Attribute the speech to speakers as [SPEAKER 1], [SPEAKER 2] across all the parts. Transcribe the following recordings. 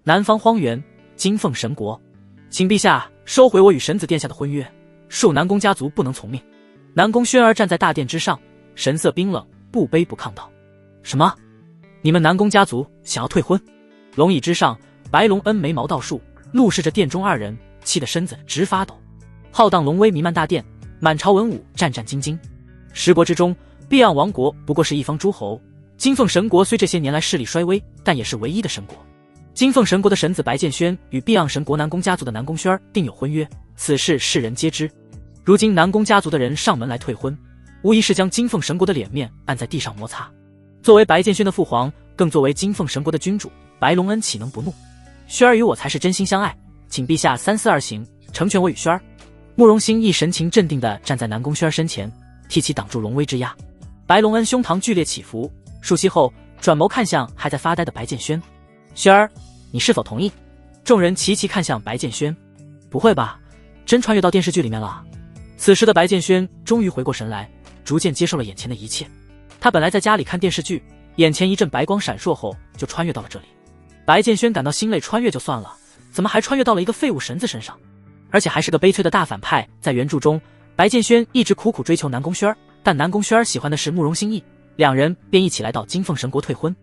[SPEAKER 1] 南方荒原，金凤神国，请陛下收回我与神子殿下的婚约，恕南宫家族不能从命。南宫轩儿站在大殿之上，神色冰冷，不卑不亢道：什么？你们南宫家族想要退婚？龙椅之上，白龙恩眉毛倒竖，怒视着殿中二人，气得身子直发抖。浩荡龙威弥漫大殿，满朝文武战战兢兢。十国之中，碧岸王国不过是一方诸侯，金凤神国虽这些年来势力衰微，但也是唯一的神国。金凤神国的神子白剑轩与碧岸神国南宫家族的南宫轩儿定有婚约，此事世人皆知。如今南宫家族的人上门来退婚，无疑是将金凤神国的脸面按在地上摩擦。作为白剑轩的父皇，更作为金凤神国的君主，白龙恩岂能不怒？轩儿与我才是真心相爱，请陛下三思而行，成全我与轩儿。慕容兴义神情镇定地站在南宫轩儿身前，替其挡住龙威之压。白龙恩胸膛剧烈起伏，数息后转眸看向还在发呆的白剑轩：轩儿，你是否同意？众人齐齐看向白剑轩，不会吧，真穿越到电视剧里面了？此时的白剑轩终于回过神来，逐渐接受了眼前的一切。他本来在家里看电视剧，眼前一阵白光闪烁后就穿越到了这里。白剑轩感到心累，穿越就算了，怎么还穿越到了一个废物神子身上，而且还是个悲催的大反派。在原著中，白剑轩一直苦苦追求南宫轩儿，但南宫轩儿喜欢的是慕容兴义，两人便一起来到金凤神国退婚。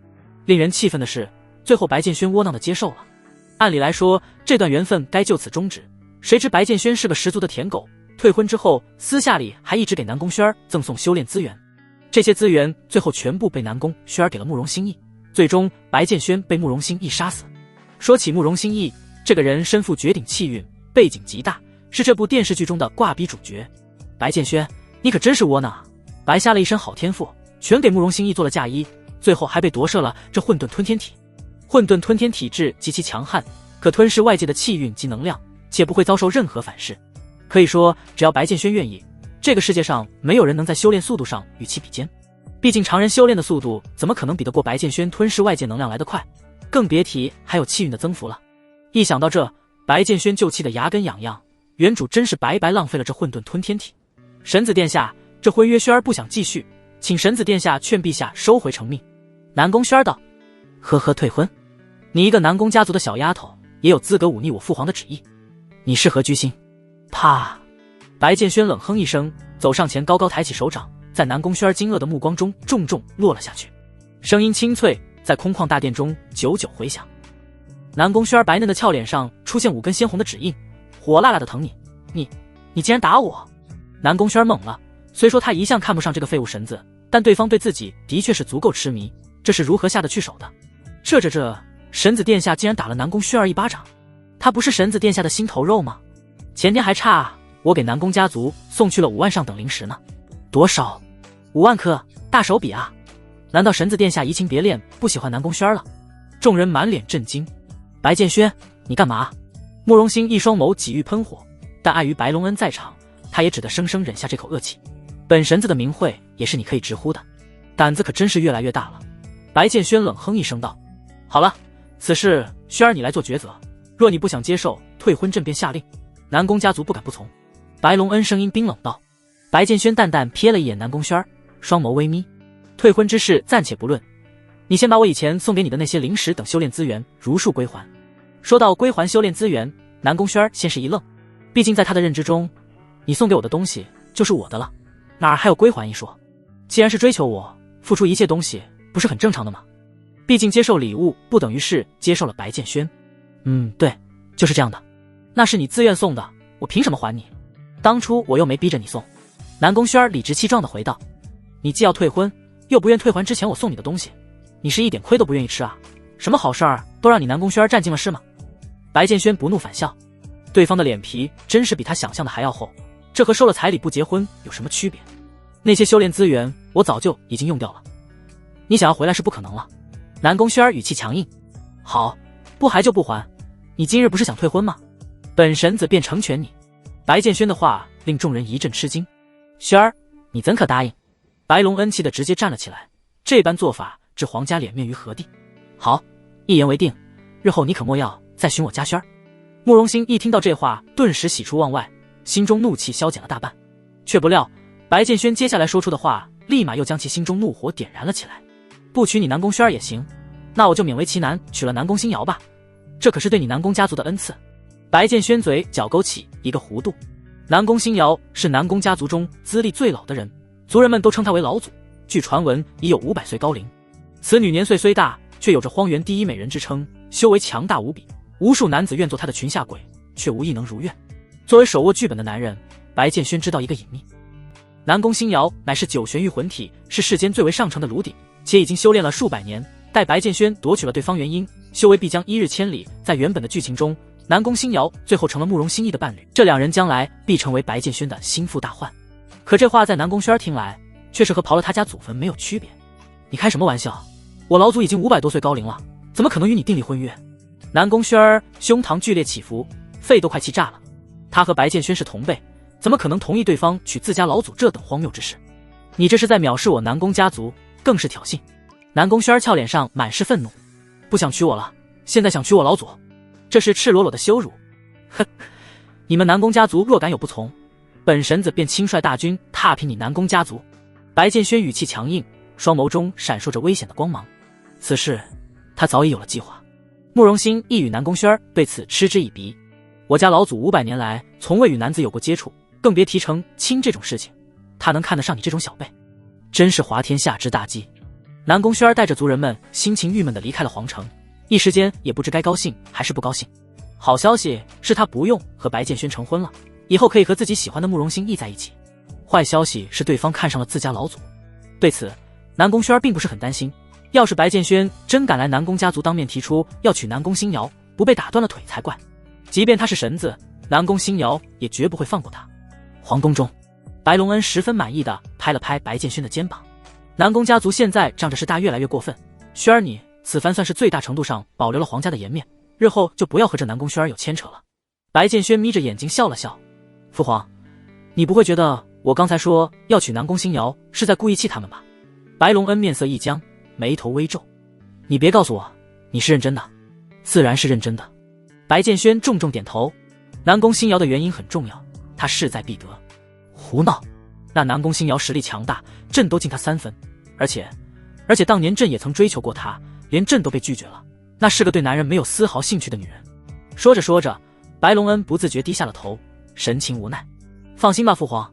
[SPEAKER 1] 令人气愤的是，最后白剑轩窝囊地接受了。按理来说，这段缘分该就此终止，谁知白剑轩是个十足的舔狗，退婚之后私下里还一直给南宫轩儿赠送修炼资源，这些资源最后全部被南宫轩儿给了慕容兴义，最终白剑轩被慕容兴义杀死。说起慕容兴义这个人，身负绝顶气运，背景极大，是这部电视剧中的挂逼主角。白剑轩，你可真是窝囊啊，白瞎了一身好天赋，全给慕容兴义做了嫁衣，最后还被夺舍了这混沌吞天体。混沌吞天体质极其强悍，可吞噬外界的气运及能量，且不会遭受任何反噬。可以说，只要白剑轩愿意，这个世界上没有人能在修炼速度上与其比肩。毕竟常人修炼的速度怎么可能比得过白剑轩吞噬外界能量来得快，更别提还有气运的增幅了。一想到这，白剑轩就气得牙根痒痒，原主真是白白浪费了这混沌吞天体。神子殿下，这婚约轩儿不想继续，请神子殿下劝陛下收回成命。南宫轩儿道：呵呵，退婚？你一个南宫家族的小丫头，也有资格忤逆我父皇的旨意？你是何居心？啪！白剑轩冷哼一声，走上前，高高抬起手掌，在南宫轩儿惊愕的目光中重重落了下去，声音清脆，在空旷大殿中久久回响。南宫轩儿白嫩的俏脸上出现5根鲜红的指印，火辣辣的疼你竟然打我！南宫轩儿懵了，虽说他一向看不上这个废物神子，但对方对自己的确是足够痴迷，这是如何下得去手的？这神子殿下竟然打了南宫轩儿一巴掌，他不是神子殿下的心头肉吗？前天还差我给南宫家族送去了5万上等灵石呢。多少？5万颗，大手笔啊！难道神子殿下移情别恋，不喜欢南宫轩儿了？众人满脸震惊。白剑轩，你干嘛？慕容兴一双眸几欲喷火，但碍于白龙恩在场，他也只得生生忍下这口恶气。本神子的名讳也是你可以直呼的，胆子可真是越来越大了。白剑轩冷哼一声道：好了，此事轩儿你来做抉择，若你不想接受退婚，朕便下令，南宫家族不敢不从。白龙恩声音冰冷道。白剑轩淡淡瞥了一眼南宫轩儿，双眸微眯。退婚之事暂且不论，你先把我以前送给你的那些灵石等修炼资源如数归还。说到归还修炼资源，南宫轩儿先是一愣，毕竟在他的认知中，你送给我的东西就是我的了，哪儿还有归还一说？既然是追求我，付出一切东西不是很正常的吗？毕竟接受礼物不等于是接受了白剑轩。对，就是这样的。那是你自愿送的，我凭什么还你？当初我又没逼着你送。南宫轩儿理直气壮地回道：你既要退婚，又不愿退还之前我送你的东西，你是一点亏都不愿意吃啊？什么好事儿都让你南宫轩儿占尽了是吗？白剑轩不怒反笑，对方的脸皮真是比他想象的还要厚，这和收了彩礼不结婚有什么区别？那些修炼资源我早就已经用掉了，你想要回来是不可能了。南宫轩儿语气强硬。好，不还就不还，你今日不是想退婚吗？本神子便成全你。白剑轩的话令众人一阵吃惊。轩儿，你怎可答应？白龙恩气得直接站了起来，这般做法置皇家脸面于何地？好，一言为定，日后你可莫要再寻我家轩儿。慕容兴一听到这话，顿时喜出望外，心中怒气消减了大半，却不料白剑轩接下来说出的话立马又将其心中怒火点燃了起来。不娶你南宫轩儿也行，那我就勉为其难娶了南宫星瑶吧。这可是对你南宫家族的恩赐。白剑轩嘴角勾起一个弧度。南宫星瑶是南宫家族中资历最老的人，族人们都称她为老祖，据传闻已有500岁高龄。此女年岁虽大，却有着荒原第一美人之称，修为强大无比，无数男子愿做她的裙下鬼，却无一能如愿。作为手握剧本的男人，白剑轩知道一个隐秘：南宫星瑶乃是九玄玉魂体，是世间最为上乘的炉鼎，且已经修炼了数百年。待白剑轩夺取了对方元婴，修为必将一日千里。在原本的剧情中，南宫星瑶最后成了慕容心意的伴侣，这两人将来必成为白剑轩的心腹大患。可这话在南宫轩听来，却是和刨了他家祖坟没有区别。你开什么玩笑？我老祖已经500多岁高龄了，怎么可能与你订立婚约？南宫轩儿胸膛剧烈起伏，肺都快气炸了。他和白剑轩是同辈，怎么可能同意对方娶自家老祖这等荒谬之事？你这是在藐视我南宫家族，更是挑衅。南宫轩儿俏脸上满是愤怒，不想娶我了，现在想娶我老祖，这是赤裸裸的羞辱。哼，你们南宫家族若敢有不从，本神子便亲率大军踏平你南宫家族。白剑轩语气强硬，双眸中闪烁着危险的光芒。此事他早已有了计划。慕容心亦与南宫轩儿对此嗤之以鼻。我家老祖500年来从未与男子有过接触，更别提成亲这种事情，他能看得上你这种小辈，真是滑天下之大稽。南宫轩儿带着族人们心情郁闷地离开了皇城，一时间也不知该高兴还是不高兴。好消息是他不用和白剑轩成婚了，以后可以和自己喜欢的慕容心意在一起。坏消息是对方看上了自家老祖。对此，南宫轩儿并不是很担心，要是白剑轩真敢来南宫家族当面提出要娶南宫星瑶，不被打断了腿才怪。即便他是神子，南宫星瑶也绝不会放过他。皇宫中，白龙恩十分满意地拍了拍白剑轩的肩膀。南宫家族现在仗着势大越来越过分，轩儿你此番算是最大程度上保留了皇家的颜面，日后就不要和这南宫轩儿有牵扯了。白剑轩眯着眼睛笑了笑，父皇，你不会觉得我刚才说要娶南宫星瑶是在故意气他们吧？白龙恩面色一僵，眉头微皱，你别告诉我你是认真的。自然是认真的。白剑轩重重点头，南宫星瑶的原因很重要，他势在必得。胡闹，那南宫星瑶实力强大，朕都敬他3分，而且当年朕也曾追求过她，连朕都被拒绝了，那是个对男人没有丝毫兴趣的女人。说着说着，白龙恩不自觉低下了头，神情无奈。放心吧，父皇，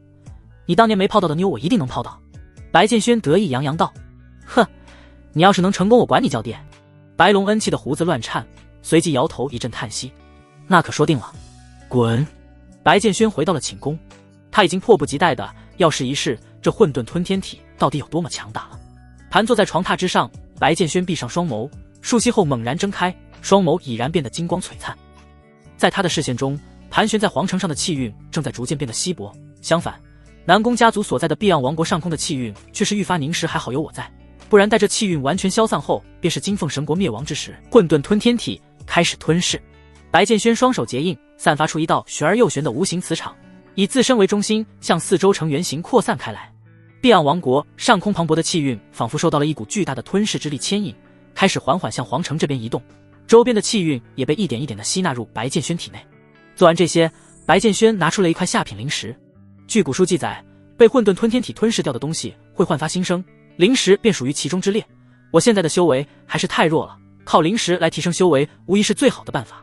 [SPEAKER 1] 你当年没泡到的妞我一定能泡到。白剑轩得意洋洋道。哼，你要是能成功，我管你叫爹。白龙恩气得胡子乱颤，随即摇头一阵叹息。那可说定了。滚！白剑轩回到了寝宫，他已经迫不及待的要试一试这混沌吞天体到底有多么强大了。盘坐在床榻之上，白剑轩闭上双眸，数息后猛然睁开，双眸已然变得金光璀璨。在他的视线中，盘旋在皇城上的气运正在逐渐变得稀薄，相反，南宫家族所在的碧昂王国上空的气运却是愈发凝实，还好有我在，不然待这气运完全消散后，便是金凤神国灭亡之时。混沌吞天体开始吞噬。白剑轩双手结印，散发出一道玄而又玄的无形磁场，以自身为中心向四周呈圆形扩散开来。碧昂王国上空磅礴的气运仿佛受到了一股巨大的吞噬之力牵引，开始缓缓向皇城这边移动，周边的气运也被一点一点地吸纳入白剑轩体内。做完这些，白剑轩拿出了一块下品灵石。据古书记载，被混沌吞天体吞噬掉的东西会焕发新生，灵石便属于其中之列。我现在的修为还是太弱了，靠灵石来提升修为无疑是最好的办法。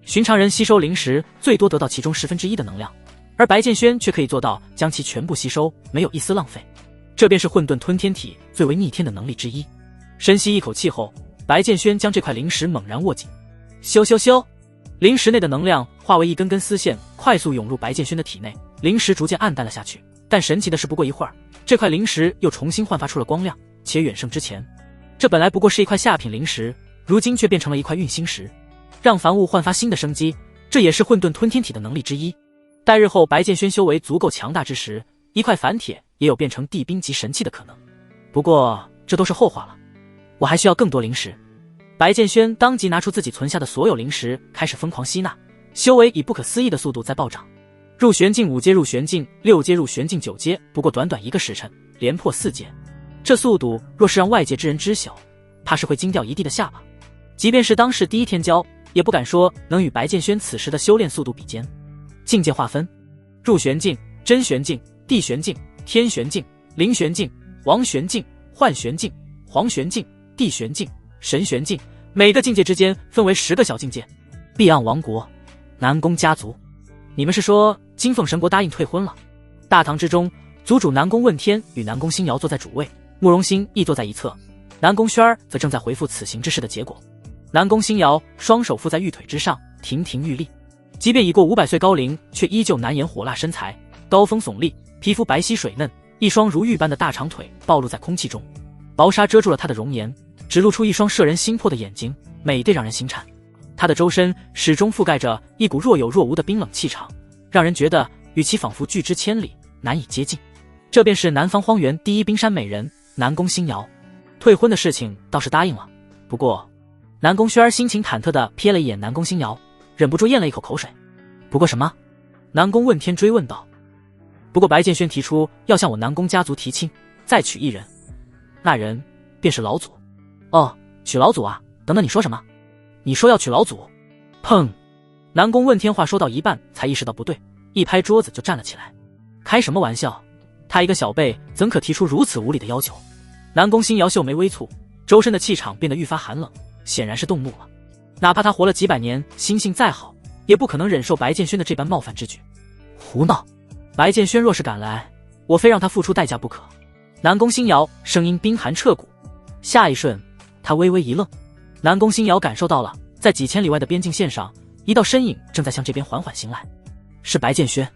[SPEAKER 1] 寻常人吸收灵石最多得到其中1/10的能量，而白剑轩却可以做到将其全部吸收，没有一丝浪费。这便是混沌吞天体最为逆天的能力之一。深吸一口气后，白剑轩将这块灵石猛然握紧，咻咻咻，灵石内的能量化为一根根丝线，快速涌入白剑轩的体内。灵石逐渐暗淡了下去，但神奇的是，不过一会儿，这块灵石又重新焕发出了光亮，且远胜之前。这本来不过是一块下品灵石，如今却变成了一块运星石，让凡物焕发新的生机，这也是混沌吞天体的能力之一。待日后白剑轩修为足够强大之时，一块凡铁也有变成地兵级神器的可能。不过这都是后话了，我还需要更多灵石。白剑轩当即拿出自己存下的所有灵石，开始疯狂吸纳，修为以不可思议的速度在暴涨。入玄境5阶，入玄境6阶，入玄境9阶，不过短短1个时辰，连破4阶。这速度若是让外界之人知晓，怕是会惊掉一地的下巴。即便是当世第一天骄，也不敢说能与白剑轩此时的修炼速度比肩。境界划分：入玄境、真玄境、地玄境、天玄境、灵玄境、王玄境、幻玄境、黄玄境、地玄境、神玄境，每个境界之间分为10个小境界。避岸王国，南宫家族。你们是说金凤神国答应退婚了？大堂之中，族主南宫问天与南宫星瑶坐在主位，慕容欣亦坐在一侧，南宫轩儿则正在回复此行之事的结果。南宫星瑶双手附在玉腿之上，亭亭玉立，即便已过500岁高龄，却依旧难掩火辣身材，高峰耸立，皮肤白皙水嫩，一双如玉般的大长腿暴露在空气中，薄纱遮住了她的容颜，只露出一双摄人心魄的眼睛，美得让人心颤。她的周身始终覆盖着一股若有若无的冰冷气场，让人觉得与其仿佛拒之千里，难以接近。这便是南方荒原第一冰山美人南宫星瑶。退婚的事情倒是答应了，不过南宫轩儿心情忐忑地瞥了一眼南宫星瑶，忍不住咽了一口口水。不过什么？南宫问天追问道。不过白剑轩提出要向我南宫家族提亲，再娶一人，那人便是老祖。哦，娶老祖啊？等等，你说什么？你说要娶老祖？砰！南宫问天话说到一半才意识到不对，一拍桌子就站了起来。开什么玩笑，他一个小辈怎可提出如此无理的要求？南宫星瑶秀眉微蹙，周身的气场变得愈发寒冷，显然是动怒了。哪怕他活了几百年，心性再好，也不可能忍受白剑轩的这般冒犯之举。胡闹！白剑轩若是敢来，我非让他付出代价不可。南宫星瑶声音冰寒彻骨。下一瞬，他微微一愣。南宫星瑶感受到了，在几千里外的边境线上，一道身影正在向这边缓缓行来。是白剑轩。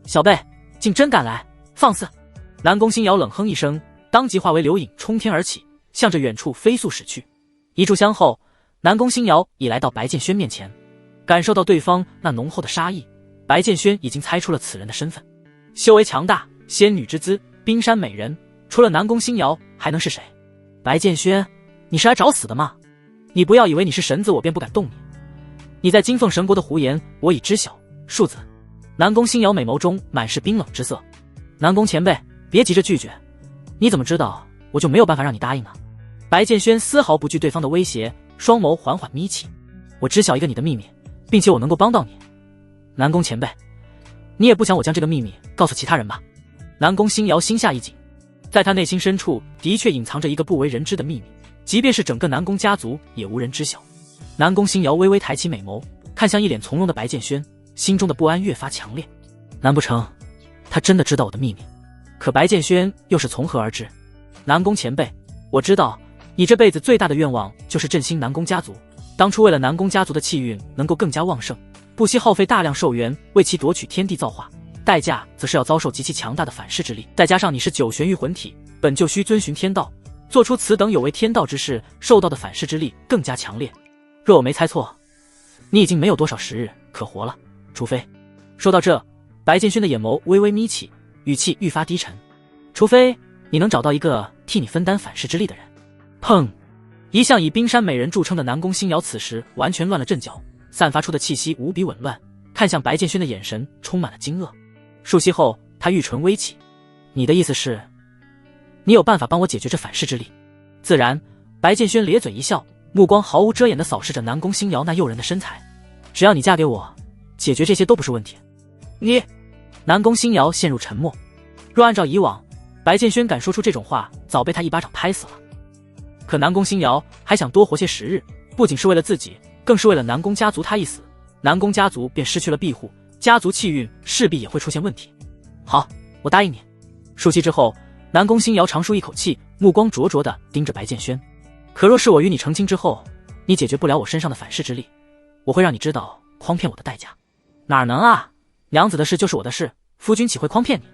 [SPEAKER 1] 小辈，竟真敢来，放肆！南宫星瑶冷哼一声，当即化为流影冲天而起，向着远处飞速驶去。一炷香后，南宫星瑶已来到白剑轩面前，感受到对方那浓厚的杀意，白剑轩已经猜出了此人的身份。修为强大，仙女之姿，冰山美人，除了南宫星瑶还能是谁？白剑轩，你是来找死的吗？你不要以为你是神子我便不敢动你，你在金凤神国的胡言我已知晓。庶子！南宫星瑶美眸中满是冰冷之色。南宫前辈，别急着拒绝，你怎么知道我就没有办法让你答应呢？白剑轩丝毫不惧对方的威胁，双眸缓缓眯起。我知晓一个你的秘密，并且我能够帮到你。南宫前辈，你也不想我将这个秘密告诉其他人吧？南宫星瑶心下一紧，在他内心深处的确隐藏着一个不为人知的秘密，即便是整个南宫家族也无人知晓。南宫星瑶微微抬起美眸，看向一脸从容的白剑轩，心中的不安越发强烈。难不成他真的知道我的秘密？可白剑轩又是从何而知？南宫前辈，我知道你这辈子最大的愿望就是振兴南宫家族，当初为了南宫家族的气运能够更加旺盛，不惜耗费大量寿元为其夺取天地造化，代价则是要遭受极其强大的反噬之力，再加上你是九玄玉魂体，本就需遵循天道，做出此等有违天道之事，受到的反噬之力更加强烈。若我没猜错，你已经没有多少时日可活了，除非……说到这，白剑轩的眼眸微微眯起，语气愈发低沉。除非你能找到一个替你分担反噬之力的人。砰！一向以冰山美人著称的南宫星瑶此时完全乱了阵脚，散发出的气息无比紊乱，看向白剑轩的眼神充满了惊愕。数息后，他玉唇微起：“你的意思是，你有办法帮我解决这反噬之力？”自然，白剑轩咧嘴一笑，目光毫无遮掩地扫视着南宫星瑶那诱人的身材。只要你嫁给我，解决这些都不是问题。你……南宫星瑶陷入沉默。若按照以往，白剑轩敢说出这种话，早被他一巴掌拍死了。可南宫星瑶还想多活些时日，不仅是为了自己，更是为了南宫家族。他一死，南宫家族便失去了庇护，家族气运势必也会出现问题。好，我答应你。数息之后，南宫星瑶长舒一口气，目光灼灼地盯着白剑轩。可若是我与你成亲之后，你解决不了我身上的反噬之力，我会让你知道诓骗我的代价。哪能啊，娘子的事就是我的事，夫君岂会诓骗你？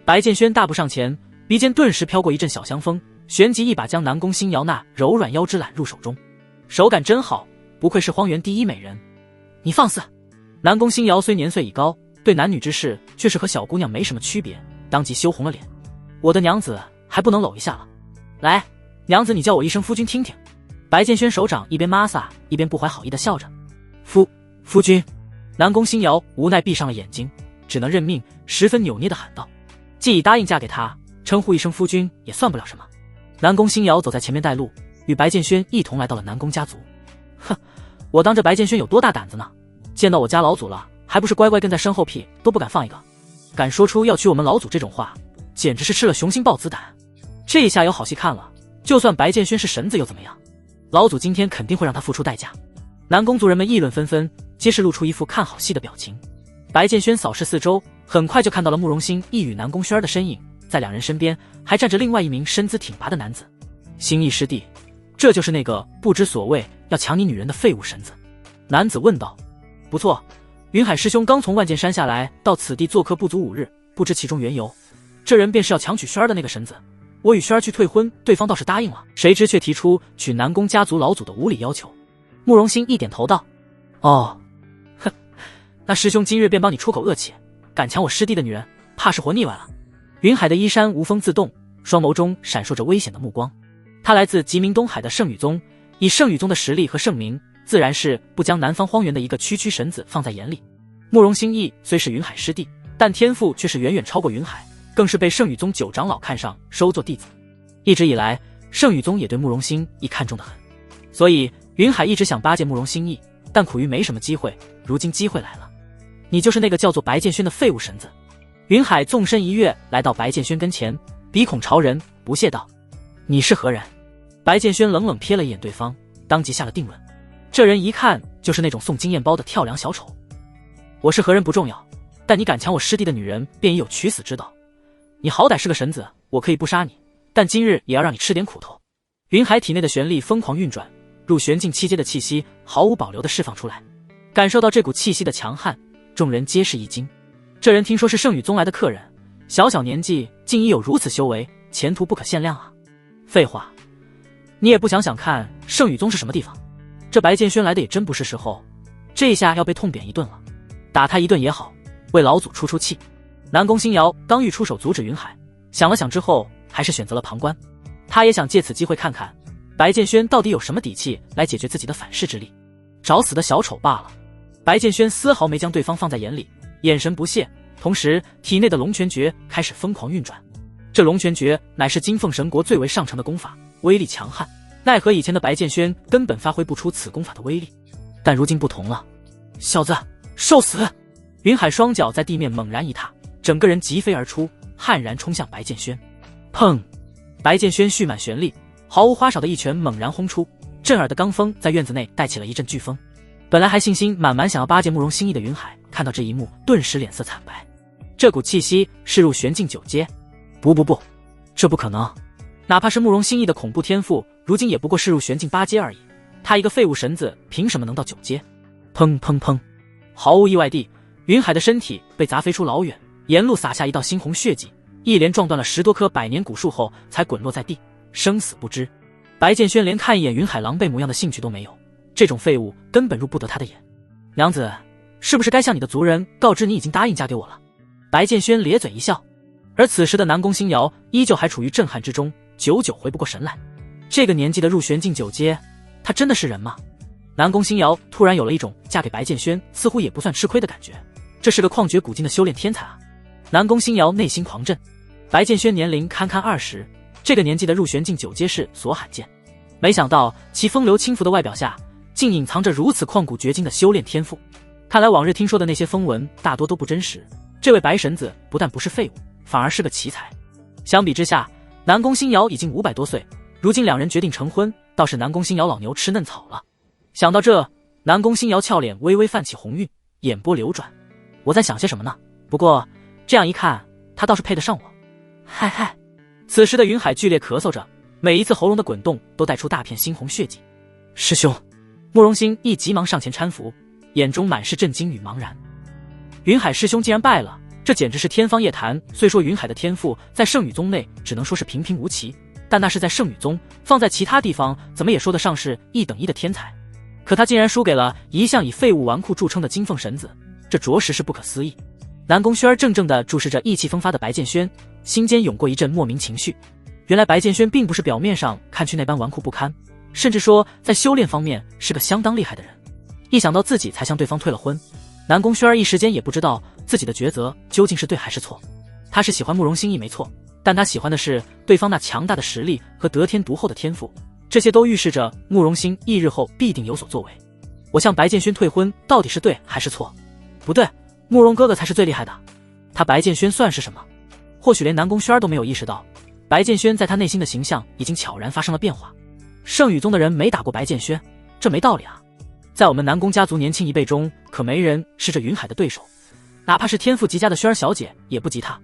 [SPEAKER 1] 白剑轩大步上前，鼻尖顿时飘过一阵小香风，旋即一把将南宫星瑶那柔软腰肢揽入手中，手感真好，不愧是荒原第一美人。你放肆！南宫星瑶虽年岁已高，对男女之事却是和小姑娘没什么区别，当即羞红了脸。我的娘子还不能搂一下了？来，娘子你叫我一声夫君听听。白剑轩手掌一边抹撒，一边不怀好意地笑着。夫君。南宫星瑶无奈闭上了眼睛，只能认命，十分扭捏地喊道：既已答应嫁给他，称呼一声夫君也算不了什么。南宫星瑶走在前面带路，与白剑轩一同来到了南宫家族。哼，我当这白剑轩有多大胆子呢？见到我家老祖了，还不是乖乖跟在身后，屁都不敢放一个。敢说出要娶我们老祖这种话，简直是吃了雄心豹子胆。这下有好戏看了，就算白剑轩是神子又怎么样？老祖今天肯定会让他付出代价。南宫族人们议论纷纷，皆是露出一副看好戏的表情。白剑轩扫视四周，很快就看到了慕容心意与南宫轩儿的身影，在两人身边还站着另外一名身姿挺拔的男子。心意师弟，这就是那个不知所谓要抢你女人的废物神子？男子问道。不错，云海师兄刚从万剑山下来，到此地做客不足5日，不知其中缘由。这人便是要抢取轩儿的那个神子。我与轩儿去退婚，对方倒是答应了，谁知却提出娶南宫家族老祖的无理要求。慕容心一点头道：哦，哼，那师兄今日便帮你出口恶气，敢抢我师弟的女人，怕是活腻歪了。云海的衣衫无风自动，双眸中闪烁着危险的目光。他来自极明东海的圣羽宗，以圣羽宗的实力和盛名，自然是不将南方荒原的一个区区神子放在眼里。慕容心意虽是云海师弟，但天赋却是远远超过云海，更是被圣羽宗9长老看上收做弟子。一直以来，圣羽宗也对慕容心意看重得很，所以云海一直想巴结慕容心意，但苦于没什么机会。如今机会来了，你就是那个叫做白剑轩的废物神子。云海纵身一跃，来到白剑轩跟前，鼻孔朝人，不屑道：你是何人？白剑轩冷冷瞥了一眼对方，当即下了定论。这人一看就是那种送经验包的跳梁小丑。我是何人不重要，但你敢抢我师弟的女人，便已有取死之道。你好歹是个神子，我可以不杀你，但今日也要让你吃点苦头。云海体内的玄力疯狂运转，入玄境7阶的气息毫无保留地释放出来。感受到这股气息的强悍，众人皆是一惊。这人听说是圣羽宗来的客人，小小年纪竟已有如此修为，前途不可限量啊！废话，你也不想想看圣羽宗是什么地方？这白剑轩来的也真不是时候，这一下要被痛扁一顿了。打他一顿也好，为老祖出出气。南宫星瑶刚欲出手阻止云海，想了想之后，还是选择了旁观。他也想借此机会看看白剑轩到底有什么底气来解决自己的反噬之力。找死的小丑罢了。白剑轩丝毫没将对方放在眼里，眼神不屑，同时体内的龙泉诀开始疯狂运转。这龙泉诀乃是金凤神国最为上乘的功法，威力强悍，奈何以前的白剑轩根本发挥不出此功法的威力。但如今不同了，小子，受死！云海双脚在地面猛然一踏，整个人疾飞而出，悍然冲向白剑轩。砰！白剑轩蓄满玄力，毫无花哨的一拳猛然轰出，震耳的罡风在院子内带起了一阵飓风。本来还信心满满想要巴结慕容心意的云海，看到这一幕，顿时脸色惨白。这股气息是入玄境9阶。不，这不可能！哪怕是慕容心意的恐怖天赋，如今也不过是入玄境8阶而已。他一个废物神子，凭什么能到9阶？砰砰砰！毫无意外地，云海的身体被砸飞出老远，沿路洒下一道猩红血迹，一连撞断了10多棵百年古树后，才滚落在地，生死不知。白剑轩连看一眼云海狼狈模样的兴趣都没有，这种废物根本入不得他的眼。娘子，是不是该向你的族人告知你已经答应嫁给我了？白剑轩咧嘴一笑。而此时的南宫星瑶依旧还处于震撼之中，久久回不过神来。这个年纪的入玄境9阶，他真的是人吗？南宫星瑶突然有了一种嫁给白剑轩似乎也不算吃亏的感觉，这是个旷绝古今的修炼天才啊！南宫星瑶内心狂震。白剑轩年龄堪堪20，这个年纪的入玄境9阶是所罕见。没想到其风流轻浮的外表下，竟隐藏着如此旷古绝今的修炼天赋。看来往日听说的那些风闻大多都不真实，这位白神子不但不是废物，反而是个奇才。相比之下，南宫星瑶已经500多岁，如今两人决定成婚，倒是南宫星瑶老牛吃嫩草了。想到这，南宫星瑶俏脸微微泛起红晕，眼波流转。我在想些什么呢？不过这样一看，他倒是配得上我。嗨嗨！此时的云海剧烈咳嗽着，每一次喉咙的滚动都带出大片猩红血迹。师兄！慕容心意急忙上前搀扶，眼中满是震惊与茫然。云海师兄竟然败了，这简直是天方夜谭。虽说云海的天赋在圣羽宗内只能说是平平无奇，但那是在圣羽宗，放在其他地方怎么也说得上是1等1的天才。可他竟然输给了一向以废物纨绔著称的金凤神子，这着实是不可思议。南宫轩儿怔怔地注视着意气风发的白剑轩，心间涌过一阵莫名情绪。原来白剑轩并不是表面上看去那般纨绔不堪，甚至说在修炼方面是个相当厉害的人。一想到自己才向对方退了婚，南宫轩儿一时间也不知道自己的抉择究竟是对还是错。他是喜欢慕容心意没错，但他喜欢的是对方那强大的实力和得天独厚的天赋，这些都预示着慕容心意日后必定有所作为。我向白剑轩退婚到底是对还是错？不对，慕容哥哥才是最厉害的，他白剑轩算是什么？或许连南宫轩儿都没有意识到，白剑轩在他内心的形象已经悄然发生了变化。圣羽宗的人没打过白剑轩，这没道理啊！在我们南宫家族年轻一辈中，可没人是这云海的对手，哪怕是天赋极佳的轩儿小姐也不及他。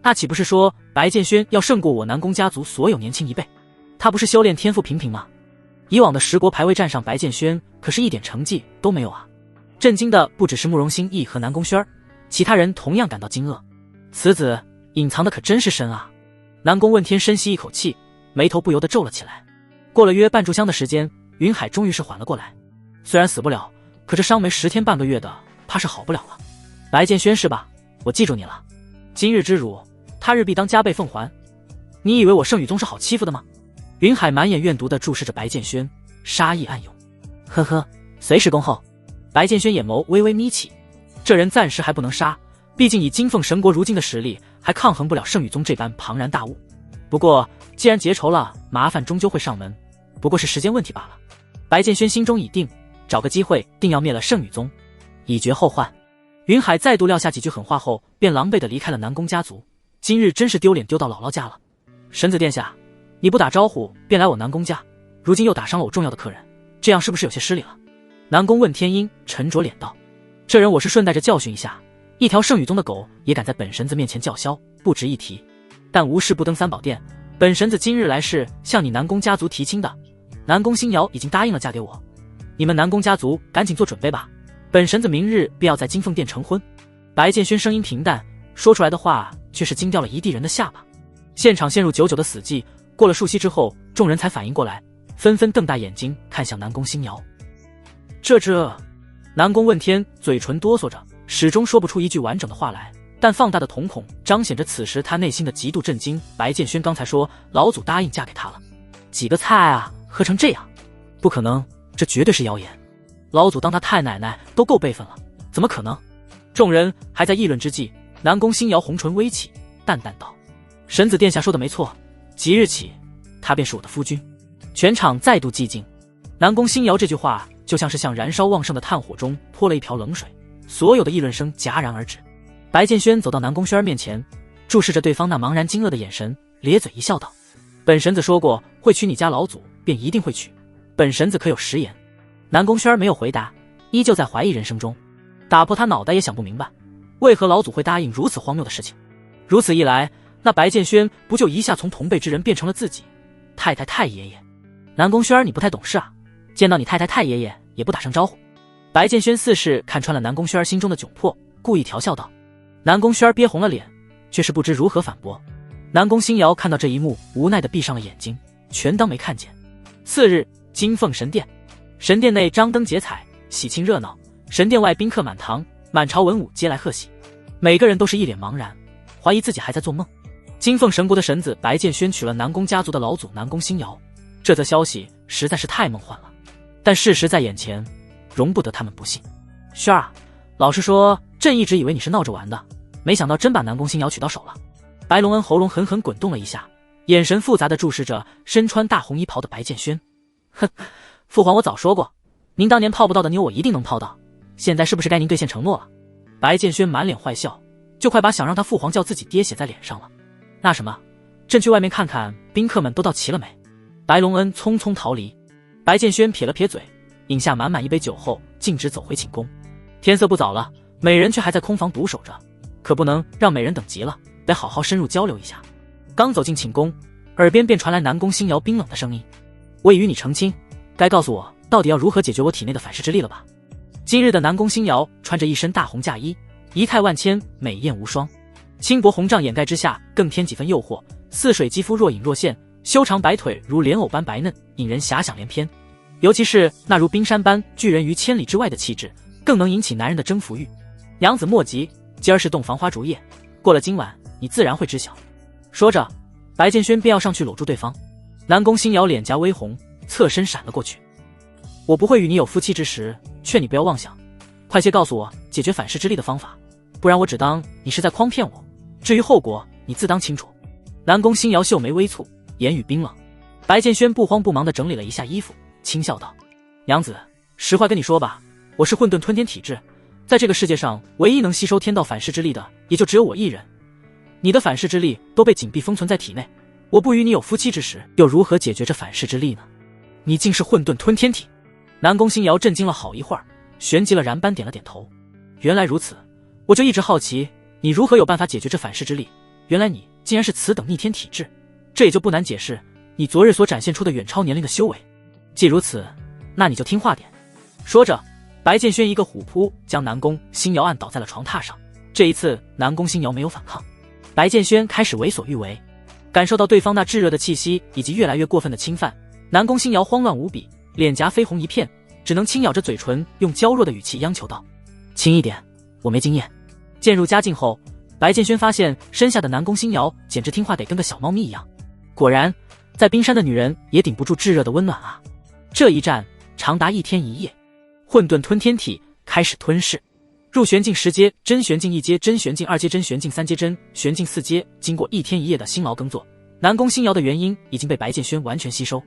[SPEAKER 1] 那岂不是说白剑轩要胜过我南宫家族所有年轻一辈？他不是修炼天赋平平吗？以往的10国排位战上，白剑轩可是一点成绩都没有啊！震惊的不只是慕容心意和南宫轩儿，其他人同样感到惊愕。此子隐藏的可真是深啊！南宫问天深吸一口气，眉头不由得皱了起来。过了约半炷香的时间，云海终于是缓了过来。虽然死不了，可这伤没10天半个月的，怕是好不了了。白剑轩是吧？我记住你了。今日之辱，他日必当加倍奉还。你以为我圣羽宗是好欺负的吗？云海满眼怨毒地注视着白剑轩，杀意暗涌。呵呵，随时恭候。白剑轩眼眸微微眯起，这人暂时还不能杀，毕竟以金凤神国如今的实力，还抗衡不了圣羽宗这般庞然大物。不过既然结仇了，麻烦终究会上门，不过是时间问题罢了。白剑轩心中已定，找个机会定要灭了圣羽宗，以绝后患。云海再度撂下几句狠话后，便狼狈地离开了南宫家族。今日真是丢脸丢到姥姥家了。神子殿下，你不打招呼便来我南宫家，如今又打伤了我重要的客人，这样是不是有些失礼了？南宫问天音沉着脸道：这人我是顺带着教训一下，一条圣羽宗的狗也敢在本神子面前叫嚣，不值一提。但无事不登三宝殿，本神子今日来是向你南宫家族提亲的。南宫星瑶已经答应了嫁给我，你们南宫家族赶紧做准备吧，本神子明日便要在金凤殿成婚。白剑轩声音平淡，说出来的话却是惊掉了一地人的下巴。现场陷入久久的死寂，过了数息之后，众人才反应过来，纷纷瞪大眼睛看向南宫星瑶。这……南宫问天嘴唇哆嗦着，始终说不出一句完整的话来，但放大的瞳孔彰显着此时他内心的极度震惊。白剑轩刚才说老祖答应嫁给他了，几个菜啊喝成这样，不可能，这绝对是谣言。老祖当他太奶奶都够辈分了，怎么可能？众人还在议论之际，南宫星瑶红唇微起，淡淡道：神子殿下说的没错，即日起他便是我的夫君。全场再度寂静。南宫星瑶这句话就像是向燃烧旺盛的炭火中泼了一瓢冷水，所有的议论声戛然而止。白剑轩走到南宫轩儿面前，注视着对方那茫然惊愕的眼神，咧嘴一笑道：本神子说过会娶你家老祖，便一定会娶，本神子可有食言？南宫轩儿没有回答，依旧在怀疑人生中，打破他脑袋也想不明白，为何老祖会答应如此荒谬的事情。如此一来，那白剑轩不就一下从同辈之人变成了自己太太太爷爷？南宫轩儿，你不太懂事啊，见到你太太太爷爷也不打声招呼。白剑轩似是看穿了南宫轩儿心中的窘迫，故意调笑道。南宫轩儿憋红了脸，却是不知如何反驳。南宫星瑶看到这一幕，无奈地闭上了眼睛，全当没看见。次日，金凤神殿，神殿内张灯结彩，喜庆热闹，神殿外宾客满堂，满朝文武皆来贺喜，每个人都是一脸茫然，怀疑自己还在做梦。金凤神国的神子白剑轩娶了南宫家族的老祖南宫星瑶，这则消息实在是太梦幻了，但事实在眼前，容不得他们不信。轩儿啊，老实说，朕一直以为你是闹着玩的，没想到真把南宫星瑶娶到手了。白龙恩喉咙狠狠滚动了一下，眼神复杂地注视着身穿大红衣袍的白剑轩。哼，父皇我早说过，您当年泡不到的妞我一定能泡到，现在是不是该您兑现承诺了？白剑轩满脸坏笑，就快把想让他父皇叫自己爹写在脸上了。那什么，朕去外面看看宾客们都到齐了没？白龙恩匆匆逃离。白剑轩撇了撇嘴，饮下满满一杯酒后，径直走回寝宫。天色不早了，美人却还在空房独守着，可不能让美人等急了，得好好深入交流一下。刚走进寝宫，耳边便传来南宫星瑶冰冷的声音：我已与你成亲，该告诉我到底要如何解决我体内的反噬之力了吧？今日的南宫星瑶穿着一身大红嫁衣，仪态万千，美艳无双，轻薄红帐掩盖之下更添几分诱惑，似水肌肤若隐若现，修长白腿如莲藕般白嫩，引人遐想连篇。尤其是那如冰山般拒人于千里之外的气质，更能引起男人的征服欲。娘子莫急，今儿是洞房花烛夜，过了今晚你自然会知晓。说着，白剑轩便要上去搂住对方。南宫星瑶脸颊微红，侧身闪了过去。我不会与你有夫妻之实，劝你不要妄想，快些告诉我解决反噬之力的方法，不然我只当你是在诓骗我，至于后果你自当清楚。南宫星瑶秀眉微蹙，言语冰冷。白剑轩不慌不忙地整理了一下衣服，轻笑道：娘子，实话跟你说吧，我是混沌吞天体质，在这个世界上唯一能吸收天道反噬之力的也就只有我一人，你的反噬之力都被紧闭封存在体内，我不与你有夫妻之实，又如何解决这反噬之力呢？你竟是混沌吞天体！南宫星瑶震惊了好一会儿，旋即了然般点了点头。原来如此，我就一直好奇你如何有办法解决这反噬之力，原来你竟然是此等逆天体质，这也就不难解释你昨日所展现出的远超年龄的修为。既如此，那你就听话点。说着，白剑轩一个虎扑将南宫星瑶按倒在了床榻上。这一次南宫星瑶没有反抗，白剑轩开始为所欲为。感受到对方那炙热的气息以及越来越过分的侵犯，南宫星瑶慌乱无比，脸颊绯红一片，只能轻咬着嘴唇，用娇弱的语气央求道：轻一点，我没经验。渐入佳境后，白剑轩发现身下的南宫星瑶简直听话得跟个小猫咪一样。果然，在冰山的女人也顶不住炙热的温暖啊！这一战长达1天1夜，混沌吞天体开始吞噬。入玄境10阶，真玄境1阶，真玄境2阶，真玄境3阶，真玄境4阶。经过1天1夜的辛劳耕作，南宫星瑶的元婴已经被白剑轩完全吸收，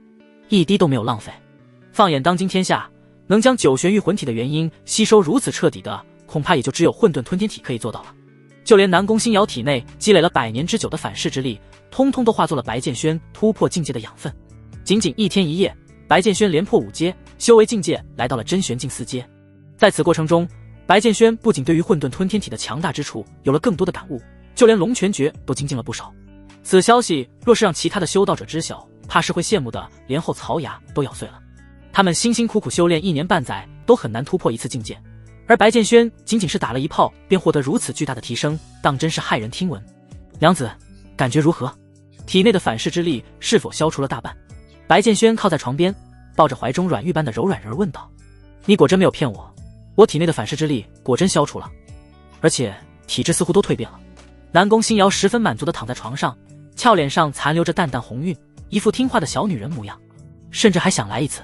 [SPEAKER 1] 一滴都没有浪费。放眼当今天下，能将9玄玉魂体的元婴吸收如此彻底的，恐怕也就只有混沌吞天体可以做到了。就连南宫星瑶体内积累了100年之久的反噬之力，通通都化作了白剑轩突破境界的养分。仅仅1天1夜，白剑轩连破5阶，修为境界来到了真玄境4阶。在此过程中，白剑轩不仅对于混沌吞天体的强大之处有了更多的感悟，就连龙泉诀都精进了不少。此消息若是让其他的修道者知晓，怕是会羡慕的连后槽牙都咬碎了。他们辛辛苦苦修炼1年半载，都很难突破一次境界，而白剑轩仅仅是打了一炮便获得如此巨大的提升，当真是骇人听闻。娘子，感觉如何？体内的反噬之力是否消除了大半？白剑轩靠在床边，抱着怀中软玉般的柔软人问道：你果真没有骗我，我体内的反噬之力果真消除了，而且体质似乎都蜕变了。南宫星瑶十分满足地躺在床上，俏脸上残留着淡淡红晕，一副听话的小女人模样，甚至还想来一次。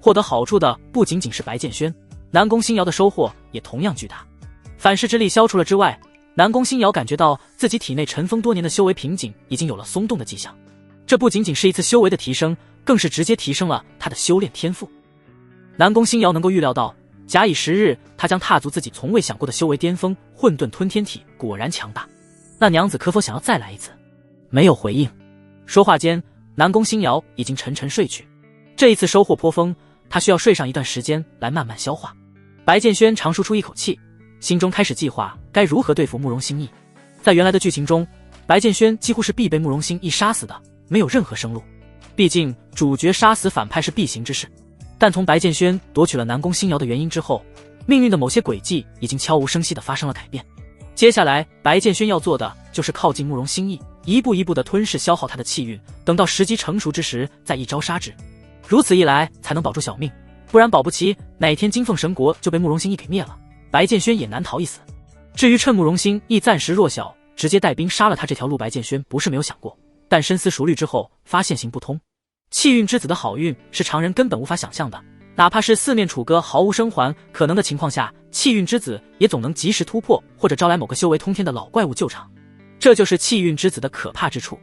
[SPEAKER 1] 获得好处的不仅仅是白剑轩，南宫星瑶的收获也同样巨大。反噬之力消除了之外，南宫星瑶感觉到自己体内尘封多年的修为瓶颈已经有了松动的迹象。这不仅仅是一次修为的提升，更是直接提升了他的修炼天赋。南宫星瑶能够预料到，假以时日，他将踏足自己从未想过的修为巅峰。混沌吞天体果然强大，那娘子可否想要再来一次？没有回应。说话间，南宫星瑶已经沉沉睡去。这一次收获颇丰，他需要睡上一段时间来慢慢消化。白剑轩长舒出一口气，心中开始计划该如何对付慕容心意。在原来的剧情中，白剑轩几乎是必被慕容心意杀死的，没有任何生路。毕竟主角杀死反派是必行之事。但从白剑轩夺取了南宫星瑶的元婴之后，命运的某些轨迹已经悄无声息地发生了改变。接下来白剑轩要做的就是靠近慕容心意，一步一步地吞噬消耗他的气运，等到时机成熟之时再一招杀之。如此一来才能保住小命，不然保不齐哪天金凤神国就被慕容心意给灭了，白剑轩也难逃一死。至于趁慕容心意暂时弱小，直接带兵杀了他这条路，白剑轩不是没有想过，但深思熟虑之后发现行不通。气运之子的好运是常人根本无法想象的，哪怕是四面楚歌毫无生还可能的情况下，气运之子也总能及时突破，或者招来某个修为通天的老怪物救场。这就是气运之子的可怕之处。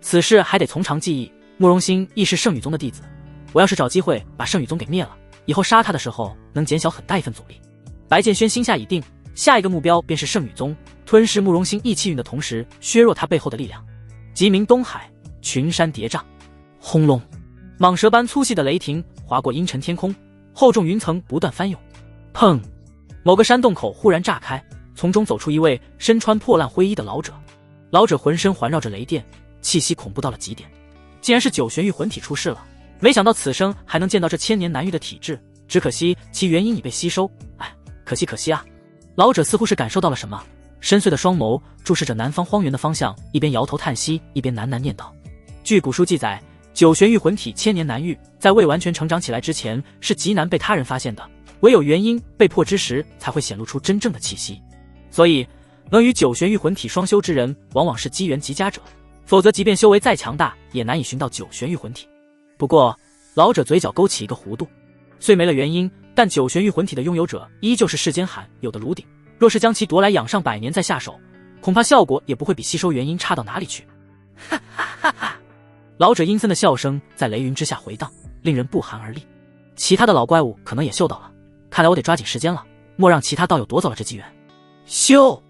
[SPEAKER 1] 此事还得从长计议。慕容心亦是圣羽宗的弟子，我要是找机会把圣羽宗给灭了，以后杀他的时候能减小很大一份阻力。白剑轩心下已定，下一个目标便是圣羽宗，吞噬慕容心意气运的同时削弱他背后的力量。极明东海，群山叠嶂，轰隆，蟒蛇般粗细的雷霆划过阴沉天空，厚重云层不断翻涌。砰！某个山洞口忽然炸开，从中走出一位身穿破烂灰衣的老者。老者浑身环绕着雷电，气息恐怖到了极点。竟然是9玄玉魂体出世了，没想到此生还能见到这千年难遇的体质，只可惜其元婴已被吸收。哎，可惜啊！老者似乎是感受到了什么，深邃的双眸注视着南方荒原的方向，一边摇头叹息，一边喃喃念叨。据古书记载，9玄玉魂体千年难遇，在未完全成长起来之前是极难被他人发现的，唯有元婴被破之时才会显露出真正的气息。所以能与9玄玉魂体双修之人往往是机缘极佳者，否则即便修为再强大也难以寻到9玄玉魂体。不过老者嘴角勾起一个弧度，虽没了元婴，但9玄玉魂体的拥有者依旧是世间罕有的炉鼎，若是将其夺来养上100年再下手，恐怕效果也不会比吸收元婴差到哪里去。哈哈哈哈！老者阴森的笑声在雷云之下回荡，令人不寒而栗。其他的老怪物可能也嗅到了，看来我得抓紧时间了，莫让其他道友夺走了这机缘。咻！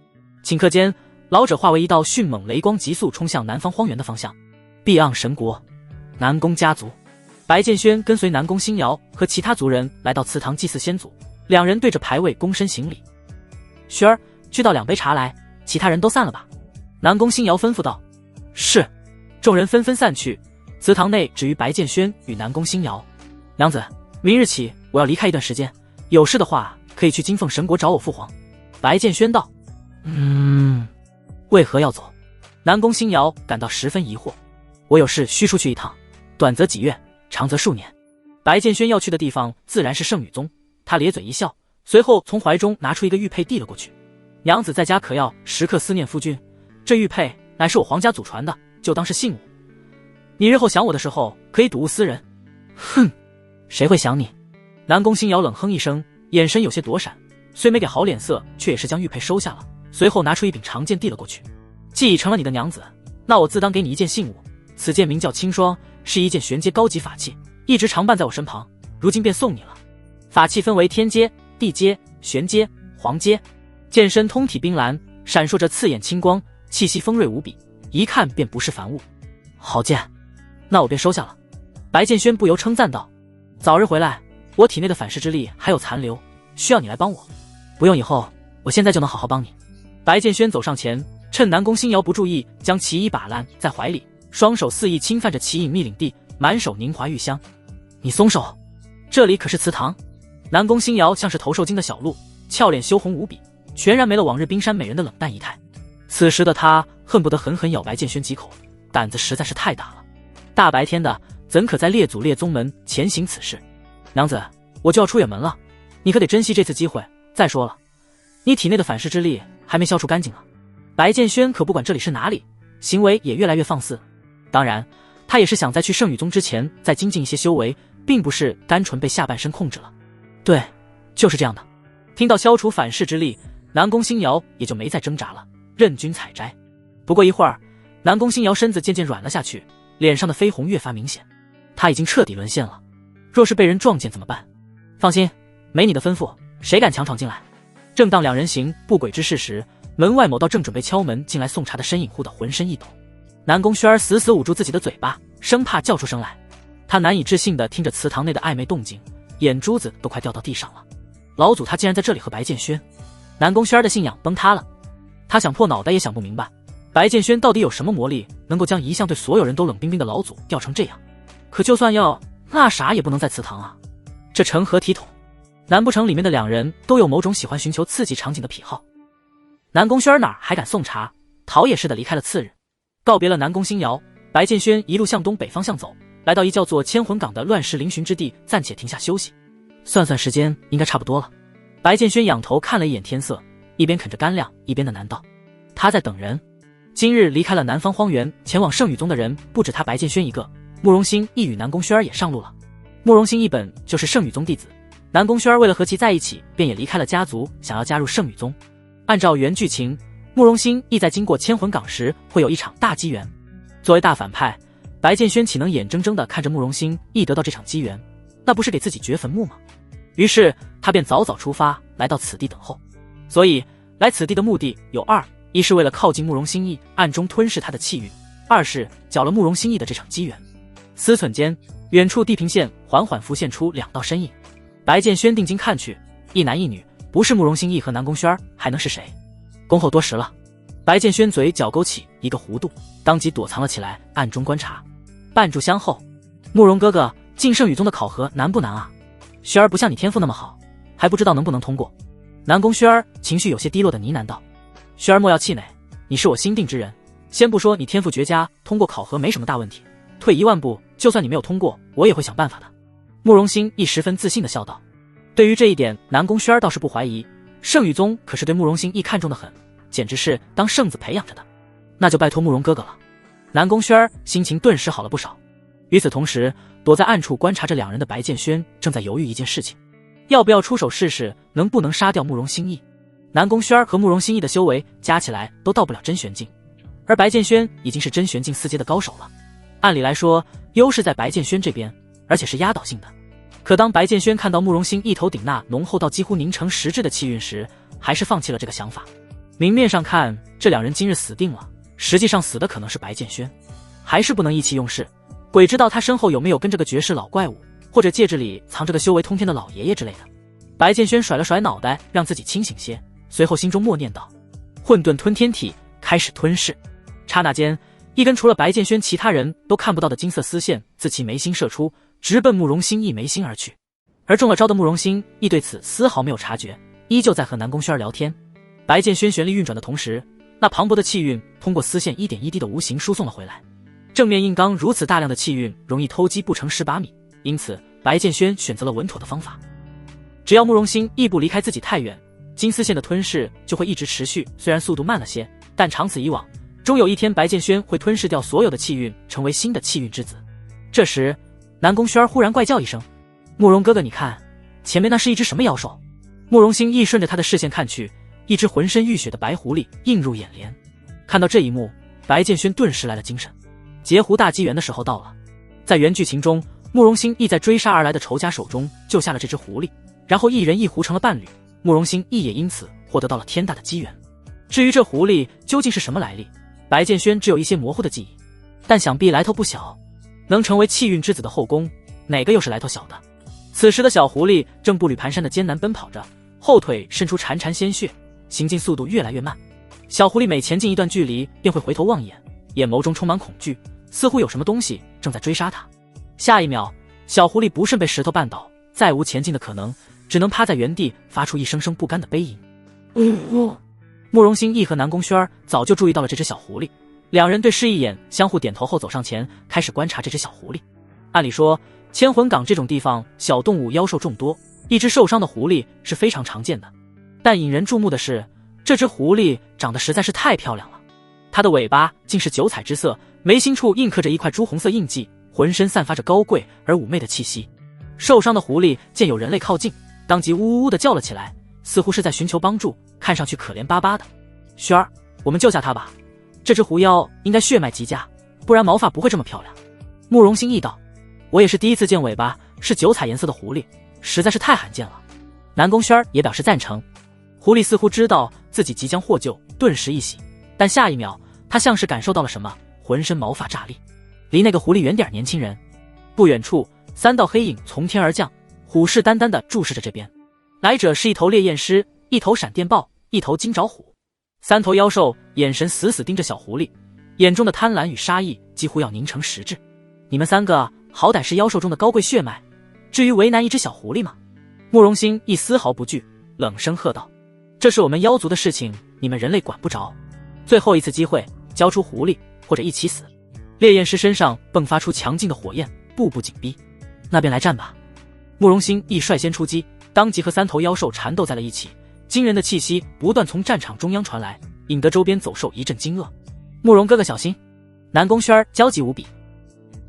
[SPEAKER 1] 顷刻间，老者化为一道迅猛雷光，急速冲向南方荒原的方向。碧盎神国，南宫家族。白剑轩跟随南宫星瑶和其他族人来到祠堂祭祀先祖，两人对着牌位躬身行礼。轩儿，去倒2杯茶来，其他人都散了吧。南宫星瑶吩咐道。是。众人纷纷散去，祠堂内只余白剑轩与南宫星瑶。娘子，明日起我要离开一段时间，有事的话可以去金凤神国找我父皇。白剑轩道。为何要走？南宫星瑶感到十分疑惑。我有事需出去一趟，短则几月，长则数年。白剑轩要去的地方自然是圣羽宗。他咧嘴一笑，随后从怀中拿出一个玉佩递了过去。娘子在家可要时刻思念夫君，这玉佩乃是我皇家祖传的，就当是信物。你日后想我的时候可以睹物思人。哼，谁会想你？南宫星瑶冷哼一声，眼神有些躲闪，虽没给好脸色，却也是将玉佩收下了，随后拿出一柄长剑递了过去。既已成了你的娘子，那我自当给你一件信物。此剑名叫青霜，是一件玄阶高级法器，一直常伴在我身旁，如今便送你了。法器分为天阶、地阶、玄阶、黄阶，剑身通体冰蓝，闪烁着刺眼青光，气息锋锐无比，一看便不是凡物。好剑，那我便收下了。白剑轩不由称赞道。早日回来，我体内的反噬之力还有残留，需要你来帮我。不用，以后我现在就能好好帮你。白剑轩走上前，趁南宫星瑶不注意，将其衣把烂在怀里，双手肆意侵犯着其隐秘领地，满手凝华玉香。你松手，这里可是祠堂。南宫星瑶像是投受惊的小鹿，俏脸羞红无比，全然没了往日冰山美人的冷淡仪态。此时的她恨不得狠狠咬白剑轩几口，胆子实在是太大了。大白天的，怎可在列祖列宗门前行此事？娘子，我就要出远门了，你可得珍惜这次机会。再说了，你体内的反噬之力还没消除干净啊。白剑轩可不管这里是哪里，行为也越来越放肆。当然，他也是想在去圣羽宗之前再精进一些修为，并不是单纯被下半身控制了。对，就是这样的。听到消除反噬之力，南宫星瑶也就没再挣扎了，任君采摘。不过一会儿，南宫星瑶身子渐渐软了下去，脸上的绯红越发明显。他已经彻底沦陷了，若是被人撞见怎么办？放心，没你的吩咐，谁敢强闯进来？正当两人行不轨之事时，门外某道正准备敲门进来送茶的身影忽的浑身一抖。南宫轩儿死死捂住自己的嘴巴，生怕叫出声来。他难以置信地听着祠堂内的暧昧动静，眼珠子都快掉到地上了。老祖他竟然在这里和白剑轩。南宫轩儿的信仰崩塌了，他想破脑袋也想不明白，白剑轩到底有什么魔力，能够将一向对所有人都冷冰冰的老祖吊成这样。可就算要，那啥也不能在祠堂啊，这成何体统？难不成里面的两人都有某种喜欢寻求刺激场景的癖好？南宫轩儿哪还敢送茶，逃也似的离开了次日。告别了南宫星瑶，白剑轩一路向东北方向走，来到一叫做千魂港的乱石嶙峋之地，暂且停下休息。算算时间，应该差不多了。白剑轩仰头看了一眼天色，一边啃着干粮，一边的喃道：他在等人。今日离开了南方荒原，前往圣羽宗的人不止他白剑轩一个，慕容欣亦与南宫轩儿也上路了。慕容欣一本就是圣羽宗弟子，南宫轩儿为了和其在一起，便也离开了家族，想要加入圣羽宗。按照原剧情，慕容欣亦在经过千魂港时会有一场大机缘。作为大反派，白剑轩岂能眼睁睁地看着慕容欣亦得到这场机缘？那不是给自己掘坟墓吗？于是他便早早出发，来到此地等候。所以来此地的目的有二：一是为了靠近慕容欣亦，暗中吞噬他的气运；二是搅了慕容欣亦的这场机缘。思忖间，远处地平线缓缓浮现出两道身影。白剑轩定睛看去，一男一女，不是慕容欣亦和南宫轩儿，还能是谁？恭候多时了。白剑轩嘴角勾起一个弧度，当即躲藏了起来，暗中观察。半炷香后，慕容哥哥，进圣羽宗的考核难不难啊？轩儿不像你天赋那么好，还不知道能不能通过。南宫轩儿情绪有些低落的呢喃道：轩儿莫要气馁，你是我心定之人，先不说你天赋绝佳，通过考核没什么大问题，退1万步，就算你没有通过，我也会想办法的。慕容欣亦十分自信地笑道。对于这一点，南宫轩儿倒是不怀疑，圣羽宗可是对慕容欣亦看重的很，简直是当圣子培养着的。那就拜托慕容哥哥了。南宫轩儿心情顿时好了不少。与此同时，躲在暗处观察着两人的白剑轩正在犹豫一件事情，要不要出手试试能不能杀掉慕容欣亦。南宫轩儿和慕容欣亦的修为加起来都到不了真玄境，而白剑轩已经是真玄境4阶的高手了。按理来说，优势在白剑轩这边，而且是压倒性的。可当白剑轩看到慕容欣一头顶那浓厚到几乎凝成实质的气运时，还是放弃了这个想法。明面上看，这两人今日死定了，实际上死的可能是白剑轩。还是不能意气用事，鬼知道他身后有没有跟着个绝世老怪物，或者戒指里藏着个修为通天的老爷爷之类的。白剑轩甩了甩脑袋，让自己清醒些，随后心中默念道：混沌吞天体，开始吞噬。刹那间，一根除了白剑轩其他人都看不到的金色丝线自其眉心射出，直奔慕容心意眉心而去。而中了招的慕容心意对此丝毫没有察觉，依旧在和南宫轩聊天。白剑轩旋律运转的同时，那磅礴的气运通过丝线一点一滴的无形输送了回来。正面硬刚如此大量的气运容易偷鸡不成蚀把米，因此白剑轩选择了稳妥的方法。只要慕容心意不离开自己太远，金丝线的吞噬就会一直持续，虽然速度慢了些，但长此以往，终有一天白剑轩会吞噬掉所有的气运，成为新的气运之子。这时南宫轩忽然怪叫一声：慕容哥哥，你看前面那是一只什么妖兽？慕容心意顺着他的视线看去，一只浑身浴血的白狐狸映入眼帘。看到这一幕，白剑轩顿时来了精神。截胡大机缘的时候到了。在原剧情中，慕容心意在追杀而来的仇家手中救下了这只狐狸，然后一人一狐成了伴侣，慕容心意也因此获得到了天大的机缘。至于这狐狸究竟是什么来历，白剑轩只有一些模糊的记忆，但想必来头不小，能成为气运之子的后宫，哪个又是来头小的？此时的小狐狸正步履蹒跚的艰难奔跑着，后腿渗出潺潺鲜血，行进速度越来越慢。小狐狸每前进一段距离便会回头望眼，眼眸中充满恐惧，似乎有什么东西正在追杀它。下一秒，小狐狸不慎被石头绊倒，再无前进的可能，只能趴在原地发出一声声不甘的悲吟。慕容心意和南宫轩早就注意到了这只小狐狸，两人对视一眼，相互点头后走上前，开始观察这只小狐狸。按理说，千魂港这种地方小动物妖兽众多，一只受伤的狐狸是非常常见的。但引人注目的是，这只狐狸长得实在是太漂亮了。它的尾巴竟是九彩之色，眉心处印刻着一块朱红色印记，浑身散发着高贵而妩媚的气息。受伤的狐狸见有人类靠近，当即呜呜呜地叫了起来，似乎是在寻求帮助，看上去可怜巴巴的。轩儿，我们救下它吧，这只狐妖应该血脉极佳，不然毛发不会这么漂亮。慕容心意道：我也是第一次见尾巴是九彩颜色的狐狸，实在是太罕见了。南宫轩也表示赞成。狐狸似乎知道自己即将获救，顿时一喜，但下一秒他像是感受到了什么，浑身毛发炸立。离那个狐狸远点，年轻人。不远处，三道黑影从天而降，虎视眈眈地注视着这边。来者是一头烈焰狮，一头闪电豹，一头金爪虎。三头妖兽眼神死死盯着小狐狸，眼中的贪婪与杀意几乎要凝成实质。你们三个好歹是妖兽中的高贵血脉，至于为难一只小狐狸吗？慕容心亦丝毫不惧，冷声喝道：这是我们妖族的事情，你们人类管不着。最后一次机会，交出狐狸，或者一起死。烈焰狮身上迸发出强劲的火焰，步步紧逼。那便来战吧。慕容心亦率先出击，当即和三头妖兽缠斗在了一起，惊人的气息不断从战场中央传来，引得周边走兽一阵惊愕。慕容哥哥小心！南宫轩焦急无比。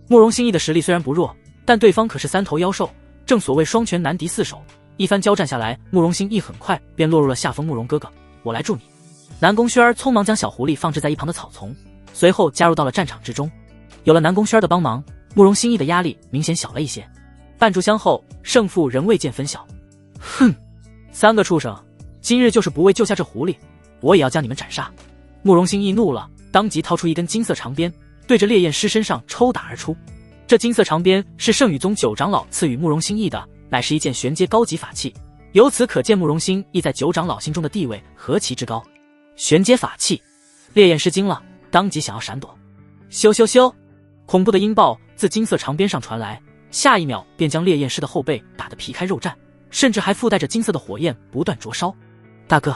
[SPEAKER 1] 慕容心意的实力虽然不弱，但对方可是三头妖兽，正所谓双拳难敌四手。一番交战下来，慕容心意很快便落入了下风。慕容哥哥，我来助你。南宫轩匆忙将小狐狸放置在一旁的草丛，随后加入到了战场之中。有了南宫轩的帮忙，慕容心意的压力明显小了一些。半炷香后，胜负仍未见分晓。哼，三个畜生，今日就是不为救下这狐狸，我也要将你们斩杀。慕容心意怒了，当即掏出一根金色长鞭，对着烈焰狮身上抽打而出。这金色长鞭是圣羽宗九长老赐予慕容心意的，乃是一件玄阶高级法器，由此可见慕容心意在九长老心中的地位何其之高。玄阶法器，烈焰狮惊了，当即想要闪躲。咻咻咻，恐怖的音爆自金色长鞭上传来，下一秒便将烈焰狮的后背打得皮开肉绽，甚至还附带着金色的火焰不断灼烧。大哥，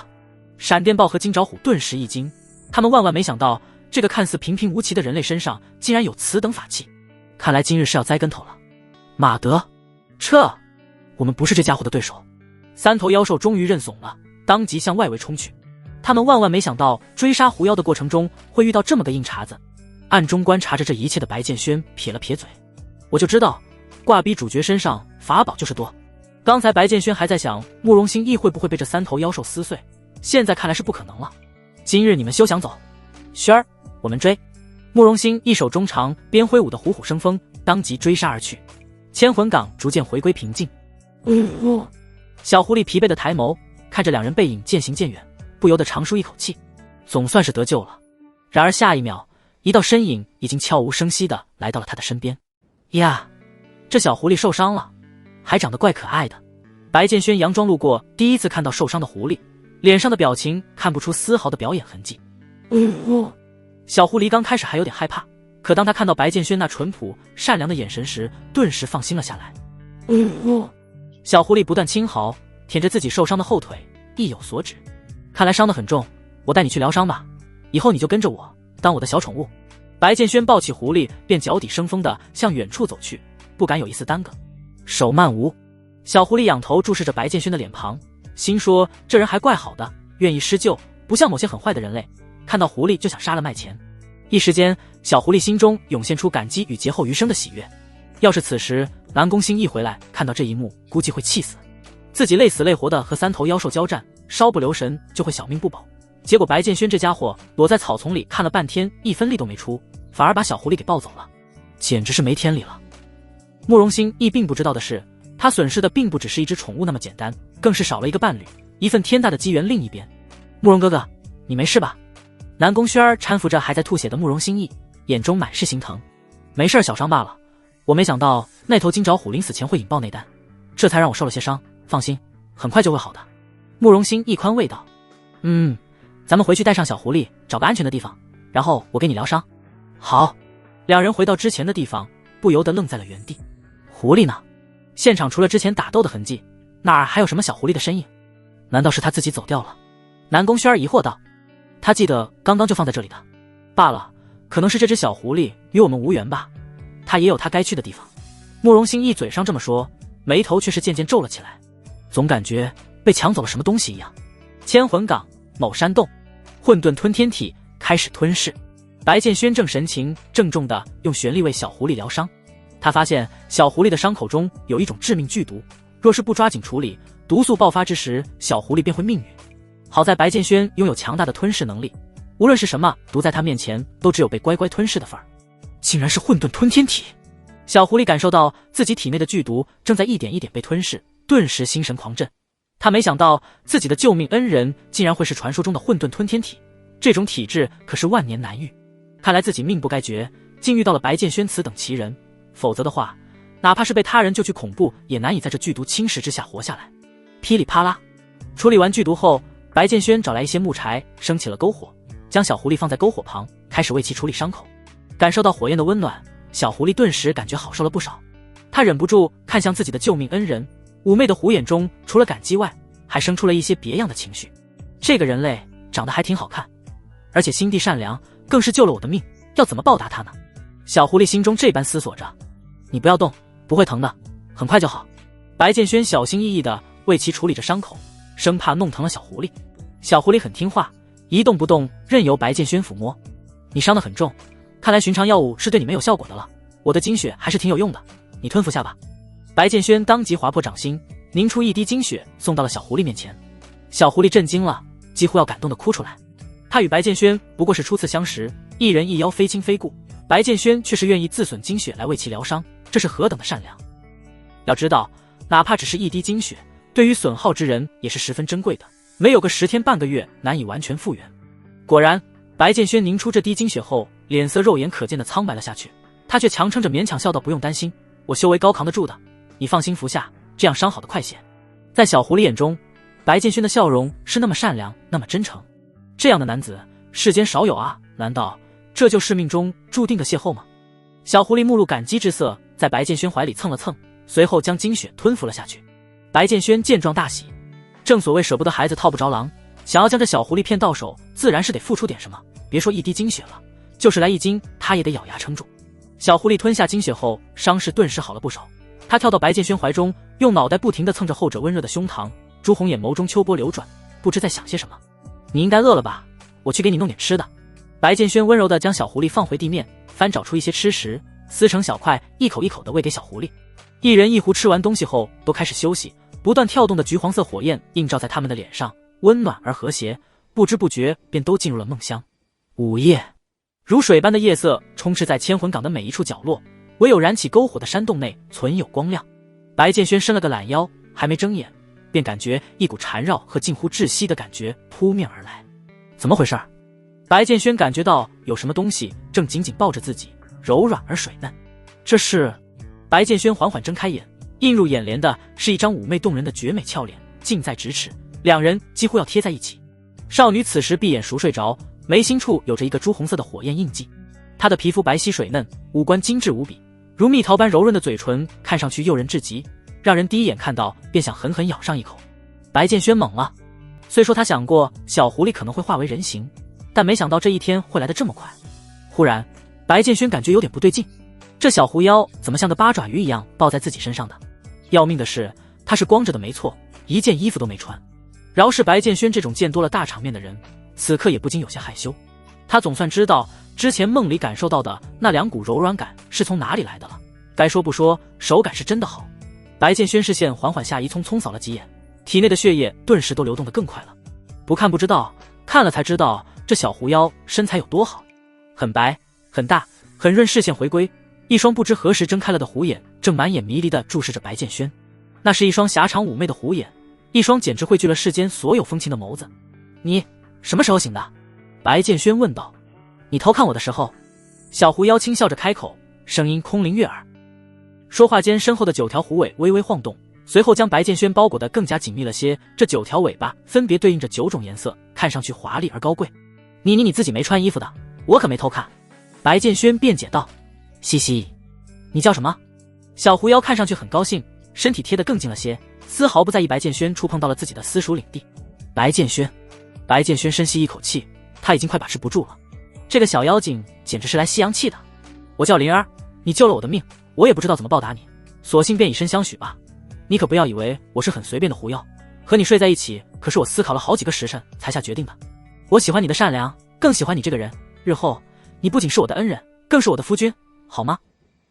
[SPEAKER 1] 闪电豹和金爪虎顿时一惊，他们万万没想到这个看似平平无奇的人类身上竟然有此等法器，看来今日是要栽跟头了。马德，撤！我们不是这家伙的对手。三头妖兽终于认怂了，当即向外围冲去。他们万万没想到追杀狐妖的过程中会遇到这么个硬茬子。暗中观察着这一切的白剑轩撇了撇嘴，我就知道挂逼主角身上法宝就是多。刚才白剑轩还在想慕容心意会不会被这三头妖兽撕碎，现在看来是不可能了。今日你们休想走，轩儿，我们追！慕容心一手中长边挥舞的虎虎生风，当即追杀而去。千魂港逐渐回归平静。小狐狸疲惫的抬眸看着两人背影渐行渐远，不由得长舒一口气，总算是得救了。然而下一秒，一道身影已经悄无声息地来到了他的身边。呀，这小狐狸受伤了，还长得怪可爱的。白建轩佯装路过，第一次看到受伤的狐狸，脸上的表情看不出丝毫的表演痕迹。小狐狸刚开始还有点害怕，可当他看到白建轩那淳朴善良的眼神时，顿时放心了下来。小狐狸不断轻嚎，舔着自己受伤的后腿，意有所指。看来伤得很重，我带你去疗伤吧，以后你就跟着我，当我的小宠物。白建轩抱起狐狸，便脚底生风地向远处走去，不敢有一丝耽搁。手慢无。小狐狸仰头注视着白建轩的脸庞，心说这人还怪好的，愿意施救，不像某些很坏的人类，看到狐狸就想杀了卖钱。一时间，小狐狸心中涌现出感激与劫后余生的喜悦。要是此时南宫兴一回来，看到这一幕，估计会气死。自己累死累活的和3头妖兽交战，稍不留神就会小命不保。结果白建轩这家伙躲在草丛里看了半天，一分力都没出，反而把小狐狸给抱走了，简直是没天理了。慕容兴亦并不知道的是，他损失的并不只是一只宠物那么简单，更是少了一个伴侣，一份天大的机缘。另一边，慕容哥哥，你没事吧？南宫轩儿搀扶着还在吐血的慕容兴义，眼中满是心疼。没事，小伤罢了。我没想到那头金爪虎临死前会引爆内丹，这才让我受了些伤。放心，很快就会好的。慕容兴义宽慰道。咱们回去带上小狐狸，找个安全的地方，然后我给你疗伤。好。两人回到之前的地方，不由得愣在了原地。狐狸呢？现场除了之前打斗的痕迹，哪儿还有什么小狐狸的身影？难道是他自己走掉了？南宫轩儿疑惑道。他记得刚刚就放在这里的。罢了，可能是这只小狐狸与我们无缘吧，他也有他该去的地方。慕容兴义嘴上这么说，眉头却是渐渐皱了起来，总感觉被抢走了什么东西一样。千魂港某山洞，混沌吞天体开始吞噬。白建轩正神情郑重地用玄力为小狐狸疗伤，他发现小狐狸的伤口中有一种致命剧毒，若是不抓紧处理，毒素爆发之时，小狐狸便会命陨。好在白建轩拥有强大的吞噬能力，无论是什么毒在他面前都只有被乖乖吞噬的份儿。竟然是混沌吞天体！小狐狸感受到自己体内的剧毒正在一点一点被吞噬，顿时心神狂震。他没想到自己的救命恩人竟然会是传说中的混沌吞天体，这种体质可是万年难遇。看来自己命不该绝，竟遇到了白建轩此等奇人，否则的话，哪怕是被他人救去恐怖，也难以在这剧毒侵蚀之下活下来。噼里啪啦，处理完剧毒后，白建轩找来一些木柴，升起了篝火，将小狐狸放在篝火旁，开始为其处理伤口。感受到火焰的温暖，小狐狸顿时感觉好受了不少。他忍不住看向自己的救命恩人，妩媚的虎眼中除了感激外，还生出了一些别样的情绪。这个人类长得还挺好看，而且心地善良，更是救了我的命，要怎么报答他呢？小狐狸心中这般思索着。你不要动，不会疼的，很快就好。白建轩小心翼翼地为其处理着伤口，生怕弄疼了小狐狸。小狐狸很听话，一动不动，任由白建轩抚摸。你伤得很重，看来寻常药物是对你没有效果的了，我的精血还是挺有用的，你吞服下吧。白建轩当即划破掌心，凝出一滴精血送到了小狐狸面前。小狐狸震惊了，几乎要感动地哭出来。他与白建轩不过是初次相识，一人一妖，非亲非故，白建轩却是愿意自损精血来为其疗伤，这是何等的善良。要知道，哪怕只是一滴精血，对于损耗之人也是十分珍贵的，没有个10天半个月难以完全复原。果然，白建轩凝出这滴精血后，脸色肉眼可见的苍白了下去，他却强撑着勉强笑道，不用担心，我修为高扛得住的，你放心服下，这样伤好的快些。在小狐狸眼中，白建轩的笑容是那么善良，那么真诚，这样的男子世间少有啊，难道这就是命中注定的邂逅吗？小狐狸目露感激之色，在白建轩怀里蹭了蹭，随后将精血吞服了下去。白建轩见状大喜，正所谓舍不得孩子套不着狼，想要将这小狐狸骗到手，自然是得付出点什么，别说一滴精血了，就是来1斤他也得咬牙撑住。小狐狸吞下精血后，伤势顿时好了不少，他跳到白建轩怀中，用脑袋不停地蹭着后者温热的胸膛，朱红眼眸中秋波流转，不知在想些什么。你应该饿了吧，我去给你弄点吃的。白建轩温柔地将小狐狸放回地面，翻找出一些吃食，撕成小块，一口一口地喂给小狐狸。一人一狐吃完东西后都开始休息，不断跳动的橘黄色火焰映照在他们的脸上，温暖而和谐，不知不觉便都进入了梦乡。午夜，如水般的夜色充斥在千魂港的每一处角落，唯有燃起篝火的山洞内存有光亮。白建轩伸了个懒腰，还没睁眼，便感觉一股缠绕和近乎窒息的感觉扑面而来。怎么回事？白建轩感觉到有什么东西正紧紧抱着自己，柔软而水嫩。这是白建轩缓缓睁开眼，映入眼帘的是一张妩媚动人的绝美俏脸，近在咫尺，两人几乎要贴在一起。少女此时闭眼熟睡着，眉心处有着一个朱红色的火焰印记。她的皮肤白皙水嫩，五官精致无比，如蜜桃般柔润的嘴唇看上去诱人至极，让人第一眼看到便想狠狠咬上一口。白建轩懵了，虽说他想过小狐狸可能会化为人形，但没想到这一天会来得这么快。忽然，白建轩感觉有点不对劲，这小狐妖怎么像个八爪鱼一样抱在自己身上的？要命的是，他是光着的没错，一件衣服都没穿。饶是白建轩这种见多了大场面的人，此刻也不禁有些害羞。他总算知道之前梦里感受到的那两股柔软感是从哪里来的了。该说不说，手感是真的好。白建轩视线缓缓下移，匆扫了几眼，体内的血液顿时都流动得更快了。不看不知道，看了才知道这小狐妖身材有多好，很白很大很润。视线回归，一双不知何时睁开了的虎眼正满眼迷离地注视着白建轩。那是一双狭长妩媚的虎眼，一双简直汇聚了世间所有风情的眸子。你什么时候醒的？白建轩问道。你偷看我的时候。小狐妖轻笑着开口，声音空灵悦耳。说话间，身后的9条虎尾微微晃动，随后将白建轩包裹得更加紧密了些。这9条尾巴分别对应着9种颜色，看上去华丽而高贵。你自己没穿衣服的，我可没偷看。白建轩辩解道。嘻嘻，你叫什么？小狐妖看上去很高兴，身体贴得更近了些，丝毫不在意白建轩触碰到了自己的私属领地。白建轩深吸一口气，他已经快把持不住了。这个小妖精简直是来吸阳气的。我叫灵儿，你救了我的命，我也不知道怎么报答你，索性便以身相许吧。你可不要以为我是很随便的狐妖，和你睡在一起可是我思考了好几个时辰才下决定的。我喜欢你的善良，更喜欢你这个人，日后你不仅是我的恩人，更是我的夫君，好吗？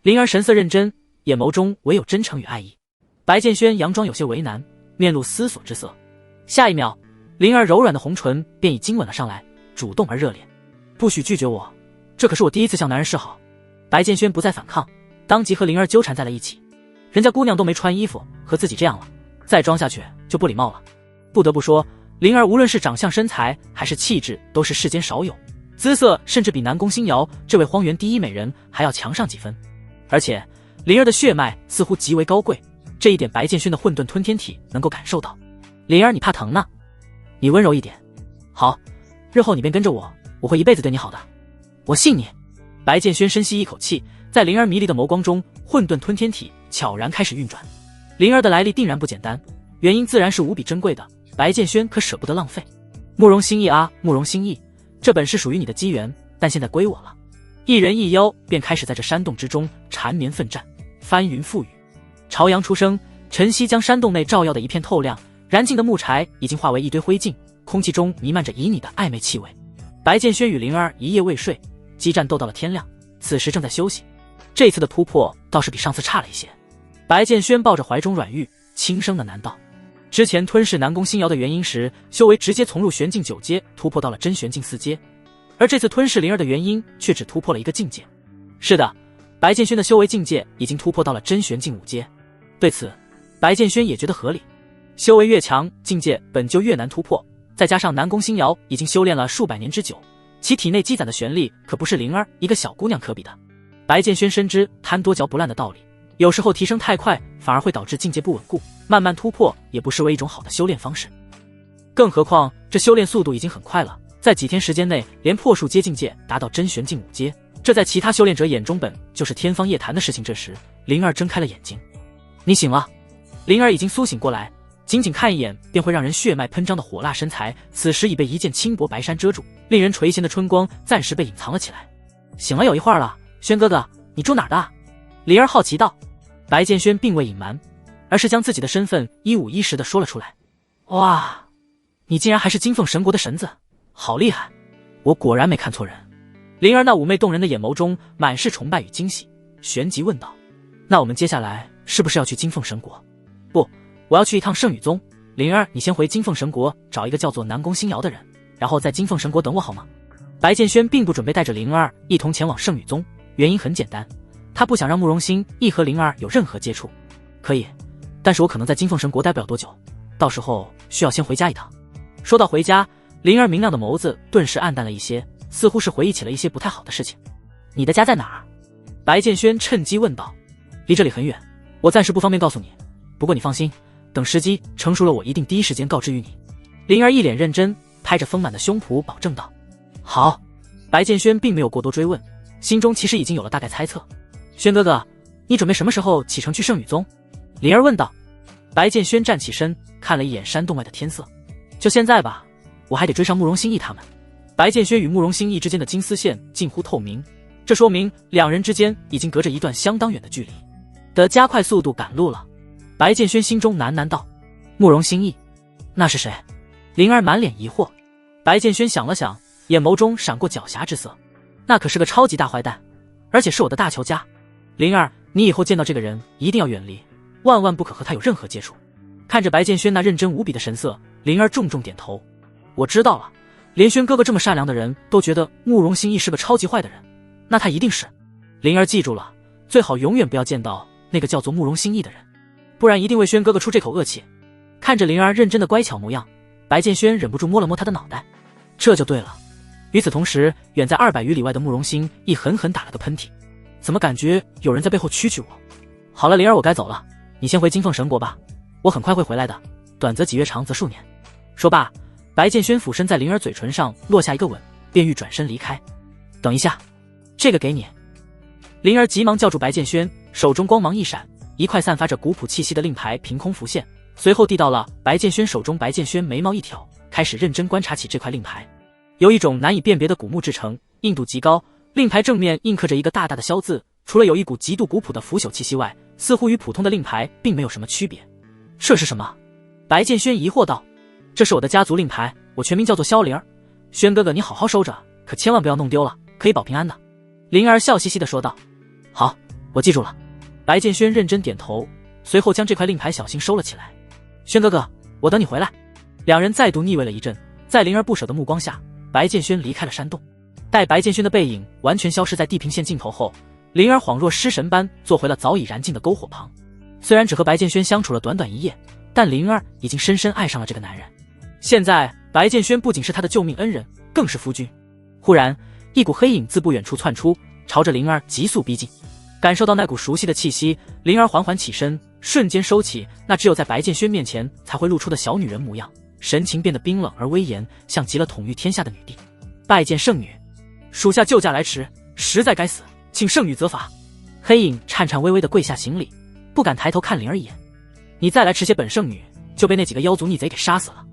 [SPEAKER 1] 灵儿神色认真，眼眸中唯有真诚与爱意。白建轩佯装有些为难，面露思索之色。下一秒，灵儿柔软的红唇便已经吻了上来，主动而热烈。不许拒绝我，这可是我第一次向男人示好。白建轩不再反抗，当即和灵儿纠缠在了一起。人家姑娘都没穿衣服，和自己这样了，再装下去就不礼貌了。不得不说，灵儿无论是长相身材还是气质，都是世间少有，姿色甚至比南宫星瑶这位荒原第一美人还要强上几分。而且灵儿的血脉似乎极为高贵，这一点白建轩的混沌吞天体能够感受到。灵儿，你怕疼呢？你温柔一点。好，日后你便跟着我，我会一辈子对你好的。我信你。白建轩深吸一口气，在灵儿迷离的眸光中，混沌吞天体悄然开始运转。灵儿的来历定然不简单，原因自然是无比珍贵的，白建轩可舍不得浪费。慕容心意啊，慕容心意，这本是属于你的机缘，但现在归我了。一人一妖便开始在这山洞之中缠绵奋战，翻云覆雨。朝阳初升，晨曦将山洞内照耀得一片透亮，燃尽的木柴已经化为一堆灰烬，空气中弥漫着旖旎的暧昧气味。白建轩与灵儿一夜未睡，激战斗到了天亮，此时正在休息。这次的突破倒是比上次差了一些。白建轩抱着怀中软玉，轻声的喃道：之前吞噬南宫星瑶的原因时，修为直接从入玄境9阶突破到了真玄境4阶，而这次吞噬灵儿的原因却只突破了一个境界。是的，白建轩的修为境界已经突破到了真玄境5阶。对此，白建轩也觉得合理。修为越强，境界本就越难突破，再加上南宫星瑶已经修炼了数百年之久，其体内积攒的玄力可不是灵儿一个小姑娘可比的。白建轩深知贪多嚼不烂的道理，有时候提升太快反而会导致境界不稳固，慢慢突破也不失为一种好的修炼方式。更何况这修炼速度已经很快了，在几天时间内连破数阶境界达到真玄境5阶，这在其他修炼者眼中本就是天方夜谭的事情。这时灵儿睁开了眼睛。你醒了。灵儿已经苏醒过来，仅仅看一眼便会让人血脉喷张的火辣身材，此时已被一件轻薄白衫遮住，令人垂涎的春光暂时被隐藏了起来。醒了有一会儿了，轩哥哥，你住哪儿的？灵儿好奇道。白建轩并未隐瞒，而是将自己的身份一五一十地说了出来。哇，你竟然还是金凤神国的神子，好厉害！我果然没看错人。灵儿那妩媚动人的眼眸中满是崇拜与惊喜，旋即问道：那我们接下来是不是要去金凤神国？不，我要去一趟圣羽宗。灵儿，你先回金凤神国找一个叫做南宫星瑶的人，然后在金凤神国等我好吗？白建轩并不准备带着灵儿一同前往圣羽宗，原因很简单，他不想让慕容心意和灵儿有任何接触。可以，但是我可能在金凤神国待不了多久，到时候需要先回家一趟。说到回家，灵儿明亮的眸子顿时暗淡了一些，似乎是回忆起了一些不太好的事情。你的家在哪儿？白建轩趁机问道。离这里很远，我暂时不方便告诉你。不过你放心，等时机成熟了，我一定第一时间告知于你。灵儿一脸认真，拍着丰满的胸脯保证道。好。白剑轩并没有过多追问，心中其实已经有了大概猜测。轩哥哥，你准备什么时候启程去圣女宗？灵儿问道。白剑轩站起身，看了一眼山洞外的天色。就现在吧，我还得追上慕容心意他们。白剑轩与慕容心意之间的金丝线近乎透明，这说明两人之间已经隔着一段相当远的距离，得加快速度赶路了。白剑轩心中喃喃道：慕容心意，那是谁？灵儿满脸疑惑。白剑轩想了想，眼眸中闪过狡黠之色。那可是个超级大坏蛋，而且是我的大仇家。灵儿，你以后见到这个人一定要远离，万万不可和他有任何接触。看着白剑轩那认真无比的神色，灵儿重重点头。我知道了，连轩哥哥这么善良的人都觉得慕容心意是个超级坏的人，那他一定是。灵儿记住了，最好永远不要见到那个叫做慕容心意的人，不然一定为轩哥哥出这口恶气。看着灵儿认真的乖巧模样，白剑轩忍不住摸了摸他的脑袋。这就对了。与此同时，远在200余里外的慕容心意狠狠打了个喷嚏。怎么感觉有人在背后蛐蛐我？好了，灵儿，我该走了，你先回金凤神国吧，我很快会回来的，短则几月，长则数年。说罢，白剑轩俯身在灵儿嘴唇上落下一个吻，便欲转身离开。等一下，这个给你。灵儿急忙叫住白剑轩，手中光芒一闪，一块散发着古朴气息的令牌凭空浮现，随后递到了白剑轩手中。白剑轩眉毛一挑，开始认真观察起这块令牌。由一种难以辨别的古木制成，硬度极高，令牌正面印刻着一个大大的萧字，除了有一股极度古朴的腐朽气息外，似乎与普通的令牌并没有什么区别。这是什么？白剑轩疑惑道。这是我的家族令牌，我全名叫做萧灵儿。轩哥哥，你好好收着，可千万不要弄丢了，可以保平安的。灵儿笑嘻嘻地说道。好，我记住了。白剑轩认真点头，随后将这块令牌小心收了起来。轩哥哥，我等你回来。两人再度腻味了一阵，在灵儿不舍的目光下，白剑轩离开了山洞。待白剑轩的背影完全消失在地平线尽头后，灵儿恍若失神般坐回了早已燃尽的篝火旁。虽然只和白剑轩相处了短短1夜，但灵儿已经深深爱上了这个男人。现在白剑轩不仅是他的救命恩人，更是夫君。忽然，一股黑影自不远处窜出，朝着灵儿急速逼近。感受到那股熟悉的气息，灵儿缓缓起身，瞬间收起那只有在白剑轩面前才会露出的小女人模样，神情变得冰冷而威严，像极了统御天下的女帝。拜见圣女，属下救驾来迟，实在该死，请圣女责罚。黑影颤颤巍巍地跪下行礼，不敢抬头看灵儿一眼。你再来迟些，本圣女就被那几个妖族逆贼给杀死了。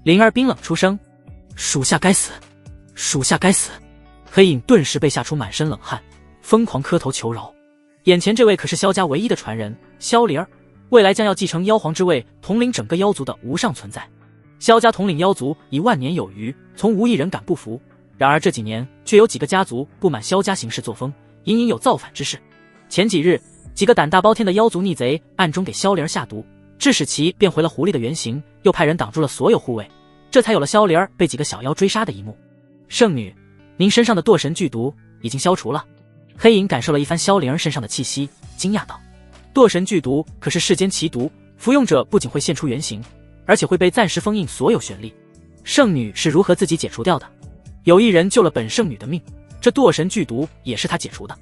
[SPEAKER 1] 灵儿冰冷出声。属下该死，属下该死。黑影顿时被吓出满身冷汗，疯狂磕头求饶。眼前这位可是萧家唯一的传人，萧灵儿，未来将要继承妖皇之位，统领整个妖族的无上存在。萧家统领妖族已万年有余，从无一人敢不服。然而这几年却有几个家族不满萧家行事作风，隐隐有造反之事。前几日，几个胆大包天的妖族逆贼暗中给萧灵儿下毒，致使其变回了狐狸的原形，又派人挡住了所有护卫，这才有了萧灵儿被几个小妖追杀的一幕。圣女，您身上的堕神剧毒已经消除了。黑影感受了一番萧灵儿身上的气息，惊讶道：堕神剧毒可是世间奇毒，服用者不仅会现出原形，而且会被暂时封印所有玄力。圣女是如何自己解除掉的？有一人救了本圣女的命，这堕神剧毒也是她解除的。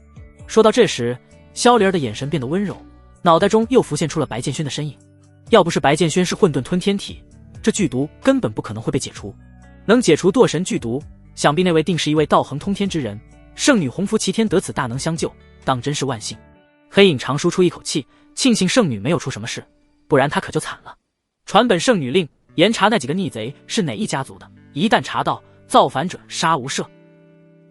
[SPEAKER 1] 说到这时，萧灵儿的眼神变得温柔，脑袋中又浮现出了白剑轩的身影。要不是白剑轩是混沌吞天体，这剧毒根本不可能会被解除。能解除堕神剧毒，想必那位定是一位道行通天之人。圣女洪福齐天得此大能相救，当真是万幸。黑影长舒出一口气，庆幸圣女没有出什么事，不然她可就惨了。传本圣女令，严查那几个逆贼是哪一家族的，一旦查到，造反者杀无赦。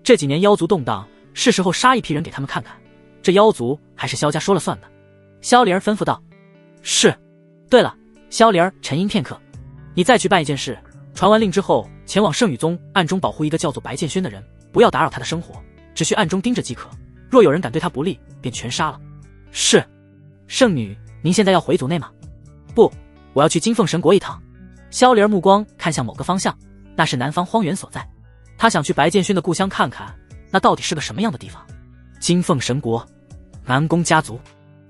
[SPEAKER 1] 这几年妖族动荡，是时候杀一批人给他们看看，这妖族还是萧家说了算的。萧灵儿吩咐道。是。对了，萧灵儿沉吟片刻，你再去办一件事，传完令之后，前往圣女宗暗中保护一个叫做白剑轩的人，不要打扰他的生活，只需暗中盯着即可，若有人敢对他不利，便全杀了。是。圣女，您现在要回族内吗？不，我要去金凤神国一趟。萧灵儿目光看向某个方向，那是南方荒原所在。他想去白剑轩的故乡看看，那到底是个什么样的地方。金凤神国，南宫家族。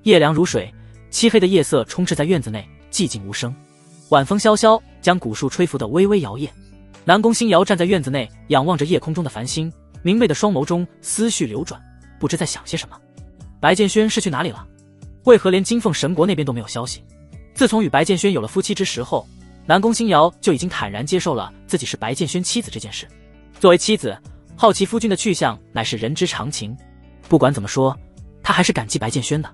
[SPEAKER 1] 夜凉如水，漆黑的夜色充斥在院子内，寂静无声。晚风萧萧，将古树吹拂得微微摇曳。南宫星瑶站在院子内，仰望着夜空中的繁星，明媚的双眸中思绪流转，不知在想些什么。白剑轩是去哪里了？为何连金凤神国那边都没有消息？自从与白剑轩有了夫妻之实后，南宫星瑶就已经坦然接受了自己是白剑轩妻子这件事。作为妻子，好奇夫君的去向乃是人之常情。不管怎么说，他还是感激白剑轩的。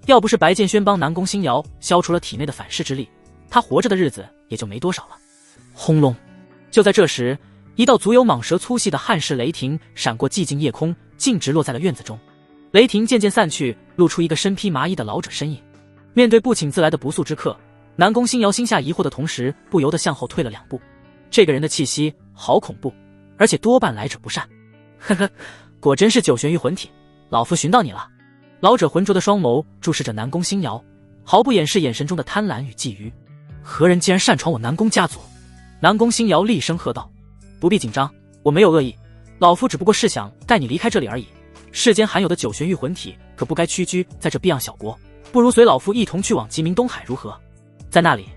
[SPEAKER 1] 要不是白剑轩帮南宫星瑶消除了体内的反噬之力，他活着的日子也就没多少了。轰隆！就在这时，一道足有蟒蛇粗细的汉式雷霆闪过寂静夜空，径直落在了院子中。雷霆渐渐散去，露出一个身披麻衣的老者身影。面对不请自来的不速之客，南宫星瑶心下疑惑的同时，不由得向后退了2步。这个人的气息好恐怖，而且多半来者不善。呵呵，果真是九玄玉魂体，老夫寻到你了。老者浑浊的双眸注视着南宫星瑶，毫不掩饰眼神中的贪婪与觊觎。何人竟然擅闯我南宫家族？南宫星瑶厉声喝道：“不必紧张，我没有恶意，老夫只不过是想带你离开这里而已。世间罕有的九玄玉魂体可不该屈居在这避漾小国，不如随老夫一同去往极明东海如何？在那里，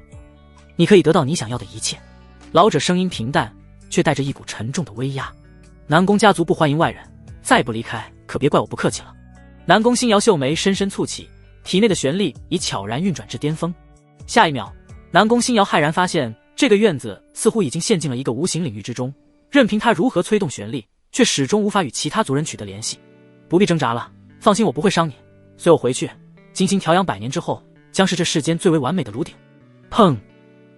[SPEAKER 1] 你可以得到你想要的一切。”老者声音平淡，却带着一股沉重的威压。南宫家族不欢迎外人，再不离开，可别怪我不客气了。南宫星瑶秀眉深深蹙起，体内的玄力已悄然运转至巅峰。下一秒，南宫星瑶骇然发现，这个院子似乎已经陷进了一个无形领域之中，任凭他如何催动玄力，却始终无法与其他族人取得联系。不必挣扎了，放心，我不会伤你。随我回去，精心调养100年之后，将是这世间最为完美的炉鼎。砰！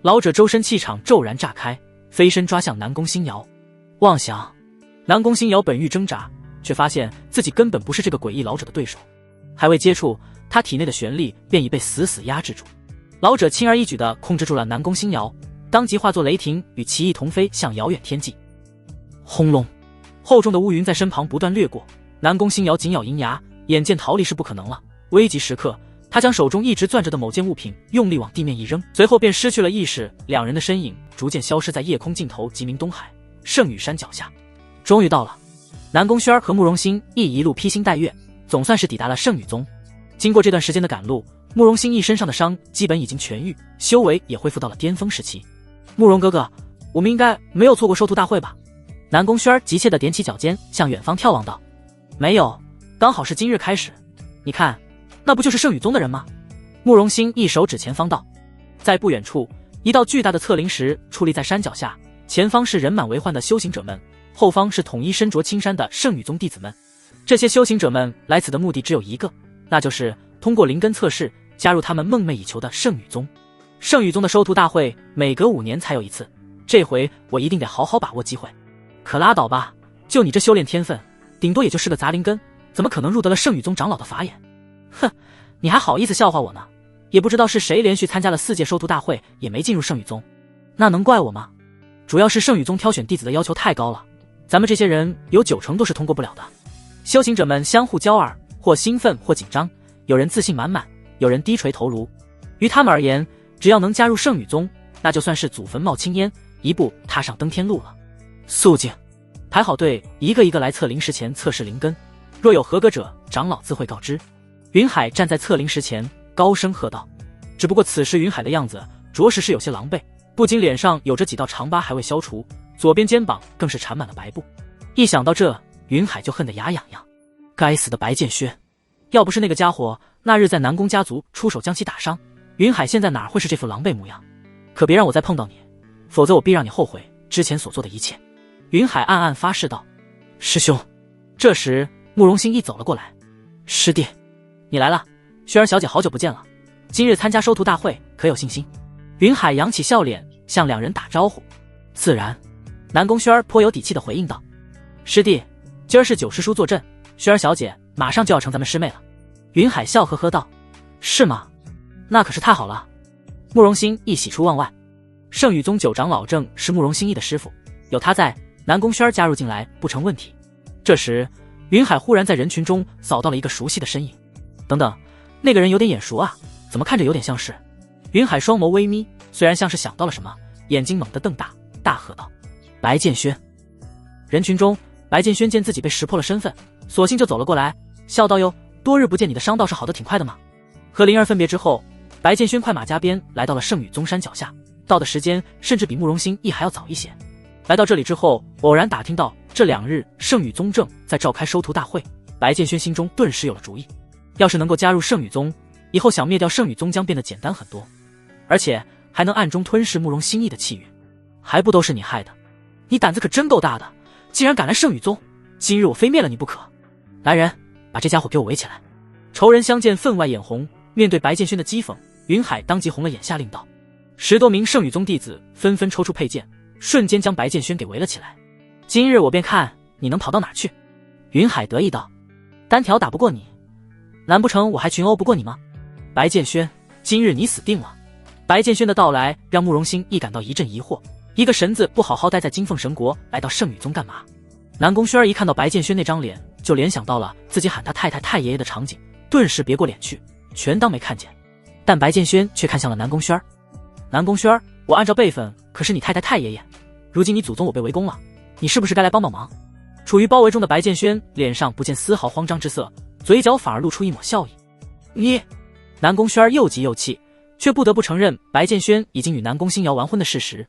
[SPEAKER 1] 老者周身气场骤然炸开，飞身抓向南宫星瑶。妄想！南宫星瑶本欲挣扎，却发现自己根本不是这个诡异老者的对手。还未接触，他体内的玄力便已被死死压制住。老者轻而易举地控制住了南宫星瑶，当即化作雷霆，与其一同飞向遥远天际。轰隆！厚重的乌云在身旁不断掠过，南宫星瑶紧咬银牙，眼见逃离是不可能了。危急时刻，他将手中一直攥着的某件物品用力往地面一扔，随后便失去了意识，两人的身影逐渐消失在夜空尽头极明东海圣羽山脚下。终于到了，南宫轩儿和慕容欣亦一路披星戴月，总算是抵达了圣羽宗。经过这段时间的赶路，慕容欣亦身上的伤基本已经痊愈，修为也恢复到了巅峰时期。慕容哥哥，我们应该没有错过收徒大会吧？南宫轩儿急切地踮起脚尖，向远方眺望道：“没有，刚好是今日开始。你看，那不就是圣羽宗的人吗？”慕容欣一手指前方道。在不远处，一道巨大的测灵石矗立在山脚下，前方是人满为患的修行者们，后方是统一身着青衫的圣羽宗弟子们。这些修行者们来此的目的只有一个，那就是通过灵根测试，加入他们梦寐以求的圣羽宗。圣羽宗的收徒大会每隔5年才有一次，这回我一定得好好把握机会。可拉倒吧，就你这修炼天分，顶多也就是个杂灵根，怎么可能入得了圣羽宗长老的法眼？哼，你还好意思笑话我呢？也不知道是谁连续参加了4届收徒大会也没进入圣羽宗，那能怪我吗？主要是圣羽宗挑选弟子的要求太高了，咱们这些人有90%都是通过不了的。修行者们相互交耳，或兴奋或紧张，有人自信满满，有人低垂头颅。于他们而言，只要能加入圣羽宗，那就算是祖坟冒青烟，一步踏上登天路了。肃静，排好队，一个一个来测灵石前测试灵根，若有合格者，长老自会告知。云海站在测灵石前，高声喝道。只不过此时云海的样子着实是有些狼狈，不仅脸上有着几道长疤还未消除，左边肩膀更是缠满了白布。一想到这，云海就恨得牙痒痒。该死的白剑轩，要不是那个家伙那日在南宫家族出手将其打伤，云海现在哪会是这副狼狈模样？可别让我再碰到你，否则我必让你后悔之前所做的一切。云海暗暗发誓道。师兄。这时慕容欣亦走了过来。师弟，你来了，轩儿小姐好久不见了，今日参加收徒大会可有信心？云海扬起笑脸向两人打招呼。自然。南宫轩儿颇有底气地回应道。师弟，今儿是九师叔坐镇，轩儿小姐马上就要成咱们师妹了。云海笑呵呵道。是吗？那可是太好了。慕容欣亦喜出望外。圣羽宗9长老正是慕容欣亦的师傅，有他在，南宫轩儿加入进来不成问题。这时云海忽然在人群中扫到了一个熟悉的身影。等等，那个人有点眼熟啊，怎么看着有点像是……云海双眸微眯，虽然像是想到了什么，眼睛猛地瞪大，大喝道：白剑轩！人群中，白剑轩见自己被识破了身份，索性就走了过来，笑道：哟，多日不见，你的伤倒是好得挺快的嘛。和灵儿分别之后，白剑轩快马加鞭来到了圣羽宗山脚下，到的时间甚至比慕容欣亦还要早一些。来到这里之后，偶然打听到这2日圣羽宗正在召开收徒大会，白剑轩心中顿时有了主意。要是能够加入圣羽宗，以后想灭掉圣宇宗将变得简单很多，而且还能暗中吞噬慕容心意的气运，还不都是你害的？你胆子可真够大的，竟然敢来圣宇宗！今日我非灭了你不可！来人，把这家伙给我围起来！仇人相见分外眼红，面对白剑轩的讥讽，云海当即红了眼，下令道：10多名圣宇宗弟子纷纷抽出佩剑，瞬间将白剑轩给围了起来。今日我便看你能跑到哪去！云海得意道：单挑打不过你，难不成我还群殴不过你吗？白剑轩，今日你死定了！白剑轩的到来让慕容心意感到一阵疑惑，一个神子不好好待在金凤神国，来到圣宇宗干嘛？南宫轩儿一看到白剑轩那张脸，就联想到了自己喊他太太太爷爷的场景，顿时别过脸去，全当没看见。但白剑轩却看向了南宫轩儿：南宫轩儿，我按照辈分可是你太太太爷爷，如今你祖宗我被围攻了，你是不是该来帮帮忙？处于包围中的白剑轩脸上不见丝毫慌张之色，嘴角反而露出一抹笑意。你……南宫轩儿又急又气，却不得不承认白剑轩已经与南宫星瑶完婚的事实。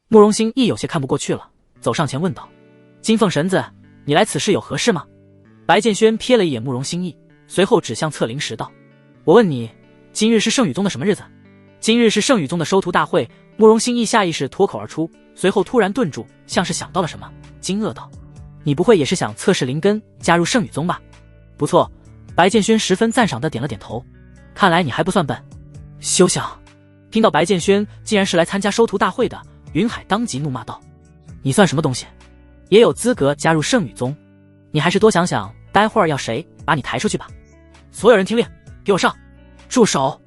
[SPEAKER 1] 慕容心亦有些看不过去了，走上前问道：金凤神子，你来此事有何事吗？白剑轩瞥了一眼慕容心意，随后指向策灵石道：我问你，今日是圣宇宗的什么日子？今日是圣宇宗的收徒大会。慕容心意下意识脱口而出，随后突然顿住，像是想到了什么，惊愕道：你不会也是想测试灵根，加入圣宇宗吧？不错。白剑轩十分赞赏地点了点头，看来你还不算笨。休想！听到白剑轩竟然是来参加收徒大会的，云海当即怒骂道：你算什么东西，也有资格加入圣宇宗？你还是多想想待会儿要谁把你抬出去吧。所有人听令，给我上！住手！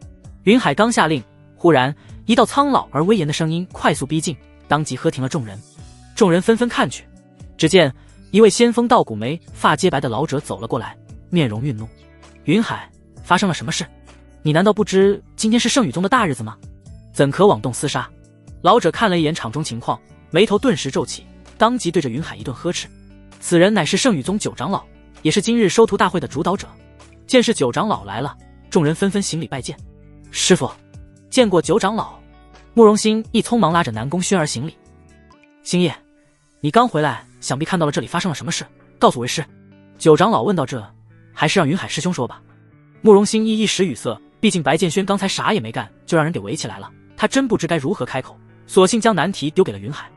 [SPEAKER 1] 云海刚下令，忽然一道苍老而威严的声音快速逼近，当即喝停了众人。众人纷纷看去，只见一位仙风道骨眉发皆白的老者走了过来，面容愠怒。云海，发生了什么事？你难道不知今天是圣宇宗的大日子吗？怎可妄动厮杀？老者看了一眼场中情况，眉头顿时皱起，当即对着云海一顿呵斥。此人乃是圣宇宗九长老，也是今日收徒大会的主导者。见是九长老来了，众人纷纷行礼拜见。师父，见过九长老。慕容心一匆忙拉着南宫轩儿行礼。星夜，你刚回来，想必看到了这里发生了什么事，告诉为师。九长老问到这，还是让云海师兄说吧。慕容心一时语塞，毕竟白剑轩刚才啥也没干，就让人给围起来了，他真不知该如何开口，索性将难题丢给了云海。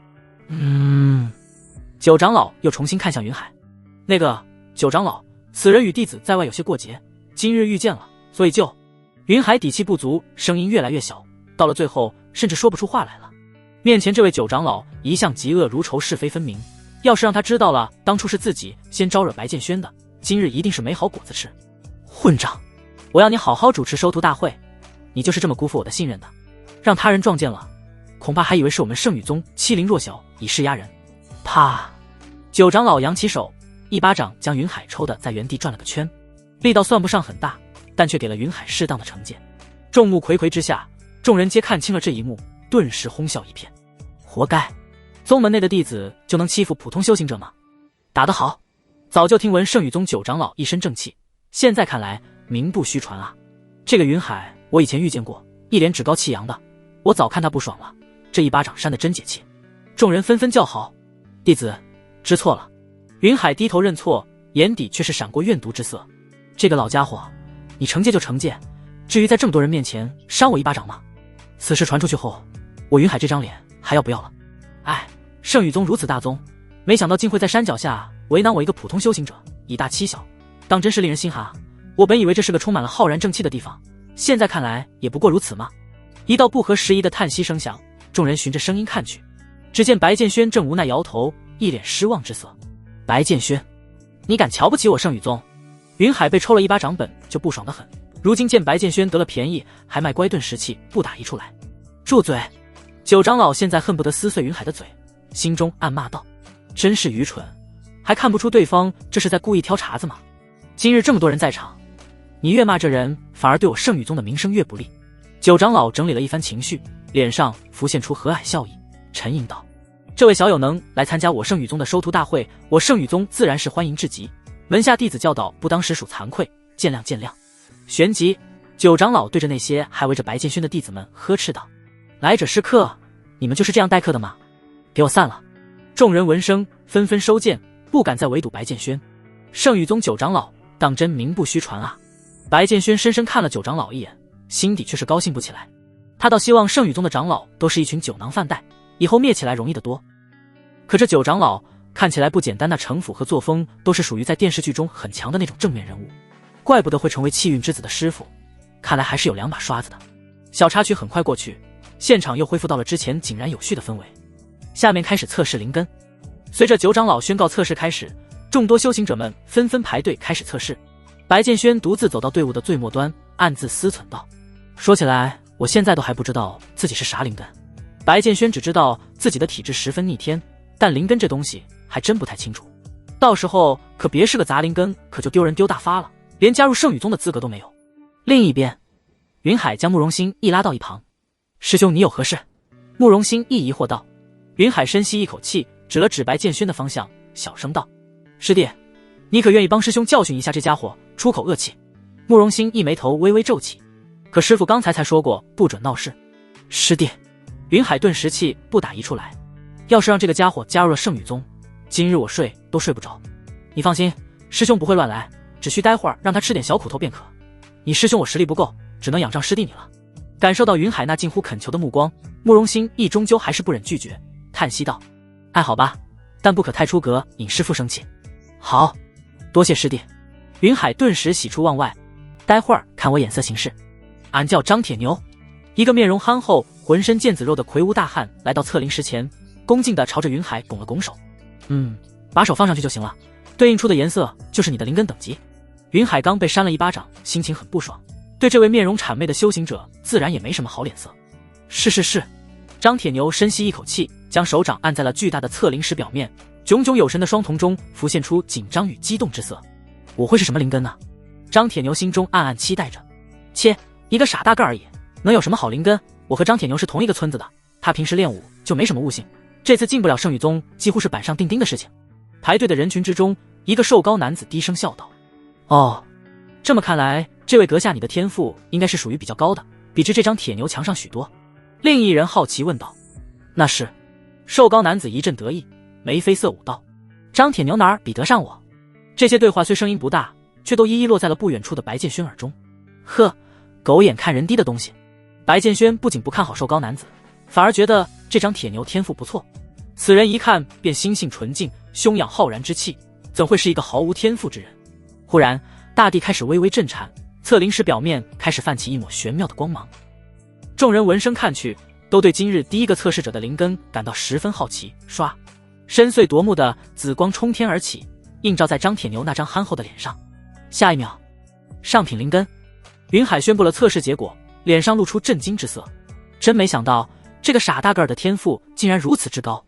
[SPEAKER 1] 九长老又重新看向云海，那个九长老，此人与弟子在外有些过节，今日遇见了，所以就……云海底气不足，声音越来越小，到了最后甚至说不出话来了。面前这位九长老一向嫉恶如仇，是非分明，要是让他知道了当初是自己先招惹白剑轩的，今日一定是没好果子吃。混账！我要你好好主持收徒大会，你就是这么辜负我的信任的，让他人撞见了，恐怕还以为是我们圣宇宗欺凌弱小，以势压人。啪！九长老扬起手，一巴掌将云海抽得在原地转了个圈，力道算不上很大，但却给了云海适当的惩戒。众目睽睽之下，众人皆看清了这一幕，顿时哄笑一片。活该！宗门内的弟子就能欺负普通修行者吗？打得好！早就听闻圣宇宗九长老一身正气，现在看来名不虚传啊。这个云海我以前遇见过，一脸趾高气扬的，我早看他不爽了，这一巴掌扇得真解气。众人纷纷叫好。弟子知错了。云海低头认错，眼底却是闪过怨毒之色。这个老家伙，你惩戒就惩戒，至于在这么多人面前扇我一巴掌吗？此事传出去后，我云海这张脸还要不要了？哎，圣宇宗如此大宗，没想到竟会在山脚下为难我一个普通修行者，以大欺小，当真是令人心寒。我本以为这是个充满了浩然正气的地方，现在看来也不过如此吗？一道不合时宜的叹息声响，众人循着声音看去，只见白剑轩正无奈摇头，一脸失望之色。白剑轩，你敢瞧不起我圣宇宗？云海被抽了一巴掌本就不爽得很，如今见白剑轩得了便宜，还卖乖顿时气不打一处来。住嘴！九长老现在恨不得撕碎云海的嘴，心中暗骂道：真是愚蠢，还看不出对方这是在故意挑茬子吗？今日这么多人在场，你越骂这人，反而对我圣宇宗的名声越不利。九长老整理了一番情绪，脸上浮现出和蔼笑意，沉吟道：这位小友能来参加我圣宇宗的收徒大会，我圣宇宗自然是欢迎至极，门下弟子教导不当实属惭愧，见谅见谅。旋即九长老对着那些还围着白剑轩的弟子们呵斥道：来者是客，你们就是这样待客的吗？给我散了！众人闻声纷纷收剑，不敢再围堵白剑轩。圣宇宗九长老当真名不虚传啊！白剑轩深深看了九长老一眼，心底却是高兴不起来。他倒希望圣宇宗的长老都是一群酒囊饭袋，以后灭起来容易得多。可这九长老看起来不简单，那城府和作风都是属于在电视剧中很强的那种正面人物，怪不得会成为气运之子的师傅，看来还是有两把刷子的。小插曲很快过去，现场又恢复到了之前井然有序的氛围。下面开始测试灵根。随着九长老宣告测试开始，众多修行者们纷纷排队开始测试。白剑轩独自走到队伍的最末端，暗自思忖道：说起来，我现在都还不知道自己是啥灵根。白剑轩只知道自己的体质十分逆天，但灵根这东西还真不太清楚。到时候可别是个杂灵根，可就丢人丢大发了，连加入圣宇宗的资格都没有。另一边，云海将慕容心一拉到一旁：师兄，你有何事？慕容心一疑惑道。云海深吸一口气，指了指白剑轩的方向，小声道：师弟，你可愿意帮师兄教训一下这家伙，出口恶气？慕容心一眉头微微皱起，可师父刚才说过不准闹事。师弟，云海顿时气不打一处来，要是让这个家伙加入了圣宇宗，今日我睡都睡不着。你放心，师兄不会乱来，只需待会儿让他吃点小苦头便可。你师兄我实力不够，只能仰仗师弟你了。感受到云海那近乎恳求的目光，慕容心意终究还是不忍拒绝，叹息道：爱好吧，但不可太出格，引师父生气。好，多谢师弟。云海顿时喜出望外，待会儿看我眼色行事。俺叫张铁牛。一个面容憨厚浑身腱子肉的魁梧大汉来到测灵石前，恭敬地朝着云海拱了拱手。把手放上去就行了，对应出的颜色就是你的灵根等级。云海刚被扇了一巴掌，心情很不爽，对这位面容谄媚的修行者自然也没什么好脸色。是。张铁牛深吸一口气，将手掌按在了巨大的测灵石表面，炯炯有神的双瞳中浮现出紧张与激动之色。我会是什么灵根呢？张铁牛心中暗暗期待着。切，一个傻大个而已，能有什么好灵根？我和张铁牛是同一个村子的，他平时练武就没什么悟性，这次进不了圣宇宗几乎是板上钉钉的事情。排队的人群之中，一个瘦高男子低声笑道：哦，这么看来，这位阁下你的天赋应该是属于比较高的，比之这张铁牛强上许多。另一人好奇问道：那是？瘦高男子一阵得意，眉飞色舞道：张铁牛哪儿比得上我？这些对话虽声音不大，却都一一落在了不远处的白剑轩耳中。呵，狗眼看人低的东西。白剑轩不仅不看好瘦高男子，反而觉得这张铁牛天赋不错。此人一看便心性纯净，胸养浩然之气，怎会是一个毫无天赋之人？忽然大地开始微微震颤，测灵石表面开始泛起一抹玄妙的光芒。众人闻声看去，都对今日第一个测试者的灵根感到十分好奇。唰，深邃夺目的紫光冲天而起，映照在张铁牛那张憨厚的脸上。下一秒，上品灵根。云海宣布了测试结果，脸上露出震惊之色。真没想到这个傻大个儿的天赋竟然如此之高。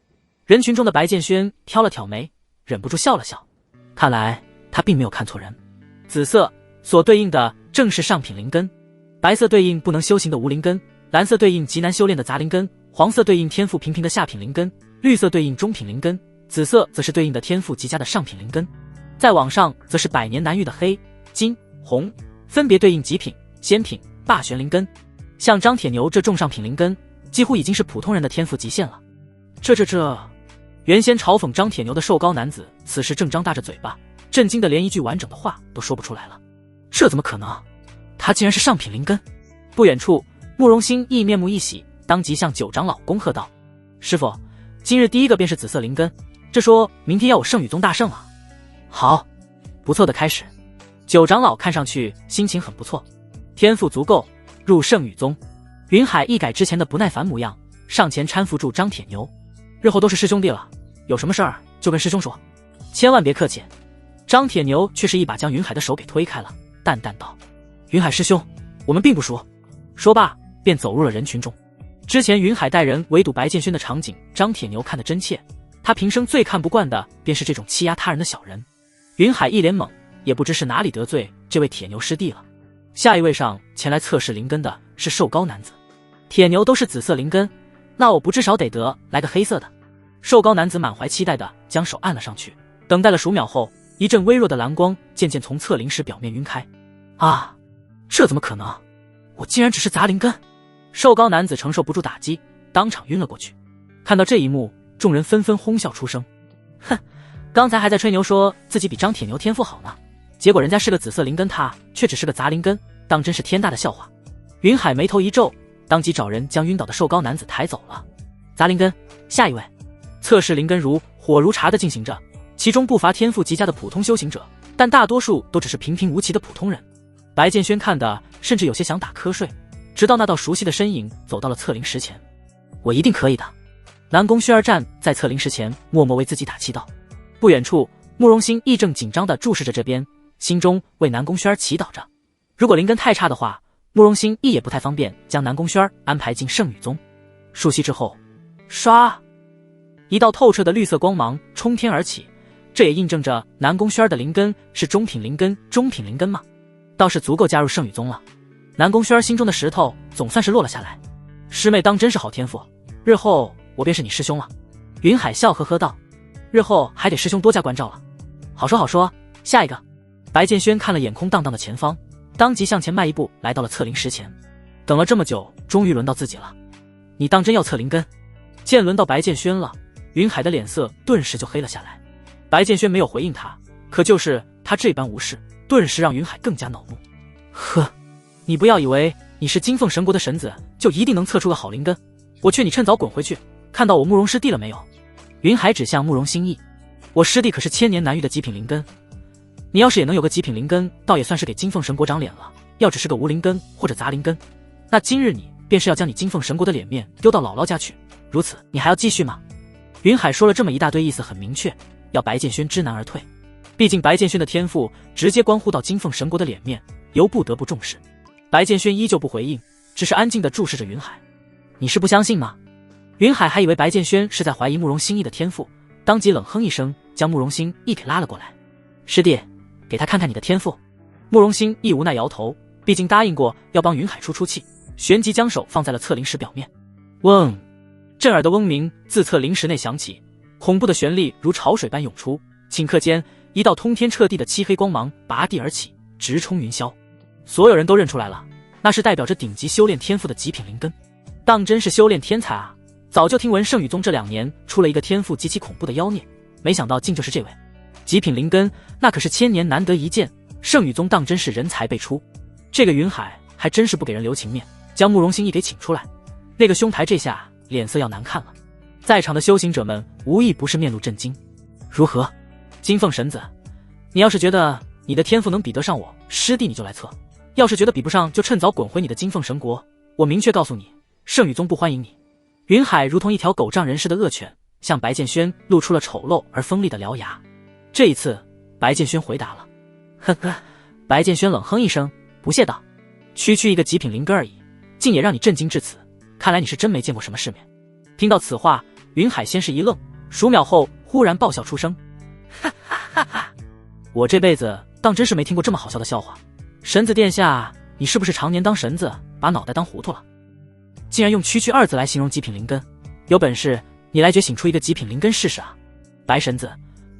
[SPEAKER 1] 人群中的白剑轩挑了挑眉，忍不住笑了笑。看来他并没有看错人。紫色所对应的正是上品灵根，白色对应不能修行的无灵根，蓝色对应极难修炼的杂灵根，黄色对应天赋平平的下品灵根，绿色对应中品灵根，紫色则是对应的天赋极佳的上品灵根。再往上则是百年难遇的黑、金、红，分别对应极品、仙品、霸玄灵根。像张铁牛这重上品灵根，几乎已经是普通人的天赋极限了。这原先嘲讽张铁牛的瘦高男子，此时正张大着嘴巴，震惊的连一句完整的话都说不出来了。这怎么可能？他竟然是上品灵根！不远处，慕容心亦面目一喜，当即向九长老恭贺道：师父，今日第一个便是紫色灵根，这说明天要我圣宇宗大胜啊！好，不错的开始。九长老看上去心情很不错，天赋足够，入圣宇宗。云海一改之前的不耐烦模样，上前搀扶住张铁牛。日后都是师兄弟了，有什么事儿就跟师兄说，千万别客气。张铁牛却是一把将云海的手给推开了，淡淡道：云海师兄，我们并不熟。说罢便走入了人群中。之前云海带人围堵白剑轩的场景，张铁牛看得真切，他平生最看不惯的便是这种欺压他人的小人。云海一脸懵，也不知是哪里得罪这位铁牛师弟了。下一位上前来测试灵根的是瘦高男子。铁牛都是紫色灵根，那我不至少得来个黑色的。瘦高男子满怀期待的将手按了上去，等待了数秒后，一阵微弱的蓝光渐渐从测灵石表面晕开。啊，这怎么可能？我竟然只是杂灵根！瘦高男子承受不住打击，当场晕了过去。看到这一幕，众人纷纷哄笑出声。哼，刚才还在吹牛说自己比张铁牛天赋好呢，结果人家是个紫色灵根，他却只是个杂灵根，当真是天大的笑话。云海眉头一皱，当即找人将晕倒的瘦高男子抬走了。砸灵根，下一位。测试灵根如火如茶的进行着，其中不乏天赋极佳的普通修行者，但大多数都只是平平无奇的普通人。白剑轩看的甚至有些想打瞌睡，直到那道熟悉的身影走到了测灵石前。我一定可以的。南宫薰儿站在测灵石前，默默为自己打气道。不远处，慕容心亦正紧张地注视着这边，心中为南宫薰儿祈祷着。如果灵根太差的话，慕容心亦也不太方便将南宫薰儿安排进圣女宗。数息之后，唰，一道透彻的绿色光芒冲天而起，这也印证着南宫薰儿的灵根是中品灵根。中品灵根吗？倒是足够加入圣女宗了。南宫薰儿心中的石头总算是落了下来。师妹当真是好天赋，日后我便是你师兄了。云海笑呵呵道，日后还得师兄多加关照了。好说好说，下一个。白剑轩看了眼空荡荡的前方，当即向前迈一步来到了测灵石前。等了这么久，终于轮到自己了。你当真要测灵根？见轮到白剑轩了，云海的脸色顿时就黑了下来。白剑轩没有回应他，可就是他这般无视，顿时让云海更加恼怒。呵，你不要以为你是金凤神国的神子就一定能测出个好灵根，我劝你趁早滚回去，看到我慕容师弟了没有？云海指向慕容心意，我师弟可是千年难遇的极品灵根，你要是也能有个极品灵根，倒也算是给金凤神国长脸了。要只是个无灵根或者杂灵根，那今日你便是要将你金凤神国的脸面丢到姥姥家去，如此你还要继续吗？云海说了这么一大堆，意思很明确，要白剑轩知难而退。毕竟白剑轩的天赋直接关乎到金凤神国的脸面，由不得不重视。白剑轩依旧不回应，只是安静地注视着云海。你是不相信吗？云海还以为白剑轩是在怀疑慕容心意的天赋，当即冷哼一声，将慕容心意给拉了过来。师弟，给他看看你的天赋。慕容心意无奈摇头，毕竟答应过要帮云海出气，旋即将手放在了测灵石表面。嗡，震耳的嗡鸣自测灵石内响起，恐怖的旋律如潮水般涌出，顷刻间一道通天彻地的漆黑光芒拔地而起，直冲云霄。所有人都认出来了，那是代表着顶级修炼天赋的极品灵根。当真是修炼天才啊！早就听闻圣羽宗这2年出了一个天赋极其恐怖的妖孽，没想到竟就是这位。极品灵根那可是千年难得一见，圣羽宗当真是人才辈出。这个云海还真是不给人留情面，将慕容心意给请出来，那个兄台这下脸色要难看了。在场的修行者们无一不是面露震惊。如何，金凤神子，你要是觉得你的天赋能比得上我师弟，你就来测；要是觉得比不上，就趁早滚回你的金凤神国。我明确告诉你，圣羽宗不欢迎你。云海如同一条狗仗人势的恶犬，向白剑轩露出了丑陋而锋利的獠牙。这一次，白剑轩回答了。呵呵，白剑轩冷哼一声，不屑道：区区一个极品灵根而已，竟也让你震惊至此，看来你是真没见过什么世面。听到此话，云海先是一愣，数秒后忽然爆笑出声。哈哈哈哈！我这辈子当真是没听过这么好笑的笑话。神子殿下，你是不是常年当神子，把脑袋当糊涂了？竟然用区区2字来形容极品灵根，有本事你来觉醒出一个极品灵根试试啊！白神子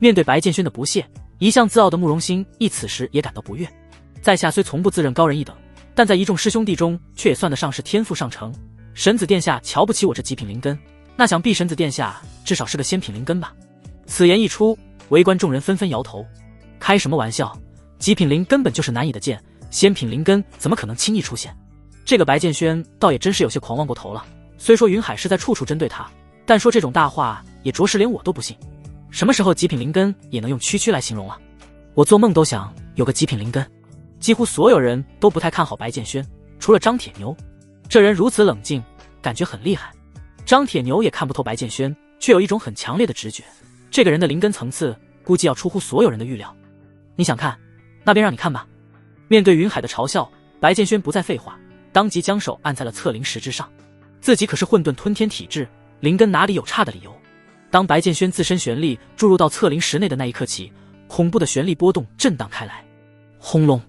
[SPEAKER 1] 面对白剑轩的不屑，一向自傲的慕容心意此时也感到不悦。在下虽从不自认高人一等，但在一众师兄弟中却也算得上是天赋上乘。神子殿下瞧不起我这极品灵根，那想必神子殿下至少是个仙品灵根吧？此言一出，围观众人纷纷摇头。开什么玩笑，极品灵根本就是难以的见，仙品灵根怎么可能轻易出现？这个白剑轩倒也真是有些狂妄过头了。虽说云海是在处处针对他，但说这种大话也着实连我都不信。什么时候极品灵根也能用区区来形容了？我做梦都想有个极品灵根。几乎所有人都不太看好白剑轩，除了张铁牛，这人如此冷静，感觉很厉害。张铁牛也看不透白剑轩，却有一种很强烈的直觉，这个人的灵根层次估计要出乎所有人的预料。你想看，那便让你看吧。面对云海的嘲笑，白剑轩不再废话，当即将手按在了测灵石之上。自己可是混沌吞天体质，灵根哪里有差的理由？当白剑轩自身玄力注入到测灵石内的那一刻起，恐怖的玄力波动震荡开来。轰隆，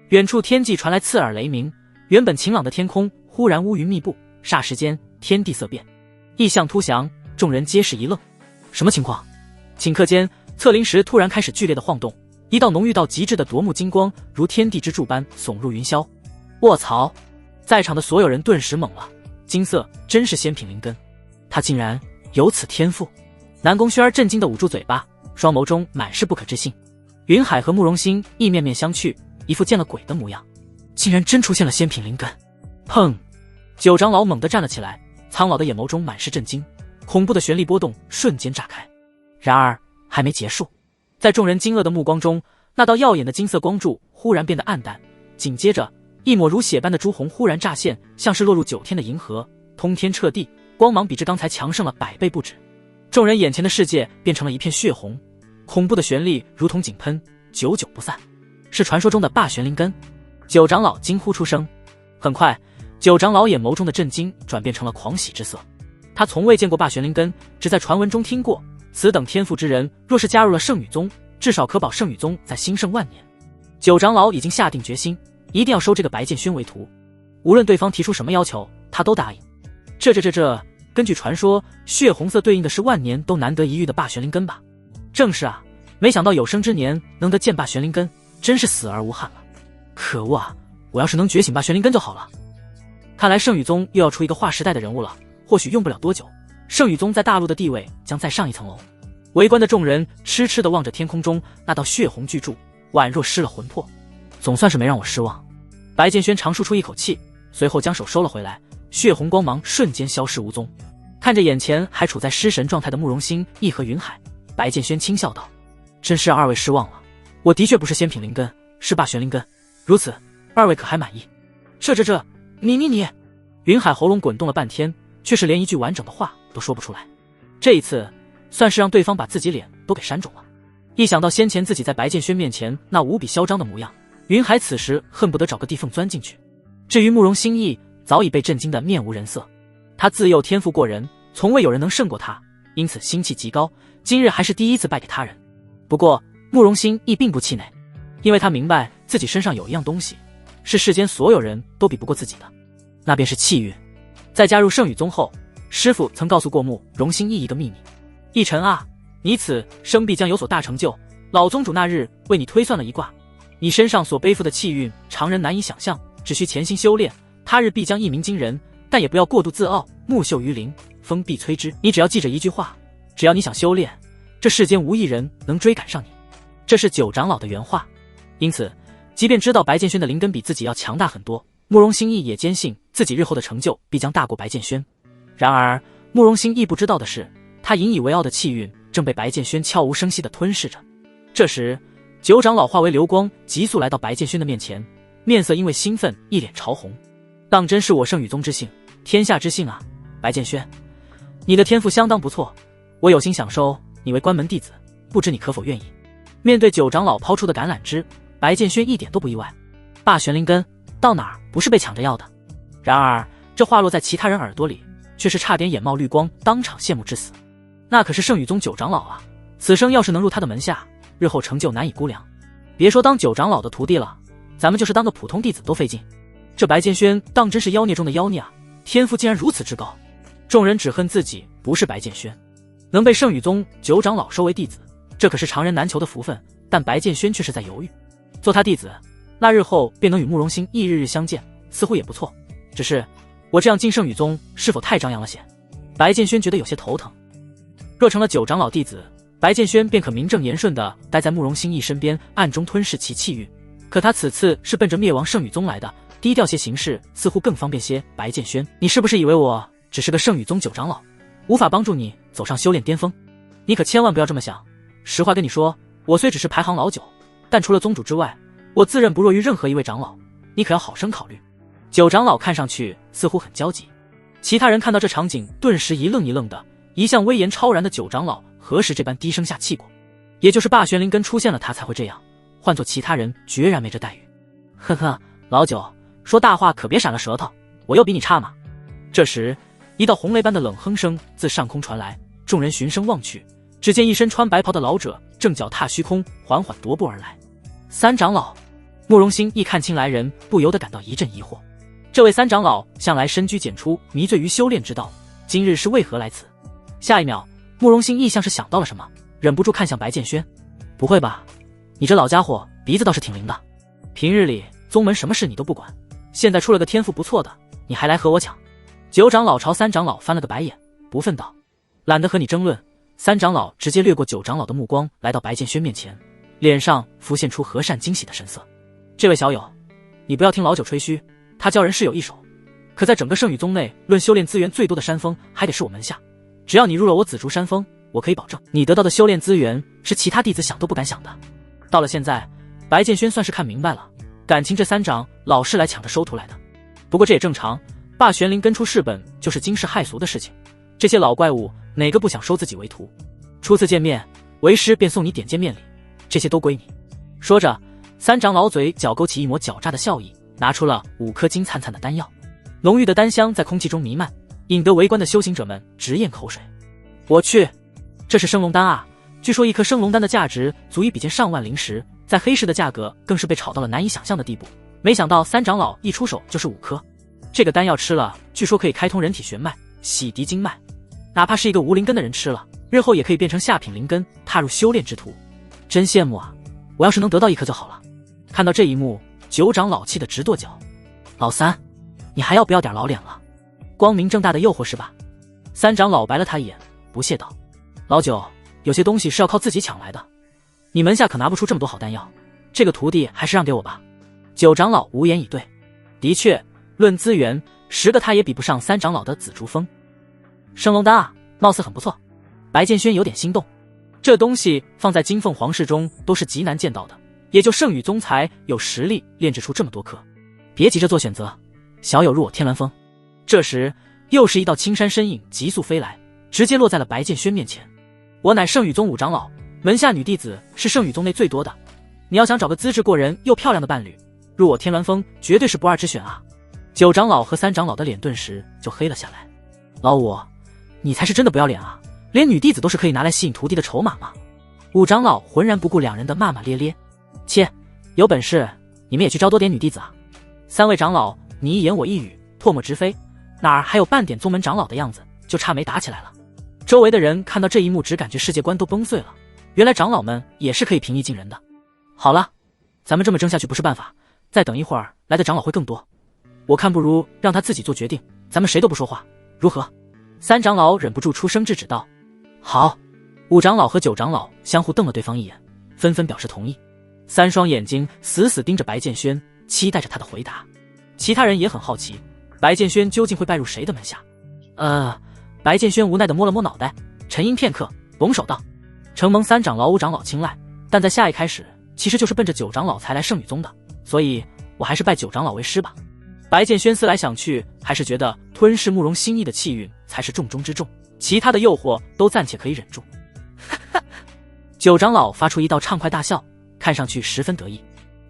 [SPEAKER 1] 远处天际传来刺耳雷鸣，原本晴朗的天空忽然乌云密布，霎时间天地色变，异象突降，众人皆是一愣。什么情况？顷刻间，测灵石突然开始剧烈的晃动，一道浓郁到极致的夺目金光如天地之柱般耸入云霄。卧槽！在场的所有人顿时懵了，金色真是仙品灵根，他竟然有此天赋。南宫薰儿震惊地捂住嘴巴，双眸中满是不可置信。云海和慕容心亦面面相觑，一副见了鬼的模样。竟然真出现了仙品灵根！砰！九长老猛地站了起来，苍老的眼眸中满是震惊，恐怖的旋律波动瞬间炸开。然而还没结束，在众人惊愕的目光中，那道耀眼的金色光柱忽然变得暗淡，紧接着一抹如血般的朱红忽然乍现，像是落入9天的银河，通天彻地，光芒比之刚才强盛了100倍不止。众人眼前的世界变成了一片血红，恐怖的旋律如同井喷，久久不散。是传说中的霸玄灵根！九长老惊呼出声。很快，九长老眼眸中的震惊转变成了狂喜之色。他从未见过霸玄灵根，只在传闻中听过，此等天赋之人，若是加入了圣女宗，至少可保圣女宗在兴盛万年。九长老已经下定决心，一定要收这个白剑轩为徒，无论对方提出什么要求，他都答应。这，根据传说，血红色对应的是万年都难得一遇的霸玄灵根吧？正是啊，没想到有生之年能得见霸玄灵根，真是死而无憾了。可恶啊！我要是能觉醒霸玄灵根就好了。看来圣羽宗又要出一个划时代的人物了，或许用不了多久，圣羽宗在大陆的地位将再上一层楼。围观的众人痴痴地望着天空中那道血红巨柱，宛若失了魂魄。总算是没让我失望。白剑轩长舒出一口气，随后将手收了回来，血红光芒瞬间消失无踪。看着眼前还处在失神状态的慕容星逸和云海，白剑轩轻笑道：“真是让二位失望了。我的确不是仙品灵根，是霸玄灵根，如此二位可还满意？”你……云海喉咙滚动了半天，却是连一句完整的话都说不出来。这一次算是让对方把自己脸都给扇肿了。一想到先前自己在白剑轩面前那无比嚣张的模样，云海此时恨不得找个地缝钻进去。至于慕容星逸，早已被震惊得面无人色。他自幼天赋过人，从未有人能胜过他，因此心气极高，今日还是第一次败给他人。不过慕容星逸并不气馁，因为他明白自己身上有一样东西，是世间所有人都比不过自己的，那便是气运。在加入圣羽宗后，师父曾告诉过慕容星逸一个秘密：逸尘啊，你此生必将有所大成就。老宗主那日为你推算了一卦，你身上所背负的气运，常人难以想象，只需潜心修炼，他日必将一鸣惊人。但也不要过度自傲，木秀于林，风必摧之。你只要记着一句话，只要你想修炼，这世间无一人能追赶上你。这是九长老的原话。因此即便知道白剑轩的灵根比自己要强大很多，慕容星逸也坚信自己日后的成就必将大过白剑轩。然而慕容星逸不知道的是，他引以为傲的气运正被白剑轩悄无声息地吞噬着。这时九长老化为流光，急速来到白剑轩的面前，面色因为兴奋一脸潮红。当真是我圣羽宗之幸，天下之幸啊！白剑轩，你的天赋相当不错，我有心想收你为关门弟子，不知你可否愿意？面对九长老抛出的橄榄枝，白剑轩一点都不意外。霸玄灵根到哪儿不是被抢着要的？然而这话落在其他人耳朵里，却是差点眼冒绿光，当场羡慕致死。那可是圣羽宗九长老啊，此生要是能入他的门下，日后成就难以估量。别说当九长老的徒弟了，咱们就是当个普通弟子都费劲。这白剑轩当真是妖孽中的妖孽啊，天赋竟然如此之高。众人只恨自己不是白剑轩，能被圣羽宗九长老收为弟子，这可是常人难求的福分。但白剑轩却是在犹豫，做他弟子，那日后便能与慕容星逸日日相见，似乎也不错。只是我这样进圣羽宗是否太张扬了些？白剑轩觉得有些头疼。若成了九长老弟子，白剑轩便可名正言顺地待在慕容星逸身边，暗中吞噬其气运。可他此次是奔着灭亡圣羽宗来的，低调些行事似乎更方便些。白剑轩，你是不是以为我只是个圣羽宗九长老，无法帮助你走上修炼巅峰？你可千万不要这么想。实话跟你说，我虽只是排行老9，但除了宗主之外，我自认不弱于任何一位长老，你可要好生考虑。九长老看上去似乎很焦急，其他人看到这场景顿时一愣一愣的。一向威严超然的九长老何时这般低声下气过？也就是霸玄灵根出现了他才会这样，换做其他人决然没这待遇。呵呵，老九说大话可别闪了舌头，我又比你差吗？这时一道红雷般的冷哼声自上空传来，众人循声望去，只见一身穿白袍的老者正脚踏虚空，缓缓踱步而来。三长老，慕容星一看清来人，不由得感到一阵疑惑。这位三长老向来深居简出，迷醉于修炼之道，今日是为何来此？下一秒，慕容星亦像是想到了什么，忍不住看向白剑轩。不会吧，你这老家伙鼻子倒是挺灵的，平日里宗门什么事你都不管，现在出了个天赋不错的，你还来和我抢？九长老朝三长老翻了个白眼，不忿道。懒得和你争论。三长老直接掠过九长老的目光，来到白剑轩面前，脸上浮现出和善惊喜的神色。这位小友，你不要听老九吹嘘，他教人是有一手，可在整个圣宇宗内，论修炼资源最多的山峰还得是我门下。只要你入了我紫竹山峰，我可以保证你得到的修炼资源是其他弟子想都不敢想的。到了现在，白剑轩算是看明白了，感情这三长老是来抢着收徒来的。不过这也正常，霸玄灵根出世本就是惊世骇俗的事情，这些老怪物哪个不想收自己为徒？初次见面，为师便送你点见面礼，这些都归你。说着，三长老嘴角勾起一抹狡诈的笑意，拿出了5颗金灿灿的丹药，浓郁的丹香在空气中弥漫，引得围观的修行者们直咽口水。我去，这是升龙丹啊！据说1颗升龙丹的价值足以比肩上万灵石，在黑市的价格更是被炒到了难以想象的地步。没想到三长老一出手就是5颗，这个丹药吃了，据说可以开通人体玄脉，洗涤经脉，哪怕是一个无灵根的人吃了，日后也可以变成下品灵根，踏入修炼之途。真羡慕啊！我要是能得到1颗就好了。看到这一幕，九长老气得直跺脚。老三，你还要不要点老脸了？光明正大的诱惑是吧？三长老白了他一眼，不屑道：老九，有些东西是要靠自己抢来的，你门下可拿不出这么多好丹药，这个徒弟还是让给我吧。九长老无言以对。的确，论资源，10个他也比不上三长老的紫竹峰。升龙丹啊，貌似很不错。白剑轩有点心动，这东西放在金凤皇室中都是极难见到的，也就圣宇宗才有实力炼制出这么多颗。别急着做选择，小友入我天鸾峰。这时，又是一道青山身影急速飞来，直接落在了白剑轩面前。我乃圣宇宗5长老，门下女弟子是圣宇宗内最多的，你要想找个资质过人又漂亮的伴侣，入我天鸾峰绝对是不二之选啊！九长老和三长老的脸顿时就黑了下来。老五，你才是真的不要脸啊！连女弟子都是可以拿来吸引徒弟的筹码吗？5长老浑然不顾两人的骂骂咧咧。切，有本事你们也去招多点女弟子啊！3位长老你一言我一语，唾沫直飞，哪儿还有半点宗门长老的样子，就差没打起来了。周围的人看到这一幕，只感觉世界观都崩碎了。原来长老们也是可以平易近人的。好了，咱们这么争下去不是办法，再等一会儿来的长老会更多。我看不如让他自己做决定，咱们谁都不说话，如何？3长老忍不住出声制止道。好。5长老和9长老相互瞪了对方一眼，纷纷表示同意。3双眼睛死死盯着白剑轩，期待着他的回答。其他人也很好奇，白剑轩究竟会拜入谁的门下？白剑轩无奈地摸了摸脑袋，沉吟片刻，拱手道：承蒙3长老5长老青睐，但在下一开始其实就是奔着9长老才来圣宇宗的，所以我还是拜9长老为师吧。白剑轩思来想去，还是觉得吞噬慕容心意的气运才是重中之重，其他的诱惑都暂且可以忍住。9长老发出一道畅快大笑，看上去十分得意。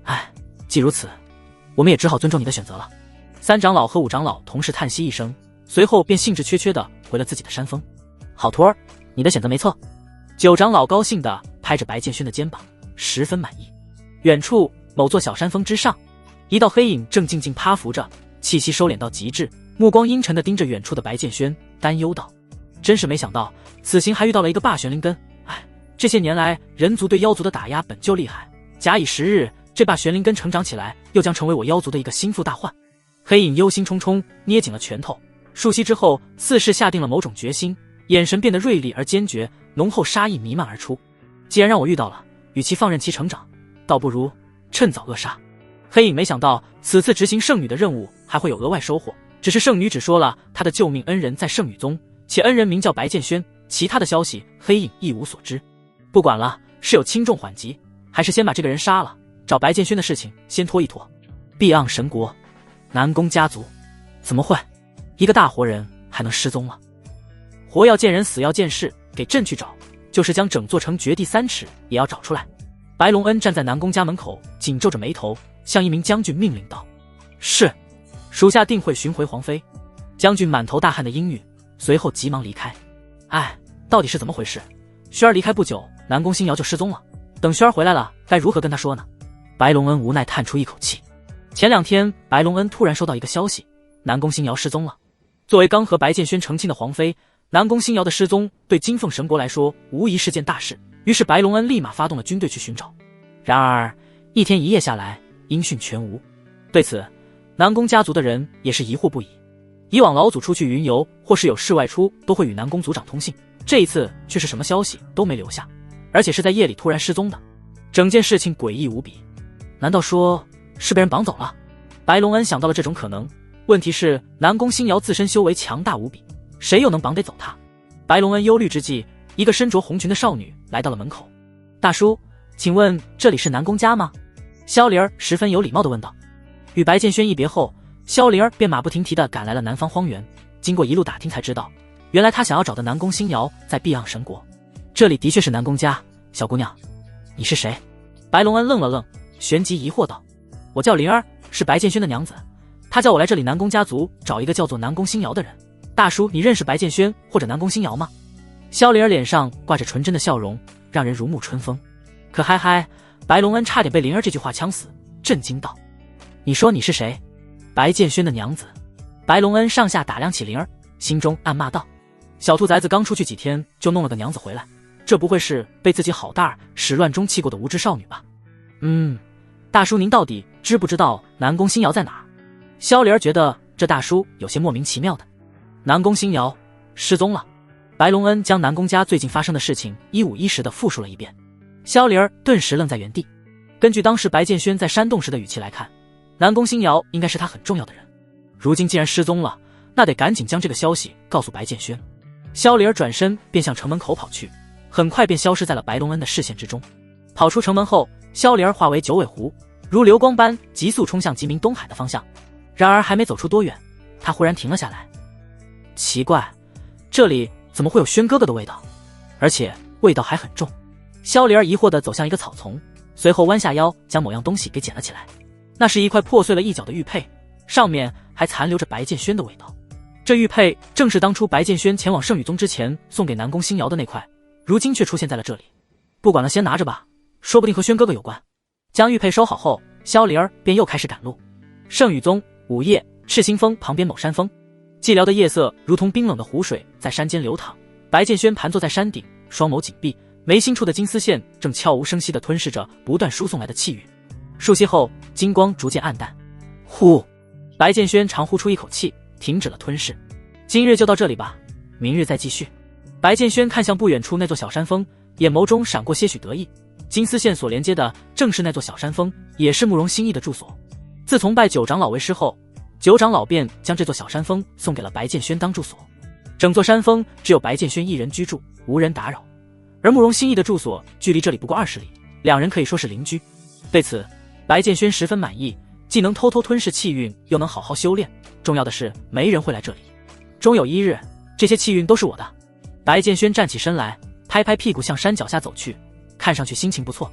[SPEAKER 1] 唉，既如此，我们也只好尊重你的选择了。3长老和5长老同时叹息一声，随后便兴致缺缺地回了自己的山峰。好徒儿，你的选择没错。9长老高兴地拍着白剑轩的肩膀，十分满意。远处某座小山峰之上，一道黑影正静静趴伏着，气息收敛到极致，目光阴沉地盯着远处的白剑轩，担忧道：真是没想到此行还遇到了一个霸玄灵根。唉，这些年来人族对妖族的打压本就厉害，假以时日，这霸玄灵根成长起来，又将成为我妖族的一个心腹大患。黑影忧心忡忡，捏紧了拳头，数息之后似是下定了某种决心，眼神变得锐利而坚决，浓厚杀意弥漫而出。既然让我遇到了，与其放任其成长，倒不如趁早扼杀。黑影没想到此次执行圣女的任务还会有额外收获，只是圣女只说了她的救命恩人在圣女宗，且恩人名叫白剑轩，其他的消息黑影一无所知。不管了，是有轻重缓急，还是先把这个人杀了，找白剑轩的事情先拖一拖。碧盎神国南宫家族，怎么会一个大活人还能失踪了？活要见人，死要见尸，给朕去找，就是将整座城掘地3尺也要找出来。白龙恩站在南宫家门口，紧皱着眉头，向一名将军命令道：是，属下定会寻回皇妃。将军满头大汗的应允，随后急忙离开。哎，到底是怎么回事？轩儿离开不久，南宫星瑶就失踪了，等轩儿回来了，该如何跟他说呢？白龙恩无奈叹出一口气。前2天，白龙恩突然收到一个消息，南宫星瑶失踪了。作为刚和白剑轩成亲的皇妃，南宫星瑶的失踪对金凤神国来说无疑是件大事，于是白龙恩立马发动了军队去寻找。然而1天1夜下来，音讯全无。对此，南宫家族的人也是疑惑不已。以往老祖出去云游或是有事外出，都会与南宫族长通信，这一次却是什么消息都没留下，而且是在夜里突然失踪的。整件事情诡异无比，难道说是被人绑走了？白龙恩想到了这种可能，问题是南宫星瑶自身修为强大无比，谁又能绑得走他？白龙恩忧虑之际，一个身着红裙的少女来到了门口。大叔，请问这里是南宫家吗？萧灵儿十分有礼貌地问道。与白剑轩一别后，萧灵儿便马不停蹄地赶来了南方荒原。经过一路打听才知道，原来他想要找的南宫星瑶在碧昂神国。这里的确是南宫家。小姑娘，你是谁？白龙恩愣了愣，旋即疑惑道：我叫灵儿，是白剑轩的娘子，他叫我来这里南宫家族找一个叫做南宫星瑶的人。大叔，你认识白剑轩或者南宫星瑶吗？萧灵儿脸上挂着纯真的笑容，让人如沐春风。可嗨嗨，白龙恩差点被灵儿这句话呛死，震惊道：你说你是谁？白剑轩的娘子。白龙恩上下打量起灵儿，心中暗骂道：小兔崽子刚出去几天就弄了个娘子回来，这不会是被自己好大儿始乱终弃过的无知少女吧？大叔您到底知不知道南宫星瑶在哪儿？萧灵儿觉得这大叔有些莫名其妙的。南宫星瑶失踪了。白龙恩将南宫家最近发生的事情一五一十地复述了一遍。萧灵儿顿时愣在原地。根据当时白剑轩在山洞时的语气来看，南宫星瑶应该是他很重要的人，如今既然失踪了，那得赶紧将这个消息告诉白剑轩。萧灵儿转身便向城门口跑去，很快便消失在了白龙恩的视线之中。跑出城门后，萧灵儿化为九尾狐，如流光般急速冲向吉明东海的方向。然而还没走出多远，他忽然停了下来。奇怪，这里怎么会有轩哥哥的味道？而且味道还很重。萧灵儿疑惑地走向一个草丛，随后弯下腰将某样东西给捡了起来。那是一块破碎了一角的玉佩，上面还残留着白剑轩的味道。这玉佩正是当初白剑轩前往圣羽宗之前送给南宫星瑶的那块，如今却出现在了这里。不管了，先拿着吧，说不定和轩哥哥有关。将玉佩收好后，萧灵儿便又开始赶路。圣羽宗午夜，赤星峰旁边某山峰，寂寥的夜色如同冰冷的湖水在山间流淌。白剑轩盘坐在山顶，双眸紧闭，眉心处的金丝线正悄无声息地吞噬着不断输送来的气运。数息后，金光逐渐暗淡。呼，白剑轩长呼出一口气，停止了吞噬。今日就到这里吧，明日再继续。白剑轩看向不远处那座小山峰，眼眸中闪过些许得意。金丝线所连接的正是那座小山峰，也是慕容心意的住所。自从拜九长老为师后，九长老便将这座小山峰送给了白剑轩当住所。整座山峰只有白剑轩一人居住，无人打扰。而慕容心意的住所距离这里不过20里，两人可以说是邻居。对此，白剑轩十分满意，既能偷偷吞噬气运，又能好好修炼，重要的是没人会来这里。终有一日，这些气运都是我的。白剑轩站起身来，拍拍屁股向山脚下走去，看上去心情不错。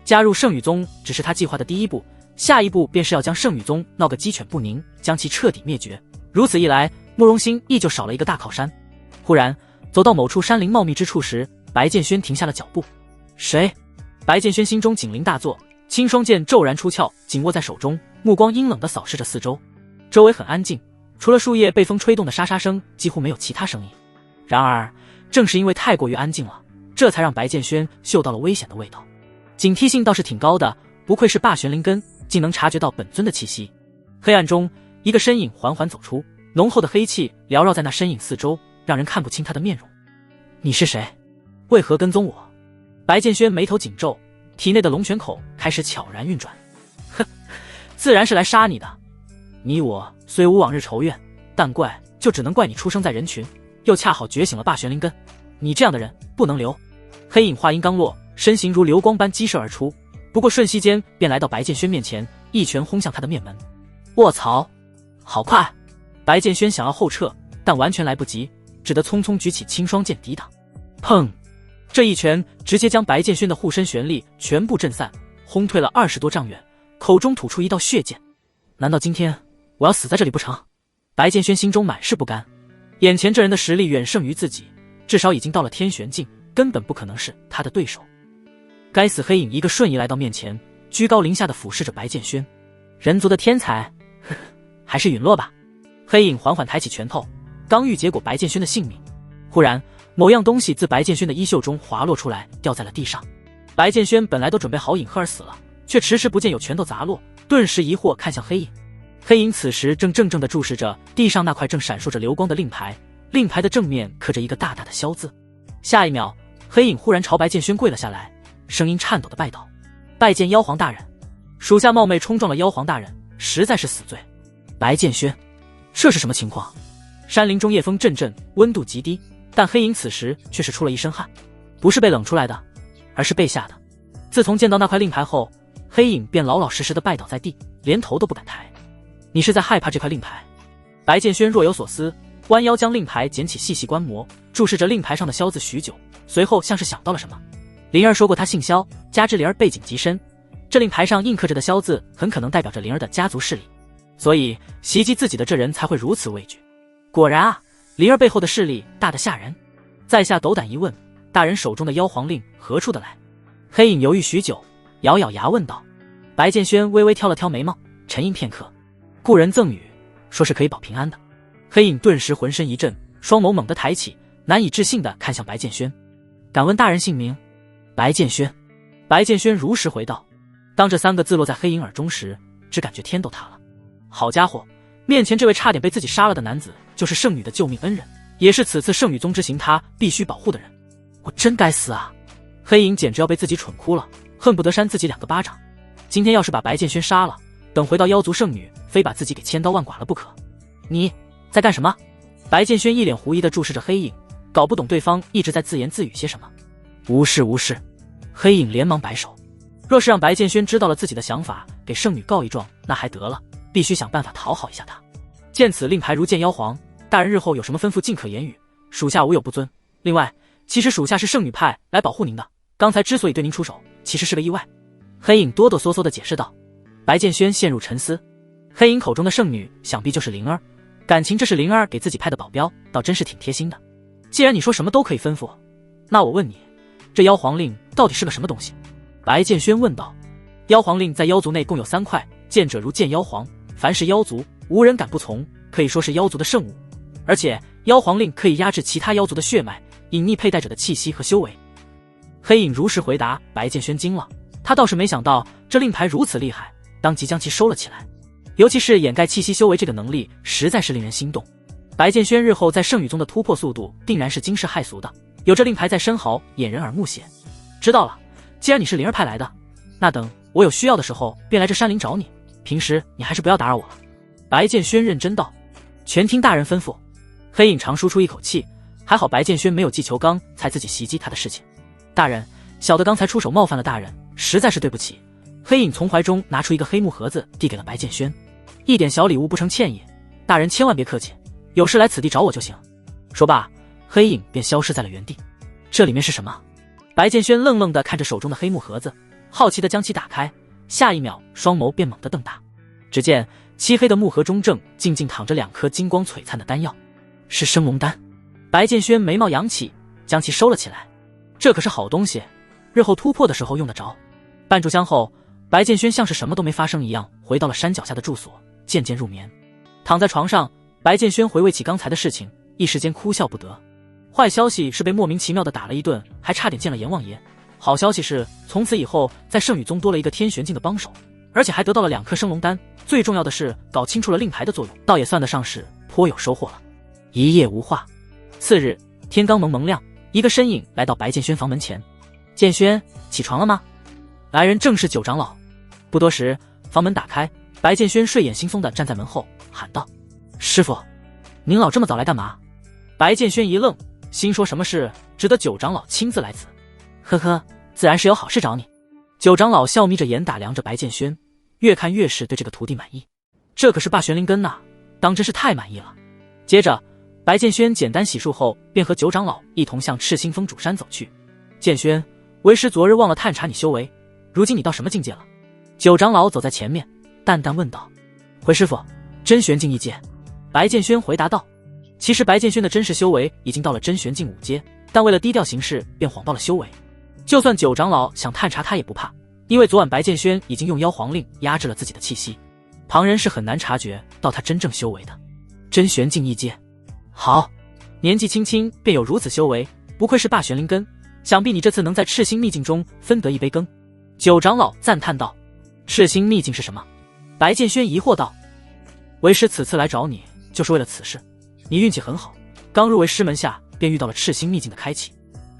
[SPEAKER 1] 加入圣羽宗只是他计划的第一步，下一步便是要将圣羽宗闹个鸡犬不宁，将其彻底灭绝。如此一来，慕容心意就少了一个大靠山。忽然走到某处山林茂密之处时，白剑轩停下了脚步。谁？白剑轩心中警铃大作，青双剑骤然出鞘，紧握在手中，目光阴冷地扫视着四周。周围很安静，除了树叶被风吹动的沙沙声，几乎没有其他声音。然而正是因为太过于安静了，这才让白剑轩嗅到了危险的味道。警惕性倒是挺高的，不愧是霸玄灵根，竟能察觉到本尊的气息。黑暗中，一个身影缓缓走出，浓厚的黑气缭绕在那身影四周，让人看不清他的面容。你是谁？为何跟踪我？白剑轩眉头紧皱，体内的龙泉口开始悄然运转。哼，自然是来杀你的。你我虽无往日仇怨，但怪就只能怪你出生在人群，又恰好觉醒了霸玄灵根。你这样的人不能留。黑影话音刚落，身形如流光般激射而出，不过瞬息间便来到白剑轩面前，一拳轰向他的面门。卧槽，好快！白剑轩想要后撤，但完全来不及，只得匆匆举起青双剑抵挡。砰！这一拳直接将白剑轩的护身玄力全部震散，轰退了20多丈远，口中吐出一道血剑。难道今天我要死在这里不成？白剑轩心中满是不甘，眼前这人的实力远胜于自己，至少已经到了天玄境，根本不可能是他的对手。该死黑影一个瞬移来到面前，居高临下的俯视着白剑轩。人族的天才，呵呵，还是陨落吧。黑影缓缓抬起拳头，刚欲结果白剑轩的性命，忽然某样东西自白剑轩的衣袖中滑落出来，掉在了地上。白剑轩本来都准备好饮喝而死了，却迟迟不见有拳头砸落，顿时疑惑看向黑影。黑影此时正怔怔地注视着地上那块正闪烁着流光的令牌，令牌的正面刻着一个大大的萧字。下一秒，黑影忽然朝白剑轩跪了下来，声音颤抖地拜道：拜见妖皇大人。属下冒昧冲撞了妖皇大人，实在是死罪。白剑轩，这是什么情况？山林中夜风阵阵，温度极低，但黑影此时却是出了一身汗，不是被冷出来的，而是被吓的。自从见到那块令牌后，黑影便老老实实的拜倒在地，连头都不敢抬。你是在害怕这块令牌？白剑轩若有所思，弯腰将令牌捡起细细观摩，注视着令牌上的萧字许久，随后像是想到了什么。灵儿说过他姓萧，加之灵儿背景极深，这令牌上印刻着的萧字很可能代表着灵儿的家族势力，所以袭击自己的这人才会如此畏惧。果然啊，灵儿背后的势力大得吓人。在下斗胆一问，大人手中的妖皇令何处的来？黑影犹豫许久，咬咬牙问道。白剑轩微微挑了挑眉毛，沉吟片刻，故人赠予，说是可以保平安的。黑影顿时浑身一震，双眸猛地抬起，难以置信地看向白剑轩。敢问大人姓名？白剑轩。白剑轩如实回道。当这三个字落在黑影耳中时，只感觉天都塌了。好家伙，面前这位差点被自己杀了的男子，就是圣女的救命恩人，也是此次圣女宗之行他必须保护的人。我真该死啊！黑影简直要被自己蠢哭了，恨不得扇自己2个巴掌。今天要是把白剑轩杀了，等回到妖族圣女，非把自己给千刀万剐了不可。你在干什么？白剑轩一脸狐疑地注视着黑影，搞不懂对方一直在自言自语些什么。无事无事。黑影连忙摆手，若是让白剑轩知道了自己的想法，给圣女告一状，那还得了，必须想办法讨好一下他。见此令牌如见妖皇，大人日后有什么吩咐尽可言语，属下无有不遵。另外，其实属下是圣女派来保护您的，刚才之所以对您出手，其实是个意外。黑影哆哆嗦嗦地解释道。白剑轩陷入沉思，黑影口中的圣女想必就是灵儿，感情这是灵儿给自己派的保镖，倒真是挺贴心的。既然你说什么都可以吩咐，那我问你，这妖皇令到底是个什么东西？白剑轩问道。妖皇令在妖族内共有3块，见者如见妖皇，凡是妖族无人敢不从，可以说是妖族的圣物。而且妖皇令可以压制其他妖族的血脉，隐匿佩戴者的气息和修为。黑影如实回答。白剑轩惊了，他倒是没想到这令牌如此厉害，当即将其收了起来。尤其是掩盖气息修为这个能力，实在是令人心动。白剑轩日后在圣女宗的突破速度定然是惊世骇俗的，有这令牌在身后，掩人耳目显。知道了，既然你是灵儿派来的，那等我有需要的时候便来这山林找你，平时你还是不要打扰我了。白剑轩认真道。全听大人吩咐。黑影长舒出一口气，还好白剑轩没有记仇刚才自己袭击他的事情。大人，小的刚才出手冒犯了大人，实在是对不起。黑影从怀中拿出一个黑木盒子递给了白剑轩，一点小礼物不成歉意，大人千万别客气，有事来此地找我就行。说罢，黑影便消失在了原地。这里面是什么？白剑轩愣愣地看着手中的黑木盒子，好奇地将其打开，下一秒双眸便猛地瞪大。只见漆黑的木盒中正静静躺着2颗金光璀璨的丹药，是升龙丹。白剑轩眉毛扬起，将其收了起来。这可是好东西，日后突破的时候用得着。半炷香后，白剑轩像是什么都没发生一样，回到了山脚下的住所，渐渐入眠。躺在床上，白剑轩回味起刚才的事情，一时间哭笑不得。坏消息是被莫名其妙的打了一顿，还差点见了阎王爷。好消息是，从此以后在圣女宗多了一个天玄境的帮手，而且还得到了2颗升龙丹。最重要的是，搞清楚了令牌的作用，倒也算得上是颇有收获了。一夜无话。次日，天刚蒙蒙亮，一个身影来到白剑轩房门前。剑轩，起床了吗？来人正是九长老。不多时，房门打开，白剑轩睡眼惺忪地站在门后，喊道：师傅，您老这么早来干嘛？白剑轩一愣，心说什么事值得九长老亲自来此？呵呵，自然是有好事找你。九长老笑眯着眼打量着白剑轩，越看越是对这个徒弟满意。这可是霸玄灵根呐，当真是太满意了。接着，白剑轩简单洗漱后，便和九长老一同向赤心峰主山走去。剑轩，为师昨日忘了探查你修为，如今你到什么境界了？九长老走在前面，淡淡问道。回师傅，真玄境1阶。白剑轩回答道。其实白剑轩的真实修为已经到了真玄境5阶，但为了低调行事，便谎报了修为。就算九长老想探查他也不怕，因为昨晚白剑轩已经用妖皇令压制了自己的气息，旁人是很难察觉到他真正修为的。真玄境1阶，好，年纪轻轻便有如此修为，不愧是霸玄灵根，想必你这次能在赤心秘境中分得一杯羹。九长老赞叹道。赤心秘境是什么？白剑轩疑惑道。为师此次来找你，就是为了此事。你运气很好，刚入为师门下，便遇到了赤心秘境的开启。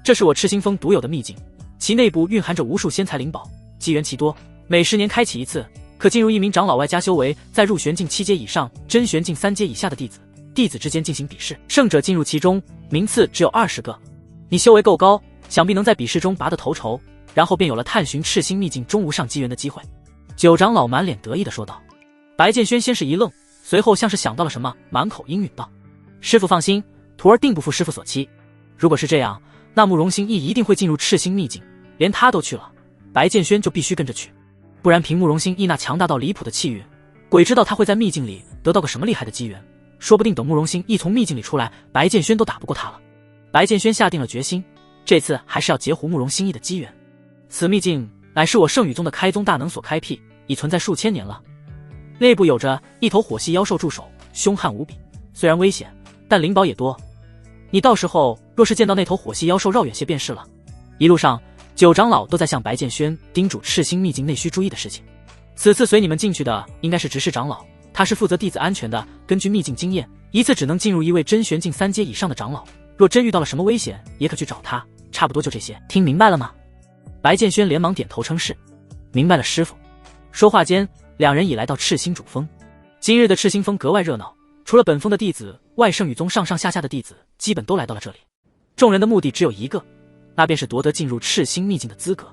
[SPEAKER 1] 这是我赤心峰独有的秘境，其内部蕴含着无数仙材灵宝，机缘其多，每10年开启一次，可进入一名长老外加修为在入玄境7阶以上、真玄境3阶以下的弟子，弟子之间进行比试，胜者进入其中，名次只有20个。你修为够高，想必能在比试中拔得头筹，然后便有了探寻赤星秘境中无上机缘的机会。九长老满脸得意地说道。白剑轩先是一愣，随后像是想到了什么，满口应允道：“师父放心，徒儿定不负师父所期。如果是这样，那慕容心意一定会进入赤星秘境，连他都去了，白剑轩就必须跟着去。不然凭慕容心意那强大到离谱的气运，鬼知道他会在秘境里得到个什么厉害的机缘，说不定等慕容心意从秘境里出来，白剑轩都打不过他了。”白剑轩下定了决心，这次还是要截胡慕容心意的机缘。此秘境乃是我圣宇宗的开宗大能所开辟，已存在数千年了。内部有着一头火系妖兽驻守，凶悍无比，虽然危险，但灵宝也多。你到时候若是见到那头火系妖兽，绕远些便是了。一路上，九长老都在向白剑轩叮嘱赤星秘境内需注意的事情。此次随你们进去的应该是执事长老，他是负责弟子安全的。根据秘境经验，一次只能进入一位真玄境3阶以上的长老，若真遇到了什么危险，也可去找他。差不多就这些，听明白了吗？白剑轩连忙点头称是。明白了，师父。说话间，两人已来到赤星主峰。今日的赤星峰格外热闹，除了本峰的弟子外，圣宇宗上上下下的弟子基本都来到了这里。众人的目的只有一个，那便是夺得进入赤星秘境的资格。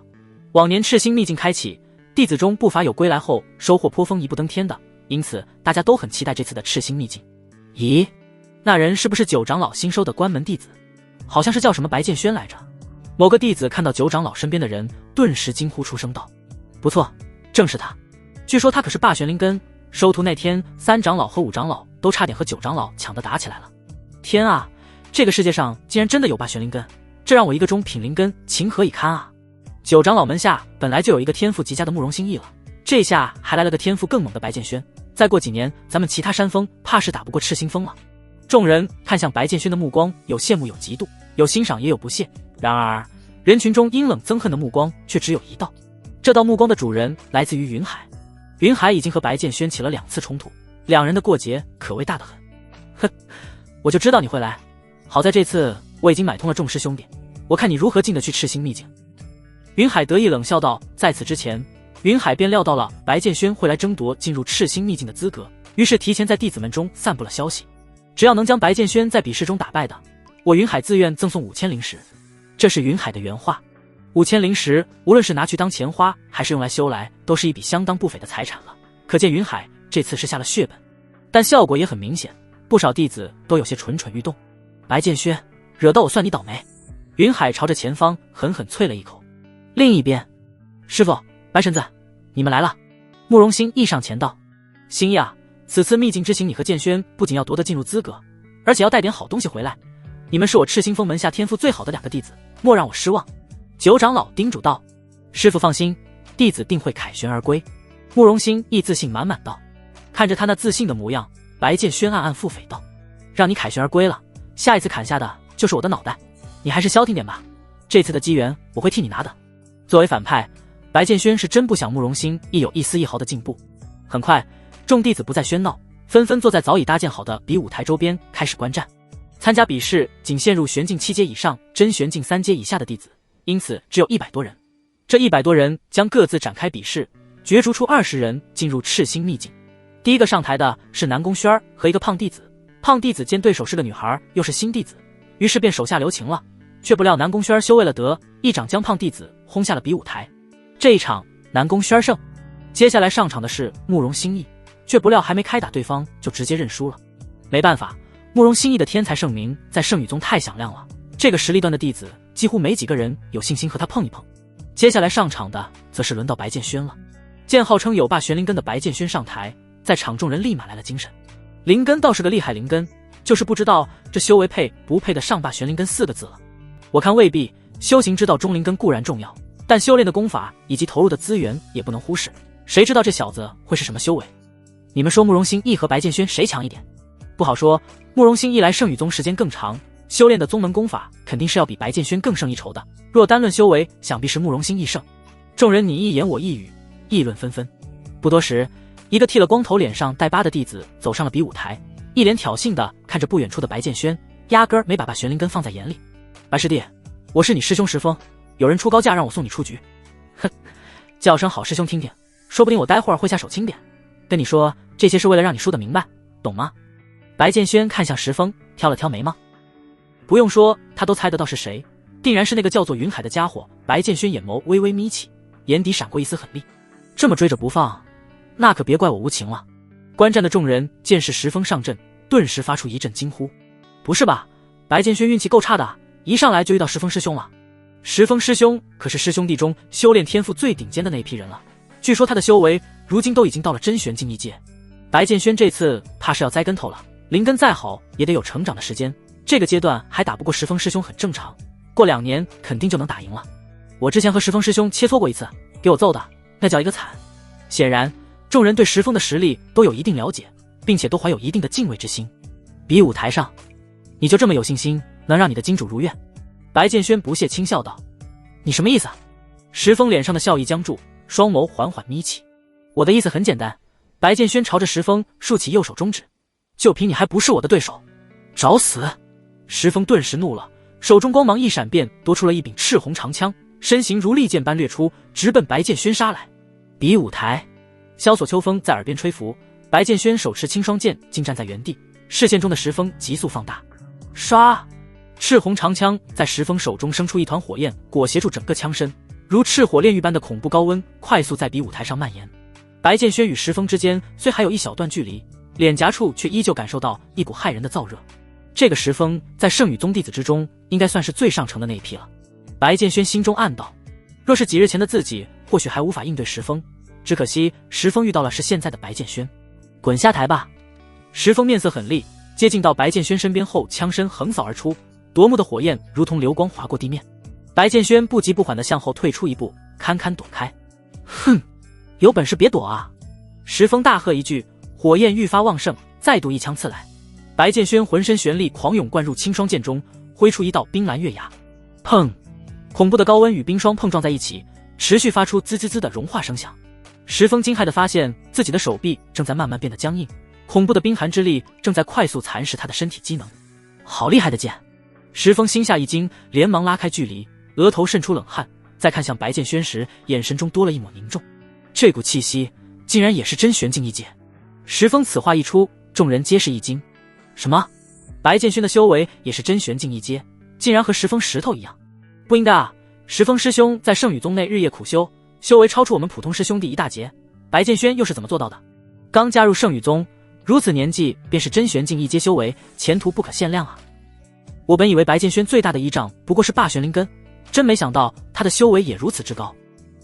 [SPEAKER 1] 往年赤星秘境开启，弟子中不乏有归来后收获颇丰一步登天的，因此大家都很期待这次的赤星秘境。咦，那人是不是九长老新收的关门弟子？好像是叫什么白剑轩来着。某个弟子看到九长老身边的人，顿时惊呼出声道：“不错，正是他。据说他可是霸玄灵根，收徒那天3长老和5长老都差点和9长老抢得打起来了。天啊，这个世界上竟然真的有霸玄灵根，这让我一个中品灵根情何以堪啊！”9长老门下本来就有一个天赋极佳的慕容心意了，这下还来了个天赋更猛的白剑轩，再过几年咱们其他山峰怕是打不过赤星峰了。众人看向白剑轩的目光有羡慕有嫉妒，有欣赏也有不屑，然而人群中阴冷憎恨的目光却只有一道。这道目光的主人来自于云海。云海已经和白剑轩起了2次冲突，两人的过节可谓大得很。哼，我就知道你会来，好在这次我已经买通了众师兄弟，我看你如何进得去赤星秘境。云海得意冷笑道。在此之前，云海便料到了白剑轩会来争夺进入赤星秘境的资格，于是提前在弟子们中散布了消息，只要能将白剑轩在比试中打败的，我云海自愿赠送5000灵石。这是云海的原话。5000灵石无论是拿去当钱花还是用来修来，都是一笔相当不菲的财产了，可见云海这次是下了血本，但效果也很明显，不少弟子都有些蠢蠢欲动。白剑轩，惹到我算你倒霉。云海朝着前方狠狠啐了一口。另一边，师父，白神子，你们来了。慕容心意上前道：“心意啊，此次秘境之行，你和剑轩不仅要夺得进入资格，而且要带点好东西回来。你们是我赤星峰门下天赋最好的2个弟子，莫让我失望。”9长老叮嘱道：“师父放心，弟子定会凯旋而归。”慕容心意自信满满道。看着他那自信的模样，白剑轩暗暗腹诽道：“让你凯旋而归了，下一次砍下的就是我的脑袋，你还是消停点吧。这次的机缘我会替你拿的。”作为反派，白剑轩是真不想慕容心意有一丝一毫的进步。很快，众弟子不再喧闹，纷纷坐在早已搭建好的比武台周边开始观战。参加比试仅限入玄境7阶以上、真玄境3阶以下的弟子，因此只有100多人。这100多人将各自展开比试，角逐出20人进入赤星秘境。第一个上台的是南宫轩儿和一个胖弟子，胖弟子见对手是个女孩，又是新弟子，于是便手下留情了，却不料南宫轩儿修为了得，一掌将胖弟子轰下了比武台。这一场南宫轩儿胜。接下来上场的是慕容心意，却不料还没开打，对方就直接认输了。没办法，慕容心意的天才盛名在圣宇宗太响亮了，这个实力段的弟子几乎没几个人有信心和他碰一碰。接下来上场的则是轮到白剑轩了。见号称有霸玄灵根的白剑轩上台，在场众人立马来了精神。灵根倒是个厉害灵根，就是不知道这修为配不配得上霸玄灵根4个字了。我看未必，修行之道中灵根固然重要，但修炼的功法以及投入的资源也不能忽视，谁知道这小子会是什么修为？你们说慕容心意和白剑轩谁强一点？不好说，慕容心意来圣宇宗时间更长，修炼的宗门功法肯定是要比白剑轩更胜一筹的，若单论修为，想必是慕容心意胜。众人你一言我一语，议论纷纷。不多时，一个剃了光头脸上带疤的弟子走上了比武台，一脸挑衅地看着不远处的白剑轩，压根儿没把玄灵根放在眼里。白师弟，我是你师兄石峰，有人出高价让我送你出局。哼，叫声好师兄听听，说不定我待会儿会下手轻点。跟你说这些是为了让你输得明白，懂吗？白剑轩看向石峰，挑了挑眉毛。不用说，他都猜得到是谁，定然是那个叫做云海的家伙。白剑轩眼眸微微眯起，眼底闪过一丝狠厉。这么追着不放，那可别怪我无情了。观战的众人见是石峰上阵，顿时发出一阵惊呼。不是吧，白剑轩运气够差的，一上来就遇到石峰师兄了。石峰师兄可是师兄弟中修炼天赋最顶尖的那一批人了，据说他的修为如今都已经到了真玄境一阶。白剑轩这次怕是要栽跟头了，灵根再好也得有成长的时间，这个阶段还打不过石峰师兄很正常，过2年肯定就能打赢了。我之前和石峰师兄切磋过一次，给我揍的那叫一个惨。显然众人对石峰的实力都有一定了解，并且都怀有一定的敬畏之心。比武台上，你就这么有信心能让你的金主如愿？白剑轩不屑轻笑道。你什么意思啊？石峰脸上的笑意僵住，双眸缓缓眯起。我的意思很简单。白剑轩朝着石峰竖起右手中指，就凭你还不是我的对手？找死！石峰顿时怒了，手中光芒一闪，便多出了一柄赤红长枪，身形如利剑般掠出，直奔白剑轩杀来。比武台，萧索秋风在耳边吹拂，白剑轩手持青双剑，竟站在原地，视线中的石峰急速放大。唰！赤红长枪在石峰手中生出一团火焰，裹挟住整个枪身，如赤火炼狱般的恐怖高温快速在比武台上蔓延。白剑轩与石峰之间虽还有一小段距离，脸颊处却依旧感受到一股骇人的燥热。这个石峰在圣羽宗弟子之中应该算是最上乘的那一批了。白剑轩心中暗道，若是几日前的自己或许还无法应对石峰，只可惜石峰遇到了是现在的白剑轩。滚下台吧！石峰面色狠厉，接近到白剑轩身边后，枪身横扫而出，夺目的火焰如同流光划过地面。白剑轩不急不缓地向后退出一步，堪堪躲开。哼，有本事别躲啊！石峰大喝一句，火焰愈发旺盛，再度一枪刺来。白剑轩浑身玄力狂涌灌入青双剑中，挥出一道冰蓝月牙。砰！恐怖的高温与冰霜碰撞在一起，持续发出滋滋滋的融化声响。石峰惊骇地发现自己的手臂正在慢慢变得僵硬，恐怖的冰寒之力正在快速蚕食他的身体机能。好厉害的剑！石峰心下一惊，连忙拉开距离，额头渗出冷汗，再看向白剑轩时，眼神中多了一抹凝重。这股气息竟然也是真玄境一阶。石峰此话一出，众人皆是一惊。什么？白剑轩的修为也是真玄境一阶，竟然和石峰石头一样？不应该啊！石峰师兄在圣羽宗内日夜苦修，修为超出我们普通师兄弟一大截，白剑轩又是怎么做到的？刚加入圣羽宗，如此年纪便是真玄境一阶修为，前途不可限量啊！我本以为白剑轩最大的依仗不过是霸玄灵根，真没想到他的修为也如此之高。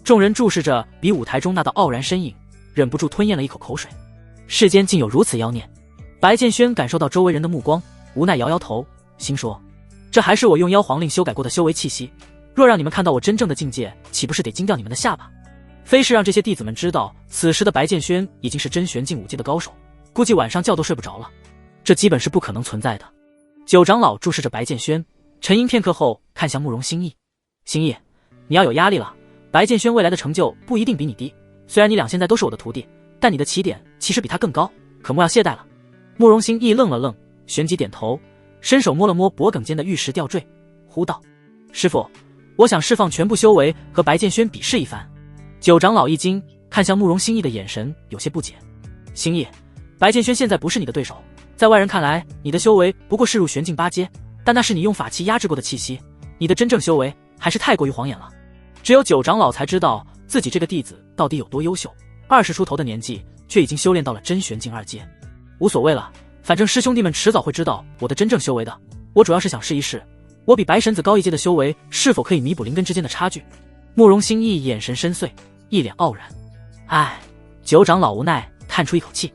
[SPEAKER 1] 众人注视着比武台中那道傲然身影，忍不住吞咽了一口口水。世间竟有如此妖孽！白剑轩感受到周围人的目光，无奈摇摇头，心说：这还是我用妖皇令修改过的修为气息，若让你们看到我真正的境界，岂不是得惊掉你们的下巴？非是让这些弟子们知道，此时的白剑轩已经是真玄境5阶的高手，估计晚上觉都睡不着了。这基本是不可能存在的。九长老注视着白剑轩，沉吟片刻后看向慕容心意：心意，你要有压力了。白剑轩未来的成就不一定比你低，虽然你俩现在都是我的徒弟，但你的起点其实比他更高，可莫要懈怠了。慕容心意愣了愣，旋即点头，伸手摸了摸脖颈间的玉石吊坠，呼道：师父，我想释放全部修为，和白剑轩比试一番。九长老一惊，看向慕容心意的眼神有些不解。心意，白剑轩现在不是你的对手，在外人看来，你的修为不过是入玄境8阶，但那是你用法器压制过的气息，你的真正修为还是太过于晃眼了。只有九长老才知道自己这个弟子到底有多优秀，20出头的年纪却已经修炼到了真玄境2阶。无所谓了，反正师兄弟们迟早会知道我的真正修为的，我主要是想试一试，我比白神子高1阶的修为是否可以弥补灵根之间的差距。慕容心意眼神深邃，一脸傲然。唉，九长老无奈叹出一口气，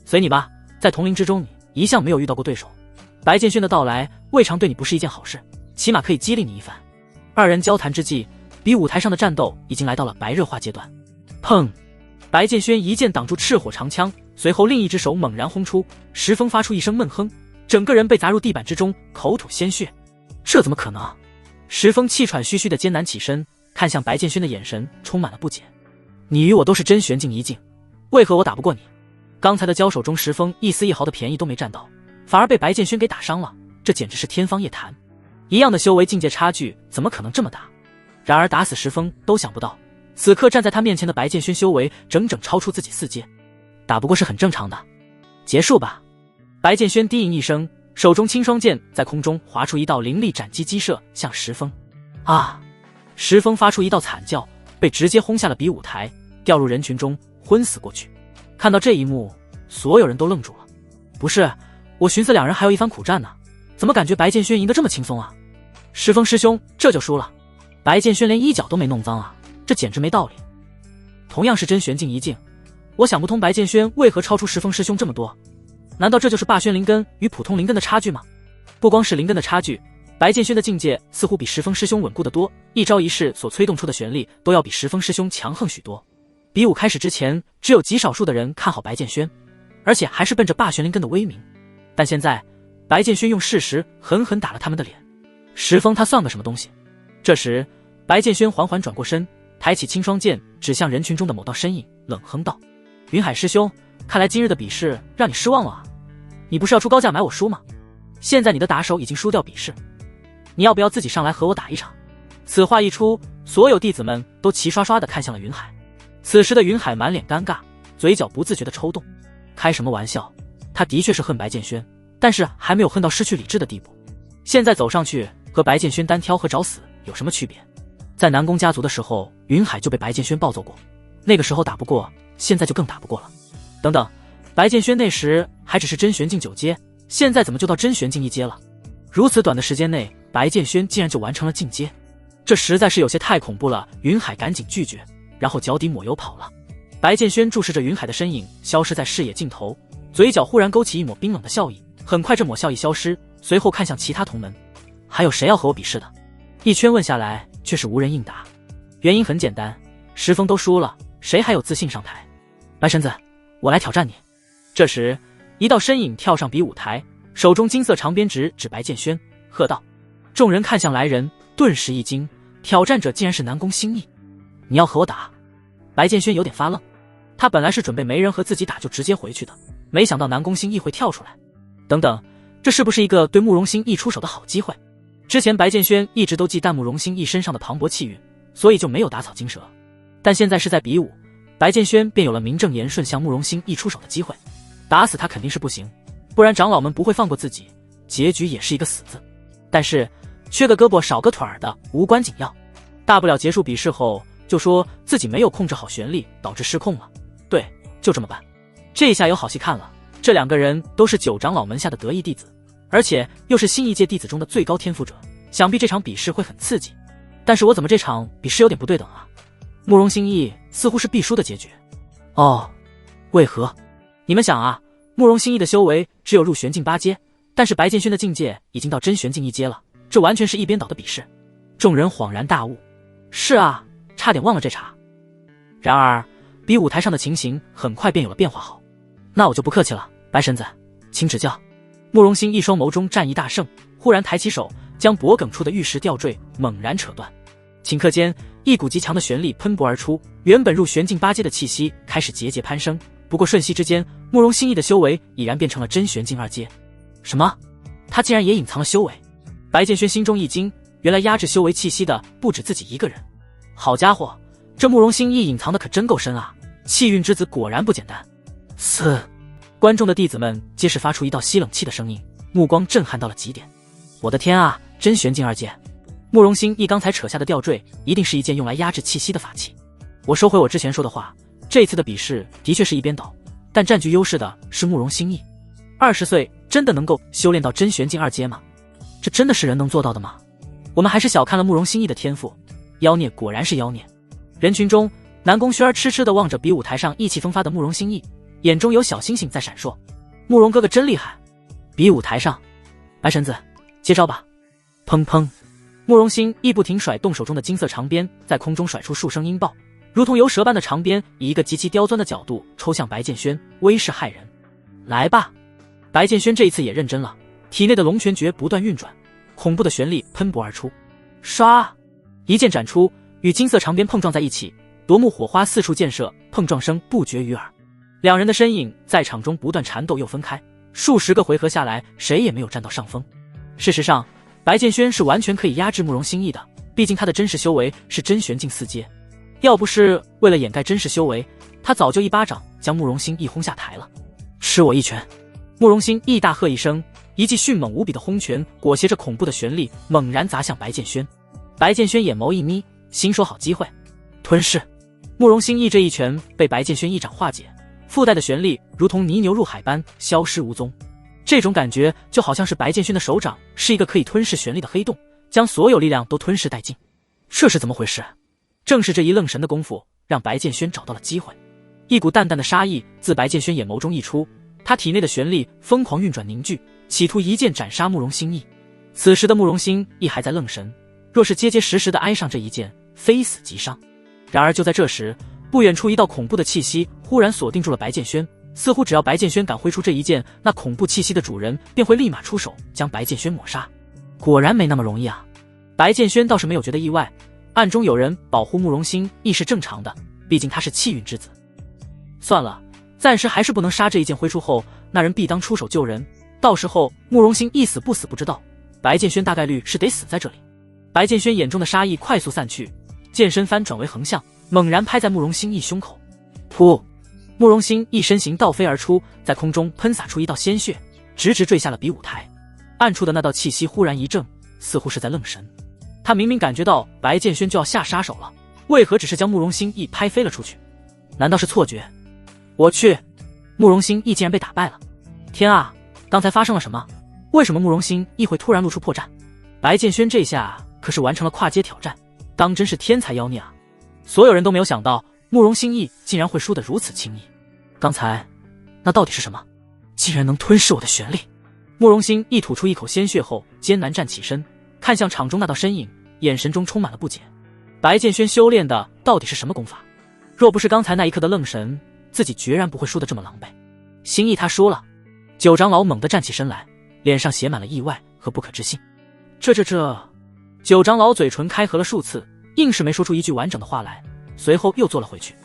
[SPEAKER 1] 随你吧，在同龄之中你一向没有遇到过对手，白剑轩的到来未尝对你不是一件好事，起码可以激励你一番。二人交谈之际，比武台上的战斗已经来到了白热化阶段。砰！白剑轩一剑挡住赤火长枪，随后另一只手猛然轰出，石峰发出一声闷哼，整个人被砸入地板之中，口吐鲜血。这怎么可能？石峰气喘吁吁的艰难起身，看向白剑轩的眼神充满了不解。你与我都是真玄境1境，为何我打不过你？刚才的交手中，石峰一丝一毫的便宜都没占到，反而被白剑轩给打伤了，这简直是天方夜谭。一样的修为境界差距怎么可能这么大？然而打死石峰都想不到，此刻站在他面前的白剑轩修为整整超出自己4阶，打不过是很正常的。结束吧。白剑轩低吟一声，手中青霜剑在空中划出一道凌厉斩击击射向石峰。啊！石峰发出一道惨叫，被直接轰下了比武台，掉入人群中昏死过去。看到这一幕，所有人都愣住了。不是，我寻思两人还有一番苦战呢，怎么感觉白剑轩赢得这么轻松啊？石峰师兄这就输了，白剑轩连衣角都没弄脏啊，这简直没道理。同样是真玄境一境，我想不通白剑轩为何超出石峰师兄这么多。难道这就是霸轩灵根与普通灵根的差距吗？不光是灵根的差距，白剑轩的境界似乎比石峰师兄稳固得多，一招一式所催动出的玄力都要比石峰师兄强横许多。比武开始之前，只有极少数的人看好白剑轩，而且还是奔着霸玄灵根的威名。但现在，白剑轩用事实狠狠打了他们的脸。石峰他算个什么东西？这时，白剑轩缓缓转过身，抬起青霜剑，指向人群中的某道身影，冷哼道：“云海师兄，看来今日的比试让你失望了啊！你不是要出高价买我输吗？现在你的打手已经输掉比试，你要不要自己上来和我打一场？”此话一出，所有弟子们都齐刷刷地看向了云海。此时的云海满脸尴尬，嘴角不自觉地抽动。开什么玩笑，他的确是恨白剑轩，但是还没有恨到失去理智的地步。现在走上去和白剑轩单挑和找死有什么区别？在南宫家族的时候，云海就被白剑轩暴揍过，那个时候打不过，现在就更打不过了。等等，白剑轩那时还只是真玄境9阶，现在怎么就到真玄境1阶了？如此短的时间内，白剑轩竟然就完成了进阶，这实在是有些太恐怖了。云海赶紧拒绝，然后脚底抹油跑了。白剑轩注视着云海的身影消失在视野尽头，嘴角忽然勾起一抹冰冷的笑意。很快这抹笑意消失，随后看向其他同门，还有谁要和我比试的？一圈问下来却是无人应答。原因很简单，石峰都输了，谁还有自信上台？白神子，我来挑战你。这时一道身影跳上比武台，手中金色长鞭指白剑轩，喝道。众人看向来人，顿时一惊，挑战者竟然是南宫兴义。你要和我打？白剑轩有点发愣，他本来是准备没人和自己打就直接回去的，没想到南宫兴义会跳出来。等等，这是不是一个对慕容兴义出手的好机会？之前白剑轩一直都忌惮慕容兴义身上的磅礴气运，所以就没有打草惊蛇。但现在是在比武，白剑轩便有了名正言顺向慕容兴义出手的机会。打死他肯定是不行，不然长老们不会放过自己，结局也是一个死字。但是缺个胳膊少个腿儿的无关紧要，大不了结束比试后就说自己没有控制好玄力导致失控了。对，就这么办。这下有好戏看了，这两个人都是9长老门下的得意弟子，而且又是新一届弟子中的最高天赋者，想必这场比试会很刺激。但是我怎么这场比试有点不对等啊？慕容兴义似乎是必输的结局。哦，为何？你们想啊，慕容兴义的修为只有入玄境8阶，但是白剑轩的境界已经到真玄境1阶了，这完全是一边倒的比试。众人恍然大悟，是啊，差点忘了这茬。然而比武台上的情形很快便有了变化。好，那我就不客气了，白神子，请指教。慕容兴一双眸中战意大盛，忽然抬起手，将脖颈处的玉石吊坠猛然扯断。顷刻间，一股极强的玄力喷薄而出，原本入玄境8阶的气息开始节节攀升。不过瞬息之间，慕容兴义的修为已然变成了真玄境2阶。什么？他竟然也隐藏了修为？白剑轩心中一惊，原来压制修为气息的不止自己一个人。好家伙，这慕容兴义隐藏的可真够深啊！气运之子果然不简单。嘶！观众的弟子们皆是发出一道吸冷气的声音，目光震撼到了极点。我的天啊，真玄境2阶！慕容兴义刚才扯下的吊坠，一定是一件用来压制气息的法器。我收回我之前说的话，这次的比试的确是一边倒，但占据优势的是慕容兴义。20岁真的能够修炼到真玄境2阶吗？这真的是人能做到的吗？我们还是小看了慕容兴义的天赋，妖孽果然是妖孽。人群中，南宫轩儿痴痴地望着比武台上意气风发的慕容兴义，眼中有小星星在闪烁。慕容哥哥真厉害！比武台上，白神子，接招吧！砰砰！慕容兴义不停甩动手中的金色长鞭，在空中甩出数声音爆，如同游蛇般的长鞭以一个极其刁钻的角度抽向白剑轩，威势骇人。来吧！白剑轩这一次也认真了，体内的龙泉诀不断运转，恐怖的玄力喷薄而出。唰！一剑斩出，与金色长鞭碰撞在一起，夺目火花四处溅射，碰撞声不绝于耳。两人的身影在场中不断缠斗又分开，数十个回合下来，谁也没有占到上风。事实上，白剑轩是完全可以压制慕容兴义的，毕竟他的真实修为是真玄境4阶。要不是为了掩盖真实修为，他早就一巴掌将慕容心意轰下台了。吃我一拳！慕容心意大喝一声，一记迅猛无比的轰拳裹挟着恐怖的旋力猛然砸向白剑轩。白剑轩眼眸一眯，心说好机会，吞噬！慕容心意这一拳被白剑轩一掌化解，附带的旋力如同泥牛入海般消失无踪。这种感觉就好像是白剑轩的手掌是一个可以吞噬旋力的黑洞，将所有力量都吞噬殆尽。这是怎么回事？正是这一愣神的功夫，让白剑轩找到了机会。一股淡淡的杀意自白剑轩眼眸中溢出，他体内的旋力疯狂运转凝聚，企图一剑斩杀慕容心意。此时的慕容心意还在愣神，若是结结实实的挨上这一剑，非死即伤。然而就在这时，不远处一道恐怖的气息忽然锁定住了白剑轩，似乎只要白剑轩敢挥出这一剑，那恐怖气息的主人便会立马出手将白剑轩抹杀。果然没那么容易啊！白剑轩倒是没有觉得意外，暗中有人保护慕容心意是正常的，毕竟他是气运之子。算了，暂时还是不能杀。这一剑挥出后，那人必当出手救人，到时候慕容心意死不死不知道，白剑轩大概率是得死在这里。白剑轩眼中的杀意快速散去，剑身翻转为横向，猛然拍在慕容心意胸口。噗！慕容心意身形倒飞而出，在空中喷洒出一道鲜血，直直坠下了比武台。暗处的那道气息忽然一怔，似乎是在愣神。他明明感觉到白剑轩就要下杀手了，为何只是将慕容心意拍飞了出去？难道是错觉？我去！慕容心意竟然被打败了！天啊，刚才发生了什么？为什么慕容心意会突然露出破绽？白剑轩这下可是完成了跨阶挑战，当真是天才妖孽啊！所有人都没有想到慕容心意竟然会输得如此轻易。刚才那到底是什么？竟然能吞噬我的玄力！慕容心意吐出一口鲜血后，艰难站起身，看向场中那道身影，眼神中充满了不解。白剑轩修炼的到底是什么功法？若不是刚才那一刻的愣神，自己决然不会输得这么狼狈。心意他输了。九长老猛地站起身来，脸上写满了意外和不可置信。这……九长老嘴唇开合了数次，硬是没说出一句完整的话来，随后又坐了回去。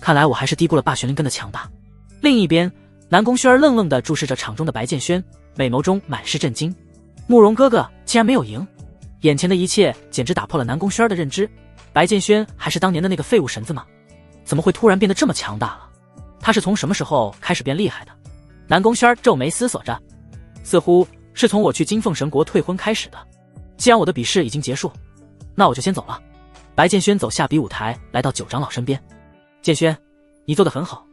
[SPEAKER 1] 看来我还是低估了霸玄灵根的强大。另一边，南宫薰儿愣愣地注视着场中的白剑轩，美眸中满是震惊。慕容哥哥竟然没有赢，眼前的一切简直打破了南宫薰儿的认知。白剑轩还是当年的那个废物神子吗？怎么会突然变得这么强大了？他是从什么时候开始变厉害的？南宫薰儿皱眉思索着，似乎是从我去金凤神国退婚开始的。既然我的比试已经结束，那我就先走了。白剑轩走下比武台，来到九长老身边。剑轩，你做得很好，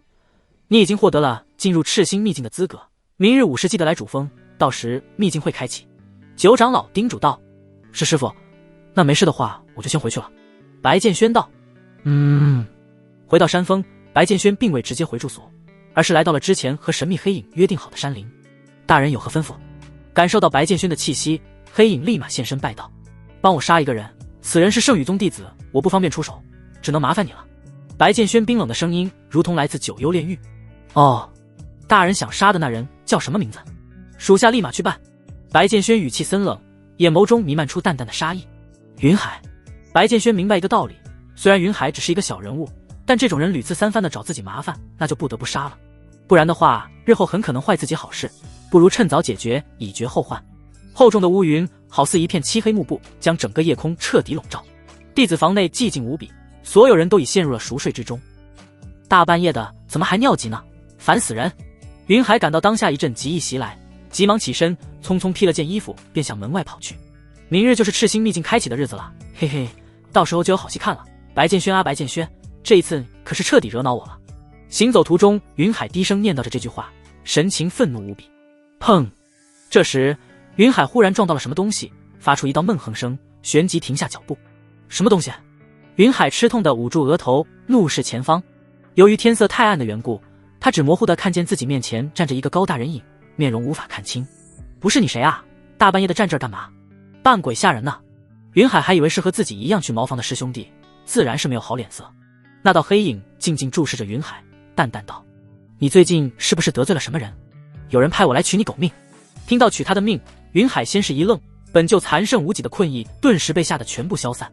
[SPEAKER 1] 你已经获得了进入赤星秘境的资格，明日午时记得来主峰，到时秘境会开启。九长老叮嘱道。是师父，那没事的话我就先回去了。白剑轩道。回到山峰，白剑轩并未直接回住所，而是来到了之前和神秘黑影约定好的山林。大人有何吩咐？感受到白剑轩的气息，黑影立马现身拜道。帮我杀一个人，此人是圣羽宗弟子，我不方便出手，只能麻烦你了。白剑轩冰冷的声音如同来自九幽炼狱。哦，大人想杀的那人叫什么名字？属下立马去办。白剑轩语气森冷，眼眸中弥漫出淡淡的杀意。云海。白剑轩明白一个道理，虽然云海只是一个小人物，但这种人屡次三番的找自己麻烦，那就不得不杀了，不然的话日后很可能坏自己好事，不如趁早解决，以绝后患。厚重的乌云好似一片漆黑幕布，将整个夜空彻底笼罩。弟子房内寂静无比，所有人都已陷入了熟睡之中。大半夜的怎么还尿急呢？烦死人！云海感到当下一阵急意袭来，急忙起身，匆匆披了件衣服便向门外跑去。明日就是赤星秘境开启的日子了，嘿嘿，到时候就有好戏看了。白剑轩啊白剑轩，这一次可是彻底惹恼我了。行走途中，云海低声念叨着这句话，神情愤怒无比。砰！这时云海忽然撞到了什么东西，发出一道闷哼声，旋即停下脚步。什么东西？云海吃痛地捂住额头，怒视前方。由于天色太暗的缘故，他只模糊地看见自己面前站着一个高大人影，面容无法看清。不是你谁啊？大半夜的站这儿干嘛？扮鬼吓人呢？云海还以为是和自己一样去茅房的师兄弟，自然是没有好脸色。那道黑影静静注视着云海，淡淡道：你最近是不是得罪了什么人？有人派我来取你狗命。听到取他的命，云海先是一愣，本就残剩无几的困意顿时被吓得全部消散。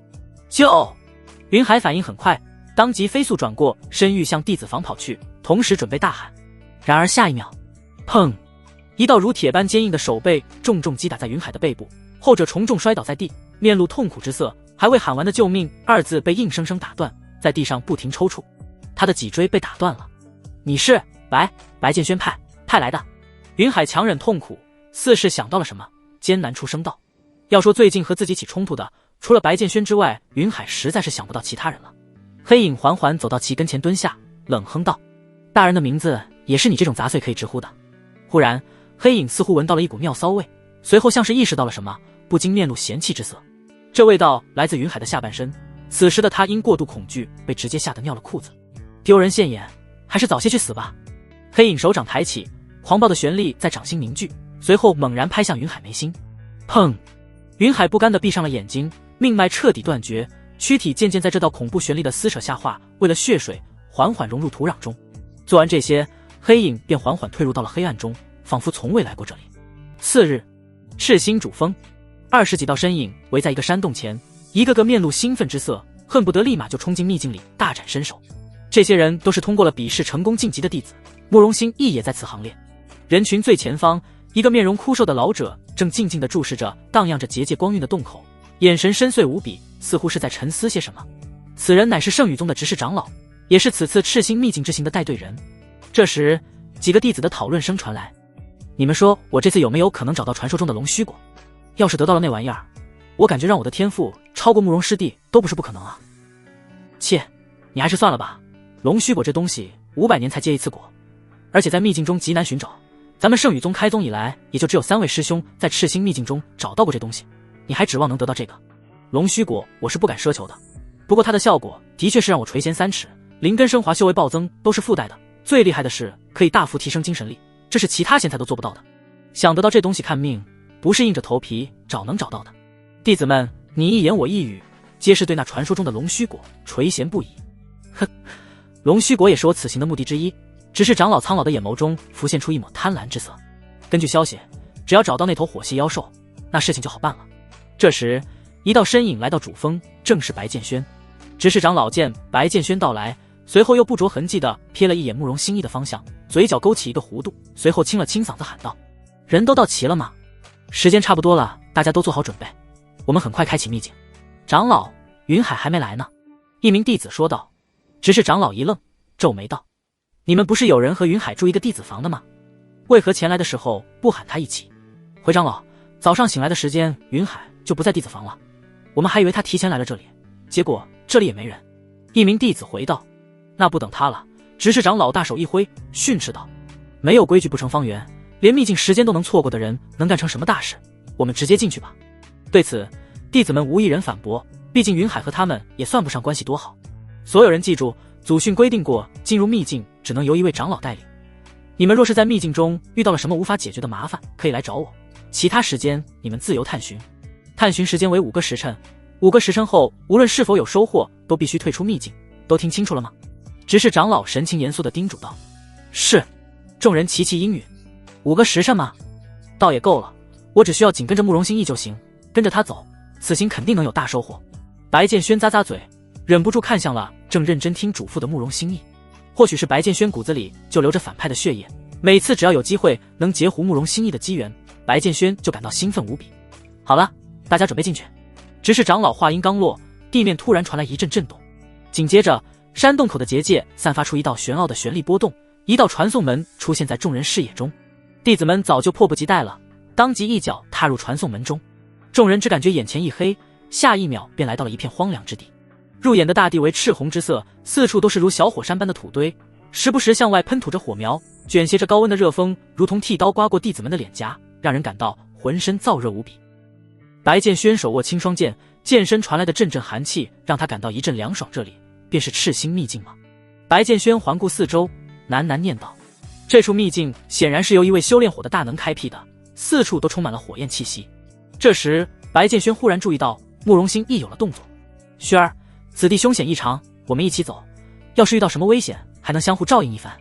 [SPEAKER 1] 云海反应很快，当即飞速转过身欲向弟子房跑去，同时准备大喊。然而下一秒，砰！一道如铁般坚硬的手背重重击打在云海的背部，后者重重摔倒在地，面露痛苦之色，还未喊完的救命二字被硬生生打断，在地上不停抽搐，他的脊椎被打断了。你是白剑轩派来的？云海强忍痛苦，似是想到了什么，艰难出声道。要说最近和自己起冲突的，除了白剑轩之外，云海实在是想不到其他人了。黑影缓缓走到其跟前蹲下，冷哼道：大人的名字也是你这种杂碎可以直呼的。忽然黑影似乎闻到了一股尿骚味，随后像是意识到了什么，不禁面露嫌弃之色。这味道来自云海的下半身，此时的他因过度恐惧被直接吓得尿了裤子。丢人现眼，还是早些去死吧。黑影手掌抬起，狂暴的旋力在掌心凝聚，随后猛然拍向云海眉心。砰！云海不甘地闭上了眼睛，命脉彻底断绝，躯体渐渐在这道恐怖旋力的撕扯下化为了血水，缓缓融入土壤中。做完这些，黑影便缓缓退入到了黑暗中，仿佛从未来过这里。次日，赤心主峰，20几道身影围在一个山洞前，一个个面露兴奋之色，恨不得立马就冲进秘境里大展身手。这些人都是通过了笔试成功晋级的弟子，慕容心亦也在此行列。人群最前方，一个面容枯瘦的老者正静静地注视着荡漾着结界光晕的洞口，眼神深邃无比，似乎是在沉思些什么。此人乃是圣宇宗的执事长老，也是此次赤心秘境之行的带队人。这时几个弟子的讨论声传来：你们说我这次有没有可能找到传说中的龙须果？要是得到了那玩意儿，我感觉让我的天赋超过慕容师弟都不是不可能啊。切，你还是算了吧，龙须果这东西500年才结一次果，而且在秘境中极难寻找，咱们圣宇宗开宗以来也就只有3位师兄在赤心秘境中找到过这东西，你还指望能得到这个龙须果？我是不敢奢求的，不过它的效果的确是让我垂涎3尺，灵根升华、修为暴增都是附带的，最厉害的是可以大幅提升精神力，这是其他贤才都做不到的。想得到这东西看命，不是硬着头皮找能找到的。弟子们你一言我一语，皆是对那传说中的龙须果垂涎不已。哼，龙须果也是我此行的目的之一，只是长老苍老的眼眸中浮现出一抹贪婪之色。根据消息，只要找到那头火系妖兽，那事情就好办了。这时一道身影来到主峰，正是白剑轩。执事长老见白剑轩到来，随后又不着痕迹地瞥了一眼慕容心意的方向，嘴角勾起一个弧度，随后清了清嗓子喊道：人都到齐了吗？时间差不多了，大家都做好准备，我们很快开启秘境。长老，云海还没来呢。一名弟子说道。执事长老一愣，皱眉道：你们不是有人和云海住一个弟子房的吗？为何前来的时候不喊他一起？回长老，早上醒来的时间云海就不在弟子房了，我们还以为他提前来了这里，结果这里也没人。一名弟子回道。那不等他了。执事长老大手一挥，训斥道：没有规矩不成方圆，连秘境时间都能错过的人能干成什么大事？我们直接进去吧。对此弟子们无一人反驳，毕竟云海和他们也算不上关系多好。所有人记住，祖训规定过，进入秘境只能由一位长老带领。你们若是在秘境中遇到了什么无法解决的麻烦，可以来找我，其他时间你们自由探寻。探寻时间为5个时辰，5个时辰后无论是否有收获，都必须退出秘境。都听清楚了吗？执事长老神情严肃地叮嘱道。是。众人齐齐应允。5个时辰吗？倒也够了，我只需要紧跟着慕容心意就行，跟着他走，此行肯定能有大收获。白剑轩咂咂嘴，忍不住看向了正认真听嘱咐的慕容心意。或许是白剑轩骨子里就流着反派的血液，每次只要有机会能截胡慕容心意的机缘，白剑轩就感到兴奋无比。好了，大家准备进去。执事长老话音刚落，地面突然传来一阵震动，紧接着山洞口的结界散发出一道玄奥的旋力波动，一道传送门出现在众人视野中。弟子们早就迫不及待了，当即一脚踏入传送门中。众人只感觉眼前一黑，下一秒便来到了一片荒凉之地。入眼的大地为赤红之色，四处都是如小火山般的土堆，时不时向外喷吐着火苗，卷挟着高温的热风，如同剃刀刮过弟子们的脸颊，让人感到浑身燥热无比。白剑轩手握青霜剑，剑身传来的阵阵寒气让他感到一阵凉爽。这里便是赤心秘境吗？白剑轩环顾四周，喃喃念道。这处秘境显然是由一位修炼火的大能开辟的，四处都充满了火焰气息。这时白剑轩忽然注意到慕容心亦有了动作。轩儿，此地凶险异常，我们一起走，要是遇到什么危险还能相互照应一番。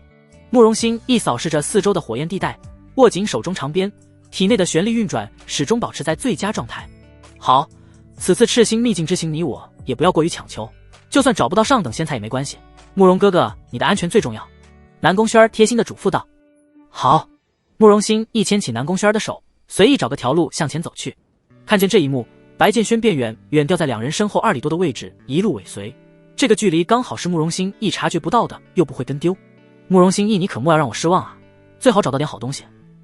[SPEAKER 1] 慕容心亦扫视着四周的火焰地带，握紧手中长鞭，体内的玄力运转始终保持在最佳状态。好，此次赤心秘境之行，你我也不要过于强求，就算找不到上等仙才也没关系。慕容哥哥，你的安全最重要。南宫轩儿贴心的嘱咐道。好。慕容心一牵起南宫轩儿的手，随意找个条路向前走去。看见这一幕，白剑轩便远远掉在两人身后2里多的位置，一路尾随。这个距离刚好是慕容心意察觉不到的，又不会跟丢。慕容心意，你可莫要让我失望啊！最好找到点好东西，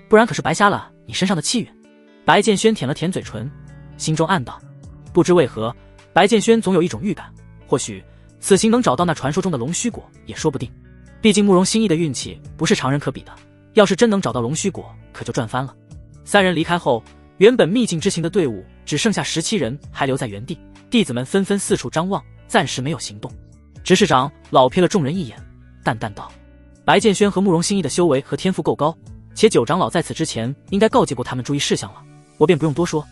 [SPEAKER 1] 不然可是白瞎了你身上的气运。白剑轩舔了舔嘴唇，心中暗道：不知为何，白剑轩总有一种预感，或许此行能找到那传说中的龙须果也说不定。毕竟慕容心意的运气不是常人可比的，要是真能找到龙须果，可就赚翻了。三人离开后，原本秘境之行的队伍只剩下17人还留在原地，弟子们纷纷四处张望，暂时没有行动。执事长老瞥了众人一眼，淡淡道：白剑轩和慕容心意的修为和天赋够高，且九长老在此之前应该告诫过他们注意事项了，我便不用多说。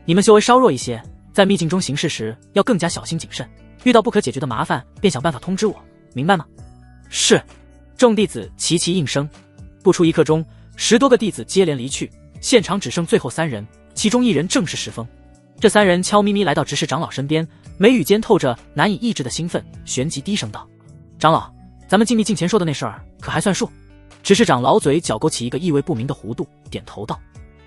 [SPEAKER 1] 你们修为稍弱一些，在秘境中行事时要更加小心谨慎，遇到不可解决的麻烦便想办法通知我，明白吗？是。众弟子齐齐应声。不出1刻钟，10多个弟子接连离去，现场只剩最后3人，其中1人正是石峰。这3人悄咪咪来到执事长老身边，眉宇间透着难以抑制的兴奋，旋即低声道：长老，咱们进秘境前说的那事儿可还算数？执事长老嘴角勾起一个意味不明的弧度，点头道：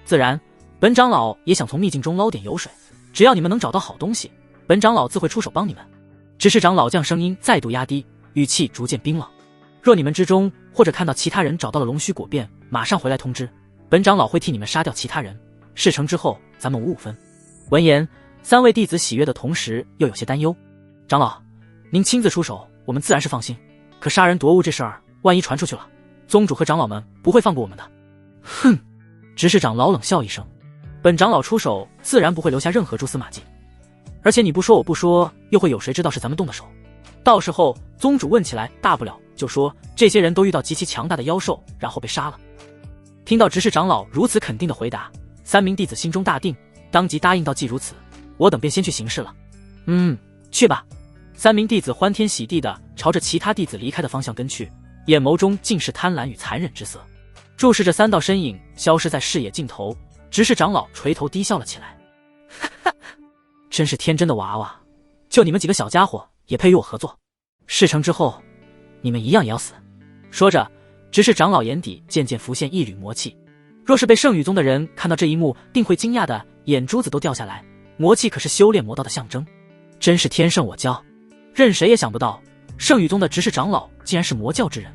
[SPEAKER 1] 自然，本长老也想从秘境中捞点油水，只要你们能找到好东西，本长老自会出手帮你们。执事长老将声音再度压低，语气逐渐冰冷：若你们之中或者看到其他人找到了龙须果变，马上回来通知，本长老会替你们杀掉其他人，事成之后咱们5-5分。闻言，3位弟子喜悦的同时又有些担忧：长老，您亲自出手，我们自然是放心，可杀人夺物这事儿万一传出去了，宗主和长老们不会放过我们的。哼！执事长老冷笑一声：本长老出手自然不会留下任何蛛丝马迹，而且你不说我不说，又会有谁知道是咱们动的手？到时候宗主问起来，大不了就说这些人都遇到极其强大的妖兽，然后被杀了。听到执事长老如此肯定的回答，3名弟子心中大定，当即答应道：既如此，我等便先去行事了。去吧。3名弟子欢天喜地地朝着其他弟子离开的方向跟去，眼眸中尽是贪婪与残忍之色。注视着3道身影消失在视野尽头，执事长老垂头低笑了起来：真是天真的娃娃，就你们几个小家伙也配与我合作？事成之后你们一样也要死。说着，执事长老眼底渐渐浮现一缕魔气，若是被圣羽宗的人看到这一幕，定会惊讶的眼珠子都掉下来。魔气可是修炼魔道的象征，真是天圣我教。任谁也想不到，圣羽宗的执事长老竟然是魔教之人。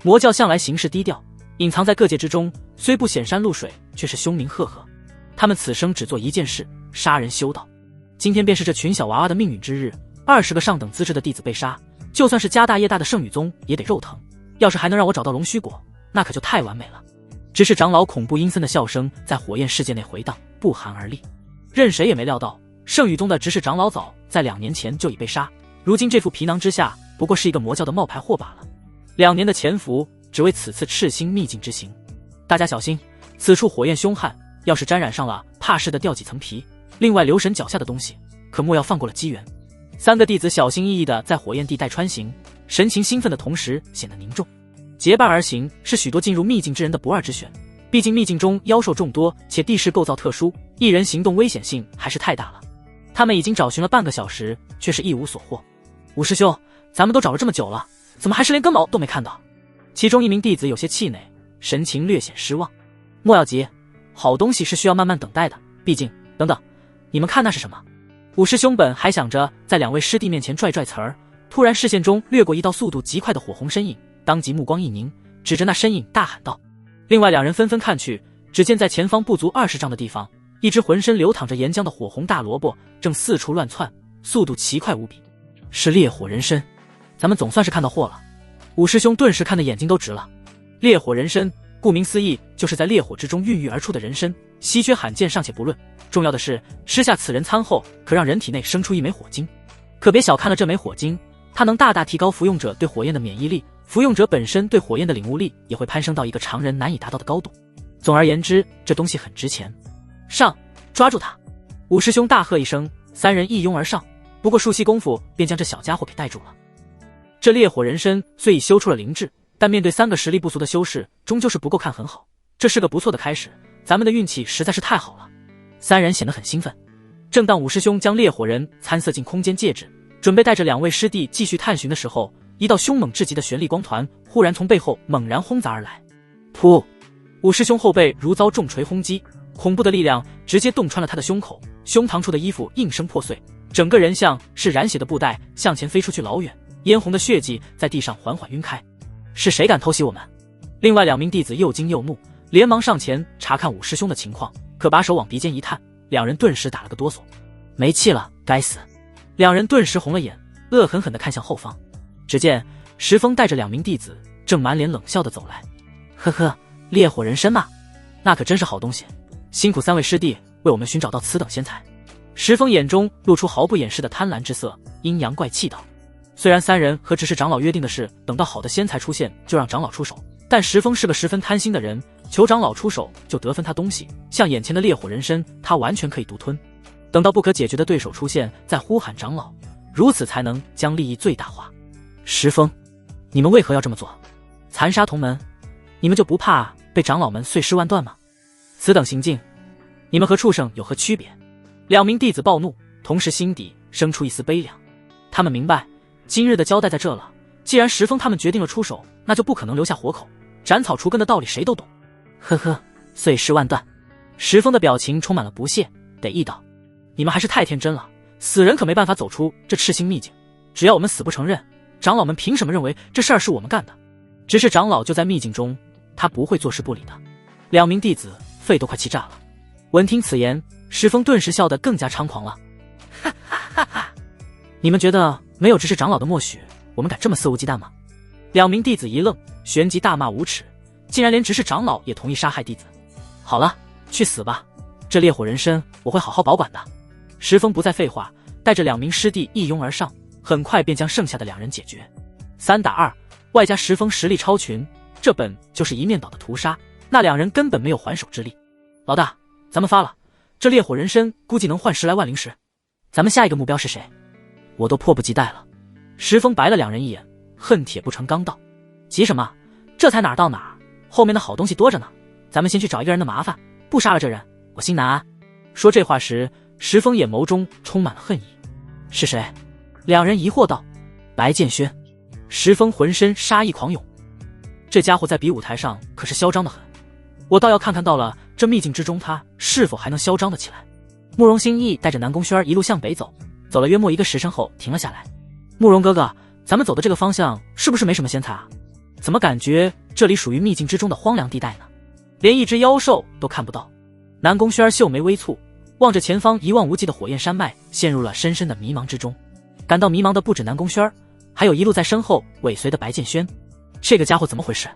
[SPEAKER 1] 魔教向来行事低调，隐藏在各界之中，虽不显山露水，却是凶名赫赫。他们此生只做一件事，杀人修道。今天便是这群小娃娃的命运之日，20个上等资质的弟子被杀，就算是家大业大的圣羽宗也得肉疼。要是还能让我找到龙须果，那可就太完美了。执事长老恐怖阴森的笑声在火焰世界内回荡，不寒而栗。任谁也没料到，圣羽宗的执事长老早在2年前就已被杀，如今这副皮囊之下不过是一个魔教的冒牌货罢了。2年的潜伏，只为此次赤心秘境之行。大家小心，此处火焰凶悍，要是沾染上了，怕是得掉几层皮。另外，留神脚下的东西，可莫要放过了机缘。3个弟子小心翼翼地在火焰地带穿行，神情兴奋的同时显得凝重。结伴而行是许多进入秘境之人的不二之选，毕竟秘境中妖兽众多，且地势构造特殊，一人行动危险性还是太大了。他们已经找寻了半个小时，却是一无所获。五师兄，咱们都找了这么久了，怎么还是连根毛都没看到？其中一名弟子有些气馁，神情略显失望。莫要急，好东西是需要慢慢等待的，毕竟……等等，你们看那是什么？五师兄本还想着在2位师弟面前拽拽词儿，突然视线中掠过一道速度极快的火红身影，当即目光一凝，指着那身影大喊道。另外2人纷纷看去，只见在前方不足20丈的地方，一只浑身流淌着岩浆的火红大萝卜正四处乱窜，速度奇快无比。是烈火人参，咱们总算是看到货了。五师兄顿时看得眼睛都直了。烈火人参顾名思义，就是在烈火之中孕育而出的人参，稀缺罕见尚且不论，重要的是吃下此人参后，可让人体内生出一枚火精。可别小看了这枚火精，它能大大提高服用者对火焰的免疫力，服用者本身对火焰的领悟力也会攀升到一个常人难以达到的高度。总而言之，这东西很值钱。上，抓住他！五师兄大喝一声，3人一拥而上，不过数息功夫便将这小家伙给带住了。这烈火人参虽已修出了灵智，但面对3个实力不俗的修士，终究是不够看很好。这是个不错的开始，咱们的运气实在是太好了。3人显得很兴奋。正当五师兄将烈火人参塞进空间戒指，准备带着2位师弟继续探寻的时候，一道凶猛至极的玄力光团忽然从背后猛然轰砸而来。噗！五师兄后背如遭重锤轰击，恐怖的力量直接洞穿了他的胸口，胸膛处的衣服应声破碎，整个人像是染血的布袋向前飞出去老远，嫣红的血迹在地上缓缓晕开。是谁敢偷袭我们？另外2名弟子又惊又怒，连忙上前查看五师兄的情况，可把手往鼻尖一探，2人顿时打了个哆嗦。没气了，该死！2人顿时红了眼，恶狠狠地看向后方。只见石峰带着2名弟子正满脸冷笑地走来。呵呵，烈火人参嘛，那可真是好东西，辛苦3位师弟为我们寻找到此等仙材。石峰眼中露出毫不掩饰的贪婪之色，阴阳怪气道。虽然3人和执事长老约定的是等到好的仙材出现就让长老出手，但石峰是个十分贪心的人，求长老出手就得分他东西，像眼前的烈火人参他完全可以独吞，等到不可解决的对手出现再呼喊长老，如此才能将利益最大化。石峰，你们为何要这么做？残杀同门，你们就不怕被长老们碎尸万段吗？此等行径，你们和畜生有何区别？2名弟子暴怒，同时心底生出一丝悲凉。他们明白今日的交代在这了，既然石峰他们决定了出手，那就不可能留下活口，斩草除根的道理谁都懂。呵呵，碎尸万段。石峰的表情充满了不屑，得意道：你们还是太天真了，死人可没办法走出这赤心秘境，只要我们死不承认，长老们凭什么认为这事儿是我们干的？只是长老就在秘境中，他不会坐视不理的。2名弟子肺都快气炸了。闻听此言，石峰顿时笑得更加猖狂了。哈哈哈哈！你们觉得没有执事长老的默许，我们敢这么肆无忌惮吗？2名弟子一愣，旋即大骂无耻，竟然连执事长老也同意杀害弟子。好了，去死吧！这烈火人参我会好好保管的。石峰不再废话，带着2名师弟一拥而上，很快便将剩下的2人解决。3打2，外加石峰实力超群，这本就是一面倒的屠杀，那2人根本没有还手之力。老大，咱们发了，这烈火人参估计能换10来万灵石。咱们下一个目标是谁？我都迫不及待了。石峰白了2人一眼，恨铁不成钢道：急什么？这才哪儿到哪儿，后面的好东西多着呢，咱们先去找一个人的麻烦，不杀了这人我心难安。说这话时，石峰眼眸中充满了恨意。是谁？2人疑惑道：白剑轩。石峰浑身杀意狂涌，这家伙在比武台上可是嚣张的很，我倒要看看到了这秘境之中他是否还能嚣张得起来。慕容新义带着南宫轩一路向北走，走了约莫1个时辰后停了下来。慕容哥哥，咱们走的这个方向是不是没什么仙材啊？怎么感觉这里属于秘境之中的荒凉地带呢？连一只妖兽都看不到。南宫轩秀眉微蹙，望着前方一望无际的火焰山脉，陷入了深深的迷茫之中。感到迷茫的不止南宫轩，还有一路在身后尾随的白剑轩。这个家伙怎么回事？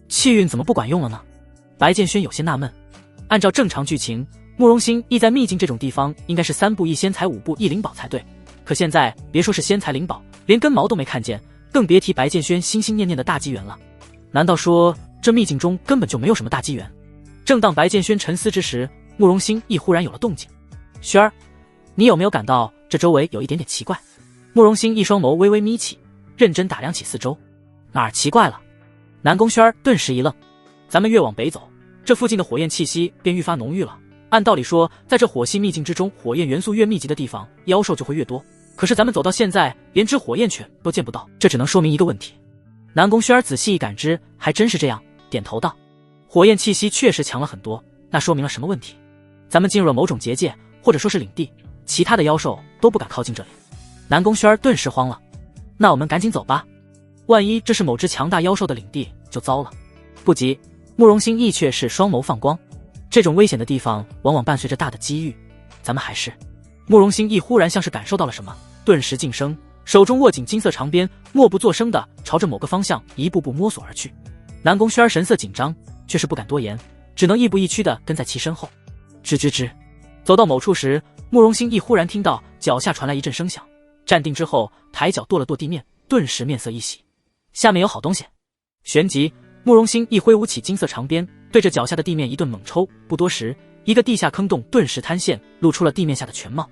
[SPEAKER 1] 气运怎么不管用了呢？白剑轩有些纳闷。按照正常剧情，慕容新义在秘境这种地方应该是3步一仙材5步一灵宝才对，可现在别说是仙材灵宝，连根毛都没看见，更别提白剑轩心心念念的大机缘了。难道说这秘境中根本就没有什么大机缘？正当白剑轩沉思之时，慕容新义忽然有了动静。轩儿，你有没有感到这周围有一点点奇怪？慕容新义双眸微微眯起，认真打量起四周。哪儿奇怪了？南宫轩顿时一愣。咱们越往北走，这附近的火焰气息便愈发浓郁了。按道理说，在这火系秘境之中，火焰元素越密集的地方，妖兽就会越多。可是咱们走到现在，连只火焰犬都见不到，这只能说明一个问题。南宫轩仔细一感知，还真是这样，点头道：火焰气息确实强了很多，那说明了什么问题？咱们进入了某种结界，或者说是领地，其他的妖兽都不敢靠近这里。南宫轩顿时慌了。那我们赶紧走吧，万一这是某只强大妖兽的领地，就糟了。不急，慕容新义却是双眸放光。这种危险的地方往往伴随着大的机遇，咱们还是……慕容新义忽然像是感受到了什么，顿时噤声，手中握紧金色长鞭，默不作声地朝着某个方向一步步摸索而去。南宫轩神色紧张，却是不敢多言，只能亦步亦趋地跟在其身后。吱吱吱，走到某处时，慕容新义忽然听到脚下传来一阵声响，站定之后抬脚跺了跺地面，顿时面色一喜，下面有好东西。旋即慕容新义挥舞起金色长鞭，对着脚下的地面一顿猛抽，不多时，一个地下坑洞顿时坍陷，露出了地面下的全貌。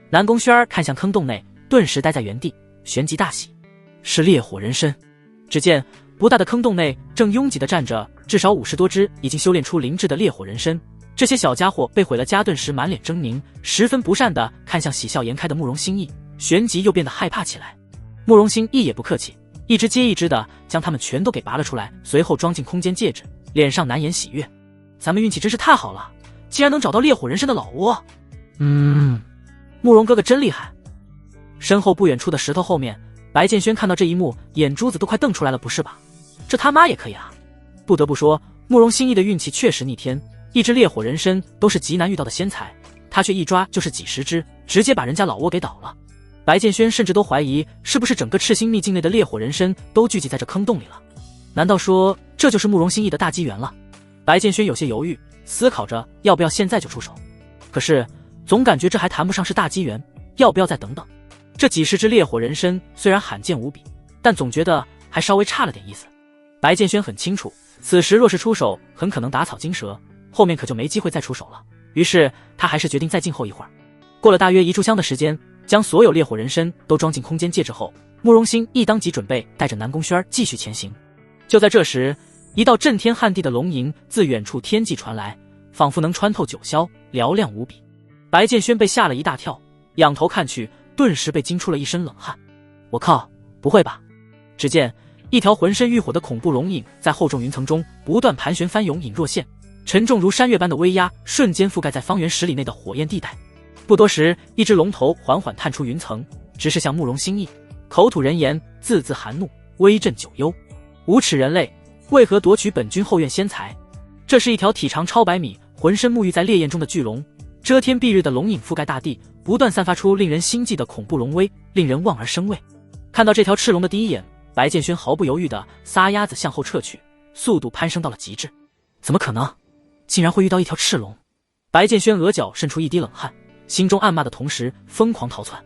[SPEAKER 1] 南宫轩看向坑洞内，顿时呆在原地，旋即大喜，是烈火人参。只见不大的坑洞内正拥挤地站着至少50多只已经修炼出灵智的烈火人参。这些小家伙被毁了家顿时满脸狰狞，十分不善地看向喜笑颜开的慕容新义，旋即又变得害怕起来。慕容新义也不客气，一只接一只的将他们全都给拔了出来，随后装进空间戒指，脸上难掩喜悦。咱们运气真是太好了，竟然能找到烈火人参的老窝。慕容哥哥真厉害。身后不远处的石头后面，白建轩看到这一幕，眼珠子都快瞪出来了，不是吧？这他妈也可以啊！不得不说，慕容心意的运气确实逆天，一只烈火人参都是极难遇到的仙材，他却一抓就是几十只，直接把人家老窝给倒了。白建轩甚至都怀疑，是不是整个赤星秘境内的烈火人参都聚集在这坑洞里了？难道说这就是慕容心意的大机缘了？白建轩有些犹豫，思考着要不要现在就出手。可是总感觉这还谈不上是大机缘，要不要再等等？这几十只烈火人参虽然罕见无比，但总觉得还稍微差了点意思。白建轩很清楚，此时若是出手，很可能打草惊蛇，后面可就没机会再出手了。于是他还是决定再静候一会儿。过了大约1炷香的时间，将所有烈火人参都装进空间戒指后，慕容心一当即准备带着南宫轩继续前行。就在这时，一道震天撼地的龙吟自远处天际传来，仿佛能穿透九霄，嘹亮无比。白建轩被吓了一大跳，仰头看去，顿时被惊出了一身冷汗。我靠，不会吧？只见一条浑身欲火的恐怖龙影在厚重云层中不断盘旋翻涌，隐若现，沉重如山岳般的威压瞬间覆盖在方圆10里内的火焰地带。不多时，一只龙头缓缓探出云层，直视向慕容心意，口吐人言，字字含怒，威震九幽。无耻人类，为何夺取本君后院仙材？这是一条体长超100米、浑身沐浴在烈焰中的巨龙，遮天蔽日的龙影覆盖大地，不断散发出令人心悸的恐怖龙威，令人望而生畏。看到这条赤龙的第一眼，白建轩毫不犹豫地撒丫子向后撤去，速度攀升到了极致。怎么可能？竟然会遇到一条赤龙！白建轩额角渗出一滴冷汗，心中暗骂的同时疯狂逃窜。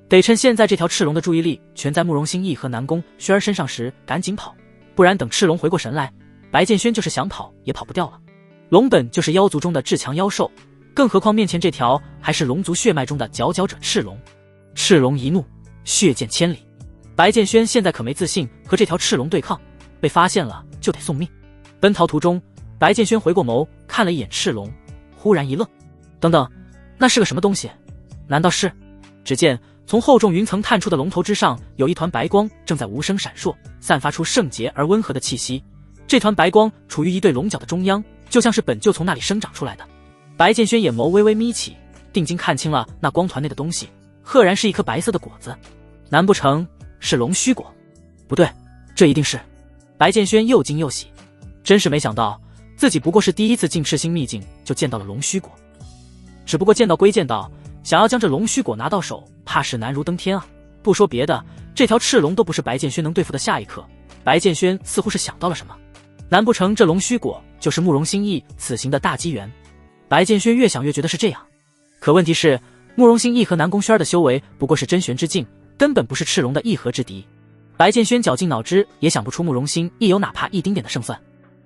[SPEAKER 1] 得趁现在这条赤龙的注意力全在慕容心意和南宫轩儿身上时赶紧跑，不然等赤龙回过神来，白建轩就是想跑也跑不掉了。龙本就是妖族中的至强妖兽，更何况面前这条还是龙族血脉中的佼佼者赤龙。赤龙一怒，血溅千里。白建轩现在可没自信和这条赤龙对抗，被发现了就得送命。奔逃途中，白建轩回过眸看了一眼赤龙，忽然一愣，等等，那是个什么东西？难道是……只见从厚重云层探出的龙头之上，有一团白光正在无声闪烁，散发出圣洁而温和的气息。这团白光处于一对龙角的中央，就像是本就从那里生长出来的。白建轩眼眸微微眯起，定睛看清了那光团内的东西，赫然是一颗白色的果子。难不成是龙须果？不对，这一定是……白建轩又惊又喜，真是没想到自己不过是第一次进赤星秘境就见到了龙须果。只不过见到归见到，想要将这龙须果拿到手，怕是难如登天啊！不说别的，这条赤龙都不是白建轩能对付的下一刻。白建轩似乎是想到了什么，难不成这龙须果就是慕容心意此行的大机缘？白建轩越想越觉得是这样。可问题是，慕容心意和南宫轩的修为不过是真玄之境，根本不是赤龙的一合之敌。白建轩绞尽脑汁也想不出慕容心意有哪怕一丁点的胜算。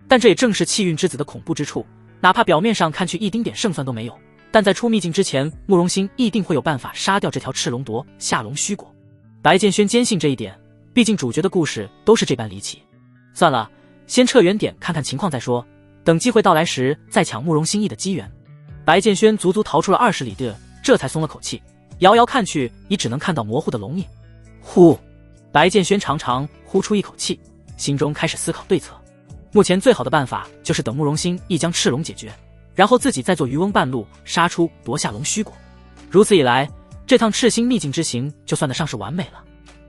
[SPEAKER 1] 但这也正是气运之子的恐怖之处，哪怕表面上看去一丁点胜算都没有，但在出秘境之前，慕容心一定会有办法杀掉这条赤龙，夺下龙须果。白建轩坚信这一点，毕竟主角的故事都是这般离奇。算了，先撤远点看看情况再说，等机会到来时再抢慕容心意的机缘。白建轩足足逃出了20里地，这才松了口气，遥遥看去已只能看到模糊的龙影。呼，白建轩长长呼出一口气，心中开始思考对策。目前最好的办法就是等慕容心意将赤龙解决，然后自己再做渔翁半路杀出夺下龙须果。如此一来，这趟赤星秘境之行就算得上是完美了。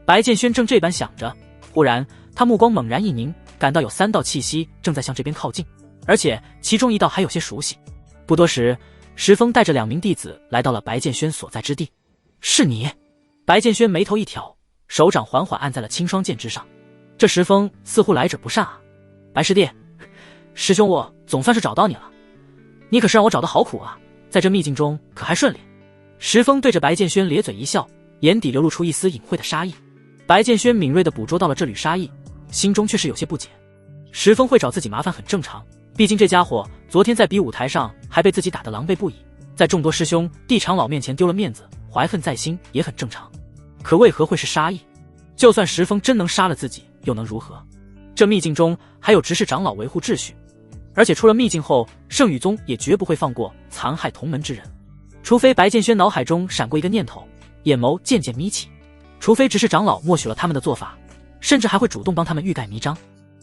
[SPEAKER 1] 白建轩正这般想着，忽然他目光猛然一凝，感到有3道气息正在向这边靠近，而且其中一道还有些熟悉。不多时，石峰带着2名弟子来到了白建轩所在之地。是你？白建轩眉头一挑，手掌缓缓按在了青霜剑之上。这石峰似乎来者不善啊。白师弟，师兄我总算是找到你了，你可是让我找的好苦啊，在这秘境中可还顺利？石峰对着白建轩咧嘴一笑，眼底流露出一丝隐晦的杀意。白建轩敏锐地捕捉到了这缕杀意，心中却是有些不解。石峰会找自己麻烦很正常，毕竟这家伙昨天在比武台上还被自己打得狼狈不已，在众多师兄弟长老面前丢了面子，怀恨在心也很正常。可为何会是杀意？就算石峰真能杀了自己，又能如何？这秘境中还有执事长老维护秩序，而且出了秘境后，圣宇宗也绝不会放过残害同门之人。除非白建轩脑海中闪过一个念头，眼眸渐渐眯起，除非执事长老默许了他们的做法，甚至还会主动帮他们欲盖弥彰。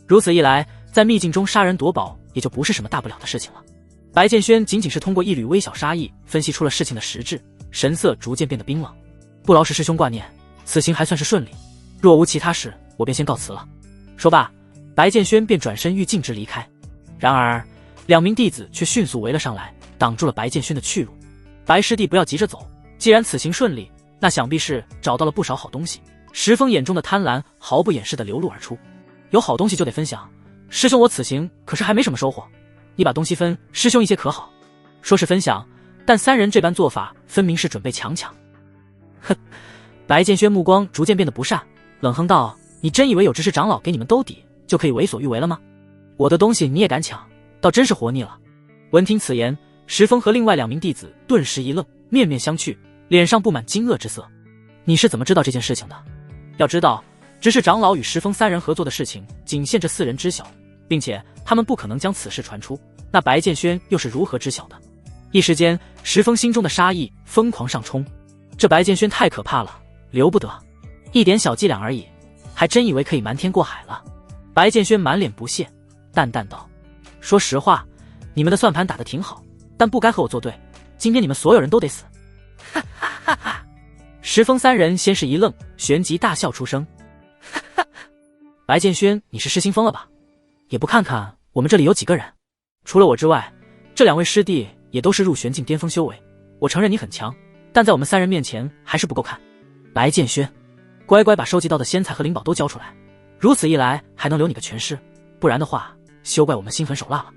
[SPEAKER 1] 如此一来，在秘境中杀人夺宝也就不是什么大不了的事情了。白建轩仅仅是通过一缕微小杀意分析出了事情的实质，神色逐渐变得冰冷。不劳师兄挂念，此行还算是顺利，若无其他事，我便先告辞了。说罢，白剑轩便转身欲径直离开。然而2名弟子却迅速围了上来，挡住了白剑轩的去路。白师弟不要急着走，既然此行顺利，那想必是找到了不少好东西。石峰眼中的贪婪毫不掩饰地流露而出，有好东西就得分享。师兄我此行可是还没什么收获，你把东西分师兄一些可好？说是分享，但3人这般做法分明是准备强抢。哼！白剑轩目光逐渐变得不善，冷哼道：你真以为有执事长老给你们兜底就可以为所欲为了吗？我的东西你也敢抢，倒真是活腻了。闻听此言，石峰和另外2名弟子顿时一愣，面面相觑，脸上布满惊愕之色。你是怎么知道这件事情的？要知道，执事长老与石峰3人合作的事情仅限这4人知晓，并且他们不可能将此事传出，那白剑轩又是如何知晓的？一时间，石峰心中的杀意疯狂上冲。这白剑轩太可怕了，留不得。一点小伎俩而已，还真以为可以瞒天过海了。白剑轩满脸不屑，淡淡道：说实话，你们的算盘打得挺好，但不该和我作对，今天你们所有人都得死。哈哈哈哈！石峰3人先是一愣，旋即大笑出声。哈哈！白剑轩，你是失心疯了吧？也不看看我们这里有几个人？除了我之外，这2位师弟也都是入玄境巅峰修为。我承认你很强，但在我们3人面前还是不够看。白剑轩，乖乖把收集到的仙材和灵宝都交出来，如此一来还能留你个全尸，不然的话，休怪我们心狠手辣了。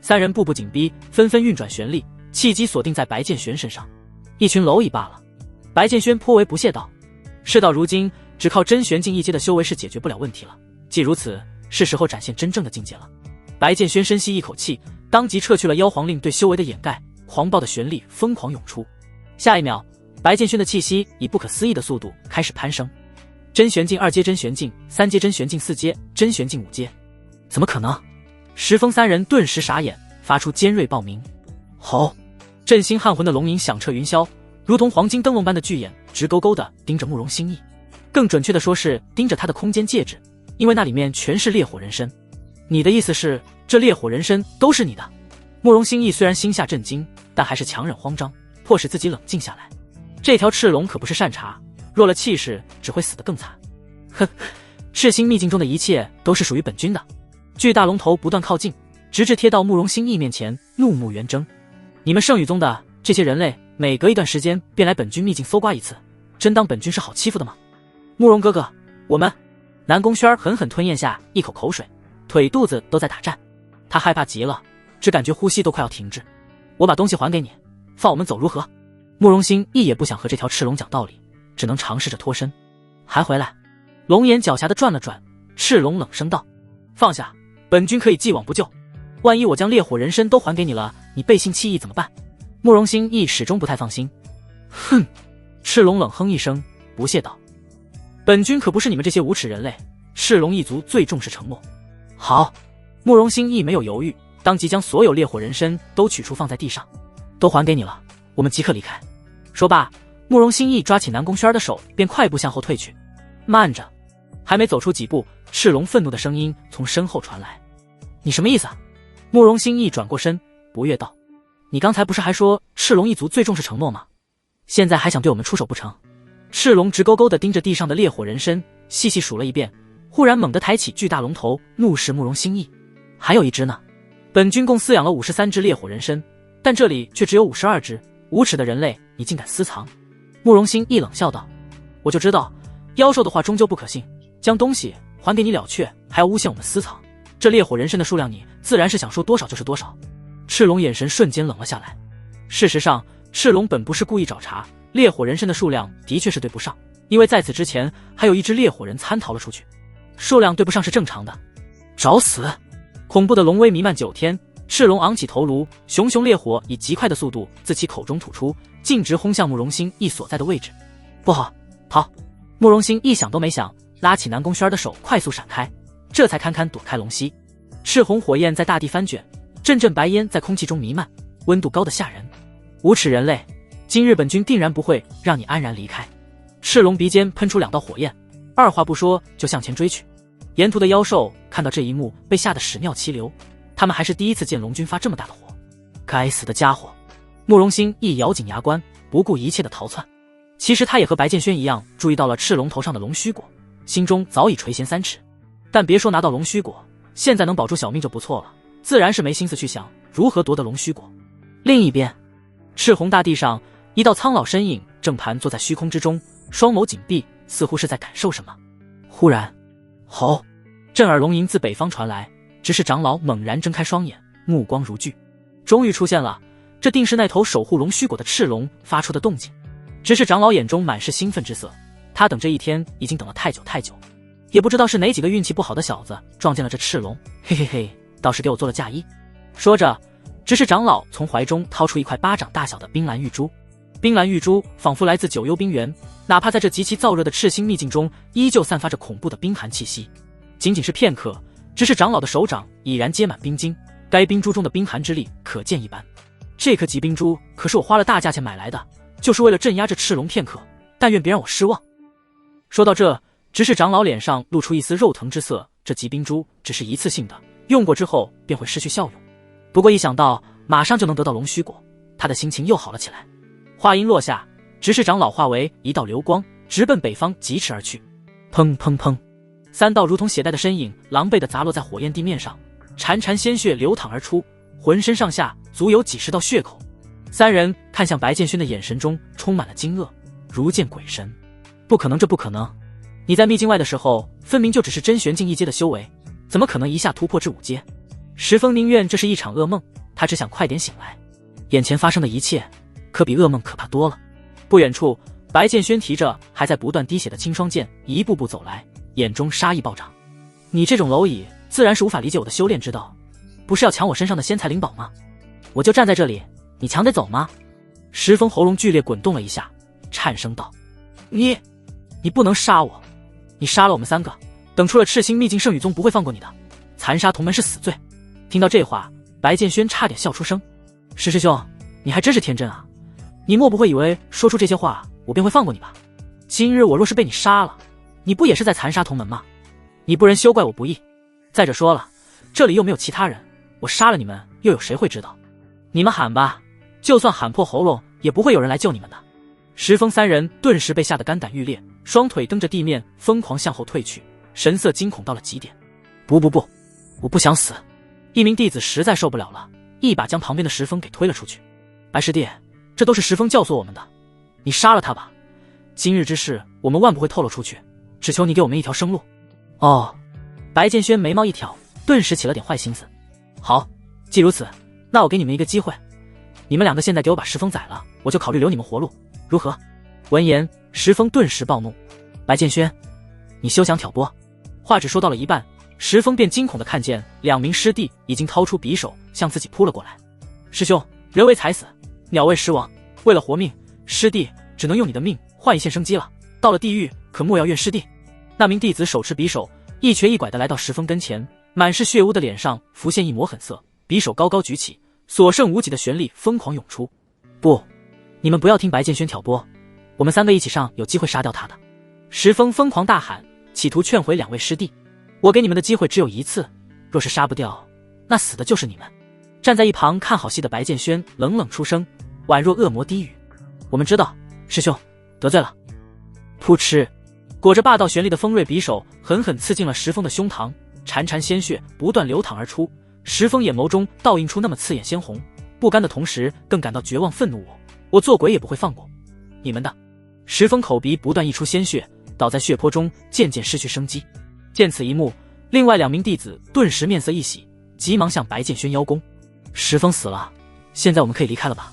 [SPEAKER 1] 3人步步紧逼，纷纷运转玄力，契机锁定在白剑轩身上。一群蝼蚁罢了。白剑轩颇为不屑道：事到如今，只靠真玄境1阶的修为是解决不了问题了，既如此，是时候展现真正的境界了。白剑轩深吸一口气，当即撤去了妖皇令对修为的掩盖，狂暴的玄力疯狂涌出。下一秒，白剑轩的气息以不可思议的速度开始攀升。真玄境2阶，真玄境3阶，真玄境4阶，真玄境5阶。怎么可能？石峰3人顿时傻眼，发出尖锐爆鸣。吼！震心撼魂的龙吟响彻云霄，如同黄金灯笼般的巨眼直勾勾地盯着慕容心意，更准确的说是盯着他的空间戒指，因为那里面全是烈火人参。你的意思是，这烈火人参都是你的？慕容心意虽然心下震惊，但还是强忍慌张，迫使自己冷静下来。这条赤龙可不是善茬，弱了气势只会死得更惨。哼，赤心秘境中的一切都是属于本君的。巨大龙头不断靠近，直至贴到慕容心意面前，怒目圆睁。你们圣羽宗的这些人类，每隔一段时间便来本君秘境搜刮一次，真当本君是好欺负的吗？慕容哥哥，我们……南宫轩狠狠吞咽下一口口水，腿肚子都在打颤，他害怕极了，只感觉呼吸都快要停滞。我把东西还给你，放我们走如何？慕容心意也不想和这条赤龙讲道理，只能尝试着脱身。还回来？龙眼狡黠地转了转，赤龙冷声道：放下，本君可以既往不咎。万一我将烈火人参都还给你了，你背信弃义怎么办？慕容心意始终不太放心。哼！赤龙冷哼一声，不屑道：本君可不是你们这些无耻人类，赤龙一族最重视承诺。好！慕容心意没有犹豫，当即将所有烈火人参都取出放在地上。都还给你了，我们即刻离开。说罢，慕容心意抓起南宫轩的手，便快步向后退去。慢着！还没走出几步，赤龙愤怒的声音从身后传来：你什么意思啊？慕容心意转过身，不悦道：你刚才不是还说赤龙一族最重视承诺吗？现在还想对我们出手不成？赤龙直勾勾地盯着地上的烈火人参，细细数了一遍，忽然猛地抬起巨大龙头，怒视慕容心意：还有一只呢？本君共饲养了53只烈火人参，但这里却只有52只，无耻的人类，你竟敢私藏！慕容心意冷笑道：我就知道，妖兽的话终究不可信，将东西还给你了却，还要诬陷我们私藏。这烈火人参的数量，你自然是想说多少就是多少。赤龙眼神瞬间冷了下来。事实上，赤龙本不是故意找茬，烈火人参的数量的确是对不上，因为在此之前还有一只烈火人参逃了出去，数量对不上是正常的。找死！恐怖的龙威弥漫9天，赤龙昂起头颅，熊熊烈火以极快的速度自其口中吐出，径直轰向慕容心意所在的位置。不好，逃！慕容心意想都没想，拉起南宫轩的手快速闪开，这才堪堪躲开龙息。赤红火焰在大地翻卷，阵阵白烟在空气中弥漫，温度高得吓人。无耻人类，今日本君定然不会让你安然离开。赤龙鼻尖喷出2道火焰，二话不说就向前追去。沿途的妖兽看到这一幕，被吓得屎尿齐流，他们还是第一次见龙君发这么大的火。该死的家伙！慕容心意咬紧牙关，不顾一切的逃窜。其实他也和白剑轩一样，注意到了赤龙头上的龙须果，心中早已垂涎3尺。但别说拿到龙须果，现在能保住小命就不错了，自然是没心思去想如何夺得龙须果。另一边，赤红大地上，一道苍老身影正盘坐在虚空之中，双眸紧闭，似乎是在感受什么。忽然，吼！震耳龙吟自北方传来，执事长老猛然睁开双眼，目光如炬。终于出现了，这定是那头守护龙须果的赤龙发出的动静。执事长老眼中满是兴奋之色，他等这一天已经等了太久，也不知道是哪几个运气不好的小子撞见了这赤龙，嘿嘿嘿，倒是给我做了嫁衣。说着，执事长老从怀中掏出一块巴掌大小的冰蓝玉珠。冰蓝玉珠仿佛来自九幽冰原，哪怕在这极其燥热的赤星秘境中，依旧散发着恐怖的冰寒气息。仅仅是片刻，执事长老的手掌已然接满冰晶，该冰珠中的冰寒之力可见一斑。这颗极冰珠可是我花了大价钱买来的，就是为了镇压这赤龙片刻，但愿别让我失望。说到这，执事长老脸上露出一丝肉疼之色，这极冰珠只是一次性的，用过之后便会失去效用。不过一想到马上就能得到龙须果，他的心情又好了起来。话音落下，执事长老化为一道流光，直奔北方疾驰而去。砰砰砰，3道如同血带的身影狼狈地砸落在火焰地面上，潺潺鲜血流淌而出，浑身上下足有几10道血口。3人看向白剑轩的眼神中充满了惊愕，如见鬼神。不可能，这不可能！你在秘境外的时候，分明就只是真玄境1阶的修为，怎么可能一下突破至5阶？石峰宁愿这是一场噩梦，他只想快点醒来。眼前发生的一切可比噩梦可怕多了。不远处，白剑轩提着还在不断滴血的青霜剑一步步走来，眼中杀意暴涨。你这种蝼蚁自然是无法理解我的修炼之道，不是要抢我身上的仙财灵宝吗？我就站在这里，你抢得走吗？石峰喉咙剧烈滚动了一下，颤声道：你不能杀我，你杀了我们3个，等出了赤星秘境，圣羽宗不会放过你的，残杀同门是死罪。听到这话，白剑轩差点笑出声。石师兄，你还真是天真啊，你莫不会以为说出这些话我便会放过你吧？今日我若是被你杀了，你不也是在残杀同门吗？你不仁休怪我不义。再者说了，这里又没有其他人，我杀了你们又有谁会知道？你们喊吧，就算喊破喉咙也不会有人来救你们的。石峰3人顿时被吓得肝胆欲裂，双腿蹬着地面疯狂向后退去，神色惊恐到了极点。不，我不想死！一名弟子实在受不了了，一把将旁边的石峰给推了出去。白师弟，这都是石峰教唆我们的，你杀了他吧，今日之事我们万不会透露出去，只求你给我们一条生路。哦，白剑轩眉毛一挑，顿时起了点坏心思。好，既如此，那我给你们一个机会，你们2个现在给我把石峰宰了，我就考虑留你们活路，如何？闻言，石峰顿时暴怒。白剑轩，你休想挑拨！话只说到了一半，石峰便惊恐地看见2名师弟已经掏出匕首向自己扑了过来。师兄，人为财死，鸟为食亡，为了活命，师弟只能用你的命换一线生机了。到了地狱，可莫要怨师弟。那名弟子手持匕首，一瘸一拐地来到石峰跟前，满是血污的脸上浮现一抹狠色，匕首高高举起，所剩无几的玄力疯狂涌出。不，你们不要听白剑轩挑拨，我们3个一起上，有机会杀掉他的。石峰疯狂大喊，企图劝回2位师弟。我给你们的机会只有1次，若是杀不掉，那死的就是你们。站在一旁看好戏的白剑轩冷冷出声，宛若恶魔低语：我们知道，师兄得罪了。噗嗤，裹着霸道玄力的锋锐匕首狠狠刺进了石峰的胸膛，潺潺鲜血不断流淌而出。石峰眼眸中倒映出那么刺眼鲜红，不甘的同时更感到绝望愤怒。我做鬼也不会放过你们的。石峰口鼻不断溢出鲜血，倒在血泊中渐渐失去生机。见此一幕，另外2名弟子顿时面色一喜，急忙向白剑轩邀功。石峰死了，现在我们可以离开了吧？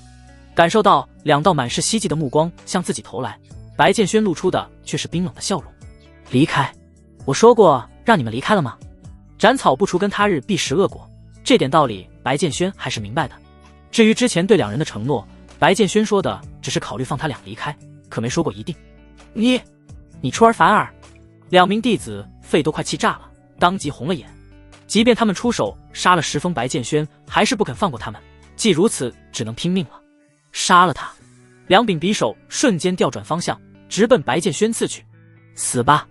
[SPEAKER 1] 感受到2道满是希冀的目光向自己投来，白剑轩露出的却是冰冷的笑容。离开？我说过让你们离开了吗？斩草不除根，他日必食恶果，这点道理白剑轩还是明白的。至于之前对2人的承诺，白剑轩说的只是考虑放他俩离开，可没说过一定。你出尔反尔！2名弟子肺都快气炸了，当即红了眼。即便他们出手杀了石峰，白剑轩还是不肯放过他们。既如此，只能拼命了。杀了他！2柄匕首瞬间调转方向，直奔白剑轩刺去。死吧！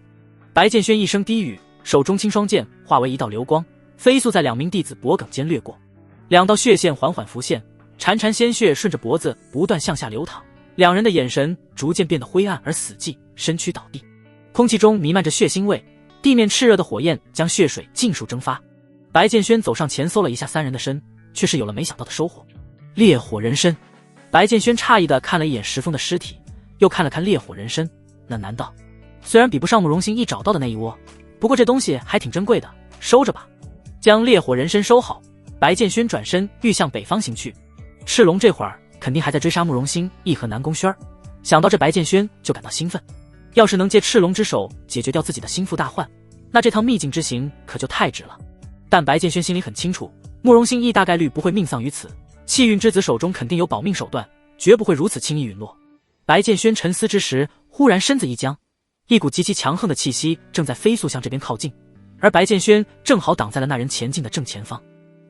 [SPEAKER 1] 白剑轩一声低语，手中青霜剑化为一道流光，飞速在2名弟子脖颈间掠过。2道血线缓缓浮现，潺潺鲜血顺着脖子不断向下流淌。2人的眼神逐渐变得灰暗而死寂，身躯倒地。空气中弥漫着血腥味，地面炽热的火焰将血水尽数蒸发。白剑轩走上前搜了一下三人的身，却是有了没想到的收获。烈火人参。白剑轩诧异地看了一眼石峰的尸体，又看了看烈火人参，那难道虽然比不上慕容心意找到的那一窝，不过这东西还挺珍贵的，收着吧。将烈火人参收好，白剑轩转身欲向北方行去。赤龙这会儿肯定还在追杀慕容心意和南宫轩儿，想到这白剑轩就感到兴奋。要是能借赤龙之手解决掉自己的心腹大患，那这趟秘境之行可就太值了。但白剑轩心里很清楚，慕容心意大概率不会命丧于此，气运之子手中肯定有保命手段，绝不会如此轻易陨落。白剑轩沉思之时，忽然身子一僵，一股极其强横的气息正在飞速向这边靠近，而白剑轩正好挡在了那人前进的正前方。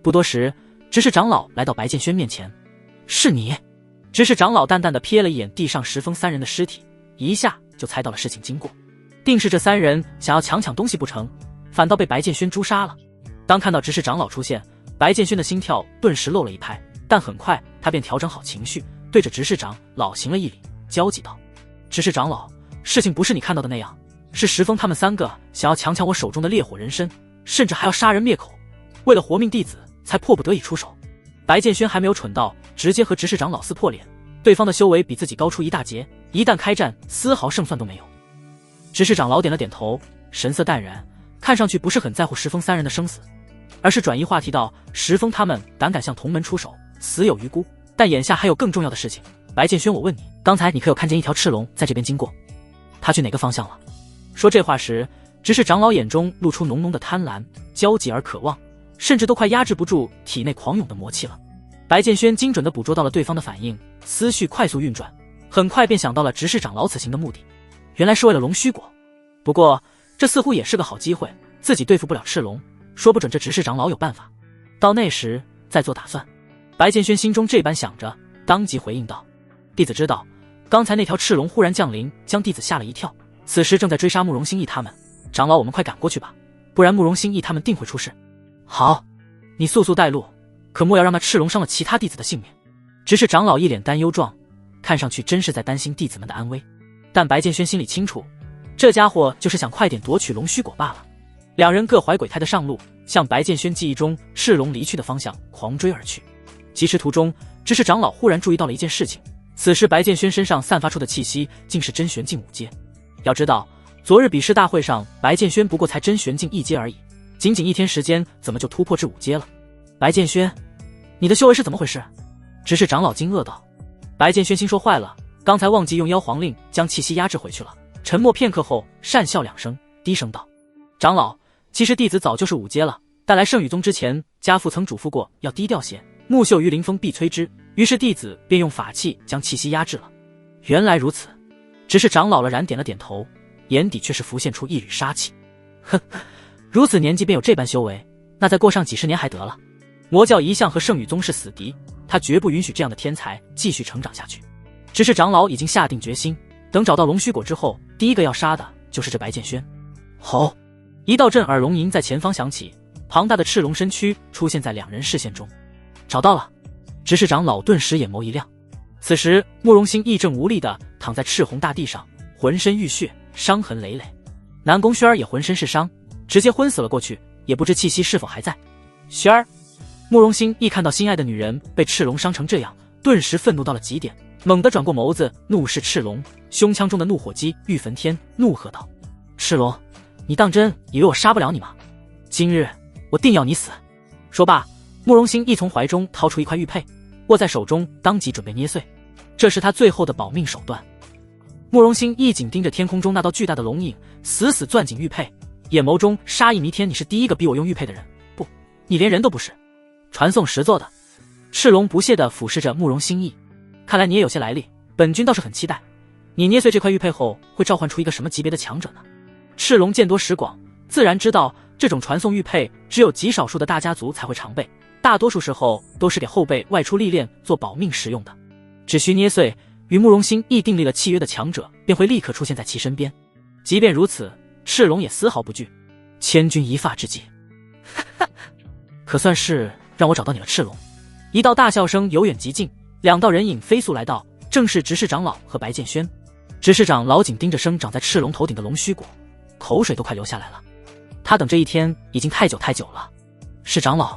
[SPEAKER 1] 不多时，执事长老来到白剑轩面前。是你？执事长老淡淡的瞥了一眼地上石峰三人的尸体，一下就猜到了事情经过，定是这三人想要抢东西不成，反倒被白剑轩诛杀了。当看到执事长老出现，白剑轩的心跳顿时漏了一拍，但很快他便调整好情绪，对着执事长老行了一礼，焦急道：执事长老，事情不是你看到的那样，是石峰他们三个想要抢我手中的烈火人参，甚至还要杀人灭口，为了活命弟子才迫不得已出手。白剑轩还没有蠢到直接和执事长老撕破脸，对方的修为比自己高出一大截，一旦开战丝毫胜算都没有。执事长老点了点头，神色淡然，看上去不是很在乎石峰三人的生死，而是转移话题道：石峰他们胆敢向同门出手，死有余辜，但眼下还有更重要的事情。白剑轩，我问你，刚才你可有看见一条赤龙在这边经过？他去哪个方向了？说这话时，执事长老眼中露出浓浓的贪婪、焦急而渴望，甚至都快压制不住体内狂涌的魔气了。白剑轩精准地捕捉到了对方的反应，思绪快速运转，很快便想到了执事长老此行的目的，原来是为了龙须果。不过这似乎也是个好机会，自己对付不了赤龙，说不准这执事长老有办法，到那时再做打算。白剑轩心中这般想着，当即回应道：弟子知道，刚才那条赤龙忽然降临，将弟子吓了一跳，此时正在追杀慕容心意他们。长老，我们快赶过去吧，不然慕容心意他们定会出事。好，你速速带路，可莫要让那赤龙伤了其他弟子的性命。执事长老一脸担忧状，看上去真是在担心弟子们的安危。但白剑轩心里清楚，这家伙就是想快点夺取龙须果罢了。两人各怀鬼胎的上路，向白剑轩记忆中赤龙离去的方向狂追而去。疾驰途中，执事长老忽然注意到了一件事情，此时白剑轩身上散发出的气息竟是真玄境5阶。要知道，昨日比试大会上白剑轩不过才真玄境1阶而已，仅仅1天时间怎么就突破至5阶了？白剑轩，你的修为是怎么回事？执事长老惊愕道。白剑轩心说坏了，刚才忘记用妖皇令将气息压制回去了。沉默片刻后，讪笑2声，低声道：长老，其实弟子早就是5阶了，但来圣羽宗之前，家父曾嘱咐过要低调些，木秀于林风必摧之，于是弟子便用法器将气息压制了。原来如此。执事长老了然点了点头，眼底却是浮现出一缕杀气。哼，如此年纪便有这般修为，那再过上几十年还得了。魔教一向和圣羽宗是死敌，他绝不允许这样的天才继续成长下去。执事长老已经下定决心，等找到龙须果之后，第一个要杀的就是这白剑轩。吼！一道震耳龙吟在前方响起，庞大的赤龙身躯出现在两人视线中。找到了！执事长老顿时眼眸一亮。此时慕容心义正无力地躺在赤红大地上，浑身浴血，伤痕累累。南宫轩儿也浑身是伤，直接昏死了过去，也不知气息是否还在。轩儿！慕容心一看到心爱的女人被赤龙伤成这样，顿时愤怒到了极点，猛地转过眸子，怒视赤龙，胸腔中的怒火姬欲焚天，怒喝道：赤龙，你当真以为我杀不了你吗？今日我定要你死！说罢，慕容心一从怀中掏出一块玉佩，握在手中，当即准备捏碎，这是他最后的保命手段。慕容心一紧盯着天空中那道巨大的龙影，死死攥紧玉佩，眼眸中杀意弥天。你是第一个逼我用玉佩的人，不，你连人都不是。传送石做的。赤龙不屑地俯视着慕容心意，看来你也有些来历，本君倒是很期待，你捏碎这块玉佩后会召唤出一个什么级别的强者呢？赤龙见多识广，自然知道这种传送玉佩只有极少数的大家族才会常备，大多数时候都是给后辈外出历练做保命使用的。只需捏碎，与慕容心意订立了契约的强者便会立刻出现在其身边。即便如此，赤龙也丝毫不惧。千钧一发之际，可算是让我找到你了，赤龙。一道大笑声由远及近，两道人影飞速来到，正是执事长老和白剑轩。执事长老紧盯着生长在赤龙头顶的龙须果，口水都快流下来了。他等这一天已经太久太久了。是长老。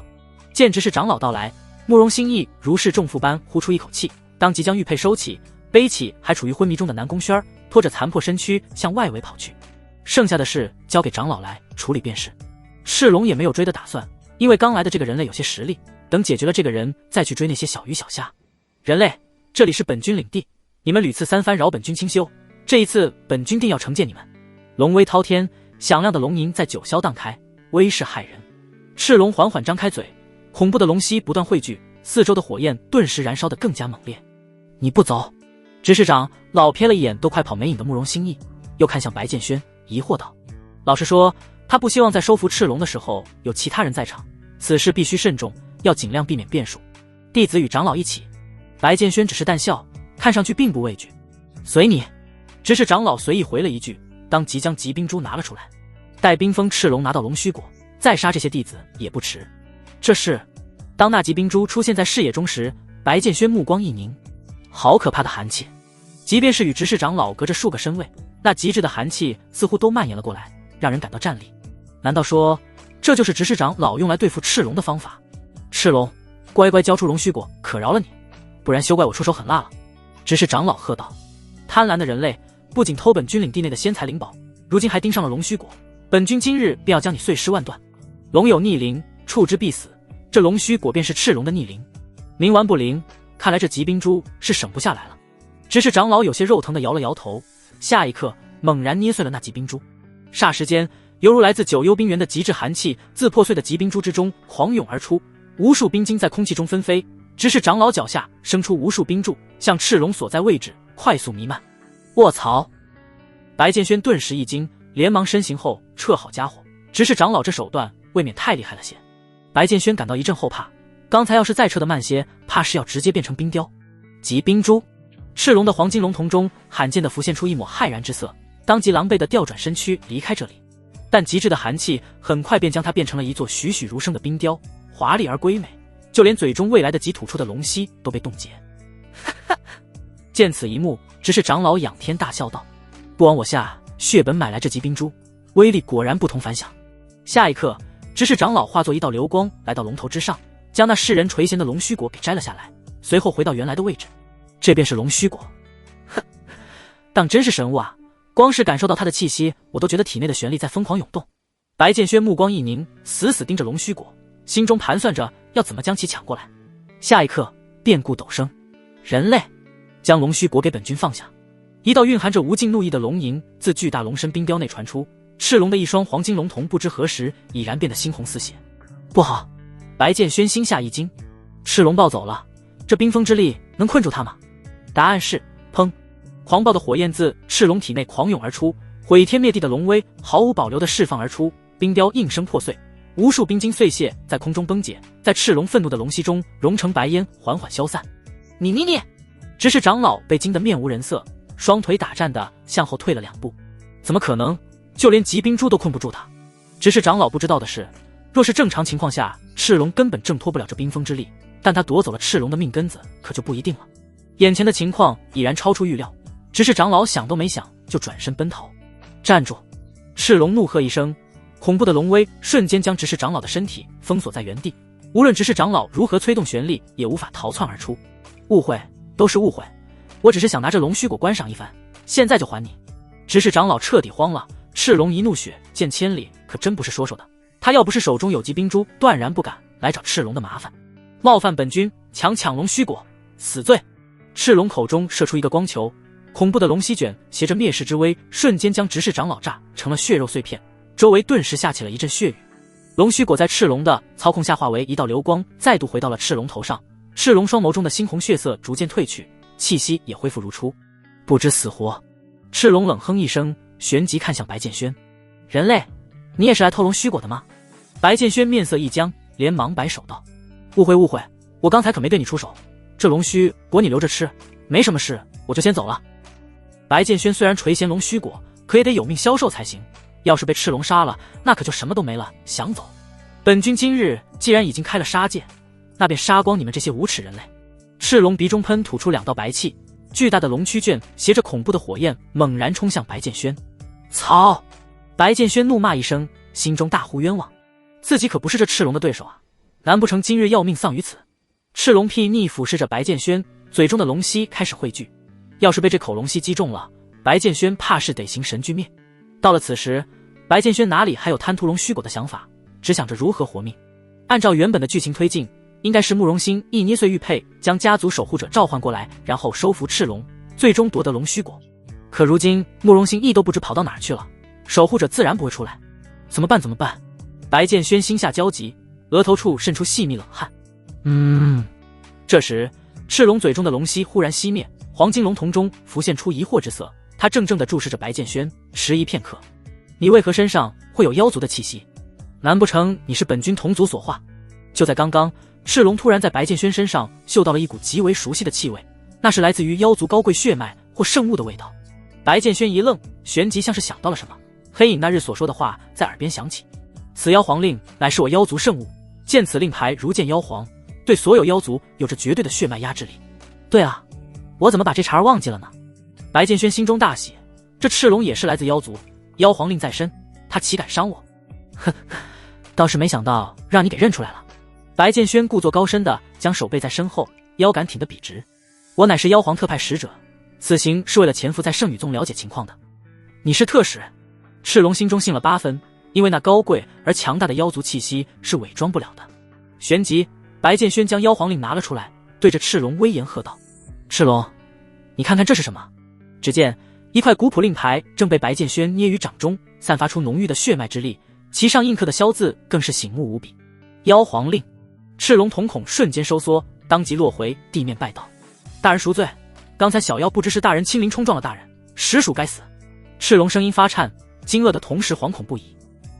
[SPEAKER 1] 见执事长老到来，慕容心意如释重负般呼出一口气，当即将玉佩收起，背起还处于昏迷中的南宫轩，拖着残破身躯向外围跑去。剩下的事交给长老来处理便是。赤龙也没有追的打算，因为刚来的这个人类有些实力，等解决了这个人再去追那些小鱼小虾。人类，这里是本君领地，你们屡次三番扰本君清修，这一次本君定要惩戒你们。龙威滔天，响亮的龙吟在九霄荡开，威势骇人。赤龙缓缓张开嘴，恐怖的龙息不断汇聚，四周的火焰顿时燃烧得更加猛烈。你不走？执事长老瞥了一眼都快跑没影的慕容心意，又看向白剑轩，疑惑道：老实说，他不希望在收服赤龙的时候有其他人在场，此事必须慎重，要尽量避免变数。弟子与长老一起。白剑轩只是淡笑，看上去并不畏惧。随你。执事长老随意回了一句，当即将疾冰珠拿了出来。待冰封赤龙拿到龙须果，再杀这些弟子也不迟。这是。当那疾冰珠出现在视野中时，白剑轩目光一凝，好可怕的寒气！即便是与执事长老隔着数个身位，那极致的寒气似乎都蔓延了过来，让人感到战栗。难道说，这就是执事长老用来对付赤龙的方法？赤龙，乖乖交出龙须果，可饶了你，不然休怪我出手狠辣了。执事长老喝道：贪婪的人类，不仅偷本君领地内的仙财灵宝，如今还盯上了龙须果，本君今日便要将你碎尸万段。龙有逆鳞，触之必死，这龙须果便是赤龙的逆鳞。冥顽不灵，看来这疾冰珠是省不下来了。执事长老有些肉疼地摇了摇头，下一刻猛然捏碎了那疾冰珠，霎时间犹如来自九幽冰原的极致寒气自破碎的疾冰珠之中狂涌而出，无数冰晶在空气中纷飞，执事长老脚下生出无数冰柱，向赤龙所在位置快速弥漫。卧槽！白剑轩顿时一惊，连忙身形后撤。好家伙，执事长老这手段未免太厉害了些。白剑轩感到一阵后怕，刚才要是再撤得慢些，怕是要直接变成冰雕。疾冰珠，赤龙的黄金龙瞳中罕见地浮现出一抹骇然之色，当即狼狈地调转身躯离开这里。但极致的寒气很快便将它变成了一座栩栩如生的冰雕，华丽而瑰美，就连嘴中未来的极吐出的龙息都被冻结。见此一幕，执事长老仰天大笑道：不枉我下血本买来这疾冰珠，威力果然不同凡响。下一刻，执事长老化作一道流光来到龙头之上，将那世人垂涎的龙须果给摘了下来，随后回到原来的位置。这便是龙须果。哼，当真是神物啊，光是感受到它的气息，我都觉得体内的玄力在疯狂涌动。白剑轩目光一凝，死死盯着龙须果，心中盘算着要怎么将其抢过来。下一刻，变故陡生。人类，将龙须果给本君放下。一道蕴含着无尽怒意的龙吟自巨大龙身冰雕内传出，赤龙的一双黄金龙瞳不知何时已然变得猩红似血。不好！白剑轩心下一惊，赤龙暴走了，这冰封之力能困住他吗？答案是砰！狂暴的火焰自赤龙体内狂涌而出，毁天灭地的龙威毫无保留地释放而出，冰雕应声破碎，无数冰晶碎屑在空中崩解，在赤龙愤怒的龙息中融成白烟，缓缓消散。你！执事长老被惊得面无人色，双腿打颤地向后退了2步。怎么可能？就连疾冰珠都困不住他。执事长老不知道的是，若是正常情况下，赤龙根本挣脱不了这冰封之力，但他夺走了赤龙的命根子，可就不一定了。眼前的情况已然超出预料，执事长老想都没想就转身奔逃。站住！赤龙怒喝一声，恐怖的龙威瞬间将执事长老的身体封锁在原地，无论执事长老如何催动玄力，也无法逃窜而出。误会，都是误会，我只是想拿着龙须果观赏一番，现在就还你。执事长老彻底慌了，赤龙一怒血溅千里，可真不是说说的。他要不是手中有疾冰珠，断然不敢来找赤龙的麻烦。冒犯本君，抢龙须果，死罪！赤龙口中射出一个光球，恐怖的龙息卷携着灭世之威，瞬间将执事长老炸成了血肉碎片，周围顿时下起了一阵血雨。龙须果在赤龙的操控下化为一道流光，再度回到了赤龙头上。赤龙双眸中的猩红血色逐渐褪去，气息也恢复如初。不知死活！赤龙冷哼一声，旋即看向白剑轩：人类，你也是来偷龙须果的吗？白剑轩面色一僵，连忙摆手道：误会，我刚才可没对你出手，这龙须果你留着吃，没什么事，我就先走了。白剑轩虽然垂涎龙须果，可也得有命销售才行，要是被赤龙杀了，那可就什么都没了，想走。本君今日既然已经开了杀戒，那便杀光你们这些无耻人类。赤龙鼻中喷吐出2道白气，巨大的龙躯卷携着恐怖的火焰猛然冲向白剑轩。操！白剑轩怒骂一声，心中大呼冤枉，自己可不是这赤龙的对手啊，难不成今日要命丧于此？赤龙屁逆俯视着白剑轩，嘴中的龙息开始汇聚，要是被这口龙息击中了，白剑轩怕是得行神俱灭。到了此时，白剑轩哪里还有贪图龙须果的想法，只想着如何活命。按照原本的剧情推进，应该是慕容兴一捏碎玉佩，将家族守护者召唤过来，然后收服赤龙，最终夺得龙须果。可如今慕容兴一都不知跑到哪儿去了，守护者自然不会出来。怎么办？白剑轩心下焦急，额头处渗出细密冷汗。这时赤龙嘴中的龙息忽然熄灭，黄金龙瞳中浮现出疑惑之色，他怔怔地注视着白剑轩，迟疑片刻。你为何身上会有妖族的气息？难不成你是本君同族所化？就在刚刚，赤龙突然在白剑轩身上嗅到了一股极为熟悉的气味，那是来自于妖族高贵血脉或圣物的味道。白剑轩一愣，旋即像是想到了什么，黑影那日所说的话在耳边响起：此妖皇令乃是我妖族圣物，见此令牌如见妖皇，对所有妖族有着绝对的血脉压制力。对啊，我怎么把这茬儿忘记了呢？白剑轩心中大喜，这赤龙也是来自妖族，妖皇令在身，他岂敢伤我？哼，倒是没想到让你给认出来了。白剑轩故作高深的将手背在身后，腰杆挺得笔直。我乃是妖皇特派使者，此行是为了潜伏在圣羽宗了解情况的。你是特使？赤龙心中信了8分，因为那高贵而强大的妖族气息是伪装不了的。旋即白剑轩将妖皇令拿了出来，对着赤龙威严喝道：赤龙，你看看这是什么？只见一块古朴令牌正被白剑轩捏于掌中，散发出浓郁的血脉之力，其上印刻的萧字更是醒目无比。妖皇令！赤龙瞳孔瞬间收缩，当即落回地面拜道：大人赎罪，刚才小妖不知是大人亲临冲撞了大人，实属该死。赤龙声音发颤，惊愕的同时惶恐不已。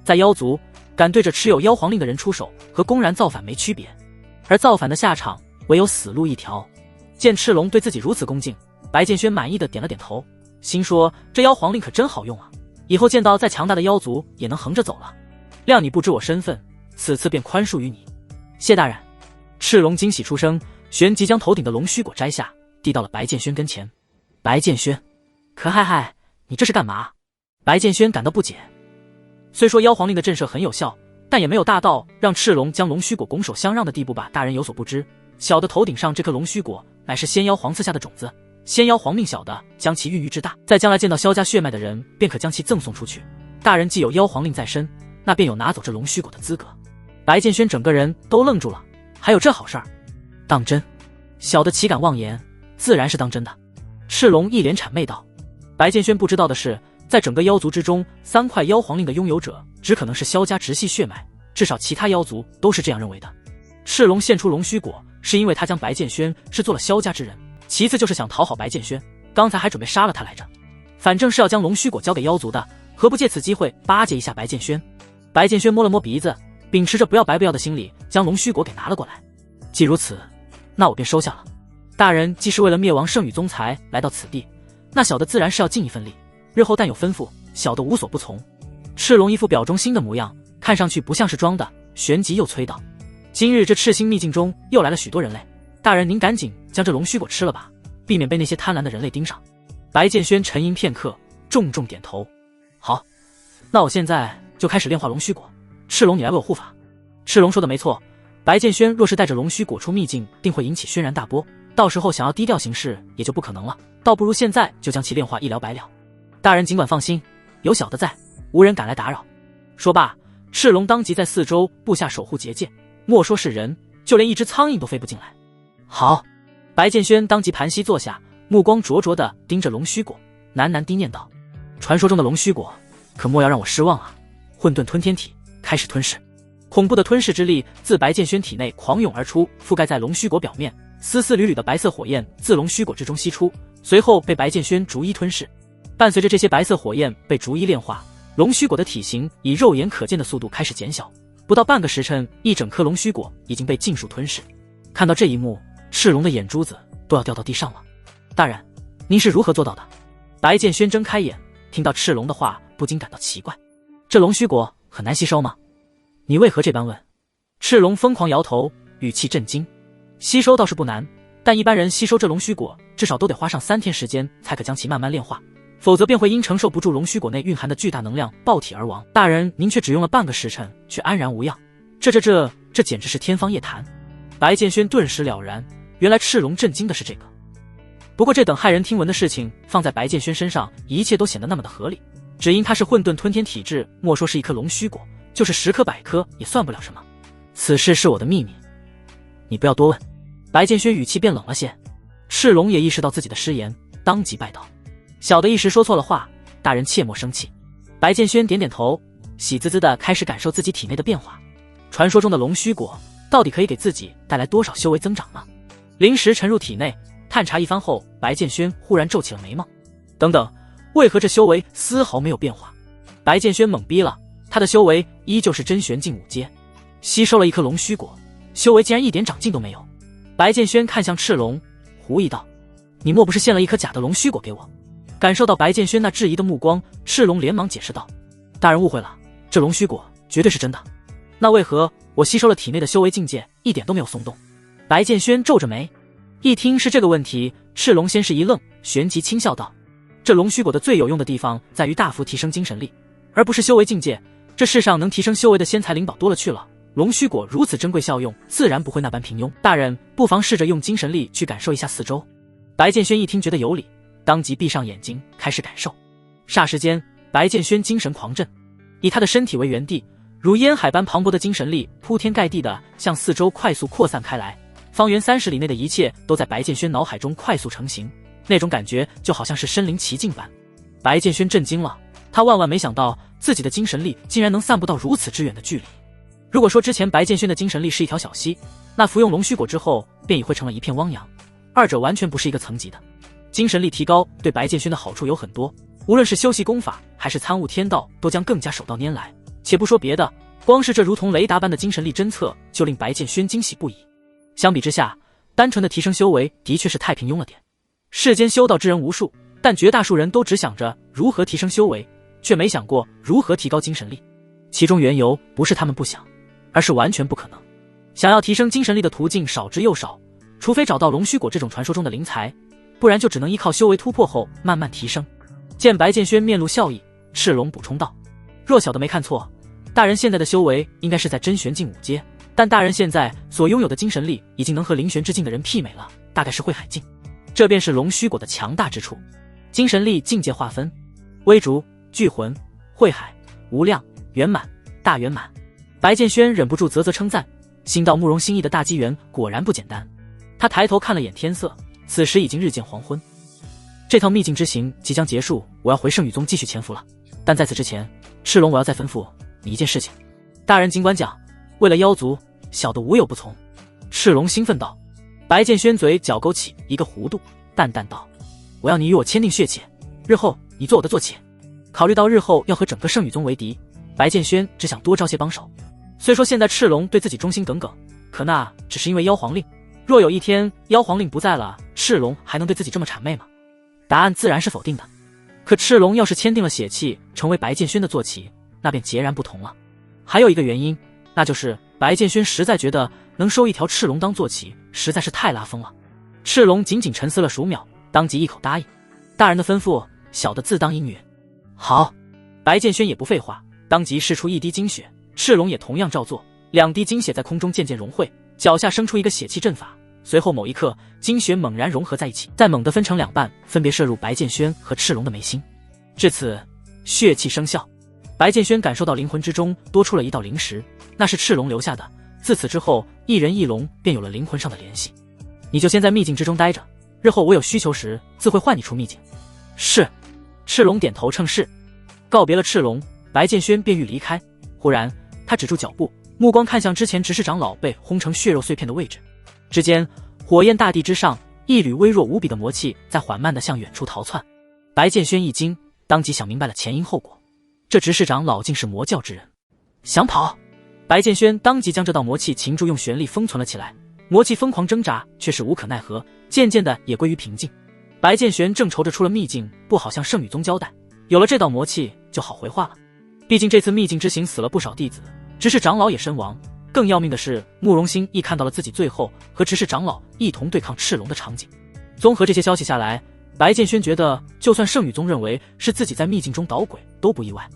[SPEAKER 1] 在妖族，敢对着持有妖皇令的人出手，和公然造反没区别，而造反的下场唯有死路一条。见赤龙对自己如此恭敬，白剑轩满意的点了点头，心说这妖皇令可真好用啊，以后见到再强大的妖族也能横着走了。谅你不知我身份，此次便宽恕于你。谢大人。赤龙惊喜出声，旋即将头顶的龙须果摘下，递到了白剑轩跟前。白剑轩，可嗨，你这是干嘛？白剑轩感到不解。虽说妖皇令的震慑很有效，但也没有大到让赤龙将龙须果拱手相让的地步吧。大人有所不知，小的头顶上这颗龙须果乃是仙妖皇赐下的种子，仙妖皇命小的将其孕育至大，在将来见到萧家血脉的人便可将其赠送出去。大人既有妖皇令在身，那便有拿走这龙须果的资格。白剑轩整个人都愣住了，还有这好事儿？当真？小的岂敢妄言，自然是当真的。赤龙一脸谄媚道。白剑轩不知道的是，在整个妖族之中，3块妖皇令的拥有者只可能是萧家直系血脉，至少其他妖族都是这样认为的。赤龙献出龙须果，是因为他将白剑轩视作了萧家之人，其次就是想讨好白剑轩，刚才还准备杀了他来着。反正是要将龙须果交给妖族的，何不借此机会巴结一下白剑轩？白剑轩摸了摸鼻子，秉持着不要白不要的心理，将龙须果给拿了过来。既如此，那我便收下了。大人既是为了灭亡圣羽宗才来到此地，那小的自然是要尽一份力，日后但有吩咐，小的无所不从。赤龙一副表忠心的模样，看上去不像是装的，旋即又催道：今日这赤心秘境中又来了许多人类，大人您赶紧将这龙须果吃了吧，避免被那些贪婪的人类盯上。白剑轩沉吟片刻，重重点头：好，那我现在就开始炼化龙须果。赤龙，你来为我护法。赤龙说的没错，白剑轩若是带着龙须果出秘境，定会引起轩然大波，到时候想要低调行事也就不可能了，倒不如现在就将其炼化，一了百了。大人尽管放心，有小的在，无人敢来打扰。说罢，赤龙当即在四周布下守护结界，莫说是人，就连一只苍蝇都飞不进来。好，白剑轩当即盘膝坐下，目光灼灼地盯着龙须果，喃喃低念道：传说中的龙须果，可莫要让我失望啊！混沌吞天体开始吞噬。恐怖的吞噬之力自白剑轩体内狂涌而出，覆盖在龙须果表面，丝丝缕缕的白色火焰自龙须果之中析出，随后被白剑轩逐一吞噬。伴随着这些白色火焰被逐一炼化，龙须果的体型以肉眼可见的速度开始减小，不到半个时辰，一整颗龙须果已经被尽数吞噬。看到这一幕，赤龙的眼珠子都要掉到地上了。大人，您是如何做到的？白剑轩睁开眼，听到赤龙的话，不禁感到奇怪。这龙须果很难吸收吗？你为何这般问？赤龙疯狂摇头，语气震惊。吸收倒是不难，但一般人吸收这龙须果至少都得花上3天时间才可将其慢慢炼化，否则便会因承受不住龙须果内蕴含的巨大能量爆体而亡。大人，您却只用了半个时辰却安然无恙，这简直是天方夜谭。白剑轩顿时了然，原来赤龙震惊的是这个。不过这等骇人听闻的事情放在白剑轩身上，一切都显得那么的合理。只因他是混沌吞天体质，莫说是一颗龙须果，就是10颗100颗也算不了什么。此事是我的秘密，你不要多问。白剑轩语气变冷了些。赤龙也意识到自己的失言，当即拜道：小的一时说错了话，大人切莫生气。白剑轩点点头，喜滋滋地开始感受自己体内的变化。传说中的龙须果到底可以给自己带来多少修为增长呢？灵石沉入体内，探查一番后，白剑轩忽然皱起了眉毛。等等，为何这修为丝毫没有变化？白剑轩懵逼了，他的修为依旧是真玄境5阶，吸收了一颗龙须果，修为竟然一点长进都没有。白剑轩看向赤龙，狐疑道：你莫不是献了一颗假的龙须果给我？感受到白剑轩那质疑的目光，赤龙连忙解释道：大人误会了，这龙须果绝对是真的。那为何我吸收了体内的修为境界一点都没有松动？白剑轩皱着眉，一听是这个问题，赤龙先是一愣，旋即轻笑道：这龙须果的最有用的地方在于大幅提升精神力，而不是修为境界。这世上能提升修为的仙财灵宝多了去了，龙须果如此珍贵效用，自然不会那般平庸。大人不妨试着用精神力去感受一下四周。白剑轩一听觉得有理，当即闭上眼睛开始感受。霎时间，白剑轩精神狂振，以他的身体为原地，如烟海般磅礴的精神力铺天盖地地向四周快速扩散开来，方圆30里内的一切都在白剑轩脑海中快速成型，那种感觉就好像是身临其境般。白剑轩震惊了，他万万没想到自己的精神力竟然能散布到如此之远的距离。如果说之前白剑轩的精神力是一条小溪，那服用龙须果之后便已会成了一片汪洋，二者完全不是一个层级的。精神力提高对白剑轩的好处有很多，无论是修习功法还是参悟天道，都将更加手到拈来。且不说别的，光是这如同雷达般的精神力侦测就令白剑轩惊喜不已。相比之下，单纯的提升修为的确是太平庸了点。世间修道之人无数，但绝大数人都只想着如何提升修为，却没想过如何提高精神力。其中缘由不是他们不想，而是完全不可能。想要提升精神力的途径少之又少，除非找到龙须果这种传说中的灵材，不然就只能依靠修为突破后慢慢提升。见白剑轩面露笑意，赤龙补充道：若小的没看错，大人现在的修为应该是在真玄境5阶，但大人现在所拥有的精神力已经能和灵玄之境的人媲美了，大概是慧海境。这便是龙须果的强大之处。精神力境界划分：微竹、聚魂、慧海、无量、圆满、大圆满。白剑轩忍不住啧啧称赞，心道慕容心意的大机缘果然不简单。他抬头看了眼天色，此时已经日渐黄昏。这趟秘境之行即将结束，我要回圣羽宗继续潜伏了。但在此之前，赤龙我要再吩咐你一件事情。大人尽管讲，为了妖族，小的无有不从。赤龙兴奋道。白剑轩嘴角勾起一个弧度，淡淡道：我要你与我签订血契，日后你做我的坐骑。考虑到日后要和整个圣羽宗为敌，白剑轩只想多招些帮手。虽说现在赤龙对自己忠心耿耿，可那只是因为妖皇令，若有一天妖皇令不在了，赤龙还能对自己这么谄媚吗？答案自然是否定的。可赤龙要是签订了血契，成为白剑轩的坐骑，那便截然不同了。还有一个原因，那就是白剑轩实在觉得能收一条赤龙当坐骑实在是太拉风了。赤龙仅仅沉思了数秒，当即一口答应。大人的吩咐，小的自当应允。好。白剑轩也不废话，当即释出一滴精血，赤龙也同样照做，2滴精血在空中渐渐融汇，脚下生出一个血气阵法，随后某一刻，精血猛然融合在一起，再猛地分成2半，分别射入白剑轩和赤龙的眉心。至此，血气生效，白剑轩感受到灵魂之中多出了一道灵石，那是赤龙留下的。自此之后，一人一龙便有了灵魂上的联系。你就先在秘境之中待着，日后我有需求时自会唤你出秘境。是。赤龙点头称是。告别了赤龙，白剑轩便欲离开，忽然他止住脚步，目光看向之前执事长老被轰成血肉碎片的位置。之间，火焰大地之上，一缕微弱无比的魔气在缓慢地向远处逃窜。白剑轩一惊，当即想明白了前因后果。这执事长老竟是魔教之人，想跑？白剑轩当即将这道魔气擒住，用玄力封存了起来。魔气疯狂挣扎，却是无可奈何，渐渐的也归于平静。白剑玄正愁着出了秘境不好向圣羽宗交代，有了这道魔气就好回话了。毕竟这次秘境之行死了不少弟子，执事长老也身亡。更要命的是，慕容心一看到了自己最后和执事长老一同对抗赤龙的场景，综合这些消息下来，白剑轩觉得就算圣宇宗认为是自己在秘境中捣鬼都不意外。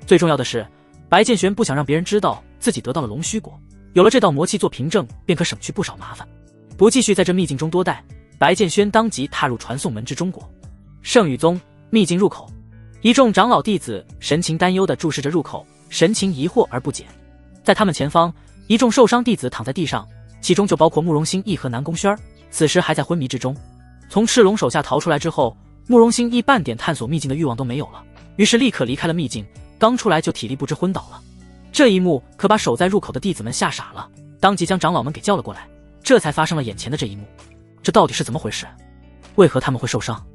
[SPEAKER 1] 最重要的是，白剑轩不想让别人知道自己得到了龙须果，有了这道魔气做凭证，便可省去不少麻烦。不继续在这秘境中多待，白剑轩当即踏入传送门之中国。圣宇宗秘境入口，一众长老弟子神情担忧地注视着入口，神情疑惑而不解。在他们前方，一众受伤弟子躺在地上，其中就包括慕容心意和南宫轩，此时还在昏迷之中。从赤龙手下逃出来之后，慕容心意半点探索秘境的欲望都没有了，于是立刻离开了秘境，刚出来就体力不支昏倒了。这一幕可把守在入口的弟子们吓傻了，当即将长老们给叫了过来，这才发生了眼前的这一幕。这到底是怎么回事？为何他们会受伤？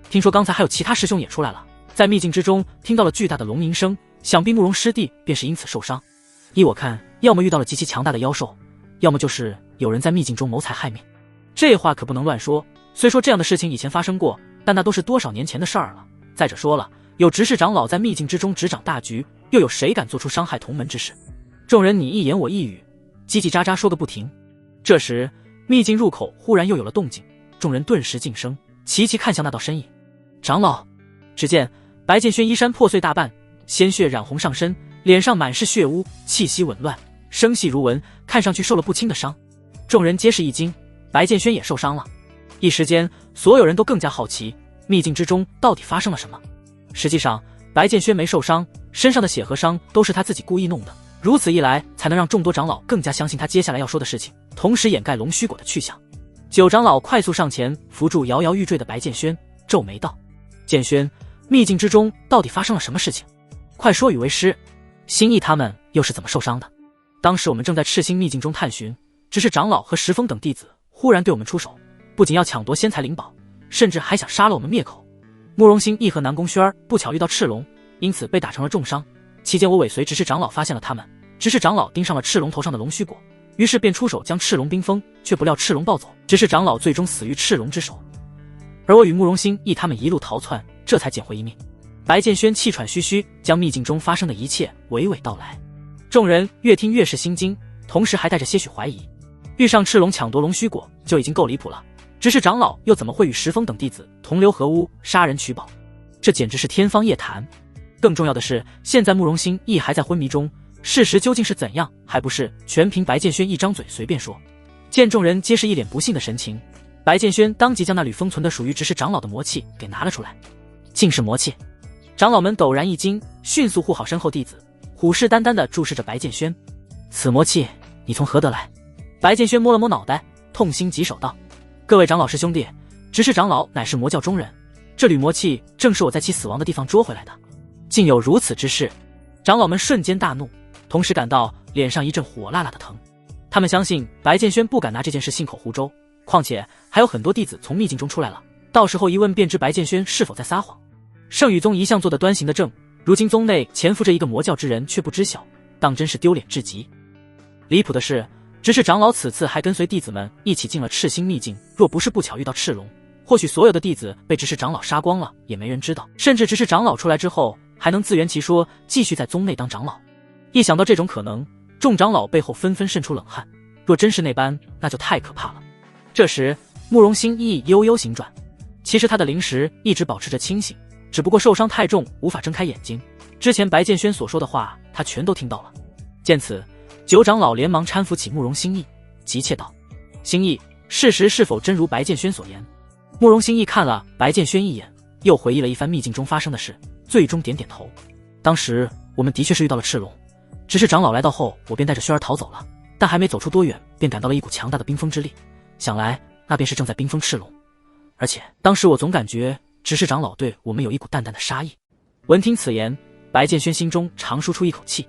[SPEAKER 1] 听说刚才还有其他师兄也出来了，在秘境之中听到了巨大的龙吟声，想必慕容师弟便是因此受伤。依我看，要么遇到了极其强大的妖兽，要么就是有人在秘境中谋财害命。这话可不能乱说，虽说这样的事情以前发生过，但那都是多少年前的事儿了。再者说了，有执事长老在秘境之中执掌大局，又有谁敢做出伤害同门之事？众人你一言我一语，叽叽喳喳说个不停。这时秘境入口忽然又有了动静，众人顿时噤声，齐齐看向那道身影。长老！只见白剑轩衣衫破碎大半，鲜血染红上身，脸上满是血污，气息紊乱，声细如蚊，看上去受了不轻的伤。众人皆是一惊，白剑轩也受伤了。一时间，所有人都更加好奇，秘境之中到底发生了什么。实际上，白剑轩没受伤，身上的血和伤都是他自己故意弄的，如此一来才能让众多长老更加相信他接下来要说的事情，同时掩盖龙须果的去向。九长老快速上前扶住摇摇欲坠的白剑轩，皱眉道：剑轩，秘境之中到底发生了什么事情？快说与为师。心意他们又是怎么受伤的？当时我们正在赤星秘境中探寻，只是长老和石峰等弟子忽然对我们出手，不仅要抢夺仙财灵宝，甚至还想杀了我们灭口。慕容心意和南宫轩不巧遇到赤龙，因此被打成了重伤。期间我尾随执事长老发现了他们，执事长老盯上了赤龙头上的龙须果，于是便出手将赤龙冰封，却不料赤龙暴走，执事长老最终死于赤龙之手。而我与慕容心意他们一路逃窜，这才捡回一命。白剑轩气喘吁吁，将秘境中发生的一切娓娓道来。众人越听越是心惊，同时还带着些许怀疑。遇上赤龙抢夺龙须果就已经够离谱了，执事长老又怎么会与石峰等弟子同流合污，杀人取宝？这简直是天方夜谭。更重要的是，现在慕容心意还在昏迷中，事实究竟是怎样，还不是全凭白剑轩一张嘴随便说。见众人皆是一脸不信的神情，白剑轩当即将那缕封存的属于执事长老的魔气给拿了出来。竟是魔气！长老们陡然一惊，迅速护好身后弟子，虎视眈眈地注视着白剑轩。此魔气你从何得来？白剑轩摸了摸脑袋，痛心疾首道：各位长老师兄弟，执事长老乃是魔教中人，这缕魔气正是我在其死亡的地方捉回来的。竟有如此之事！长老们瞬间大怒，同时感到脸上一阵火辣辣的疼。他们相信白剑轩不敢拿这件事信口胡诌，况且还有很多弟子从秘境中出来了，到时候一问便知白剑轩是否在撒谎。圣宇宗一向做得端行的正，如今宗内潜伏着一个魔教之人却不知晓，当真是丢脸至极。离谱的是，执事长老此次还跟随弟子们一起进了赤星秘境，若不是不巧遇到赤龙，或许所有的弟子被执事长老杀光了也没人知道，甚至执事长老出来之后还能自圆其说，继续在宗内当长老。一想到这种可能，众长老背后纷纷渗出冷汗，若真是那般，那就太可怕了。这时慕容心意悠悠醒转，其实他的灵识一直保持着清醒，只不过受伤太重无法睁开眼睛，之前白剑轩所说的话他全都听到了。见此，九长老连忙搀扶起慕容心意，急切道：心意，事实是否真如白剑轩所言？慕容心意看了白剑轩一眼，又回忆了一番秘境中发生的事，最终点点头。当时我们的确是遇到了赤龙，执事长老来到后，我便带着轩儿逃走了，但还没走出多远，便感到了一股强大的冰封之力，想来那便是正在冰封赤龙。而且当时我总感觉执事长老对我们有一股淡淡的杀意。闻听此言，白剑轩心中长舒出一口气。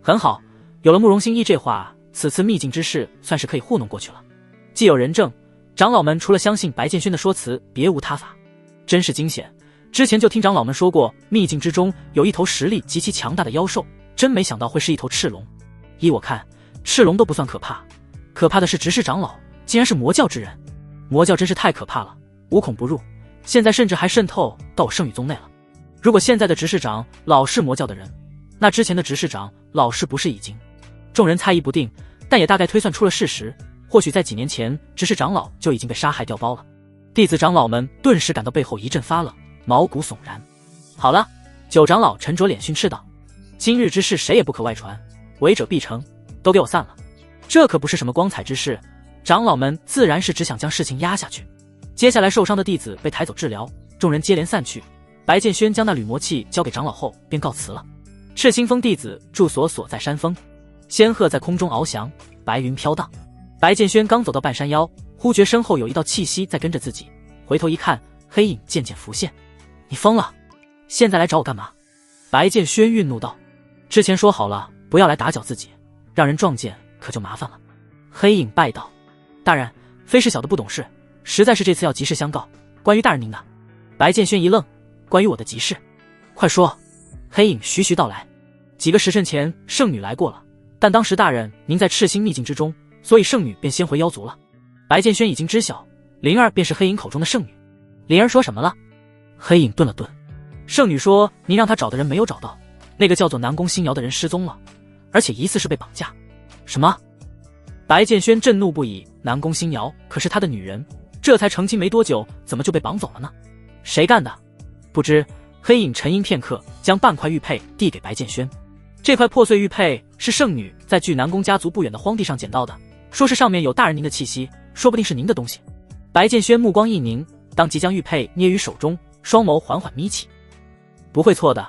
[SPEAKER 1] 很好，有了慕容心意这话，此次秘境之事算是可以糊弄过去了。既有人证，长老们除了相信白剑轩的说辞，别无他法。真是惊险！之前就听长老们说过，秘境之中有一头实力极其强大的妖兽，真没想到会是一头赤龙。依我看，赤龙都不算可怕，可怕的是执事长老竟然是魔教之人。魔教真是太可怕了，无孔不入，现在甚至还渗透到我圣宇宗内了。如果现在的执事长老是魔教的人，那之前的执事长老是不是已经……众人猜疑不定，但也大概推算出了事实，或许在几年前执事长老就已经被杀害掉包了。弟子长老们顿时感到背后一阵发冷，毛骨悚然。好了，九长老沉着脸训斥道：“今日之事谁也不可外传，违者必惩，都给我散了。”这可不是什么光彩之事，长老们自然是只想将事情压下去。接下来受伤的弟子被抬走治疗，众人接连散去。白剑轩将那铝魔器交给长老后便告辞了。赤星峰弟子住所所在山峰，仙鹤在空中翱翔，白云飘荡。白剑轩刚走到半山腰，忽觉身后有一道气息在跟着自己，回头一看，黑影渐渐浮现。你疯了，现在来找我干嘛？白剑轩愠怒道：“之前说好了不要来打搅自己，让人撞见可就麻烦了。”黑影拜道：“大人，非是小的不懂事，实在是这次要急事相告，关于大人您的。”白剑轩一愣：“关于我的急事？快说。”黑影徐徐道来：“几个时辰前圣女来过了，但当时大人您在赤心秘境之中，所以圣女便先回妖族了。”白剑轩已经知晓，灵儿便是黑影口中的圣女。灵儿说什么了？黑影顿了顿，圣女说您让她找的人没有找到，那个叫做南宫星瑶的人失踪了，而且疑似是被绑架。什么？白剑轩震怒不已，南宫星瑶可是他的女人，这才成亲没多久，怎么就被绑走了呢？谁干的？不知。黑影沉吟片刻，将半块玉佩递给白剑轩。这块破碎玉佩是圣女在距南宫家族不远的荒地上捡到的，说是上面有大人您的气息，说不定是您的东西。白剑轩目光一凝，当即将玉佩捏于手中，双眸缓缓眯起。不会错的，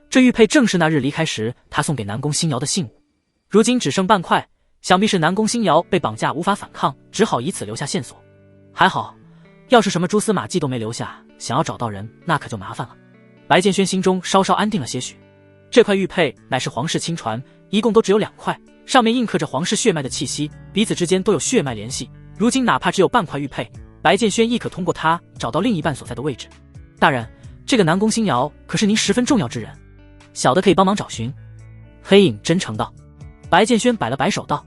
[SPEAKER 1] 这玉佩正是那日离开时他送给南宫星瑶的信物，如今只剩半块，想必是南宫星瑶被绑架无法反抗，只好以此留下线索。还好，要是什么蛛丝马迹都没留下，想要找到人那可就麻烦了。白剑轩心中稍稍安定了些许。这块玉佩乃是皇室亲传，一共都只有2块，上面印刻着皇室血脉的气息，彼此之间都有血脉联系。如今哪怕只有半块玉佩，白剑轩亦可通过它找到另一半所在的位置。大人，这个南宫星瑶可是您十分重要之人，小的可以帮忙找寻。黑影真诚道。白剑轩摆了摆手道：“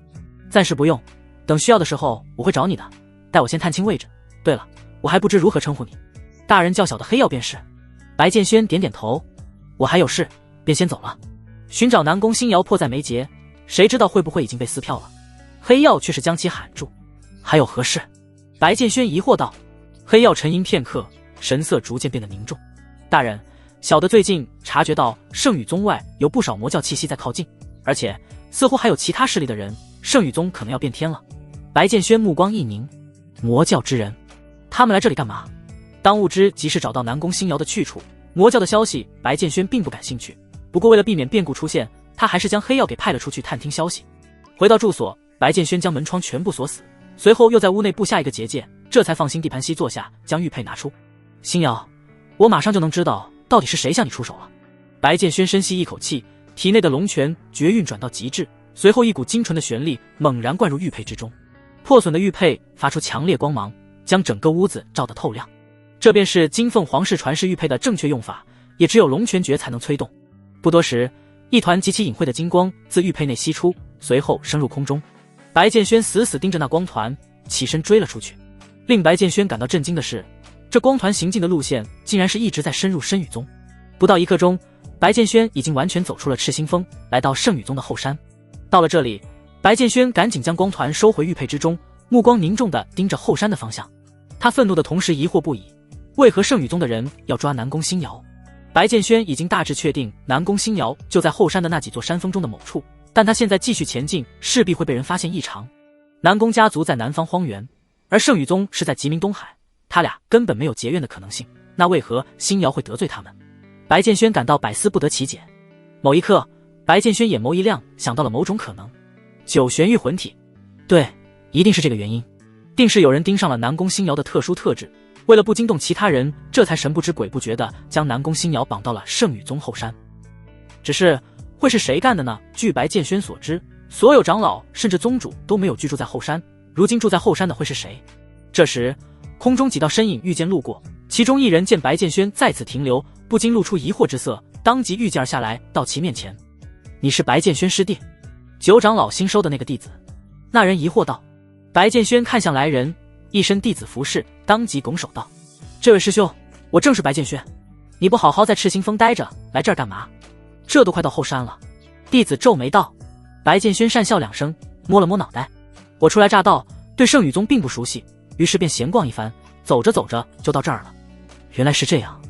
[SPEAKER 1] 暂时不用，等需要的时候我会找你的，待我先探清位置。对了，我还不知如何称呼你，大人叫小的黑曜便是。”白剑轩点点头：“我还有事，便先走了。寻找南宫星瑶迫在眉睫，谁知道会不会已经被撕票了？”黑曜却是将其喊住：“还有何事？”白剑轩疑惑道。黑曜沉吟片刻，神色逐渐变得凝重：“大人，小的最近察觉到圣羽宗外有不少魔教气息在靠近，而且似乎还有其他势力的人，圣羽宗可能要变天了。”白剑轩目光一凝：“魔教之人，他们来这里干嘛？”当务之急是找到南宫星瑶的去处，魔教的消息白剑轩并不感兴趣，不过为了避免变故出现，他还是将黑曜给派了出去探听消息。回到住所，白剑轩将门窗全部锁死，随后又在屋内布下一个结界，这才放心地盘膝坐下，将玉佩拿出。星瑶，我马上就能知道到底是谁向你出手了。白剑轩深吸一口气，体内的龙泉绝运转到极致，随后一股精纯的玄力猛然灌入玉佩之中，破损的玉佩发出强烈光芒，将整个屋子照得透亮。这便是金凤皇室传世玉佩的正确用法，也只有龙泉诀才能催动。不多时，一团极其隐晦的金光自玉佩内析出，随后升入空中。白剑轩死死盯着那光团，起身追了出去。令白剑轩感到震惊的是，这光团行进的路线竟然是一直在深入深羽宗。不到1刻钟，白剑轩已经完全走出了赤星峰，来到圣羽宗的后山。到了这里，白剑轩赶紧将光团收回玉佩之中，目光凝重地盯着后山的方向。他愤怒的同时疑惑不已，为何圣羽宗的人要抓南宫星瑶？白剑轩已经大致确定南宫星瑶就在后山的那几座山峰中的某处，但他现在继续前进，势必会被人发现异常。南宫家族在南方荒原，而圣羽宗是在极明东海，他俩根本没有结怨的可能性，那为何星瑶会得罪他们？白剑轩感到百思不得其解。某一刻，白剑轩眼眸一亮，想到了某种可能。九玄玉魂体，对，一定是这个原因，定是有人盯上了南宫星瑶的特殊特质，为了不惊动其他人，这才神不知鬼不觉地将南宫星瑶绑到了圣羽宗后山。只是会是谁干的呢？据白剑轩所知，所有长老甚至宗主都没有居住在后山，如今住在后山的会是谁？这时空中几道身影遇见路过，其中一人见白剑轩再次停留，不禁露出疑惑之色，当即御剑而下来到其面前：“你是白剑轩师弟？九长老新收的那个弟子？”那人疑惑道。白剑轩看向来人，一身弟子服饰，当即拱手道：“这位师兄，我正是白剑轩，你不好好在赤星峰待着，来这儿干嘛？这都快到后山了。”弟子皱眉道。白剑轩讪笑2声，摸了摸脑袋：“我初来乍到，对圣羽宗并不熟悉，于是便闲逛一番，走着走着就到这儿了。原来是这样。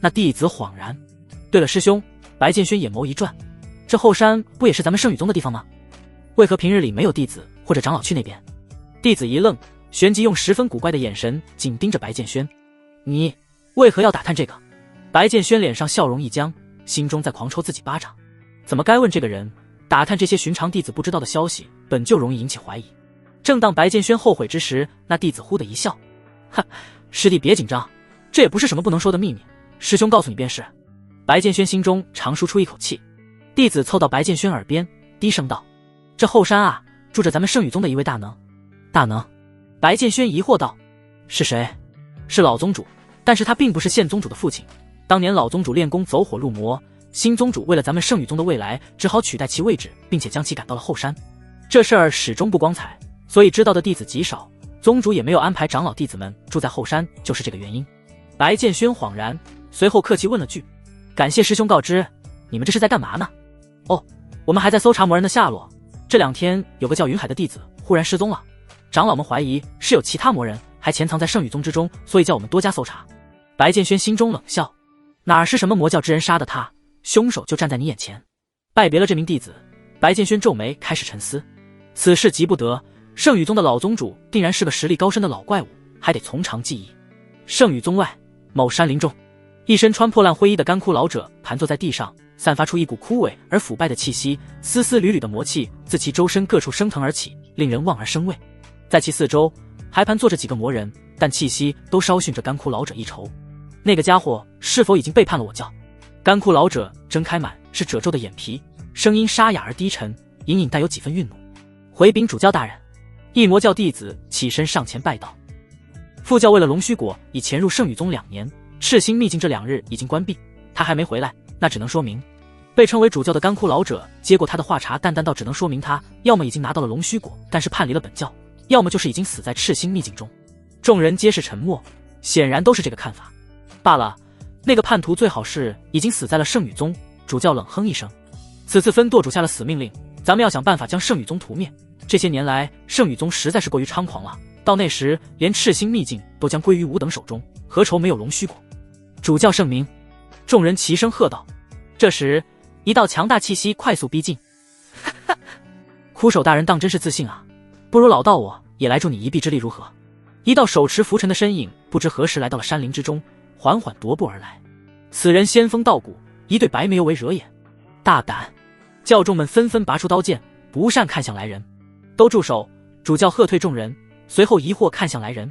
[SPEAKER 1] 那弟子恍然。对了，师兄，白剑轩眼眸一转，这后山不也是咱们圣羽宗的地方吗？为何平日里没有弟子或者长老去那边？弟子一愣，旋即用十分古怪的眼神紧盯着白剑轩。你为何要打探这个？白剑轩脸上笑容一僵，心中在狂抽自己巴掌。怎么该问这个人？打探这些寻常弟子不知道的消息，本就容易引起怀疑。正当白剑轩后悔之时，那弟子忽的一笑：“哈，师弟别紧张，这也不是什么不能说的秘密，师兄告诉你便是。”白剑轩心中长舒出一口气。弟子凑到白剑轩耳边，低声道：“这后山啊，住着咱们圣羽宗的一位大能。”大能？白剑轩疑惑道：“是谁？”是老宗主，但是他并不是现宗主的父亲。当年老宗主练功走火入魔，新宗主为了咱们圣羽宗的未来，只好取代其位置，并且将其赶到了后山。这事儿始终不光彩，所以知道的弟子极少，宗主也没有安排长老弟子们住在后山，就是这个原因。白剑轩恍然，随后客气问了句：“感谢师兄告知，你们这是在干嘛呢？”“哦，我们还在搜查魔人的下落。这2天有个叫云海的弟子忽然失踪了，长老们怀疑是有其他魔人还潜藏在圣羽宗之中，所以叫我们多加搜查。”白剑轩心中冷笑，哪是什么魔教之人杀的他，凶手就站在你眼前。拜别了这名弟子，白剑轩皱眉开始沉思。此事急不得，圣羽宗的老宗主定然是个实力高深的老怪物，还得从长计议。圣羽宗外某山林中，一身穿破烂灰衣的干枯老者盘坐在地上，散发出一股枯萎而腐败的气息，丝丝缕缕的魔气自其周身各处升腾而起，令人望而生畏。在其四周还盘坐着几个魔人，但气息都稍逊着干枯老者一筹。那个家伙是否已经背叛了我教？干枯老者睁开满是褶皱的眼皮，声音沙哑而低沉，隐隐带有几分愠怒。回禀主教大人。一魔教弟子起身上前拜道：“副教为了龙须果已潜入圣羽宗2年，赤心秘境这2日已经关闭，他还没回来，那只能说明……”被称为主教的干枯老者接过他的话茬，淡淡道：“只能说明他要么已经拿到了龙须果，但是叛离了本教，要么就是已经死在赤心秘境中。”众人皆是沉默，显然都是这个看法。罢了，那个叛徒最好是已经死在了圣羽宗。主教冷哼一声：“此次分舵主下了死命令，咱们要想办法将圣羽宗屠灭。这些年来，圣羽宗实在是过于猖狂了，到那时连赤心秘境都将归于吾等手中，何愁没有龙须果？”主教圣明！众人齐声喝道。这时，一道强大气息快速逼近。枯手大人当真是自信啊，不如老道我也来助你一臂之力如何？一道手持拂尘的身影不知何时来到了山林之中，缓缓踱步而来。此人仙风道骨，一对白眉尤为惹眼。大胆！教众们纷纷拔出刀剑，不善看向来人。都住手！主教喝退众人，随后疑惑看向来人：“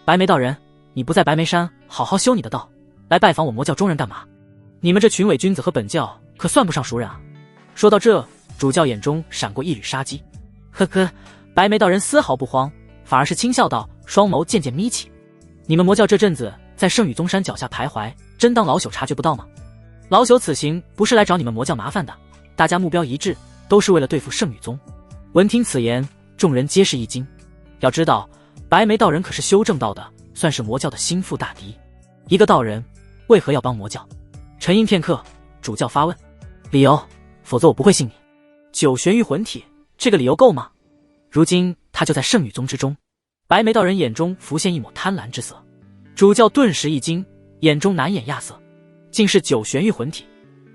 [SPEAKER 1] 白眉道人，你不在白眉山好好修你的道，来拜访我魔教中人干嘛？你们这群伪君子和本教可算不上熟人啊！”说到这，主教眼中闪过一缕杀机。呵呵，白眉道人丝毫不慌，反而是轻笑道，双眸渐渐眯起：“你们魔教这阵子在圣羽宗山脚下徘徊，真当老朽察觉不到吗？老朽此行不是来找你们魔教麻烦的，大家目标一致，都是为了对付圣羽宗。”闻听此言，众人皆是一惊。要知道，白眉道人可是修正道的，算是魔教的心腹大敌。一个道人为何要帮魔教？沉吟片刻，主教发问：“理由，否则我不会信你。九玄玉魂体，这个理由够吗？如今他就在圣羽宗之中。”白眉道人眼中浮现一抹贪婪之色。主教顿时一惊，眼中难掩亚色，竟是九玄玉魂体。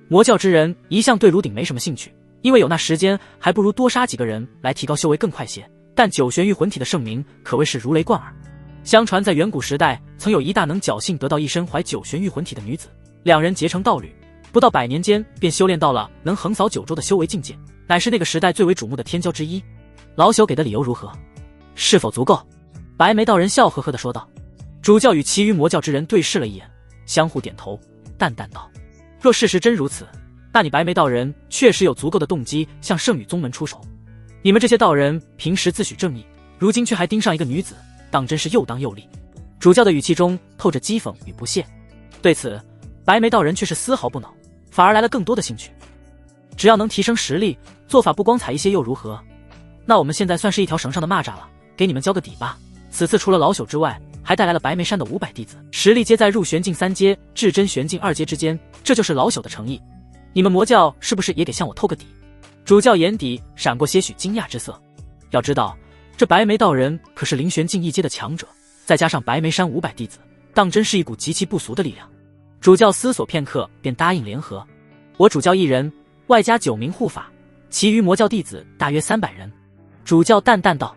[SPEAKER 1] 魔教之人一向对炉鼎没什么兴趣，因为有那时间，还不如多杀几个人来提高修为更快些。但九玄玉魂体的盛名可谓是如雷贯耳。相传在远古时代，曾有一大能侥幸得到一身怀九玄玉魂体的女子，2人结成道侣，不到100年间便修炼到了能横扫9州的修为境界，乃是那个时代最为瞩目的天骄之一。老朽给的理由如何？是否足够？白眉道人笑呵呵地说道。主教与其余魔教之人对视了一眼，相互点头，淡淡道：“若事实真如此，那你白眉道人确实有足够的动机向圣羽宗门出手。你们这些道人平时自诩正义，如今却还盯上一个女子，当真是又当又立。”主教的语气中透着讥讽与不屑。对此，白眉道人却是丝毫不恼，反而来了更多的兴趣。只要能提升实力，做法不光彩一些又如何？那我们现在算是一条绳上的蚂蚱了，给你们交个底吧。此次除了老朽之外，还带来了白眉山的500弟子，实力皆在入玄境3阶至真玄境2阶之间，这就是老朽的诚意。你们魔教是不是也得向我透个底？主教眼底闪过些许惊讶之色。要知道，这白眉道人可是灵玄境1阶的强者，再加上白眉山500弟子，当真是一股极其不俗的力量。主教思索片刻，便答应联合。我主教1人，外加9名护法，其余魔教弟子大约300人。主教淡淡道。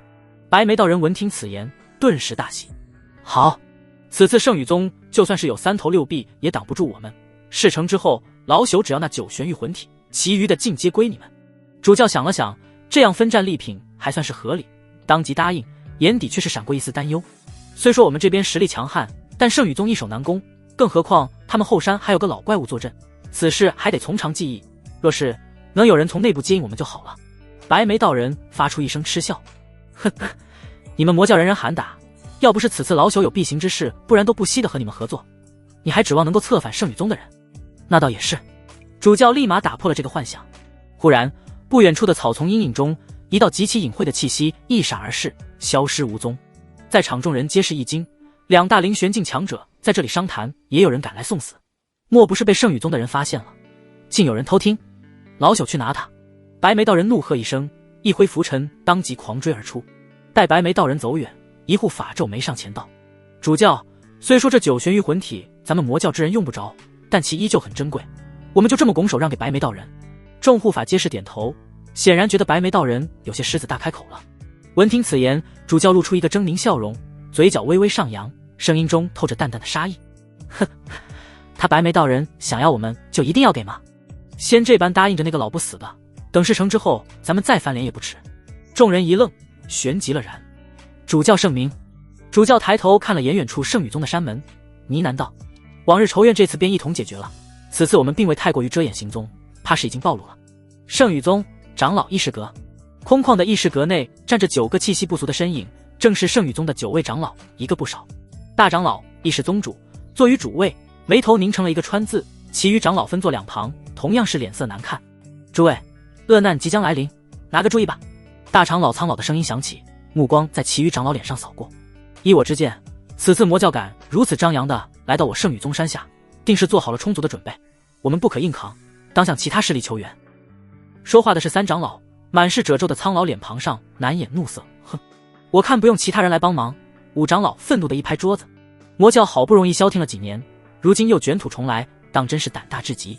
[SPEAKER 1] 白眉道人闻听此言，顿时大喜。好，此次圣羽宗就算是有3头6臂，也挡不住我们。事成之后，老朽只要那9玄玉魂体，其余的尽皆归你们。主教想了想，这样分战利品还算是合理，当即答应，眼底却是闪过一丝担忧。虽说我们这边实力强悍，但圣羽宗易守难攻，更何况他们后山还有个老怪物坐镇，此事还得从长计议。若是能有人从内部接应我们就好了。白眉道人发出一声嗤笑，哼，你们魔教人人喊打，要不是此次老朽有必行之事，不然都不惜的和你们合作。你还指望能够策反圣羽宗的人？那倒也是。主教立马打破了这个幻想。忽然，不远处的草丛阴影中，一道极其隐晦的气息一闪而逝，消失无踪。在场众人皆是一惊，2大灵玄境强者在这里商谈，也有人赶来送死。莫不是被圣羽宗的人发现了？竟有人偷听？老朽去拿他！白眉道人怒喝一声，一挥拂尘，当即狂追而出。待白眉道人走远，一护法皱眉上前道：主教，虽说这9玄玉魂体咱们魔教之人用不着，但其依旧很珍贵，我们就这么拱手让给白眉道人。众护法皆是点头，显然觉得白眉道人有些狮子大开口了。闻听此言，主教露出一个狰狞笑容，嘴角微微上扬，声音中透着淡淡的杀意。哼，他白眉道人想要我们就一定要给吗？先这般答应着那个老不死的，等事成之后咱们再翻脸也不迟。众人一愣，旋即了然。主教圣明。主教抬头看了眼远处圣羽宗的山门，呢喃道：往日仇怨这次便一同解决了，此次我们并未太过于遮掩行踪，怕是已经暴露了。圣羽宗长老议事阁，空旷的议事阁内站着9个气息不俗的身影，正是圣羽宗的9位长老，一个不少。大长老议事宗主坐于主位，眉头拧成了一个川字，其余长老分坐两旁，同样是脸色难看。诸位，恶难即将来临，拿个主意吧。大长老苍老的声音响起，目光在其余长老脸上扫过。依我之见，此次魔教敢如此张扬的来到我圣羽宗山下，定是做好了充足的准备，我们不可硬扛，当向其他势力求援。说话的是3长老，满是褶皱的苍老脸庞上难掩怒色。哼，我看不用其他人来帮忙。5长老愤怒的一拍桌子，魔教好不容易消停了几年，如今又卷土重来，当真是胆大至极。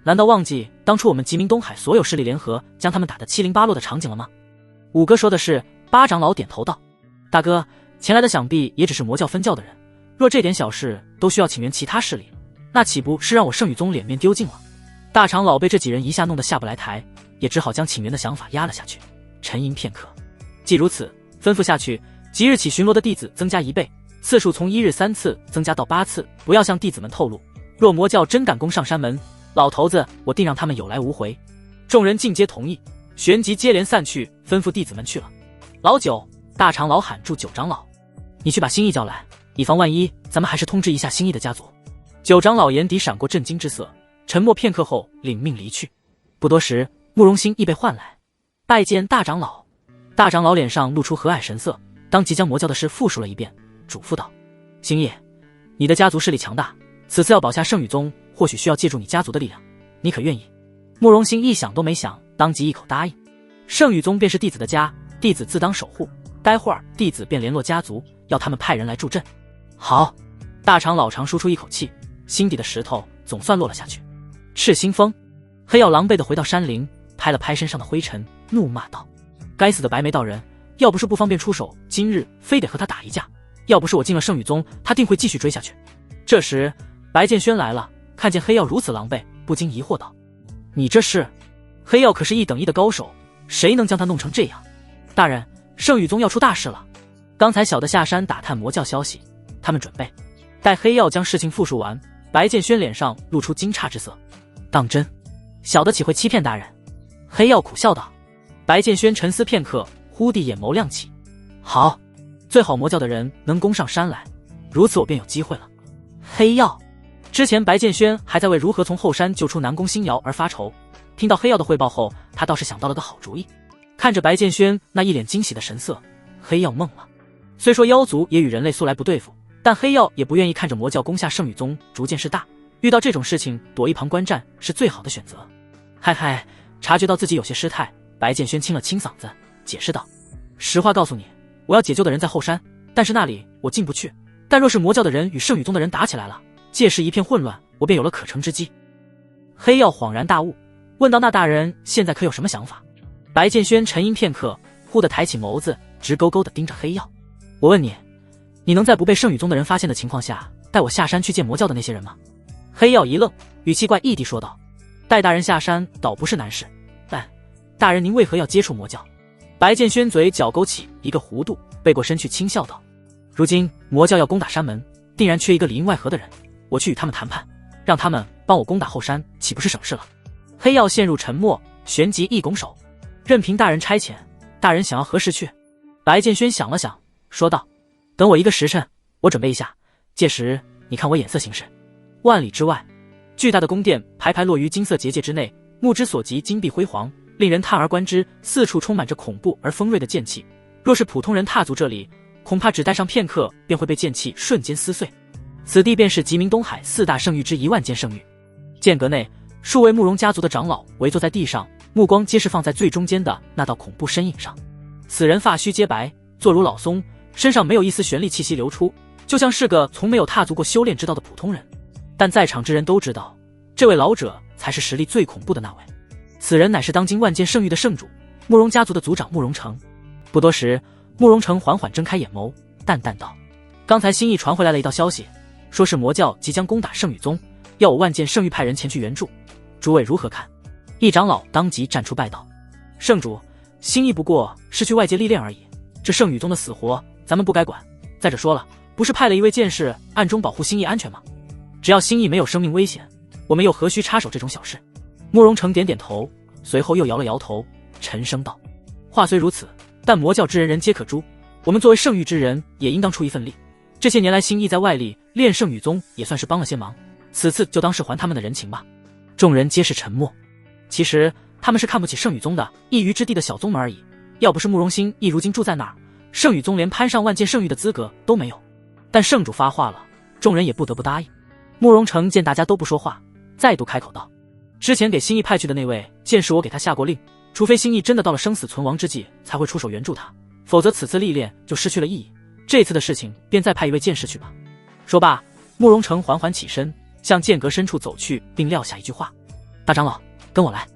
[SPEAKER 1] 难道忘记当初我们吉明东海所有势力联合将他们打得七零八落的场景了吗？5哥说的是。8长老点头道：大哥，前来的想必也只是魔教分教的人，若这点小事都需要请援其他势力，那岂不是让我圣羽宗脸面丢尽了？大长老被这几人一下弄得下不来台，也只好将请援的想法压了下去，沉吟片刻。既如此，吩咐下去，即日起巡逻的弟子增加1倍，次数从1日3次增加到8次，不要向弟子们透露。若魔教真敢攻上山门，老头子我定让他们有来无回。众人尽皆同意，旋即接连散去，吩咐弟子们去了。老9，大长老喊住9长老，你去把新义叫来，以防万一，咱们还是通知一下新义的家族。9长老眼底闪过震惊之色，沉默片刻后领命离去。不多时，慕容新亦被唤来，拜见大长老。大长老脸上露出和蔼神色，当即将魔教的事复述了一遍，嘱咐道：星夜，你的家族势力强大，此次要保下圣羽宗，或许需要借助你家族的力量，你可愿意？慕容新一想都没想，当即一口答应。圣羽宗便是弟子的家，弟子自当守护，待会儿弟子便联络家族，要他们派人来助阵。好。大长老长舒出一口气，心底的石头总算落了下去。赤心风，黑曜狼狈地回到山林，拍了拍身上的灰尘，怒骂道：该死的白眉道人，要不是不方便出手，今日非得和他打一架，要不是我进了圣羽宗，他定会继续追下去。这时白剑轩来了，看见黑曜如此狼狈，不禁疑惑道：你这是？黑曜可是1等1的高手，谁能将他弄成这样？大人，圣羽宗要出大事了。刚才小的下山打探魔教消息，他们准备。待黑曜将事情复述完，白剑轩脸上露出惊诧之色。当真？小的岂会欺骗大人？黑曜苦笑道。白剑轩沉思片刻，忽地眼眸亮起。好，最好魔教的人能攻上山来，如此我便有机会了。黑曜，之前白剑轩还在为如何从后山救出南宫星瑶而发愁，听到黑曜的汇报后，他倒是想到了个好主意。看着白剑轩那一脸惊喜的神色，黑曜懵了。虽说妖族也与人类素来不对付，但黑曜也不愿意看着魔教攻下圣羽宗逐渐势大，遇到这种事情躲一旁观战是最好的选择。嗨嗨，察觉到自己有些失态，白剑轩清了清嗓子解释道：实话告诉你，我要解救的人在后山，但是那里我进不去。但若是魔教的人与圣羽宗的人打起来了，届时一片混乱，我便有了可乘之机。黑曜恍然大悟，问道：那大人现在可有什么想法？白剑轩沉吟片刻，忽地抬起眸子，直勾勾地盯着黑曜。我问你，你能在不被圣羽宗的人发现的情况下，带我下山去见魔教的那些人吗？黑曜一愣，语气怪异地说道：带大人下山倒不是难事，但大人您为何要接触魔教？白剑轩嘴角勾起一个弧度，背过身去轻笑道：如今魔教要攻打山门，定然缺一个里应外合的人，我去与他们谈判，让他们帮我攻打后山，岂不是省事了？黑曜陷入沉默，旋即一拱手，任凭大人差遣，大人想要何时去？白剑轩想了想，说道：等我一个时辰，我准备一下，届时你看我眼色行事。万里之外，巨大的宫殿排排落于金色结界之内，目之所及金碧辉煌，令人叹而观之，四处充满着恐怖而锋锐的剑气。若是普通人踏足这里，恐怕只待上片刻，便会被剑气瞬间撕碎。此地便是极明东海4大圣域之1万间圣域。剑阁内，数位慕容家族的长老围坐在地上，目光皆是放在最中间的那道恐怖身影上。此人发须皆白，坐如老松，身上没有一丝玄力气息流出，就像是个从没有踏足过修炼之道的普通人。但在场之人都知道，这位老者才是实力最恐怖的那位。此人乃是当今万剑圣域的圣主，慕容家族的族长慕容成。不多时，慕容成缓缓睁开眼眸，淡淡道：刚才新义传回来了一道消息，说是魔教即将攻打圣羽宗，要我万剑圣域派人前去援助，诸位如何看？一长老当即站出拜道：圣主，新义不过是去外界历练而已，这圣羽宗的死活咱们不该管。再者说了，不是派了一位剑士暗中保护新义安全吗？只要新义没有生命危险，我们又何须插手这种小事？慕容成点点头，随后又摇了摇头，沉声道：话虽如此，但魔教之人人皆可诛，我们作为圣域之人也应当出一份力。这些年来新义在外力练圣羽宗也算是帮了些忙，此次就当是还他们的人情吧。众人皆是沉默。其实他们是看不起圣羽宗的一隅之地的小宗门而已，要不是慕容新义如今住在那儿，圣羽宗连攀上万剑圣域的资格都没有。但圣主发话了，众人也不得不答应。慕容成见大家都不说话，再度开口道：之前给新义派去的那位剑士，我给他下过令，除非新义真的到了生死存亡之际，才会出手援助他，否则此次历练就失去了意义。这次的事情便再派一位剑士去吧。说罢，慕容成缓缓起身，向剑阁深处走去，并撂下一句话：大长老，跟我来。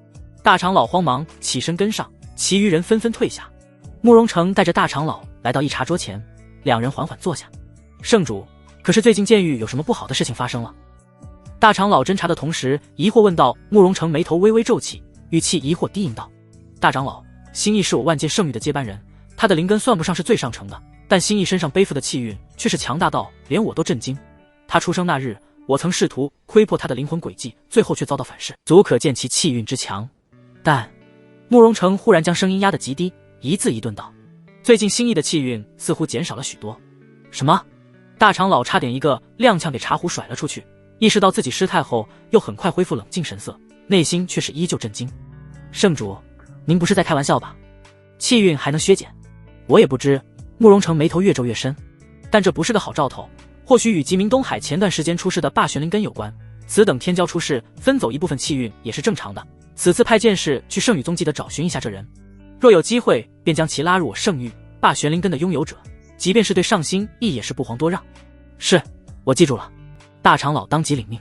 [SPEAKER 1] 大长老慌忙起身跟上，其余人纷纷退下。慕容成带着大长老来到一茶桌前，两人缓缓坐下。圣主，可是最近剑域有什么不好的事情发生了？大长老斟茶的同时疑惑问道。慕容成眉头微微皱起，语气疑惑低吟道：大长老，新义是我万剑圣域的接班人，他的灵根算不上是最上乘的，但新义身上背负的气运却是强大到连我都震惊。他出生那日，我曾试图窥破他的灵魂轨迹，最后却遭到反噬，足可见其气运之强。但慕容成忽然将声音压得极低，一字一顿道：最近新义的气运似乎减少了许多。什么？大长老差点一个踉跄给茶壶甩了出去，意识到自己失态后又很快恢复冷静神色，内心却是依旧震惊。圣主，您不是在开玩笑吧？气运还能削减？我也不知。慕容成眉头越皱越深，但这不是个好兆头，或许与极明东海前段时间出世的霸玄灵根有关。此等天骄出世，分走一部分气运也是正常的。此次派剑士去圣羽宗记得找寻一下这人，若有机会便将其拉入我圣域。霸玄灵根的拥有者，即便是对上新义也是不遑多让。是，我记住了。大长老当即领命。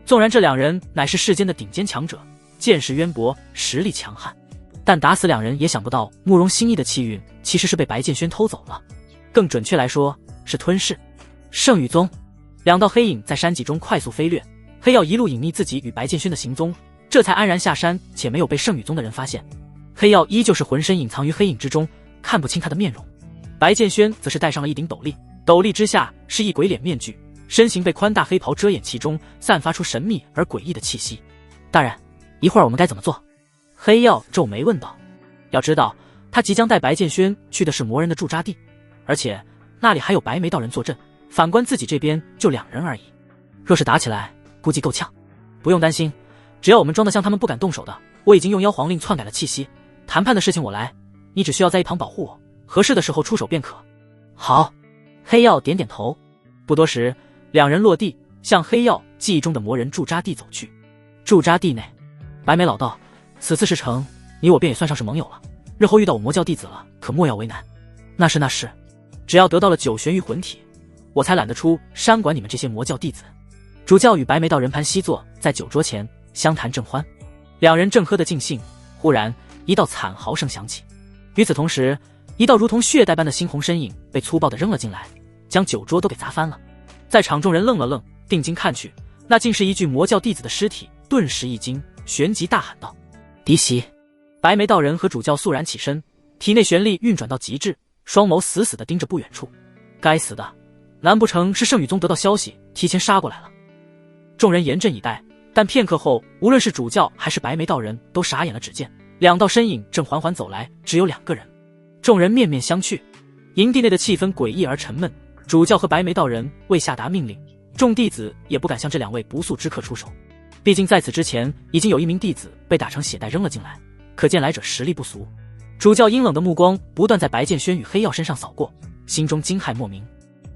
[SPEAKER 1] 纵然这两人乃是世间的顶尖强者，见识渊博，实力强悍，但打死两人也想不到慕容新义的气运其实是被白剑轩偷走了，更准确来说是吞噬。圣羽宗，两道黑影在山脊中快速飞掠，黑曜一路隐匿自己与白剑轩的行踪，这才安然下山，且没有被圣羽宗的人发现。黑曜依旧是浑身隐藏于黑影之中，看不清他的面容。白剑轩则是戴上了一顶斗笠，斗笠之下是一鬼脸面具，身形被宽大黑袍遮掩其中，散发出神秘而诡异的气息。大人，一会儿我们该怎么做？黑曜皱眉问道。要知道，他即将带白剑轩去的是魔人的驻扎地，而且那里还有白眉道人坐镇，反观自己这边就2人而已。若是打起来，估计够呛。不用担心，只要我们装得像他们不敢动手的，我已经用妖皇令篡改了气息，谈判的事情我来，你只需要在一旁保护我，合适的时候出手便可。好。黑曜点点头。不多时，两人落地，向黑曜记忆中的魔人驻扎地走去。驻扎地内，白眉老道，此次事成，你我便也算上是盟友了。日后遇到我魔教弟子了，可莫要为难。那是。只要得到了九玄玉魂体，我才懒得出山管你们这些魔教弟子。主教与白眉道人盘膝坐在酒桌前，相谈正欢。两人正喝得尽兴，忽然一道惨嚎声响起。与此同时，一道如同血带般的猩红身影被粗暴地扔了进来，将酒桌都给砸翻了。在场众人愣了愣，定睛看去，那竟是一具魔教弟子的尸体，顿时一惊，旋即大喊道：“敌袭！”白眉道人和主教肃然起身，体内玄力运转到极致，双眸死死地盯着不远处。该死的，难不成是圣宇宗得到消息，提前杀过来了？众人严阵以待，但片刻后，无论是主教还是白眉道人都傻眼了。只见两道身影正缓缓走来，只有2个人。众人面面相觑，营地内的气氛诡异而沉闷。主教和白眉道人未下达命令，众弟子也不敢向这2位不速之客出手。毕竟在此之前，已经有1名弟子被打成血袋扔了进来，可见来者实力不俗。主教阴冷的目光不断在白剑轩与黑曜身上扫过，心中惊骇莫名。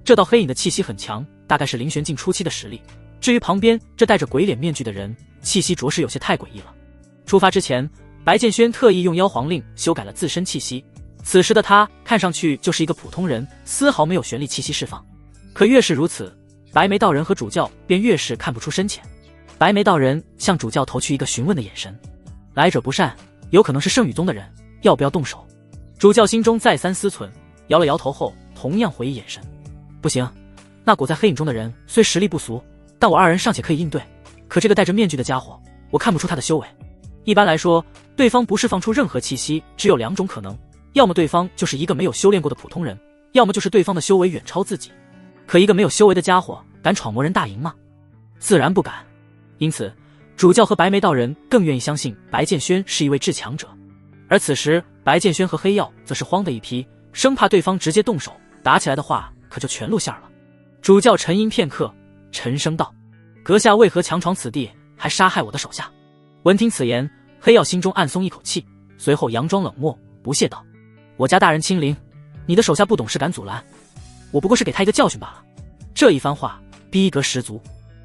[SPEAKER 1] 这道黑影的气息很强，大概是灵玄境初期的实力。至于旁边这戴着鬼脸面具的人，气息着实有些太诡异了。出发之前，白剑轩特意用妖皇令修改了自身气息，此时的他看上去就是一个普通人，丝毫没有玄力气息释放。可越是如此，白眉道人和主教便越是看不出深浅。白眉道人向主教投去一个询问的眼神，来者不善，有可能是圣宇宗的人，要不要动手？主教心中再三思忖，摇了摇头后，同样回忆眼神。不行，那裹在黑影中的人虽实力不俗，但我2人尚且可以应对，可这个戴着面具的家伙，我看不出他的修为。一般来说，对方不释放出任何气息，只有2种可能，要么对方就是一个没有修炼过的普通人，要么就是对方的修为远超自己。可一个没有修为的家伙，敢闯魔人大营吗？自然不敢。因此，主教和白眉道人更愿意相信白剑轩是一位至强者。而此时，白剑轩和黑曜则是慌的一批，生怕对方直接动手，打起来的话可就全露馅了。主教沉吟片刻，沉声道：“阁下为何强闯此地，还杀害我的手下？”闻听此言，黑曜心中暗松一口气，随后佯装冷漠，不屑道：“我家大人亲临，你的手下不懂事敢阻拦，我不过是给他一个教训罢了。”这一番话逼格十足。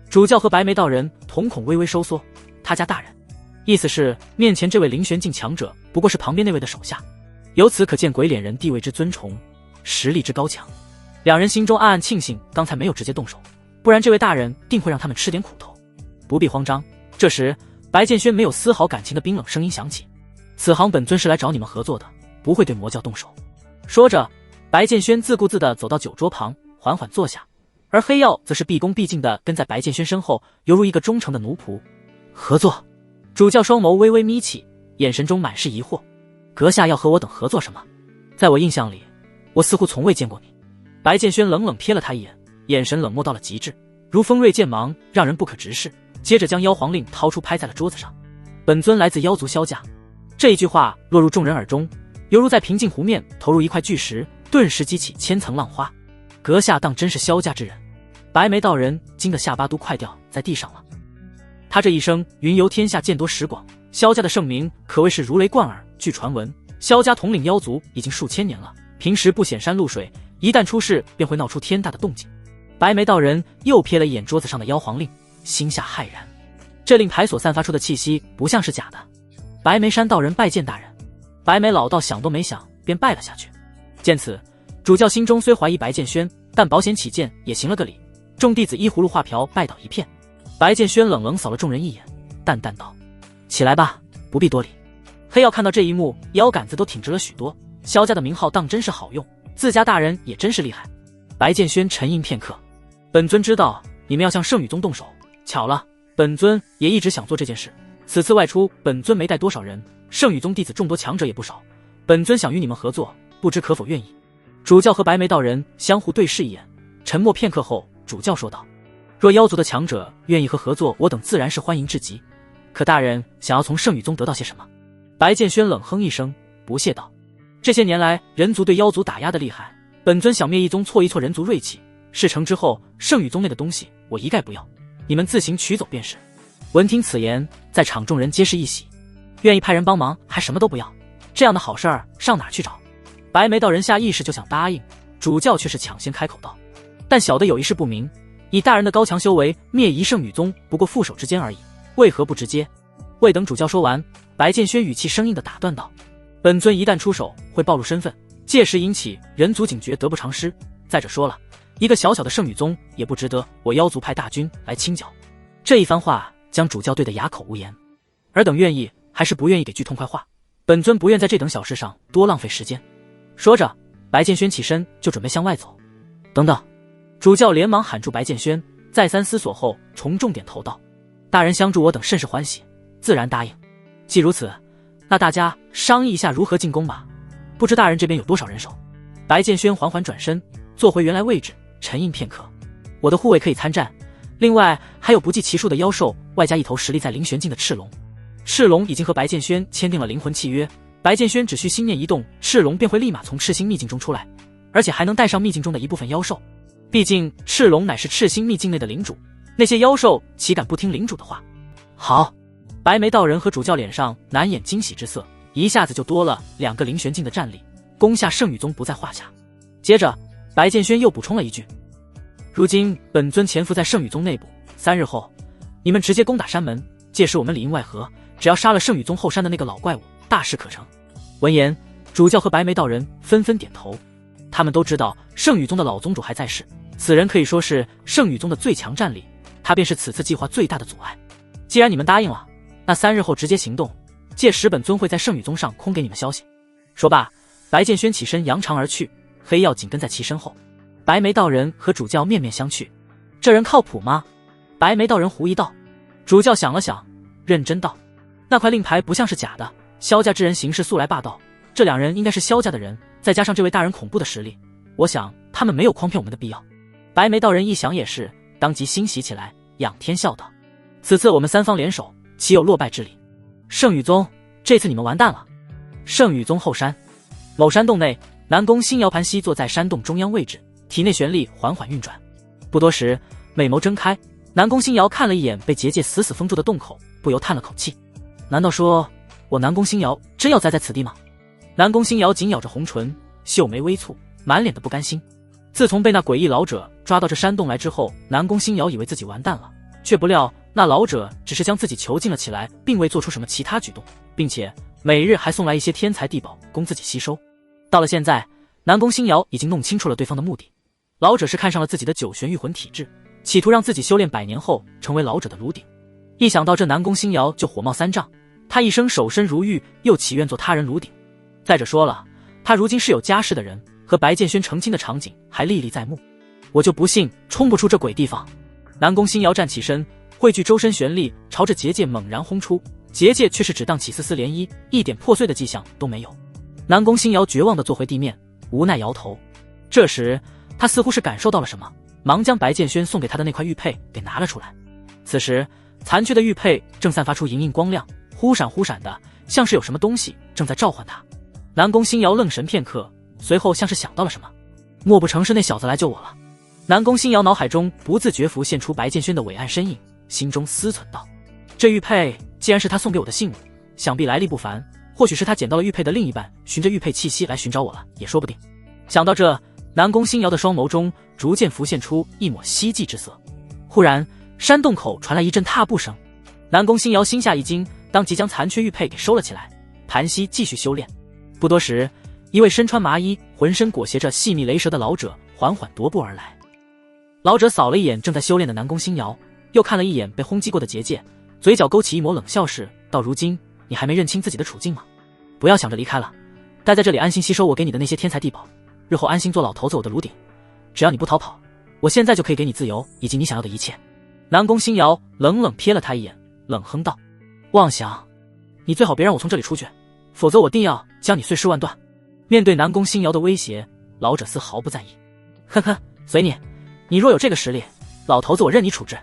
[SPEAKER 1] 主教和白眉道人瞳孔微微收缩，他家大人，意思是面前这位灵玄境强者不过是旁边那位的手下。由此可见鬼脸人地位之尊崇，实力之高强。2人心中暗暗庆幸刚才没有直接动手，不然这位大人定会让他们吃点苦头。不必慌张。这时白剑轩没有丝毫感情的冰冷声音响起：“此行本尊是来找你们合作的，不会对魔教动手。”说着，白剑轩自顾自地走到酒桌旁，缓缓坐下，而黑曜则是毕恭毕敬地跟在白剑轩身后，犹如一个忠诚的奴仆。合作？主教双眸微微眯起，眼神中满是疑惑：“阁下要和我等合作什么？在我印象里，我似乎从未见过你。”白剑轩冷冷瞥了他一眼，眼神冷漠到了极致，如锋锐剑芒，让人不可直视。接着将妖皇令掏出，拍在了桌子上：“本尊来自妖族萧家。”这一句话落入众人耳中，犹如在平静湖面投入一块巨石，顿时激起千层浪花。阁下当真是萧家之人？白眉道人惊得下巴都快掉在地上了。他这一生云游天下，见多识广，萧家的盛名可谓是如雷贯耳。据传闻，萧家统领妖族已经数千年了，平时不显山露水，一旦出事便会闹出天大的动静。白眉道人又瞥了一眼桌子上的妖皇令，心下骇然，这令牌所散发出的气息不像是假的。白眉山道人拜见大人。白眉老道想都没想便拜了下去。见此，主教心中虽怀疑白剑轩，但保险起见也行了个礼。众弟子依葫芦画瓢拜倒一片。白剑轩冷冷扫了众人一眼，淡淡道：“起来吧，不必多礼。”黑曜看到这一幕，腰杆子都挺直了许多。萧家的名号当真是好用，自家大人也真是厉害。白剑轩沉吟片刻：“本尊知道你们要向圣宇宗动手，巧了，本尊也一直想做这件事。此次外出，本尊没带多少人，圣宇宗弟子众多，强者也不少。本尊想与你们合作，不知可否愿意？”主教和白眉道人相互对视一眼，沉默片刻后，主教说道：“若妖族的强者愿意和合作，我等自然是欢迎至极。可大人想要从圣宇宗得到些什么？”白剑轩冷哼一声，不屑道：“这些年来，人族对妖族打压的厉害，本尊想灭一宗，挫一挫人族锐气。事成之后，圣宇宗内的东西我一概不要，你们自行取走便是。”闻听此言，在场众人皆是一喜，愿意派人帮忙，还什么都不要，这样的好事儿上哪儿去找？白眉道人下意识就想答应，主教却是抢先开口道：“但小的有一事不明，以大人的高强修为，灭一圣宇宗不过副手之间而已，为何不直接？”未等主教说完，白剑轩语气生硬地打断道：“本尊一旦出手，会暴露身份，届时引起人族警觉，得不偿失。再者说了，一个小小的圣女宗也不值得我妖族派大军来清剿。这一番话将主教对得哑口无言。尔等愿意还是不愿意给句痛快话？本尊不愿在这等小事上多浪费时间。说着，白剑轩起身就准备向外走。等等！主教连忙喊住白剑轩，再三思索后重重点头道：大人相助我等甚是欢喜，自然答应。既如此，那大家商议一下如何进攻吧。不知大人这边有多少人手？白剑轩缓缓转身，坐回原来位置，沉吟片刻。我的护卫可以参战，另外还有不计其数的妖兽，外加一头实力在灵玄境的赤龙。赤龙已经和白剑轩签订了灵魂契约，白剑轩只需心念一动，赤龙便会立马从赤心秘境中出来，而且还能带上秘境中的一部分妖兽。毕竟赤龙乃是赤心秘境内的领主，那些妖兽岂敢不听领主的话？好！白眉道人和主教脸上难掩惊喜之色，一下子就多了2个灵玄境的战力，攻下圣女宗不在话下。接着白剑轩又补充了一句：如今本尊潜伏在圣女宗内部，3日后你们直接攻打山门，届时我们里应外合，只要杀了圣女宗后山的那个老怪物，大事可成。闻言，主教和白眉道人纷纷点头。他们都知道圣女宗的老宗主还在世，此人可以说是圣女宗的最强战力，他便是此次计划最大的阻碍。既然你们答应了，那3日后直接行动，届时本尊会在圣女宗上空给你们消息。说罢，白剑轩起身扬长而去，黑曜紧跟在其身后。白眉道人和主教面面相觑，这人靠谱吗？白眉道人狐疑道。主教想了想，认真道：那块令牌不像是假的，萧家之人行事素来霸道，这2人应该是萧家的人，再加上这位大人恐怖的实力，我想他们没有诓骗我们的必要。白眉道人一想也是，当即欣喜起来，仰天笑道：此次我们3方联手，岂有落败之理？圣女宗，这次你们完蛋了。圣女宗后山某山洞内，南宫星瑶盘膝坐在山洞中央位置，体内玄力缓缓运转。不多时，美眸睁开，南宫星瑶看了一眼被结界死死封住的洞口，不由叹了口气。难道说我南宫星瑶真要栽在此地吗？南宫星瑶紧咬着红唇，秀眉微蹙，满脸的不甘心。自从被那诡异老者抓到这山洞来之后，南宫星瑶以为自己完蛋了，却不料那老者只是将自己囚禁了起来，并未做出什么其他举动，并且每日还送来一些天材地宝供自己吸收。到了现在，南宫星瑶已经弄清楚了对方的目的，老者是看上了自己的九玄御魂体质，企图让自己修炼100年后成为老者的炉鼎。一想到这，南宫星瑶就火冒三丈，他一生守身如玉，又岂愿做他人炉鼎？再者说了，他如今是有家室的人，和白剑轩成亲的场景还历历在目。我就不信冲不出这鬼地方！南宫星瑶站起身，汇聚周身玄力，朝着结界猛然轰出，结界却是只荡起丝丝涟漪，一点破碎的迹象都没有。南宫星瑶绝望地坐回地面，无奈摇头。这时他似乎是感受到了什么，忙将白剑轩送给他的那块玉佩给拿了出来。此时残缺的玉佩正散发出莹莹光亮，忽闪忽闪的，像是有什么东西正在召唤他。南宫星瑶愣神片刻，随后像是想到了什么，莫不成是那小子来救我了？南宫星瑶脑海中不自觉浮现出白剑轩的伟岸身影，心中思忖道：这玉佩既然是他送给我的信物，想必来历不凡，或许是他捡到了玉佩的另一半，循着玉佩气息来寻找我了，也说不定。想到这，南宫星瑶的双眸中逐渐浮现出一抹希冀之色。忽然山洞口传来一阵踏步声，南宫星瑶心下一惊，当即将残缺玉佩给收了起来，盘膝继续修炼。不多时，一位身穿麻衣、浑身裹挟着细密雷蛇的老者缓缓踱步而来。老者扫了一眼正在修炼的南宫星瑶，又看了一眼被轰击过的结界，嘴角勾起一抹冷笑时，到如今你还没认清自己的处境吗？不要想着离开了，待在这里安心吸收我给你的那些天材地宝，日后安心做老头子我的炉鼎。只要你不逃跑，我现在就可以给你自由以及你想要的一切。南宫星瑶冷冷瞥了他一眼，冷哼道：妄想，你最好别让我从这里出去，否则我定要将你碎尸万段。面对南宫星瑶的威胁，老者丝毫不在意。呵呵，随你，你若有这个实力，老头子我任你处置。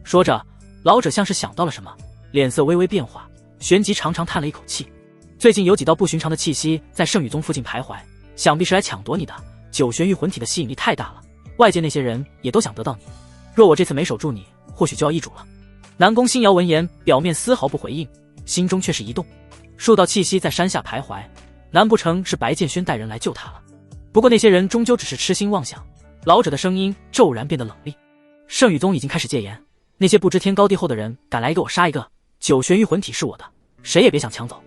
[SPEAKER 1] 说着，老者像是想到了什么，脸色微微变化，旋即长长叹了一口气。最近有几道不寻常的气息在圣女宗附近徘徊，想必是来抢夺你的。九玄玉魂体的吸引力太大了，外界那些人也都想得到你，若我这次没守住你，或许就要易主了。南宫星瑶闻言，表面丝毫不回应，心中却是一动。数道气息在山下徘徊，难不成是白剑轩带人来救他了？不过那些人终究只是痴心妄想。老者的声音骤然变得冷厉：圣羽宗已经开始戒严，那些不知天高地厚的人敢来给我杀一个，九玄玉魂体是我的，谁也别想抢走。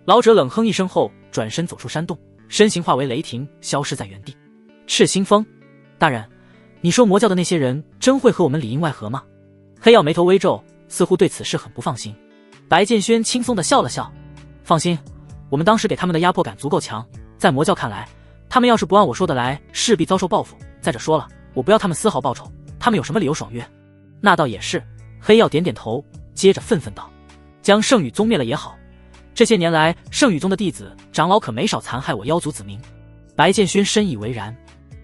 [SPEAKER 1] 老者冷哼一声后转身走出山洞，身形化为雷霆，消失在原地。赤心峰，大人，你说魔教的那些人真会和我们里应外合吗？黑曜眉头微皱，似乎对此事很不放心。白剑轩轻松地笑了笑，放心，我们当时给他们的压迫感足够强，在魔教看来，他们要是不按我说的来，势必遭受报复。再者说了，我不要他们丝毫报酬，他们有什么理由爽约？那倒也是。黑曜点点头，接着愤愤道：将圣羽宗灭了也好，这些年来圣羽宗的弟子长老可没少残害我妖族子民。白剑轩深以为然，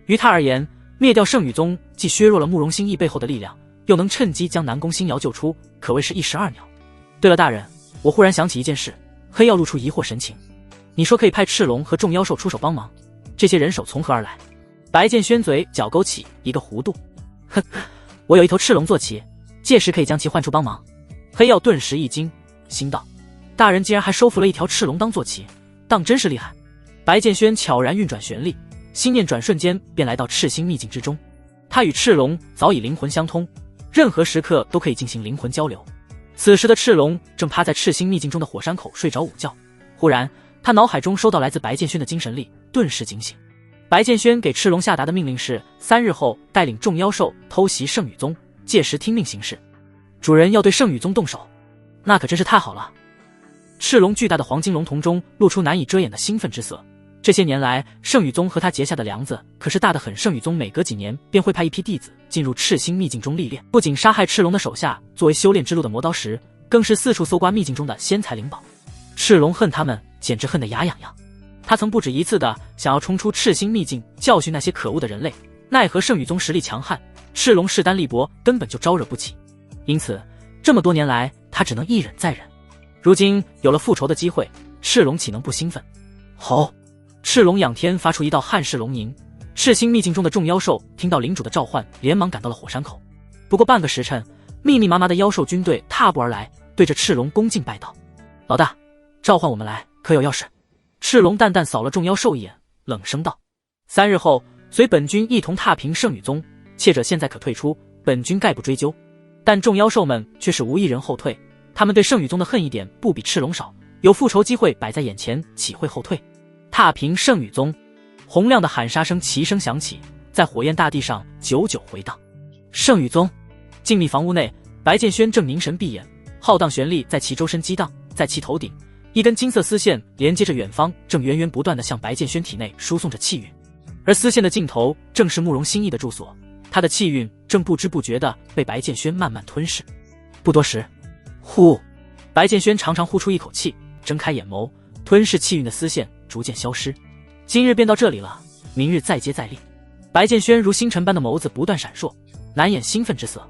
[SPEAKER 1] 于他而言，灭掉圣羽宗既削弱了慕容心意背后的力量，又能趁机将南宫星瑶救出，可谓是一石二鸟。对了大人，我忽然想起一件事。黑曜露出疑惑神情，你说可以派赤龙和众妖兽出手帮忙，这些人手从何而来？白剑轩嘴角勾起一个弧度，哼，我有一头赤龙坐骑，届时可以将其唤出帮忙。黑曜顿时一惊，心道：大人竟然还收服了一条赤龙当坐骑，当真是厉害。白剑轩悄然运转玄力，心念转瞬间便来到赤心秘境之中。他与赤龙早已灵魂相通，任何时刻都可以进行灵魂交流。此时的赤龙正趴在赤心秘境中的火山口睡着午觉，忽然他脑海中收到来自白剑轩的精神力，顿时警醒。白剑轩给赤龙下达的命令是3日后带领众妖兽偷袭圣羽宗，届时听命行事。主人要对圣羽宗动手，那可真是太好了。赤龙巨大的黄金龙瞳中露出难以遮掩的兴奋之色。这些年来，圣羽宗和他结下的梁子可是大得很。圣羽宗每隔几年便会派一批弟子进入赤心秘境中历练，不仅杀害赤龙的手下作为修炼之路的磨刀石，更是四处搜刮秘境中的仙材灵宝。赤龙恨他们，简直恨得牙痒痒。他曾不止一次的想要冲出赤心秘境，教训那些可恶的人类，奈何圣羽宗实力强悍，赤龙势单力薄，根本就招惹不起。因此，这么多年来，他只能一忍再忍。如今有了复仇的机会，赤龙岂能不兴奋？吼！赤龙仰天发出一道撼世龙吟，赤心秘境中的众妖兽听到领主的召唤，连忙赶到了火山口。不过半个时辰，密密麻麻的妖兽军队踏步而来，对着赤龙恭敬拜道：老大，召唤我们来，可有要事？赤龙淡淡扫了众妖兽一眼，冷声道：3日后，随本军一同踏平圣羽宗，怯者现在可退出，本军概不追究。但众妖兽们却是无一人后退，他们对圣羽宗的恨一点不比赤龙少，有复仇机会摆在眼前，岂会后退？踏平圣羽宗，洪亮的喊杀声齐声响起，在火焰大地上久久回荡。圣羽宗静谧房屋内，白剑轩正凝神闭眼，浩荡玄力在其周身激荡，在其头顶，一根金色丝线连接着远方，正源源不断地向白剑轩体内输送着气运，而丝线的尽头正是慕容心意的住所，他的气运正不知不觉地被白剑轩慢慢吞噬。不多时，呼，白剑轩长长呼出一口气，睁开眼眸，吞噬气运的丝线逐渐消失。今日便到这里了，明日再接再厉。白剑轩如星辰般的眸子不断闪烁，难掩兴奋之色。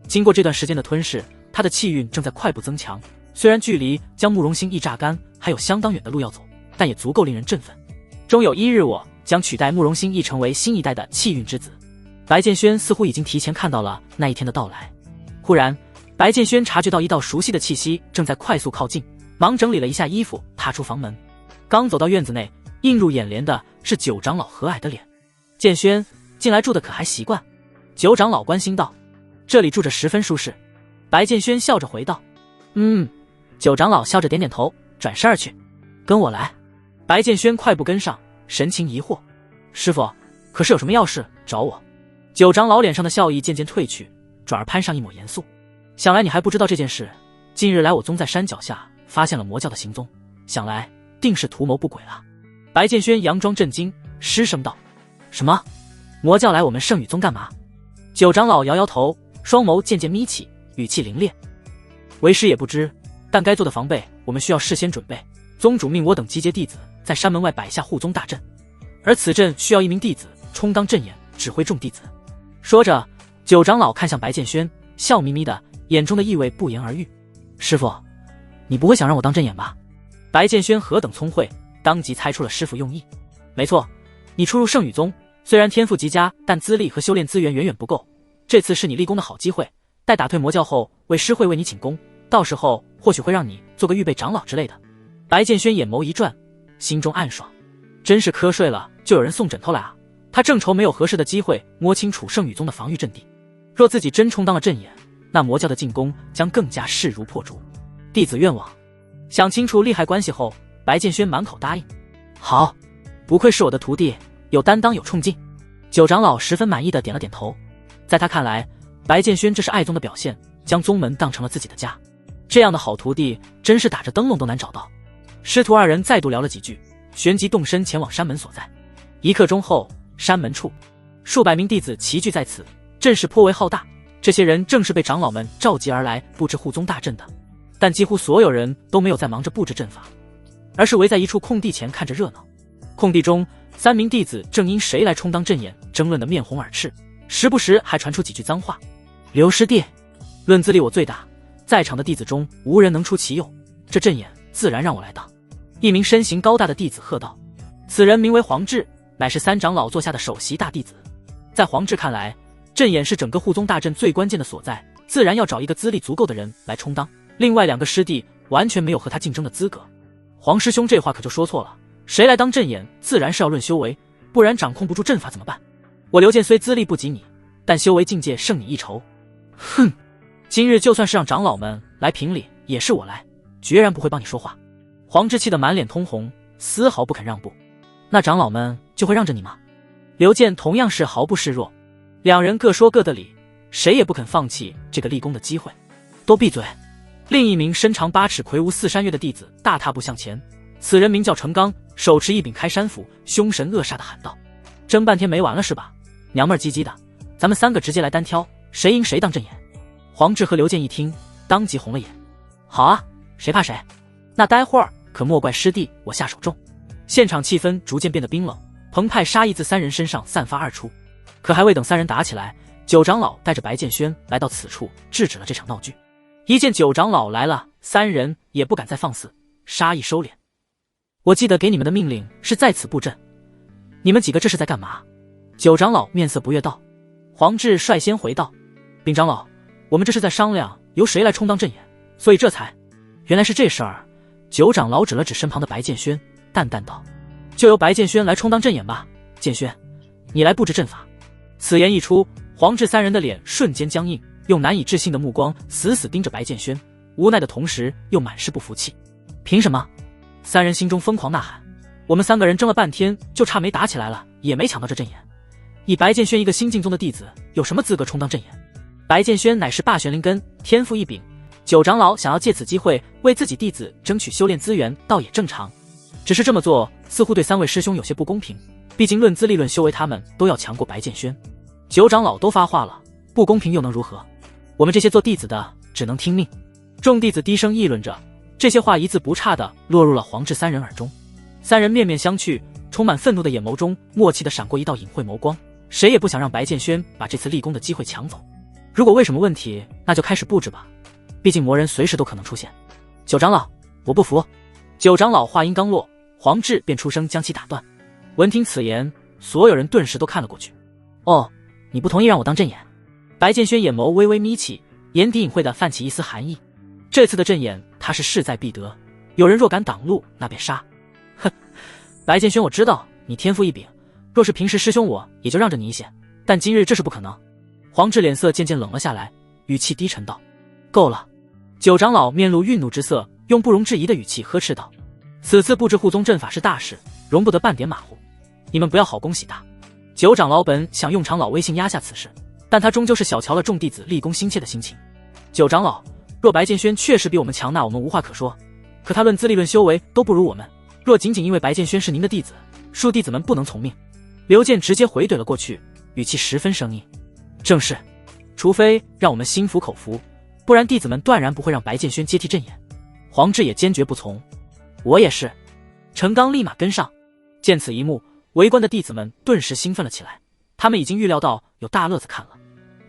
[SPEAKER 1] 经过这段时间的吞噬，他的气运正在快步增强，虽然距离将慕容心意榨干还有相当远的路要走，但也足够令人振奋。终有一日，我将取代慕容心意成为新一代的气运之子。白剑轩似乎已经提前看到了那一天的到来。忽然，白剑轩察觉到一道熟悉的气息正在快速靠近，忙整理了一下衣服，踏出房门。刚走到院子内，映入眼帘的是九长老和蔼的脸。剑轩，近来住的可还习惯？九长老关心道。这里住着十分舒适。白剑轩笑着回道。九长老笑着点点头，转身而去。跟我来。白剑轩快步跟上，神情疑惑。师父，可是有什么要事找我？九长老脸上的笑意渐渐褪去，转而攀上一抹严肃。想来你还不知道这件事，近日来我宗在山脚下发现了魔教的行踪，想来定是图谋不轨了。白剑轩佯装震惊，失声道：什么？魔教来我们圣羽宗干嘛？九长老摇摇头，双眸渐渐眯起，语气凌冽。为师也不知，但该做的防备我们需要事先准备。宗主命我等集结弟子在山门外摆下护宗大阵，而此阵需要一名弟子充当阵眼，指挥众弟子。说着，九长老看向白剑轩，笑眯眯的，眼中的意味不言而喻。师父，你不会想让我当阵眼吧？白剑轩何等聪慧，当即猜出了师父用意。没错，你初入圣羽宗，虽然天赋极佳，但资历和修炼资源远远不够。这次是你立功的好机会，待打退魔教后，为师会为你请功，到时候或许会让你做个预备长老之类的。白剑轩眼眸一转，心中暗爽，真是瞌睡了就有人送枕头来啊！他正愁没有合适的机会摸清楚圣羽宗的防御阵地，若自己真充当了阵眼，那魔教的进攻将更加势如破竹。弟子愿往。想清楚利害关系后，白剑轩满口答应。好。不愧是我的徒弟，有担当有冲劲。九长老十分满意的点了点头。在他看来，白剑轩这是爱宗的表现，将宗门当成了自己的家。这样的好徒弟，真是打着灯笼都难找到。师徒二人再度聊了几句，旋即动身前往山门所在。一刻钟后，山门处，数百名弟子齐聚在此，阵势颇为浩大。这些人正是被长老们召集而来布置护宗大阵的，但几乎所有人都没有在忙着布置阵法，而是围在一处空地前看着热闹。空地中，3名弟子正因谁来充当阵眼争论得面红耳赤，时不时还传出几句脏话。刘师弟，论资历我最大，在场的弟子中无人能出其右，这阵眼自然让我来当。一名身形高大的弟子喝道。此人名为黄志，乃是3长老座下的首席大弟子。在黄志看来，阵眼是整个护宗大阵最关键的所在，自然要找一个资历足够的人来充当。另外2个师弟完全没有和他竞争的资格。黄师兄这话可就说错了，谁来当阵眼自然是要论修为，不然掌控不住阵法怎么办？我刘健虽资历不及你，但修为境界胜你一筹。哼，今日就算是让长老们来评理，也是我来，决然不会帮你说话。黄志气得满脸通红，丝毫不肯让步。那长老们就会让着你吗？刘健同样是毫不示弱。2人各说各的理，谁也不肯放弃这个立功的机会。都闭嘴！另一名身长8尺魁梧4山岳的弟子大踏步向前，此人名叫程刚，手持一柄开山斧，凶神恶煞地喊道：争半天没完了是吧？娘们儿唧唧的，咱们3个直接来单挑，谁赢谁当阵眼。黄志和刘健一听，当即红了眼。好啊，谁怕谁？那待会儿可莫怪师弟我下手重。现场气氛逐渐变得冰冷，澎湃杀意自3人身上散发而出。可还未等3人打起来，九长老带着白剑轩来到此处，制止了这场闹剧。一见九长老来了，3人也不敢再放肆，杀意收敛。我记得给你们的命令是在此布阵，你们几个这是在干嘛？九长老面色不悦道。黄志率先回道：禀长老，我们这是在商量由谁来充当阵眼，所以这才……原来是这事儿。九长老指了指身旁的白剑轩，淡淡道：就由白剑轩来充当阵眼吧。剑轩，你来布置阵法。此言一出，黄志3人的脸瞬间僵硬，用难以置信的目光死死盯着白剑轩，无奈的同时又满是不服气。凭什么？3人心中疯狂呐喊。我们3个人争了半天，就差没打起来了，也没抢到这阵眼。以白剑轩一个新进宗的弟子，有什么资格充当阵眼？白剑轩乃是霸玄灵根，天赋异禀，九长老想要借此机会为自己弟子争取修炼资源，倒也正常。只是这么做似乎对3位师兄有些不公平，毕竟论资历论修为，他们都要强过白剑轩。九长老都发话了，不公平又能如何？我们这些做弟子的只能听命。众弟子低声议论着，这些话一字不差地落入了黄志3人耳中。3人面面相觑，充满愤怒的眼眸中默契地闪过一道隐晦眸光，谁也不想让白剑轩把这次立功的机会抢走。如果为什么问题，那就开始布置吧，毕竟魔人随时都可能出现。九长老，我不服。九长老话音刚落，黄志便出声将其打断。闻听此言，所有人顿时都看了过去。哦，你不同意让我当阵眼？白剑轩眼眸微微眯起，眼底隐晦地泛起一丝寒意。这次的阵眼他是势在必得，有人若敢挡路，那便杀。哼，白剑轩，我知道你天赋异禀，若是平时师兄我也就让着你一些，但今日这是不可能。黄志脸色渐渐冷了下来，语气低沉道：够了。九长老面露愠怒之色，用不容置疑的语气呵斥道：此次布置护宗阵法是大事，容不得半点马虎，你们不要好恭喜大。九长老本想用长老威信压下此事，但他终究是小瞧了众弟子立功心切的心情。九长老，若白剑轩确实比我们强，那我们无话可说，可他论资历论修为都不如我们，若仅仅因为白剑轩是您的弟子，恕弟子们不能从命。刘健直接回怼了过去，语气十分生硬。正是，除非让我们心服口服，不然弟子们断然不会让白剑轩接替阵眼。黄志也坚决不从。我也是。陈刚立马跟上。见此一幕，围观的弟子们顿时兴奋了起来，他们已经预料到有大乐子看了。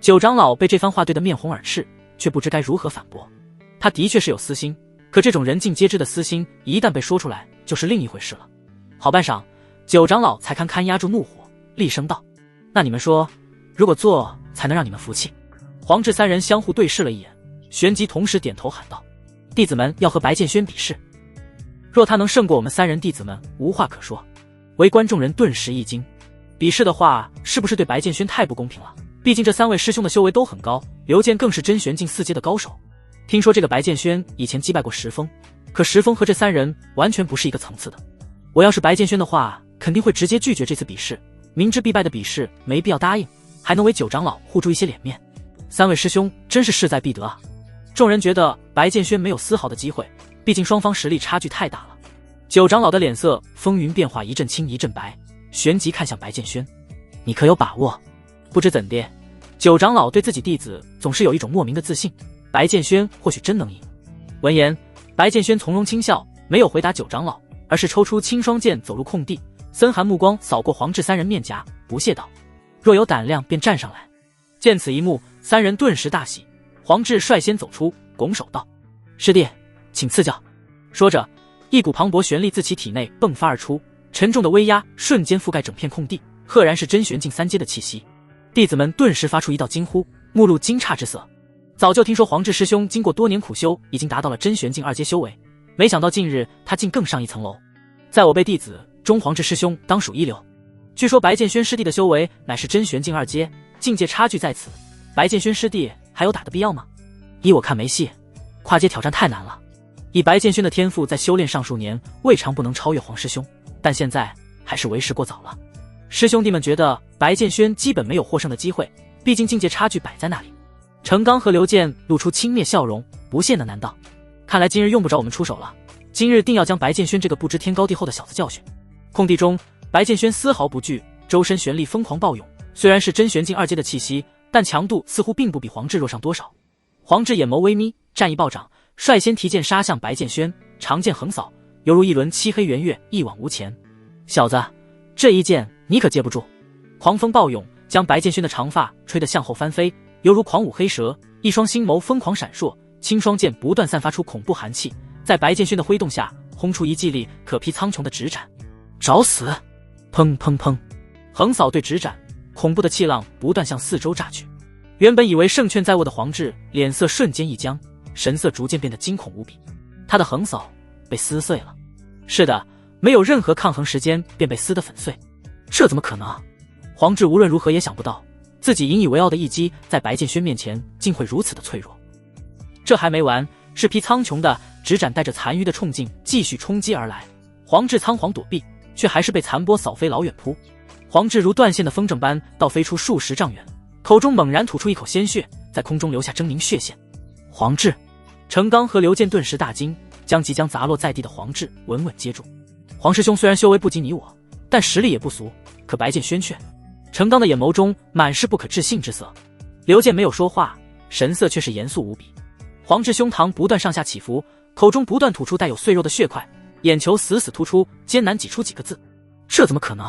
[SPEAKER 1] 九长老被这番话对得面红耳赤，却不知该如何反驳。他的确是有私心，可这种人尽皆知的私心一旦被说出来，就是另一回事了。好半晌，九长老才堪压住怒火，厉声道：那你们说，如果做才能让你们服气？黄志3人相互对视了一眼，旋即同时点头喊道：弟子们要和白剑轩比试，若他能胜过我们3人，弟子们无话可说。围观众人顿时一惊，比试的话是不是对白剑轩太不公平了？毕竟这3位师兄的修为都很高，刘健更是真玄境4阶的高手。听说这个白剑轩以前击败过石峰，可石峰和这3人完全不是一个层次的。我要是白剑轩的话，肯定会直接拒绝这次比试，明知必败的比试没必要答应，还能为九长老护住一些脸面。三位师兄真是势在必得啊！众人觉得白剑轩没有丝毫的机会，毕竟双方实力差距太大了。九长老的脸色风云变化，一阵青一阵白，旋即看向白剑轩：“你可有把握？”不知怎的，九长老对自己弟子总是有一种莫名的自信，白剑轩或许真能赢。闻言，白剑轩从容轻笑，没有回答九长老，而是抽出青霜剑走入空地，森寒目光扫过黄志三人面颊，不屑道：“若有胆量便站上来。”见此一幕，三人顿时大喜。黄志率先走出，拱手道：“师弟，请赐教。”说着，一股磅礴玄力自其体内迸发而出，沉重的威压瞬间覆盖整片空地，赫然是真玄境三阶的气息。弟子们顿时发出一道惊呼，目露惊诧之色。早就听说黄志师兄经过多年苦修，已经达到了真玄境2阶修为，没想到近日他竟更上一层楼。在我辈弟子中，黄志师兄当属一流。据说白剑轩师弟的修为乃是真玄境2阶，境界差距在此，白剑轩师弟还有打的必要吗？依我看没戏，跨阶挑战太难了。以白剑轩的天赋，在修炼上数年，未尝不能超越黄师兄，但现在还是为时过早了。师兄弟们觉得白剑轩基本没有获胜的机会，毕竟境界差距摆在那里。程刚和刘健露出轻蔑笑容，不屑的难道：“看来今日用不着我们出手了，今日定要将白剑轩这个不知天高地厚的小子教训。”空地中，白剑轩丝毫不惧，周身玄力疯狂暴涌，虽然是真玄境2阶的气息，但强度似乎并不比黄志弱上多少。黄志眼眸微眯，战意暴涨，率先提剑杀向白剑轩，长剑横扫，犹如一轮漆黑圆月，一往无前。小子，这一剑你可接不住！狂风暴涌，将白剑轩的长发吹得向后翻飞，犹如狂舞黑蛇，一双星眸疯狂闪烁，青霜剑不断散发出恐怖寒气，在白剑轩的挥动下，轰出一记力可劈苍穹的直斩。找死！砰砰砰，横扫对直斩，恐怖的气浪不断向四周炸去。原本以为胜券在握的黄志，脸色瞬间一僵，神色逐渐变得惊恐无比。他的横扫被撕碎了。是的，没有任何抗衡时间，便被撕得粉碎。这怎么可能？黄志无论如何也想不到，自己引以为傲的一击，在白剑轩面前竟会如此的脆弱。这还没完，是劈苍穹的直斩带着残余的冲劲继续冲击而来。黄志仓皇躲避，却还是被残波扫飞老远扑。黄志如断线的风筝般倒飞出数十丈远，口中猛然吐出一口鲜血，在空中留下狰狞血线。黄志！程刚和刘健顿时大惊，将即将砸落在地的黄志稳稳接住。黄师兄虽然修为不及你我，但实力也不俗，可白剑轩却……程刚的眼眸中满是不可置信之色。刘健没有说话，神色却是严肃无比。黄志胸膛不断上下起伏，口中不断吐出带有碎肉的血块，眼球死死突出，艰难挤出几个字：“这怎么可能？”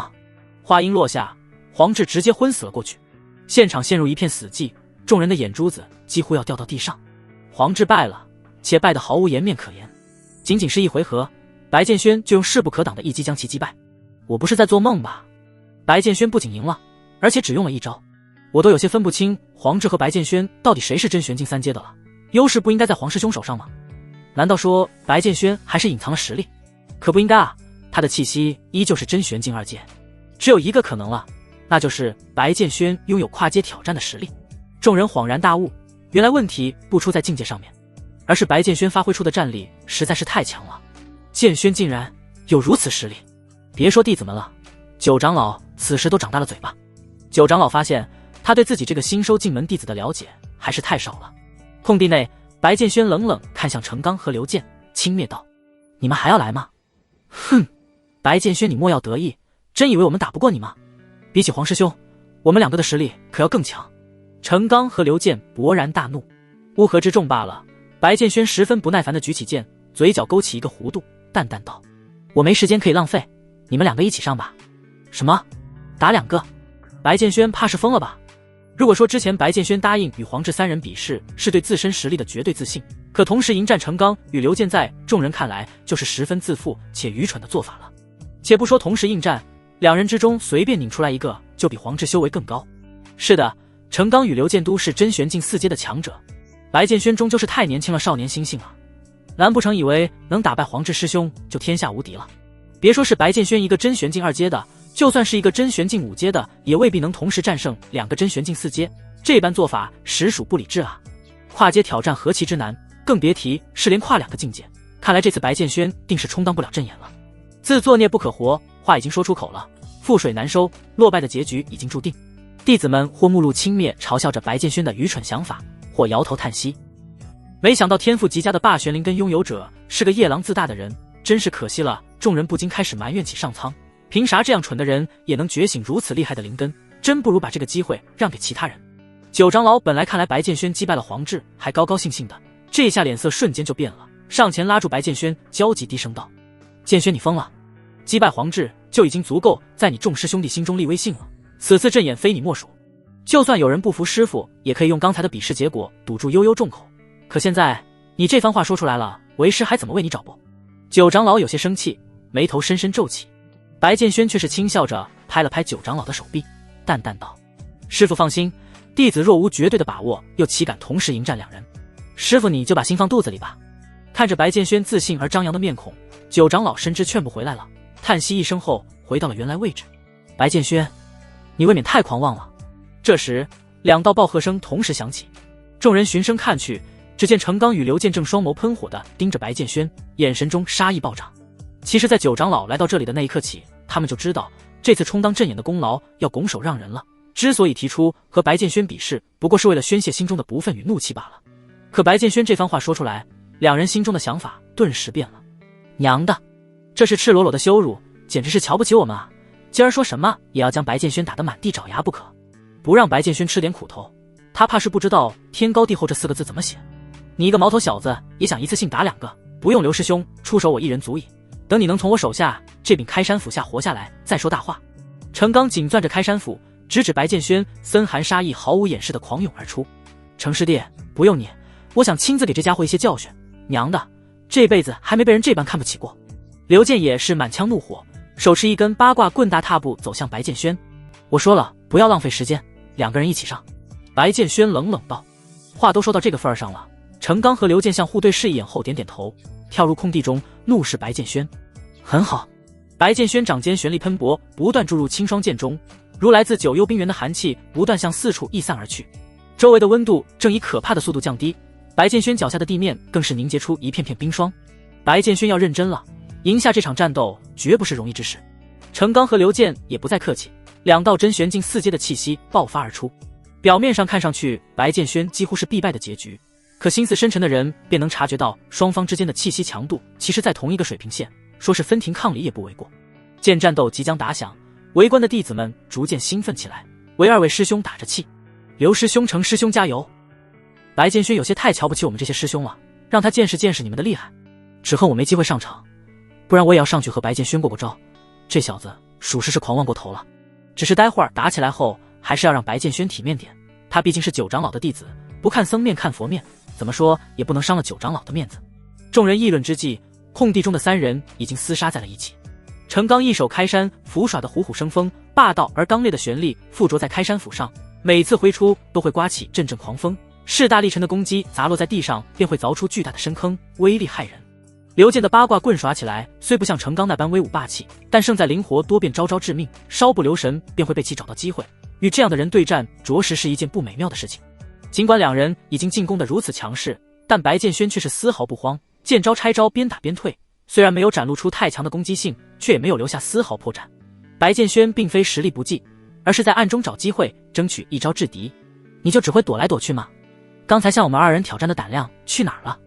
[SPEAKER 1] 话音落下，黄志直接昏死了过去。现场陷入一片死寂，众人的眼珠子几乎要掉到地上。黄志败了，且败得毫无颜面可言。仅仅是一回合，白剑轩就用势不可挡的一击将其击败。我不是在做梦吧？白剑轩不仅赢了，而且只用了一招，我都有些分不清黄志和白剑轩到底谁是真玄境3阶的了。优势不应该在黄师兄手上吗？难道说白剑轩还是隐藏了实力？可不应该啊，他的气息依旧是真玄境2阶。只有一个可能了，那就是白剑轩拥有跨阶挑战的实力。众人恍然大悟，原来问题不出在境界上面，而是白剑轩发挥出的战力实在是太强了。剑轩竟然有如此实力，别说弟子们了，九长老此时都长大了嘴巴。九长老发现他对自己这个新收进门弟子的了解还是太少了。空地内，白剑轩冷冷看向程刚和刘健，轻蔑道：“你们还要来吗？”哼，白剑轩你莫要得意，真以为我们打不过你吗？比起黄师兄，我们两个的实力可要更强。程刚和刘健勃然大怒，乌合之众罢了。白剑轩十分不耐烦地举起剑，嘴角勾起一个弧度，淡淡道：“我没时间可以浪费，你们两个一起上吧。”什么？打2个？白剑轩怕是疯了吧？如果说之前白剑轩答应与黄志三人比试是对自身实力的绝对自信，可同时迎战程刚与刘健在众人看来就是十分自负且愚蠢的做法了。且不说同时应战，两人之中随便拧出来一个就比黄志修为更高。是的，程刚与刘健都是真玄境4阶的强者，白剑轩终究是太年轻了，少年心性啊，难不成以为能打败黄志师兄就天下无敌了？别说是白剑轩一个真玄境2阶的，就算是一个真玄境5阶的，也未必能同时战胜2个真玄境4阶，这般做法实属不理智啊！跨阶挑战何其之难，更别提是连跨2个境界，看来这次白剑轩定是充当不了阵眼了。自作孽不可活，话已经说出口了，覆水难收，落败的结局已经注定。弟子们或目露轻蔑，嘲笑着白剑轩的愚蠢想法，或摇头叹息。没想到天赋极佳的霸玄灵根拥有者是个夜郎自大的人，真是可惜了。众人不禁开始埋怨起上苍，凭啥这样蠢的人也能觉醒如此厉害的灵根？真不如把这个机会让给其他人。九长老本来看来白剑轩击败了黄志，还高高兴兴的，这下脸色瞬间就变了，上前拉住白剑轩，焦急低声道：“剑轩，你疯了！击败黄志就已经足够在你众师兄弟心中立威信了，此次阵眼非你莫属。就算有人不服师父，也可以用刚才的比试结果堵住悠悠众口。可现在你这番话说出来了，为师还怎么为你找补？”九长老有些生气，眉头深深皱起。白剑轩却是轻笑着拍了拍九长老的手臂，淡淡道：“师父放心，弟子若无绝对的把握，又岂敢同时迎战两人？师父你就把心放肚子里吧。”看着白剑轩自信而张扬的面孔，九长老深知劝不回来了，叹息一声后回到了原来位置。白剑轩，你未免太狂妄了。这时两道暴喝声同时响起，众人循声看去，只见程刚与刘健正双眸喷火地盯着白剑轩，眼神中杀意暴涨。其实在九长老来到这里的那一刻起，他们就知道这次充当阵眼的功劳要拱手让人了。之所以提出和白剑轩比试，不过是为了宣泄心中的不忿与怒气罢了。可白剑轩这番话说出来，两人心中的想法顿时变了。娘的，这是赤裸裸的羞辱，简直是瞧不起我们啊！今儿说什么也要将白剑轩打得满地找牙不可，不让白剑轩吃点苦头，他怕是不知道天高地厚这4个字怎么写。你一个毛头小子也想一次性打2个，不用刘师兄出手，我一人足矣。等你能从我手下这柄开山斧下活下来再说大话。程刚紧攥着开山斧，直指白剑轩，森寒杀意毫无掩饰的狂涌而出。程师弟，不用你，我想亲自给这家伙一些教训。娘的，这辈子还没被人这般看不起过。刘健也是满腔怒火，手持一根八卦棍，大踏步走向白剑轩。我说了，不要浪费时间，2个人一起上。白剑轩冷冷道。话都说到这个份上了，程刚和刘健相互对视一眼后点点头，跳入空地中，怒视白剑轩。很好。白剑轩掌间玄力喷薄，不断注入清霜剑中，如来自九幽冰原的寒气不断向四处溢散而去，周围的温度正以可怕的速度降低，白剑轩脚下的地面更是凝结出一片片冰霜。白剑轩要认真了，赢下这场战斗绝不是容易之事。程刚和刘健也不再客气，2道真玄境4阶的气息爆发而出。表面上看上去白剑轩几乎是必败的结局，可心思深沉的人便能察觉到双方之间的气息强度其实在同一个水平线，说是分庭抗礼也不为过。见战斗即将打响，围观的弟子们逐渐兴奋起来，为2位师兄打着气。刘师兄、程师兄加油！白剑轩有些太瞧不起我们这些师兄了，让他见识见识你们的厉害。只恨我没机会上场，不然我也要上去和白剑轩过过招。这小子属实是狂妄过头了。只是待会儿打起来后，还是要让白剑轩体面点，他毕竟是九长老的弟子，不看僧面看佛面，怎么说也不能伤了九长老的面子。众人议论之际，空地中的3人已经厮杀在了一起。程刚一手开山斧耍得虎虎生风，霸道而刚烈的玄力附着在开山斧上，每次挥出都会刮起阵阵狂风，势大力沉的攻击砸落在地上便会凿出巨大的深坑，威力骇人。刘健的八卦棍耍起来虽不像程刚那般威武霸气，但胜在灵活多变，招招致命，稍不留神便会被其找到机会。与这样的人对战着实是一件不美妙的事情。尽管2人已经进攻得如此强势，但白剑轩却是丝毫不慌，见招拆招，边打边退。虽然没有展露出太强的攻击性，却也没有留下丝毫破绽。白剑轩并非实力不济，而是在暗中找机会，争取一招制敌。你就只会躲来躲去吗？刚才向我们2人挑战的胆量去哪儿了？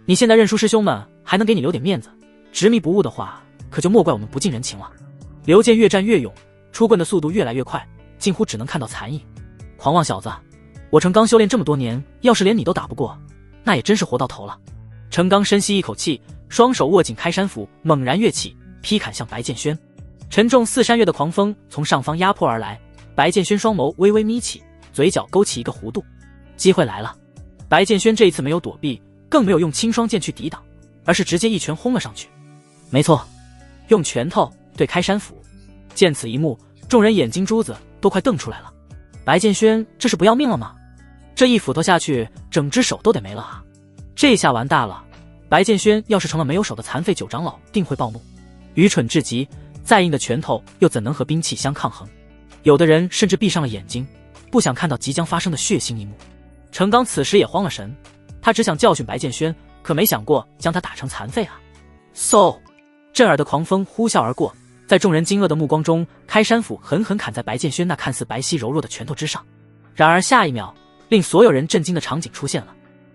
[SPEAKER 1] 你现在认输，师兄们还能给你留点面子，执迷不悟的话，可就莫怪我们不近人情了。刘健越战越勇，出棍的速度越来越快，近乎只能看到残影。狂妄小子，我程刚修炼这么多年，要是连你都打不过，那也真是活到头了。程刚深吸一口气，双手握紧开山斧，猛然跃起，劈砍向白剑轩。沉重4山岳的狂风从上方压迫而来，白剑轩双眸微微眯起，嘴角勾起一个弧度。机会来了。白剑轩这一次没有躲避，更没有用青霜剑去抵挡，而是直接一拳轰了上去。没错，用拳头对开山斧。见此一幕，众人眼睛珠子都快瞪出来了。白剑轩这是不要命了吗？这一斧头下去，整只手都得没了啊！这下完大了。白剑轩要是成了没有手的残废九长老，定会暴怒。愚蠢至极，再硬的拳头又怎能和兵器相抗衡？有的人甚至闭上了眼睛，不想看到即将发生的血腥一幕。程刚此时也慌了神，他只想教训白剑轩，可没想过将他打成残废啊！嗖！震耳的狂风呼啸而过，在众人惊愕的目光中，开山斧狠狠砍在白剑轩那看似白皙柔弱的拳头之上。然而下一秒，令所有人震惊的场景出现了。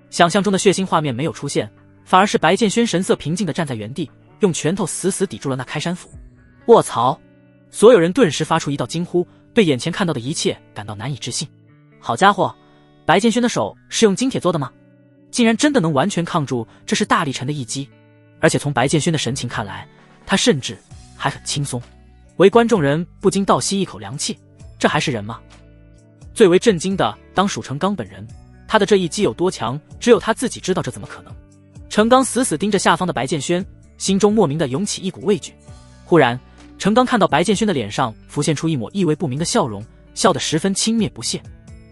[SPEAKER 1] 想象中的血腥画面没有出现，反而是白剑轩神色平静地站在原地，用拳头死死抵住了那开山斧。卧槽！所有人顿时发出一道惊呼，对眼前看到的一切感到难以置信。好家伙，白剑轩的手是用金铁做的吗？竟然真的能完全抗住这是大力神的一击，而且从白剑轩的神情看来，他甚至还很轻松。围观众人不禁倒吸一口凉气，这还是人吗？最为震惊的当属程刚本人，他的这一击有多强，只有他自己知道，这怎么可能？程刚死死盯着下方的白剑轩，心中莫名的涌起一股畏惧。忽然，程刚看到白剑轩的脸上浮现出一抹意味不明的笑容，笑得十分轻蔑不屑。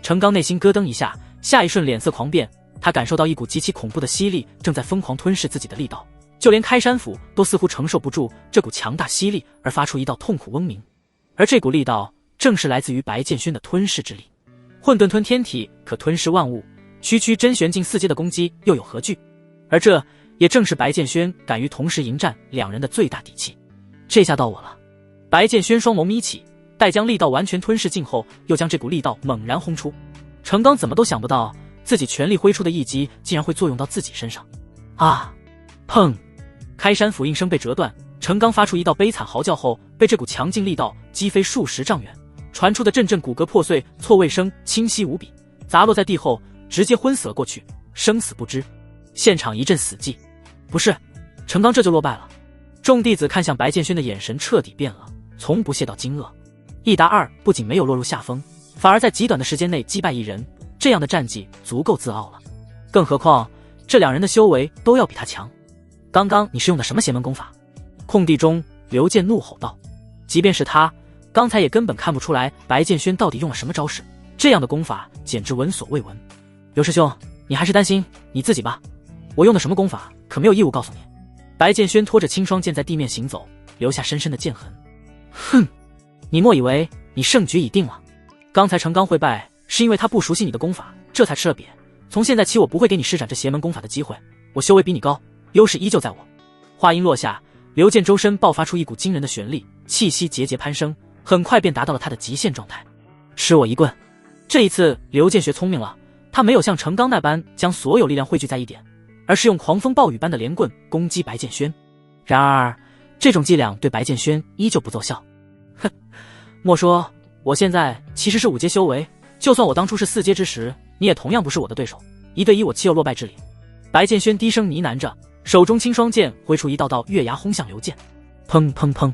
[SPEAKER 1] 程刚内心咯噔一下，下一瞬脸色狂变，他感受到一股极其恐怖的吸力正在疯狂吞噬自己的力道，就连开山斧都似乎承受不住这股强大吸力而发出一道痛苦嗡鸣。而这股力道正是来自于白剑轩的吞噬之力。混沌吞天体可吞噬万物，区区真玄境4阶的攻击又有何惧？而这也正是白剑轩敢于同时迎战两人的最大底气。这下到我了！白剑轩双眸眯起，待将力道完全吞噬尽后，又将这股力道猛然轰出。程刚怎么都想不到，自己全力挥出的一击竟然会作用到自己身上。啊！砰！开山斧应声被折断，程刚发出一道悲惨嚎叫后，被这股强劲力道击飞数十丈远，传出的阵阵骨骼破碎错位声清晰无比，砸落在地后，直接昏死了过去，生死不知。现场一阵死寂。不是，程刚这就落败了。众弟子看向白剑轩的眼神彻底变了，从不屑到惊愕。一打二不仅没有落入下风，反而在极短的时间内击败一人，这样的战绩足够自傲了。更何况这两人的修为都要比他强。刚刚你是用的什么邪门功法？空地中，刘健怒吼道。即便是他，刚才也根本看不出来白剑轩到底用了什么招式，这样的功法简直闻所未闻。刘师兄，你还是担心你自己吧，我用的什么功法可没有义务告诉你。白剑轩拖着青霜剑在地面行走，留下深深的剑痕。哼，你莫以为你胜局已定了？刚才程刚会败，是因为他不熟悉你的功法，这才吃了瘪。从现在起，我不会给你施展这邪门功法的机会。我修为比你高，优势依旧在我。话音落下，刘健周身爆发出一股惊人的玄力，气息节节攀升，很快便达到了他的极限状态。吃我一棍！这一次刘健学聪明了，他没有像程刚那般将所有力量汇聚在一点，而是用狂风暴雨般的连棍攻击白剑轩。然而这种伎俩对白剑轩依旧不奏效。哼，莫说我现在其实是5阶修为，就算我当初是4阶之时，你也同样不是我的对手。1对1我岂有落败之理？白剑轩低声呢喃着，手中青霜剑挥出一道道月牙轰向刘健。砰砰砰！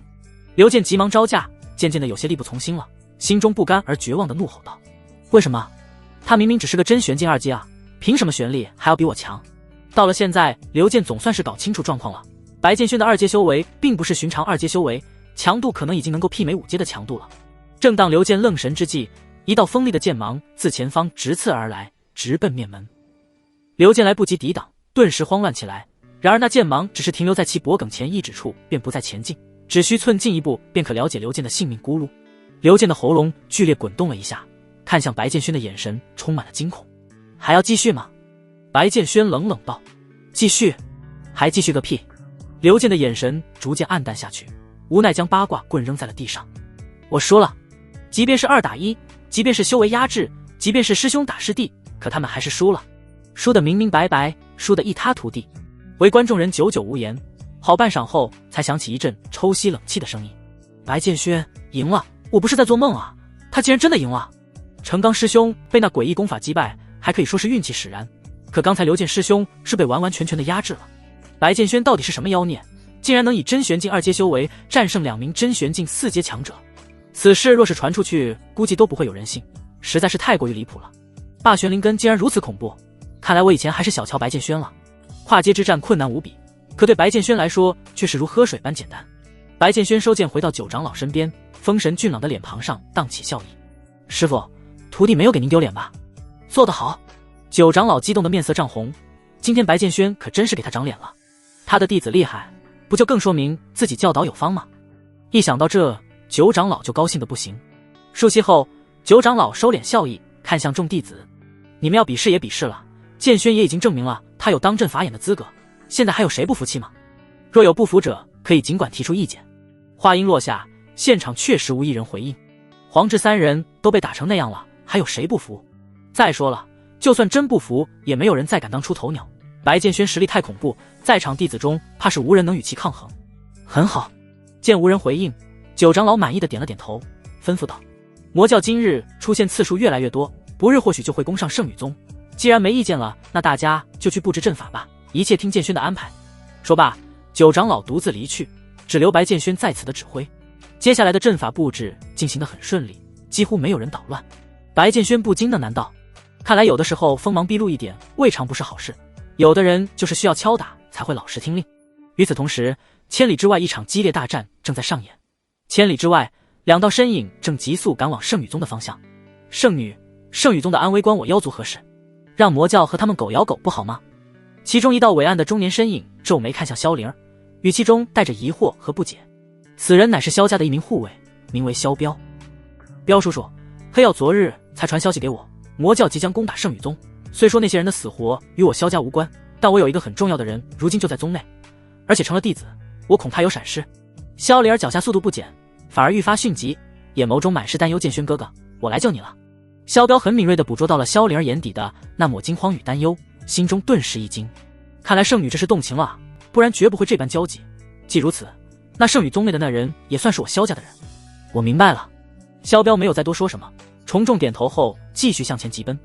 [SPEAKER 1] 刘健急忙招架，渐渐的有些力不从心了，心中不甘而绝望的怒吼道：为什么？他明明只是个真玄境2阶啊，凭什么玄力还要比我强？到了现在，刘健总算是搞清楚状况了，白剑轩的2阶修为并不是寻常2阶修为，强度可能已经能够媲美5阶的强度了。正当刘健愣神之际，一道锋利的剑芒自前方直刺而来，直奔面门。刘健来不及抵挡，顿时慌乱起来。然而那剑芒只是停留在其脖颈前1指处，便不再前进，只需寸进一步便可了解刘健的性命咕噜。刘健的喉咙剧烈滚动了一下，看向白剑轩的眼神充满了惊恐。还要继续吗？白剑轩冷冷道。继续？还继续个屁！刘健的眼神逐渐暗淡下去，无奈将八卦棍扔在了地上。我说了，即便是2打1，即便是修为压制，即便是师兄打师弟，可他们还是输了，输得明明白白，输得一塌涂地。围观众人久久无言，好半晌后才响起一阵抽吸冷气的声音。白剑轩赢了，我不是在做梦啊，他竟然真的赢了。程刚师兄被那诡异功法击败，还可以说是运气使然，可刚才刘健师兄是被完完全全的压制了。白剑轩到底是什么妖孽，竟然能以真玄境2阶修为战胜2名真玄境4阶强者？此事若是传出去，估计都不会有人信，实在是太过于离谱了。霸玄灵根竟然如此恐怖，看来我以前还是小瞧白剑轩了。跨阶之战困难无比，可对白剑轩来说却是如喝水般简单。白剑轩收剑回到九长老身边，风神俊朗的脸庞上荡起笑意。师父，徒弟没有给您丢脸吧？做得好！九长老激动的面色涨红，今天白剑轩可真是给他长脸了。他的弟子厉害，不就更说明自己教导有方吗？一想到这，九长老就高兴得不行。数息后，九长老收敛笑意，看向众弟子：你们要比试也比试了，剑轩也已经证明了他有当阵法眼的资格，现在还有谁不服气吗？若有不服者，可以尽管提出意见。话音落下，现场确实无一人回应。黄志三人都被打成那样了，还有谁不服？再说了，就算真不服，也没有人再敢当出头鸟。白剑轩实力太恐怖，在场弟子中怕是无人能与其抗衡。很好，见无人回应，九长老满意的点了点头，吩咐道：魔教今日出现次数越来越多，不日或许就会攻上圣女宗。既然没意见了，那大家就去布置阵法吧，一切听剑轩的安排。说罢，九长老独自离去，只留白剑轩在此的指挥。接下来的阵法布置进行得很顺利，几乎没有人捣乱。白剑轩不禁的难道，看来有的时候锋芒毕露一点未尝不是好事，有的人就是需要敲打才会老实听令。与此同时，千里之外一场激烈大战正在上演。千里之外，两道身影正急速赶往圣女宗的方向。圣女宗的安危关我妖族何事？让魔教和他们狗咬狗不好吗？其中一道伟岸的中年身影皱眉看向萧灵儿，语气中带着疑惑和不解。此人乃是萧家的一名护卫，名为萧彪。彪叔叔，黑曜昨日才传消息给我，魔教即将攻打圣女宗。虽说那些人的死活与我萧家无关，但我有一个很重要的人如今就在宗内，而且成了弟子，我恐他有闪失。萧灵儿脚下速度不减，反而愈发迅疾，眼眸中满是担忧。剑轩哥哥，我来救你了。萧彪很敏锐地捕捉到了萧灵儿眼底的那抹惊慌与担忧，心中顿时一惊。看来圣女这是动情了，不然绝不会这般焦急。既如此，那圣女宗内的那人也算是我萧家的人。我明白了。萧彪没有再多说什么，重重点头后继续向前疾奔。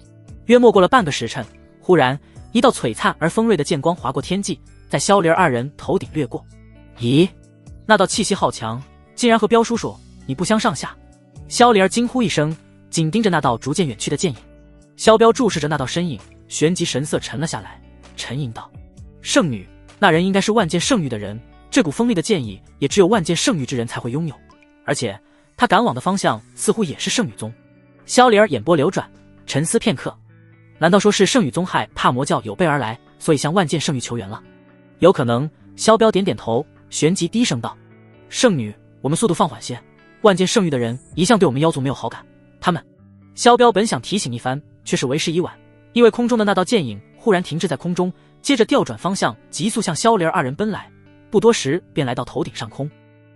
[SPEAKER 1] 约莫过了半个时辰，忽然一道璀璨而锋锐的剑光划过天际，在萧灵儿二人头顶掠过。咦，那道气息好强，竟然和彪叔叔你不相上下。萧灵儿惊呼一声，紧盯着那道逐渐远去的剑影。萧彪注视着那道身影，旋即神色沉了下来，沉吟道：圣女，那人应该是万剑圣域的人，这股锋利的剑意也只有万剑圣域之人才会拥有，而且他赶往的方向似乎也是圣女宗。萧灵儿眼波流转，沉思片刻，难道说是圣女宗害怕魔教有备而来，所以向万剑圣域求援了？有可能。萧彪点点头，旋即低声道：圣女，我们速度放缓些，万剑圣域的人一向对我们妖族没有好感，他们……萧彪本想提醒一番，却是为时已晚，因为空中的那道剑影忽然停滞在空中，接着调转方向，急速向萧灵儿二人奔来，不多时便来到头顶上空。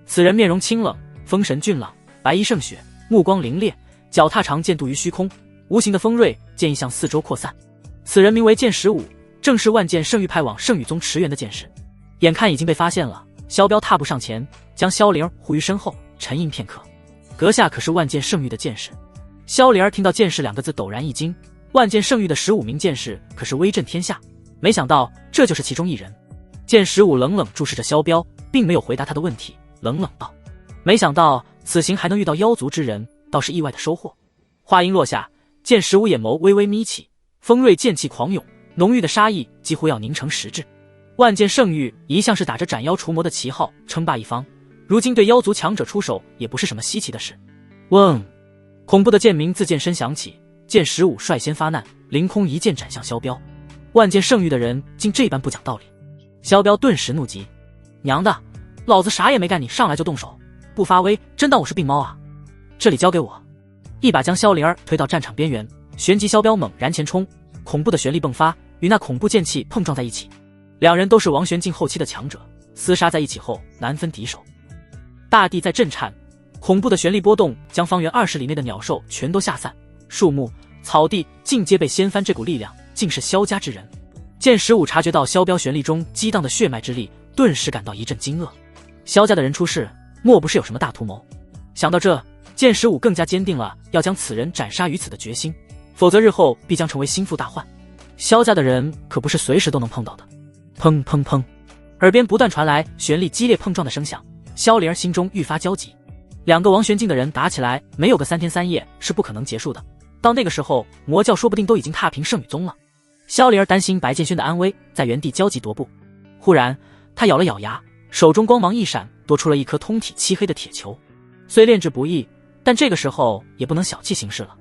[SPEAKER 1] 此人面容清冷，风神俊朗，白衣胜雪，目光凌冽，脚踏长剑渡于虚空，无形的锋锐剑意向四周扩散。此人名为剑15，正是万剑圣域派往圣女宗驰援的剑士。眼看已经被发现了，萧彪踏步上前，将萧灵儿护于身后，沉吟片刻。阁下可是万剑圣域的剑士？萧灵儿听到剑士两个字陡然一惊，万剑圣域的15名剑士可是威震天下，没想到这就是其中一人。剑15冷冷注视着萧彪，并没有回答他的问题，冷冷道：没想到此行还能遇到妖族之人，倒是意外的收获。话音落下，剑15眼眸微微眯起，锋锐剑气狂涌，浓郁的杀意几乎要凝成实质。万剑圣域一向是打着斩妖除魔的旗号称霸一方，如今对妖族强者出手也不是什么稀奇的事。嗡，恐怖的剑鸣自剑身响起，剑15率先发难，凌空一剑斩向萧彪。万剑圣域的人竟这般不讲道理。萧彪顿时怒极：娘的，老子啥也没干，你上来就动手，不发威真当我是病猫啊？这里交给我。一把将萧灵儿推到战场边缘，旋即萧彪猛然前冲，恐怖的旋力迸发，与那恐怖剑气碰撞在一起。两人都是王玄境后期的强者，厮杀在一起后难分敌手。大地在震颤，恐怖的旋力波动将方圆20里内的鸟兽全都吓散，树木草地尽皆被掀翻，这股力量竟是萧家之人。剑15察觉到萧彪旋力中激荡的血脉之力，顿时感到一阵惊愕。萧家的人出事，莫不是有什么大图谋？想到这，剑15更加坚定了要将此人斩杀于此的决心，否则日后必将成为心腹大患。萧家的人可不是随时都能碰到的。砰砰砰，耳边不断传来旋力激烈碰撞的声响，萧灵儿心中愈发焦急。两个王玄境的人打起来，没有个3天3夜是不可能结束的。到那个时候，魔教说不定都已经踏平圣女宗了。萧灵儿担心白剑轩的安危，在原地焦急踱步。忽然，他咬了咬牙，手中光芒一闪，多出了一颗通体漆黑的铁球。虽炼制不易，但这个时候也不能小气行事了。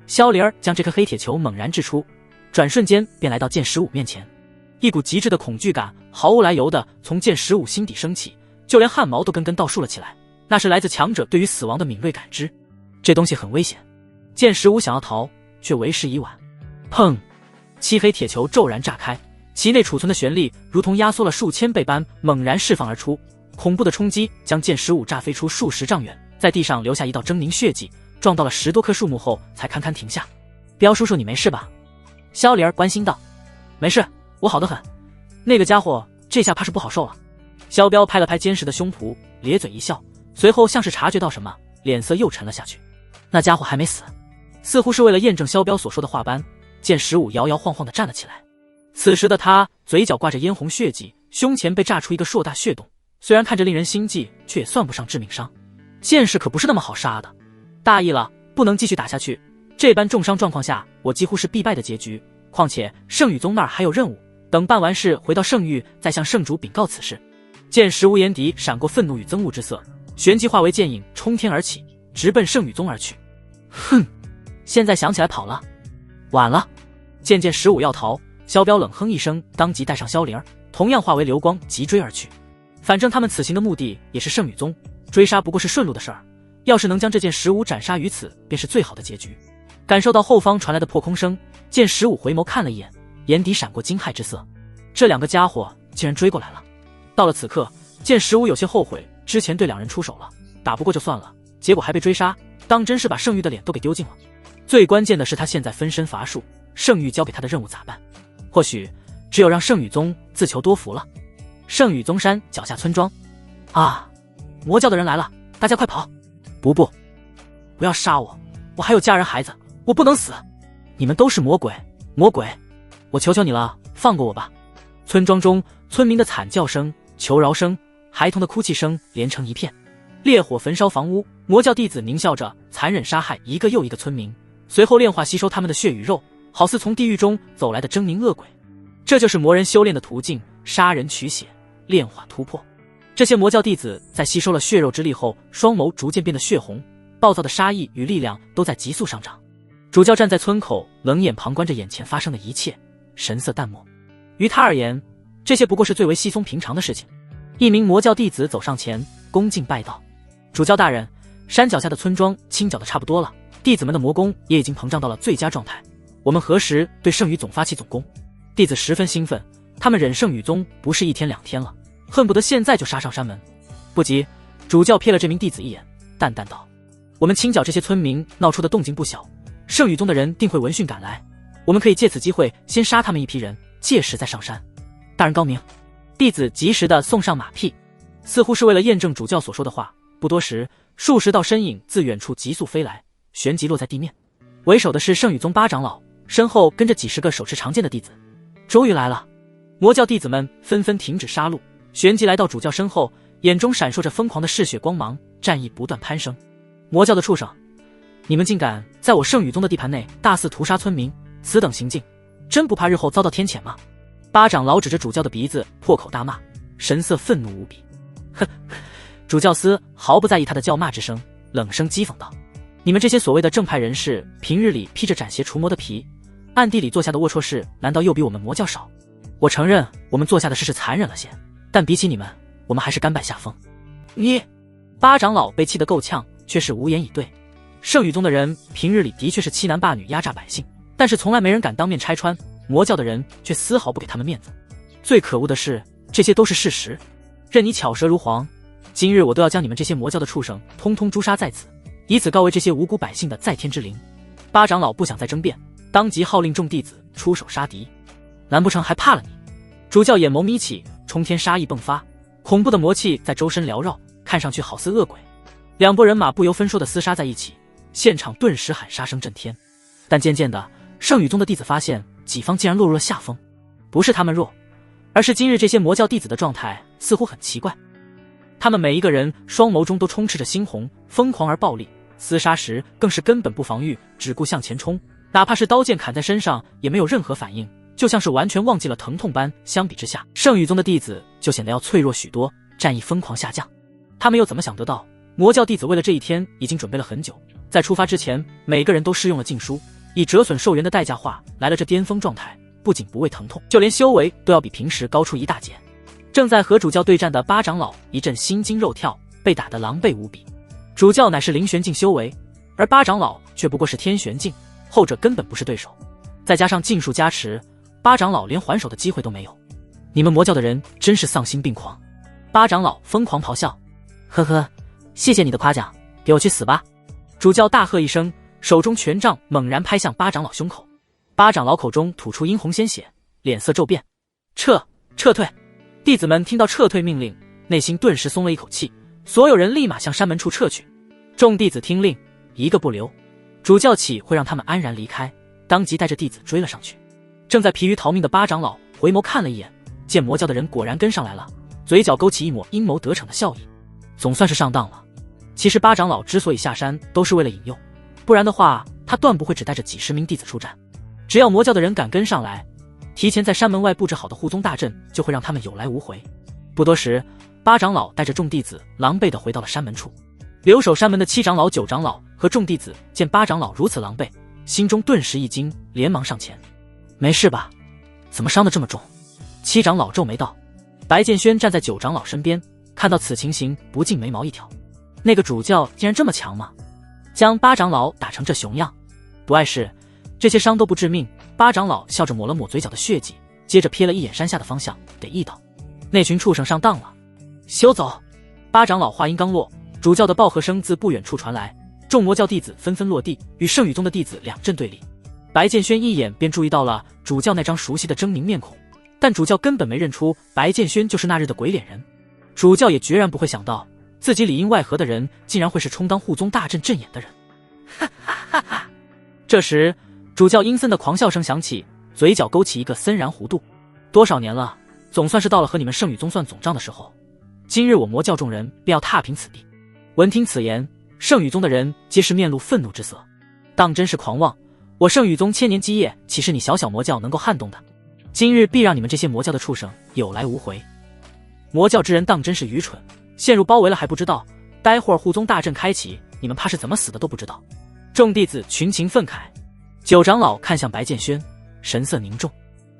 [SPEAKER 1] 萧灵儿将这颗黑铁球猛然掷出，转瞬间便来到剑15面前。一股极致的恐惧感毫无来由的从剑15心底升起，就连汗毛都根根倒竖了起来。那是来自强者对于死亡的敏锐感知，这东西很危险。剑15想要逃，却为时已晚。砰！漆黑铁球骤然炸开，其内储存的旋力如同压缩了数千倍般猛然释放而出，恐怖的冲击将剑15炸飞出数十丈远，在地上留下一道狰狞血迹，撞到了10多棵树木后才堪堪停下。彪叔叔，你没事吧？萧灵儿关心道。没事，我好得很。那个家伙这下怕是不好受了。萧彪拍了拍坚实的胸脯，咧嘴一笑，随后像是察觉到什么，脸色又沉了下去。那家伙还没死。似乎是为了验证萧彪所说的话般，剑15摇摇晃晃地站了起来。此时的他嘴角挂着嫣红血迹，胸前被炸出一个硕大血洞，虽然看着令人心悸，却也算不上致命伤。剑士可不是那么好杀的。大意了，不能继续打下去，这般重伤状况下，我几乎是必败的结局。况且圣宇宗那儿还有任务，等办完事回到圣域，再向圣主禀告此事。剑15眼底闪过愤怒与憎恶之色，旋即化为剑影冲天而起，直奔圣宇宗而去。哼，现在想起来跑了，晚了。见剑15要逃，萧彪冷哼一声，当即带上萧灵儿，同样化为流光急追而去。反正他们此行的目的也是圣宇宗，追杀不过是顺路的事儿。要是能将这剑15斩杀于此，便是最好的结局。感受到后方传来的破空声，剑15回眸看了一眼，眼底闪过惊骇之色。这两个家伙竟然追过来了。到了此刻，剑15有些后悔之前对两人出手了，打不过就算了，结果还被追杀，当真是把圣域的脸都给丢尽了。最关键的是他现在分身乏术，圣域交给他的任务咋办？或许只有让圣宇宗自求多福了。圣宇宗山脚下村庄啊，魔教的人来了，大家快跑！不要杀我，我还有家人孩子，我不能死！你们都是魔鬼，我求求你了，放过我吧！村庄中村民的惨叫声、求饶声、孩童的哭泣声连成一片。烈火焚烧房屋，魔教弟子狞笑着残忍杀害一个又一个村民，随后炼化吸收他们的血与肉，好似从地狱中走来的狰狞恶鬼。这就是魔人修炼的途径，杀人取血，炼化突破。这些魔教弟子在吸收了血肉之力后，双眸逐渐变得血红，暴躁的杀意与力量都在急速上涨。主教站在村口，冷眼旁观着眼前发生的一切，神色淡漠。于他而言，这些不过是最为稀松平常的事情。一名魔教弟子走上前，恭敬拜道：主教大人，山脚下的村庄清剿的差不多了，弟子们的魔功也已经膨胀到了最佳状态，我们何时对圣宇总发起总攻？弟子十分兴奋，他们忍圣宇宗不是1天2天了，恨不得现在就杀上山门。不急，主教瞥了这名弟子一眼，淡淡道：我们清剿这些村民闹出的动静不小，圣宇宗的人定会闻讯赶来，我们可以借此机会先杀他们一批人，届时再上山。大人高明。弟子及时地送上马屁，似乎是为了验证主教所说的话。不多时，数十道身影自远处急速飞来，旋即落在地面。为首的是圣宇宗8长老，身后跟着几十个手持长剑的弟子。终于来了！魔教弟子们纷纷停止杀戮，旋即来到主教身后，眼中闪烁着疯狂的嗜血光芒，战意不断攀升。魔教的畜生，你们竟敢在我圣宇宗的地盘内大肆屠杀村民，此等行径，真不怕日后遭到天谴吗？8长老指着主教的鼻子破口大骂，神色愤怒无比。哼！主教司毫不在意他的叫骂之声，冷声讥讽道：你们这些所谓的正派人士，平日里披着斩邪除魔的皮，暗地里做下的龌龊事难道又比我们魔教少？我承认我们做下的事是残忍了些，但比起你们，我们还是甘拜下风。你！8长老被气得够呛，却是无言以对。圣宇宗的人平日里的确是欺男霸女，压榨百姓，但是从来没人敢当面拆穿，魔教的人却丝毫不给他们面子。最可恶的是，这些都是事实。任你巧舌如簧，今日我都要将你们这些魔教的畜生通通诛杀在此，以此告慰这些无辜百姓的在天之灵。8长老不想再争辩，当即号令众弟子出手杀敌。难不成还怕了你？主教眼眸眯起，冲天杀意迸发，恐怖的魔气在周身缭绕，看上去好似恶鬼。两拨人马不由分说的厮杀在一起，现场顿时喊杀声震天。但渐渐的，圣宇宗的弟子发现己方竟然落入了下风，不是他们弱，而是今日这些魔教弟子的状态似乎很奇怪。他们每一个人双眸中都充斥着猩红，疯狂而暴力，厮杀时更是根本不防御，只顾向前冲，哪怕是刀剑砍在身上也没有任何反应，就像是完全忘记了疼痛般。相比之下，圣宇宗的弟子就显得要脆弱许多，战意疯狂下降。他们又怎么想得到，魔教弟子为了这一天已经准备了很久，在出发之前每个人都施用了禁书，以折损寿元的代价化来了这巅峰状态，不仅不畏疼痛，就连修为都要比平时高出一大截。正在和主教对战的8长老一阵心惊肉跳，被打得狼狈无比。主教乃是灵玄境修为，而8长老却不过是天玄境，后者根本不是对手。再加上禁术加持，8长老连还手的机会都没有。你们魔教的人真是丧心病狂！八长老疯狂咆哮：“呵呵，谢谢你的夸奖，给我去死吧！”主教大喝一声，手中权杖猛然拍向八长老胸口。八长老口中吐出殷红鲜血，脸色骤变：“撤退！”弟子们听到撤退命令，内心顿时松了一口气，所有人立马向山门处撤去。众弟子听令，一个不留。主教岂会让他们安然离开？当即带着弟子追了上去。正在疲于逃命的八长老回眸看了一眼，见魔教的人果然跟上来了，嘴角勾起一抹阴谋得逞的笑意，总算是上当了。其实八长老之所以下山，都是为了引诱，不然的话，他断不会只带着几十名弟子出战。只要魔教的人敢跟上来，提前在山门外布置好的护宗大阵就会让他们有来无回。不多时，八长老带着众弟子狼狈地回到了山门处。留守山门的七长老、九长老和众弟子见八长老如此狼狈，心中顿时一惊，连忙上前：“没事吧？怎么伤得这么重？”七长老皱眉道。白剑轩站在九长老身边，看到此情形，不禁眉毛一挑。那个主教竟然这么强吗？将八长老打成这熊样，不碍事，这些伤都不致命。八长老笑着抹了抹嘴角的血迹，接着瞥了一眼山下的方向，得意道：“那群畜生上当了，休走！”八长老话音刚落，主教的暴喝声自不远处传来，众魔教弟子纷纷落地，与圣宇宗的弟子两阵对立。白剑轩一眼便注意到了主教那张熟悉的狰狞面孔，但主教根本没认出白剑轩就是那日的鬼脸人。主教也决然不会想到，自己里应外合的人竟然会是充当护宗大阵阵眼的人。哈哈哈哈！这时，主教阴森的狂笑声响起，嘴角勾起一个森然弧度。多少年了，总算是到了和你们圣宇宗算总账的时候。今日我魔教众人便要踏平此地。闻听此言，圣宇宗的人皆是面露愤怒之色。当真是狂妄！我圣宇宗千年基业，岂是你小小魔教能够撼动的？今日必让你们这些魔教的畜生有来无回！魔教之人当真是愚蠢，陷入包围了还不知道，待会儿护宗大阵开启，你们怕是怎么死的都不知道。众弟子群情愤慨。九长老看向白剑轩，神色凝重：“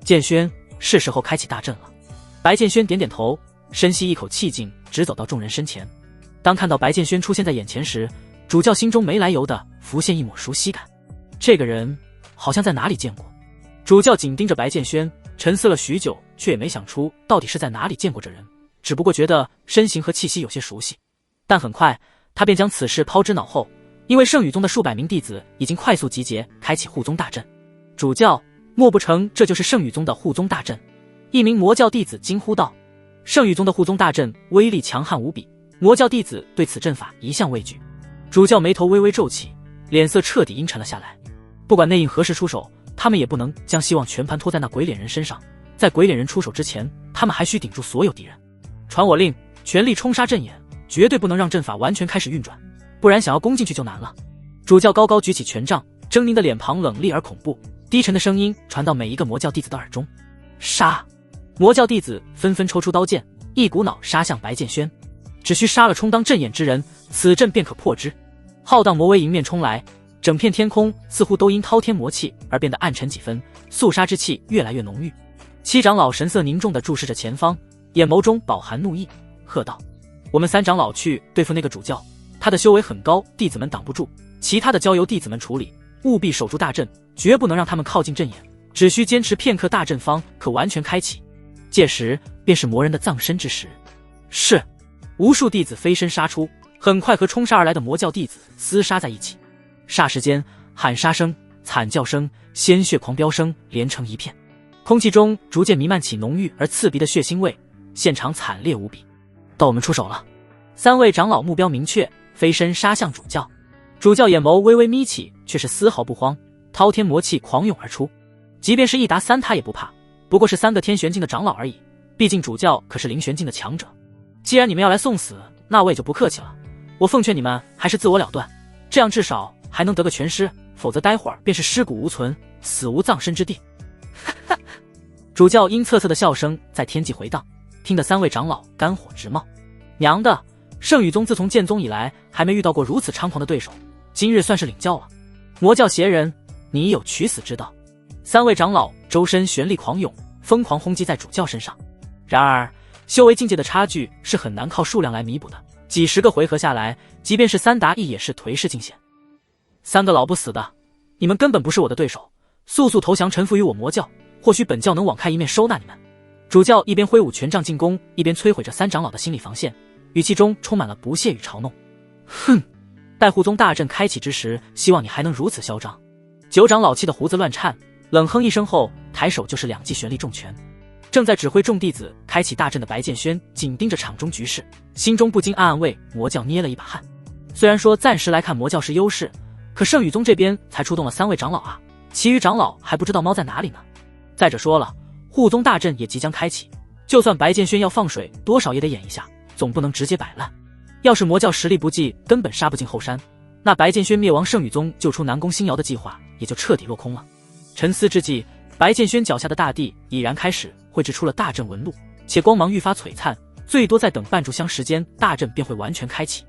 [SPEAKER 1] 剑轩，是时候开启大阵了。”白剑轩点点头，深吸一口气劲，直走到众人身前。当看到白剑轩出现在眼前时，主教心中没来由的浮现一抹熟悉感，这个人好像在哪里见过。主教紧盯着白剑轩，沉思了许久，却也没想出到底是在哪里见过这人，只不过觉得身形和气息有些熟悉。但很快他便将此事抛之脑后，因为圣宇宗的数百名弟子已经快速集结，开启护宗大阵。主教，莫不成这就是圣宇宗的护宗大阵？一名魔教弟子惊呼道。圣宇宗的护宗大阵威力强悍无比，魔教弟子对此阵法一向畏惧。主教眉头微微皱起，脸色彻底阴沉了下来。不管内应何时出手，他们也不能将希望全盘托在那鬼脸人身上。在鬼脸人出手之前，他们还需顶住所有敌人。传我令，全力冲杀阵眼，绝对不能让阵法完全开始运转，不然想要攻进去就难了。主教高高举起权杖，狰狞的脸庞冷厉而恐怖，低沉的声音传到每一个魔教弟子的耳中：“杀！”魔教弟子纷纷抽出刀剑，一股脑杀向白剑轩。只需杀了充当阵眼之人，此阵便可破之。浩荡魔威迎面冲来，整片天空似乎都因滔天魔气而变得暗沉几分，肃杀之气越来越浓郁。七长老神色凝重地注视着前方，眼眸中饱含怒意，喝道：“我们三长老去对付那个主教，他的修为很高，弟子们挡不住，其他的交由弟子们处理，务必守住大阵，绝不能让他们靠近阵眼，只需坚持片刻，大阵方可完全开启。届时便是魔人的葬身之时。”是。无数弟子飞身杀出，很快和冲杀而来的魔教弟子厮杀在一起。霎时间，喊杀声、惨叫声、鲜血狂飙声连成一片，空气中逐渐弥漫起浓郁而刺鼻的血腥味，现场惨烈无比。到我们出手了！三位长老目标明确，飞身杀向主教。主教眼眸微微眯起，却是丝毫不慌，滔天魔气狂涌而出。即便是一打三他也不怕，不过是3个天玄境的长老而已，毕竟主教可是灵玄境的强者。既然你们要来送死，那我也就不客气了。我奉劝你们还是自我了断，这样至少还能得个全尸，否则待会儿便是尸骨无存，死无葬身之地。主教阴恻恻的笑声在天际回荡，听得3位长老肝火直冒。娘的，圣宇宗自从建宗以来还没遇到过如此猖狂的对手，今日算是领教了。魔教邪人，你有取死之道。3位长老周身玄力狂涌，疯狂轰击在主教身上。然而修为境界的差距是很难靠数量来弥补的，几十个回合下来，即便是3打1也是颓势尽显。3个老不死的，你们根本不是我的对手，速速投降臣服于我魔教，或许本教能网开一面收纳你们。主教一边挥舞权杖进攻，一边摧毁着三长老的心理防线，语气中充满了不屑与嘲弄。哼，待护宗大阵开启之时，希望你还能如此嚣张。九长老气得胡子乱颤，冷哼一声后，抬手就是2记玄力重拳。正在指挥众弟子开启大阵的白剑轩紧盯着场中局势，心中不禁暗暗为魔教捏了一把汗。虽然说暂时来看魔教是优势，可圣宇宗这边才出动了3位长老啊，其余长老还不知道猫在哪里呢。再者说了，护宗大阵也即将开启，就算白剑轩要放水，多少也得演一下，总不能直接摆烂。要是魔教实力不济，根本杀不进后山，那白剑轩灭亡圣宇宗救出南宫星瑶的计划也就彻底落空了。沉思之际，白剑轩脚下的大地已然开始绘制出了大阵纹路，且光芒愈发璀璨，最多再等半炷香时间，大阵便会完全开启。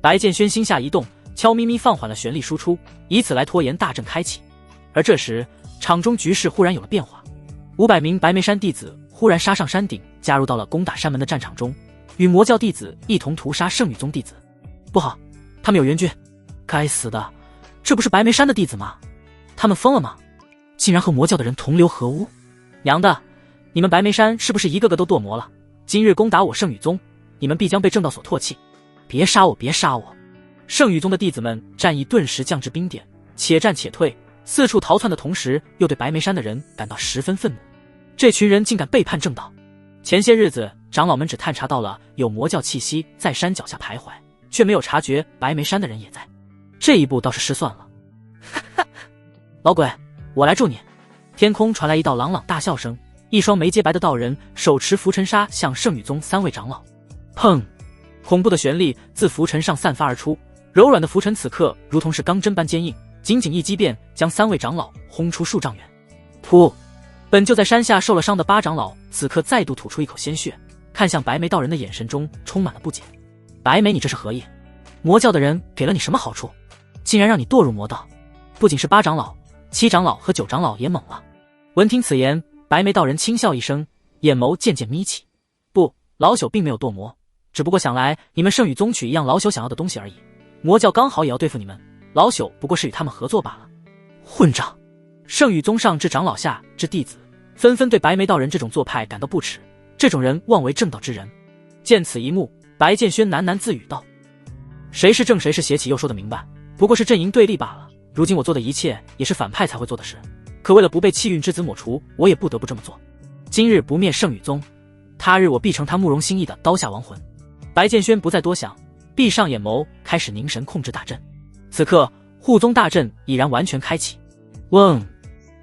[SPEAKER 1] 白剑轩心下一动，悄咪咪放缓了玄力输出，以此来拖延大阵开启。而这时，场中局势忽然有了变化，500名白眉山弟子忽然杀上山顶，加入到了攻打山门的战场中，与魔教弟子一同屠杀圣宇宗弟子。不好，他们有援军！该死的，这不是白眉山的弟子吗？他们疯了吗？竟然和魔教的人同流合污！娘的，你们白眉山是不是一个个都堕魔了？今日攻打我圣宇宗，你们必将被正道所唾弃！别杀我，别杀我！圣宇宗的弟子们战意顿时降至冰点，且战且退，四处逃窜的同时，又对白眉山的人感到十分愤怒。这群人竟敢背叛正道！前些日子，长老们只探查到了有魔教气息在山脚下徘徊，却没有察觉白眉山的人也在。这一步倒是失算了。老鬼，我来助你！天空传来一道朗朗大笑声，一双眉洁白的道人手持拂尘沙向圣宇宗3位长老。砰！恐怖的旋律自拂尘上散发而出，柔软的拂尘此刻如同是钢针般坚硬，仅仅一击便将3位长老轰出数丈远。噗！本就在山下受了伤的8长老此刻再度吐出一口鲜血，看向白眉道人的眼神中充满了不解。白眉，你这是何意？魔教的人给了你什么好处，竟然让你堕入魔道？不仅是8长老，7长老和9长老也懵了。闻听此言，白眉道人轻笑一声，眼眸渐渐眯起。不，老朽并没有堕魔，只不过想来你们圣宇宗取一样老朽想要的东西而已，魔教刚好也要对付你们，老朽不过是与他们合作罢了。混账！圣宇宗上至长老下至弟子，纷纷对白眉道人这种做派感到不耻，这种人妄为正道之人。见此一幕，白剑轩喃喃自语道：谁是正谁是邪，岂又说得明白，不过是阵营对立罢了。如今我做的一切也是反派才会做的事，可为了不被气运之子抹除，我也不得不这么做。今日不灭圣宇宗，他日我必成他慕容心意的刀下亡魂。白剑轩不再多想，闭上眼眸，开始凝神控制大阵。此刻护宗大阵已然完全开启。嗡！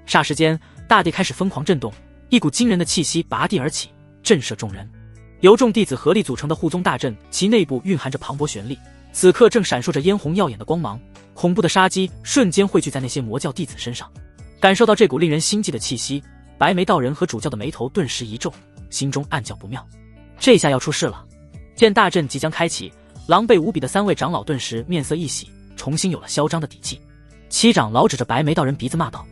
[SPEAKER 1] 霎时间，大地开始疯狂震动，一股惊人的气息拔地而起，震慑众人。由众弟子合力组成的护宗大阵，其内部蕴含着磅礴玄力，此刻正闪烁着嫣红耀眼的光芒，恐怖的杀机瞬间汇聚在那些魔教弟子身上。感受到这股令人心悸的气息，白眉道人和主教的眉头顿时一皱，心中暗叫不妙，这下要出事了。见大阵即将开启，狼狈无比的3位长老顿时面色一喜，重新有了嚣张的底气。7长老指着白眉道人鼻子骂道：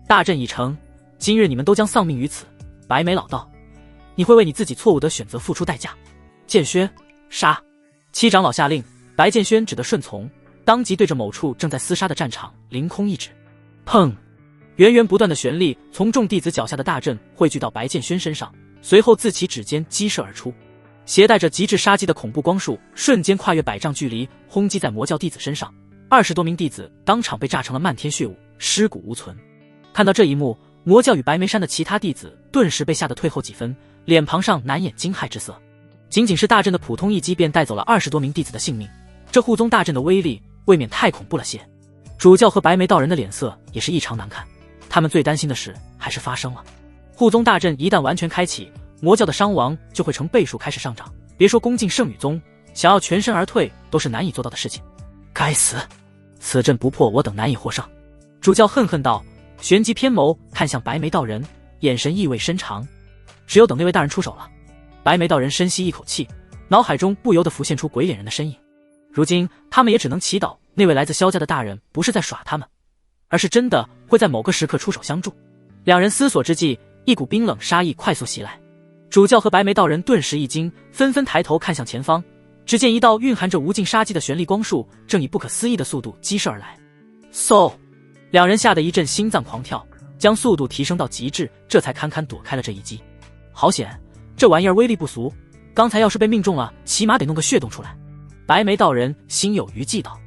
[SPEAKER 1] 大阵已成，今日你们都将丧命于此。白眉老道，你会为你自己错误的选择付出代价。剑轩，杀！7长老下令，白剑轩只得顺从，当即对着某处正在厮杀的战场凌空一指。砰！源源不断的玄力从众弟子脚下的大阵汇聚到白剑轩身上，随后自其指尖激射而出，携带着极致杀机的恐怖光束瞬间跨越100丈距离，轰击在魔教弟子身上。20多名弟子当场被炸成了漫天血雾，尸骨无存。看到这一幕，魔教与白眉山的其他弟子顿时被吓得退后几分，脸庞上难掩惊骇之色。仅仅是大阵的普通一击便带走了20多名弟子的性命，这护宗大阵的威力未免太恐怖了些。主教和白眉道人的脸色也是异常难看，他们最担心的事还是发生了。护宗大阵一旦完全开启，魔教的伤亡就会成倍数开始上涨，别说攻进圣宇宗，想要全身而退都是难以做到的事情。该死，此阵不破，我等难以获胜。主教恨恨道，旋即偏眸看向白眉道人，眼神意味深长。只有等那位大人出手了。白眉道人深吸一口气，脑海中不由得浮现出鬼脸人的身影。如今他们也只能祈祷那位来自萧家的大人不是在耍他们，而是真的会在某个时刻出手相助。两人思索之际，一股冰冷杀意快速袭来。主教和白眉道人顿时一惊，纷纷抬头看向前方，只见一道蕴含着无尽杀机的玄力光束正以不可思议的速度激射而来。嗖！两人吓得一阵心脏狂跳，将速度提升到极致，这才堪堪躲开了这一击。好险，这玩意儿威力不俗，刚才要是被命中了，起码得弄个血洞出来。白眉道人心有余悸道。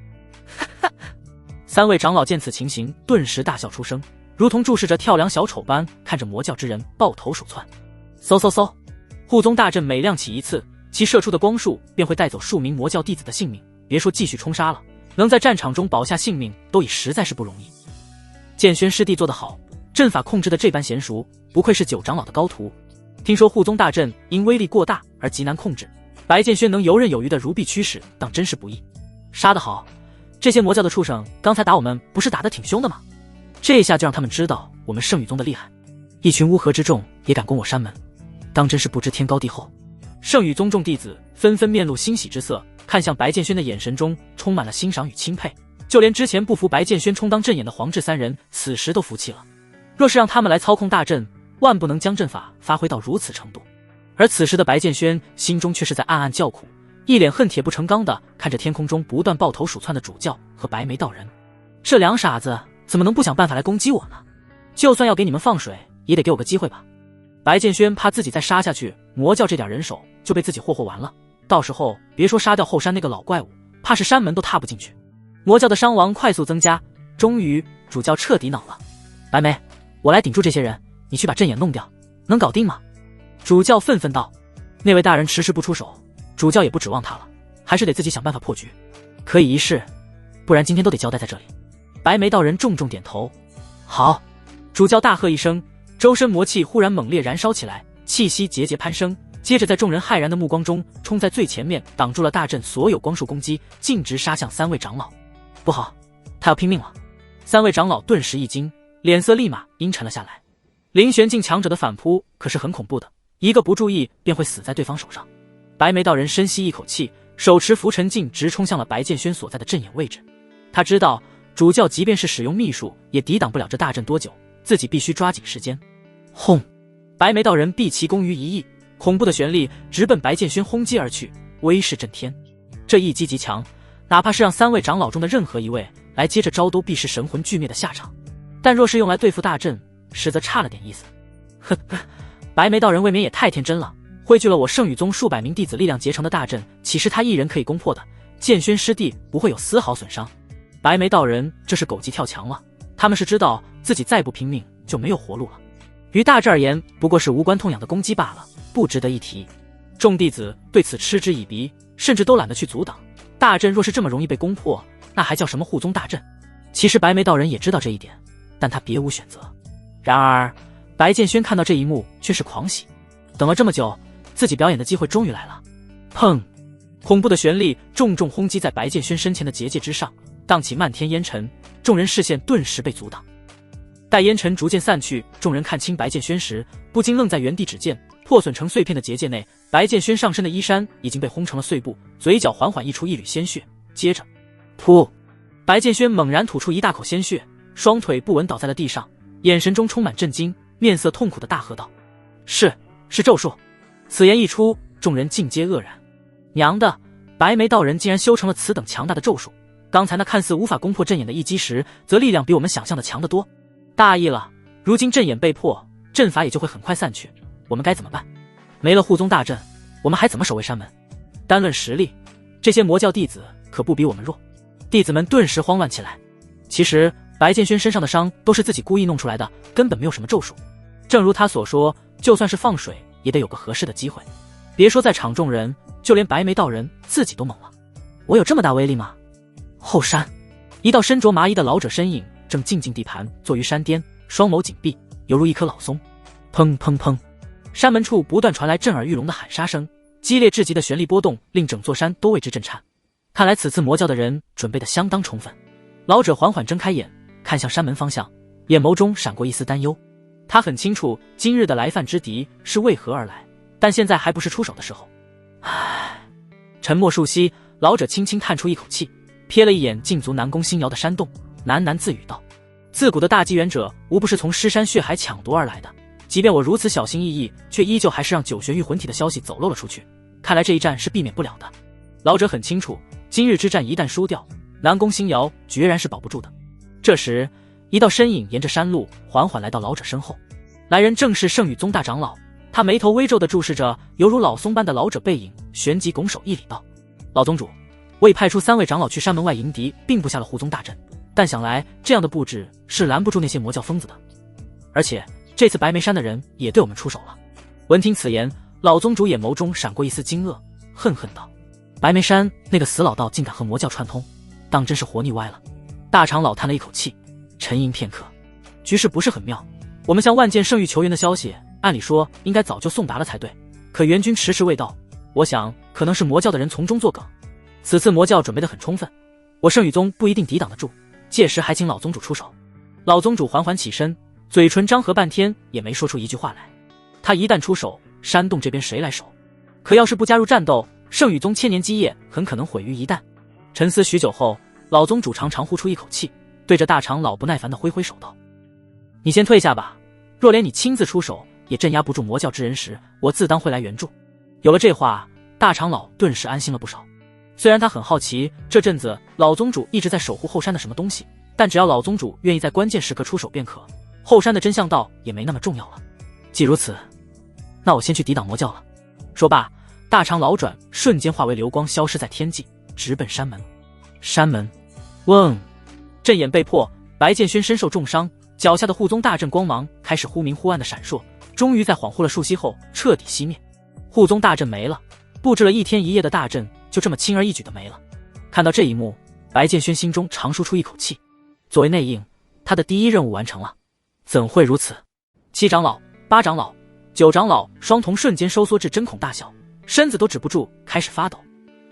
[SPEAKER 1] 三位长老见此情形，顿时大笑出声，如同注视着跳梁小丑般看着魔教之人抱头鼠窜。嗖嗖嗖，护宗大阵每亮起一次，其射出的光束便会带走数名魔教弟子的性命，别说继续冲杀了，能在战场中保下性命都已实在是不容易。剑轩师弟做得好，阵法控制的这般娴熟，不愧是九长老的高徒。听说护宗大阵因威力过大而极难控制，白剑轩能游刃有余的如臂驱使，当真是不易。杀得好，这些魔教的畜生刚才打我们不是打得挺凶的吗？这下就让他们知道我们圣羽宗的厉害。一群乌合之众也敢攻我山门，当真是不知天高地厚。圣羽宗众弟子纷纷面露欣喜之色，看向白剑轩的眼神中充满了欣赏与钦佩，就连之前不服白剑轩充当阵眼的黄志三人此时都服气了。若是让他们来操控大阵，万不能将阵法发挥到如此程度。而此时的白剑轩心中却是在暗暗叫苦，一脸恨铁不成钢的看着天空中不断抱头鼠窜的主教和白眉道人，这两傻子怎么能不想办法来攻击我呢？就算要给你们放水，也得给我个机会吧。白剑轩怕自己再杀下去，魔教这点人手就被自己霍霍完了，到时候别说杀掉后山那个老怪物，怕是山门都踏不进去。魔教的伤亡快速增加，终于主教彻底恼了。白眉，我来顶住这些人，你去把阵眼弄掉，能搞定吗？主教愤愤道。那位大人迟迟不出手，主教也不指望他了，还是得自己想办法破局。可以一试，不然今天都得交代在这里。白眉道人重重点头。好。主教大喝一声，周身魔气忽然猛烈燃烧起来，气息节节攀升，接着在众人骇然的目光中冲在最前面，挡住了大阵所有光束攻击，径直杀向三位长老。不好，他要拼命了。三位长老顿时一惊，脸色立马阴沉了下来。灵玄境强者的反扑可是很恐怖的，一个不注意便会死在对方手上。白眉道人深吸一口气，手持浮尘镜直冲向了白剑轩所在的阵眼位置。他知道主教即便是使用秘术也抵挡不了这大阵多久，自己必须抓紧时间。轰！白眉道人毕其功于一役，恐怖的旋力直奔白剑轩轰击而去，威势震天。这一击极强，哪怕是让三位长老中的任何一位来接着招，都必是神魂俱灭的下场。但若是用来对付大阵，实则差了点意思。呵呵，白眉道人未免也太天真了，汇聚了我圣羽宗数百名弟子力量结成的大阵，岂是他一人可以攻破的？剑轩师弟不会有丝毫损伤。白眉道人这是狗急跳墙了，他们是知道自己再不拼命就没有活路了。于大阵而言，不过是无关痛痒的攻击罢了，不值得一提。众弟子对此嗤之以鼻，甚至都懒得去阻挡。大阵若是这么容易被攻破，那还叫什么护宗大阵？其实白眉道人也知道这一点，但他别无选择。然而白剑轩看到这一幕却是狂喜，等了这么久，自己表演的机会终于来了。砰！恐怖的旋力重重轰击在白剑轩身前的结界之上，荡起漫天烟尘，众人视线顿时被阻挡。待烟尘逐渐散去，众人看清白剑轩时，不禁愣在原地。只见破损成碎片的结界内，白剑轩上身的衣衫已经被轰成了碎布，嘴角缓缓溢出一缕鲜血。接着，噗！白剑轩猛然吐出一大口鲜血，双腿不稳倒在了地上，眼神中充满震惊，面色痛苦的大喝道：“是咒术！”此言一出，众人尽皆愕然。娘的，白眉道人竟然修成了此等强大的咒术！刚才那看似无法攻破阵眼的一击时，则力量比我们想象的强得多。大意了，如今阵眼被破，阵法也就会很快散去，我们该怎么办？没了护宗大阵，我们还怎么守卫山门？单论实力，这些魔教弟子可不比我们弱。弟子们顿时慌乱起来。其实白剑轩身上的伤都是自己故意弄出来的，根本没有什么咒术。正如他所说，就算是放水也得有个合适的机会。别说在场众人，就连白眉道人自己都懵了。我有这么大威力吗？后山，一道身着麻衣的老者身影正静静地盘坐于山巅，双眸紧闭，犹如一棵老松。砰砰砰！山门处不断传来震耳欲聋的喊杀声，激烈至极的旋力波动令整座山都为之震颤。看来此次魔教的人准备得相当充分。老者缓缓睁开眼，看向山门方向，眼眸中闪过一丝担忧。他很清楚今日的来犯之敌是为何而来，但现在还不是出手的时候。唉，沉默数息，老者轻轻叹出一口气，瞥了一眼禁足南宫星瑶的山洞，喃喃自语道：“自古的大纪元者无不是从尸山血海抢夺而来的，即便我如此小心翼翼，却依旧还是让九玄玉魂体的消息走漏了出去。看来这一战是避免不了的。”老者很清楚，今日之战一旦输掉，南宫星瑶决然是保不住的。这时一道身影沿着山路缓缓来到老者身后。来人正是圣宇宗大长老，他眉头微皱地注视着犹如老松般的老者背影，旋即拱手一礼道：“老宗主，我已派出3位长老去山门外迎敌，并布下了护宗大阵，但想来这样的布置是拦不住那些魔教疯子的。而且这次白眉山的人也对我们出手了。”闻听此言，老宗主眼眸中闪过一丝惊愕，恨恨道：“白眉山那个死老道竟敢和魔教串通，当真是活腻歪了。”大长老叹了一口气，沉吟片刻：“局势不是很妙。我们向万剑圣域求援的消息，按理说应该早就送达了才对，可援军迟迟未到，我想可能是魔教的人从中作梗。此次魔教准备得很充分，我圣宇宗不一定抵挡得住，届时还请老宗主出手。”老宗主缓缓起身，嘴唇张合半天也没说出一句话来。他一旦出手，山洞这边谁来守？可要是不加入战斗，圣宇宗千年基业很可能毁于一旦。沉思许久后，老宗主长呼出一口气，对着大长老不耐烦地挥挥手道：“你先退下吧，若连你亲自出手也镇压不住魔教之人时，我自当会来援助。”有了这话，大长老顿时安心了不少。虽然他很好奇这阵子老宗主一直在守护后山的什么东西，但只要老宗主愿意在关键时刻出手便可，后山的真相道也没那么重要了。既如此，那我先去抵挡魔教了。说罢，大长老转瞬间化为流光，消失在天际，直奔山门。山门，嗡！阵眼被破，白剑轩身受重伤，脚下的护宗大阵光芒开始忽明忽暗的闪烁，终于在恍惚了数息后彻底熄灭。护宗大阵没了，布置了一天一夜的大阵就这么轻而易举的没了。看到这一幕，白剑轩心中长舒出一口气。作为内应，他的第一任务完成了。怎会如此？7长老、8长老、9长老双瞳瞬间收缩至针孔大小，身子都止不住开始发抖。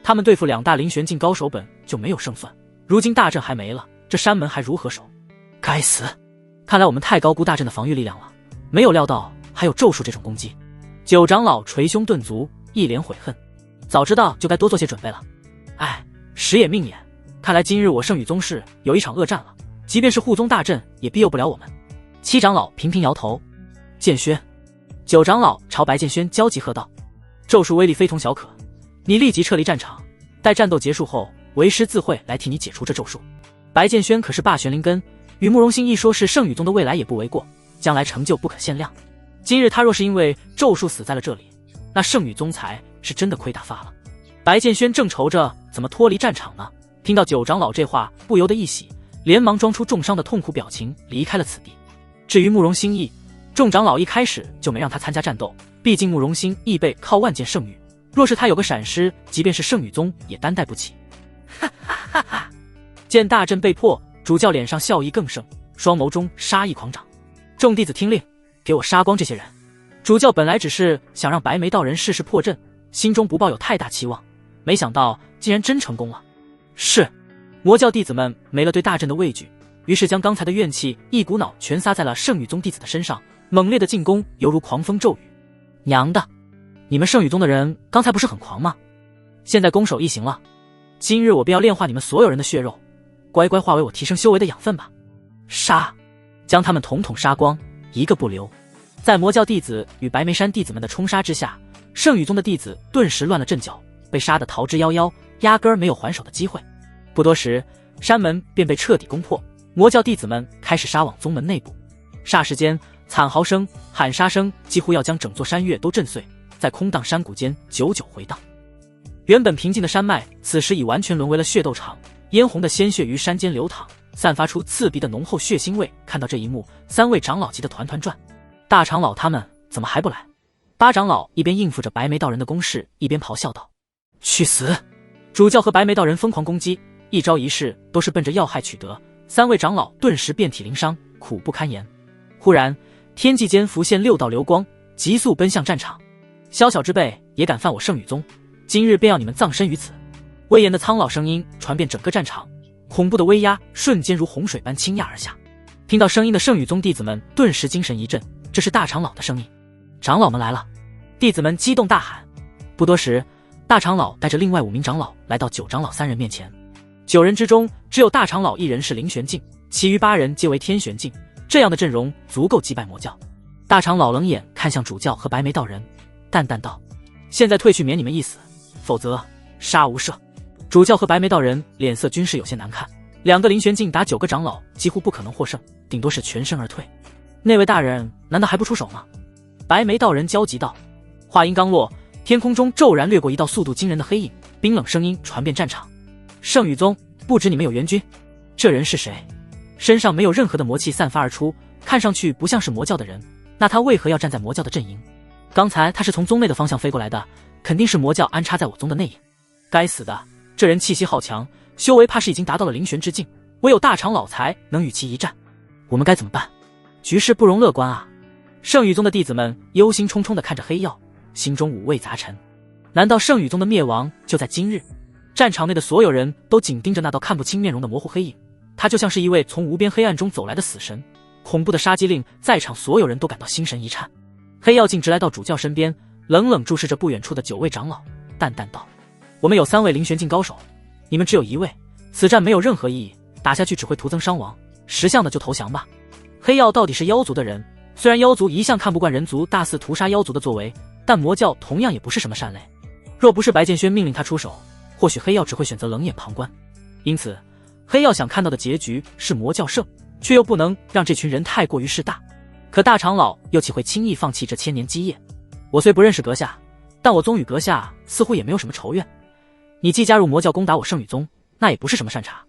[SPEAKER 1] 他们对付2大灵玄境高手本就没有胜算，如今大阵还没了，这山门还如何守？该死！看来我们太高估大阵的防御力量了，没有料到还有咒术这种攻击。9长老捶胸顿足，一脸悔恨，早知道就该多做些准备了。哎，时也命也，看来今日我圣宇宗室有一场恶战了，即便是护宗大阵也庇佑不了我们。7长老频频摇头。剑轩，9长老朝白剑轩焦急喝道：“咒术威力非同小可，你立即撤离战场，待战斗结束后，为师自会来替你解除这咒术。”白剑轩可是霸玄灵根，与慕容兴一说是圣宇宗的未来也不为过，将来成就不可限量。今日他若是因为咒术死在了这里，那圣宇宗才是真的亏大发了。白剑轩正愁着怎么脱离战场呢，听到9长老这话，不由得一喜，连忙装出重伤的痛苦表情离开了此地。至于慕容兴义，众长老一开始就没让他参加战斗，毕竟慕容兴义背靠万剑圣域，若是他有个闪失，即便是圣宇宗也担待不起。哈哈哈哈！见大阵被破，主教脸上笑意更盛，双眸中杀意狂涨。众弟子听令，给我杀光这些人！主教本来只是想让白眉道人试试破阵，心中不抱有太大期望，没想到竟然真成功了。是。魔教弟子们没了对大阵的畏惧，于是将刚才的怨气一股脑全撒在了圣宇宗弟子的身上，猛烈的进攻犹如狂风骤雨。娘的，你们圣宇宗的人刚才不是很狂吗？现在攻守一行了，今日我便要炼化你们所有人的血肉，乖乖化为我提升修为的养分吧！杀！将他们统统杀光，一个不留。在魔教弟子与白眉山弟子们的冲杀之下，圣宇宗的弟子顿时乱了阵脚，被杀得逃之夭夭，压根儿没有还手的机会。不多时，山门便被彻底攻破，魔教弟子们开始杀往宗门内部。霎时间，惨嚎声、喊杀声几乎要将整座山岳都震碎，在空荡山谷间久久回荡。原本平静的山脉，此时已完全沦为了血斗场，嫣红的鲜血于山间流淌，散发出刺鼻的浓厚血腥味。看到这一幕，3位长老急得团团转。大长老他们怎么还不来？8长老一边应付着白眉道人的攻势，一边咆哮道：“去死！”主教和白眉道人疯狂攻击，一招一式都是奔着要害取得。3位长老顿时遍体鳞伤，苦不堪言。忽然，天际间浮现6道流光，急速奔向战场。宵小之辈也敢犯我圣宇宗，今日便要你们葬身于此！威严的苍老声音传遍整个战场，恐怖的威压瞬间如洪水般倾压而下。听到声音的圣宇宗弟子们顿时精神一振，这是大长老的声音。长老们来了！弟子们激动大喊。不多时，大长老带着另外5名长老来到9长老3人面前。9人之中，只有大长老1人是灵玄境，其余8人皆为天玄境。这样的阵容足够击败魔教。大长老冷眼看向主教和白眉道人，淡淡道：“现在退去免你们一死，否则杀无赦。”主教和白眉道人脸色均是有些难看， 2个灵玄境打9个长老，几乎不可能获胜，顶多是全身而退。那位大人难道还不出手吗？白眉道人焦急道。话音刚落，天空中骤然掠过一道速度惊人的黑影，冰冷声音传遍战场。圣宇宗，不知你们有援军？这人是谁？身上没有任何的魔气散发而出，看上去不像是魔教的人，那他为何要站在魔教的阵营？刚才他是从宗内的方向飞过来的，肯定是魔教安插在我宗的内营。该死的，这人气息好强，修为怕是已经达到了灵玄之境，唯有大长老才能与其一战。我们该怎么办？局势不容乐观啊！圣宇宗的弟子们忧心忡忡地看着黑曜，心中五味杂陈。难道圣宇宗的灭亡就在今日？战场内的所有人都紧盯着那道看不清面容的模糊黑影，他就像是一位从无边黑暗中走来的死神，恐怖的杀机令在场所有人都感到心神一颤。黑曜径直来到主教身边，冷冷注视着不远处的9位长老，淡淡道：我们有3位灵玄境高手，你们只有1位，此战没有任何意义，打下去只会徒增伤亡，识相的就投降吧。黑曜到底是妖族的人，虽然妖族一向看不惯人族大肆屠杀妖族的作为，但魔教同样也不是什么善类。若不是白剑轩命令他出手，或许黑曜只会选择冷眼旁观。因此黑曜想看到的结局是魔教胜，却又不能让这群人太过于势大。可大长老又岂会轻易放弃这1000年基业？我虽不认识阁下，但我宗与阁下似乎也没有什么仇怨。你既加入魔教攻打我圣宇宗，那也不是什么善茬。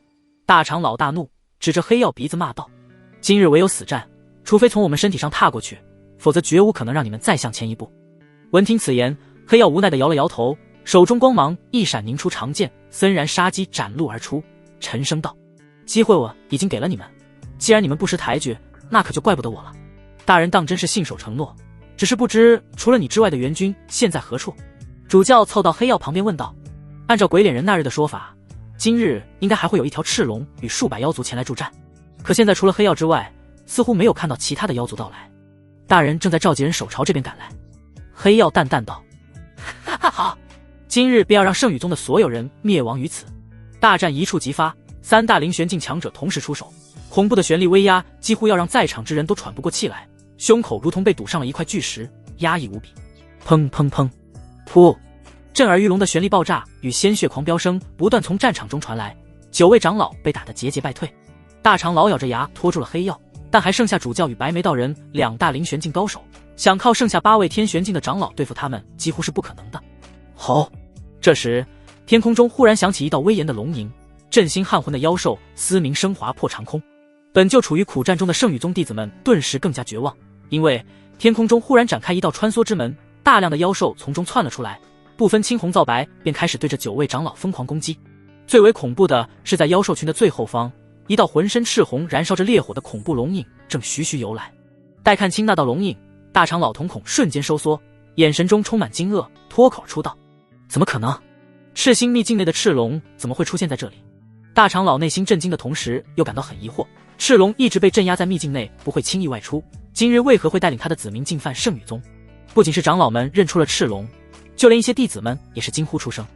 [SPEAKER 1] 大长老大怒，指着黑曜鼻子骂道：今日唯有死战，除非从我们身体上踏过去，否则绝无可能让你们再向前一步。闻听此言，黑曜无奈地摇了摇头，手中光芒一闪，凝出长剑，森然杀机展露而出，沉声道：机会我已经给了你们，既然你们不识抬举，那可就怪不得我了。大人当真是信守承诺，只是不知除了你之外的援军现在何处？主教凑到黑曜旁边问道。按照鬼脸人那日的说法，今日应该还会有一条赤龙与数百妖族前来助战，可现在除了黑曜之外，似乎没有看到其他的妖族到来。大人正在召集人手朝这边赶来。黑曜淡淡道：哈哈，好，今日便要让圣宇宗的所有人灭亡于此。大战一触即发，3大灵玄境强者同时出手，恐怖的玄力威压几乎要让在场之人都喘不过气来，胸口如同被堵上了一块巨石，压抑无比。砰砰砰，噗！震耳欲聋的玄力爆炸与鲜血狂飙声不断从战场中传来，9位长老被打得节节败退。大长老咬着牙拖住了黑曜，但还剩下主教与白眉道人2大灵玄境高手，想靠剩下8位天玄境的长老对付他们几乎是不可能的。吼！这时天空中忽然响起一道威严的龙吟，震心撼魂的妖兽嘶鸣声划破长空。本就处于苦战中的圣宇宗弟子们顿时更加绝望，因为天空中忽然展开一道穿梭之门，大量的妖兽从中窜了出来，不分青红皂白便开始对着9位长老疯狂攻击。最为恐怖的是，在妖兽群的最后方，一道浑身赤红燃烧着烈火的恐怖龙影正徐徐游来。待看清那道龙影，大长老瞳孔瞬间收缩，眼神中充满惊愕，脱口出道：怎么可能？赤星秘境内的赤龙怎么会出现在这里？大长老内心震惊的同时又感到很疑惑，赤龙一直被镇压在秘境内，不会轻易外出，今日为何会带领他的子民进犯圣宇宗？不仅是长老们认出了赤龙，就连一些弟子们也是惊呼出声。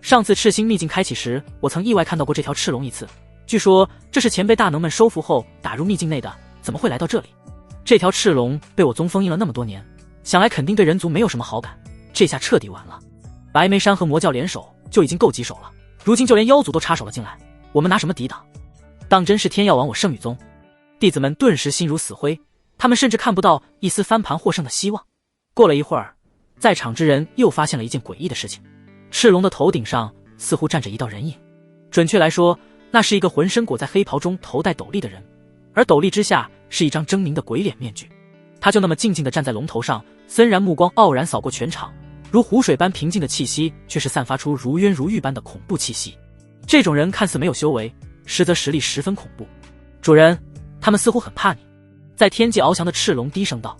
[SPEAKER 1] 上次赤星秘境开启时，我曾意外看到过这条赤龙一次，据说这是前辈大能们收服后打入秘境内的，怎么会来到这里？这条赤龙被我宗封印了那么多年，想来肯定对人族没有什么好感，这下彻底完了。白眉山和魔教联手就已经够棘手了，如今就连妖族都插手了进来，我们拿什么抵挡？当真是天要亡我圣宇宗！弟子们顿时心如死灰，他们甚至看不到一丝翻盘获胜的希望。过了一会儿，在场之人又发现了一件诡异的事情，赤龙的头顶上似乎站着一道人影，准确来说，那是一个浑身裹在黑袍中头戴斗笠的人，而斗笠之下是一张狰狞的鬼脸面具。他就那么静静地站在龙头上，森然目光傲然扫过全场，如湖水般平静的气息却是散发出如渊如玉般的恐怖气息。这种人看似没有修为，实则实力十分恐怖。主人，他们似乎很怕你。在天际翱翔的赤龙低声道。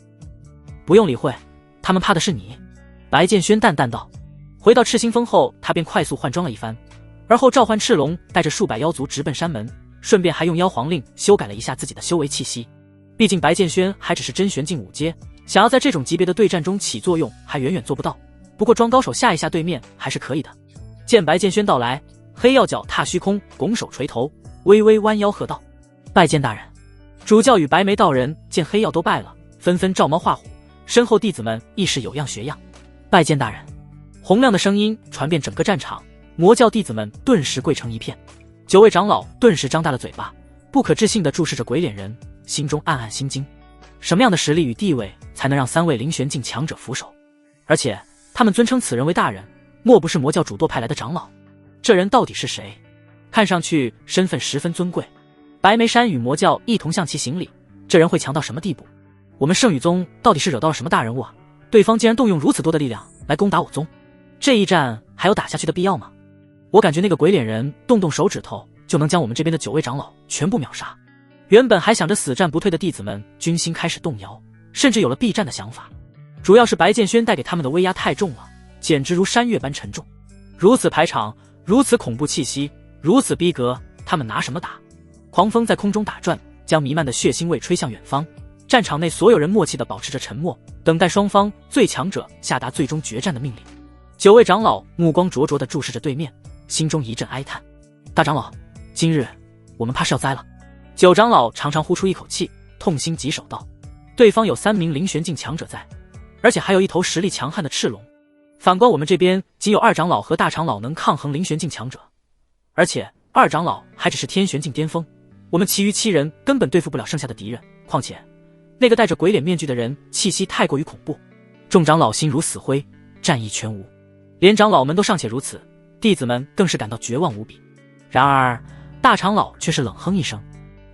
[SPEAKER 1] 不用理会，他们怕的是你。白剑轩淡淡道。回到赤星峰后，他便快速换装了一番，而后召唤赤龙带着数百妖族直奔山门，顺便还用妖皇令修改了一下自己的修为气息。毕竟白剑轩还只是真玄境5阶，想要在这种级别的对战中起作用还远远做不到，不过装高手吓一下对面还是可以的。见白剑轩到来，黑曜脚踏虚空，拱手垂头，微微弯腰喝道：拜见大人。主教与白眉道人见黑曜都拜了，纷纷照猫画虎，身后弟子们亦是有样学样。拜见大人。洪亮的声音传遍整个战场，魔教弟子们顿时跪成一片。9位长老顿时张大了嘴巴，不可置信地注视着鬼脸人，心中暗暗心惊。什么样的实力与地位才能让3位灵玄境强者俯首？而且他们尊称此人为大人，莫不是魔教主舵派来的长老？这人到底是谁？看上去身份十分尊贵。白眉山与魔教一同向其行礼，这人会强到什么地步？我们圣宇宗到底是惹到了什么大人物啊？对方竟然动用如此多的力量来攻打我宗，这一战还有打下去的必要吗？我感觉那个鬼脸人动动手指头就能将我们这边的9位长老全部秒杀。原本还想着死战不退的弟子们军心开始动摇，甚至有了避战的想法。主要是白剑轩带给他们的威压太重了，简直如山岳般沉重。如此排场，如此恐怖气息，如此逼格，他们拿什么打？狂风在空中打转，将弥漫的血腥味吹向远方。战场内所有人默契地保持着沉默，等待双方最强者下达最终决战的命令。9位长老目光灼灼地注视着对面，心中一阵哀叹。大长老，今日我们怕是要栽了。9长老长长呼出一口气，痛心疾首道：对方有3名灵玄境强者在，而且还有一头实力强悍的赤龙。反观我们这边，仅有2长老和大长老能抗衡灵玄境强者，而且2长老还只是天玄境巅峰，我们其余7人根本对付不了剩下的敌人。况且那个戴着鬼脸面具的人气息太过于恐怖。众长老心如死灰，战意全无。连长老们都尚且如此，弟子们更是感到绝望无比。然而大长老却是冷哼一声：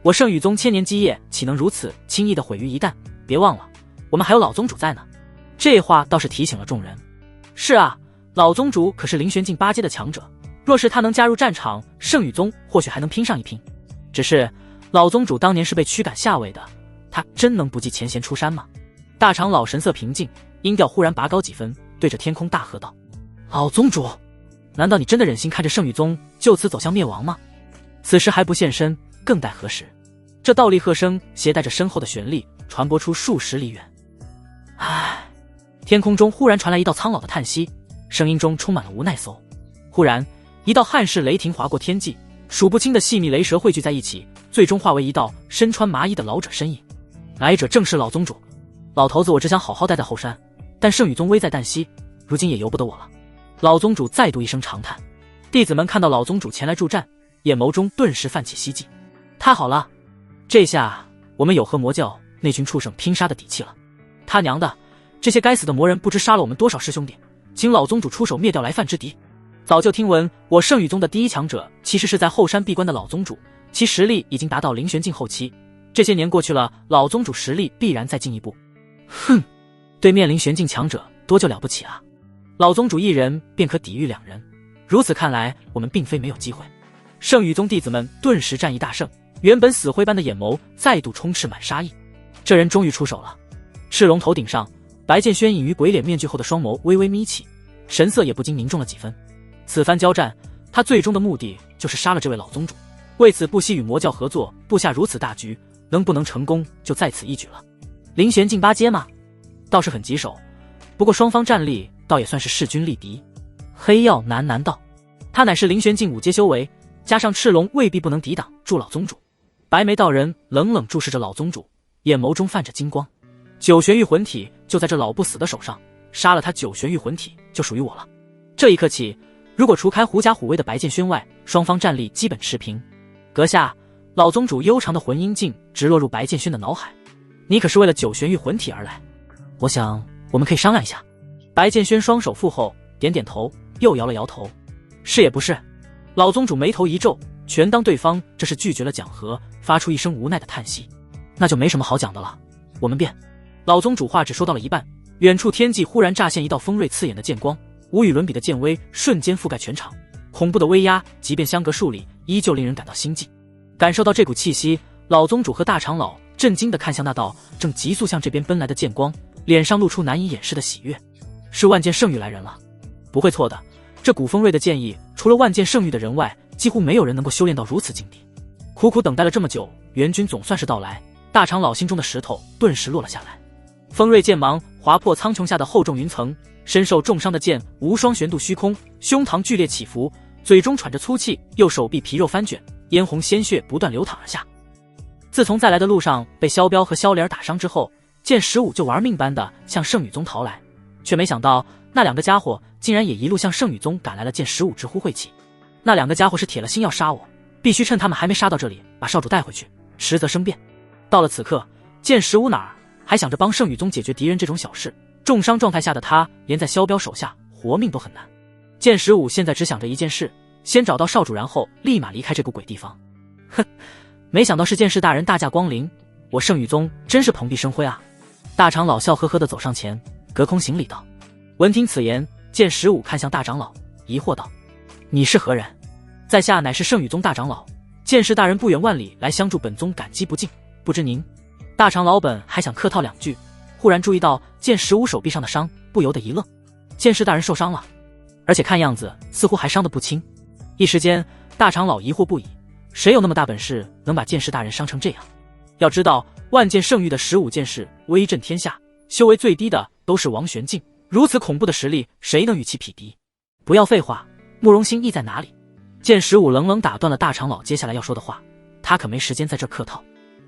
[SPEAKER 1] 我圣宇宗千年基业岂能如此轻易的毁于一旦？别忘了我们还有老宗主在呢。这话倒是提醒了众人。是啊，老宗主可是灵玄境8阶的强者，若是他能加入战场，圣宇宗或许还能拼上一拼。只是老宗主当年是被驱赶下位的，他真能不计前嫌出山吗？大长老神色平静，音调忽然拔高几分，对着天空大喝道：老宗主，难道你真的忍心看着圣宇宗就此走向灭亡吗？此时还不现身，更待何时？这倒立喝声携带着深厚的旋律，传播出数十里远。唉，天空中忽然传来一道苍老的叹息，声音中充满了无奈。忽然一道汉式雷霆划过天际，数不清的细密雷蛇汇聚在一起，最终化为一道身穿麻衣的老者身影。来者正是老宗主。老头子，我只想好好待在后山，但圣宇宗危在旦夕，如今也由不得我了。老宗主再度一声长叹。弟子们看到老宗主前来助战，眼眸中顿时泛起希冀。太好了，这下我们有和魔教那群畜生拼杀的底气了。他娘的，这些该死的魔人不知杀了我们多少师兄弟，请老宗主出手灭掉来犯之敌。早就听闻我圣宇宗的第一强者其实是在后山闭关的老宗主，其实力已经达到灵玄境后期。这些年过去了，老宗主实力必然再进一步。哼，对面灵玄境强者多就了不起啊，老宗主一人便可抵御2人。如此看来，我们并非没有机会。圣宇宗弟子们顿时战意大盛，原本死灰般的眼眸再度充斥满杀意。这人终于出手了。赤龙头顶上，白剑轩隐于鬼脸面具后的双眸微微眯起，神色也不禁凝重了几分。此番交战，他最终的目的就是杀了这位老宗主。为此不惜与魔教合作，布下如此大局，能不能成功就在此一举了。灵玄境8阶嘛，倒是很棘手，不过双方战力倒也算是势均力敌。黑曜喃喃道：他乃是灵玄境5阶修为，加上赤龙未必不能抵挡住老宗主。白眉道人冷冷注视着老宗主，眼眸中泛着金光。9玄玉魂体就在这老不死的手上，杀了他9玄玉魂体就属于我了。这一刻起，如果除开狐假虎威的白剑轩外，双方战力基本持平。阁下，老宗主悠长的魂音境直落入白剑轩的脑海。你可是为了9玄玉魂体而来？我想我们可以商量一下。白剑轩双手负后，点点头，又摇了摇头。是也不是？老宗主眉头一皱，全当对方这是拒绝了讲和，发出一声无奈的叹息。那就没什么好讲的了，我们便……老宗主话只说到了一半，远处天际忽然乍现一道锋锐刺眼的剑光，无与伦比的剑威瞬间覆盖全场，恐怖的威压即便相隔数里，依旧令人感到心悸。感受到这股气息，老宗主和大长老震惊地看向那道正急速向这边奔来的剑光，脸上露出难以掩饰的喜悦。是万剑圣域来人了。不会错的，这股锋锐的剑意，除了万剑圣域的人外，几乎没有人能够修炼到如此境地。苦苦等待了这么久，援军总算是到来，大长老心中的石头顿时落了下来。锋锐剑芒划破苍穹下的厚重云层，身受重伤的剑无双悬渡虚空，胸膛剧烈起伏，嘴中喘着粗气，右手臂皮肉翻卷，嫣红鲜血不断流淌而下。自从在来的路上被萧彪和萧莲打伤之后，见15就玩命般的向圣宇宗逃来，却没想到那2个家伙竟然也一路向圣宇宗赶来了。见15直呼晦气，那2个家伙是铁了心要杀我，必须趁他们还没杀到这里，把少主带回去，迟则生变。到了此刻，剑石武哪儿还想着帮圣宇宗解决敌人这种小事？重伤状态下的他，连在萧彪手下活命都很难。剑石武现在只想着一件事，先找到少主，然后立马离开这个鬼地方。哼，没想到是剑士大人大驾光临，我圣宇宗真是蓬荜生辉啊！大长老笑呵呵地走上前，隔空行礼道。闻听此言，剑石武看向大长老，疑惑道：“你是何人？”在下乃是圣宇宗大长老，剑士大人不远万里来相助本宗，感激不尽。不知您……大长老本还想客套两句，忽然注意到剑石武手臂上的伤，不由得一愣。剑士大人受伤了，而且看样子似乎还伤得不轻。一时间，大长老疑惑不已，谁有那么大本事能把剑士大人伤成这样？要知道，万剑圣域的15剑士威震天下，修为最低的都是王玄境，如此恐怖的实力，谁能与其匹敌？不要废话，慕容心意在哪里？剑石武冷冷打断了大长老接下来要说的话，他可没时间在这客套。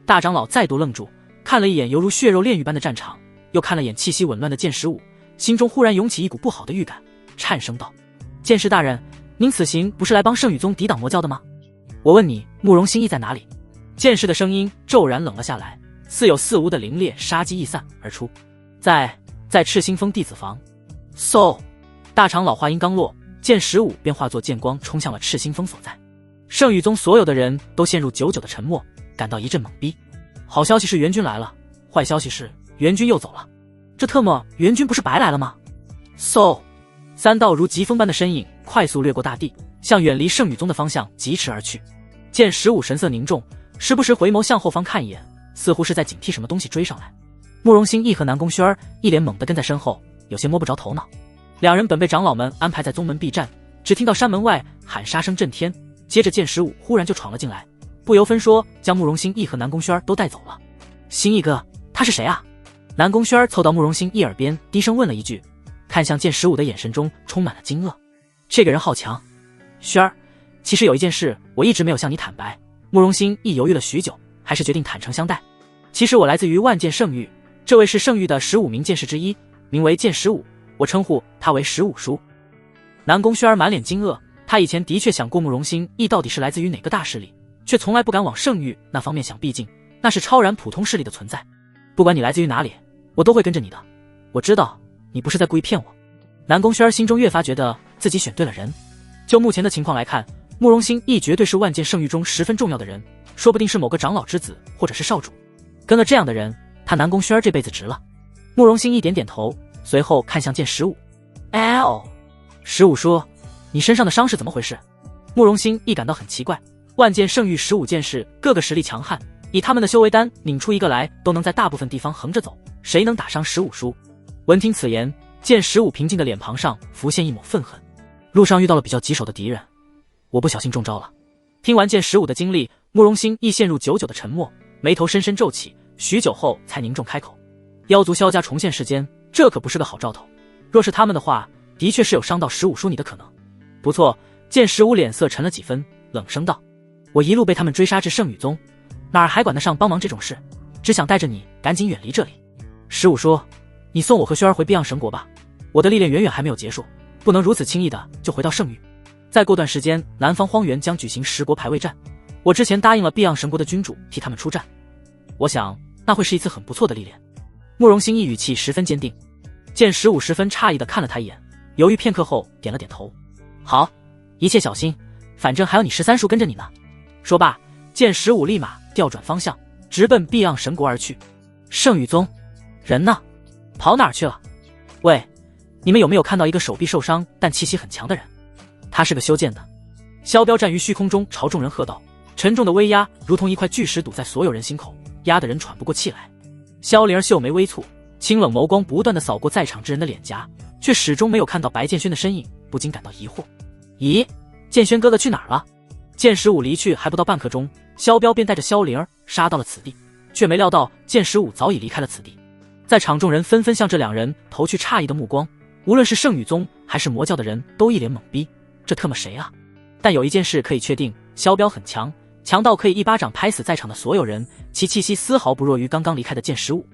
[SPEAKER 1] 大长老再度愣住，看了一眼犹如血肉炼狱般的战场，又看了眼气息紊乱的剑石武，心中忽然涌起一股不好的预感，颤声道：“剑士大人，您此行不是来帮圣宇宗抵挡魔教的吗？我问你，慕容心意在哪里？”剑士的声音骤然冷了下来，似有似无的凌冽杀机溢散而出。在赤星峰弟子房。嗖！大长老话音刚落，剑石武便化作剑光冲向了赤星峰所在。圣宇宗所有的人都陷入久久的沉默，感到一阵懵逼。好消息是援军来了，坏消息是援军又走了。这特么援军不是白来了吗？嗖！三道如疾风般的身影快速掠过大地，向远离圣宇宗的方向疾驰而去。剑石武神色凝重，时不时回眸向后方看一眼，似乎是在警惕什么东西追上来。慕容心义和南宫轩儿一脸猛地跟在身后，有些摸不着头脑。两人本被长老们安排在宗门避战，只听到山门外喊杀声震天，接着剑石武忽然就闯了进来，不由分说将慕容心义和南宫轩儿都带走了。心义哥，他是谁啊？南宫轩儿凑到慕容心义耳边低声问了一句，看向剑石武的眼神中充满了惊愕。这个人好强。轩儿，其实有一件事我一直没有向你坦白。慕容心义犹豫了许久，还是决定坦诚相待。其实我来自于万剑圣域，这位是圣域的15名剑士之一，名为剑石武，我称呼他为15叔。南宫轩儿满脸惊愕，他以前的确想过慕容心义到底是来自于哪个大势力，却从来不敢往圣域那方面想，毕竟那是超然普通势力的存在。不管你来自于哪里，我都会跟着你的。我知道你不是在故意骗我。南宫轩儿心中越发觉得自己选对了人。就目前的情况来看，慕容心义绝对是万剑圣域中十分重要的人，说不定是某个长老之子，或者是少主。跟了这样的人，他南宫轩儿这辈子值了。慕容心义点点头，随后看向剑石武。石武叔，你身上的伤是怎么回事？慕容心义感到很奇怪，万剑圣域15剑士个个实力强悍，以他们的修为丹拧出一个来，都能在大部分地方横着走，谁能打伤15叔？闻听此言，剑石武平静的脸庞上浮现一抹愤恨。路上遇到了比较棘手的敌人，我不小心中招了。听完剑石武的经历，慕容心亦陷入久久的沉默，眉头深深皱起，许久后才凝重开口：妖族萧家重现世间，这可不是个好兆头。若是他们的话，的确是有伤到15叔你的可能。不错，剑石武脸色沉了几分，冷声道：我一路被他们追杀至圣宇宗，哪儿还管得上帮忙这种事，只想带着你赶紧远离这里。石武叔，你送我和轩儿回碧阳神国吧，我的历练远远还没有结束，不能如此轻易的就回到圣域。再过段时间，南方荒原将举行10国排位战，我之前答应了碧阳神国的君主替他们出战，我想那会是一次很不错的历练。慕容心义语气十分坚定。剑石武十分诧异的看了他一眼，犹豫片刻后点了点头。好，一切小心，反正还有你13叔跟着你呢。说罢，剑石武立马调转方向，直奔碧阳神国而去。圣宇宗人呢？跑哪儿去了？喂，你们有没有看到一个手臂受伤但气息很强的人？他是个修剑的。萧彪站于虚空中朝众人喝道，沉重的威压如同一块巨石堵在所有人心口，压得人喘不过气来。萧灵儿秀眉微蹙，清冷眸光不断地扫过在场之人的脸颊，却始终没有看到白剑轩的身影，不禁感到疑惑。咦，剑轩哥哥去哪儿了？剑石武离去还不到半刻钟，萧彪便带着萧灵儿杀到了此地，却没料到剑石武早已离开了此地。在场众人纷纷向这两人投去诧异的目光，无论是圣宇宗还是魔教的人都一脸懵逼，这特么谁啊？但有一件事可以确定，萧彪很强，强到可以一巴掌拍死在场的所有人，其气息丝毫不弱于刚刚离开的剑石武，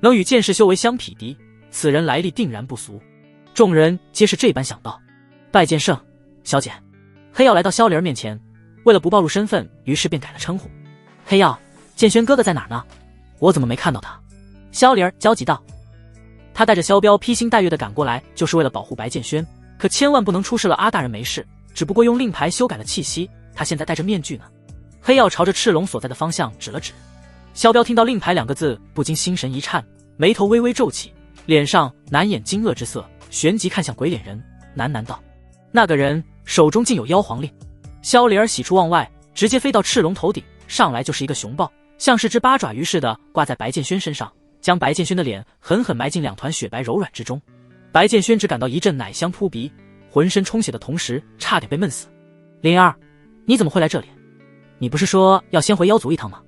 [SPEAKER 1] 能与剑士修为相匹敌，此人来历定然不俗。众人皆是这般想到。拜剑圣，小姐。黑曜来到萧灵儿面前，为了不暴露身份，于是便改了称呼。黑曜，剑轩哥哥在哪儿呢？我怎么没看到他？萧离儿焦急道。他带着萧彪披星戴月的赶过来，就是为了保护白剑轩，可千万不能出示了阿大人没事，只不过用令牌修改了气息，他现在戴着面具呢。黑曜朝着赤龙所在的方向指了指。萧彪听到令牌2个字，不禁心神一颤，眉头微微皱起，脸上难掩惊愕之色，旋即看向鬼脸人，喃喃道：那个人手中竟有妖皇令。萧离儿喜出望外，直接飞到赤龙头顶，上来就是一个熊抱，像是只八爪鱼似的挂在白剑轩身上，将白剑轩的脸狠狠埋进2团雪白柔软之中。白剑轩只感到一阵奶香扑鼻，浑身充血的同时差点被闷死。灵儿，你怎么会来这里？你不是说要先回妖族一趟吗？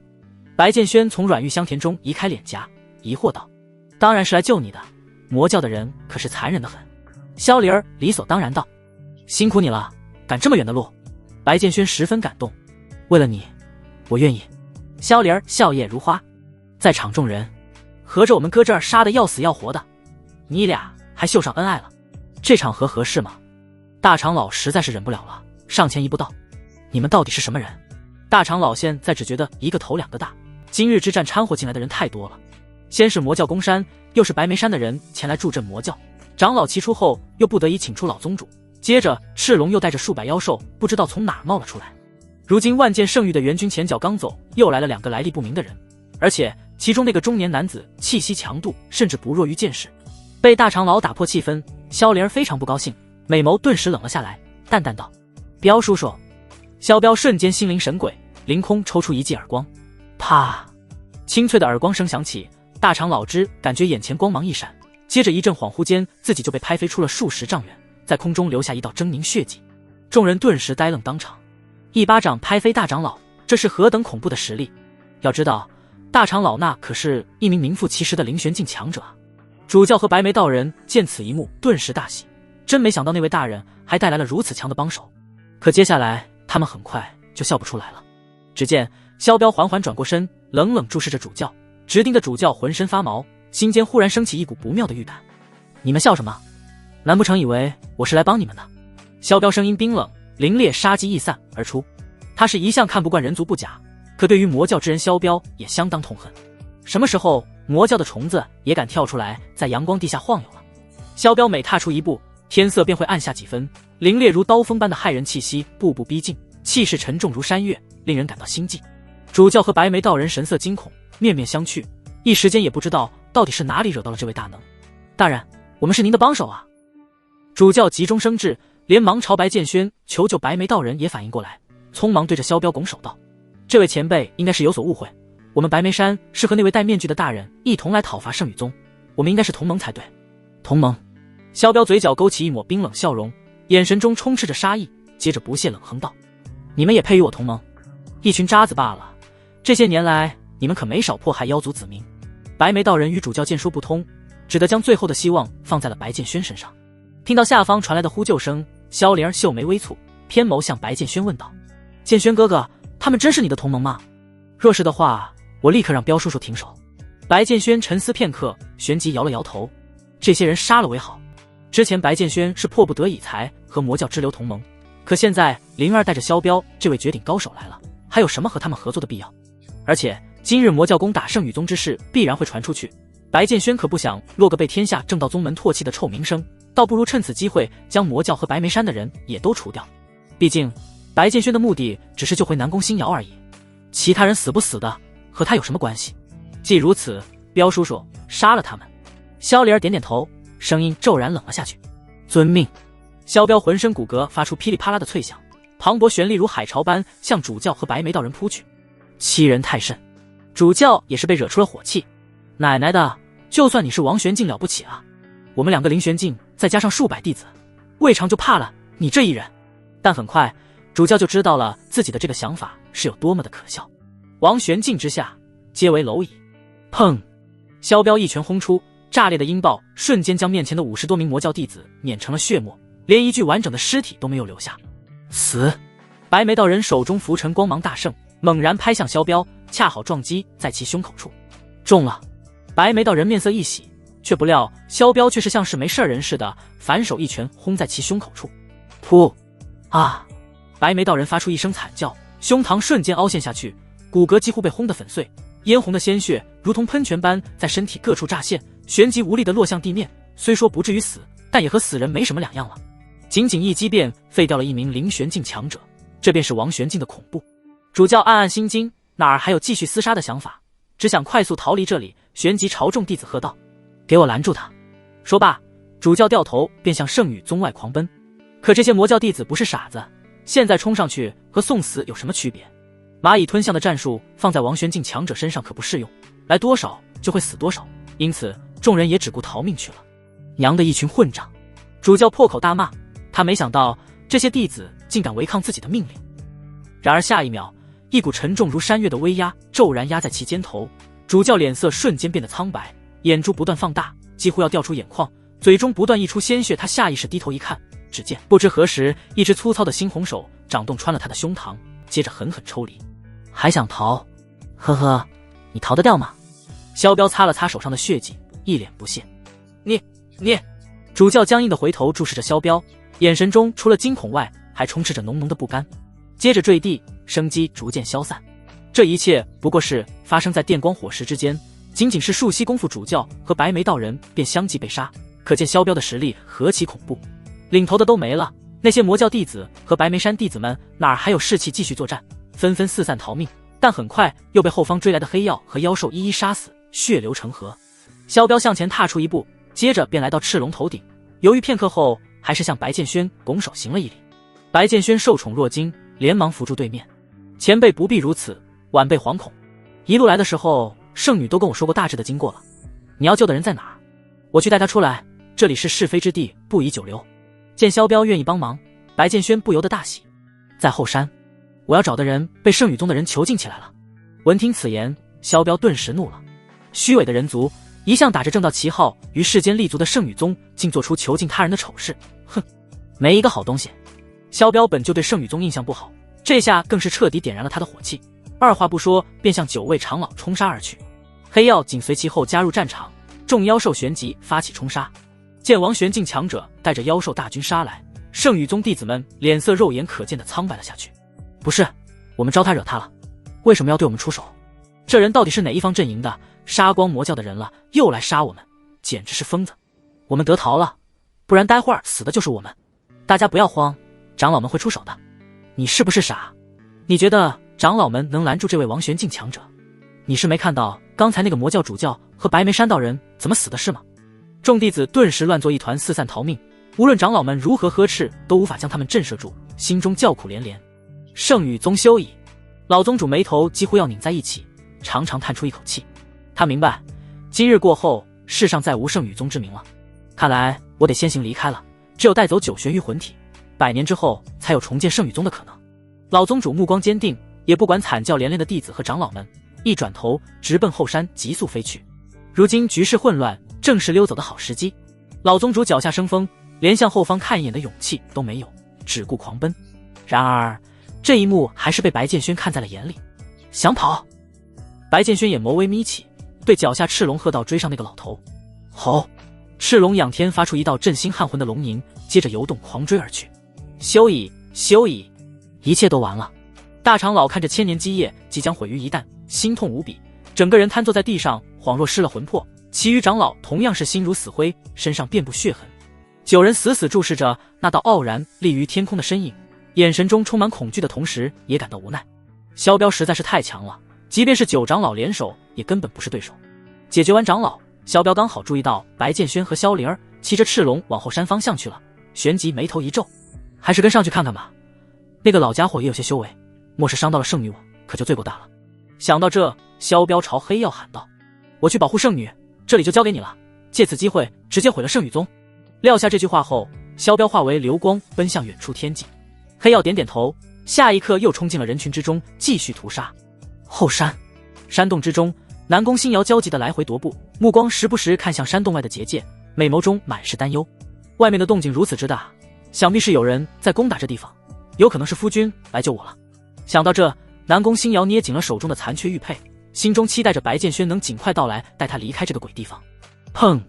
[SPEAKER 1] 白剑轩从软玉香甜中移开脸颊，疑惑道：当然是来救你的，魔教的人可是残忍的很。萧离儿理所当然道：辛苦你了，赶这么远的路。白剑轩十分感动，为了你，我愿意。萧离儿笑靥如花，在场众人，合着我们哥这儿杀得要死要活的，你俩还秀上恩爱了，这场合合适吗？大长老实在是忍不了了，上前一步道：你们到底是什么人？大长老现在只觉得一个头2个大，今日之战掺和进来的人太多了，先是魔教攻山，又是白眉山的人前来助阵魔教，长老齐出后又不得已请出老宗主，接着赤龙又带着数百妖兽不知道从哪儿冒了出来，如今万剑圣域的援军前脚刚走，又来了2个来历不明的人，而且其中那个中年男子气息强度甚至不弱于剑士。被大长老打破气氛，萧离儿非常不高兴，美眸顿时冷了下来，淡淡道：彪叔叔。萧彪瞬间心灵神鬼，凌空抽出一记耳光，啪！清脆的耳光声响起，大长老只感觉眼前光芒一闪，接着一阵恍惚间，自己就被拍飞出了数十丈远，在空中留下一道狰狞血迹。众人顿时呆愣当场，一巴掌拍飞大长老，这是何等恐怖的实力！要知道，大长老那可是一名名副其实的灵玄境强者啊！主教和白眉道人见此一幕，顿时大喜，真没想到那位大人还带来了如此强的帮手。可接下来他们很快就笑不出来了。只见萧彪缓缓转过身，冷冷注视着主教，直盯着主教浑身发毛，心间忽然升起一股不妙的预感。你们笑什么？难不成以为我是来帮你们的？萧彪声音冰冷，凌冽杀机一散而出。他是一向看不惯人族不假，可对于魔教之人萧彪也相当痛恨。什么时候魔教的虫子也敢跳出来在阳光地下晃悠了？萧彪每踏出一步，天色便会暗下几分，凌冽如刀锋般的骇人气息步步逼近，气势沉重如山岳，令人感到心悸。主教和白眉道人神色惊恐，面面相觑，一时间也不知道到底是哪里惹到了这位大能。大人，我们是您的帮手啊！主教急中生智，连忙朝白剑轩求救。白眉道人也反应过来，匆忙对着萧彪拱手道：这位前辈应该是有所误会，我们白眉山是和那位戴面具的大人一同来讨伐圣羽宗，我们应该是同盟才对。同盟？萧彪嘴角勾起一抹冰冷笑容，眼神中充斥着杀意，接着不屑冷哼道：你们也配与我同盟？一群渣子罢了，这些年来你们可没少迫害妖族子民。白眉道人与主教见说不通，只得将最后的希望放在了白剑轩身上。听到下方传来的呼救声，萧灵儿秀眉微蹙，偏眸向白剑轩问道：剑轩哥哥，他们真是你的同盟吗？若是的话，我立刻让彪叔叔停手。白剑轩沉思片刻，旋即摇了摇头：这些人杀了为好。之前白剑轩是迫不得已才和魔教支流同盟，可现在灵儿带着萧彪这位绝顶高手来了，还有什么和他们合作的必要？而且今日魔教攻打圣羽宗之事必然会传出去，白剑轩可不想落个被天下正道宗门唾弃的臭名声，倒不如趁此机会将魔教和白眉山的人也都除掉。毕竟白剑轩的目的只是救回南宫星瑶而已，其他人死不死的和他有什么关系？既如此，彪叔叔杀了他们。萧灵儿点点头，声音骤然冷了下去：遵命。萧彪浑身骨骼发出噼里啪啦的脆响，磅礴旋力如海潮般向主教和白眉道人扑去。欺人太甚！主教也是被惹出了火气，奶奶的，就算你是王玄镜了不起啊，我们2个灵玄镜再加上数百弟子，未尝就怕了你这一人。但很快主教就知道了自己的这个想法是有多么的可笑。王玄镜之下皆为蝼蚁。砰！萧彪一拳轰出，炸裂的音爆瞬间将面前的50多名魔教弟子碾成了血沫，连一具完整的尸体都没有留下。死！白眉道人手中浮尘光芒大盛，猛然拍向萧彪，恰好撞击在其胸口处。中了！白眉道人面色一喜，却不料萧彪却是像是没事人似的，反手一拳轰在其胸口处。噗！啊！白眉道人发出一声惨叫，胸膛瞬间凹陷下去，骨骼几乎被轰得粉碎，嫣红的鲜血如同喷泉般在身体各处乍现，旋即无力地落向地面。虽说不至于死，但也和死人没什么两样了。仅仅一击便废掉了一名灵玄境强者，这便是王玄境的恐怖。主教暗暗心惊，哪儿还有继续厮杀的想法，只想快速逃离这里，旋即朝众弟子喝道：“给我拦住他！”说罢，主教掉头便向圣女宗外狂奔。可这些魔教弟子不是傻子，现在冲上去和送死有什么区别？蚂蚁吞象的战术放在王玄境强者身上可不适用，来多少就会死多少，因此众人也只顾逃命去了。娘的一群混账！主教破口大骂，他没想到这些弟子竟敢违抗自己的命令。然而下一秒，一股沉重如山岳的威压骤然压在其肩头，主教脸色瞬间变得苍白，眼珠不断放大，几乎要掉出眼眶，嘴中不断溢出鲜血。他下意识低头一看，只见不知何时一只粗糙的猩红手掌洞穿了他的胸膛，接着狠狠抽离。还想逃？呵呵，你逃得掉吗？萧彪擦了擦手上的血迹，一脸不屑。你！主教僵硬地回头注视着萧彪，眼神中除了惊恐外，还充斥着浓浓的不甘。接着坠地，生机逐渐消散。这一切不过是发生在电光火石之间，仅仅是数息功夫，主教和白眉道人便相继被杀，可见萧彪的实力何其恐怖。领头的都没了，那些魔教弟子和白眉山弟子们哪儿还有士气继续作战，纷纷四散逃命，但很快又被后方追来的黑曜和妖兽一一杀死，血流成河。萧彪向前踏出一步，接着便来到赤龙头顶，犹豫片刻后，还是向白剑轩拱手行了一礼。白剑轩受宠若惊，连忙扶住对面。前辈不必如此，晚辈惶恐。一路来的时候，圣女都跟我说过大致的经过了。你要救的人在哪儿？我去带他出来，这里是是非之地，不宜久留。见萧彪愿意帮忙，白剑轩不由得大喜。在后山，我要找的人被圣女宗的人囚禁起来了。闻听此言，萧彪顿时怒了。虚伪的人族，一向打着正道旗号于世间立足的圣女宗，竟做出囚禁他人的丑事，哼，没一个好东西。萧彪本就对圣女宗印象不好，这下更是彻底点燃了他的火气，二话不说便向9位长老冲杀而去。黑曜紧随其后加入战场，众妖兽旋即发起冲杀。见王玄境强者带着妖兽大军杀来，圣女宗弟子们脸色肉眼可见的苍白了下去。不是，我们招他惹他了，为什么要对我们出手？这人到底是哪一方阵营的？杀光魔教的人了，又来杀我们，简直是疯子！我们得逃了，不然待会儿死的就是我们。大家不要慌，长老们会出手的。你是不是傻？你觉得长老们能拦住这位王玄境强者？你是没看到刚才那个魔教主教和白眉山道人怎么死的是吗？众弟子顿时乱作一团，四散逃命，无论长老们如何呵斥，都无法将他们震慑住，心中叫苦连连。圣女宗休矣！老宗主眉头几乎要拧在一起，长长叹出一口气。他明白，今日过后，世上再无圣女宗之名了。看来我得先行离开了，只有带走9玄玉魂体，100年之后才有重建圣女宗的可能。老宗主目光坚定，也不管惨叫连连的弟子和长老们，一转头直奔后山急速飞去。如今局势混乱，正是溜走的好时机。老宗主脚下生风，连向后方看一眼的勇气都没有，只顾狂奔。然而这一幕还是被白剑轩看在了眼里。想跑？白剑轩眼眸微眯起，对脚下赤龙喝道：“追上那个老头！”吼！赤龙仰天发出一道震心撼魂的龙吟，接着游动狂追而去。休矣，休矣！一切都完了。大长老看着千年基业即将毁于一旦，心痛无比，整个人瘫坐在地上，恍若失了魂魄。其余长老同样是心如死灰，身上遍布血痕。9人死死注视着那道傲然立于天空的身影，眼神中充满恐惧的同时，也感到无奈。萧彪实在是太强了，即便是9长老联手，也根本不是对手。解决完长老，萧彪刚好注意到白剑轩和萧灵儿骑着赤龙往后山方向去了，旋即眉头一皱，还是跟上去看看吧。那个老家伙也有些修为，莫是伤到了圣女我，可就罪过大了。想到这，萧彪朝黑曜喊道：“我去保护圣女，这里就交给你了，借此机会直接毁了圣女宗。”撂下这句话后，萧彪化为流光奔向远处天际。黑曜点点头，下一刻又冲进了人群之中，继续屠杀。后山山洞之中，南宫星瑶焦急地来回踱步，目光时不时看向山洞外的结界，美眸中满是担忧。外面的动静如此之大，想必是有人在攻打这地方，有可能是夫君来救我了。想到这，南宫星瑶捏紧了手中的残缺玉佩，心中期待着白剑轩能尽快到来，带他离开这个鬼地方。砰！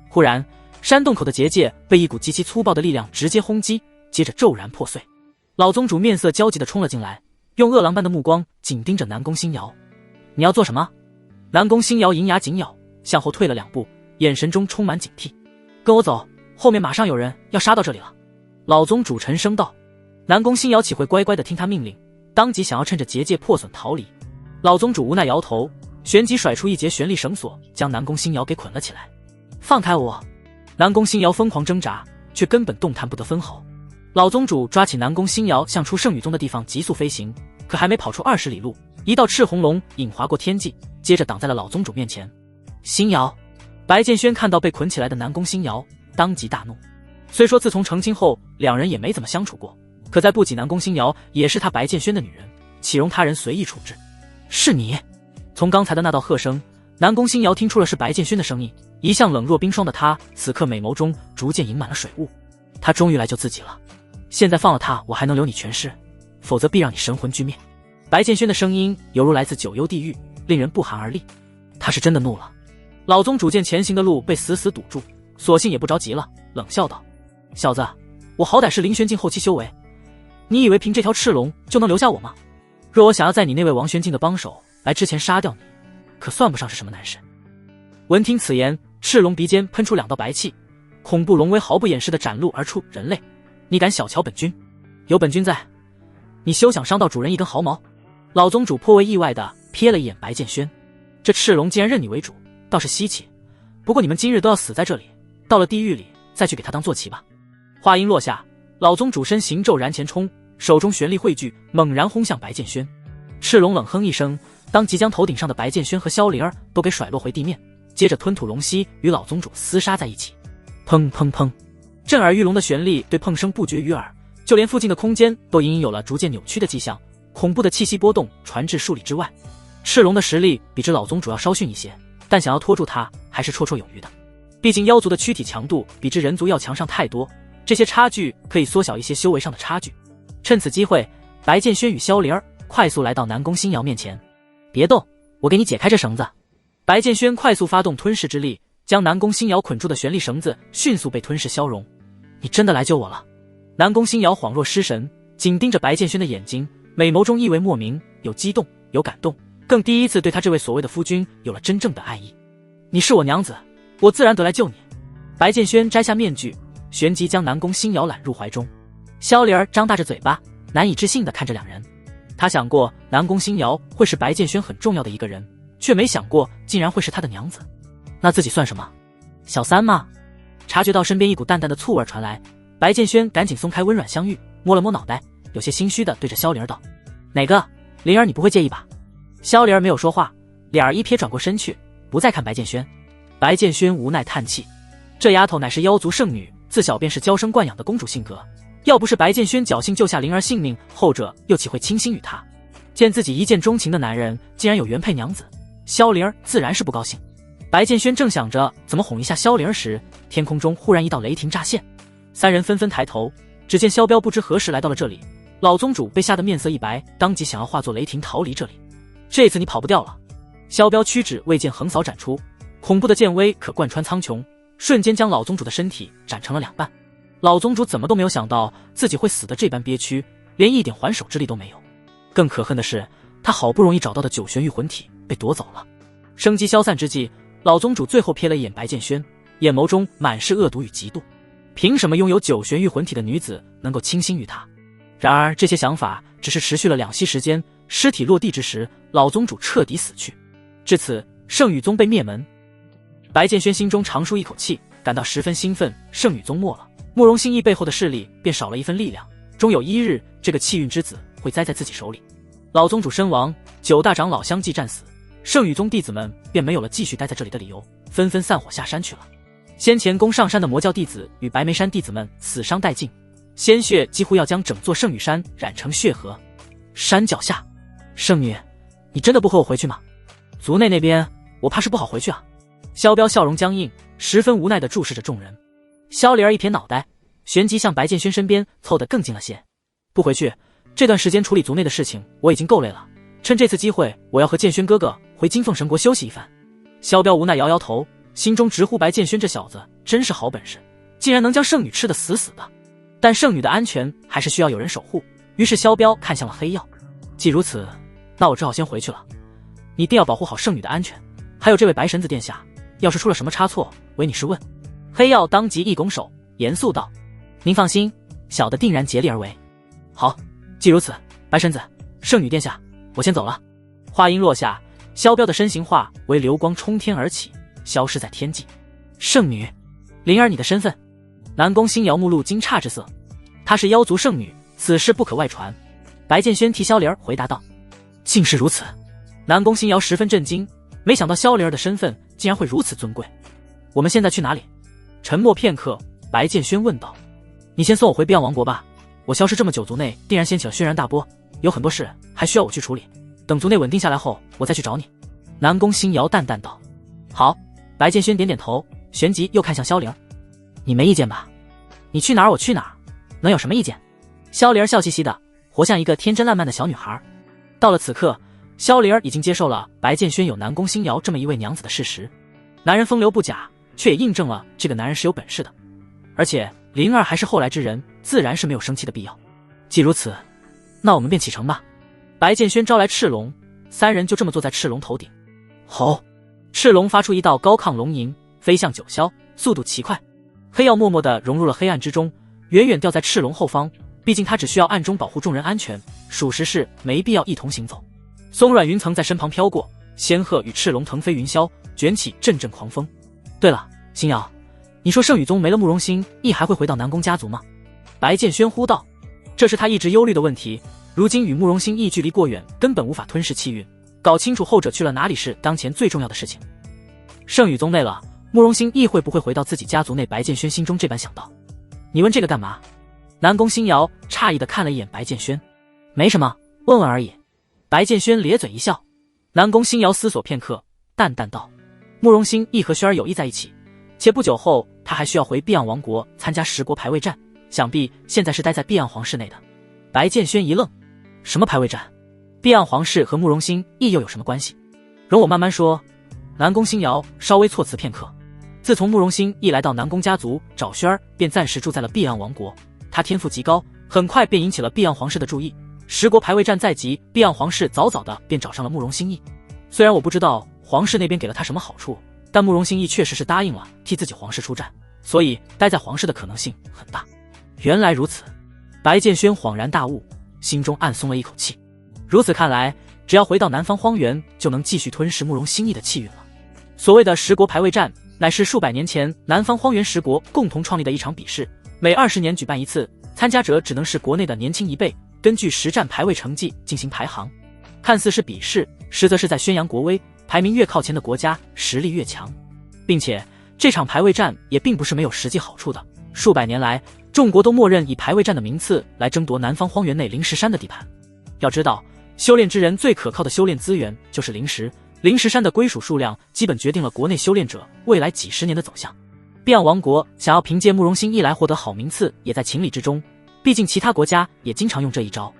[SPEAKER 1] 忽然，山洞口的结界被一股极其粗暴的力量直接轰击，接着骤然破碎。老宗主面色焦急地冲了进来，用饿狼般的目光紧盯着南宫星瑶。你要做什么？南宫星瑶银牙紧咬，向后退了2步，眼神中充满警惕。跟我走，后面马上有人要杀到这里了。老宗主沉声道。南宫星瑶岂会乖乖地听他命令，当即想要趁着结界破损逃离。老宗主无奈摇头，旋即甩出一截玄力绳索，将南宫星瑶给捆了起来。放开我！南宫星瑶疯狂挣扎，却根本动弹不得分毫。老宗主抓起南宫星瑶，向出圣女宗的地方急速飞行，可还没跑出20里路，一道赤红龙影划过天际，接着挡在了老宗主面前。星瑶！白剑轩看到被捆起来的南宫星瑶，当即大怒。虽说自从成亲后两人也没怎么相处过，可在不及南宫星瑶也是他白剑轩的女人，岂容他人随意处置？是你！从刚才的那道喝声，南宫星瑶听出了是白剑轩的声音。一向冷若冰霜的他，此刻美眸中逐渐盈满了水雾。他终于来救自己了，现在放了他，我还能留你全尸，否则必让你神魂俱灭。白剑轩的声音犹如来自九幽地狱，令人不寒而栗。他是真的怒了。老宗主见前行的路被死死堵住，索性也不着急了，冷笑道：小子，我好歹是凌玄境后期修为，你以为凭这条赤龙就能留下我吗？若我想要在你那位王玄境的帮手来之前杀掉你，可算不上是什么难事。闻听此言，赤龙鼻尖喷出2道白气，恐怖龙威毫不掩饰地展露而出。人类，你敢小瞧本君？有本君在，你休想伤到主人一根毫毛。老宗主颇为意外地瞥了一眼白剑轩，这赤龙竟然认你为主，倒是稀奇。不过你们今日都要死在这里，到了地狱里再去给他当坐骑吧。话音落下，老宗主身形骤然前冲，手中玄力汇聚，猛然轰向白剑轩。赤龙冷哼一声，当即将头顶上的白剑轩和萧灵儿都给甩落回地面，接着吞吐龙息与老宗主厮杀在一起。砰砰砰，震耳欲聋的旋律对碰声不绝于耳，就连附近的空间都隐隐有了逐渐扭曲的迹象，恐怖的气息波动传至数里之外。赤龙的实力比之老宗主要稍逊一些，但想要拖住他还是绰绰有余的，毕竟妖族的躯体强度比之人族要强上太多，这些差距可以缩小一些修为上的差距。趁此机会，白剑轩与萧灵儿快速来到南宫星瑶面前。别动，我给你解开这绳子。白剑轩快速发动吞噬之力，将南宫星瑶捆住的玄力绳子迅速被吞噬消融。你真的来救我了？南宫星瑶恍若失神，紧盯着白剑轩的眼睛，美眸中意味莫名，有激动，有感动，更第一次对他这位所谓的夫君有了真正的爱意。你是我娘子，我自然得来救你。白剑轩摘下面具，旋即将南宫星瑶揽入怀中。萧灵儿张大着嘴巴，难以置信地看着两人。他想过南宫星瑶会是白剑轩很重要的一个人，却没想过竟然会是他的娘子。那自己算什么？小三吗？察觉到身边一股淡淡的醋味传来，白剑轩赶紧松开温软香玉，摸了摸脑袋，有些心虚地对着萧灵儿道：哪个？灵儿你不会介意吧？萧灵儿没有说话，脸儿一瞥转过身去，不再看白剑轩。白剑轩无奈叹气，这丫头乃是妖族圣女，自小便是娇生惯养的公主性格，要不是白剑轩侥幸救下灵儿性命，后者又岂会倾心于她？见自己一见钟情的男人竟然有原配娘子，萧灵儿自然是不高兴。白剑轩正想着怎么哄一下萧灵儿时，天空中忽然一道雷霆乍现，三人纷纷抬头，只见萧彪不知何时来到了这里。老宗主被吓得面色一白，当即想要化作雷霆逃离这里。这次你跑不掉了。萧彪屈指为剑横扫斩出，恐怖的剑威可贯穿苍穹，瞬间将老宗主的身体斩成了两半。老宗主怎么都没有想到自己会死得这般憋屈，连一点还手之力都没有。更可恨的是，他好不容易找到的九玄玉魂体被夺走了。生机消散之际，老宗主最后瞥了一眼白剑轩，眼眸中满是恶毒与嫉妒。凭什么拥有九玄玉魂体的女子能够倾心于他？然而这些想法只是持续了2息时间，尸体落地之时，老宗主彻底死去。至此，圣羽宗被灭门。白剑轩心中长舒一口气，感到十分兴奋。圣羽宗没了，慕容信义背后的势力便少了一份力量，终有一日，这个气运之子会栽在自己手里。老宗主身亡，9大长老相继战死，圣羽宗弟子们便没有了继续待在这里的理由，纷纷散伙下山去了。先前攻上山的魔教弟子与白眉山弟子们死伤殆尽，鲜血几乎要将整座圣羽山染成血河。山脚下，圣女，你真的不和我回去吗？族内那边我怕是不好回去啊。萧彪笑容僵硬，十分无奈地注视着众人。萧灵儿一撇脑袋，旋即向白剑轩身边凑得更近了些。不回去，这段时间处理族内的事情我已经够累了，趁这次机会，我要和剑轩哥哥回金凤神国休息一番。萧彪无奈摇摇头，心中直呼白剑轩这小子真是好本事，竟然能将圣女吃得死死的。但圣女的安全还是需要有人守护，于是萧彪看向了黑曜。既如此，那我只好先回去了。你一定要保护好圣女的安全，还有这位白神子殿下，要是出了什么差错，唯你是问。黑曜当即一拱手，严肃道：“您放心，小的定然竭力而为。”好，既如此，白神子、圣女殿下，我先走了。话音落下，萧彪的身形化为流光冲天而起，消失在天际。圣女，灵儿，你的身份？南宫星瑶目露惊诧之色。她是妖族圣女，此事不可外传。白剑轩替萧灵儿回答道：“竟是如此。”南宫星瑶十分震惊，没想到萧灵儿的身份竟然会如此尊贵。我们现在去哪里？沉默片刻，白剑轩问道：“你先送我回碧昂王国吧，我消失这么久，族内定然掀起了轩然大波，有很多事还需要我去处理。等族内稳定下来后，我再去找你。”南宫星瑶淡淡道：“好。”白剑轩点点头，旋即又看向萧灵儿：“你没意见吧？你去哪儿我去哪儿，能有什么意见？”萧灵儿笑嘻嘻的，活像一个天真烂漫的小女孩。到了此刻，萧灵儿已经接受了白剑轩有南宫星瑶这么一位娘子的事实。男人风流不假，却也印证了这个男人是有本事的。而且灵儿还是后来之人，自然是没有生气的必要。既如此，那我们便启程吧。白剑轩招来赤龙，三人就这么坐在赤龙头顶。吼！赤龙发出一道高亢龙吟，飞向九霄，速度奇快。黑曜默默地融入了黑暗之中，远远吊在赤龙后方。毕竟他只需要暗中保护众人安全，属实是没必要一同行走。松软云层在身旁飘过，仙鹤与赤龙腾飞云霄，卷起阵阵狂风。对了，星瑶，你说圣羽宗没了慕容星亦还会回到南宫家族吗？白剑轩呼道。这是他一直忧虑的问题，如今与慕容星亦距离过远，根本无法吞噬气运，搞清楚后者去了哪里是当前最重要的事情。圣羽宗内了，慕容星亦会不会回到自己家族内？白剑轩心中这般想到。你问这个干嘛？南宫星瑶诧异地看了一眼白剑轩。没什么，问问而已。白剑轩咧嘴一笑。南宫星瑶思索片刻，淡淡道：慕容星亦和轩儿有意在一起，且不久后他还需要回碧昂王国参加10国排位战，想必现在是待在碧昂皇室内的。白剑轩一愣，什么排位战？碧昂皇室和慕容星亦又有什么关系？容我慢慢说。南宫星瑶稍微措辞片刻。自从慕容星一来到南宫家族找轩儿，便暂时住在了碧昂王国。他天赋极高，很快便引起了碧昂皇室的注意。10国排位战在即，碧昂皇室早早的便找上了慕容星逸。虽然我不知道皇室那边给了他什么好处，但慕容星逸确实是答应了替自己皇室出战，所以待在皇室的可能性很大。原来如此，白剑轩恍然大悟，心中暗松了一口气。如此看来，只要回到南方荒原，就能继续吞噬慕容星逸的气运了。所谓的10国排位战，乃是数百年前南方荒原10国共同创立的一场比试，每20年举办一次，参加者只能是国内的年轻一辈，根据实战排位成绩进行排行。看似是比试，实则是在宣扬国威，排名越靠前的国家实力越强。并且这场排位战也并不是没有实际好处的，数百年来众国都默认以排位战的名次来争夺南方荒原内灵石山的地盘。要知道，修炼之人最可靠的修炼资源就是灵石，灵石山的归属数量基本决定了国内修炼者未来几十年的走向。碧昂王国想要凭借慕容星一来获得好名次也在情理之中，毕竟其他国家也经常用这一招，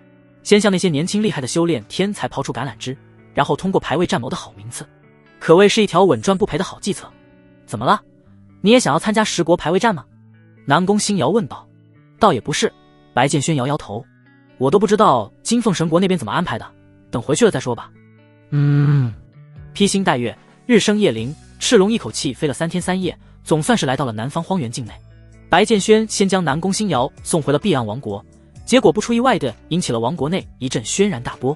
[SPEAKER 1] 先向那些年轻厉害的修炼天才抛出橄榄枝，然后通过排位战谋的好名次，可谓是一条稳赚不赔的好计策。怎么了？你也想要参加10国排位战吗？南宫星瑶问道。倒也不是，白剑轩摇摇头，我都不知道金凤神国那边怎么安排的，等回去了再说吧。披星戴月，日升夜临，赤龙一口气飞了3天3夜，总算是来到了南方荒原境内。白剑轩先将南宫星瑶送回了碧昂王国，结果不出意外的引起了王国内一阵轩然大波。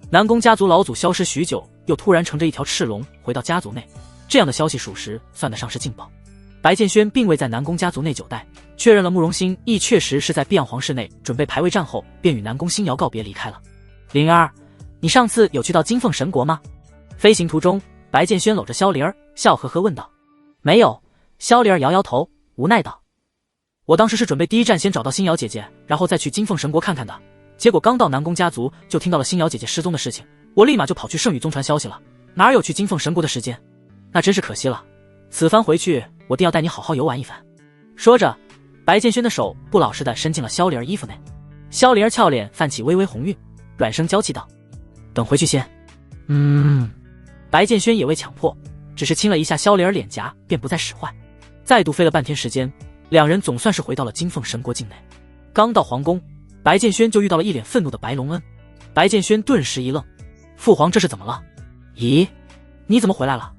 [SPEAKER 1] 南宫家族老祖消失许久，又突然乘着一条赤龙回到家族内，这样的消息属实算得上是劲爆。白剑轩并未在南宫家族内久待，确认了慕容星亦确实是在碧昂皇室内准备排位战后，便与南宫星瑶告别离开了。灵儿，你上次有去到金凤神国吗？飞行途中，白剑轩搂着萧灵儿，笑呵呵问道。没有。萧灵儿摇摇头，无奈道。我当时是准备第一站先找到星瑶姐姐，然后再去金凤神国看看的，结果刚到南宫家族就听到了星瑶姐姐失踪的事情，我立马就跑去圣羽宗传消息了，哪有去金凤神国的时间？那真是可惜了，此番回去我定要带你好好游玩一番。说着，白剑轩的手不老实地伸进了萧灵儿衣服内。萧灵儿俏脸泛起微微红晕，软声娇气道：等回去先。白剑轩也未强迫，只是亲了一下萧灵儿脸颊，便不再使坏。再度飞了半天时间，两人总算是回到了金凤神国境内。刚到皇宫，白剑轩就遇到了一脸愤怒的白龙恩。白建轩顿时一愣，父皇这是怎么了？咦，你怎么回来了？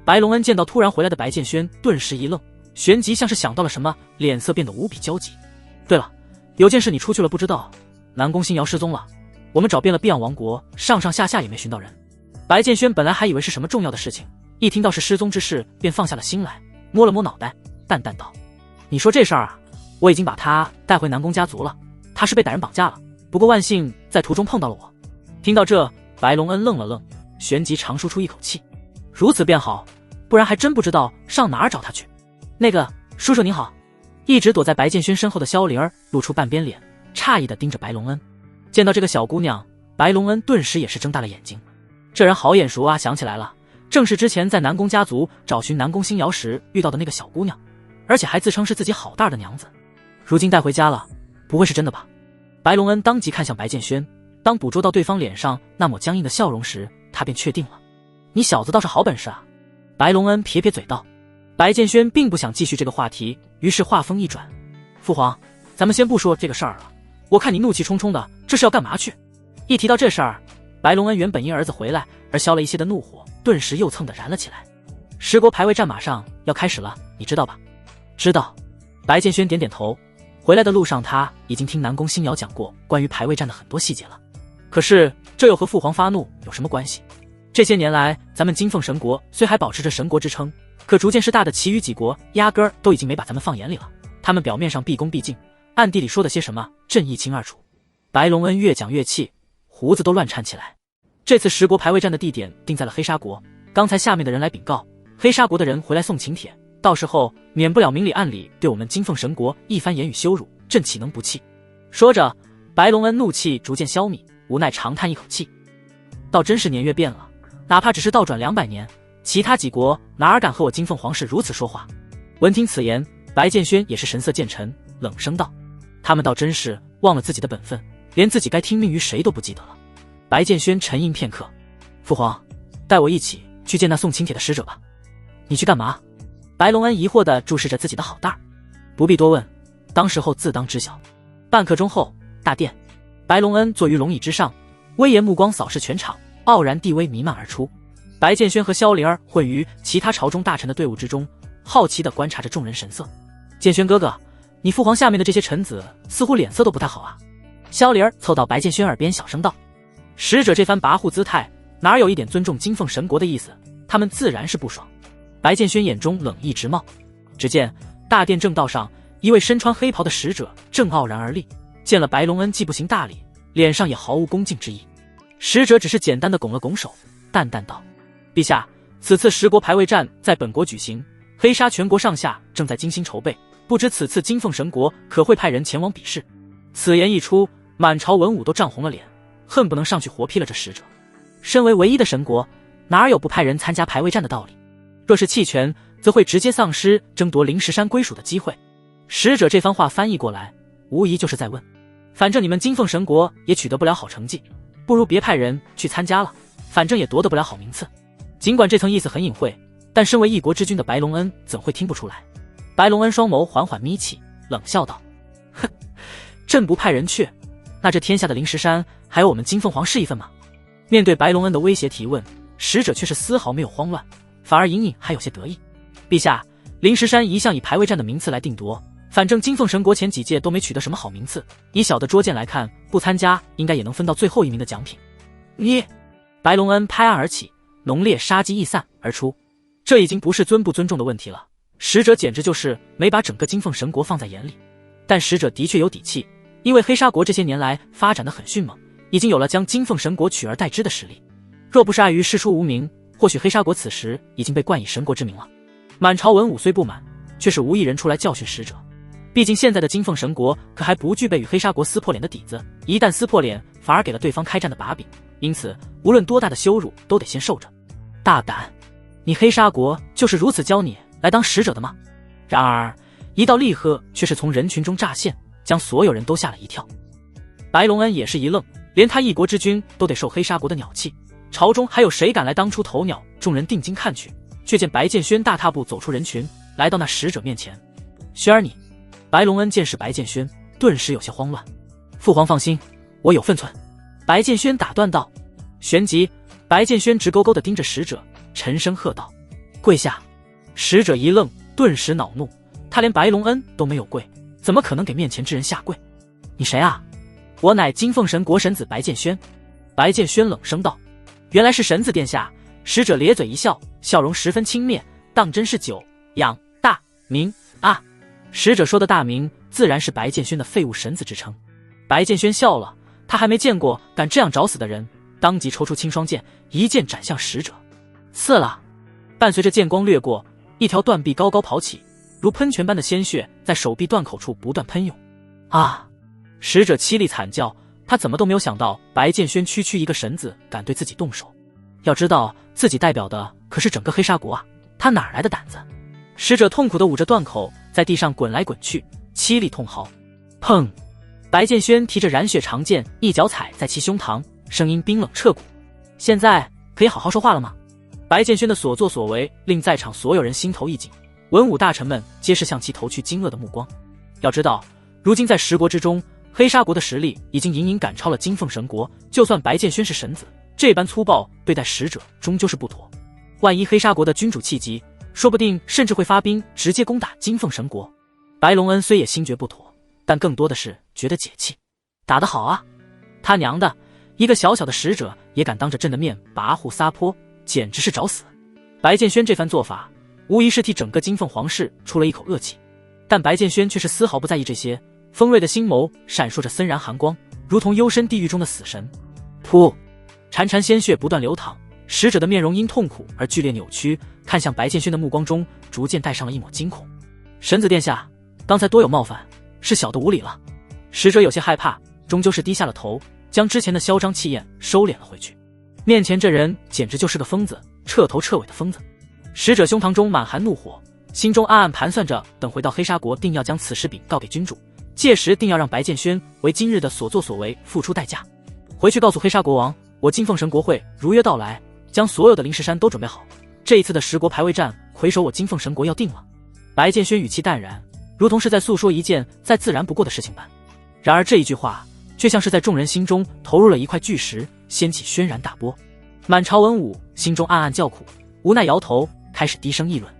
[SPEAKER 1] 白龙恩见到突然回来的白建轩，顿时一愣，旋即像是想到了什么，脸色变得无比焦急。对了，有件事你出去了不知道，南宫星瑶失踪了，我们找遍了碧阳王国，上上下下也没寻到人。白建轩本来还以为是什么重要的事情，一听到是失踪之事，便放下了心来，摸了摸脑袋，淡淡道：“你说这事儿啊，我已经把他带回南宫家族了，他是被歹人绑架了，不过万幸在途中碰到了我。”听到这，白龙恩愣了愣，旋即长舒出一口气，如此便好，不然还真不知道上哪儿找他去。那个叔叔您好。一直躲在白建轩身后的萧灵儿露出半边脸，诧异地盯着白龙恩。见到这个小姑娘，白龙恩顿时也是睁大了眼睛。这人好眼熟啊，想起来了，正是之前在南宫家族找寻南宫星瑶时遇到的那个小姑娘，而且还自称是自己好大的娘子，如今带回家了，不会是真的吧？白龙恩当即看向白建轩，当捕捉到对方脸上那抹僵硬的笑容时，他便确定了。你小子倒是好本事啊！白龙恩撇撇嘴道。白建轩并不想继续这个话题，于是话锋一转：父皇，咱们先不说这个事儿了，我看你怒气冲冲的，这是要干嘛去？一提到这事儿，白龙恩原本因儿子回来而消了一些的怒火，顿时又蹭地燃了起来。十国排位战马上要开始了，你知道吧？知道。白建轩点点头。回来的路上，他已经听南宫星瑶讲过关于排位战的很多细节了。可是这又和父皇发怒有什么关系？这些年来，咱们金凤神国虽还保持着神国之称，可逐渐势大的其余几国压根儿都已经没把咱们放眼里了。他们表面上毕恭毕敬，暗地里说的些什么，朕一清二楚。白龙恩越讲越气，胡子都乱颤起来。这次十国排位战的地点定在了黑沙国，刚才下面的人来禀告，黑沙国的人回来送请帖，到时候免不了明里暗里对我们金凤神国一番言语羞辱，朕岂能不气？说着，白龙恩怒气逐渐消弭，无奈长叹一口气，倒真是年月变了，哪怕只是倒转200年，其他几国哪敢和我金凤皇室如此说话？闻听此言，白建轩也是神色渐沉，冷声道：他们倒真是忘了自己的本分，连自己该听命于谁都不记得了。白建轩沉吟片刻：父皇，带我一起去见那送请帖的使者吧。你去干嘛？白龙恩疑惑地注视着自己的好蛋儿。不必多问，当时候自当知晓。半刻钟后，大殿，白龙恩坐于龙椅之上，威严目光扫视全场，傲然地威弥漫而出。白建轩和萧灵儿混于其他朝中大臣的队伍之中，好奇地观察着众人神色。建轩哥哥，你父皇下面的这些臣子似乎脸色都不太好啊。萧灵儿凑到白建轩耳边小声道。使者这番跋扈姿态，哪有一点尊重金凤神国的意思？他们自然是不爽。白建轩眼中冷意直冒。只见大殿正道上，一位身穿黑袍的使者正傲然而立，见了白龙恩既不行大礼，脸上也毫无恭敬之意。使者只是简单的拱了拱手，淡淡道：陛下，此次十国排位战在本国举行，黑沙全国上下正在精心筹备，不知此次金凤神国可会派人前往比试。此言一出，满朝文武都涨红了脸，恨不能上去活劈了这使者。身为唯一的神国，哪有不派人参加排位战的道理？若是弃权，则会直接丧失争夺灵石山归属的机会。使者这番话翻译过来，无疑就是在问：反正你们金凤神国也取得不了好成绩，不如别派人去参加了，反正也夺得不了好名次。尽管这层意思很隐晦，但身为一国之君的白龙恩怎会听不出来？白龙恩双眸缓缓眯起，冷笑道：哼，朕不派人去，那这天下的灵石山还有我们金凤皇室一份吗？面对白龙恩的威胁提问，使者却是丝毫没有慌乱，反而隐隐还有些得意。陛下，灵石山一向以排位战的名次来定夺，反正金凤神国前几届都没取得什么好名次，以小的拙见来看，不参加应该也能分到最后一名的奖品。你……白龙恩拍案而起，浓烈杀机溢散而出。这已经不是尊不尊重的问题了，使者简直就是没把整个金凤神国放在眼里。但使者的确有底气，因为黑沙国这些年来发展得很迅猛，已经有了将金凤神国取而代之的实力。若不是碍于师出无名，或许黑沙国此时已经被冠以神国之名了。满朝文武虽不满，却是无一人出来教训使者。毕竟现在的金凤神国可还不具备与黑沙国撕破脸的底子，一旦撕破脸，反而给了对方开战的把柄，因此无论多大的羞辱都得先受着。大胆！你黑沙国就是如此教你来当使者的吗？然而一道厉喝却是从人群中乍现，将所有人都吓了一跳。白龙恩也是一愣，连他一国之君都得受黑沙国的鸟气，朝中还有谁敢来当出头鸟？众人定睛看去，却见白建轩大踏步走出人群，来到那使者面前。轩儿你……白龙恩见是白建轩，顿时有些慌乱。父皇放心，我有分寸。白剑轩打断道。旋即，白剑轩直勾勾地盯着使者，沉声喝道：“跪下！”使者一愣，顿时恼怒，他连白龙恩都没有跪，怎么可能给面前之人下跪？你谁啊？我乃金凤神国神子白剑轩。白剑轩冷声道：“原来是神子殿下。”使者咧嘴一笑，笑容十分轻蔑，当真是久仰大名啊！使者说的大名，自然是白剑轩的废物神子之称。白剑轩笑了，他还没见过敢这样找死的人，当即抽出青霜剑，一剑斩向使者。刺了！伴随着剑光掠过，一条断臂高高跑起，如喷泉般的鲜血在手臂断口处不断喷涌。啊！使者凄厉惨叫，他怎么都没有想到白剑轩区区一个神子敢对自己动手。要知道自己代表的可是整个黑沙国啊，他哪来的胆子？使者痛苦地捂着断口，在地上滚来滚去，凄厉痛嚎。砰！白剑轩提着染血长剑，一脚踩在其胸膛，声音冰冷彻骨。现在可以好好说话了吗？白剑轩的所作所为令在场所有人心头一紧，文武大臣们皆是向其投去惊愕的目光。要知道，如今在十国之中，黑沙国的实力已经隐隐赶超了金凤神国，就算白剑轩是神子，这般粗暴对待使者终究是不妥。万一黑沙国的君主气急，说不定甚至会发兵直接攻打金凤神国。白龙恩虽也心觉不妥，但更多的是觉得解气。打得好啊！他娘的，一个小小的使者也敢当着朕的面跋扈撒泼，简直是找死！白剑轩这番做法，无疑是替整个金凤皇室出了一口恶气。但白剑轩却是丝毫不在意这些，锋锐的星眸闪烁着森然寒光，如同幽深地狱中的死神。噗！潺潺鲜血不断流淌，使者的面容因痛苦而剧烈扭曲，看向白剑轩的目光中逐渐带上了一抹惊恐。神子殿下，刚才多有冒犯，是小的无礼了。使者有些害怕，终究是低下了头，将之前的嚣张气焰收敛了回去。面前这人简直就是个疯子，彻头彻尾的疯子。使者胸膛中满含怒火，心中暗暗盘算着，等回到黑沙国定要将此事禀告给君主，届时定要让白剑轩为今日的所作所为付出代价。回去告诉黑沙国王，我金凤神国会如约到来，将所有的灵石山都准备好，这一次的十国排位战，魁首我金凤神国要定了。白剑轩语气淡然，如同是在诉说一件再自然不过的事情般。然而这一句话却像是在众人心中投入了一块巨石，掀起轩然大波。满朝文武心中暗暗叫苦，无奈摇头，开始低声议论。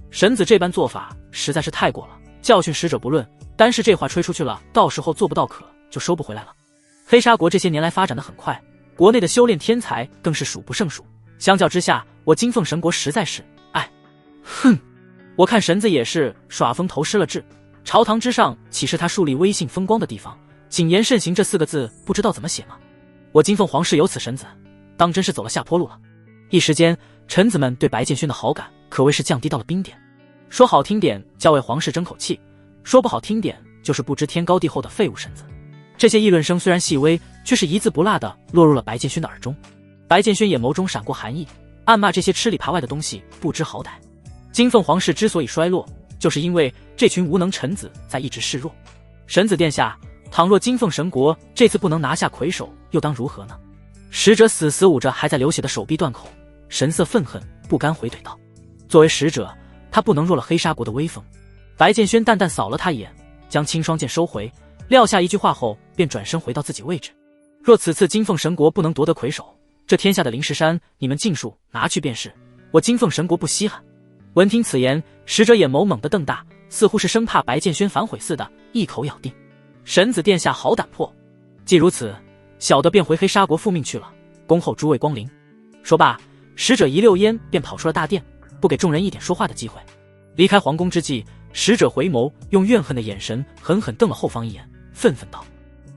[SPEAKER 1] 神子这般做法实在是太过了，教训使者不论，单是这话吹出去了，到时候做不到可就收不回来了。黑沙国这些年来发展的很快，国内的修炼天才更是数不胜数，相较之下，我金凤神国实在是……哼！我看神子也是耍风头失了智，朝堂之上岂是他树立威信风光的地方？谨言慎行这4个字不知道怎么写吗？我金凤皇室有此神子，当真是走了下坡路了。一时间，臣子们对白剑轩的好感可谓是降低到了冰点。说好听点叫为皇室争口气，说不好听点就是不知天高地厚的废物神子。这些议论声虽然细微，却是一字不落地落入了白剑轩的耳中。白剑轩眼眸中闪过寒意，暗骂这些吃里扒外的东西不知好歹。金凤皇室之所以衰落，就是因为这群无能臣子在一直示弱。神子殿下，倘若金凤神国这次不能拿下魁首，又当如何呢？使者死死捂着还在流血的手臂断口，神色愤恨，不甘回怼道。作为使者，他不能弱了黑沙国的威风。白剑轩淡淡扫了他一眼，将青霜剑收回，撂下一句话后便转身回到自己位置。若此次金凤神国不能夺得魁首，这天下的灵石山你们尽数拿去便是，我金凤神国不稀罕。闻听此言，使者眼眸猛地瞪大，似乎是生怕白剑轩反悔似的，一口咬定：神子殿下好胆魄，既如此，小的便回黑沙国复命去了，恭候诸位光临。说罢，使者一溜烟便跑出了大殿，不给众人一点说话的机会。离开皇宫之际，使者回眸，用怨恨的眼神狠狠瞪了后方一眼，愤愤道：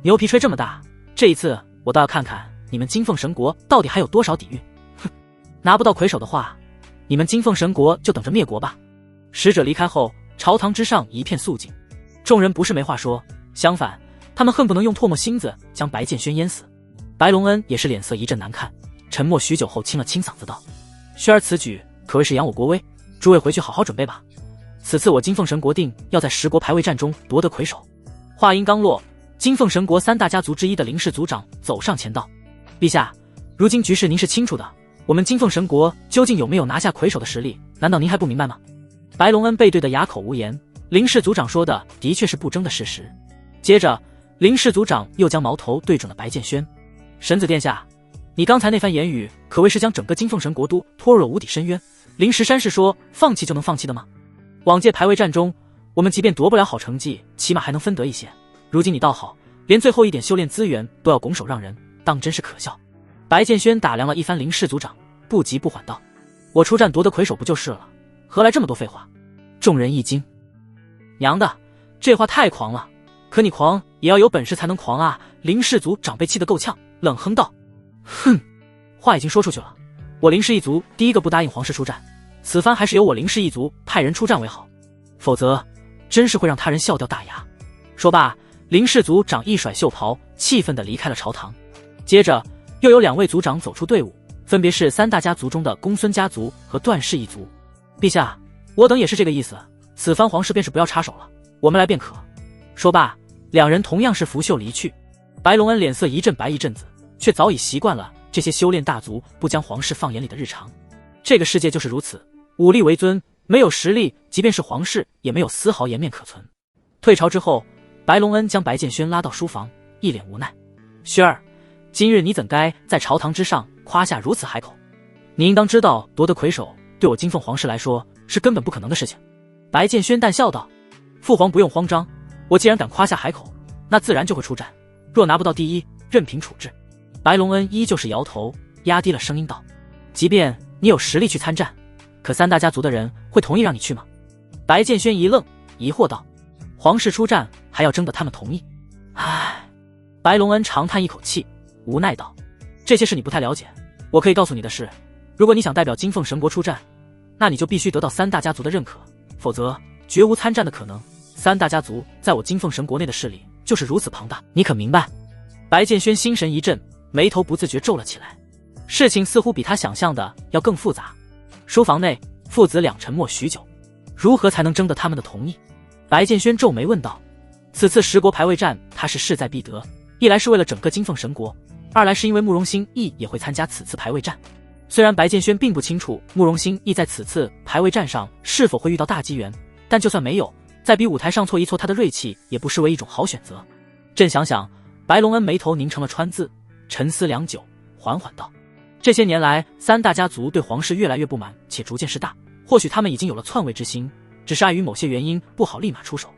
[SPEAKER 1] 牛皮吹这么大，这一次我倒要看看你们金凤神国到底还有多少底蕴。哼，拿不到魁首的话，你们金凤神国就等着灭国吧。使者离开后，朝堂之上一片肃静，众人不是没话说，相反，他们恨不能用唾沫星子将白剑轩淹死。白龙恩也是脸色一阵难看，沉默许久后清了清嗓子道：轩儿此举可谓是扬我国威，诸位回去好好准备吧。此次我金凤神国定要在十国排位战中夺得魁首。话音刚落，金凤神国3大家族之一的林氏族长走上前道：陛下，如今局势您是清楚的，我们金凤神国究竟有没有拿下魁首的实力，难道您还不明白吗？白龙恩背对的哑口无言，林氏族长说的的确是不争的事实。接着林氏族长又将矛头对准了白剑轩：神子殿下，你刚才那番言语可谓是将整个金凤神国都拖入了无底深渊。灵石山是说放弃就能放弃的吗？往届排位战中，我们即便夺不了好成绩，起码还能分得一些。如今你倒好，连最后一点修炼资源都要拱手让人，当真是可笑。白剑轩打量了一番林氏族长，不急不缓道：“我出战夺得魁首不就是了，何来这么多废话？”众人一惊，娘的，这话太狂了！可你狂也要有本事才能狂啊！林氏族长被气得够呛，冷哼道：“哼，话已经说出去了，我林氏一族第一个不答应皇室出战，此番还是由我林氏一族派人出战为好，否则真是会让他人笑掉大牙。”说罢，林氏族长一甩袖袍，气愤地离开了朝堂。接着又有2位族长走出队伍，分别是3大家族中的公孙家族和段氏一族。陛下，我等也是这个意思，此番皇室便是不要插手了，我们来便可。说罢，2人同样是拂袖离去。白龙恩脸色一阵白一阵紫，却早已习惯了这些修炼大族不将皇室放眼里的日常。这个世界就是如此，武力为尊，没有实力，即便是皇室也没有丝毫颜面可存。退朝之后，白龙恩将白剑轩拉到书房，一脸无奈：“轩儿，今日你怎该在朝堂之上夸下如此海口？你应当知道，夺得魁首对我金凤皇室来说是根本不可能的事情。”白剑轩淡笑道：“父皇不用慌张，我既然敢夸下海口，那自然就会出战，若拿不到第一，任凭处置。”白龙恩依旧是摇头，压低了声音道：“即便你有实力去参战，可3大家族的人会同意让你去吗？”白剑轩一愣，疑惑道：“皇室出战还要征得他们同意？”唉，白龙恩长叹一口气，无奈道：“这些事你不太了解，我可以告诉你的是，如果你想代表金凤神国出战，那你就必须得到3大家族的认可，否则绝无参战的可能。3大家族在我金凤神国内的势力就是如此庞大，你可明白？”白剑轩心神一震，眉头不自觉皱了起来。事情似乎比他想象的要更复杂。书房内，父子俩沉默许久，如何才能征得他们的同意？白剑轩皱眉问道：“此次10国排位战，他是势在必得，一来是为了整个金凤神国，二来是因为慕容兴义也会参加此次排位战。”虽然白剑轩并不清楚慕容兴义在此次排位战上是否会遇到大机缘，但就算没有，在比武台上挫一挫他的锐气，也不失为一种好选择。朕想想，白龙恩眉头凝成了川字，沉思良久，缓缓道：“这些年来，3大家族对皇室越来越不满，且逐渐势大。或许他们已经有了篡位之心，只是碍于某些原因不好立马出手。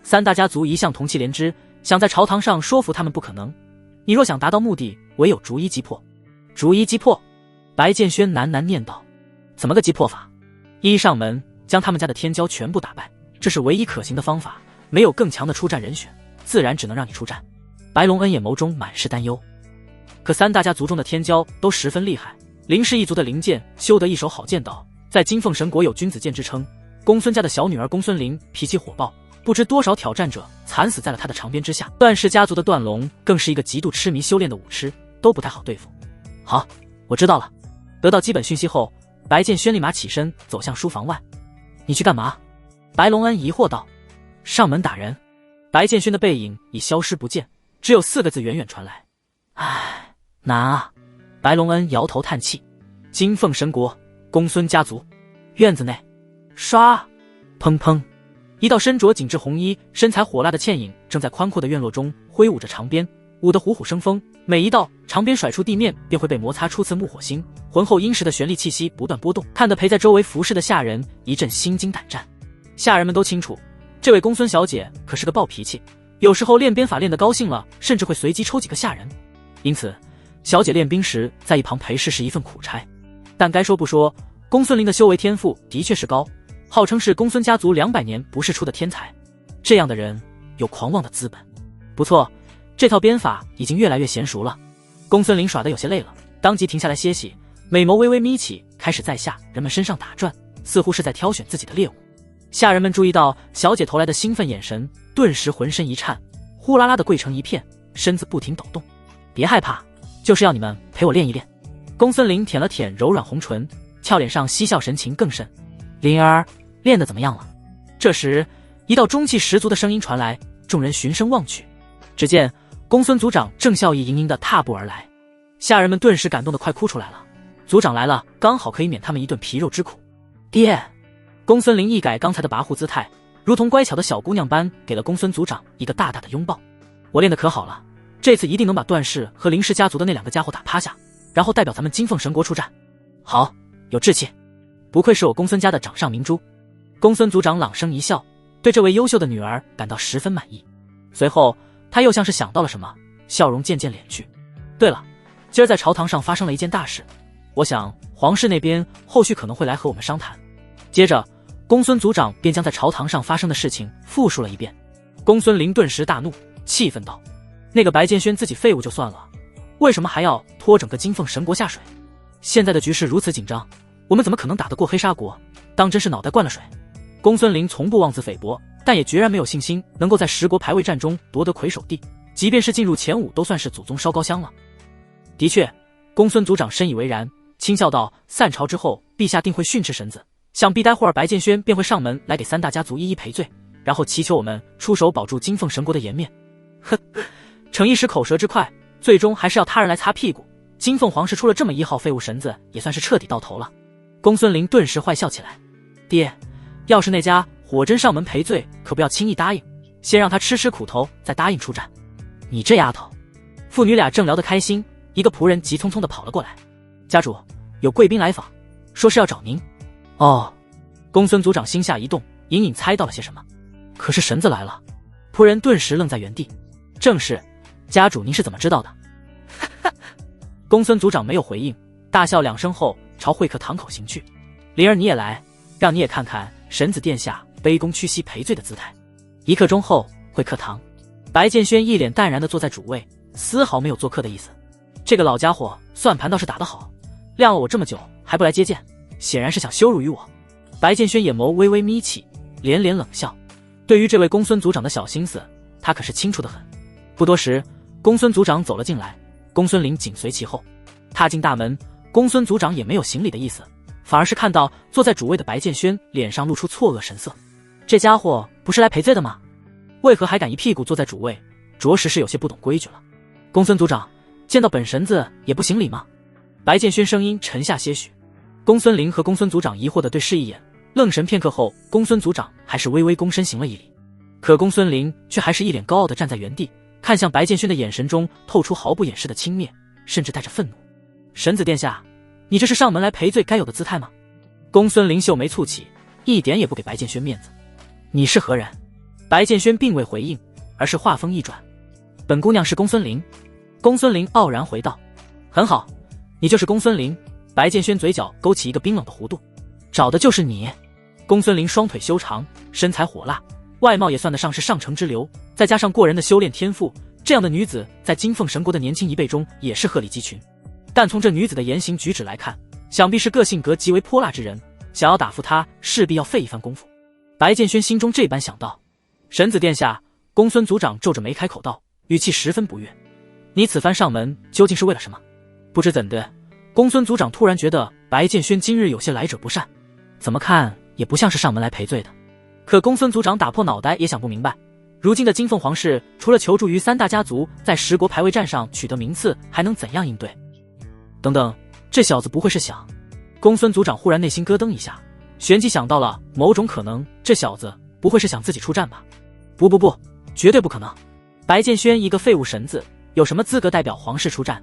[SPEAKER 1] 3大家族一向同气连枝，想在朝堂上说服他们不可能。你若想达到目的，唯有逐一击破。”逐一击破？白剑轩喃喃念道：“怎么个击破法？”一上门将他们家的天骄全部打败，这是唯一可行的方法，没有更强的出战人选，自然只能让你出战。白龙恩眼眸中满是担忧。可3大家族中的天骄都十分厉害，林氏一族的灵剑修得一手好剑道，在金凤神国有君子剑之称。公孙家的小女儿公孙玲脾气火爆，不知多少挑战者惨死在了他的长鞭之下。段氏家族的段龙更是一个极度痴迷修炼的武痴，都不太好对付。好，我知道了。得到基本讯息后，白剑轩立马起身走向书房外。“你去干嘛？”白龙恩疑惑道。“上门打人。”白剑轩的背影已消失不见，只有4个字远远传来：“唉，难啊。”白龙恩摇头叹气。金凤神国，公孙家族院子内，唰，砰砰，一道身着紧致红衣、身材火辣的倩影正在宽阔的院落中挥舞着长鞭，舞得虎虎生风。每一道长鞭甩出地面，便会被摩擦出刺木火星，浑厚殷实的旋律气息不断波动，看得陪在周围服侍的下人一阵心惊胆战。下人们都清楚，这位公孙小姐可是个暴脾气，有时候练鞭法练得高兴了，甚至会随机抽几个下人。因此，小姐练兵时在一旁陪侍是一份苦差。但该说不说，公孙林的修为天赋的确是高，号称是公孙家族200年不世出的天才。这样的人有狂妄的资本。不错，这套鞭法已经越来越娴熟了。公孙林耍得有些累了，当即停下来歇息，美眸微微眯起，开始在下人们身上打转，似乎是在挑选自己的猎物。下人们注意到小姐投来的兴奋眼神，顿时浑身一颤，呼啦啦的跪成一片，身子不停抖动。“别害怕，就是要你们陪我练一练。”公孙林舔了舔柔软红唇，俏脸上嬉笑神情更甚。“灵儿，练得怎么样了？”这时，一道中气十足的声音传来，众人循声望去，只见公孙族长正笑意盈盈地踏步而来。下人们顿时感动得快哭出来了。族长来了，刚好可以免他们一顿皮肉之苦。“爹！”公孙林一改刚才的跋扈姿态，如同乖巧的小姑娘般给了公孙族长一个大大的拥抱。“我练得可好了，这次一定能把段氏和林氏家族的那2个家伙打趴下，然后代表咱们金凤神国出战。好，有志气，不愧是我公孙家的掌上明珠。公孙族长朗声一笑，对这位优秀的女儿感到十分满意。随后他又像是想到了什么，笑容渐渐敛去。对了，今儿在朝堂上发生了一件大事，我想皇室那边后续可能会来和我们商谈。接着公孙族长便将在朝堂上发生的事情复述了一遍。公孙林顿时大怒，气愤道：那个白剑轩自己废物就算了，为什么还要拖整个金凤神国下水？现在的局势如此紧张，我们怎么可能打得过黑沙国？当真是脑袋灌了水。公孙林从不妄自菲薄，但也决然没有信心能够在10国排位战中夺得魁首地，即便是进入前5都算是祖宗烧高香了。的确，公孙族长深以为然，轻笑道：散朝之后，陛下定会训斥神子，想必待会儿白剑轩便会上门来给3大家族一一赔罪，然后祈求我们出手保住金凤神国的颜面。哼，逞一时口舌之快，最终还是要他人来擦屁股。金凤皇室出了这么1号废物神子，也算是彻底到头了。公孙林顿时坏笑起来：爹，要是那家伙真上门赔罪，可不要轻易答应，先让他吃吃苦头，再答应出战。你这丫头！父女俩正聊得开心，一个仆人急匆匆地跑了过来：家主，有贵宾来访，说是要找您。哦，公孙族长心下一动，隐隐猜到了些什么。可是神子来了。仆人顿时愣在原地。正是，家主您是怎么知道的？公孙族长没有回应，大笑2声后朝会客堂口行去。灵儿你也来，让你也看看神子殿下卑躬屈膝赔罪的姿态。1刻钟后，会客堂，白剑轩一脸淡然地坐在主位，丝毫没有做客的意思。这个老家伙算盘倒是打得好，晾了我这么久还不来接见，显然是想羞辱于我。白剑轩眼眸微微眯起，连连冷笑。对于这位公孙族长的小心思，他可是清楚得很。不多时，公孙族长走了进来，公孙林紧随其后。踏进大门，公孙族长也没有行礼的意思，反而是看到坐在主位的白剑轩，脸上露出错愕神色。这家伙不是来赔罪的吗？为何还敢一屁股坐在主位？着实是有些不懂规矩了。公孙族长，见到本神子也不行礼吗？白剑轩声音沉下些许。公孙林和公孙族长疑惑地对视一眼，愣神片刻后，公孙族长还是微微躬身行了一礼。可公孙林却还是一脸高傲地站在原地，看向白剑轩的眼神中透出毫不掩饰的轻蔑，甚至带着愤怒。神子殿下，你这是上门来赔罪该有的姿态吗？公孙林秀眉蹙起，一点也不给白剑轩面子。你是何人？白剑轩并未回应，而是话锋一转：本姑娘是公孙林。公孙林傲然回道：很好，你就是公孙林。白剑轩嘴角勾起一个冰冷的弧度：找的就是你。公孙林双腿修长，身材火辣，外貌也算得上是上乘之流，再加上过人的修炼天赋，这样的女子在金凤神国的年轻一辈中也是鹤立鸡群。但从这女子的言行举止来看，想必是个性格极为泼辣之人，想要打服她势必要费一番功夫。白剑轩心中这般想到。神子殿下，公孙族长皱着眉开口道，语气十分不悦：你此番上门究竟是为了什么？不知怎的，公孙族长突然觉得白剑轩今日有些来者不善，怎么看也不像是上门来赔罪的。可公孙族长打破脑袋也想不明白，如今的金凤皇室除了求助于3大家族在10国排位战上取得名次，还能怎样应对？等等，这小子不会是想……公孙族长忽然内心咯噔一下，旋即想到了某种可能，这小子不会是想自己出战吧？不，绝对不可能！白剑轩一个废物神子，有什么资格代表皇室出战？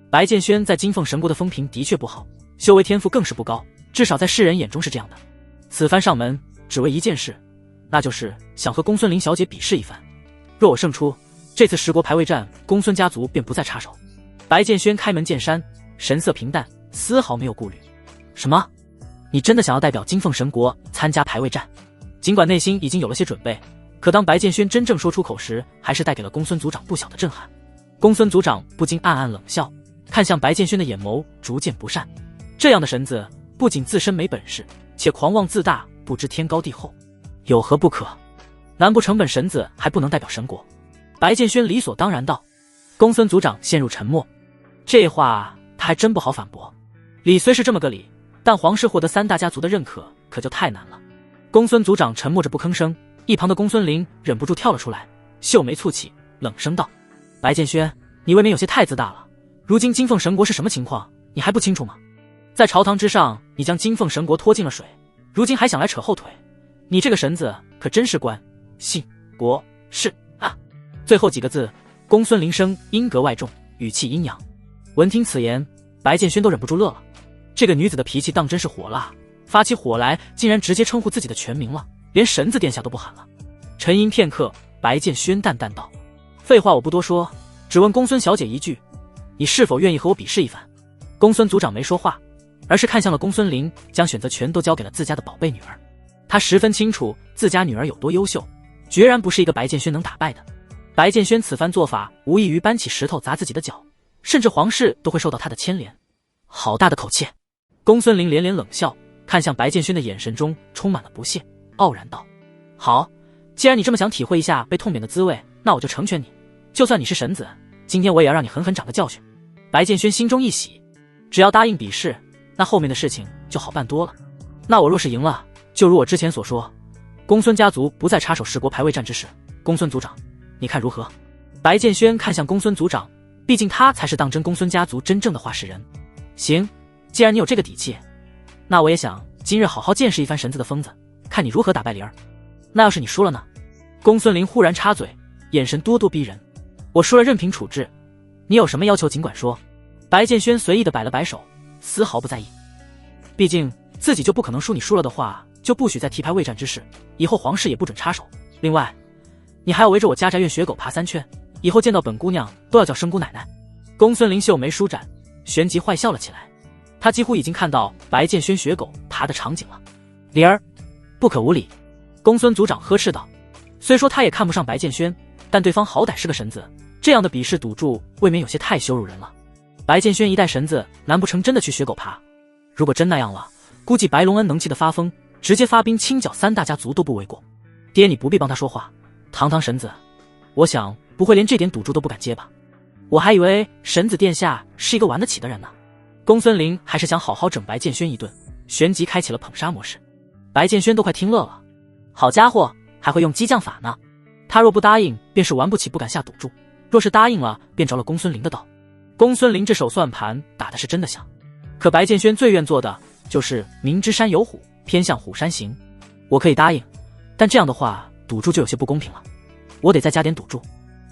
[SPEAKER 1] 白剑轩在金凤神国的风评的确不好，修为天赋更是不高，至少在世人眼中是这样的。此番上门只为一件事，那就是想和公孙林小姐比试一番。若我胜出，这次10国排位战，公孙家族便不再插手。白剑轩开门见山，神色平淡，丝毫没有顾虑。什么？你真的想要代表金凤神国参加排位战？尽管内心已经有了些准备，可当白剑轩真正说出口时，还是带给了公孙族长不小的震撼。公孙族长不禁暗暗冷笑，看向白剑轩的眼眸逐渐不善。这样的神子不仅自身没本事，且狂妄自大，不知天高地厚，有何不可？难不成本神子还不能代表神国？白剑轩理所当然道。公孙族长陷入沉默，这话他还真不好反驳。理虽是这么个理，但皇室获得3大家族的认可可就太难了。公孙族长沉默着不吭声，一旁的公孙林忍不住跳了出来，秀眉蹙起，冷声道：白剑轩，你未免有些太自大了，如今金凤神国是什么情况，你还不清楚吗？在朝堂之上，你将金凤神国拖进了水，如今还想来扯后腿，你这个神子可真是官、姓、国、氏啊！最后几个字公孙林声音格外重，语气阴阳。闻听此言，白建轩都忍不住乐了。这个女子的脾气当真是火辣，发起火来竟然直接称呼自己的全名了，连神子殿下都不喊了。沉吟片刻，白建轩淡淡道：废话我不多说，只问公孙小姐一句，你是否愿意和我比试一番？公孙族长没说话，而是看向了公孙林，将选择权都交给了自家的宝贝女儿。他十分清楚自家女儿有多优秀，决然不是一个白建轩能打败的。白建轩此番做法无异于搬起石头砸自己的脚，甚至皇室都会受到他的牵连。好大的口气！公孙林连连冷笑，看向白建轩的眼神中充满了不屑，傲然道：好，既然你这么想体会一下被痛扁的滋味，那我就成全你。就算你是神子，今天我也要让你狠狠长个教训。白建轩心中一喜，只要答应比试，那后面的事情就好办多了。那我若是赢了，就如我之前所说，公孙家族不再插手十国排位战之事。公孙族长，你看如何？白建轩看向公孙族长，毕竟他才是当真公孙家族真正的话事人。行，既然你有这个底气，那我也想今日好好见识一番神子的疯子，看你如何打败灵儿。那要是你输了呢？公孙林忽然插嘴，眼神咄咄逼人。我输了任凭处置，你有什么要求尽管说。白建轩随意的摆了摆手，丝毫不在意。毕竟自己就不可能输，你输了的话就不许再提排位战之事，以后皇室也不准插手。另外你还要围着我家宅院学狗爬3圈，以后见到本姑娘都要叫生姑奶奶。公孙林秀眉舒展，旋即坏笑了起来。他几乎已经看到白建轩学狗爬的场景了。灵儿，不可无礼！公孙族长呵斥道。虽说他也看不上白建轩，但对方好歹是个神子，这样的比试赌注未免有些太羞辱人了。白建轩一代神子，难不成真的去学狗爬？如果真那样了，估计白龙恩能气的发疯，直接发兵清剿3大家族都不为过。爹，你不必帮他说话，堂堂神子，我想不会连这点赌注都不敢接吧？我还以为神子殿下是一个玩得起的人呢。公孙林还是想好好整白建轩一顿，旋即开启了捧杀模式。白建轩都快听乐了，好家伙，还会用激将法呢！他若不答应，便是玩不起，不敢下赌注；若是答应了，便着了公孙林的道。公孙林这手算盘打的是真的响，可白建轩最愿做的就是明知山有虎，偏向虎山行。我可以答应，但这样的话赌注就有些不公平了，我得再加点赌注。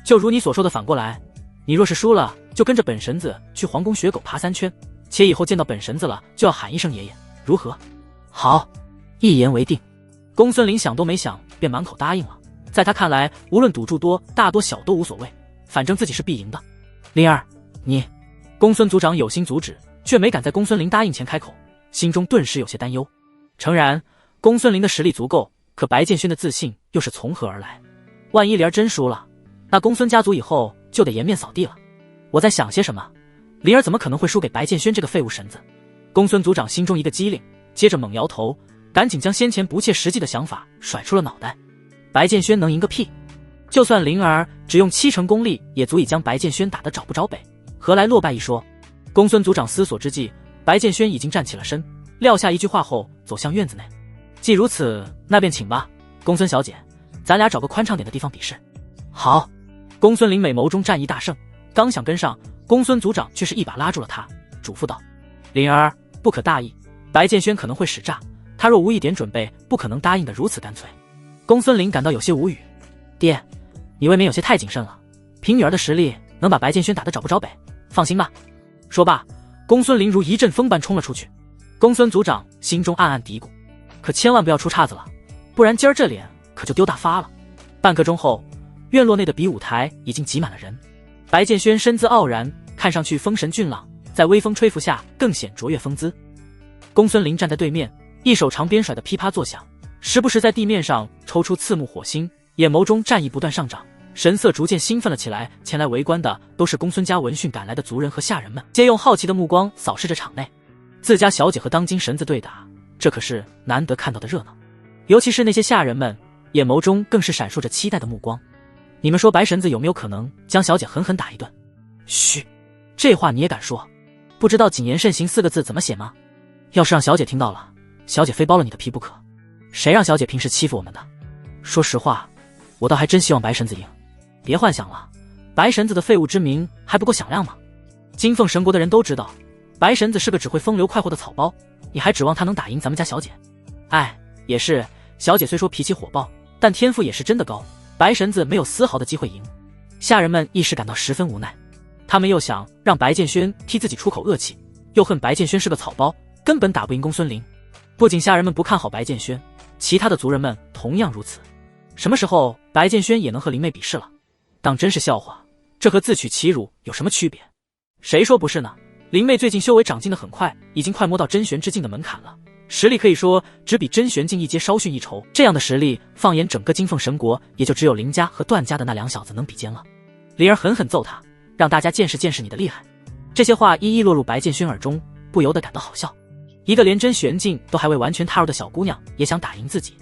[SPEAKER 1] 就如你所说的，反过来，你若是输了，就跟着本神子去皇宫学狗爬3圈，且以后见到本神子了就要喊一声爷爷，如何？好，一言为定。公孙林想都没想便满口答应了。在他看来，无论赌注多大多小都无所谓，反正自己是必赢的。灵儿，你……公孙族长有心阻止，却没敢在公孙林答应前开口，心中顿时有些担忧。诚然，公孙林的实力足够，可白建轩的自信又是从何而来？万一灵儿真输了，那公孙家族以后就得颜面扫地了。我在想些什么？灵儿怎么可能会输给白建轩这个废物神子？公孙族长心中一个机灵，接着猛摇头，赶紧将先前不切实际的想法甩出了脑袋。白建轩能赢个屁！就算灵儿只用70%功力，也足以将白建轩打得找不着北，何来落败一说？公孙族长思索之际，白建轩已经站起了身，撂下一句话后走向院子内。既如此，那便请吧，公孙小姐，咱俩找个宽敞点的地方比试。好。公孙林美眸中战意大盛，刚想跟上，公孙族长却是一把拉住了他，嘱咐道：灵儿，不可大意，白建轩可能会使诈，他若无一点准备，不可能答应得如此干脆。公孙林感到有些无语，爹，你未免有些太谨慎了，凭女儿的实力能把白建轩打得找不着北，放心吧。说罢，公孙林如一阵风般冲了出去。公孙族长心中暗暗嘀咕，可千万不要出岔子了，不然今儿这脸可就丢大发了。半刻钟后，院落内的比武台已经挤满了人。白建轩身姿傲然，看上去风神俊朗，在微风吹拂下更显卓越风姿。公孙林站在对面，一手长鞭甩得噼啪作响，时不时在地面上抽出刺目火星，眼眸中战意不断上涨，神色逐渐兴奋了起来。前来围观的都是公孙家闻讯赶来的族人和下人们，皆用好奇的目光扫视着场内。自家小姐和当今神子对打，这可是难得看到的热闹。尤其是那些下人们，眼眸中更是闪烁着期待的目光。你们说白神子有没有可能将小姐狠狠打一顿？嘘，这话你也敢说？不知道谨言慎行4个字怎么写吗？要是让小姐听到了，小姐非剥了你的皮不可。谁让小姐平时欺负我们的？说实话，我倒还真希望白神子赢。别幻想了，白神子的废物之名还不够响亮吗？金凤神国的人都知道，白神子是个只会风流快活的草包，你还指望他能打赢咱们家小姐？哎，也是，小姐虽说脾气火爆，但天赋也是真的高，白神子没有丝毫的机会赢。下人们一时感到十分无奈，他们又想让白建轩替自己出口恶气，又恨白建轩是个草包，根本打不赢公孙林。不仅下人们不看好白建轩，其他的族人们同样如此。什么时候白建轩也能和林妹比试了？当真是笑话，这和自取其辱有什么区别？谁说不是呢？林妹最近修为长进得很快，已经快摸到真玄之境的门槛了，实力可以说只比真玄境一阶稍逊一筹。这样的实力，放眼整个金凤神国，也就只有林家和段家的那两小子能比肩了。灵儿狠狠揍他，让大家见识见识你的厉害。这些话一一落入白建轩耳中，不由得感到好笑。一个连真玄境都还未完全踏入的小姑娘，也想打赢自己。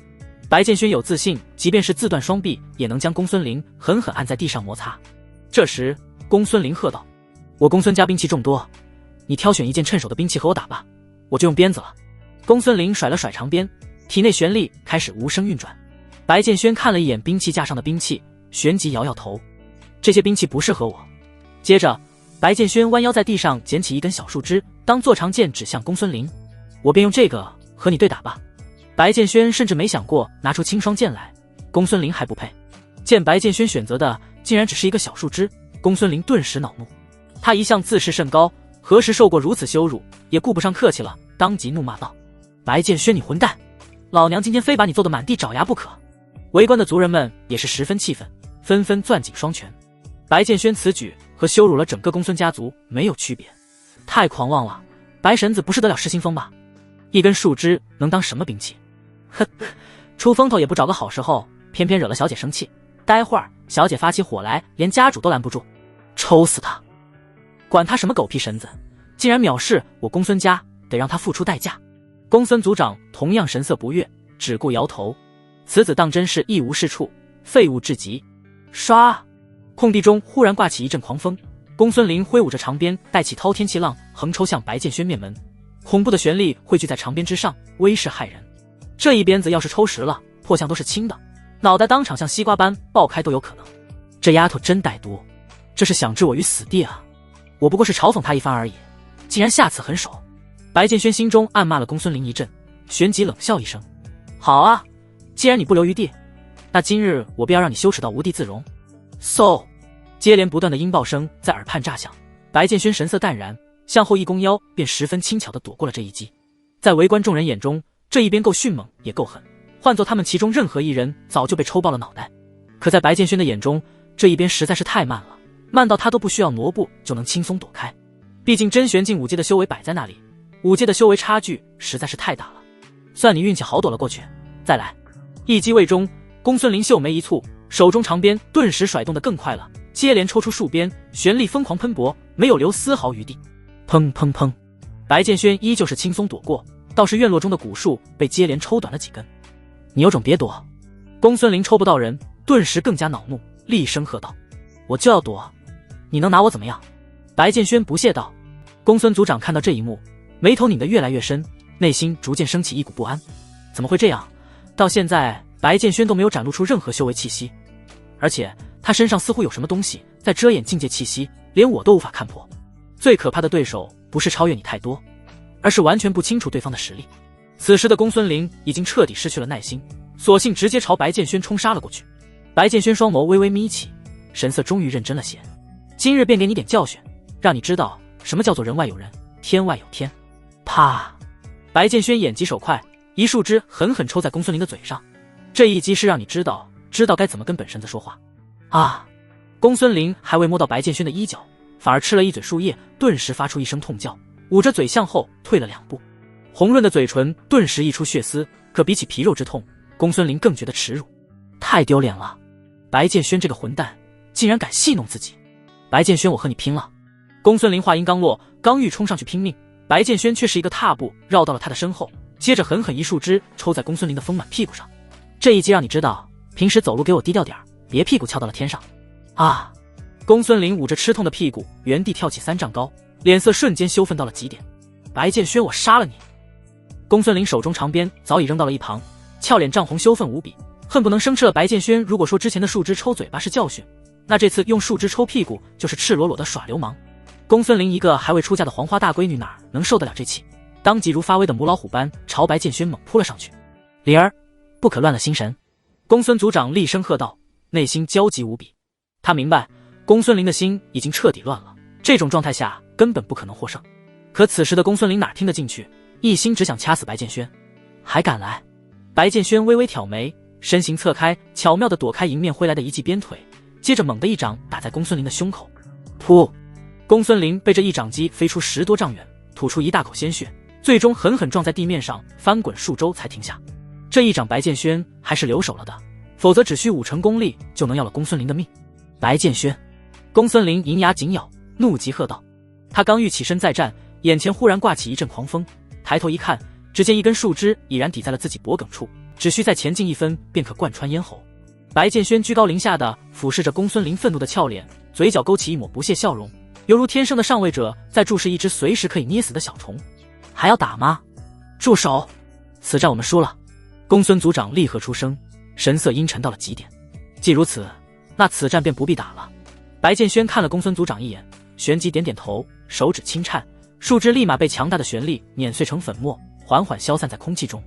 [SPEAKER 1] 白建轩有自信，即便是自断双臂，也能将公孙林狠狠按在地上摩擦。这时，公孙林喝道：“我公孙家兵器众多，你挑选一件趁手的兵器和我打吧，我就用鞭子了。”公孙林甩了甩长鞭，体内玄力开始无声运转。白建轩看了一眼兵器架上的兵器，旋即摇摇头：“这些兵器不适合我。”接着，白建轩弯腰在地上捡起一根小树枝，当做长剑指向公孙林：“我便用这个和你对打吧。”白建轩甚至没想过拿出青霜剑来，公孙林还不配。见白建轩选择的竟然只是一个小树枝，公孙林顿时恼怒。他一向自视甚高，何时受过如此羞辱，也顾不上客气了，当即怒骂道：“白建轩，你混蛋！老娘今天非把你揍得满地找牙不可！”围观的族人们也是十分气愤，纷纷攥紧双拳。白建轩此举和羞辱了整个公孙家族没有区别，太狂妄了！白神子不是得了失心疯吧？一根树枝能当什么兵器？哼，出风头也不找个好时候，偏偏惹了小姐生气。待会儿小姐发起火来，连家主都拦不住，抽死他！管他什么狗屁神子，竟然藐视我公孙家，得让他付出代价。公孙族长同样神色不悦，只顾摇头。此子当真是一无是处，废物至极。唰！空地中忽然刮起一阵狂风，公孙林挥舞着长鞭，带起滔天气浪，横抽向白建轩面门。恐怖的玄力汇聚在长鞭之上，威势骇人。这一鞭子要是抽实了，破相都是轻的，脑袋当场像西瓜般爆开都有可能。这丫头真歹毒，这是想置我于死地啊！我不过是嘲讽她一番而已，竟然下此狠手。白建轩心中暗骂了公孙林一阵，旋即冷笑一声：“好啊，既然你不留余地，那今日我便要让你羞耻到无地自容。”嗖！接连不断的音爆声在耳畔炸响，白建轩神色淡然，向后一弓腰，便十分轻巧地躲过了这一击。在围观众人眼中，这一鞭够迅猛也够狠，换做他们其中任何一人，早就被抽爆了脑袋。可在白建轩的眼中，这一鞭实在是太慢了，慢到他都不需要挪步就能轻松躲开。毕竟真玄境5阶的修为摆在那里，5阶的修为差距实在是太大了。算你运气好躲了过去，再来！一击未中，公孙林秀眉一蹙，手中长鞭顿时甩动得更快了，接连抽出数鞭，玄力疯狂喷薄，没有留丝毫余地。砰砰砰！白建轩依旧是轻松躲过，倒是院落中的古树被接连抽短了几根。你有种别躲！公孙林抽不到人，顿时更加恼怒，厉声喝道：“我就要躲，你能拿我怎么样？”白建轩不屑道。公孙族长看到这一幕，眉头拧得越来越深，内心逐渐升起一股不安。怎么会这样？到现在白建轩都没有展露出任何修为气息，而且他身上似乎有什么东西在遮掩境界气息，连我都无法看破。最可怕的对手不是超越你太多，而是完全不清楚对方的实力。此时的公孙林已经彻底失去了耐心，索性直接朝白建轩冲杀了过去。白建轩双眸微微眯起，神色终于认真了些。今日便给你点教训，让你知道什么叫做人外有人，天外有天。啪！白建轩眼疾手快，一树枝狠狠抽在公孙林的嘴上。这一击是让你知道该怎么跟本神子说话。啊！公孙林还未摸到白建轩的衣角，反而吃了一嘴树叶，顿时发出一声痛叫，捂着嘴向后退了2步，红润的嘴唇顿时溢出血丝。可比起皮肉之痛，公孙林更觉得耻辱，太丢脸了！白建轩这个混蛋，竟然敢戏弄自己！白建轩，我和你拼了！公孙林话音刚落，刚欲冲上去拼命，白建轩却是一个踏步绕到了他的身后，接着狠狠一树枝抽在公孙林的丰满屁股上。这一击让你知道，平时走路给我低调点，别屁股翘到了天上。啊！公孙林捂着吃痛的屁股，原地跳起3丈高，脸色瞬间羞愤到了极点。白建轩，我杀了你！公孙林手中长鞭早已扔到了一旁，俏脸涨红，羞愤无比，恨不能生吃了白建轩。如果说之前的树枝抽嘴巴是教训，那这次用树枝抽屁股就是赤裸裸的耍流氓。公孙林一个还未出嫁的黄花大闺女哪能受得了这气，当即如发威的母老虎般朝白建轩猛扑了上去。灵儿，不可乱了心神！公孙族长厉声喝道，内心焦急无比。他明白公孙林的心已经彻底乱了，这种状态下根本不可能获胜。可此时的公孙林哪听得进去，一心只想掐死白剑轩。还敢来！白剑轩微微挑眉，身形侧开，巧妙地躲开迎面挥来的一记鞭腿，接着猛地一掌打在公孙林的胸口。噗！公孙林被这一掌击飞出10多丈远，吐出一大口鲜血，最终狠狠撞在地面上，翻滚数周才停下。这一掌白剑轩还是留手了的，否则只需5成功力就能要了公孙林的命。白剑轩！公孙林银牙紧咬，怒极喝道。他刚欲起身再战，眼前忽然刮起一阵狂风，抬头一看，只见一根树枝已然抵在了自己脖颈处，只需再前进1分便可贯穿咽喉。白剑轩居高临下的俯视着公孙林愤怒的俏脸，嘴角勾起一抹不屑笑容，犹如天生的上位者在注视一只随时可以捏死的小虫。还要打吗？住手！此战我们输了。公孙族长厉喝出声，神色阴沉到了极点。既如此，那此战便不必打了。白剑轩看了公孙族长一眼，旋即点点头，手指轻颤，树枝立马被强大的旋力碾碎成粉末，缓缓消散在空气中。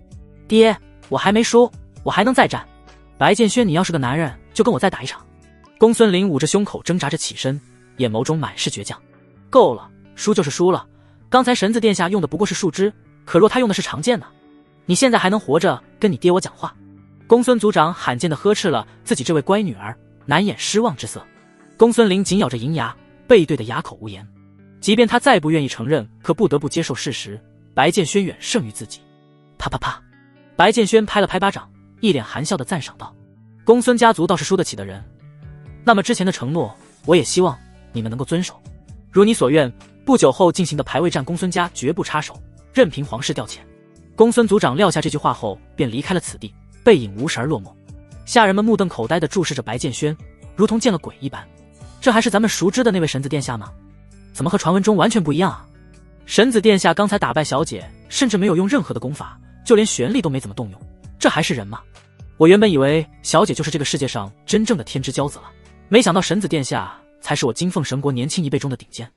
[SPEAKER 1] 爹，我还没输，我还能再战。白剑轩，你要是个男人，就跟我再打一场。公孙林捂着胸口挣扎着起身，眼眸中满是倔强。够了，输就是输了。刚才神子殿下用的不过是树枝，可若他用的是长剑呢？你现在还能活着跟你爹我讲话？公孙族长罕见地呵斥了自己这位乖女儿，难掩失望之色。公孙林紧咬着银牙，背对得哑口无言。即便他再不愿意承认，可不得不接受事实，白剑轩远胜于自己。啪啪啪！白剑轩拍了拍巴掌，一脸含笑地赞赏道：公孙家族倒是输得起的人，那么之前的承诺，我也希望你们能够遵守。如你所愿，不久后进行的排位战，公孙家绝不插手，任凭皇室调遣。公孙族长撂下这句话后，便离开了此地，背影无神而落寞。下人们目瞪口呆地注视着白剑轩，如同见了鬼一般。这还是咱们熟知的那位神子殿下吗？怎么和传闻中完全不一样啊？神子殿下刚才打败小姐，甚至没有用任何的功法，就连玄力都没怎么动用，这还是人吗？我原本以为小姐就是这个世界上真正的天之骄子了，没想到神子殿下才是我金凤神国年轻一辈中的顶尖。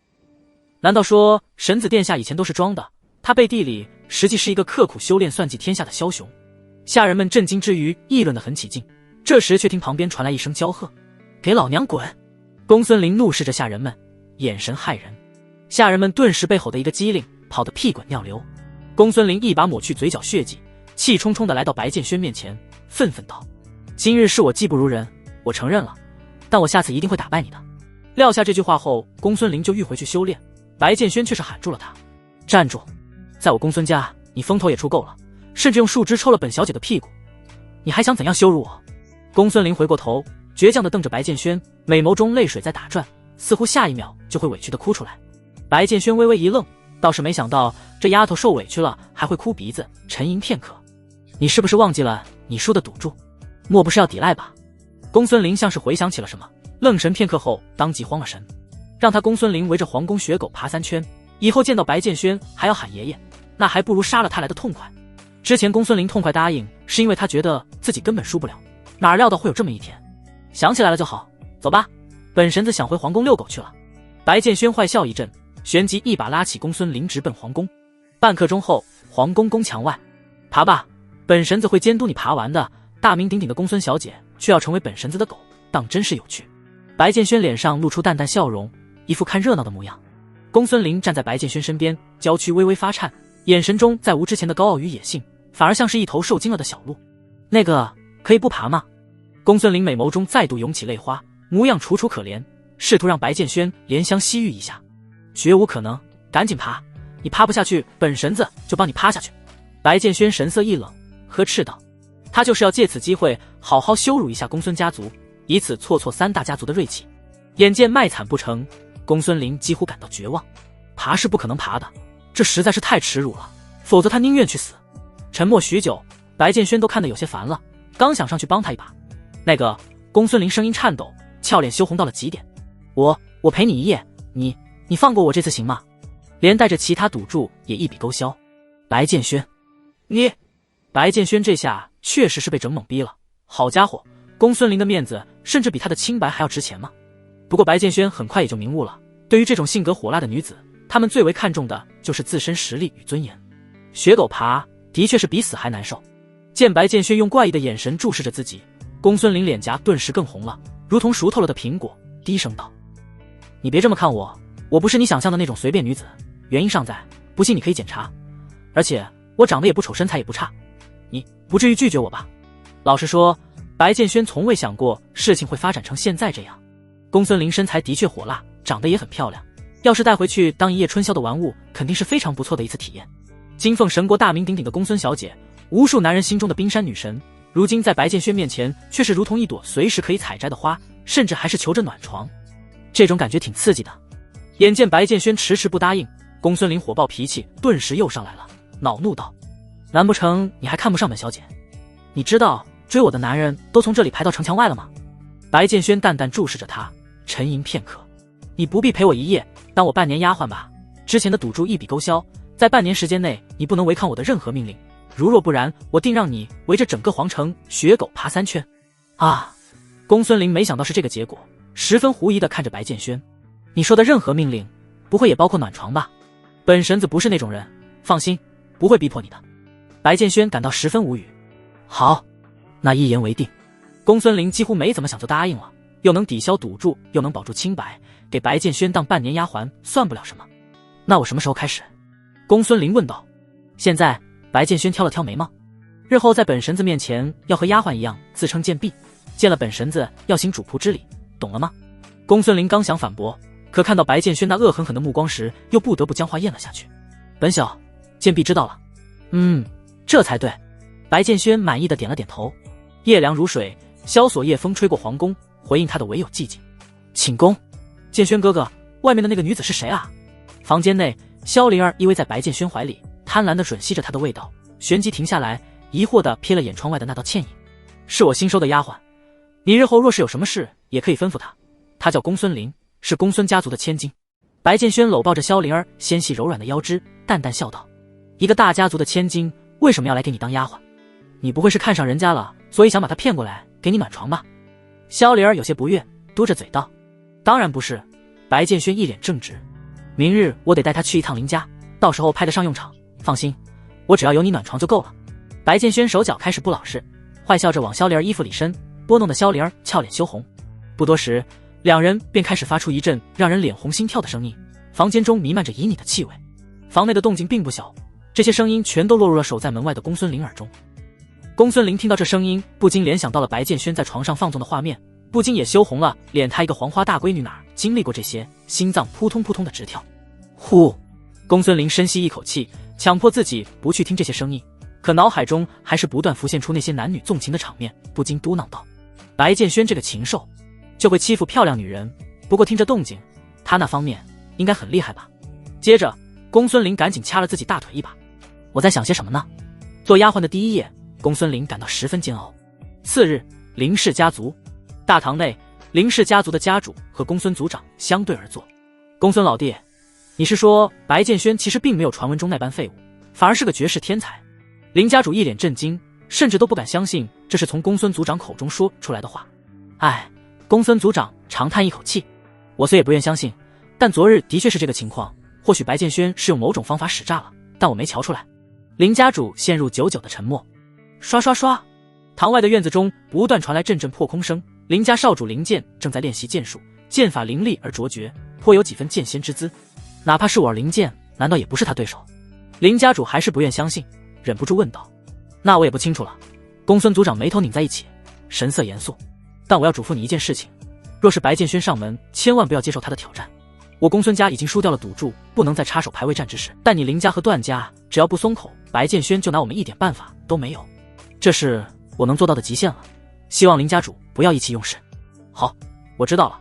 [SPEAKER 1] 难道说神子殿下以前都是装的？他背地里实际是一个刻苦修炼、算计天下的枭雄。下人们震惊之余议论得很起劲，这时却听旁边传来一声娇喝：给老娘滚！公孙林怒视着下人们，眼神骇人。下人们顿时被吼得一个机灵，跑得屁滚尿流。公孙林一把抹去嘴角血迹，气冲冲地来到白剑轩面前，愤愤道：今日是我技不如人，我承认了，但我下次一定会打败你的。撂下这句话后，公孙林就欲回去修炼，白剑轩却是喊住了他：站住！在我公孙家，你风头也出够了，甚至用树枝抽了本小姐的屁股，你还想怎样羞辱我？公孙林回过头，倔强地瞪着白剑轩，美眸中泪水在打转，似乎下一秒就会委屈地哭出来。白剑轩微微一愣，倒是没想到这丫头受委屈了还会哭鼻子，沉吟片刻。你是不是忘记了你输的赌注？莫不是要抵赖吧？公孙林像是回想起了什么，愣神片刻后当即慌了神。让他公孙林围着皇宫血狗爬3圈，以后见到白剑轩还要喊爷爷，那还不如杀了他来的痛快。之前公孙林痛快答应，是因为他觉得自己根本输不了，哪料到会有这么一天。想起来了就好，走吧，本神子想回皇宫遛狗去了。白剑轩坏笑一阵，旋即一把拉起公孙林直奔皇宫。半刻钟后，皇宫宫墙外，爬吧，本神子会监督你爬完的。大名鼎鼎的公孙小姐却要成为本神子的狗，当真是有趣。白剑轩脸上露出淡淡笑容，一副看热闹的模样。公孙林站在白剑轩身边，娇躯微微发颤，眼神中再无之前的高傲与野性，反而像是一头受惊了的小鹿。那个可以不爬吗？公孙林美眸中再度涌起泪花，模样楚楚可怜，试图让白剑轩怜香惜玉一下。绝无可能，赶紧爬，你爬不下去，本神子就帮你趴下去。白剑轩神色一冷，呵斥道：他就是要借此机会好好羞辱一下公孙家族，以此挫3大家族的锐气。眼见卖惨不成，公孙林几乎感到绝望。爬是不可能爬的，这实在是太耻辱了，否则他宁愿去死。沉默许久，白剑轩都看得有些烦了，刚想上去帮他一把。那个，公孙林声音颤抖，俏脸羞红到了极点。我陪你一夜，你放过我这次行吗？连带着其他赌注也一笔勾销。白剑轩，你……白剑轩这下确实是被整懵逼了。好家伙，公孙林的面子甚至比他的清白还要值钱吗？不过白剑轩很快也就明悟了，对于这种性格火辣的女子，他们最为看重的就是自身实力与尊严。学狗爬的确是比死还难受。见白剑轩用怪异的眼神注视着自己，公孙林脸颊顿时更红了，如同熟透了的苹果，低声道：你别这么看我，我不是你想象的那种随便女子，原因尚在，不信你可以检查。而且我长得也不丑，身材也不差，你不至于拒绝我吧？老实说，白建轩从未想过事情会发展成现在这样。公孙琳身材的确火辣，长得也很漂亮，要是带回去当一夜春宵的玩物，肯定是非常不错的一次体验。金凤神国大名鼎鼎的公孙小姐，无数男人心中的冰山女神，如今在白建轩面前却是如同一朵随时可以采摘的花，甚至还是求着暖床，这种感觉挺刺激的。眼见白建轩迟迟不答应，公孙琳火爆脾气顿时又上来了，恼怒道：难不成你还看不上本小姐？你知道追我的男人都从这里排到城墙外了吗？白建轩淡淡注视着他，沉吟片刻：你不必陪我一夜，当我半年丫鬟吧。之前的赌注一笔勾销，在半年时间内你不能违抗我的任何命令，如若不然，我定让你围着整个皇城学狗爬3圈。啊！公孙琳没想到是这个结果，十分狐疑地看着白建轩：你说的任何命令，不会也包括暖床吧？本神子不是那种人，放心，不会逼迫你的。白建轩感到十分无语。好，那一言为定。公孙琳几乎没怎么想就答应了，又能抵消赌注，又能保住清白，给白建轩当半年丫鬟算不了什么。那我什么时候开始？公孙琳问道。现在。白建轩挑了挑眉毛，日后在本神子面前要和丫鬟一样自称贱婢，见了本神子要行主仆之礼，懂了吗？公孙琳刚想反驳，可看到白建轩那恶狠狠的目光时，又不得不将话咽了下去。本小贱婢知道了。这才对。白建轩满意的点了点头。夜凉如水，萧索夜风吹过皇宫，回应他的唯有寂静。请功。建轩哥哥，外面的那个女子是谁啊？房间内，萧灵儿依偎在白建轩怀里，贪婪地吮吸着他的味道，旋即停下来，疑惑地瞥了眼窗外的那道倩影。是我新收的丫鬟，你日后若是有什么事，也可以吩咐她。她叫公孙琳，是公孙家族的千金。白建轩搂抱着萧灵儿纤细柔软的腰肢，淡淡笑道：一个大家族的千金，为什么要来给你当丫鬟？你不会是看上人家了，所以想把她骗过来给你暖床吧？萧灵儿有些不悦，嘟着嘴道：当然不是。白建轩一脸正直，明日我得带她去一趟林家，到时候派得上用场。放心，我只要有你暖床就够了。白建轩手脚开始不老实，坏笑着往萧灵儿衣服里伸，拨弄的萧灵儿俏脸羞红。不多时，两人便开始发出一阵让人脸红心跳的声音，房间中弥漫着旖旎的气味。房内的动静并不小，这些声音全都落入了守在门外的公孙琳耳中。公孙琳听到这声音，不禁联想到了白建轩在床上放纵的画面，不禁也羞红了脸。她一个黄花大闺女哪经历过这些，心脏扑通扑通的直跳。呼！公孙琳深吸一口气，强迫自己不去听这些声音，可脑海中还是不断浮现出那些男女纵情的场面，不禁嘟囔道：白建轩这个禽兽，就会欺负漂亮女人，不过听着动静，他那方面应该很厉害吧。接着公孙琳赶紧掐了自己大腿一把。我在想些什么呢？做丫鬟的第一夜，公孙琳感到十分煎熬。次日，林氏家族大堂内，林氏家族的家主和公孙族长相对而坐。公孙老弟，你是说白建轩其实并没有传闻中那般废物，反而是个绝世天才？林家主一脸震惊，甚至都不敢相信这是从公孙族长口中说出来的话。唉，公孙族长长叹一口气，我虽也不愿相信，但昨日的确是这个情况。或许白建轩是用某种方法使诈了，但我没瞧出来。林家主陷入久久的沉默。刷刷刷，堂外的院子中不断传来阵阵破空声。林家少主林剑正在练习剑术，剑法凌厉而卓绝，颇有几分剑仙之姿。哪怕是我林剑，难道也不是他对手？林家主还是不愿相信，忍不住问道：那我也不清楚了。公孙族长眉头拧在一起，神色严肃。但我要嘱咐你一件事情，若是白建轩上门，千万不要接受他的挑战。我公孙家已经输掉了赌注，不能再插手排位战之事，但你林家和段家只要不松口，白建轩就拿我们一点办法都没有。这是我能做到的极限了，希望林家主不要意气用事。好，我知道了。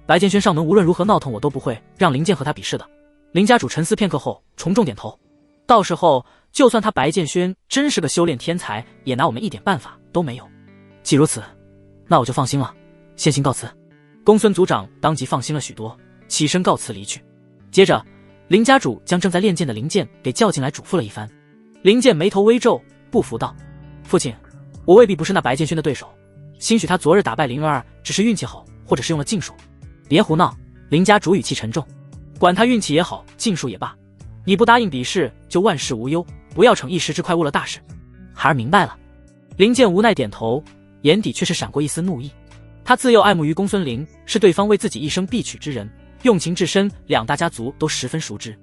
[SPEAKER 1] 白建轩上门无论如何闹腾，我都不会让林剑和他比试的。林家主沉思片刻后重重点头。到时候就算他白建轩真是个修炼天才，也拿我们一点办法都没有。既如此，那我就放心了，先行告辞。公孙族长当即放心了许多，起身告辞离去。接着林家主将正在练剑的林剑给叫进来，嘱咐了一番。林剑眉头微皱，不服道：父亲，我未必不是那白建轩的对手，兴许他昨日打败灵儿只是运气好，或者是用了禁术。别胡闹！林家主语气沉重，管他运气也好，禁术也罢，你不答应比试就万事无忧，不要逞一时之快误了大事。孩儿明白了。林剑无奈点头，眼底却是闪过一丝怒意。他自幼爱慕于公孙琳，是对方为自己一生必娶之人，用情至深，两大家族都十分熟知。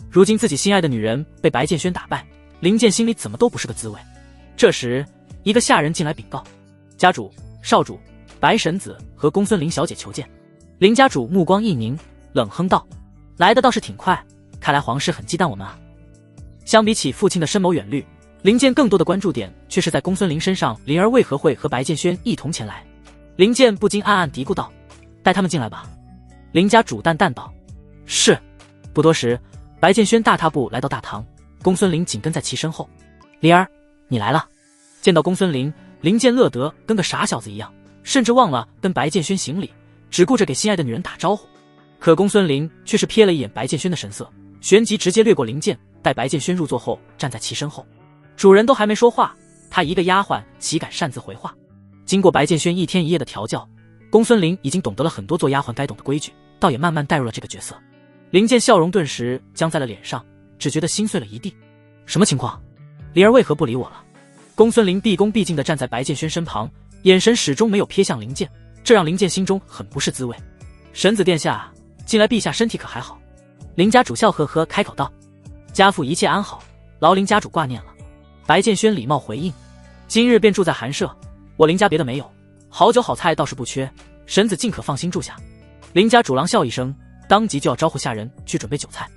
[SPEAKER 1] 如今自己心爱的女人被白剑轩打败，林健心里怎么都不是个滋味。这时，一个下人进来禀告：家主、少主，白婶子和公孙林小姐求见。林家主目光一凝，冷哼道：来的倒是挺快，看来皇室很忌惮我们啊。相比起父亲的深谋远虑，林健更多的关注点却是在公孙林身上。灵儿为何会和白剑轩一同前来？林健不禁暗暗嘀咕道：带他们进来吧。林家主淡淡道：是。不多时，白剑轩大踏步来到大堂，公孙林紧跟在其身后。灵儿，你来了。见到公孙林，林健乐得跟个傻小子一样，甚至忘了跟白剑轩行礼，只顾着给心爱的女人打招呼。可公孙林却是瞥了一眼白剑轩的神色，旋即直接掠过林健，待白剑轩入座后站在其身后。主人都还没说话，他一个丫鬟岂敢擅自回话？经过白剑轩一天一夜的调教，公孙林已经懂得了很多做丫鬟该懂的规矩，倒也慢慢带入了这个角色。林健笑容顿时僵在了脸上，只觉得心碎了一地。什么情况？灵儿为何不理我了？公孙林毕恭毕敬地站在白剑轩身旁，眼神始终没有瞥向林健，这让林健心中很不是滋味。神子殿下，近来陛下身体可还好？林家主笑呵呵开口道：家父一切安好，劳林家主挂念了。白剑轩礼貌回应：今日便住在寒舍，我林家别的没有，好酒好菜倒是不缺，神子尽可放心住下。林家主狼笑一声，当即就要招呼下人去准备酒菜。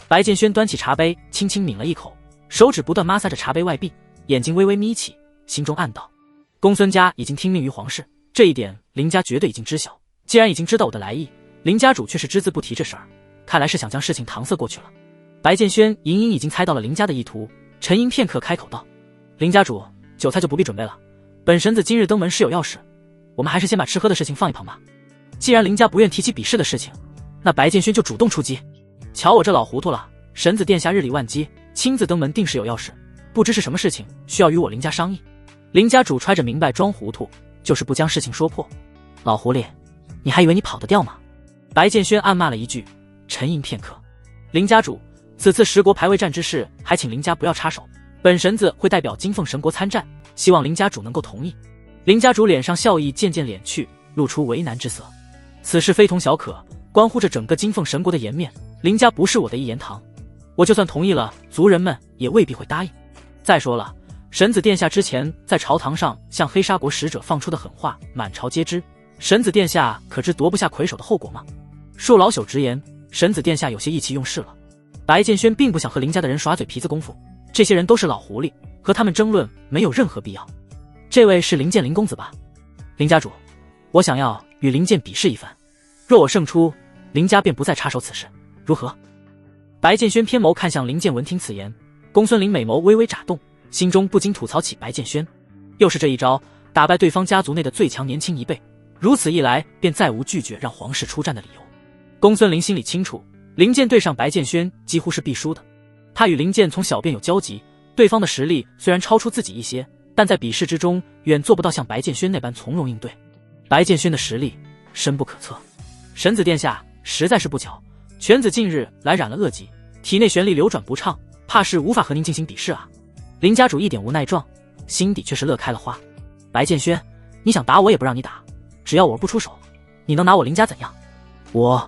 [SPEAKER 1] 白剑轩端起茶杯，轻轻抿了一口，手指不断摩挲着茶杯外壁，眼睛微微眯起，心中暗道：公孙家已经听命于皇室，这一点林家绝对已经知晓。既然已经知道我的来意，林家主却是只字不提这事儿，看来是想将事情搪塞过去了。白剑轩隐隐已经猜到了林家的意图，沉吟片刻开口道：林家主，酒菜就不必准备了，本神子今日登门是有要事，我们还是先把吃喝的事情放一旁吧。既然林家不愿提起比试的事情，那白剑轩就主动出击。瞧我这老糊涂了，神子殿下日理万机，亲自登门定是有要事，不知是什么事情需要与我林家商议。林家主揣着明白装糊涂，就是不将事情说破。老狐狸，你还以为你跑得掉吗？白剑轩暗骂了一句，沉吟片刻。林家主，此次十国排位战之事，还请林家不要插手，本神子会代表金凤神国参战，希望林家主能够同意。林家主脸上笑意渐渐敛去，露出为难之色。此事非同小可，关乎着整个金凤神国的颜面，林家不是我的一言堂，我就算同意了，族人们也未必会答应。再说了，神子殿下之前在朝堂上向黑沙国使者放出的狠话，满朝皆知，神子殿下可知夺不下魁首的后果吗？恕老朽直言，神子殿下有些意气用事了。白剑轩并不想和林家的人耍嘴皮子功夫，这些人都是老狐狸，和他们争论没有任何必要。这位是林健林公子吧？林家主，我想要与林健比试一番，若我胜出，林家便不再插手此事，如何？白剑轩偏眸看向林健，闻听此言，公孙林美眸微微眨动，心中不禁吐槽起白剑轩，又是这一招，打败对方家族内的最强年轻一辈，如此一来便再无拒绝让皇室出战的理由。公孙林心里清楚，林健对上白剑轩几乎是必输的。他与林健从小便有交集，对方的实力虽然超出自己一些，但在比试之中远做不到像白剑轩那般从容应对。白剑轩的实力深不可测。神子殿下，实在是不巧，犬子近日来染了恶疾，体内玄力流转不畅，怕是无法和您进行比试啊。林家主一点无奈状，心底却是乐开了花。白剑轩，你想打我也不让你打，只要我不出手，你能拿我林家怎样？我……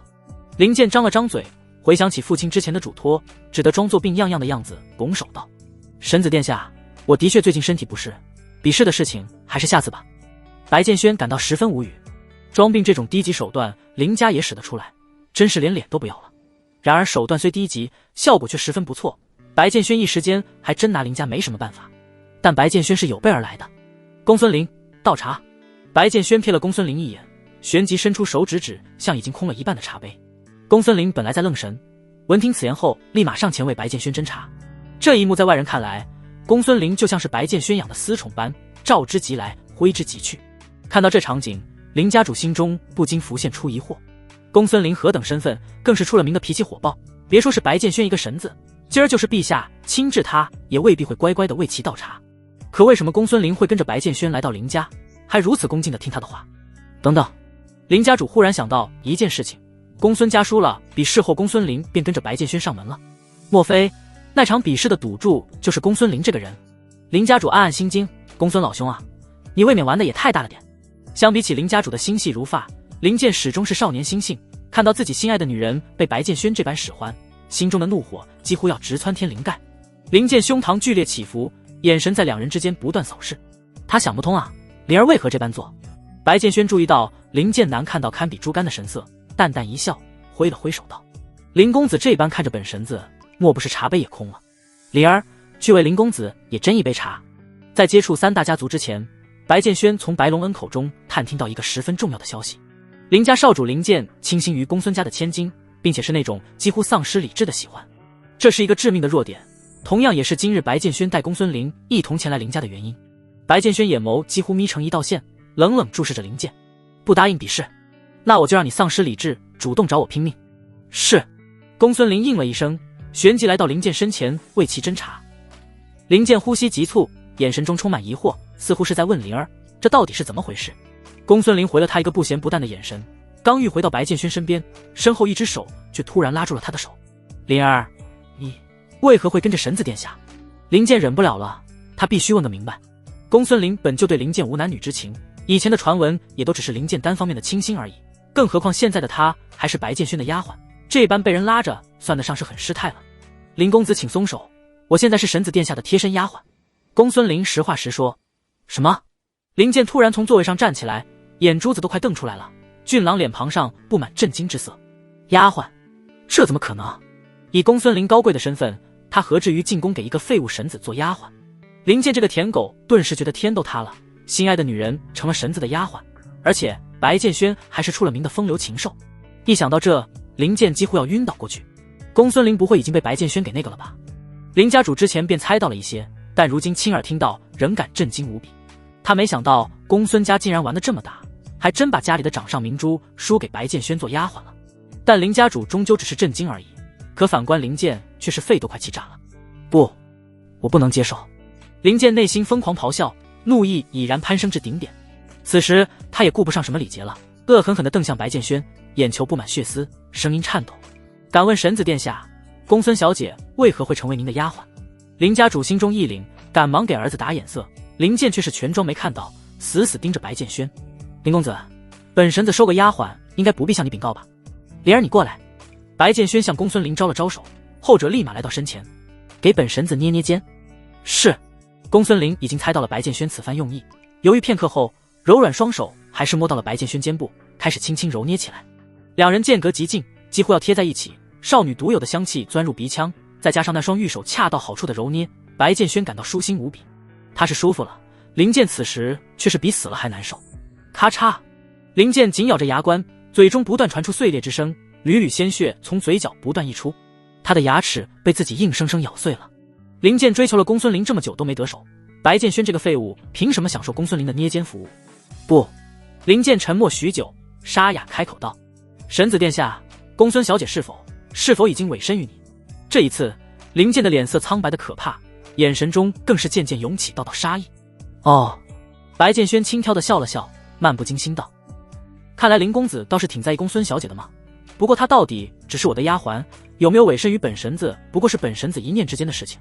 [SPEAKER 1] 林健张了张嘴，回想起父亲之前的嘱托，只得装作病怏怏的样子，拱手道：神子殿下，我的确最近身体不适，比试的事情还是下次吧。白剑轩感到十分无语，装病这种低级手段林家也使得出来，真是连脸都不要了。然而手段虽低级，效果却十分不错，白剑轩一时间还真拿林家没什么办法。但白剑轩是有备而来的。公孙林，倒茶。白剑轩瞥了公孙林一眼，旋即伸出手指向已经空了一半的茶杯。公孙林本来在愣神，闻听此言后立马上前为白剑轩斟茶。这一幕在外人看来，公孙林就像是白剑轩养的私宠般，召之即来，挥之即去。看到这场景，林家主心中不禁浮现出疑惑，公孙林何等身份，更是出了名的脾气火爆，别说是白剑轩一个神子，今儿就是陛下亲至他，也未必会乖乖的为其倒茶。可为什么公孙林会跟着白剑轩来到林家，还如此恭敬的听他的话？等等，林家主忽然想到一件事情，公孙家输了，比试后公孙林便跟着白剑轩上门了，莫非那场比试的赌注就是公孙林这个人？林家主暗暗心惊，公孙老兄啊，你未免玩的也太大了点。相比起林家主的心细如发，林健始终是少年心性，看到自己心爱的女人被白建轩这般使唤，心中的怒火几乎要直窜天灵盖。林健胸膛剧烈起伏，眼神在两人之间不断扫视。他想不通啊，灵儿为何这般做？白建轩注意到林健难看到堪比猪肝的神色，淡淡一笑，挥了挥手道：“林公子这般看着本神子，莫不是茶杯也空了？灵儿，去为林公子也斟一杯茶。”在接触三大家族之前，白建轩从白龙恩口中探听到一个十分重要的消息：林家少主林健倾心于公孙家的千金，并且是那种几乎丧失理智的喜欢。这是一个致命的弱点，同样也是今日白建轩带公孙林一同前来林家的原因。白建轩眼眸几乎眯成一道线，冷冷注视着林健：“不答应比试，那我就让你丧失理智，主动找我拼命。”是。公孙林应了一声，旋即来到林健身前为其斟茶。林健呼吸急促，眼神中充满疑惑，似乎是在问灵儿，这到底是怎么回事？公孙林回了他一个不咸不淡的眼神，刚欲回到白建轩身边，身后一只手却突然拉住了他的手：“灵儿，你为何会跟着神子殿下？”林健忍不了了，他必须问个明白。公孙林本就对林健无男女之情，以前的传闻也都只是林健单方面的倾心而已，更何况现在的他还是白建轩的丫鬟，这般被人拉着，算得上是很失态了。林公子请松手，我现在是神子殿下的贴身丫鬟。公孙林实话实说。什么？林健突然从座位上站起来，眼珠子都快瞪出来了，俊朗脸庞上布满震惊之色。丫鬟？这怎么可能？以公孙林高贵的身份，他何至于进宫给一个废物神子做丫鬟？林健这个舔狗顿时觉得天都塌了，心爱的女人成了神子的丫鬟，而且白建轩还是出了名的风流禽兽。一想到这，林健几乎要晕倒过去。公孙林不会已经被白建轩给那个了吧？林家主之前便猜到了一些，但如今亲耳听到，仍感震惊无比。他没想到公孙家竟然玩得这么大，还真把家里的掌上明珠输给白建轩做丫鬟了。但林家主终究只是震惊而已，可反观林健却是肺都快气炸了。不，我不能接受！林健内心疯狂咆哮，怒意已然攀升至顶点。此时他也顾不上什么礼节了，恶狠狠地瞪向白建轩，眼球布满血丝，声音颤抖：“敢问神子殿下，公孙小姐为何会成为您的丫鬟？”林家主心中一凛，赶忙给儿子打眼色。林健却是全装没看到，死死盯着白建轩：“林公子，本神子收个丫鬟，应该不必向你禀告吧？灵儿，你过来。”白建轩向公孙林招了招手，后者立马来到身前，给本神子捏捏肩。是。公孙林已经猜到了白建轩此番用意，犹豫片刻后，柔软双手还是摸到了白建轩肩部，开始轻轻揉捏起来。两人间隔极近，几乎要贴在一起，少女独有的香气钻入鼻腔，再加上那双玉手恰到好处的揉捏，白建轩感到舒心无比。他是舒服了，林健此时却是比死了还难受。咔嚓，林健紧咬着牙关，嘴中不断传出碎裂之声，缕缕鲜血从嘴角不断溢出，他的牙齿被自己硬生生咬碎了。林健追求了公孙林这么久都没得手，白建轩这个废物凭什么享受公孙林的捏肩服务？不。林健沉默许久，沙哑开口道：“神子殿下，公孙小姐是否已经委身于你？”这一次林健的脸色苍白的可怕，眼神中更是渐渐涌起道杀意。哦。白建轩轻佻地笑了笑，漫不经心道：“看来林公子倒是挺在意公孙小姐的嘛。不过她到底只是我的丫鬟，有没有委身于本神子，不过是本神子一念之间的事情。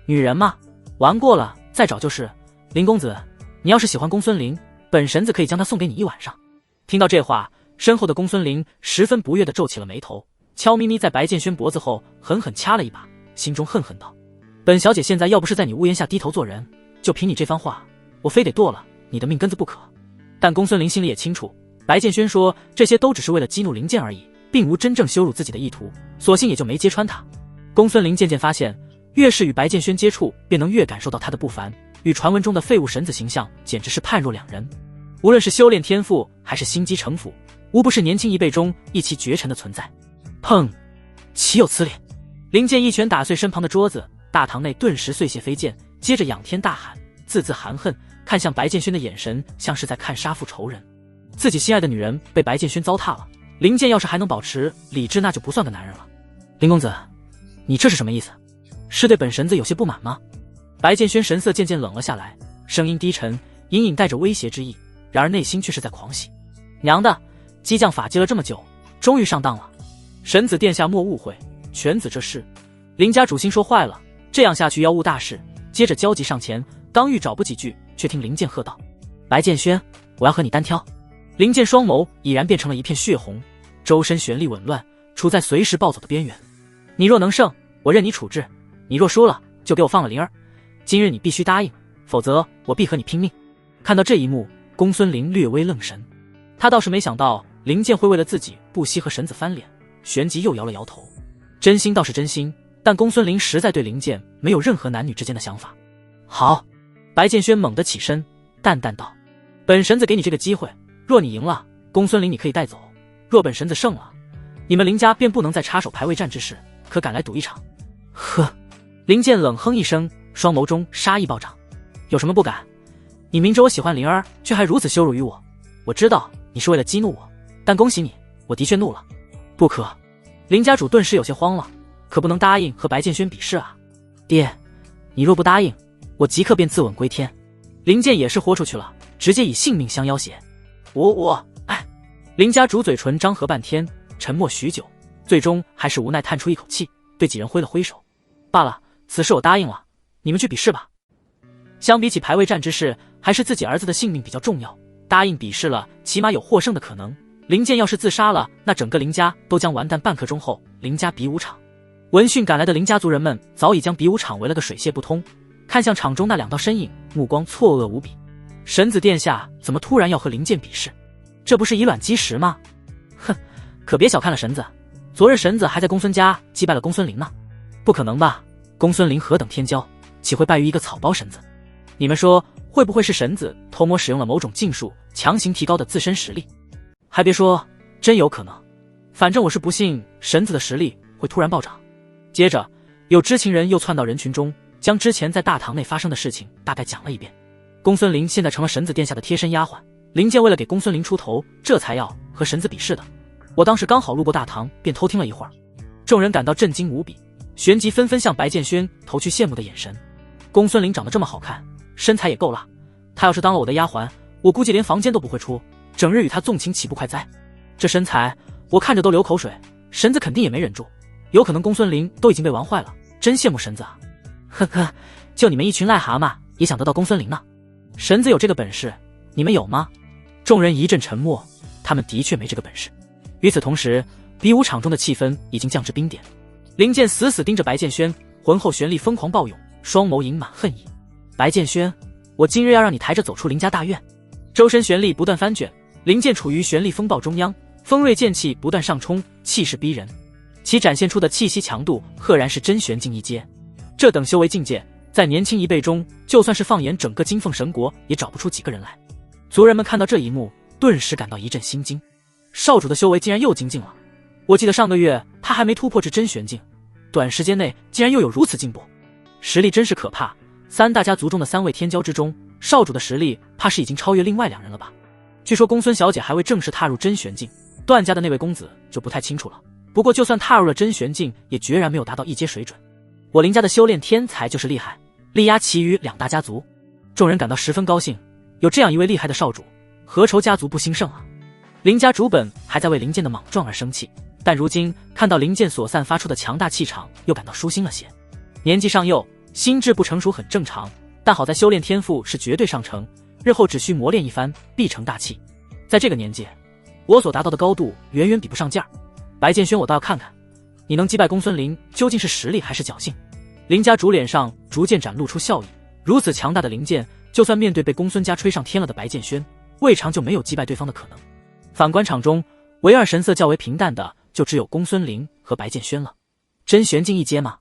[SPEAKER 1] 女人嘛，玩过了再找就是。林公子，你要是喜欢公孙林，本神子可以将她送给你一晚上。”听到这话，身后的公孙林十分不悦地皱起了眉头，悄咪咪在白建轩脖子后狠狠掐了一把，心中恨恨道：“本小姐现在要不是在你屋檐下低头做人，就凭你这番话，我非得剁了你的命根子不可。”但公孙林心里也清楚，白建轩说这些都只是为了激怒林健而已，并无真正羞辱自己的意图，索性也就没揭穿他。公孙林渐渐发现，越是与白建轩接触，便能越感受到他的不凡，与传闻中的废物神子形象简直是判若两人。无论是修炼天赋还是心机城府，无不是年轻一辈中一骑绝尘的存在。砰！岂有此理！林健一拳打碎身旁的桌子，大堂内顿时碎屑飞溅，接着仰天大喊，字字含恨，看向白建轩的眼神像是在看杀父仇人。自己心爱的女人被白建轩糟蹋了，林健要是还能保持理智，那就不算个男人了。林公子，你这是什么意思？是对本神子有些不满吗？白建轩神色渐渐冷了下来，声音低沉，隐隐带着威胁之意，然而内心却是在狂喜。娘的，激将法击了这么久，终于上当了。神子殿下莫误会，犬子这事，林家主心说坏了，这样下去要误大事。接着焦急上前，刚欲找补几句，却听林健喝道：“白建轩，我要和你单挑。”林健双眸已然变成了一片血红，周身旋力紊乱，处在随时暴走的边缘。你若能胜，我任你处置；你若输了，就给我放了灵儿。今日你必须答应，否则我必和你拼命。看到这一幕，公孙林略微愣神，他倒是没想到林剑会为了自己不惜和神子翻脸。旋即又摇了摇头，真心倒是真心，但公孙林实在对林剑没有任何男女之间的想法。好，白剑轩猛地起身，淡淡道：本神子给你这个机会，若你赢了，公孙林你可以带走；若本神子胜了，你们林家便不能再插手排位战之事，可敢来赌一场？呵！林剑冷哼一声，双眸中杀意暴涨。有什么不敢？你明知我喜欢灵儿，却还如此羞辱于我。我知道你是为了激怒我，但恭喜你，我的确怒了。不可！林家主顿时有些慌了，可不能答应和白剑轩比试啊！爹，你若不答应，我即刻便自刎归天。林剑也是豁出去了，直接以性命相要挟。哎！林家主嘴唇张合半天，沉默许久，最终还是无奈叹出一口气，对几人挥了挥手。罢了，此事我答应了，你们去比试吧。相比起排位战之事，还是自己儿子的性命比较重要。答应比试了，起码有获胜的可能。林剑要是自杀了，那整个林家都将完蛋。半刻钟后，林家比武场，闻讯赶来的林家族人们早已将比武场围了个水泄不通，看向场中那两道身影，目光错愕无比。神子殿下怎么突然要和林剑比试？这不是以卵击石吗？哼，可别小看了神子，昨日神子还在公孙家击败了公孙林呢。不可能吧？公孙林何等天骄，岂会败于一个草包神子？你们说会不会是神子偷摸使用了某种禁术，强行提高的自身实力？还别说，真有可能。反正我是不信神子的实力会突然暴涨。接着，有知情人又窜到人群中，将之前在大堂内发生的事情大概讲了一遍。公孙林现在成了神子殿下的贴身丫鬟，林剑为了给公孙林出头，这才要和神子比试的。我当时刚好路过大堂，便偷听了一会儿。众人感到震惊无比，旋即纷纷向白剑轩投去羡慕的眼神。公孙林长得这么好看，身材也够辣，他要是当了我的丫鬟，我估计连房间都不会出，整日与他纵情岂不快哉？这身材我看着都流口水，神子肯定也没忍住，有可能公孙林都已经被玩坏了，真羡慕神子啊！呵呵，就你们一群癞蛤蟆也想得到公孙林呢？神子有这个本事，你们有吗？众人一阵沉默，他们的确没这个本事。与此同时，比武场中的气氛已经降至冰点。林剑死死盯着白剑轩，浑厚玄力疯狂暴涌，双眸盈满恨意。白剑轩，我今日要让你抬着走出林家大院！周身玄力不断翻卷，林剑处于玄力风暴中央，锋锐剑气不断上冲，气势逼人。其展现出的气息强度赫然是真玄境一阶。这等修为境界，在年轻一辈中，就算是放眼整个金凤神国，也找不出几个人来。族人们看到这一幕，顿时感到一阵心惊。少主的修为竟然又精进了，我记得上个月他还没突破至真玄境，短时间内竟然又有如此进步，实力真是可怕。三大家族中的3位天骄之中，少主的实力怕是已经超越另外2人了吧？据说公孙小姐还未正式踏入真玄境，段家的那位公子就不太清楚了。不过就算踏入了真玄境，也决然没有达到一阶水准。我林家的修炼天才就是厉害，力压其余2大家族。众人感到十分高兴，有这样一位厉害的少主，何愁家族不兴盛啊？林家主本还在为林剑的莽撞而生气，但如今看到林剑所散发出的强大气场，又感到舒心了些。年纪尚幼，心智不成熟很正常，但好在修炼天赋是绝对上乘，日后只需磨练一番，必成大器。在这个年纪，我所达到的高度远远比不上剑儿。白剑轩，我倒要看看你能击败公孙林究竟是实力还是侥幸。林家主脸上逐渐展露出笑意，如此强大的林剑，就算面对被公孙家吹上天了的白剑轩，未尝就没有击败对方的可能。反观场中，唯二神色较为平淡的，就只有公孙林和白剑轩了。真玄境一阶吗？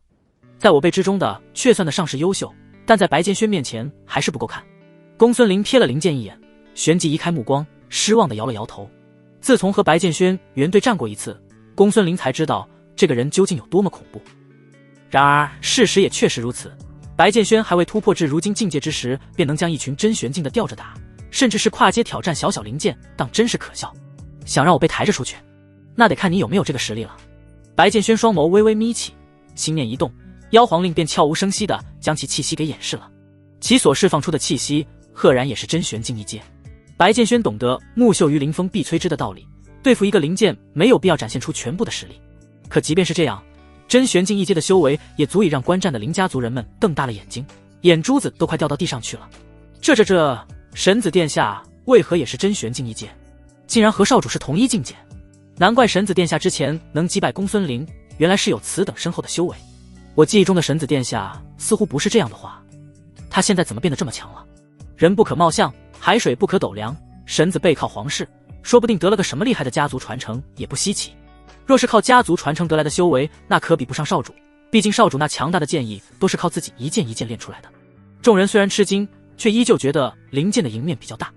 [SPEAKER 1] 在我辈之中的却算得上是优秀，但在白剑轩面前还是不够看。公孙林瞥了林剑一眼，旋即移开目光，失望地摇了摇头。自从和白剑轩原对战过一次，公孙林才知道这个人究竟有多么恐怖。然而事实也确实如此，白剑轩还未突破至如今境界之时，便能将一群真玄境的吊着打，甚至是跨阶挑战小小灵剑，当真是可笑。想让我被抬着出去，那得看你有没有这个实力了。白剑轩双眸微微眯起，心念一动，妖皇令便悄无声息地将其气息给掩饰了。其所释放出的气息，赫然也是真玄境一阶。白剑轩懂得木秀于林风必摧之的道理，对付一个灵剑没有必要展现出全部的实力。可即便是这样，真玄境一阶的修为也足以让观战的林家族人们瞪大了眼睛，眼珠子都快掉到地上去了。这神子殿下为何也是真玄境一阶？竟然和少主是同一境界。难怪神子殿下之前能击败公孙陵，原来是有此等深厚的修为。我记忆中的神子殿下似乎不是这样的话，他现在怎么变得这么强了？人不可貌相，海水不可斗量，神子背靠皇室，说不定得了个什么厉害的家族传承也不稀奇。若是靠家族传承得来的修为，那可比不上少主，毕竟少主那强大的剑意都是靠自己一件一件练出来的。众人虽然吃惊，却依旧觉得林剑的赢面比较大。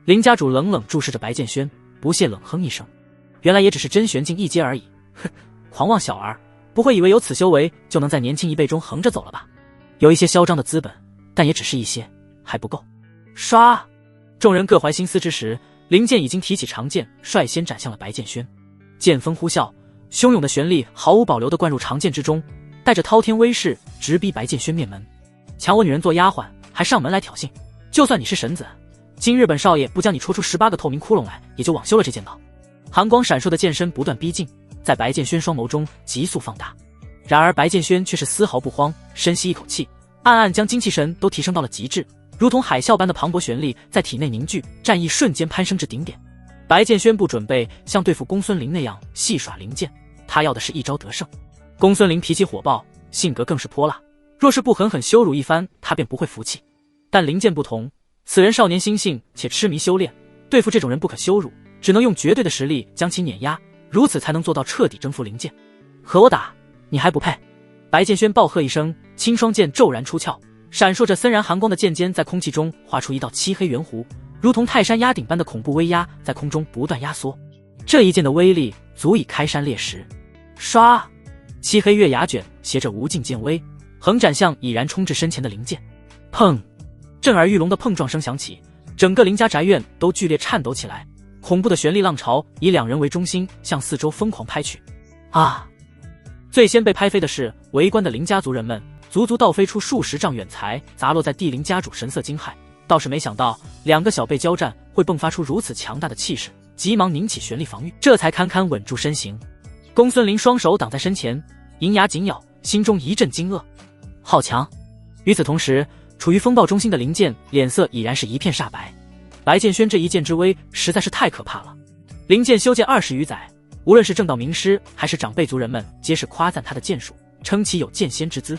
[SPEAKER 1] 林家主冷冷注视着白剑轩，不屑冷哼一声，原来也只是真玄境一阶而已，哼，狂妄小儿，不会以为有此修为就能在年轻一辈中横着走了吧？有一些嚣张的资本，但也只是一些，还不够。唰！众人各怀心思之时，林剑已经提起长剑，率先斩向了白剑轩。剑锋呼啸，汹涌的旋力毫无保留地灌入长剑之中，带着滔天威势直逼白剑轩面门。抢我女人做丫鬟，还上门来挑衅！就算你是神子，今日本少爷不将你戳出18个透明窟窿来，也就枉修了这剑道。寒光闪烁的剑身不断逼近，在白剑轩双眸中急速放大。然而白剑轩却是丝毫不慌，深吸一口气，暗暗将精气神都提升到了极致，如同海啸般的磅礴旋力在体内凝聚，战意瞬间攀升至顶点。白剑轩不准备像对付公孙陵那样戏耍灵剑，他要的是一招得胜。公孙陵脾气火爆，性格更是泼辣，若是不狠狠羞辱一番，他便不会服气。但灵剑不同，此人少年心性且痴迷修炼，对付这种人不可羞辱，只能用绝对的实力将其碾压，如此才能做到彻底征服灵剑。和我打，你还不配！白剑轩暴喝一声，青双剑骤然出鞘，闪烁着森然寒光的剑尖在空气中画出一道漆黑圆弧，如同泰山压顶般的恐怖威压在空中不断压缩。这一剑的威力足以开山裂石。唰！漆黑月牙卷携着无尽剑威，横斩向已然冲至身前的灵剑。砰！震耳欲聋的碰撞声响起，整个林家宅院都剧烈颤抖起来，恐怖的旋力浪潮以两人为中心向四周疯狂拍去。啊！最先被拍飞的是围观的林家族人们，足足倒飞出数十丈远才砸落在地灵家主神色惊骇，倒是没想到两个小辈交战会迸发出如此强大的气势，急忙拧起旋力防御，这才堪堪稳住身形。公孙陵双手挡在身前，银牙紧咬，心中一阵惊愕，好强！与此同时，处于风暴中心的林剑脸色已然是一片煞白。白剑轩这一剑之威实在是太可怕了。林剑修剑20余载，无论是正道名师还是长辈族人们，皆是夸赞他的剑术，称其有剑仙之姿。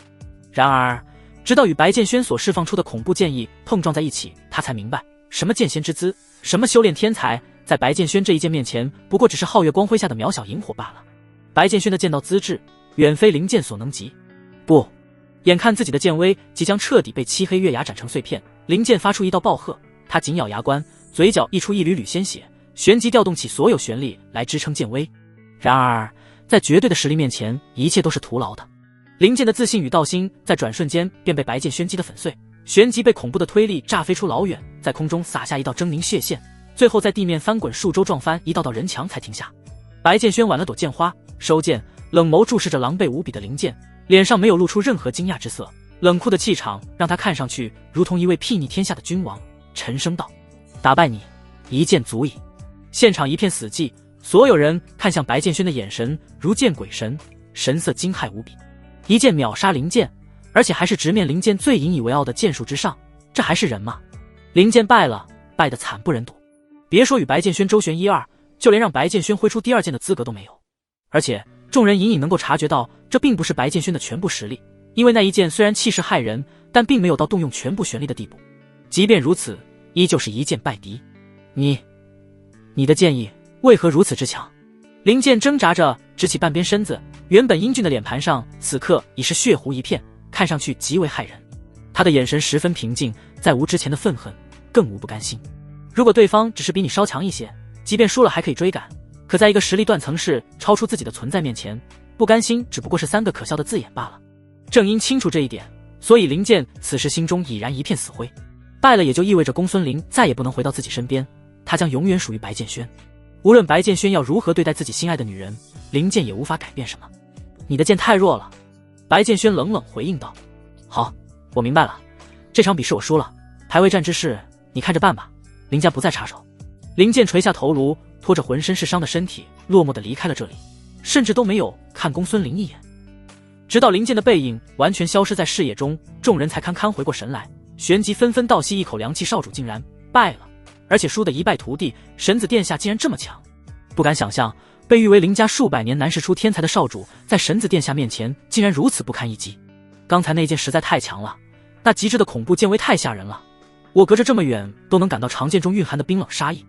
[SPEAKER 1] 然而直到与白剑轩所释放出的恐怖剑意碰撞在一起，他才明白什么剑仙之姿，什么修炼天才，在白剑轩这一剑面前不过只是皓月光辉下的渺小萤火罢了。白剑轩的剑道资质远非灵剑所能及。不，眼看自己的剑威即将彻底被漆黑月牙斩成碎片，灵剑发出一道暴喝，他紧咬牙关，嘴角溢出一缕缕鲜血，旋即调动起所有旋力来支撑剑威。然而在绝对的实力面前，一切都是徒劳的。灵剑的自信与道心在转瞬间便被白剑轩击得粉碎，旋即被恐怖的推力炸飞出老远，在空中洒下一道狰狞血线，最后在地面翻滚数周，撞翻一道道人墙才停下。白剑轩挽了朵剑花，收剑，冷眸注视着狼狈无比的灵剑，脸上没有露出任何惊讶之色，冷酷的气场让他看上去如同一位睥睨天下的君王。沉声道：打败你一剑足矣。现场一片死寂，所有人看向白剑轩的眼神如见鬼神，神色惊骇无比。一剑秒杀灵剑，而且还是直面灵剑最引以为傲的剑术之上，这还是人吗？灵剑败了，败得惨不忍睹。别说与白剑轩周旋一二，就连让白剑轩挥出第二剑的资格都没有。而且众人隐隐能够察觉到，这并不是白剑轩的全部实力，因为那一剑虽然气势骇人，但并没有到动用全部全力的地步。即便如此，依旧是一剑败敌。你的剑意为何如此之强？灵剑挣扎着直起半边身子，原本英俊的脸盘上此刻已是血糊一片，看上去极为骇人。他的眼神十分平静，再无之前的愤恨，更无不甘心。如果对方只是比你稍强一些，即便输了还可以追赶，可在一个实力断层式超出自己的存在面前，不甘心只不过是3个可笑的字眼罢了。正因清楚这一点，所以灵剑此时心中已然一片死灰。败了也就意味着公孙陵再也不能回到自己身边，他将永远属于白剑轩。无论白剑轩要如何对待自己心爱的女人，灵剑也无法改变什么。你的剑太弱了。白剑轩冷冷回应道。好，我明白了，这场比试我输了，排位战之事你看着办吧，林家不再插手。灵剑垂下头颅，拖着浑身是伤的身体落寞地离开了这里，甚至都没有看公孙陵一眼。直到灵剑的背影完全消失在视野中，众人才堪堪回过神来，旋即纷纷倒吸一口凉气。少主竟然败了，而且输得一败涂地，神子殿下竟然这么强，不敢想象被誉为林家数百年难试出天才的少主，在神子殿下面前竟然如此不堪一击。刚才那剑实在太强了，那极致的恐怖剑威太吓人了，我隔着这么远都能感到长剑中蕴含的冰冷杀意，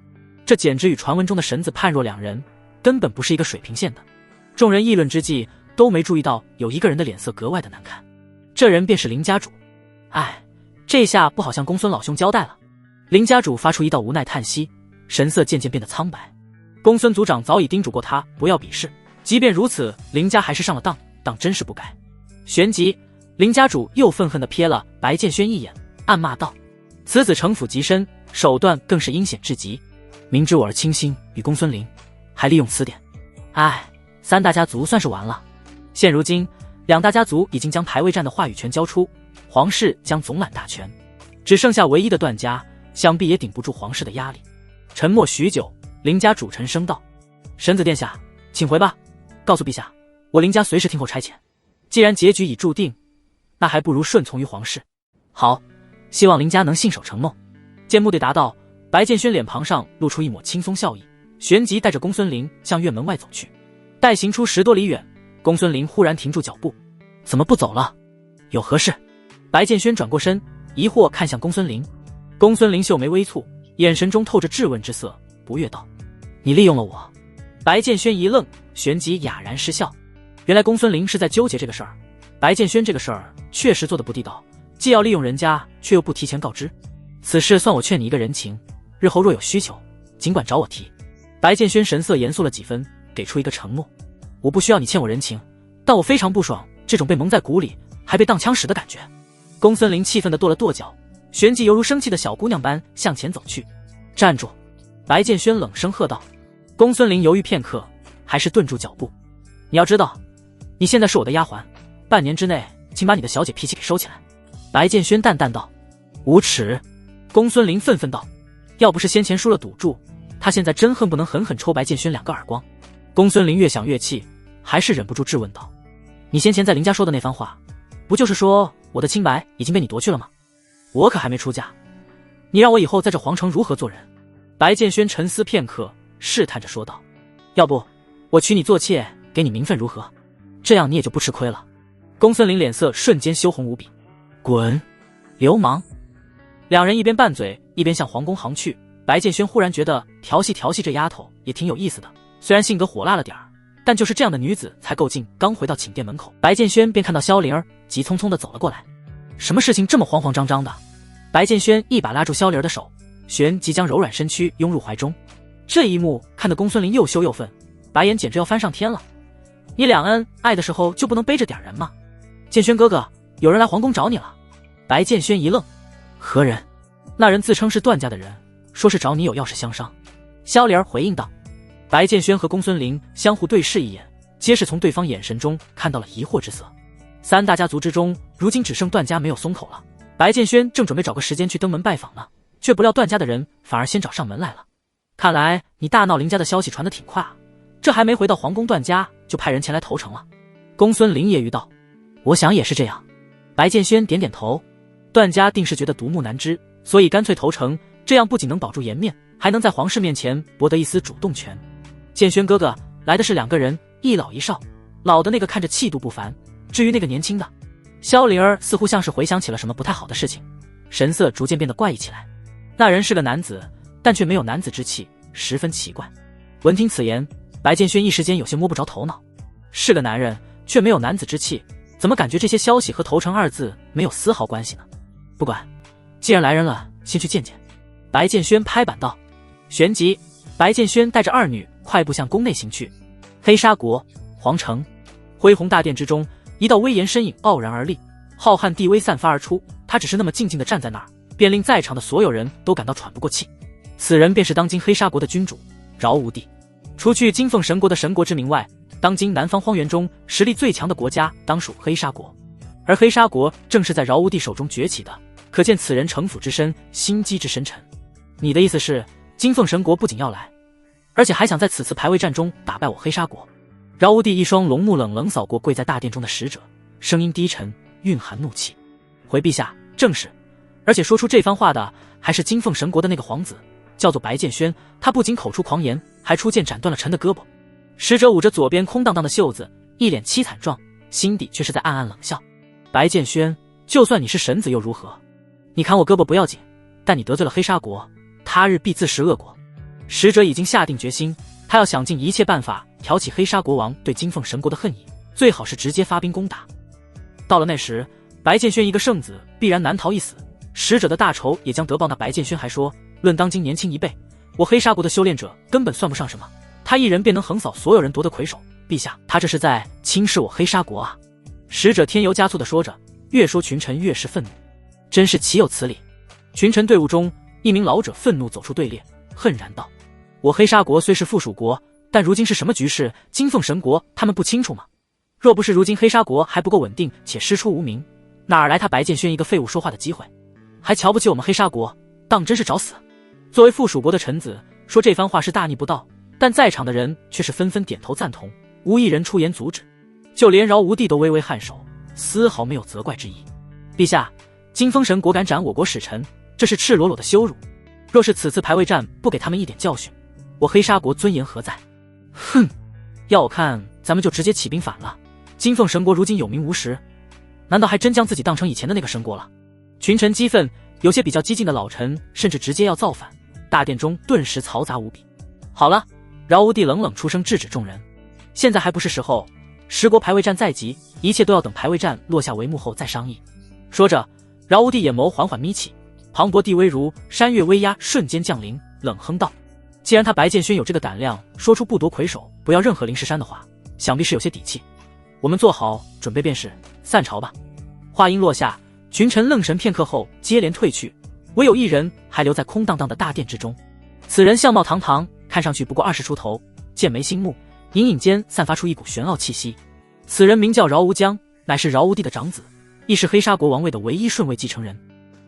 [SPEAKER 1] 这简直与传闻中的神子判若两人，根本不是一个水平线的。众人议论之际，都没注意到有一个人的脸色格外的难看，这人便是林家主。哎，这下不好向公孙老兄交代了。林家主发出一道无奈叹息，神色渐渐变得苍白。公孙族长早已叮嘱过他不要比试，即便如此，林家还是上了当，当真是不该。旋即，林家主又愤恨地瞥了白剑轩一眼，暗骂道：“此子城府极深，手段更是阴险至极。明知我儿倾心与公孙林，还利用此点。哎，三大家族算是完了。现如今，两大家族已经将排位战的话语权交出，皇室将总揽大权，只剩下唯一的段家，想必也顶不住皇室的压力。”沉默许久，林家主沉声道：“神子殿下，请回吧，告诉陛下，我林家随时听候差遣。既然结局已注定，那还不如顺从于皇室。好，希望林家能信守承诺。”见目的达到，白剑轩脸庞上露出一抹轻松笑意，旋即带着公孙林向院门外走去。待行出10多里远，公孙林忽然停住脚步：“怎么不走了？有何事？”白剑轩转过身，疑惑看向公孙林。公孙林秀眉微蹙，眼神中透着质问之色，不悦道：“你利用了我？”白剑轩一愣，旋即哑然失笑。原来公孙林是在纠结这个事儿。白剑轩这个事儿确实做得不地道，既要利用人家，却又不提前告知。此事算我劝你一个人情，日后若有需求，尽管找我提。白剑轩神色严肃了几分，给出一个承诺：“我不需要你欠我人情，但我非常不爽这种被蒙在鼓里还被当枪使的感觉。”公孙林气愤地跺了跺脚，旋即犹如生气的小姑娘般向前走去。“站住！”白剑轩冷声喝道。公孙林犹豫片刻，还是顿住脚步：“你要知道，你现在是我的丫鬟，半年之内请把你的小姐脾气给收起来。”白剑轩淡淡道：“无耻！”公孙林愤愤道：“要不是先前输了赌注，他现在真恨不能狠狠抽白剑轩2个耳光。”公孙林越想越气，还是忍不住质问道：“你先前在林家说的那番话，不就是说我的清白已经被你夺去了吗？我可还没出嫁，你让我以后在这皇城如何做人？”白剑轩沉思片刻，试探着说道：“要不我娶你做妾，给你名分如何？这样你也就不吃亏了。”公孙林脸色瞬间羞红无比：“滚！流氓！”两人一边拌嘴，一边向皇宫行去。白剑轩忽然觉得调戏这丫头也挺有意思的，虽然性格火辣了点儿，但就是这样的女子才够劲。刚回到寝殿门口，白剑轩便看到萧灵儿急匆匆地走了过来。什么事情这么慌慌张张的？白剑轩一把拉住萧灵儿的手，旋即将柔软身躯拥入怀中。这一幕看得公孙林又羞又愤，白眼简直要翻上天了。你两恩爱的时候就不能背着点人吗？剑轩哥哥，有人来皇宫找你了。白剑轩一愣：“何人？”那人自称是段家的人，说是找你有要事相商。萧灵儿回应道。白剑轩和公孙林相互对视一眼，皆是从对方眼神中看到了疑惑之色。三大家族之中，如今只剩段家没有松口了。白剑轩正准备找个时间去登门拜访呢，却不料段家的人反而先找上门来了。看来你大闹林家的消息传得挺快啊，这还没回到皇宫，段家就派人前来投诚了。公孙林揶揄道：“我想也是这样。”白剑轩点点头，段家定是觉得独木难支，所以干脆投诚，这样不仅能保住颜面，还能在皇室面前博得一丝主动权。剑轩哥哥，来的是2个人，一老一少，老的那个看着气度不凡，至于那个年轻的……萧灵儿似乎像是回想起了什么不太好的事情，神色逐渐变得怪异起来。那人是个男子，但却没有男子之气，十分奇怪。闻听此言，白剑轩一时间有些摸不着头脑，是个男人却没有男子之气，怎么感觉这些消息和投诚2字没有丝毫关系呢？不管，既然来人了，先去见见。白剑轩拍板道。旋即，白剑轩带着2女快步向宫内行去。黑沙国皇城，恢宏大殿之中，一道威严身影傲然而立，浩瀚地威散发而出，他只是那么静静地站在那儿，便令在场的所有人都感到喘不过气。此人便是当今黑沙国的君主饶无帝。除去金凤神国的神国之名外，当今南方荒原中实力最强的国家当属黑沙国，而黑沙国正是在饶无帝手中崛起的，可见此人城府之深，心机之深沉。你的意思是，金凤神国不仅要来，而且还想在此次排位战中打败我黑沙国？饶无帝一双龙目冷冷扫过跪在大殿中的使者，声音低沉，蕴含怒气：“回陛下，正是。而且说出这番话的还是金凤神国的那个皇子，叫做白剑轩。他不仅口出狂言，还出剑斩断了臣的胳膊。”使者捂着左边空荡荡的袖子，一脸凄惨状，心底却是在暗暗冷笑。白剑轩，就算你是神子又如何？你砍我胳膊不要紧，但你得罪了黑沙国，他日必自食恶果。使者已经下定决心，他要想尽一切办法挑起黑沙国王对金凤神国的恨意，最好是直接发兵攻打。到了那时，白剑轩一个圣子必然难逃一死，使者的大仇也将得报。那白剑轩还说，论当今年轻一辈，我黑沙国的修炼者根本算不上什么，他一人便能横扫所有人夺得魁首。陛下，他这是在轻视我黑沙国啊！使者添油加醋地说着，越说群臣越是愤怒，真是岂有此理！群臣队伍中，一名老者愤怒走出队列，恨然道：我黑沙国虽是附属国，但如今是什么局势，金凤神国他们不清楚吗？若不是如今黑沙国还不够稳定且师出无名，哪来他白剑轩一个废物说话的机会？还瞧不起我们黑沙国，当真是找死！作为附属国的臣子，说这番话是大逆不道，但在场的人却是纷纷点头赞同，无一人出言阻止。就连饶无帝都微微颔首，丝毫没有责怪之意。陛下，金风神果敢斩我国使臣，这是赤裸裸的羞辱。若是此次排位战不给他们一点教训，我黑沙国尊严何在？哼，要我看，咱们就直接起兵反了。金凤神国如今有名无实，难道还真将自己当成以前的那个神国了？群臣激愤，有些比较激进的老臣甚至直接要造反，大殿中顿时嘈杂无比。好了，饶无帝冷冷出声制止众人，现在还不是时候，十国排位战在即，一切都要等排位战落下帷幕后再商议。说着，饶无帝眼眸缓缓眯起，磅礴地威如山岳威压瞬间降临，冷哼道：既然他白剑轩有这个胆量说出不夺魁首，不要任何灵石山的话，想必是有些底气。我们做好准备便是，散朝吧。话音落下，群臣愣神片刻后接连退去，唯有一人还留在空荡荡的大殿之中。此人相貌堂堂，看上去不过20出头，剑眉星目，隐隐间散发出一股玄傲气息。此人名叫饶无疆，乃是饶无帝的长子，亦是黑沙国王位的唯一顺位继承人。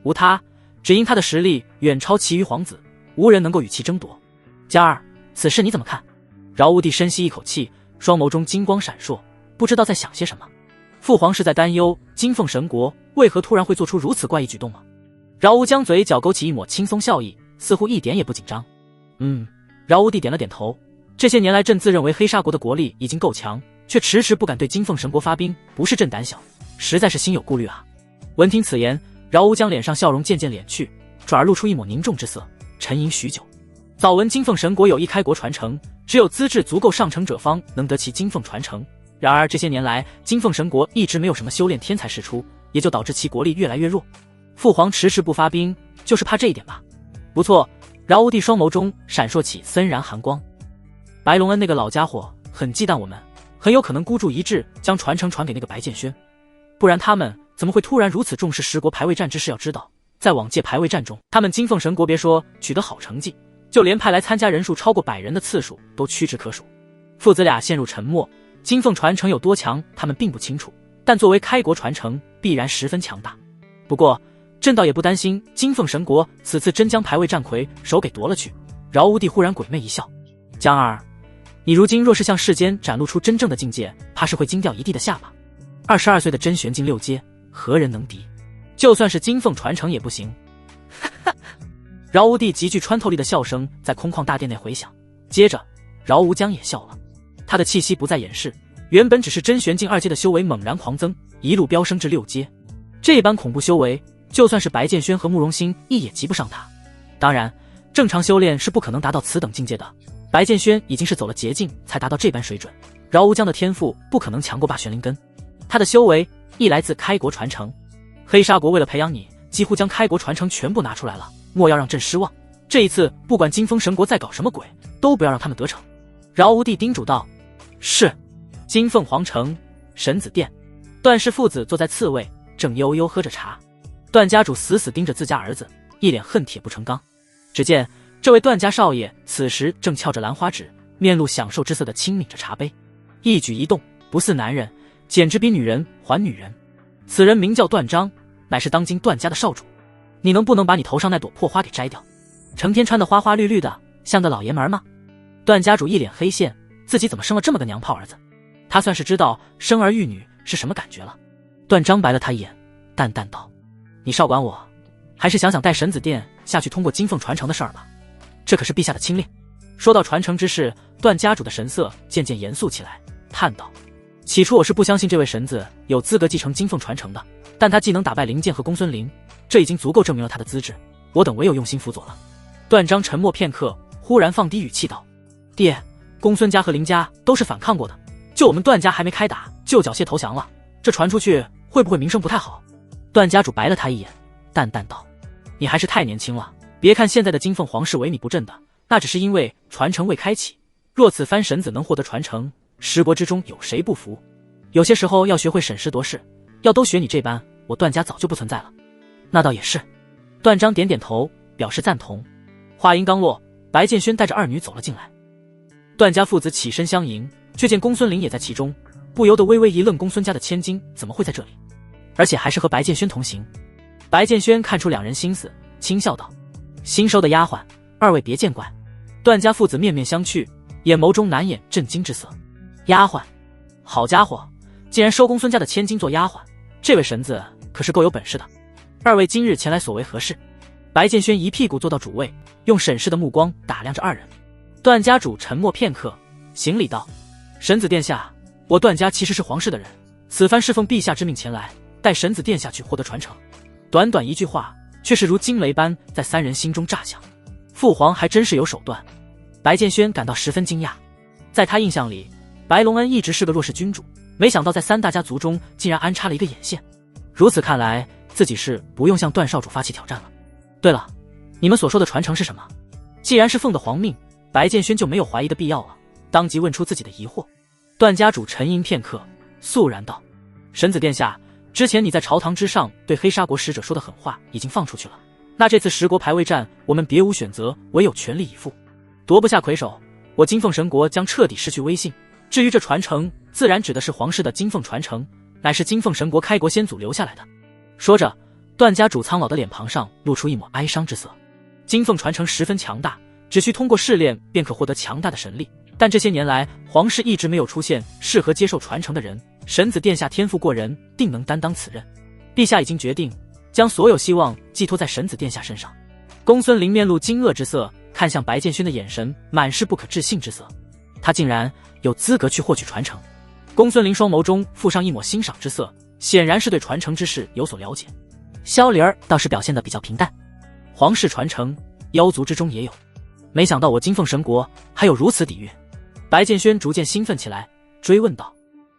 [SPEAKER 1] 无他，只因他的实力远超其余皇子，无人能够与其争夺。江儿，此事你怎么看？饶无帝深吸一口气，双眸中金光闪烁，不知道在想些什么。父皇是在担忧金凤神国为何突然会做出如此怪异举动吗？饶无疆嘴角勾起一抹轻松笑意，似乎一点也不紧张。饶无帝点了点头。这些年来，朕自认为黑沙国的国力已经够强，却迟迟不敢对金凤神国发兵，不是朕胆小，实在是心有顾虑啊。闻听此言，饶无疆脸上笑容渐渐敛去，转而露出一抹凝重之色，沉吟许久。早闻金凤神国有意开国传承，只有资质足够上乘者方能得其金凤传承。然而这些年来，金凤神国一直没有什么修炼天才释出，也就导致其国力越来越弱。父皇迟迟不发兵，就是怕这一点吧？不错，饶无帝双眸中闪烁起森然寒光。白龙恩那个老家伙很忌惮我们，很有可能孤注一掷将传承传给那个白剑轩，不然他们怎么会突然如此重视十国排位战之事？要知道，在往届排位战中，他们金凤神国别说取得好成绩，就连派来参加人数超过100人的次数都屈指可数。父子俩陷入沉默。金凤传承有多强，他们并不清楚，但作为开国传承，必然十分强大。不过，朕倒也不担心金凤神国此次真将排位战魁手给夺了去。饶无帝忽然鬼魅一笑：江儿，你如今若是向世间展露出真正的境界，怕是会惊掉一地的下巴。22岁的真玄境6阶，何人能敌？就算是金凤传承也不行。饶无帝极具穿透力的笑声在空旷大殿内回响，接着饶无疆也笑了。他的气息不再掩饰，原本只是真玄境2阶的修为猛然狂增，一路飙升至6阶。这般恐怖修为，就算是白剑轩和慕容心意也及不上他。当然，正常修炼是不可能达到此等境界的。白剑轩已经是走了捷径才达到这般水准，饶无疆的天赋不可能强过霸玄灵根。他的修为亦来自开国传承。黑沙国为了培养你，几乎将开国传承全部拿出来了，莫要让朕失望。这一次，不管金风神国在搞什么鬼，都不要让他们得逞。饶无帝叮嘱道：是。金凤凰城神子殿，段氏父子坐在次位，正悠悠喝着茶。段家主死死盯着自家儿子，一脸恨铁不成钢。只见这位段家少爷此时正翘着兰花指，面露享受之色的轻抿着茶杯，一举一动不似男人，简直比女人还女人。此人名叫段章，乃是当今段家的少主。你能不能把你头上那朵破花给摘掉？成天穿得花花绿绿的，像个老爷们吗？段家主一脸黑线，自己怎么生了这么个娘炮儿子？他算是知道生儿育女是什么感觉了。段章白了他一眼，淡淡道：你少管我，还是想想带神子殿下去通过金凤传承的事儿吧，这可是陛下的亲令。说到传承之事，段家主的神色渐渐严肃起来，叹道：“起初我是不相信这位神子有资格继承金凤传承的，但他既能打败林剑和公孙林，这已经足够证明了他的资质，我等唯有用心辅佐了。”段章沉默片刻，忽然放低语气道：“爹，公孙家和林家都是反抗过的，就我们段家还没开打就缴械投降了，这传出去会不会名声不太好？”段家主白了他一眼，淡淡道：“你还是太年轻了，别看现在的金凤皇室萎靡不振的，那只是因为传承未开启。若此番神子能获得传承，十国之中有谁不服？有些时候要学会审时度势，要都学你这般，我段家早就不存在了。”那倒也是。段章点点头，表示赞同。话音刚落，白建轩带着二女走了进来。段家父子起身相迎，却见公孙林也在其中，不由得微微一愣，公孙家的千金怎么会在这里？而且还是和白建轩同行。白建轩看出两人心思，轻笑道：“新收的丫鬟，二位别见怪。”段家父子面面相觑，眼眸中难掩震惊之色。丫鬟？好家伙，竟然收公孙家的千金做丫鬟，这位神子可是够有本事的。二位今日前来所为何事？白建轩一屁股坐到主位，用审视的目光打量着二人。段家主沉默片刻，行礼道：“神子殿下，我段家其实是皇室的人，此番是奉陛下之命前来，带神子殿下去获得传承。”短短一句话，却是如惊雷般在三人心中炸响。父皇还真是有手段。白建轩感到十分惊讶，在他印象里，白龙恩一直是个弱势君主，没想到在三大家族中竟然安插了一个眼线。如此看来，自己是不用向段少主发起挑战了。对了，你们所说的传承是什么？既然是奉的皇命，白建轩就没有怀疑的必要了，当即问出自己的疑惑。段家主沉吟片刻，肃然道：“神子殿下，之前你在朝堂之上对黑沙国使者说的狠话已经放出去了，那这次十国排位战，我们别无选择，唯有全力以赴。夺不下魁首，我金凤神国将彻底失去威信。至于这传承，自然指的是皇室的金凤传承，乃是金凤神国开国先祖留下来的。”说着，段家主苍老的脸庞上露出一抹哀伤之色。金凤传承十分强大，只需通过试炼便可获得强大的神力，但这些年来皇室一直没有出现适合接受传承的人，神子殿下天赋过人，定能担当此任。陛下已经决定将所有希望寄托在神子殿下身上。公孙林面露惊愕之色，看向白建轩的眼神满是不可置信之色。他竟然有资格去获取传承？公孙林双眸中附上一抹欣赏之色，显然是对传承之事有所了解。萧离儿倒是表现得比较平淡，皇室传承，妖族之中也有，没想到我金凤神国还有如此底蕴。白建轩逐渐兴奋起来，追问道：“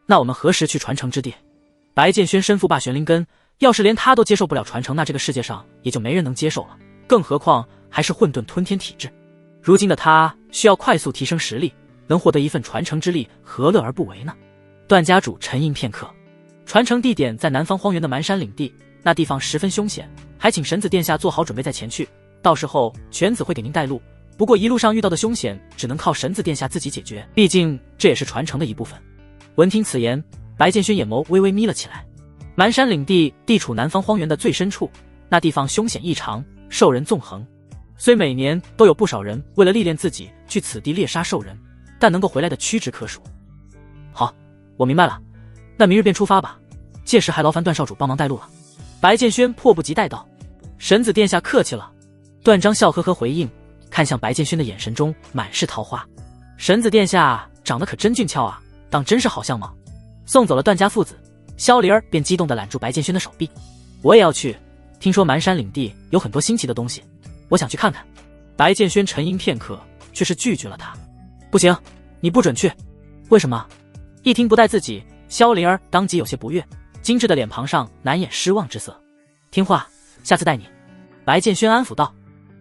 [SPEAKER 1] 那我们何时去传承之地？”白建轩身负霸玄灵根，要是连他都接受不了传承，那这个世界上也就没人能接受了，更何况还是混沌吞天体质。如今的他需要快速提升实力，能获得一份传承之力，何乐而不为呢？段家主沉吟片刻，传承地点在南方荒原的蛮山岭地，那地方十分凶险，还请神子殿下做好准备再前去，到时候犬子会给您带路，不过一路上遇到的凶险只能靠神子殿下自己解决，毕竟这也是传承的一部分。闻听此言，白建轩眼眸微微眯了起来。蛮山岭地地处南方荒原的最深处，那地方凶险异常，兽人纵横，虽每年都有不少人为了历练自己去此地猎杀兽人，但能够回来的屈指可数。好，我明白了，那明日便出发吧，届时还劳烦段少主帮忙带路了。白建轩迫不及待道：“神子殿下客气了。”段章笑呵呵回应，看向白建轩的眼神中满是桃花。神子殿下长得可真俊俏啊，当真是好相貌。送走了段家父子，萧离儿便激动地揽住白建轩的手臂：“我也要去，听说蛮山岭地有很多新奇的东西，我想去看看。”白建轩沉吟片刻，却是拒绝了他：“不行，你不准去。”“为什么？”一听不带自己，萧离儿当即有些不悦，精致的脸庞上难掩失望之色。“听话，下次带你。”白建轩安抚道。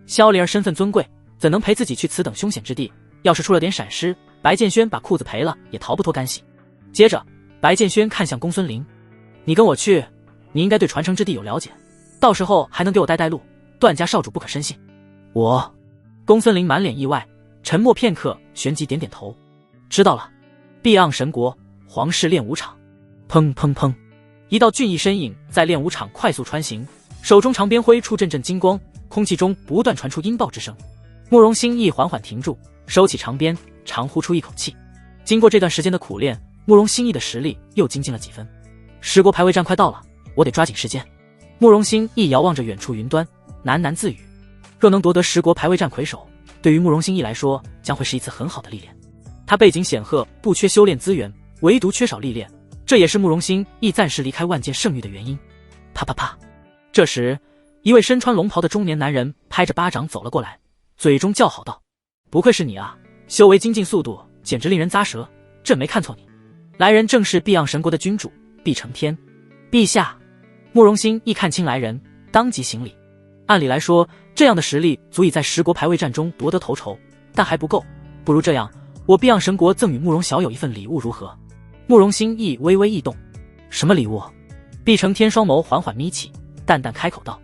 [SPEAKER 1] 萧离儿身份尊贵，怎能陪自己去此等凶险之地？要是出了点闪失，白建轩把裤子赔了也逃不脱干系。接着，白建轩看向公孙林：“你跟我去，你应该对传承之地有了解，到时候还能给我带路，段家少主不可深信。”“我……”公孙林满脸意外，沉默片刻，旋即点点头：“知道了。”碧昂神国皇室练武场，砰砰砰，一道俊逸身影在练武场快速穿行，手中长鞭挥出阵阵金光，空气中不断传出音爆之声。慕容心意缓缓停住，收起长鞭，长呼出一口气。经过这段时间的苦练，慕容心意的实力又精进了几分。十国排位战快到了，我得抓紧时间。慕容心意遥望着远处云端，喃喃自语：若能夺得十国排位战魁首，对于慕容心意来说将会是一次很好的历练。他背景显赫，不缺修炼资源，唯独缺少历练，这也是慕容心意暂时离开万剑圣域的原因。啪啪啪！这时，一位身穿龙袍的中年男人拍着巴掌走了过来，嘴中叫好道：“不愧是你啊，修为精进速度简直令人咂舌，朕没看错你。来人正是碧昂神国的君主碧承天。”陛下。慕容心一看清来人，当即行礼。按理来说，这样的实力足以在10国排位战中夺得头筹，但还不够。不如这样，我碧昂神国赠与慕容小友一份礼物如何？慕容心意微微异动。什么礼物？碧承天双眸缓缓眯起，淡淡开口道：“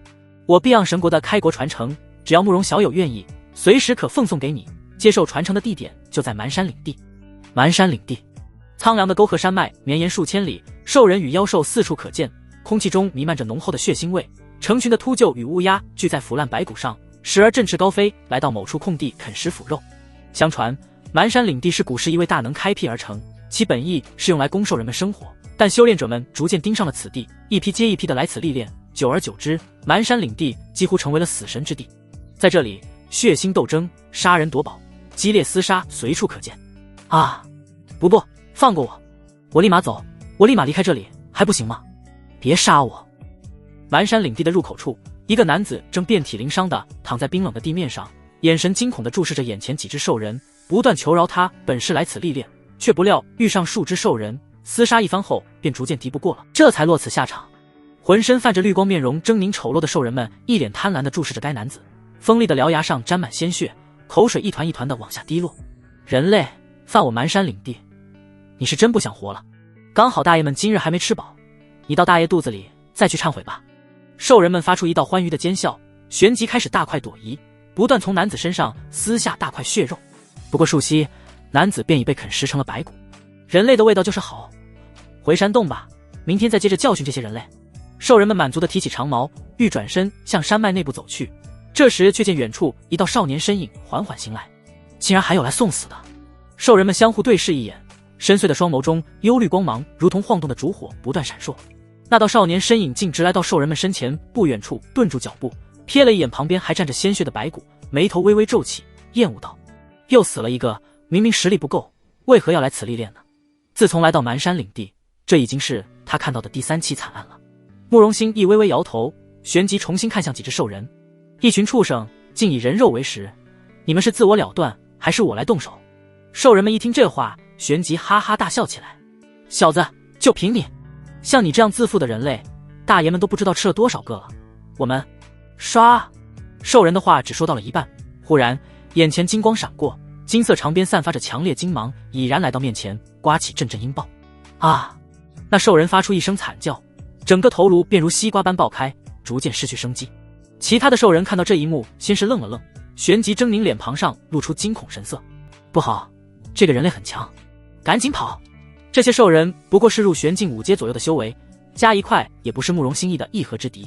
[SPEAKER 1] 我碧昂神国的开国传承，只要慕容小友愿意，随时可奉送给你。接受传承的地点就在蛮山领地。”蛮山领地，苍凉的沟壑山脉绵延数千里，兽人与妖兽四处可见，空气中弥漫着浓厚的血腥味。成群的秃鹫与乌鸦聚在腐烂白骨上，时而振翅高飞，来到某处空地啃食腐肉。相传，蛮山领地是古时一位大能开辟而成，其本意是用来供兽人们生活，但修炼者们逐渐盯上了此地，一批接一批的来此历练，久而久之，蛮山领地几乎成为了死神之地。在这里，血腥斗争、杀人夺宝、激烈厮杀随处可见。啊！不，放过我，我立马走，我立马离开这里，还不行吗？别杀我！蛮山领地的入口处，一个男子正遍体鳞伤地躺在冰冷的地面上，眼神惊恐地注视着眼前几只兽人，不断求饶他本是来此历练，却不料遇上数只兽人，厮杀一番后便逐渐敌不过了，这才落此下场。浑身泛着绿光、面容狰狞丑陋的兽人们一脸贪婪地注视着该男子，锋利的獠牙上沾满鲜血，口水一团一团地往下滴落。人类犯我蛮山领地，你是真不想活了？刚好大爷们今日还没吃饱，你到大爷肚子里再去忏悔吧。兽人们发出一道欢愉的尖笑，旋即开始大快朵颐，不断从男子身上撕下大块血肉。不过数息，男子便已被啃食成了白骨。人类的味道就是好，回山洞吧，明天再接着教训这些人类。兽人们满足地提起长矛，欲转身向山脉内部走去，这时却见远处一道少年身影缓缓行来，竟然还有来送死的。兽人们相互对视一眼，深邃的双眸中幽绿光芒如同晃动的烛火不断闪烁。那道少年身影径直来到兽人们身前不远处，顿住脚步，瞥了一眼旁边还沾着鲜血的白骨，眉头微微皱起，厌恶道：“又死了一个，明明实力不够，为何要来此历练呢？”自从来到蛮山领地，这已经是他看到的第3起惨案了。慕容心意微微摇头，旋即重新看向几只兽人，一群畜生竟以人肉为食，你们是自我了断，还是我来动手？兽人们一听这话，旋即哈哈大笑起来。小子，就凭你，像你这样自负的人类，大爷们都不知道吃了多少个了。我们刷！兽人的话只说到了一半，忽然眼前金光闪过，金色长鞭散发着强烈金芒，已然来到面前，刮起阵阵音爆。啊！那兽人发出一声惨叫，整个头颅便如西瓜般爆开，逐渐失去生机。其他的兽人看到这一幕，先是愣了愣，旋即狰狞脸庞上露出惊恐神色。不好，这个人类很强，赶紧跑！这些兽人不过是入玄境5阶左右的修为，加一块也不是慕容心意的一合之敌。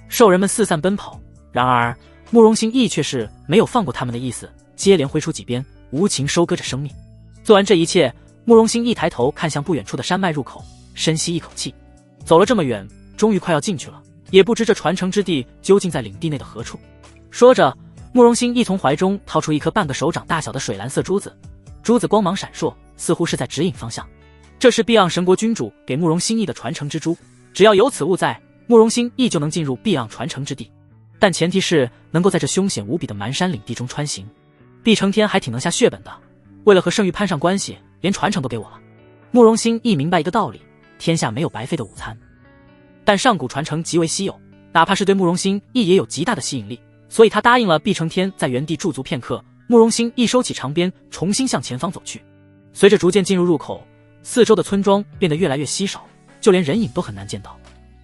[SPEAKER 1] 兽人们四散奔跑，然而慕容心意却是没有放过他们的意思，接连挥出几鞭，无情收割着生命。做完这一切，慕容心意抬头看向不远处的山脉入口，深吸一口气。走了这么远，终于快要进去了，也不知这传承之地究竟在领地内的何处。说着，慕容心意从怀中掏出一颗半个手掌大小的水蓝色珠子，珠子光芒闪烁，似乎是在指引方向。这是碧昂神国君主给慕容心意的传承之珠，只要有此物在，慕容心意就能进入碧昂传承之地，但前提是能够在这凶险无比的蛮山领地中穿行。碧承天还挺能下血本的，为了和圣域攀上关系，连传承都给我了。慕容心意明白一个道理，天下没有白费的午餐。但上古传承极为稀有，哪怕是对慕容心意也有极大的吸引力，所以他答应了碧承天在原地驻足片刻。慕容心意收起长鞭，重新向前方走去。随着逐渐进入入口，四周的村庄变得越来越稀少，就连人影都很难见到。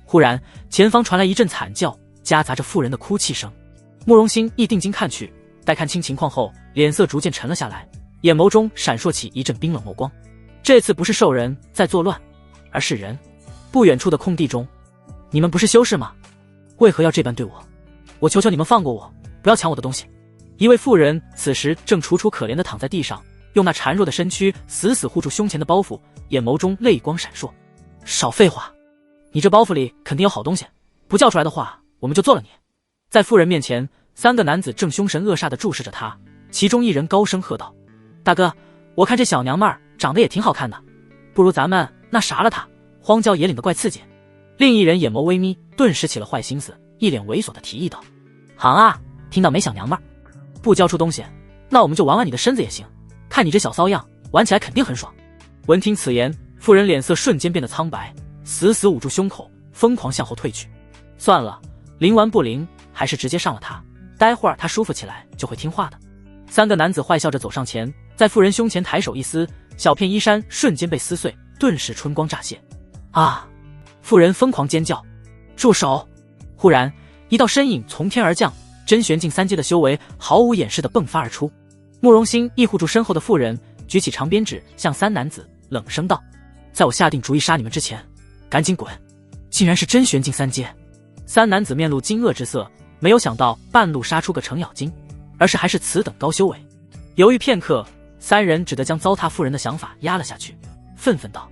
[SPEAKER 1] 忽然，前方传来一阵惨叫，夹杂着妇人的哭泣声。慕容心意定睛看去，待看清情况后，脸色逐渐沉了下来，眼眸中闪烁起一阵冰冷眸光。这次不是兽人在作乱，而是人。不远处的空地中，你们不是修士吗？为何要这般对我？我求求你们放过我，不要抢我的东西。一位妇人此时正楚楚可怜地躺在地上，用那孱弱的身躯死死护住胸前的包袱，眼眸中泪光闪烁。少废话，你这包袱里肯定有好东西，不叫出来的话，我们就做了你。在妇人面前，3个男子正凶神恶煞地注视着他，其中一人高声喝道：“大哥，我看这小娘们儿长得也挺好看的，不如咱们那啥了她，荒郊野岭的怪刺激。”另一人眼眸微眯，顿时起了坏心思，一脸猥琐的提议道：“行啊，听到没小娘们儿？不交出东西，那我们就玩玩你的身子也行，看你这小骚样，玩起来肯定很爽。”闻听此言，妇人脸色瞬间变得苍白，死死捂住胸口，疯狂向后退去。算了，灵完不灵，还是直接上了他，待会儿他舒服起来就会听话的。三个男子坏笑着走上前，在妇人胸前抬手一撕，小片衣衫瞬间被撕碎，顿时春光乍泄。啊！妇人疯狂尖叫，住手！忽然一道身影从天而降，真玄境3阶的修为毫无掩饰地迸发而出。慕容兴义护住身后的妇人，举起长鞭指向三男子冷声道：“在我下定主意杀你们之前，赶紧滚！”竟然是真玄境3阶。三男子面露惊愕之色，没有想到半路杀出个程咬金，而是还是此等高修为。犹豫片刻，三人只得将糟蹋妇人的想法压了下去，愤愤道：“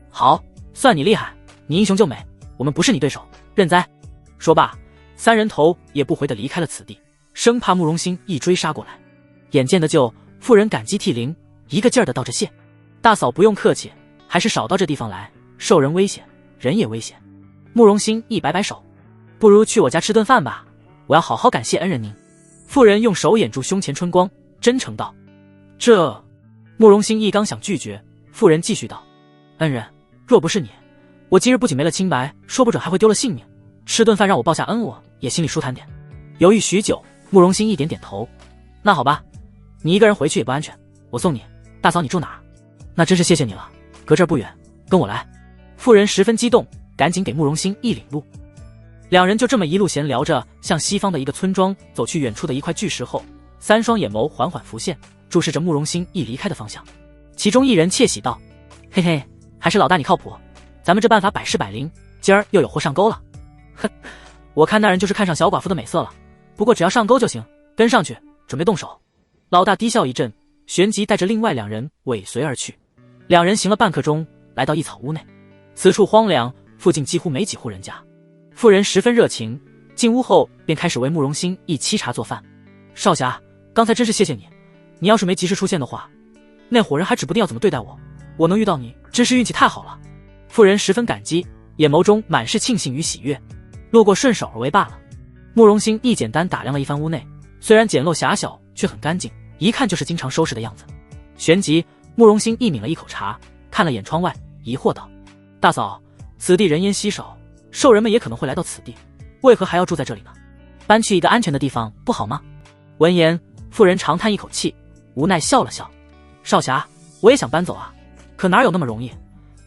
[SPEAKER 1] 好，算你厉害，你英雄救美，我们不是你对手，认栽！”说罢，三人头也不回地离开了此地，生怕慕容兴一追杀过来。眼见得救，妇人感激涕零，一个劲儿地道着谢：“大嫂不用客气，还是少到这地方来，受人危险，人也危险。”慕容兴一摆摆手：“不如去我家吃顿饭吧，我要好好感谢恩人您。”妇人用手掩住胸前春光，真诚道：“这……”慕容兴一刚想拒绝，妇人继续道：“恩人，若不是你，我今日不仅没了清白，说不准还会丢了性命。吃顿饭让我报下恩，我也心里舒坦点。”犹豫许久，慕容兴一点点头：“那好吧，你一个人回去也不安全，我送你。大嫂你住哪儿？”“那真是谢谢你了，隔这儿不远，跟我来。”妇人十分激动，赶紧给慕容兴一领路。两人就这么一路闲聊着，向西方的一个村庄走去。远处的一块巨石后，三双眼眸缓缓浮现，注视着慕容兴一离开的方向。其中一人窃喜道：“嘿嘿，还是老大你靠谱，咱们这办法百试百灵，今儿又有货上钩了。”“哼，我看那人就是看上小寡妇的美色了，不过只要上钩就行，跟上去，准备动手。”老大低笑一阵，旋即带着另外两人尾随而去。两人行了半刻钟，来到一草屋内，此处荒凉，附近几乎没几户人家。妇人十分热情，进屋后便开始为慕容兴一沏茶做饭。“少侠，刚才真是谢谢你，你要是没及时出现的话，那伙人还指不定要怎么对待我。我能遇到你，真是运气太好了。”妇人十分感激，眼眸中满是庆幸与喜悦。路过顺手而为罢了。慕容兴一简单打量了一番屋内，虽然简陋狭小，却很干净，一看就是经常收拾的样子。旋即，慕容兴一抿了一口茶，看了眼窗外，疑惑道：“大嫂，此地人烟稀少，兽人们也可能会来到此地，为何还要住在这里呢？搬去一个安全的地方不好吗？”闻言，妇人长叹一口气，无奈笑了笑：“少侠，我也想搬走啊，可哪有那么容易？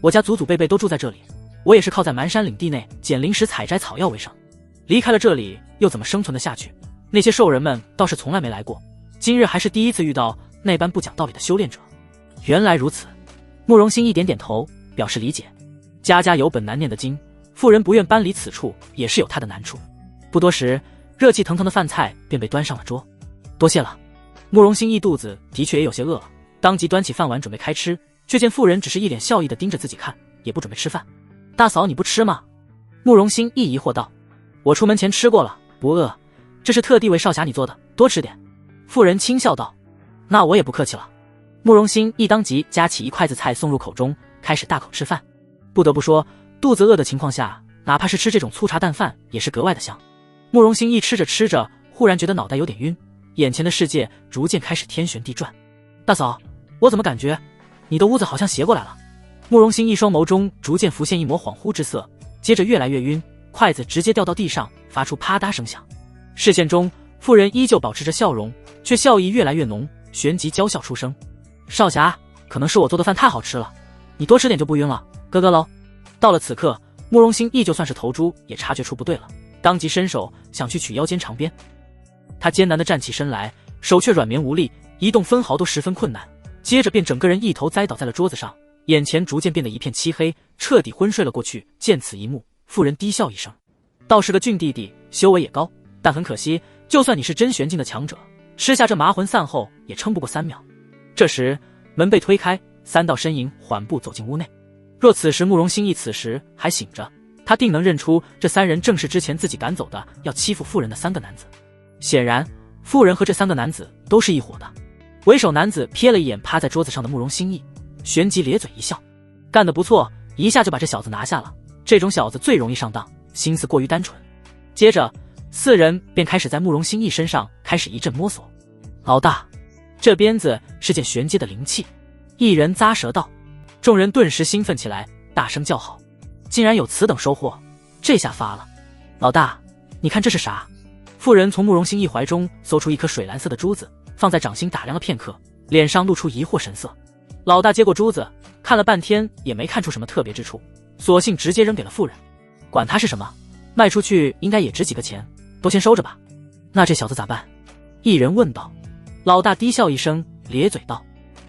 [SPEAKER 1] 我家祖祖辈辈都住在这里，我也是靠在蛮山岭地内捡灵石采摘草药为生，离开了这里又怎么生存得下去？那些兽人们倒是从来没来过，今日还是第一次遇到那般不讲道理的修炼者。”原来如此。慕容兴一点点头，表示理解。家家有本难念的经，妇人不愿搬离此处，也是有她的难处。不多时，热气腾腾的饭菜便被端上了桌。多谢了。慕容兴一肚子的确也有些饿了，当即端起饭碗准备开吃，却见妇人只是一脸笑意地盯着自己看，也不准备吃饭。“大嫂你不吃吗？”慕容兴一疑惑道：“我出门前吃过了，不饿，这是特地为少侠你做的，多吃点。”妇人轻笑道：“那我也不客气了。”慕容兴一当即夹起一筷子菜送入口中，开始大口吃饭。不得不说，肚子饿的情况下，哪怕是吃这种粗茶淡饭也是格外的香。慕容兴一吃着吃着，忽然觉得脑袋有点晕，眼前的世界逐渐开始天旋地转。“大嫂，我怎么感觉你的屋子好像斜过来了？”慕容兴一双眸中逐渐浮现一抹恍惚之色，接着越来越晕，筷子直接掉到地上，发出啪嗒声响。视线中，妇人依旧保持着笑容，却笑意越来越浓，旋即娇笑出声：“少侠，可能是我做的饭太好吃了，你多吃点就不晕了，咯咯喽。”到了此刻，慕容兴亦就算是头猪也察觉出不对了，当即伸手想去取腰间长鞭。他艰难地站起身来，手却软绵无力，移动分毫都十分困难，接着便整个人一头栽倒在了桌子上，眼前逐渐变得一片漆黑，彻底昏睡了过去。见此一幕，妇人低笑一声：“倒是个俊弟弟，修为也高，但很可惜，就算你是真玄境的强者，吃下这麻魂散后也撑不过3秒。”这时门被推开，三道身影缓步走进屋内。若此时慕容兴义此时还醒着，他定能认出这三人正是之前自己赶走的要欺负妇人的3个男子。显然妇人和这3个男子都是一伙的。为首男子瞥了一眼趴在桌子上的慕容新义，旋即咧嘴一笑，干得不错，一下就把这小子拿下了。这种小子最容易上当，心思过于单纯。接着4人便开始在慕容新义身上开始一阵摸索。老大，这鞭子是件玄阶的灵器，一人咂舌道。众人顿时兴奋起来，大声叫好，竟然有此等收获，这下发了。老大，你看这是啥？妇人从慕容新义怀中搜出一颗水蓝色的珠子，放在掌心打量了片刻，脸上露出疑惑神色。老大接过珠子，看了半天也没看出什么特别之处，索性直接扔给了妇人。管他是什么，卖出去应该也值几个钱，都先收着吧。那这小子咋办？一人问道。老大低笑一声，咧嘴道：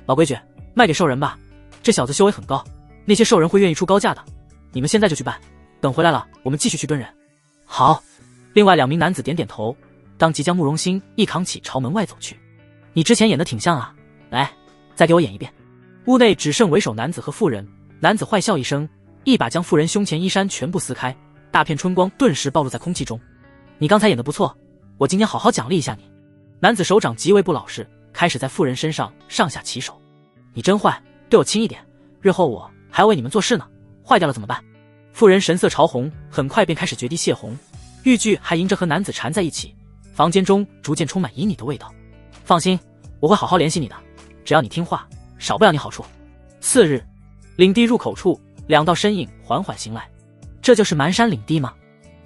[SPEAKER 1] 老规矩，卖给兽人吧，这小子修为很高，那些兽人会愿意出高价的。你们现在就去办，等回来了我们继续去蹲人。好。另外2名男子点点头，当即将慕容新义扛起朝门外走去。你之前演的挺像啊，来，再给我演一遍。屋内只剩为首男子和妇人，男子坏笑一声，一把将妇人胸前衣衫全部撕开，大片春光顿时暴露在空气中。你刚才演得不错，我今天好好奖励一下你。男子手掌极为不老实，开始在妇人身上上下其手。你真坏，对我轻一点，日后我还要为你们做事呢，坏掉了怎么办？妇人神色潮红，很快便开始决堤泄洪，玉具还迎着和男子缠在一起，房间中逐渐充满旖旎的味道。放心，我会好好联系你的，只要你听话，少不了你好处。次日，领地入口处，2道身影缓缓行来。这就是蛮山领地吗？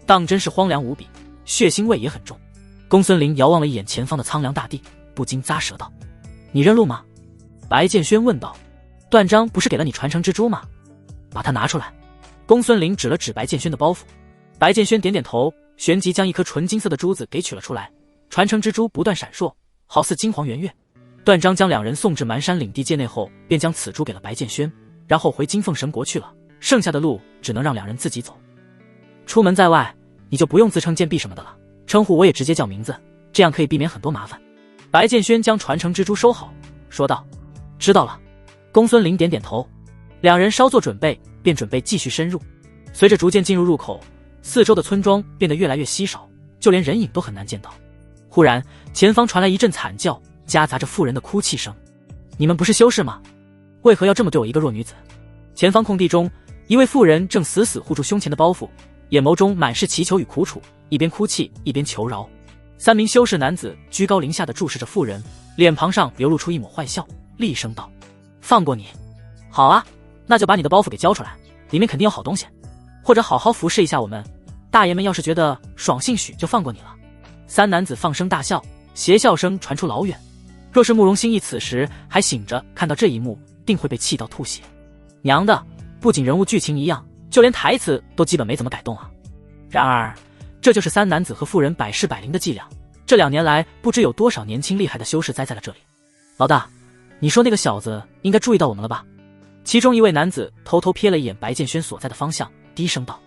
[SPEAKER 1] 当真是荒凉无比，血腥味也很重。公孙林遥望了一眼前方的苍凉大地，不禁咂舌道：你认路吗？白剑轩问道。段章不是给了你传承之珠吗？把它拿出来。公孙林指了指白剑轩的包袱。白剑轩点点头，旋即将一颗纯金色的珠子给取了出来，传承之珠不断闪烁，好似金黄圆月。段章将2人送至蛮山领地界内后，便将此珠给了白剑轩，然后回金凤神国去了，剩下的路只能让2人自己走。出门在外，你就不用自称剑臂什么的了，称呼我也直接叫名字，这样可以避免很多麻烦。白剑轩将传承之珠收好，说道：知道了。公孙林点点头，2人稍作准备，便准备继续深入。随着逐渐进入入口，四周的村庄变得越来越稀少，就连人影都很难见到。忽然，前方传来一阵惨叫，夹杂着妇人的哭泣声。你们不是修士吗？为何要这么对我一个弱女子？前方空地中，一位妇人正死死护住胸前的包袱，眼眸中满是祈求与苦楚，一边哭泣一边求饶。3名修士男子居高临下地注视着妇人，脸庞上流露出一抹坏笑，厉声道：放过你。好啊，那就把你的包袱给交出来，里面肯定有好东西，或者好好服侍一下我们，大爷们要是觉得爽兴许就放过你了。3男子放声大笑，邪笑声传出老远。若是慕容新义此时还醒着，看到这一幕定会被气到吐血。娘的，不仅人物剧情一样，就连台词都基本没怎么改动啊。然而这就是3男子和妇人百试百灵的伎俩，这2年来不知有多少年轻厉害的修士栽在了这里。老大，你说那个小子应该注意到我们了吧？其中一位男子偷偷瞥了一眼白剑轩所在的方向，低声道：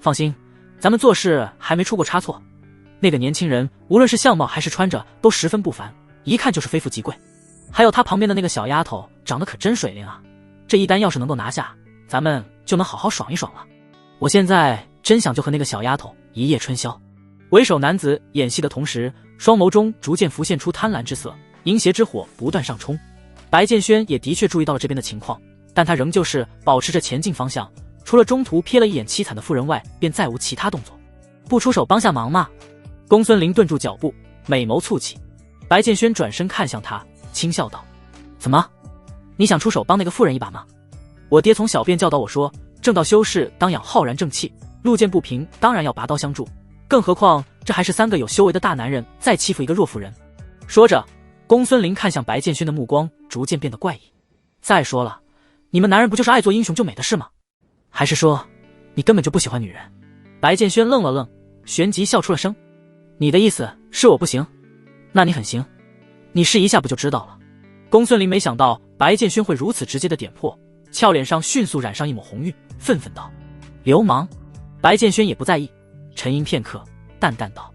[SPEAKER 1] 放心，咱们做事还没出过差错。那个年轻人无论是相貌还是穿着都十分不凡，一看就是非富即贵。还有他旁边的那个小丫头长得可真水灵啊，这一单要是能够拿下，咱们就能好好爽一爽了。我现在真想就和那个小丫头一夜春宵。为首男子演戏的同时，双眸中逐渐浮现出贪婪之色，淫邪之火不断上冲。白剑轩也的确注意到了这边的情况，但他仍旧是保持着前进方向，除了中途瞥了一眼凄惨的妇人外，便再无其他动作。不出手帮下忙吗？公孙林顿住脚步，美眸蹙起。白剑轩转身看向他，轻笑道：怎么，你想出手帮那个妇人一把吗？我爹从小便教导我说，正道修士当养浩然正气，路见不平当然要拔刀相助，更何况这还是3个有修为的大男人在欺负一个弱妇人。说着，公孙林看向白剑轩的目光逐渐变得怪异。再说了，你们男人不就是爱做英雄救美的事吗？还是说你根本就不喜欢女人？白剑轩愣了愣，旋即笑出了声。你的意思是我不行？那你很行，你试一下不就知道了。公孙林没想到白剑轩会如此直接的点破，俏脸上迅速染上一抹红晕，愤愤道：流氓！白剑轩也不在意，沉吟片刻，淡淡道：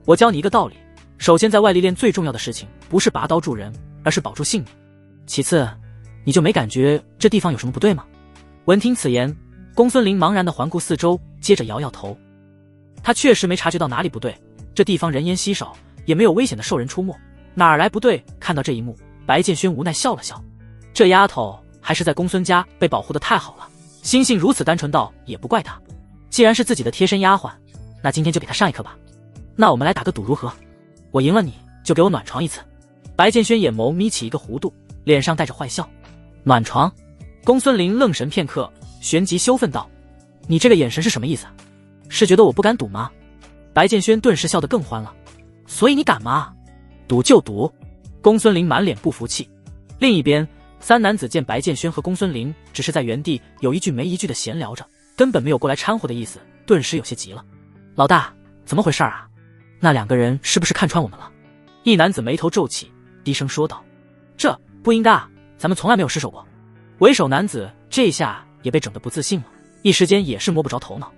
[SPEAKER 1] 我教你一个道理，首先在外历练最重要的事情不是拔刀助人，而是保住性命。其次，你就没感觉这地方有什么不对吗？闻听此言，公孙林茫然地环顾四周，接着摇摇头。他确实没察觉到哪里不对，这地方人烟稀少，也没有危险的兽人出没，哪儿来不对？看到这一幕，白建轩无奈笑了笑，这丫头还是在公孙家被保护得太好了，心性如此单纯到也不怪她。既然是自己的贴身丫鬟，那今天就给她上一课吧。那我们来打个赌如何？我赢了你就给我暖床一次。白建轩眼眸眯起一个弧度，脸上带着坏笑。暖床？公孙林愣神片刻，旋即羞愤道：你这个眼神是什么意思？是觉得我不敢赌吗？白建轩顿时笑得更欢了。所以你敢吗？赌就赌。公孙林满脸不服气。另一边，三男子见白建轩和公孙林只是在原地有一句没一句的闲聊着，根本没有过来掺和的意思，顿时有些急了。老大，怎么回事啊？那两个人是不是看穿我们了？一男子眉头皱起，低声说道：这不应该啊，咱们从来没有失手过。为首男子这下也被整得不自信了，一时间也是摸不着头脑，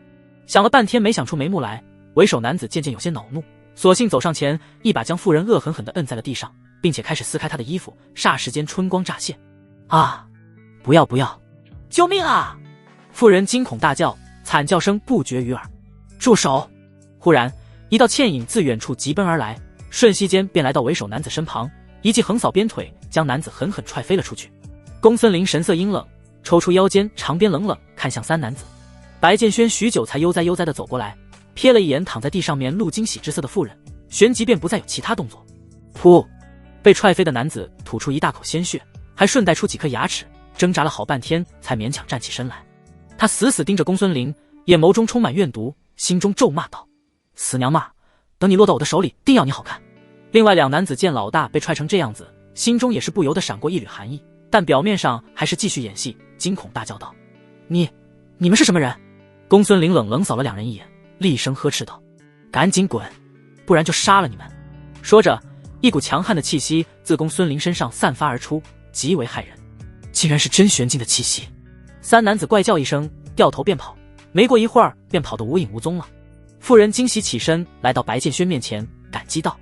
[SPEAKER 1] 想了半天没想出眉目来。为首男子渐渐有些恼怒，索性走上前，一把将妇人恶狠狠地摁在了地上，并且开始撕开她的衣服，霎时间春光乍现。啊！不要不要！救命啊！妇人惊恐大叫，惨叫声不绝于耳。住手！忽然一道倩影自远处疾奔而来，瞬息间便来到为首男子身旁，一记横扫鞭腿将男子狠狠踹飞了出去。公孙林神色阴冷，抽出腰间长鞭冷冷看向三男子。白建轩许久才悠哉悠哉地走过来，瞥了一眼躺在地上面露惊喜之色的妇人，旋即便不再有其他动作。噗！被踹飞的男子吐出一大口鲜血，还顺带出几颗牙齿，挣扎了好半天才勉强站起身来。他死死盯着公孙林，眼眸中充满怨毒，心中咒骂道：死娘们，等你落到我的手里定要你好看。另外两男子见老大被踹成这样子，心中也是不由得闪过一缕寒意，但表面上还是继续演戏，惊恐大叫道：你们是什么人？公孙林冷扫了两人一眼，厉声呵斥道：赶紧滚，不然就杀了你们。说着，一股强悍的气息自公孙林身上散发而出，极为骇人，竟然是真玄境的气息。三男子怪叫一声，掉头便跑，没过一会儿便跑得无影无踪了。妇人惊喜起身来到白建轩面前，感激道：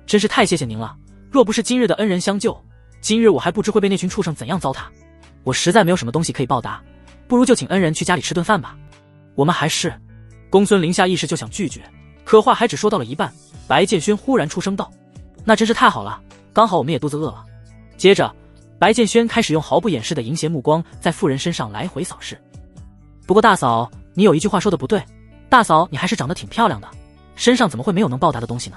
[SPEAKER 1] 真是太谢谢您了，若不是今日的恩人相救，今日我还不知会被那群畜生怎样糟蹋。我实在没有什么东西可以报答，不如就请恩人去家里吃顿饭吧。我们还是……公孙林下意识就想拒绝，可话还只说到了一半，白建轩忽然出声道：那真是太好了，刚好我们也肚子饿了。接着白建轩开始用毫不掩饰的淫邪目光在妇人身上来回扫视。不过大嫂，你有一句话说的不对，大嫂你还是长得挺漂亮的，身上怎么会没有能报答的东西呢？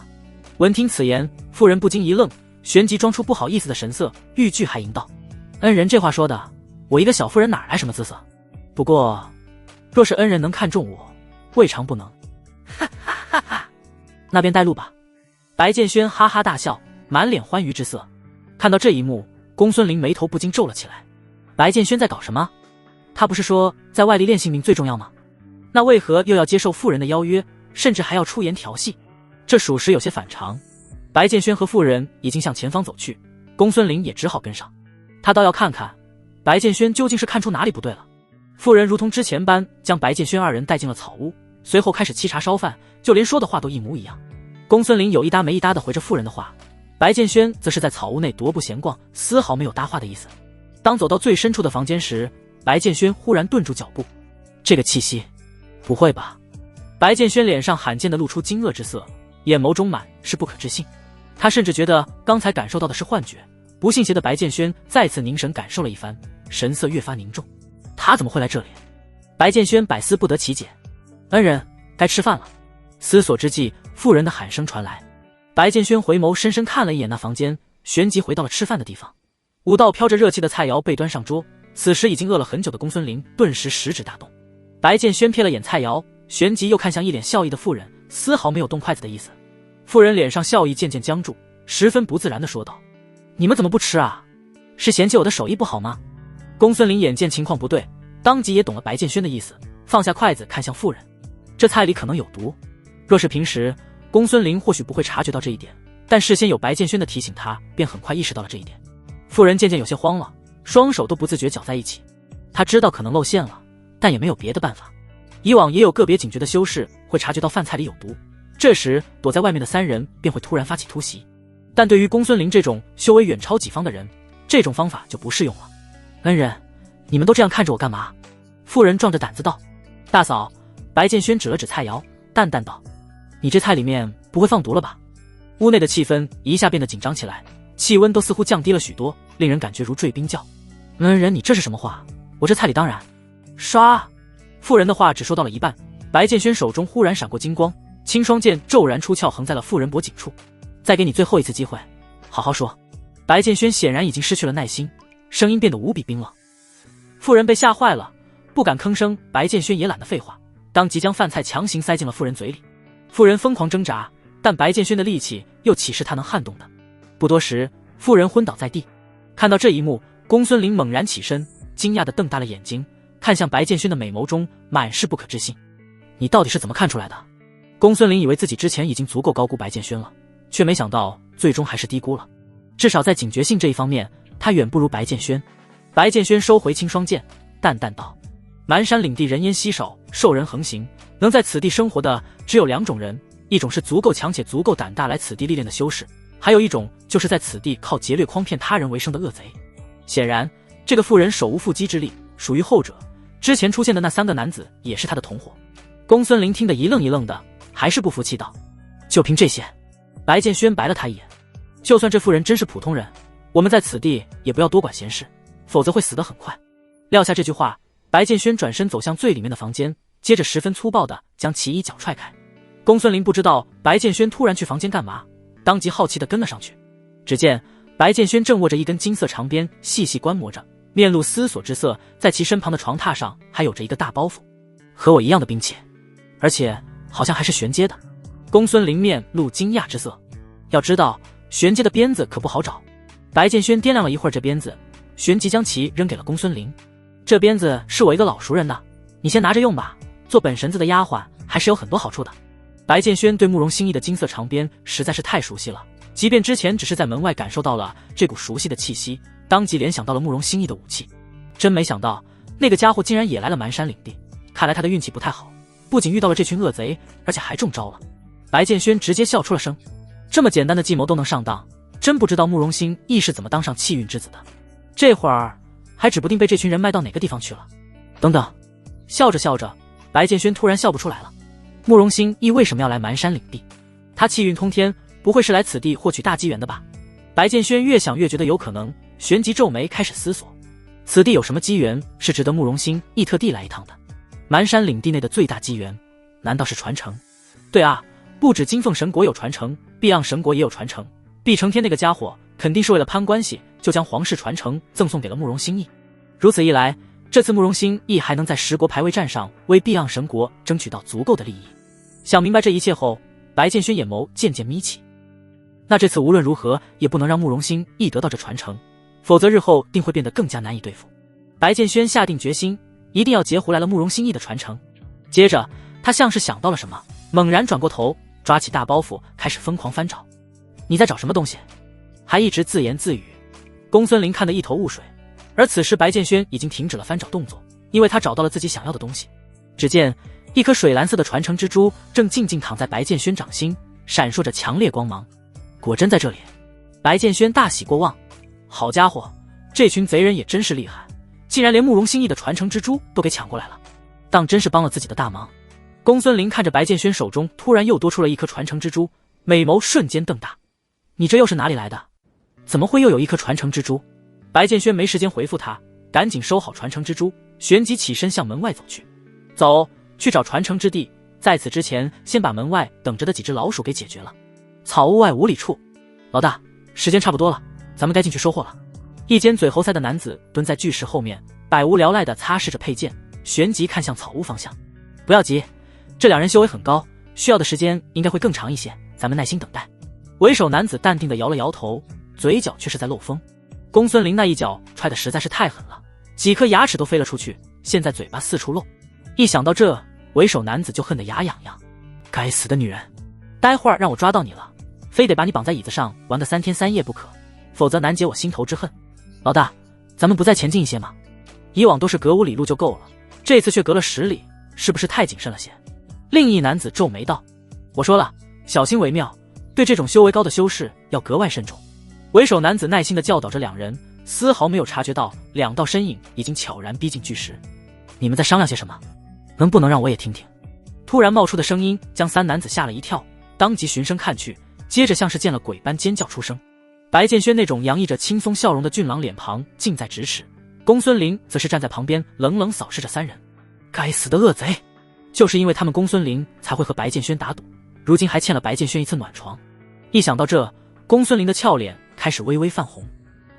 [SPEAKER 1] 闻听此言，妇人不禁一愣，旋即装出不好意思的神色，欲拒还迎道：恩人这话说的，我一个小妇人哪来什么姿色？不过若是恩人能看中我，未尝不能。哈哈哈哈！那便带路吧。白建轩哈哈大笑，满脸欢愉之色。看到这一幕，公孙林眉头不禁皱了起来。白建轩在搞什么？他不是说在外力练性命最重要吗？那为何又要接受妇人的邀约，甚至还要出言调戏？这属实有些反常。白建轩和妇人已经向前方走去，公孙林也只好跟上。他倒要看看白建轩究竟是看出哪里不对了。妇人如同之前般将白建轩二人带进了草屋，随后开始沏茶烧饭，就连说的话都一模一样。公孙林有一搭没一搭地回着妇人的话，白建轩则是在草屋内踱步闲逛，丝毫没有搭话的意思。当走到最深处的房间时，白建轩忽然顿住脚步。这个气息，不会吧？白建轩脸上罕见地露出惊愕之色，眼眸中满是不可置信。他甚至觉得刚才感受到的是幻觉。不信邪的白建轩再次凝神感受了一番，神色越发凝重。他怎么会来这里？白建轩百思不得其解。恩人，该吃饭了。思索之际，妇人的喊声传来。白建轩回眸深深看了一眼那房间，旋即回到了吃饭的地方。5道飘着热气的菜肴被端上桌，此时已经饿了很久的公孙林顿时食指大动。白建轩瞥了眼菜肴，旋即又看向一脸笑意的妇人，丝毫没有动筷子的意思。妇人脸上笑意渐渐僵住，十分不自然地说道：你们怎么不吃啊？是嫌弃我的手艺不好吗？公孙林眼见情况不对，当即也懂了白建轩的意思，放下筷子看向妇人。这菜里可能有毒。若是平时，公孙林或许不会察觉到这一点，但事先有白建轩的提醒，他便很快意识到了这一点。妇人渐渐有些慌了，双手都不自觉搅在一起。他知道可能露馅了，但也没有别的办法。以往也有个别警觉的修士会察觉到饭菜里有毒，这时躲在外面的3人便会突然发起突袭。但对于公孙林这种修为远超己方的人，这种方法就不适用了。恩人，你们都这样看着我干嘛？妇人壮着胆子道。大嫂，白建轩指了指菜肴，淡淡道：你这菜里面不会放毒了吧？屋内的气氛一下变得紧张起来，气温都似乎降低了许多，令人感觉如坠冰窖。恩人，你这是什么话？我这菜里当然。唰！妇人的话只说到了一半，白剑轩手中忽然闪过金光，青霜剑骤然出鞘，横在了妇人脖颈处。再给你最后一次机会，好好说。白剑轩显然已经失去了耐心，声音变得无比冰冷。妇人被吓坏了，不敢吭声。白剑轩也懒得废话，当即将饭菜强行塞进了妇人嘴里。妇人疯狂挣扎，但白剑轩的力气又岂是他能撼动的？不多时，妇人昏倒在地。看到这一幕，公孙林猛然起身，惊讶地瞪大了眼睛，看向白剑轩的美眸中满是不可置信。你到底是怎么看出来的？公孙林以为自己之前已经足够高估白剑轩了，却没想到最终还是低估了。至少在警觉性这一方面，他远不如白剑轩。白剑轩收回青霜剑，淡淡道：蛮山领地人烟稀少，兽人横行，能在此地生活的只有两种人，一种是足够强且足够胆大来此地历练的修士，还有一种就是在此地靠劫掠诓骗他人为生的恶贼。显然这个妇人手无缚鸡之力，属于后者。之前出现的那3个男子也是他的同伙。公孙林听得一愣一愣的，还是不服气道：就凭这些？白剑轩白了他一眼，就算这妇人真是普通人，我们在此地也不要多管闲事，否则会死得很快。撂下这句话，白剑轩转身走向最里面的房间，接着十分粗暴地将其衣角踹开。公孙林不知道白剑轩突然去房间干嘛，当即好奇地跟了上去。只见白剑轩正握着一根金色长鞭，细细观摩着，面露思索之色。在其身旁的床榻上还有着一个大包袱，和我一样的兵器，而且好像还是玄阶的。公孙林面露惊讶之色，要知道玄阶的鞭子可不好找。白剑轩掂量了一会儿这鞭子，旋即将其扔给了公孙林。这鞭子是我一个老熟人的，你先拿着用吧，做本神子的丫鬟还是有很多好处的。白剑轩对慕容心意的金色长鞭实在是太熟悉了，即便之前只是在门外感受到了这股熟悉的气息，当即联想到了慕容心意的武器。真没想到那个家伙竟然也来了蛮山领地，看来他的运气不太好，不仅遇到了这群恶贼，而且还中招了。白剑轩直接笑出了声，这么简单的计谋都能上当，真不知道慕容心意是怎么当上气运之子的，这会儿还指不定被这群人卖到哪个地方去了。等等，笑着笑着，白剑轩突然笑不出来了。慕容心意为什么要来蛮山领地？他气运通天，不会是来此地获取大机缘的吧？白剑轩越想越觉得有可能，旋即皱眉开始思索，此地有什么机缘是值得慕容心意特地来一趟的？蛮山领地内的最大机缘，难道是传承？对啊，不止金凤神国有传承，碧昂神国也有传承。碧承天那个家伙肯定是为了攀关系，就将皇室传承赠送给了慕容心意。如此一来，这次慕容心意还能在10国排位战上为碧昂神国争取到足够的利益。想明白这一切后，白剑轩眼眸渐渐眯起。那这次无论如何也不能让慕容心意得到这传承，否则日后定会变得更加难以对付。白剑轩下定决心，一定要截胡来了慕容心意的传承。接着他像是想到了什么，猛然转过头，抓起大包袱开始疯狂翻找。你在找什么东西？还一直自言自语。公孙林看得一头雾水，而此时白剑轩已经停止了翻找动作，因为他找到了自己想要的东西。只见一颗水蓝色的传承之珠正静静躺在白剑轩掌心，闪烁着强烈光芒。果真在这里！白剑轩大喜过望，好家伙，这群贼人也真是厉害，竟然连慕容心意的传承之珠都给抢过来了，当真是帮了自己的大忙。公孙林看着白剑轩手中突然又多出了一颗传承之珠，美眸瞬间瞪大。你这又是哪里来的？怎么会又有一颗传承之珠？白剑轩没时间回复他，赶紧收好传承之珠，旋即起身向门外走去。走，去找传承之地，在此之前先把门外等着的几只老鼠给解决了。草屋外5里处，老大，时间差不多了，咱们该进去收获了。一间嘴猴腮的男子蹲在巨石后面，百无聊赖地擦拭着佩剑，旋即看向草屋方向。不要急，这2人修为很高，需要的时间应该会更长一些，咱们耐心等待。为首男子淡定地摇了摇头，嘴角却是在漏风。公孙林那一脚踹得实在是太狠了，几颗牙齿都飞了出去，现在嘴巴四处漏。一想到这，为首男子就恨得牙痒痒。该死的女人，待会儿让我抓到你了，非得把你绑在椅子上玩个3天3夜不可，否则难解我心头之恨。老大，咱们不再前进一些吗？以往都是隔5里路就够了，这次却隔了10里，是不是太谨慎了些？另一男子皱眉道：我说了，小心为妙，对这种修为高的修士要格外慎重。为首男子耐心地教导着2人，丝毫没有察觉到2道身影已经悄然逼近巨石。你们在商量些什么？能不能让我也听听？突然冒出的声音将3男子吓了一跳，当即循声看去，接着像是见了鬼般尖叫出声。白建轩那种洋溢着轻松笑容的俊朗脸庞近在咫尺，公孙林则是站在旁边冷冷扫视着三人。该死的恶贼！就是因为他们公孙林才会和白建轩打赌，如今还欠了白建轩一次暖床。一想到这，公孙林的俏脸开始微微泛红。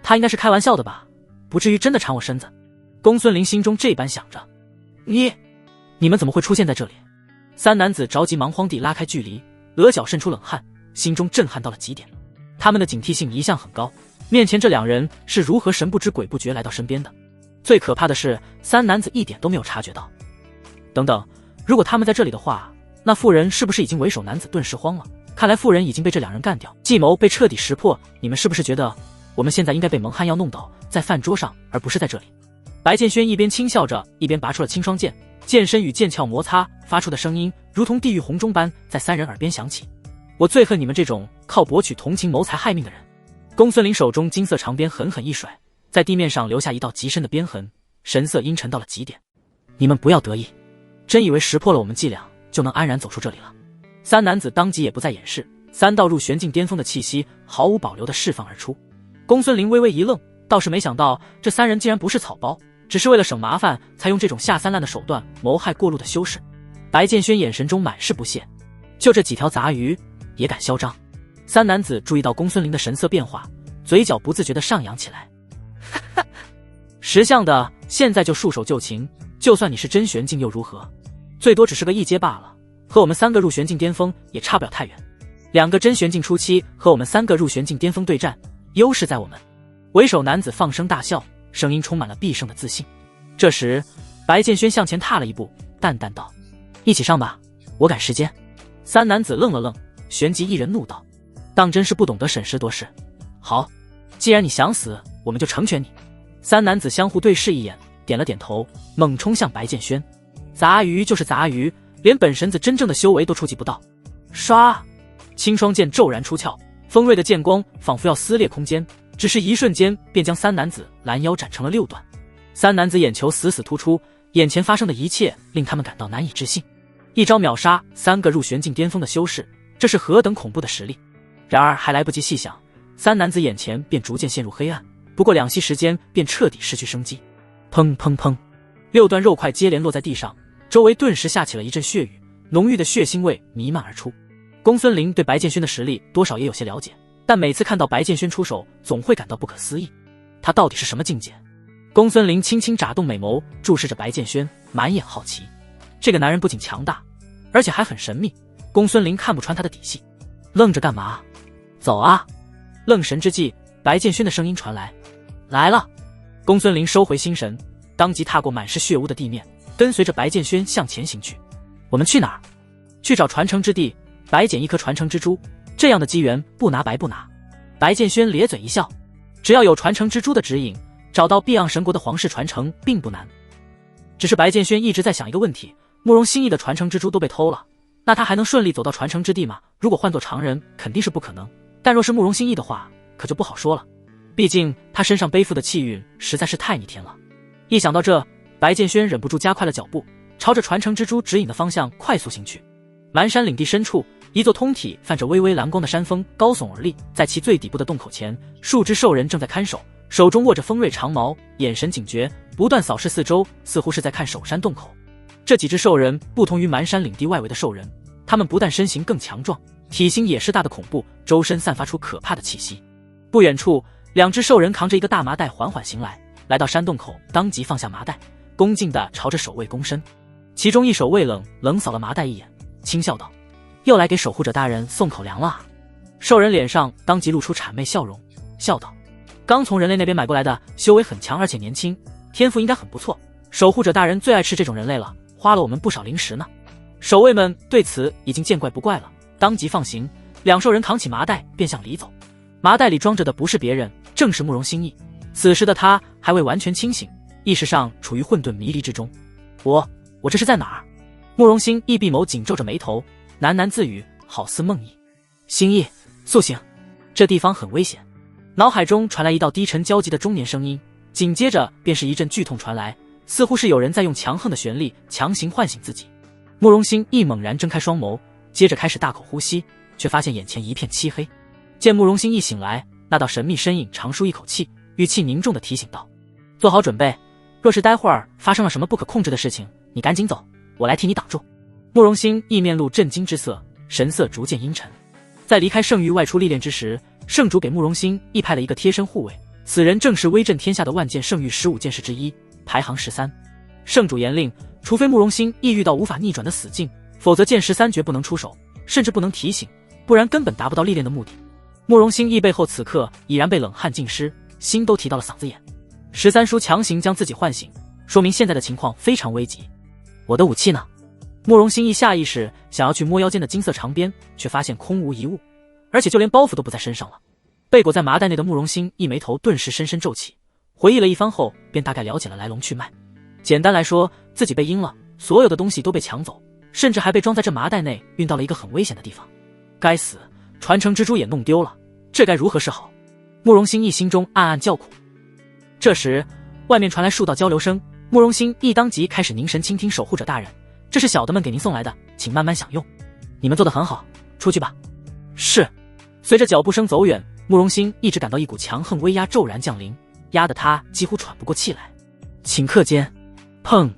[SPEAKER 1] 他应该是开玩笑的吧，不至于真的缠我身子。公孙林心中这般想着。你们怎么会出现在这里？三男子着急忙慌地拉开距离，额角渗出冷汗，心中震撼到了极点。他们的警惕性一向很高，面前这两人是如何神不知鬼不觉来到身边的？最可怕的是，三男子一点都没有察觉到。等等，如果他们在这里的话，那妇人是不是已经为首？男子顿时慌了，看来妇人已经被这两人干掉，计谋被彻底识破。你们是不是觉得我们现在应该被蒙汗药弄倒在饭桌上，而不是在这里？白建轩一边轻笑着，一边拔出了清霜剑，剑身与剑鞘摩擦发出的声音如同地狱洪钟般在三人耳边响起。我最恨你们这种靠博取同情谋财害命的人。公孙林手中金色长鞭狠狠一甩，在地面上留下一道极深的鞭痕，神色阴沉到了极点。你们不要得意，真以为识破了我们伎俩就能安然走出这里了？三男子当即也不再掩饰，三道入玄境巅峰的气息毫无保留地释放而出。公孙林微微一愣，倒是没想到这三人竟然不是草包，只是为了省麻烦才用这种下三滥的手段谋害过路的修士。白建轩眼神中满是不屑，就这几条杂鱼也敢嚣张？三男子注意到公孙林的神色变化，嘴角不自觉地上扬起来。识相的，现在就束手就擒，就算你是真玄境又如何？最多只是个一阶罢了，和我们三个入玄境巅峰也差不了太远。两个真玄境初期和我们三个入玄境巅峰对战，优势在我们。为首男子放声大笑，声音充满了必胜的自信。这时白建轩向前踏了一步，淡淡道：一起上吧，我赶时间。三男子愣了愣，旋即一人怒道：当真是不懂得审时度势。好，既然你想死，我们就成全你。三男子相互对视一眼，点了点头，猛冲向白建轩。杂鱼就是杂鱼，连本神子真正的修为都触及不到。唰，青霜剑骤然出鞘，锋锐的剑光仿佛要撕裂空间，只是一瞬间便将三男子拦腰斩成了6段。三男子眼球死死突出，眼前发生的一切令他们感到难以置信。一招秒杀3个入玄境巅峰的修士，这是何等恐怖的实力！然而还来不及细想，三男子眼前便逐渐陷入黑暗，不过2息时间便彻底失去生机。砰砰砰，6段肉块接连落在地上，周围顿时下起了一阵血雨，浓郁的血腥味弥漫而出。公孙林对白建轩的实力多少也有些了解，但每次看到白建轩出手，总会感到不可思议。他到底是什么境界？公孙林轻轻眨动美眸，注视着白建轩，满眼好奇。这个男人不仅强大，而且还很神秘，公孙林看不穿他的底细。愣着干嘛？走啊！愣神之际，白建轩的声音传来：来了。公孙林收回心神，当即踏过满是血污的地面，跟随着白建轩向前行去。我们去哪儿？去找传承之地，白捡一颗传承之珠，这样的机缘不拿白不拿。白建轩咧嘴一笑，只要有传承之珠的指引，找到碧昂神国的皇室传承并不难。只是白建轩一直在想一个问题，慕容心意的传承之珠都被偷了，那他还能顺利走到传承之地吗？如果换作常人肯定是不可能，但若是慕容心意的话可就不好说了，毕竟他身上背负的气运实在是太逆天了。一想到这，白建轩忍不住加快了脚步，朝着传承之珠指引的方向快速行去。蛮山岭地深处，一座通体泛着微微蓝光的山峰高耸而立，在其最底部的洞口前，数只兽人正在看守，手中握着锋锐长矛，眼神警觉，不断扫视四周，似乎是在看守山洞口。这几只兽人不同于蛮山岭地外围的兽人，他们不但身形更强壮，体型也是大的恐怖，周身散发出可怕的气息。不远处，2只兽人扛着一个大麻袋缓缓行来，来到山洞口，当即放下麻袋，恭敬地朝着守卫躬身。其中一守卫冷扫了麻袋一眼，轻笑道：又来给守护者大人送口粮了啊。兽人脸上当即露出谄媚笑容，笑道：刚从人类那边买过来的，修为很强而且年轻，天赋应该很不错，守护者大人最爱吃这种人类了，花了我们不少零食呢。守卫们对此已经见怪不怪了，当即放行，2兽人扛起麻袋便向里走。麻袋里装着的不是别人，正是慕容心意。此时的他还未完全清醒，意识上处于混沌迷离之中。我这是在哪儿？慕容心意闭眸紧皱着眉头，喃喃自语，好似梦呓。心意，苏醒，这地方很危险。脑海中传来一道低沉焦急的中年声音，紧接着便是一阵剧痛传来，似乎是有人在用强横的旋律强行唤醒自己。慕容心意猛然睁开双眸，接着开始大口呼吸，却发现眼前一片漆黑。见慕容心意醒来，那道神秘身影长舒一口气，语气凝重地提醒道：“做好准备，若是待会儿发生了什么不可控制的事情，你赶紧走，我来替你挡住。”慕容兴亦面露震惊之色，神色逐渐阴沉。在离开圣域外出历练之时，圣主给慕容兴亦派了一个贴身护卫，此人正是威震天下的万剑圣域15剑士之一，排行13。圣主严令，除非慕容兴亦遇到无法逆转的死境，否则剑13绝不能出手，甚至不能提醒，不然根本达不到历练的目的。慕容兴亦背后此刻已然被冷汗浸湿，心都提到了嗓子眼。13叔强行将自己唤醒，说明现在的情况非常危急。我的武器呢？慕容兴亦下意识想要去摸腰间的金色长鞭，却发现空无一物，而且就连包袱都不在身上了。被裹在麻袋内的慕容兴一眉头顿时深深皱起，回忆了一番后，便大概了解了来龙去脉。简单来说，自己被阴了，所有的东西都被抢走，甚至还被装在这麻袋内运到了一个很危险的地方。该死，传承之珠也弄丢了，这该如何是好？慕容兴亦心中暗暗叫苦。这时外面传来数道交流声，慕容兴亦当即开始凝神倾听。守护者大人，这是小的们给您送来的，请慢慢享用。你们做得很好，出去吧。是。随着脚步声走远，慕容兴一直感到一股强横威压骤然降临，压得他几乎喘不过气来。顷刻间，砰！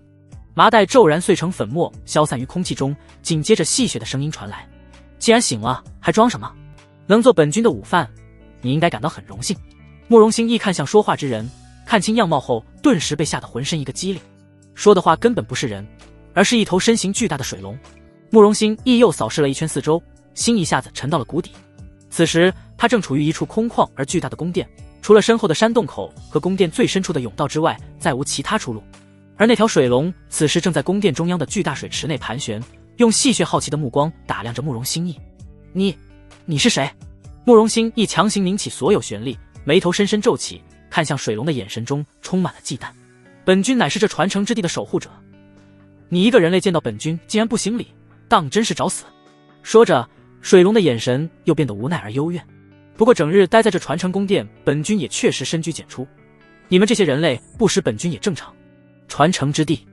[SPEAKER 1] 麻袋骤然碎成粉末，消散于空气中，紧接着戏谑的声音传来：“既然醒了，还装什么？能做本君的午饭，你应该感到很荣幸。”慕容兴亦看向说话之人，看清样貌后，顿时被吓得浑身一个激灵。说的话根本不是人，而是一头身形巨大的水龙。慕容兴亦又扫视了一圈四周，心一下子沉到了谷底。此时他正处于一处空旷而巨大的宫殿，除了身后的山洞口和宫殿最深处的甬道之外，再无其他出路。而那条水龙此时正在宫殿中央的巨大水池内盘旋，用戏谑好奇的目光打量着慕容兴义。你是谁？慕容兴亦强行拧起所有玄力，眉头深深皱起，看向水龙的眼神中充满了忌惮。本君乃是这传承之地的守护者，你一个人类见到本君竟然不行礼，当真是找死。说着，水龙的眼神又变得无奈而幽怨。不过整日待在这传承宫殿，本君也确实深居简出，你们这些人类不识本君也正常。传承之地，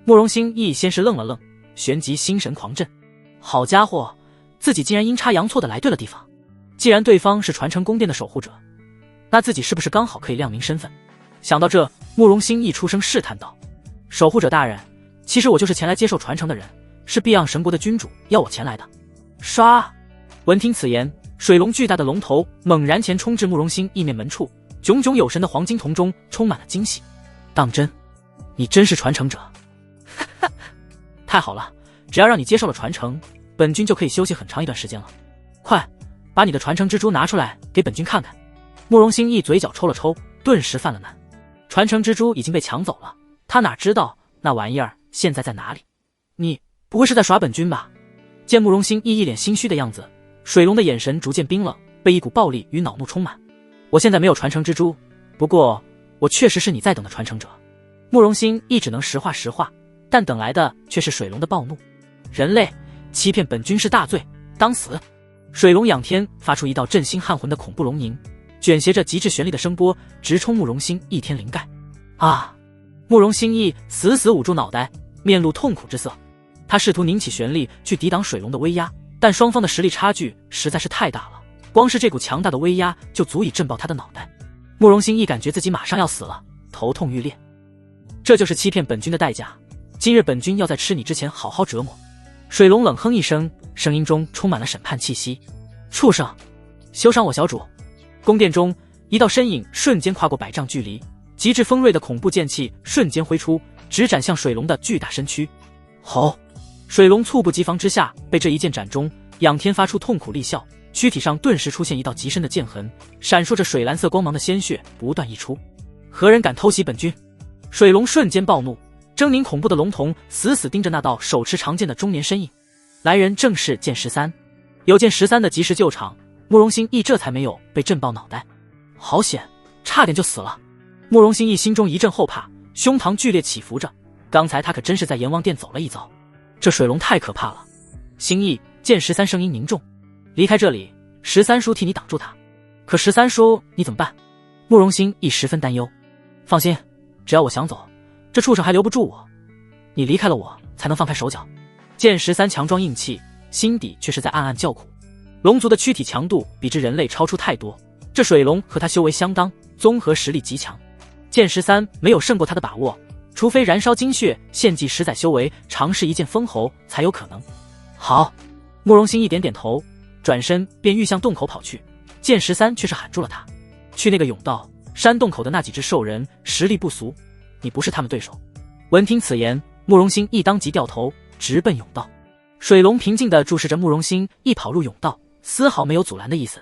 [SPEAKER 1] 慕容兴亦先是愣了愣，旋即心神狂震。好家伙，自己竟然阴差阳错的来对了地方。既然对方是传承宫殿的守护者，那自己是不是刚好可以亮明身份？想到这，慕容兴亦出声试探道：“守护者大人，其实我就是前来接受传承的人，是碧昂神国的君主要我前来的。”唰！闻听此言，水龙巨大的龙头猛然前冲至慕容兴一面门处，炯炯有神的黄金瞳中充满了惊喜。当真？你真是传承者？太好了，只要让你接受了传承，本君就可以休息很长一段时间了。快，把你的传承之珠拿出来给本君看看。慕容兴一嘴角抽了抽，顿时犯了难。传承之珠已经被抢走了，他哪知道那玩意儿现在在哪里？你不会是在耍本君吧？见慕容兴一脸心虚的样子，水龙的眼神逐渐冰冷，被一股暴力与恼怒充满。我现在没有传承之珠，不过我确实是你在等的传承者。慕容兴亦只能实话实话，但等来的却是水龙的暴怒。人类欺骗本君是大罪，当死！水龙仰天发出一道震心撼魂的恐怖龙吟，卷挟着极致旋律的声波，直冲慕容兴一天灵盖。啊！慕容兴亦死死捂住脑袋，面露痛苦之色。他试图拧起玄力去抵挡水龙的威压，但双方的实力差距实在是太大了，光是这股强大的威压就足以震爆他的脑袋。慕容兴亦感觉自己马上要死了，头痛欲裂。这就是欺骗本君的代价，今日本君要在吃你之前好好折磨。水龙冷哼一声，声音中充满了审判气息。畜生，休伤我小主！宫殿中，一道身影瞬间跨过100丈距离，极致锋锐的恐怖剑气瞬间挥出，直斩向水龙的巨大身躯。吼！水龙猝不及防之下被这一剑斩中，仰天发出痛苦厉笑，躯体上顿时出现一道极深的剑痕，闪烁着水蓝色光芒的鲜血不断溢出。何人敢偷袭本君？水龙瞬间暴怒，狰狞恐怖的龙瞳死死盯着那道手持长剑的中年身影。来人正是剑13。有剑13的及时救场，慕容兴亦这才没有被震爆脑袋。好险，差点就死了。慕容兴亦心中一阵后怕，胸膛剧烈起伏着。刚才他可真是在阎王殿走了一遭，这水龙太可怕了。兴义，剑13声音凝重，离开这里，13叔替你挡住他。可13叔你怎么办？慕容兴亦十分担忧。放心，只要我想走，这畜生还留不住我。你离开了我，才能放开手脚。剑13强装硬气，心底却是在暗暗叫苦。龙族的躯体强度比之人类超出太多，这这水龙和他修为相当，综合实力极强。剑13没有胜过他的把握，除非燃烧精血献祭10载修为，尝试一剑封喉才有可能。好，慕容兴一点点头，转身便欲向洞口跑去。剑13却是喊住了他：去那个甬道，山洞口的那几只兽人实力不俗，你不是他们对手。闻听此言，慕容兴一当即掉头直奔甬道。水龙平静地注视着慕容兴一跑入甬道，丝毫没有阻拦的意思。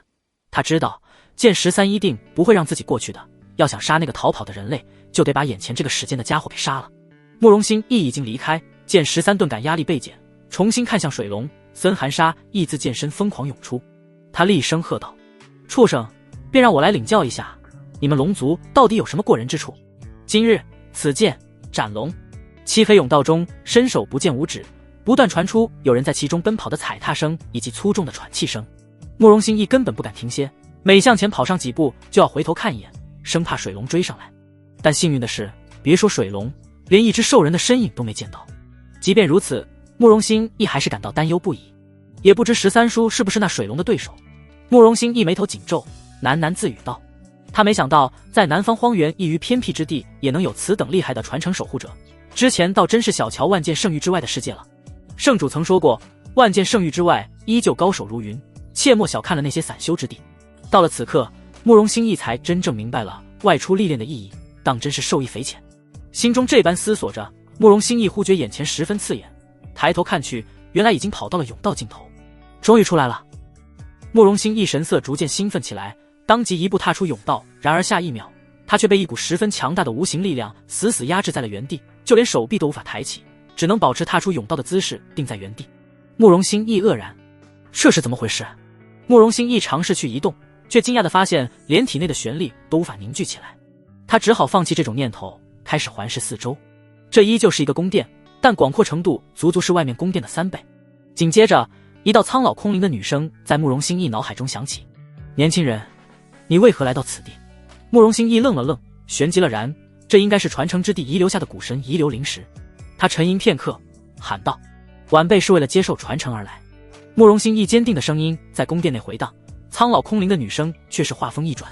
[SPEAKER 1] 他知道剑13一定不会让自己过去的，要想杀那个逃跑的人类，就得把眼前这个使剑的家伙给杀了。慕容兴亦已经离开，剑13顿感压力倍减，重新看向水龙。森寒沙一字剑身疯狂涌出，他厉声喝道：畜生，便让我来领教一下，你们龙族到底有什么过人之处？今日此剑斩龙！漆黑甬道中伸手不见五指，不断传出有人在其中奔跑的踩踏声以及粗重的喘气声。慕容兴义根本不敢停歇，每向前跑上几步就要回头看一眼，生怕水龙追上来。但幸运的是，别说水龙，连一只兽人的身影都没见到。即便如此，慕容兴义还是感到担忧不已，也不知13叔是不是那水龙的对手。慕容兴义眉头紧皱，喃喃自语道：他没想到在南方荒原一隅偏僻之地也能有此等厉害的传承守护者，之前倒真是小瞧万剑圣域之外的世界了。圣主曾说过，万剑圣域之外依旧高手如云，切莫小看了那些散修之地。到了此刻，慕容兴义才真正明白了外出历练的意义，当真是受益匪浅。心中这般思索着，慕容兴义忽觉眼前十分刺眼，抬头看去，原来已经跑到了甬道尽头。终于出来了！慕容兴义神色逐渐兴奋起来，当即一步踏出甬道。然而下一秒，他却被一股十分强大的无形力量死死压制在了原地，就连手臂都无法抬起，只能保持踏出甬道的姿势定在原地。慕容兴义愕然，这是怎么回事？慕容兴义尝试去移动，却惊讶地发现连体内的玄力都无法凝聚起来。他只好放弃这种念头，开始环视四周。这依旧是一个宫殿，但广阔程度足足是外面宫殿的3倍。紧接着，一道苍老空灵的女声在慕容兴义脑海中响起：年轻人，你为何来到此地？慕容兴义愣了愣，旋即了然，这应该是传承之地遗留下的古神遗留灵石。他沉吟片刻，喊道：晚辈是为了接受传承而来。慕容兴义坚定的声音在宫殿内回荡，苍老空灵的女声却是话锋一转：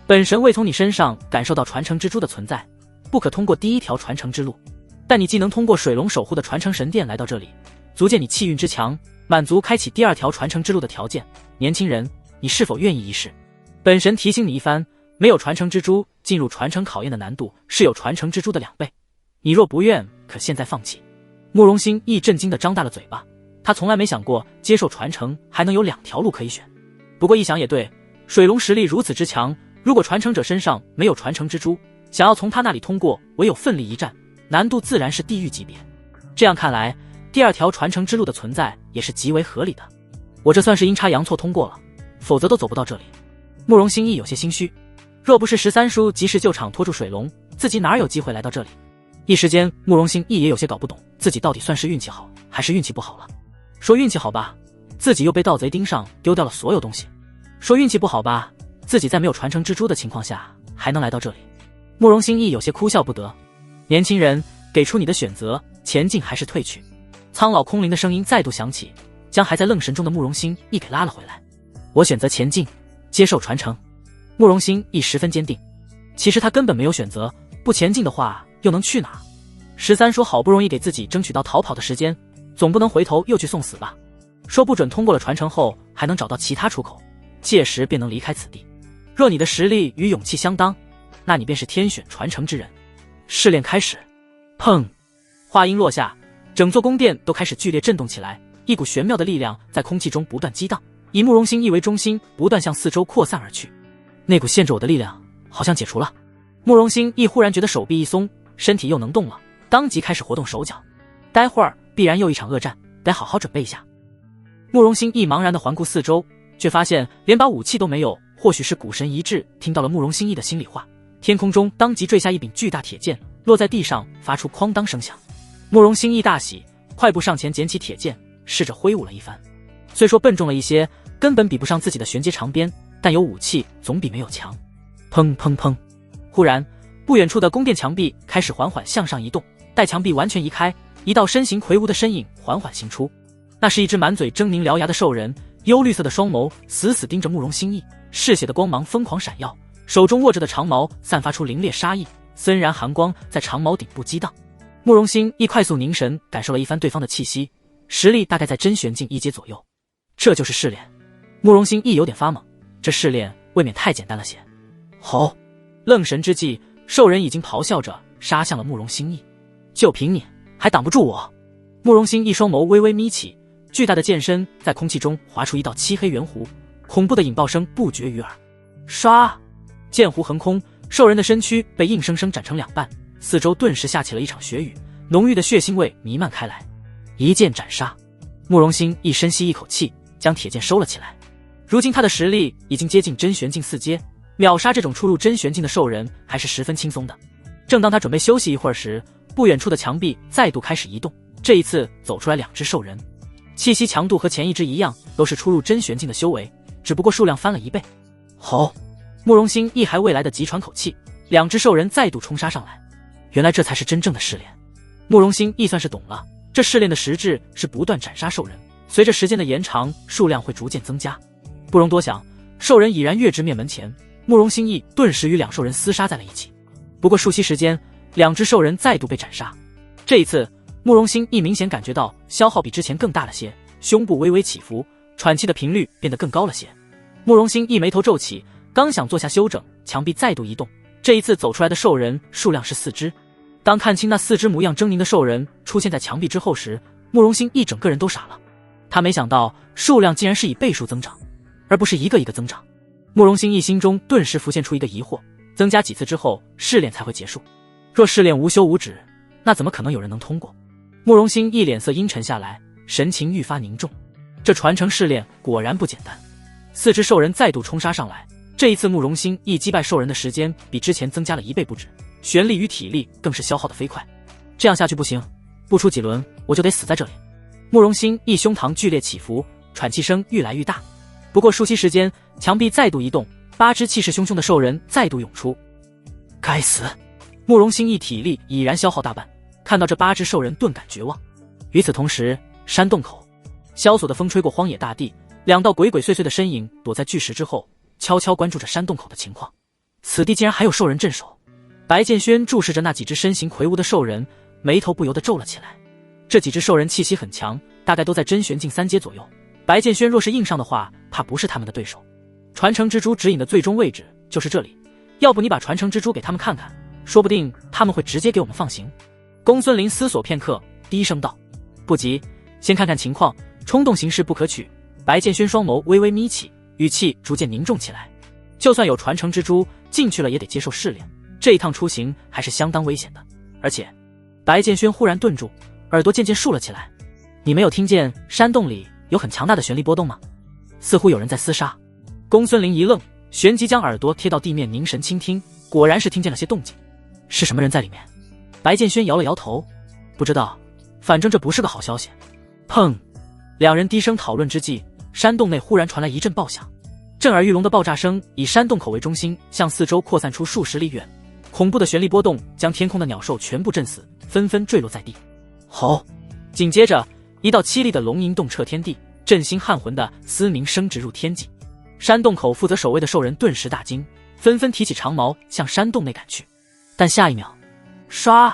[SPEAKER 1] 本神未从你身上感受到传承之珠的存在，不可通过第一条传承之路，但你既能通过水龙守护的传承神殿来到这里，足见你气运之强，满足开启第2条传承之路的条件。年轻人，你是否愿意一试？本神提醒你一番，没有传承之珠，进入传承考验的难度是有传承之珠的2倍。你若不愿，可现在放弃。慕容兴义震惊地张大了嘴巴，他从来没想过接受传承还能有2条路可以选。不过一想也对，水龙实力如此之强，如果传承者身上没有传承之珠，想要从他那里通过，唯有奋力一战，难度自然是地狱级别。这样看来，第2条传承之路的存在也是极为合理的。我这算是阴差阳错通过了，否则都走不到这里。慕容兴义有些心虚，若不是13叔及时救场拖住水龙，自己哪有机会来到这里？一时间，慕容兴义也有些搞不懂，自己到底算是运气好还是运气不好了。说运气好吧，自己又被盗贼盯上，丢掉了所有东西；说运气不好吧，自己在没有传承之珠的情况下还能来到这里。慕容兴义有些哭笑不得。年轻人，给出你的选择，前进还是退去？苍老空灵的声音再度响起，将还在愣神中的慕容兴义给拉了回来。我选择前进，接受传承。慕容兴义十分坚定，其实他根本没有选择，不前进的话又能去哪儿？13叔好不容易给自己争取到逃跑的时间，总不能回头又去送死吧？说不准通过了传承后还能找到其他出口，届时便能离开此地。若你的实力与勇气相当，那你便是天选传承之人。试炼开始。砰！话音落下，整座宫殿都开始剧烈震动起来，一股玄妙的力量在空气中不断激荡，以慕容兴义为中心，不断向四周扩散而去。那股限制我的力量好像解除了。慕容兴义忽然觉得手臂一松，身体又能动了，当即开始活动手脚。待会儿必然又一场恶战，得好好准备一下。慕容兴义茫然地环顾四周，却发现连把武器都没有。或许是古神一致听到了慕容兴义的心里话，天空中当即坠下一柄巨大铁剑，落在地上发出哐当声响。慕容兴义大喜，快步上前捡起铁剑，试着挥舞了一番。虽说笨重了一些，根本比不上自己的玄阶长鞭，但有武器总比没有强。砰砰砰！忽然，不远处的宫殿墙壁开始缓缓向上移动，待墙壁完全移开，一道身形魁梧的身影缓缓行出。那是一只满嘴狰狞獠牙的兽人，幽绿色的双眸死死盯着慕容心意，嗜血的光芒疯狂闪耀，手中握着的长矛散发出凌冽杀意，森然寒光在长矛顶部激荡。慕容心意快速凝神感受了一番对方的气息，实力大概在真玄境1阶左右，这就是试炼。慕容心意有点发懵，这试炼未免太简单了些。吼！愣神之际，兽人已经咆哮着杀向了慕容心意。就凭你还挡不住我？慕容心一双眸微微眯起，巨大的剑身在空气中划出一道漆黑圆弧，恐怖的引爆声不绝于耳。唰！剑弧横空，兽人的身躯被硬生生斩成2半，四周顿时下起了一场血雨，浓郁的血腥味弥漫开来。一剑斩杀。慕容心一深吸一口气，将铁剑收了起来。如今他的实力已经接近真玄境4阶，秒杀这种初入真玄境的兽人还是十分轻松的。正当他准备休息一会儿时，不远处的墙壁再度开始移动，这一次走出来2只兽人，气息强度和前一只一样，都是初入真玄境的修为，只不过数量翻了1倍。吼！慕容心意还未来得及喘口气，2只兽人再度冲杀上来。原来这才是真正的试炼。慕容心意算是懂了，这试炼的实质是不断斩杀兽人，随着时间的延长，数量会逐渐增加。不容多想，兽人已然跃至面门前，慕容心意顿时与2兽人厮杀在了一起。不过数息时间，2只兽人再度被斩杀。这一次，慕容心意明显感觉到消耗比之前更大了些，胸部微微起伏，喘气的频率变得更高了些。慕容心意眉头皱起，刚想坐下休整，墙壁再度移动，这一次走出来的兽人数量是4只。当看清那4只模样狰狞的兽人出现在墙壁之后时，慕容心意整个人都傻了。他没想到数量竟然是以倍数增长，而不是一个一个增长。慕容心意心中顿时浮现出一个疑惑，增加几次之后试炼才会结束？若试炼无休无止，那怎么可能有人能通过？慕容心意脸色阴沉下来，神情愈发凝重。这传承试炼果然不简单。4只兽人再度冲杀上来，这一次慕容心意击败兽人的时间比之前增加了1倍不止，玄力与体力更是消耗的飞快。这样下去不行，不出几轮我就得死在这里。慕容心意胸膛剧烈起伏，喘气声愈来愈大。不过数息时间，墙壁再度移动，8只气势汹汹的兽人再度涌出。该死！慕容心意体力已然消耗大半，看到这8只兽人顿感绝望。与此同时，山洞口，萧索的风吹过荒野大地，2道鬼鬼祟祟的身影躲在巨石之后，悄悄关注着山洞口的情况。此地竟然还有兽人镇守。白剑轩注视着那几只身形魁梧的兽人，眉头不由得皱了起来。这几只兽人气息很强，大概都在真玄境3阶左右。白剑轩若是硬上的话，怕不是他们的对手。传承之珠指引的最终位置就是这里，要不你把传承之珠给他们看看，说不定他们会直接给我们放行。公孙林思索片刻，低声道：不急，先看看情况，冲动行事不可取。白剑轩双眸微微眯起，语气逐渐凝重起来。就算有传承之珠，进去了也得接受试炼，这一趟出行还是相当危险的。而且，白剑轩忽然顿住，耳朵渐渐竖了起来。你没有听见山洞里有很强大的旋力波动吗？似乎有人在厮杀。公孙林一愣，旋即将耳朵贴到地面凝神倾听，果然是听见了些动静。是什么人在里面？白剑轩摇了摇头，不知道，反正这不是个好消息。砰！两人低声讨论之际，山洞内忽然传来一阵爆响，震耳欲聋的爆炸声以山洞口为中心，向四周扩散出数十里远。恐怖的旋力波动将天空的鸟兽全部震死，纷纷坠落在地。吼！紧接着，一道凄厉的龙吟动彻天地，震心撼魂的嘶鸣声直入天际。山洞口负责守卫的兽人顿时大惊，纷纷提起长矛向山洞内赶去。但下一秒，唰！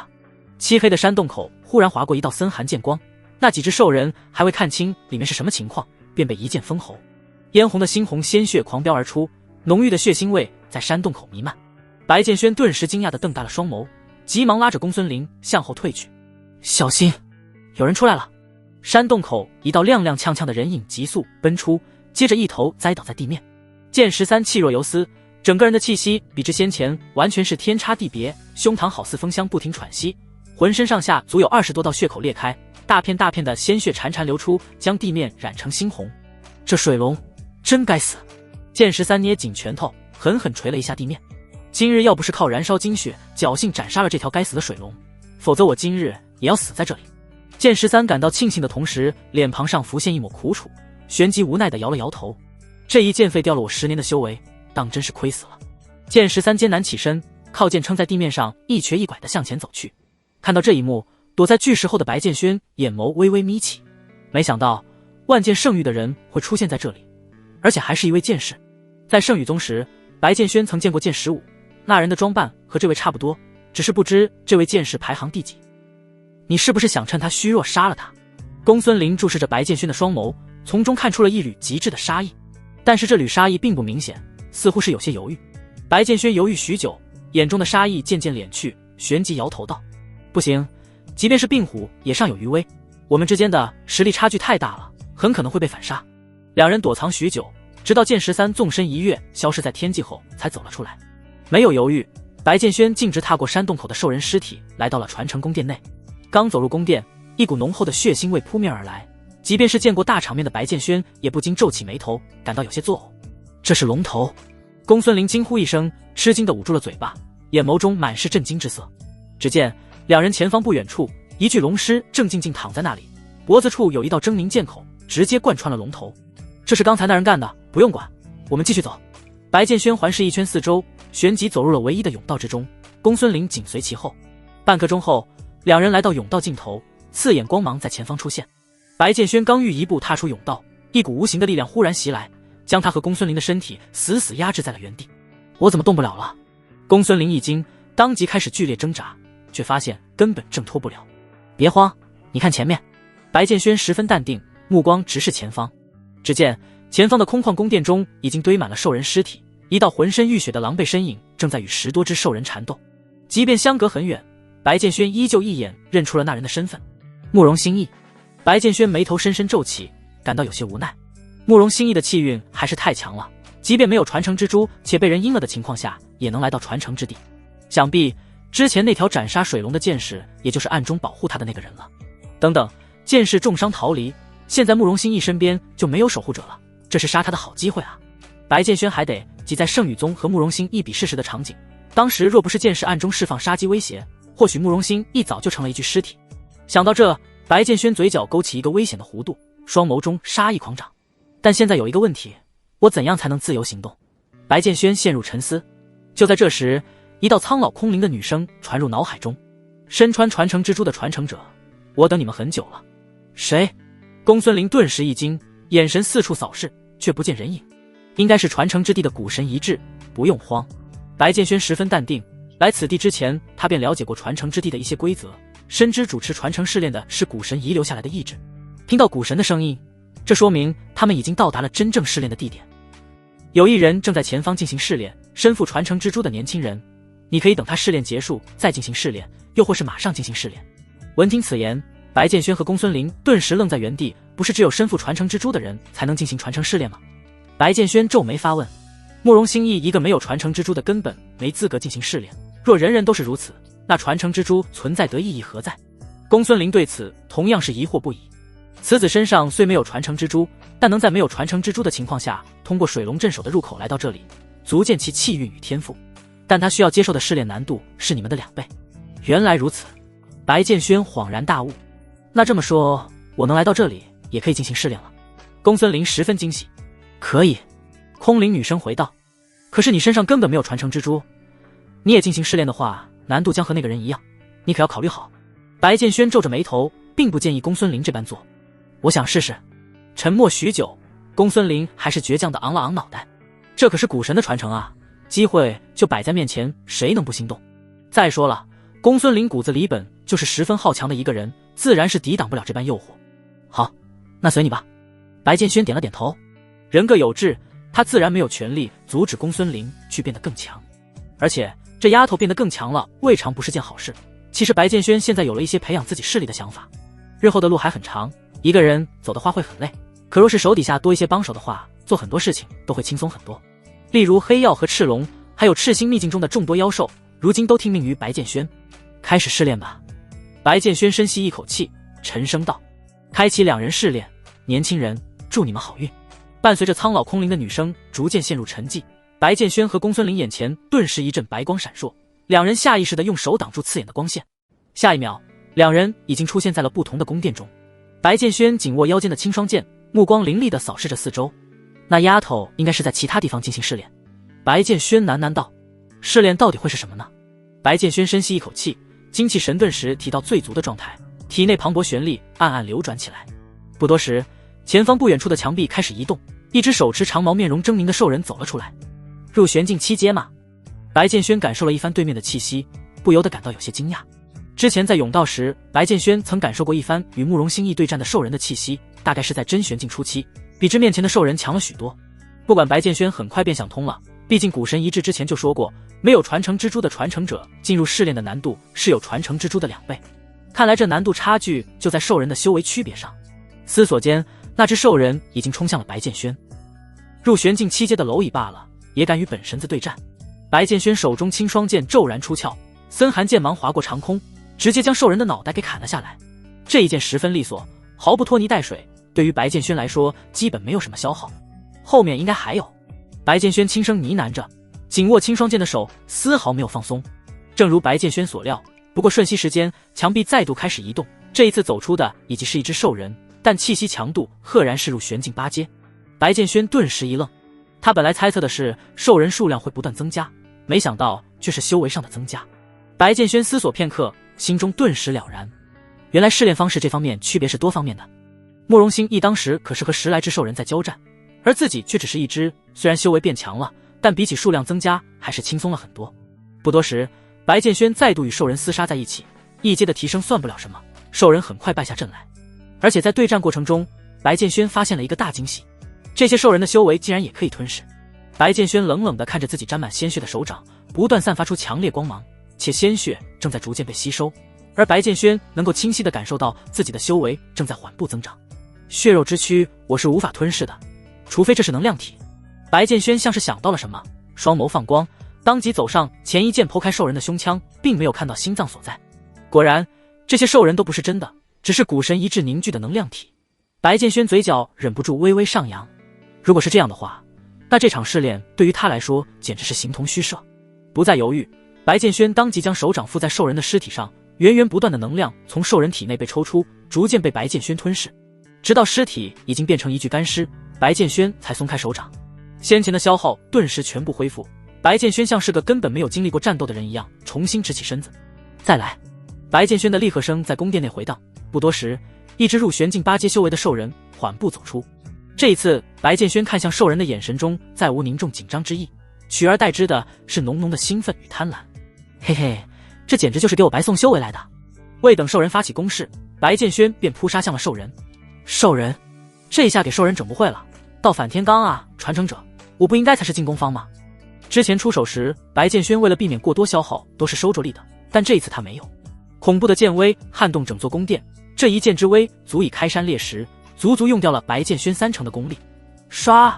[SPEAKER 1] 漆黑的山洞口忽然划过一道森寒剑光，那几只兽人还未看清里面是什么情况，便被一剑封喉。嫣红的猩红鲜血狂飙而出，浓郁的血腥味在山洞口弥漫。白剑轩顿时惊讶地瞪大了双眸，急忙拉着公孙林向后退去。小心，有人出来了！山洞口一道踉踉跄跄的人影急速奔出，接着一头栽倒在地面。剑13气若游丝，整个人的气息比之先前完全是天差地别，胸膛好似风箱不停喘息，浑身上下足有20多道血口裂开，大片大片的鲜血潺潺流出，将地面染成猩红。这水龙真该死！剑13捏紧拳头，狠狠捶了一下地面。今日要不是靠燃烧精血侥幸斩杀了这条该死的水龙，否则我今日也要死在这里。剑13感到庆幸的同时，脸庞上浮现一抹苦楚，旋即无奈地摇了摇头。这一剑废掉了我10年的修为，当真是亏死了。剑13艰难起身，靠剑撑在地面上，一瘸一拐地向前走去。看到这一幕，躲在巨石后的白剑轩眼眸微微眯起，没想到万剑圣域的人会出现在这里，而且还是一位剑士。在圣宇宗时，白剑轩曾见过剑15，那人的装扮和这位差不多，只是不知这位剑士排行第几。你是不是想趁他虚弱杀了他？公孙林注视着白剑轩的双眸，从中看出了一缕极致的杀意，但是这缕杀意并不明显，似乎是有些犹豫。白剑轩犹豫许久，眼中的杀意渐渐敛去，旋即摇头道：不行，即便是病虎也尚有余威，我们之间的实力差距太大了，很可能会被反杀。两人躲藏许久，直到剑13纵身一跃消失在天际后才走了出来。没有犹豫，白剑轩径直踏过山洞口的兽人尸体，来到了传承宫殿内。刚走入宫殿，一股浓厚的血腥味扑面而来，即便是见过大场面的白剑轩也不禁皱起眉头，感到有些作呕。这是龙头！公孙林惊呼一声，吃惊地捂住了嘴巴，眼眸中满是震惊之色。只见两人前方不远处，一具龙尸正静静躺在那里，脖子处有一道狰狞剑口，直接贯穿了龙头。这是刚才那人干的，不用管，我们继续走。白剑轩环视一圈四周，旋即走入了唯一的甬道之中，公孙林紧随其后。半刻钟后，两人来到甬道尽头，刺眼光芒在前方出现。白剑轩刚欲一步踏出甬道，一股无形的力量忽然袭来，将他和公孙林的身体死死压制在了原地。我怎么动不了了？公孙林一惊，当即开始剧烈挣扎，却发现根本挣脱不了。别慌，你看前面。白剑轩十分淡定，目光直视前方。只见前方的空旷宫殿中已经堆满了兽人尸体，一道浑身浴血的狼狈身影正在与10多只兽人缠斗。即便相隔很远，白剑轩依旧一眼认出了那人的身份，慕容心意。白剑轩眉头深深皱起，感到有些无奈。慕容心意的气运还是太强了，即便没有传承之珠且被人阴了的情况下，也能来到传承之地。想必之前那条斩杀水龙的剑士，也就是暗中保护他的那个人了。等等，剑士重伤逃离，现在慕容心意身边就没有守护者了，这是杀他的好机会啊！白剑轩还得记在圣宇宗和慕容心一比试时的场景，当时若不是剑士暗中释放杀机威胁，或许慕容心一早就成了一具尸体。想到这，白剑轩嘴角勾起一个危险的弧度，双眸中杀意狂涨。但现在有一个问题，我怎样才能自由行动？白剑轩陷入沉思。就在这时，一道苍老空灵的女声传入脑海中：身穿传承之珠的传承者，我等你们很久了。谁？公孙林顿时一惊，眼神四处扫视，却不见人影。应该是传承之地的古神遗志，不用慌。白剑轩十分淡定，来此地之前，他便了解过传承之地的一些规则，深知主持传承试炼的是古神遗留下来的意志。听到古神的声音，这说明他们已经到达了真正试炼的地点。有一人正在前方进行试炼，身负传承之珠的年轻人，你可以等他试炼结束再进行试炼，又或是马上进行试炼。闻听此言，白剑轩和公孙林顿时愣在原地，不是只有身负传承之珠的人才能进行传承试炼吗？白剑轩皱眉发问。慕容心意一个没有传承之珠的根本没资格进行试炼，若人人都是如此，那传承之珠存在得意义何在？公孙林对此同样是疑惑不已。此子身上虽没有传承之珠，但能在没有传承之珠的情况下，通过水龙镇守的入口来到这里，足见其气运与天赋。但他需要接受的试炼难度是你们的2倍。原来如此，白剑轩恍然大悟。那这么说，我能来到这里，也可以进行试炼了。公孙林十分惊喜。可以。空灵女生回道。可是你身上根本没有传承之珠，你也进行试炼的话，难度将和那个人一样，你可要考虑好。白剑轩皱着眉头，并不建议公孙林这般做。我想试试。沉默许久，公孙林还是倔强地昂了昂脑袋。这可是古神的传承啊，机会就摆在面前，谁能不心动？再说了，公孙林骨子里本就是十分好强的一个人，自然是抵挡不了这般诱惑。好，那随你吧。白剑轩点了点头。人各有志，他自然没有权利阻止公孙林去变得更强。而且这丫头变得更强了，未尝不是件好事。其实白剑轩现在有了一些培养自己势力的想法。日后的路还很长，一个人走的话会很累，可若是手底下多一些帮手的话，做很多事情都会轻松很多。例如黑曜和赤龙，还有赤心秘境中的众多妖兽，如今都听命于白剑轩。开始试炼吧。白剑轩深吸一口气，沉声道。开启2人试炼。年轻人，祝你们好运。伴随着苍老空灵的女声逐渐陷入沉寂，白剑轩和公孙林眼前顿时一阵白光闪烁，两人下意识地用手挡住刺眼的光线。下一秒，两人已经出现在了不同的宫殿中。白剑轩紧握腰间的青霜剑，目光凌厉地扫视着四周。那丫头应该是在其他地方进行试炼。白剑轩喃喃道。试炼到底会是什么呢？白剑轩深吸一口气，精气神顿时提到最足的状态，体内磅礴玄力暗暗流转起来。不多时，前方不远处的墙壁开始移动，一只手持长矛、面容狰狞的兽人走了出来。入玄境7阶吗？白剑轩感受了一番对面的气息，不由得感到有些惊讶。之前在甬道时，白剑轩曾感受过一番与慕容心意对战的兽人的气息，大概是在真玄境初期，比之面前的兽人强了许多。不管白剑轩很快便想通了，毕竟古神遗志之前就说过，没有传承之珠的传承者进入试炼的难度是有传承之珠的2倍。看来这难度差距就在兽人的修为区别上。思索间，那只兽人已经冲向了白剑轩。入玄境7阶的蝼蚁罢了，也敢与本神子对战。白剑轩手中青霜剑骤然出鞘，森寒剑芒划过长空，直接将兽人的脑袋给砍了下来。这一剑十分利索，毫不拖泥带水，对于白剑轩来说基本没有什么消耗。后面应该还有。白剑轩轻声呢喃着，紧握青霜剑的手丝毫没有放松。正如白剑轩所料，不过瞬息时间，墙壁再度开始移动，这一次走出的已经是一只兽人，但气息强度赫然是入玄境8阶。白剑轩顿时一愣，他本来猜测的是兽人数量会不断增加，没想到却是修为上的增加。白剑轩思索片刻，心中顿时了然，原来试炼方式这方面区别是多方面的。慕容心意当时可是和10来只兽人在交战，而自己却只是一只，虽然修为变强了，但比起数量增加还是轻松了很多。不多时，白剑轩再度与兽人厮杀在一起，1阶的提升算不了什么，兽人很快败下阵来。而且在对战过程中，白剑轩发现了一个大惊喜，这些兽人的修为竟然也可以吞噬。白剑轩冷冷地看着自己沾满鲜血的手掌，不断散发出强烈光芒，且鲜血正在逐渐被吸收，而白剑轩能够清晰地感受到自己的修为正在缓步增长。血肉之躯我是无法吞噬的，除非这是能量体。白剑轩像是想到了什么，双眸放光，当即走上前，一剑剖开兽人的胸腔，并没有看到心脏所在。果然，这些兽人都不是真的，只是古神遗志凝聚的能量体。白剑轩嘴角忍不住微微上扬，如果是这样的话，那这场试炼对于他来说简直是形同虚设。不再犹豫，白剑轩当即将手掌附在兽人的尸体上，源源不断的能量从兽人体内被抽出，逐渐被白剑轩吞噬，直到尸体已经变成一具干尸，白剑轩才松开手掌。先前的消耗顿时全部恢复，白剑轩像是个根本没有经历过战斗的人一样，重新直起身子。再来！白剑轩的厉喝声在宫殿内回荡，不多时，一只入玄境8阶修为的兽人缓步走出。这一次，白剑轩看向兽人的眼神中再无凝重紧张之意，取而代之的是浓浓的兴奋与贪婪。嘿嘿，这简直就是给我白送修为来的！未等兽人发起攻势，白剑轩便扑杀向了兽人。兽人，这一下给兽人整不会了，到反天罡啊，传承者，我不应该才是进攻方吗？之前出手时，白剑轩为了避免过多消耗，都是收着力的，但这一次他没有。恐怖的剑威撼动整座宫殿，这一剑之威足以开山裂石，足足用掉了白剑轩30%的功力。唰，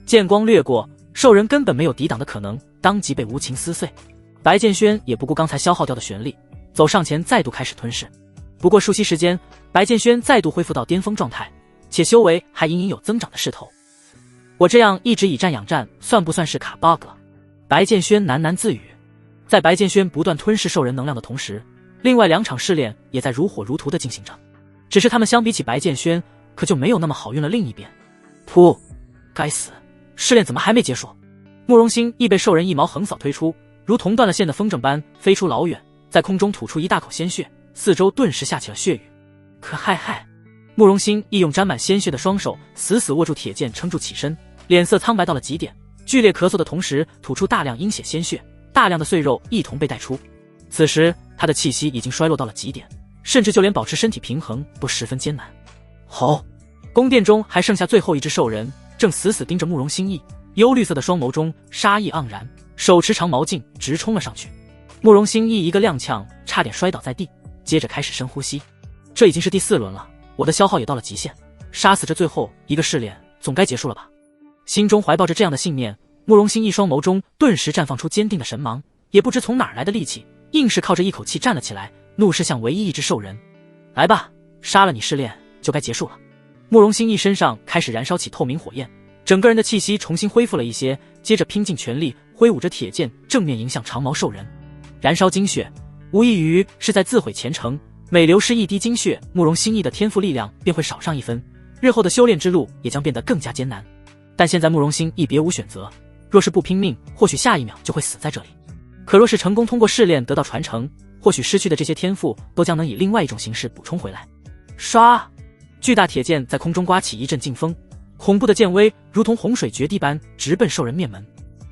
[SPEAKER 1] 剑光掠过，兽人根本没有抵挡的可能，当即被无情撕碎。白剑轩也不顾刚才消耗掉的玄力，走上前再度开始吞噬。不过数息时间，白剑轩再度恢复到巅峰状态，且修为还隐隐有增长的势头。我这样一直以战养战，算不算是卡 bug 了？白剑轩喃喃自语。在白剑轩不断吞噬兽人能量的同时，另外2场试炼也在如火如荼地进行着，只是他们相比起白剑轩，可就没有那么好运了。另一边，噗！该死，试炼怎么还没结束？慕容心亦被兽人一矛横扫推出，如同断了线的风筝般飞出老远，在空中吐出一大口鲜血，四周顿时下起了血雨。可嗨！慕容心亦用沾满鲜血的双手死死握住铁剑撑住起身，脸色苍白到了极点，剧烈咳嗽的同时吐出大量阴血鲜血，大量的碎肉一同被带出。此时他的气息已经衰落到了极点，甚至就连保持身体平衡都十分艰难。吼！宫殿中还剩下最后一只兽人，正死死盯着慕容心意，幽绿色的双眸中杀意盎然，手持长矛劲直冲了上去。慕容心意一个踉跄，差点摔倒在地，接着开始深呼吸。这已经是第4轮了，我的消耗也到了极限，杀死这最后一个试炼总该结束了吧。心中怀抱着这样的信念，慕容心意双眸中顿时绽放出坚定的神芒，也不知从哪儿来的力气，硬是靠着一口气站了起来，怒视向唯一一只兽人。来吧，杀了你试炼就该结束了。慕容心意身上开始燃烧起透明火焰，整个人的气息重新恢复了一些，接着拼尽全力挥舞着铁剑正面迎向长毛兽人。燃烧精血无异于是在自毁前程，每流失一滴精血，慕容心意的天赋力量便会少上1分，日后的修炼之路也将变得更加艰难。但现在慕容心意别无选择，若是不拼命，或许下一秒就会死在这里。可若是成功通过试炼得到传承，或许失去的这些天赋都将能以另外一种形式补充回来。唰！巨大铁剑在空中刮起一阵劲风，恐怖的剑威如同洪水决堤般直奔兽人面门。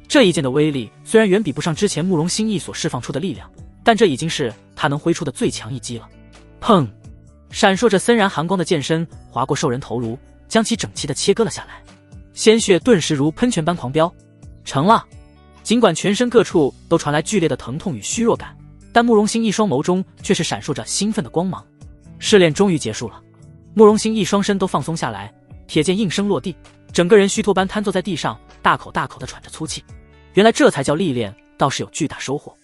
[SPEAKER 1] 这一剑的威力虽然远比不上之前慕容心意所释放出的力量，但这已经是他能挥出的最强一击了。砰！闪烁着森然寒光的剑身划过兽人头颅，将其整齐地切割了下来，鲜血顿时如喷泉般狂飙。成了！尽管全身各处都传来剧烈的疼痛与虚弱感，但慕容心一双眸中却是闪烁着兴奋的光芒。试炼终于结束了，慕容心一双身都放松下来，铁剑应声落地，整个人虚脱般瘫坐在地上，大口大口地喘着粗气。原来这才叫历练，倒是有巨大收获。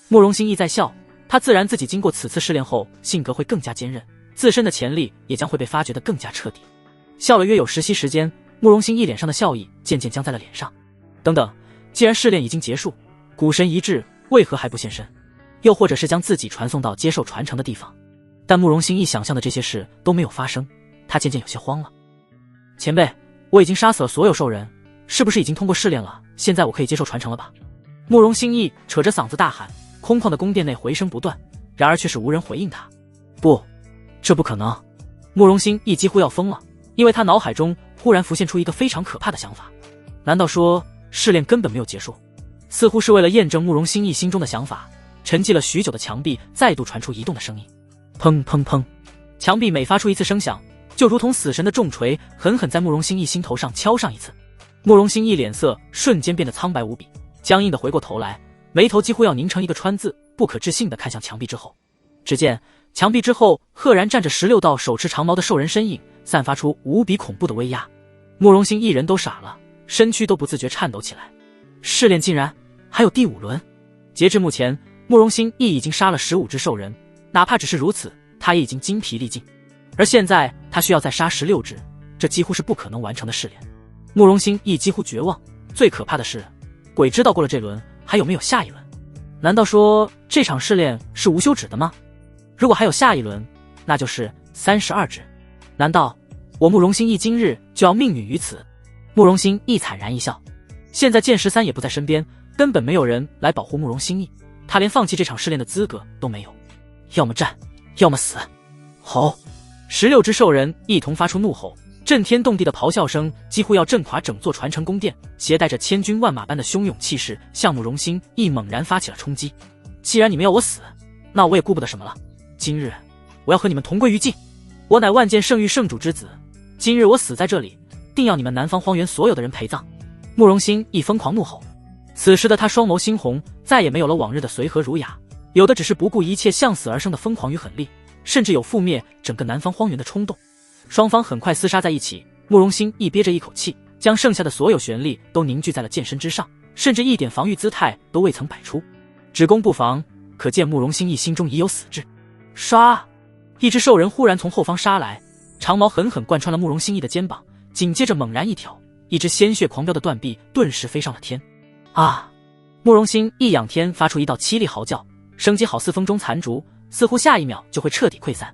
[SPEAKER 1] 慕容心意在笑，他自然自己经过此次试炼后，性格会更加坚韧，自身的潜力也将会被发掘得更加彻底。笑了约有10息时间，慕容心意脸上的笑意渐渐僵在了脸上。等等，既然试炼已经结束，古神一致为何还不现身？又或者是将自己传送到接受传承的地方？但慕容心意想象的这些事都没有发生，他渐渐有些慌了。前辈，我已经杀死了所有兽人，是不是已经通过试炼了？现在我可以接受传承了吧？慕容心意扯着嗓子大喊，空旷的宫殿内回声不断，然而却是无人回应他。不，这不可能！慕容心意几乎要疯了，因为他脑海中忽然浮现出一个非常可怕的想法。难道说试炼根本没有结束？似乎是为了验证慕容心意心中的想法，沉寂了许久的墙壁再度传出移动的声音。砰砰砰！墙壁每发出一次声响，就如同死神的重锤，狠狠在慕容心意心头上敲上一次。慕容心意脸色瞬间变得苍白无比，僵硬的回过头来，眉头几乎要拧成一个川字，不可置信地看向墙壁之后。只见墙壁之后赫然站着16道手持长矛的兽人身影，散发出无比恐怖的威压。慕容心一人都傻了，身躯都不自觉颤抖起来。试炼竟然还有第5轮！截至目前，慕容心意已经杀了15只兽人，哪怕只是如此，他也已经精疲力尽。而现在他需要再杀16只，这几乎是不可能完成的试炼。慕容心意几乎绝望，最可怕的是，鬼知道过了这轮还有没有下一轮？难道说这场试炼是无休止的吗？如果还有下一轮，那就是32只。难道我慕容心意今日就要命运于此？慕容心意惨然一笑，现在剑13也不在身边，根本没有人来保护慕容心意，他连放弃这场试炼的资格都没有，要么战，要么死。吼！16只兽人一同发出怒吼，震天动地的咆哮声几乎要震垮整座传承宫殿，携带着千军万马般的汹涌气势，向慕容心意猛然发起了冲击。既然你们要我死，那我也顾不得什么了。今日我要和你们同归于尽。我乃万剑圣域圣主之子，今日我死在这里，定要你们南方荒原所有的人陪葬。慕容心意疯狂怒吼，此时的他双眸猩红，再也没有了往日的随和儒雅，有的只是不顾一切向死而生的疯狂与狠戾，甚至有覆灭整个南方荒原的冲动。双方很快厮杀在一起，慕容心意憋着一口气，将剩下的所有玄力都凝聚在了剑身之上，甚至一点防御姿态都未曾摆出，只攻不防，可见慕容心意心中已有死志。唰！一只兽人忽然从后方杀来，长矛狠狠贯穿了慕容心意的肩膀，紧接着猛然一挑，一只鲜血狂飙的断臂顿时飞上了天。啊！慕容心意仰天发出一道凄厉嚎叫，生机好似风中残烛，似乎下一秒就会彻底溃散。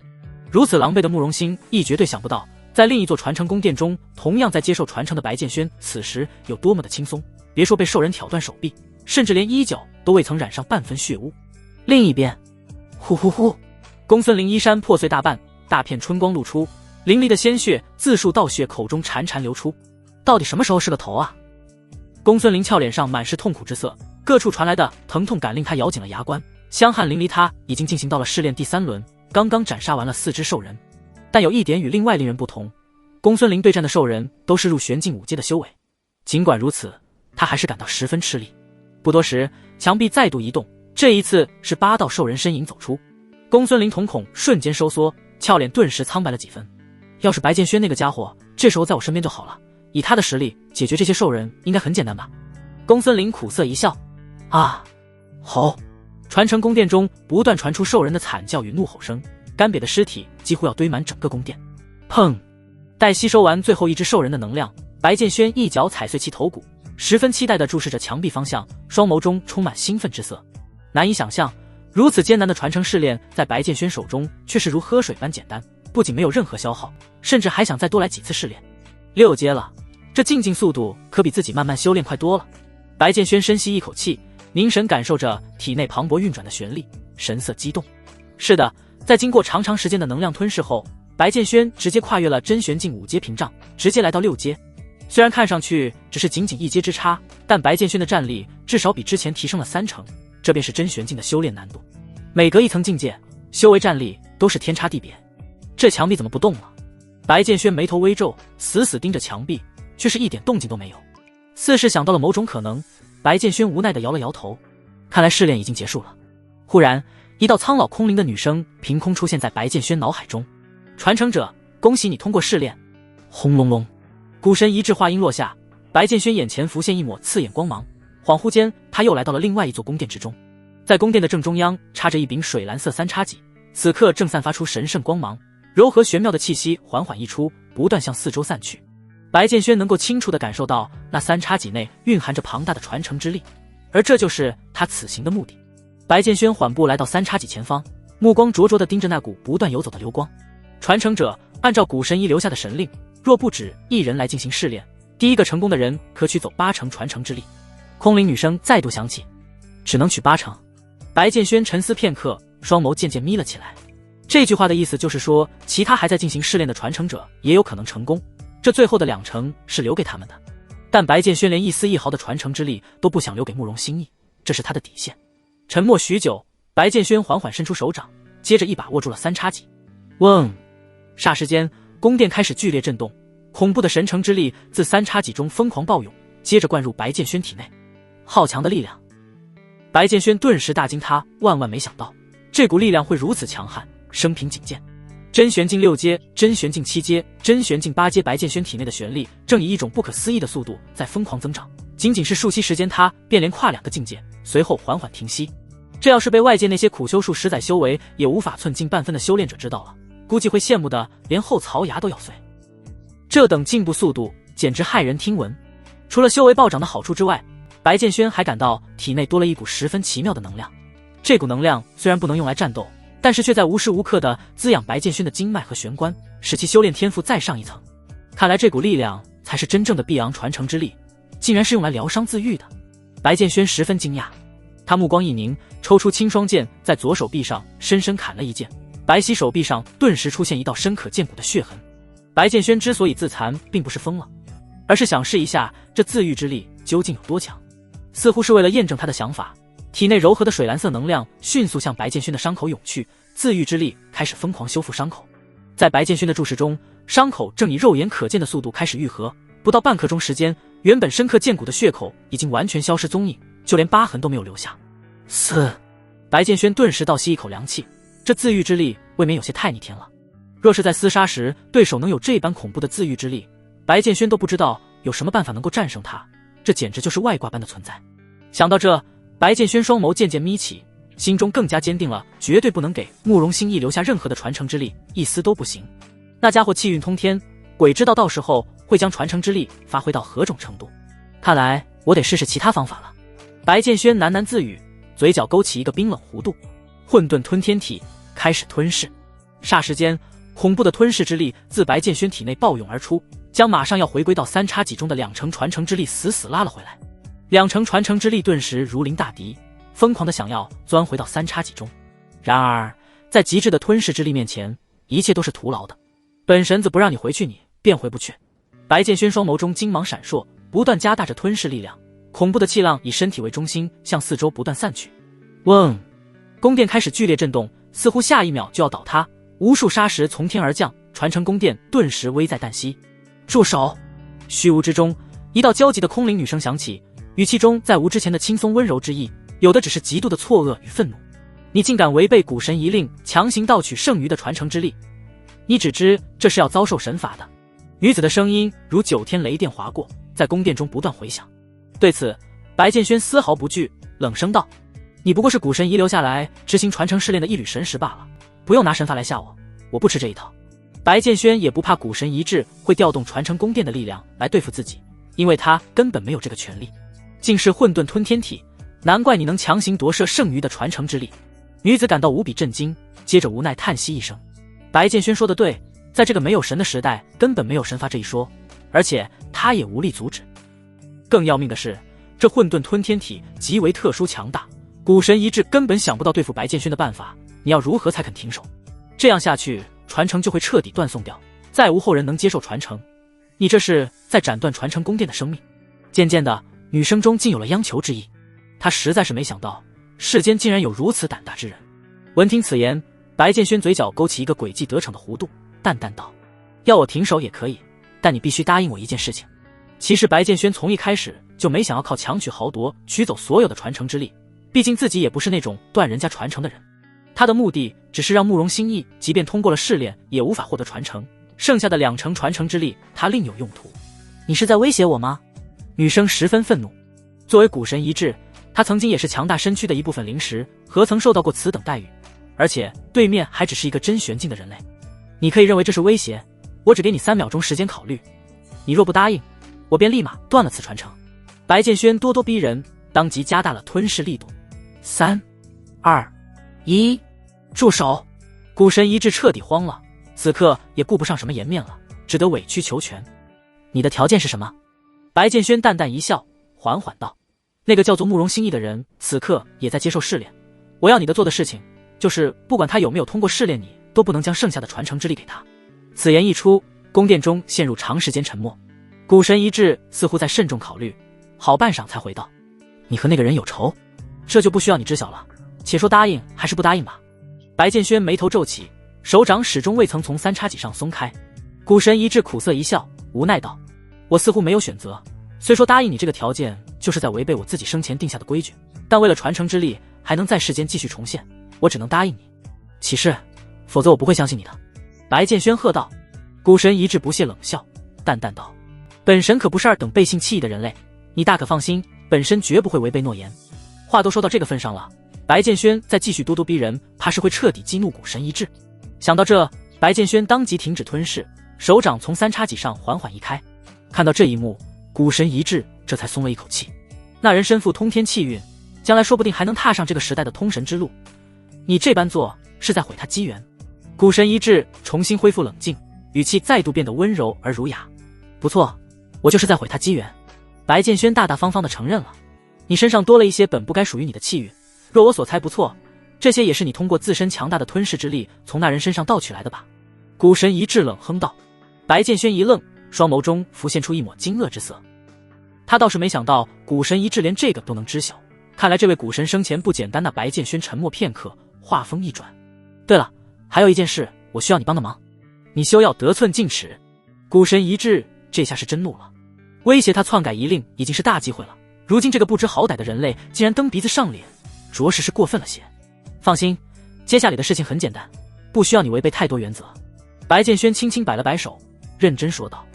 [SPEAKER 1] 如此狼狈的慕容心意绝对想不到，在另一座传承宫殿中，同样在接受传承的白剑轩此时有多么的轻松，别说被兽人挑断手臂，甚至连衣角都未曾染上半分血污。另一边，呼呼呼，公孙林衣衫破碎大半，大片春光露出，淋漓的鲜血自数道血口中潺潺流出。到底什么时候是个头啊？公孙林俏脸上满是痛苦之色，各处传来的疼痛感令他咬紧了牙关，香汗淋漓。他已经进行到了试炼第3轮，刚刚斩杀完了4只兽人，但有一点与另外令人不同，公孙林对战的兽人都是入玄境5阶的修为。尽管如此，他还是感到十分吃力。不多时，墙壁再度移动，这一次是8道兽人身影走出。公孙林瞳孔瞬间收缩，俏脸顿时苍白了几分。要是白剑轩那个家伙这时候在我身边就好了，以他的实力解决这些兽人应该很简单吧。公孙林苦涩一笑。啊！吼！传承宫殿中不断传出兽人的惨叫与怒吼声，干瘪的尸体几乎要堆满整个宫殿。砰！待吸收完最后一只兽人的能量，白剑轩一脚踩碎其头骨，十分期待地注视着墙壁方向，双眸中充满兴奋之色。难以想象，如此艰难的传承试炼在白剑轩手中却是如喝水般简单，不仅没有任何消耗，甚至还想再多来几次试炼。6阶了，这进境速度可比自己慢慢修炼快多了。白剑轩深吸一口气，凝神感受着体内磅礴运转的玄力，神色激动。是的，在经过长时间的能量吞噬后，白剑轩直接跨越了真玄境5阶屏障，直接来到6阶。虽然看上去只是仅仅1阶之差，但白剑轩的战力至少比之前提升了3成，这便是真玄境的修炼难度。每隔一层境界，修为战力都是天差地别。这墙壁怎么不动了？白剑轩眉头微皱，死死盯着墙壁，却是一点动静都没有。似是想到了某种可能，白剑轩无奈地摇了摇头。看来试炼已经结束了。忽然，一道苍老空灵的女声凭空出现在白剑轩脑海中：“传承者，恭喜你通过试炼。”轰隆隆，古神一致话音落下，白剑轩眼前浮现一抹刺眼光芒，恍惚间他又来到了另外一座宫殿之中。在宫殿的正中央插着一柄水蓝色3叉戟，此刻正散发出神圣光芒，柔和玄妙的气息缓缓溢出，不断向四周散去。白剑轩能够清楚地感受到那3叉戟内蕴含着庞大的传承之力，而这就是他此行的目的。白剑轩缓步来到3叉戟前方，目光灼灼地盯着那股不断游走的流光。传承者，按照古神医留下的神令，若不止1人来进行试炼，第一个成功的人可取走8成传承之力。空灵女声再度响起，只能取8成。白剑轩沉思片刻，双眸渐渐眯了起来。这句话的意思就是说，其他还在进行试炼的传承者也有可能成功，这最后的2成是留给他们的。但白剑轩连一丝一毫的传承之力都不想留给慕容心意，这是他的底线。沉默许久，白剑轩缓缓伸出手掌，接着一把握住了3叉戟。嗡！霎时间，宫殿开始剧烈震动，恐怖的神成之力自3叉戟中疯狂暴涌，接着灌入白剑轩体内。好强的力量！白剑轩顿时大惊，他万万没想到这股力量会如此强悍，生平仅见。真玄境6阶、真玄境7阶、真玄境8阶，白剑轩体内的玄力正以一种不可思议的速度在疯狂增长，仅仅是数息时间，他便连跨2个境界，随后缓缓停息。这要是被外界那些苦修数10载修为也无法寸进半分的修炼者知道了，估计会羡慕的连后槽牙都要碎。这等进步速度简直骇人听闻。除了修为暴涨的好处之外，白剑轩还感到体内多了一股十分奇妙的能量。这股能量虽然不能用来战斗，但是却在无时无刻地滋养白剑轩的经脉和玄关，使其修炼天赋再上一层。看来这股力量才是真正的碧昂传承之力，竟然是用来疗伤自愈的。白剑轩十分惊讶，他目光一凝，抽出青霜剑，在左手臂上深深砍了一剑，白皙手臂上顿时出现一道深可见骨的血痕。白剑轩之所以自残，并不是疯了，而是想试一下这自愈之力究竟有多强。似乎是为了验证他的想法，体内柔和的水蓝色能量迅速向白剑轩的伤口涌去，自愈之力开始疯狂修复伤口。在白剑轩的注视中，伤口正以肉眼可见的速度开始愈合，不到半刻钟时间，原本深刻见骨的血口已经完全消失踪影，就连疤痕都没有留下。白剑轩顿时倒吸一口凉气，这自愈之力未免有些太逆天了。若是在厮杀时对手能有这般恐怖的自愈之力，白剑轩都不知道有什么办法能够战胜他，这简直就是外挂般的存在。想到这，白剑轩双眸渐渐眯起，心中更加坚定了，绝对不能给慕容心意留下任何的传承之力，一丝都不行。那家伙气运通天，鬼知道到时候会将传承之力发挥到何种程度。看来我得试试其他方法了。白剑轩喃喃自语，嘴角勾起一个冰冷弧度，混沌吞天体开始吞噬。霎时间，恐怖的吞噬之力自白剑轩体内暴涌而出，将马上要回归到3叉戟中的2成传承之力死死拉了回来。2成传承之力顿时如临大敌，疯狂的想要钻回到3叉戟中。然而在极致的吞噬之力面前，一切都是徒劳的。本神子不让你回去，你便回不去。白剑轩双眸中金芒闪烁，不断加大着吞噬力量，恐怖的气浪以身体为中心向四周不断散去。嗡！宫殿开始剧烈震动，似乎下一秒就要倒塌，无数沙石从天而降，传承宫殿顿时危在旦夕。住手！虚无之中，一道焦急的空灵女声响起，语气中再无之前的轻松温柔之意，有的只是极度的错愕与愤怒。你竟敢违背古神遗令，强行盗取剩余的传承之力，你只知这是要遭受神罚的。女子的声音如9天雷电划过，在宫殿中不断回响。对此，白剑轩丝毫不惧，冷声道：你不过是古神遗留下来执行传承试炼的一缕神识罢了，不用拿神法来吓我，我不吃这一套。白剑轩也不怕古神遗志会调动传承宫殿的力量来对付自己，因为他根本没有这个权利。竟是混沌吞天体，难怪你能强行夺舍剩余的传承之力。女子感到无比震惊，接着无奈叹息一声。白剑轩说的对，在这个没有神的时代，根本没有神罚这一说，而且他也无力阻止。更要命的是，这混沌吞天体极为特殊强大，古神遗志根本想不到对付白剑轩的办法，你要如何才肯停手？这样下去，传承就会彻底断送掉，再无后人能接受传承。你这是在斩断传承宫殿的生命。渐渐的，女生中竟有了央求之意。她实在是没想到，世间竟然有如此胆大之人。闻听此言，白剑轩嘴角勾起一个诡计得逞的弧度，淡淡道：“要我停手也可以，但你必须答应我一件事情。”其实白剑轩从一开始就没想要靠强取豪夺取走所有的传承之力，毕竟自己也不是那种断人家传承的人。他的目的只是让慕容心意即便通过了试炼也无法获得传承，剩下的2成传承之力他另有用途。你是在威胁我吗？女生十分愤怒。作为古神一致，他曾经也是强大身躯的一部分灵石，何曾受到过此等待遇？而且对面还只是一个真玄境的人类。你可以认为这是威胁，我只给你3秒钟时间考虑，你若不答应，我便立马断了此传承。白剑轩咄咄逼人，当即加大了吞噬力度。3、2、1，住手！古神一致彻底慌了，此刻也顾不上什么颜面了，只得委曲求全。你的条件是什么？白剑轩淡淡一笑，缓缓道：那个叫做慕容心意的人此刻也在接受试炼，我要你的做的事情就是不管他有没有通过试炼，你都不能将剩下的传承之力给他。此言一出，宫殿中陷入长时间沉默。古神一致似乎在慎重考虑，好半晌才回道：你和那个人有仇，这就不需要你知晓了，且说答应还是不答应吧。白剑轩眉头皱起，手掌始终未曾从3叉戟上松开。古神一致苦涩一笑，无奈道：我似乎没有选择，虽说答应你这个条件就是在违背我自己生前定下的规矩，但为了传承之力还能在世间继续重现，我只能答应你。起誓，否则我不会相信你的。白剑轩喝道。古神一致不屑冷笑，淡淡道：本神可不是2等背信弃义的人类，你大可放心，本身绝不会违背诺言。话都说到这个份上了，白剑轩再继续咄咄逼人，怕是会彻底激怒古神一致。想到这，白剑轩当即停止吞噬，手掌从3叉戟上缓缓移开。看到这一幕，古神一致这才松了一口气。那人身负通天气运，将来说不定还能踏上这个时代的通神之路，你这般做是在毁他机缘。古神一致重新恢复冷静，语气再度变得温柔而儒雅。不错，我就是在毁他机缘。白剑轩大大方方地承认了，你身上多了一些本不该属于你的气运，若我所猜不错，这些也是你通过自身强大的吞噬之力从那人身上盗取来的吧？古神一致冷哼道。白剑轩一愣，双眸中浮现出一抹惊愕之色。他倒是没想到古神一致连这个都能知晓，看来这位古神生前不简单。那白剑轩沉默片刻，话锋一转：对了，还有一件事我需要你帮的忙，你休要得寸进尺。古神一致这下是真怒了，威胁他篡改遗令已经是大忌讳了，如今这个不知好歹的人类竟然蹬鼻子上脸，着实是过分了些。放心，接下来的事情很简单，不需要你违背太多原则。白剑轩轻轻摆了摆手，认真说道：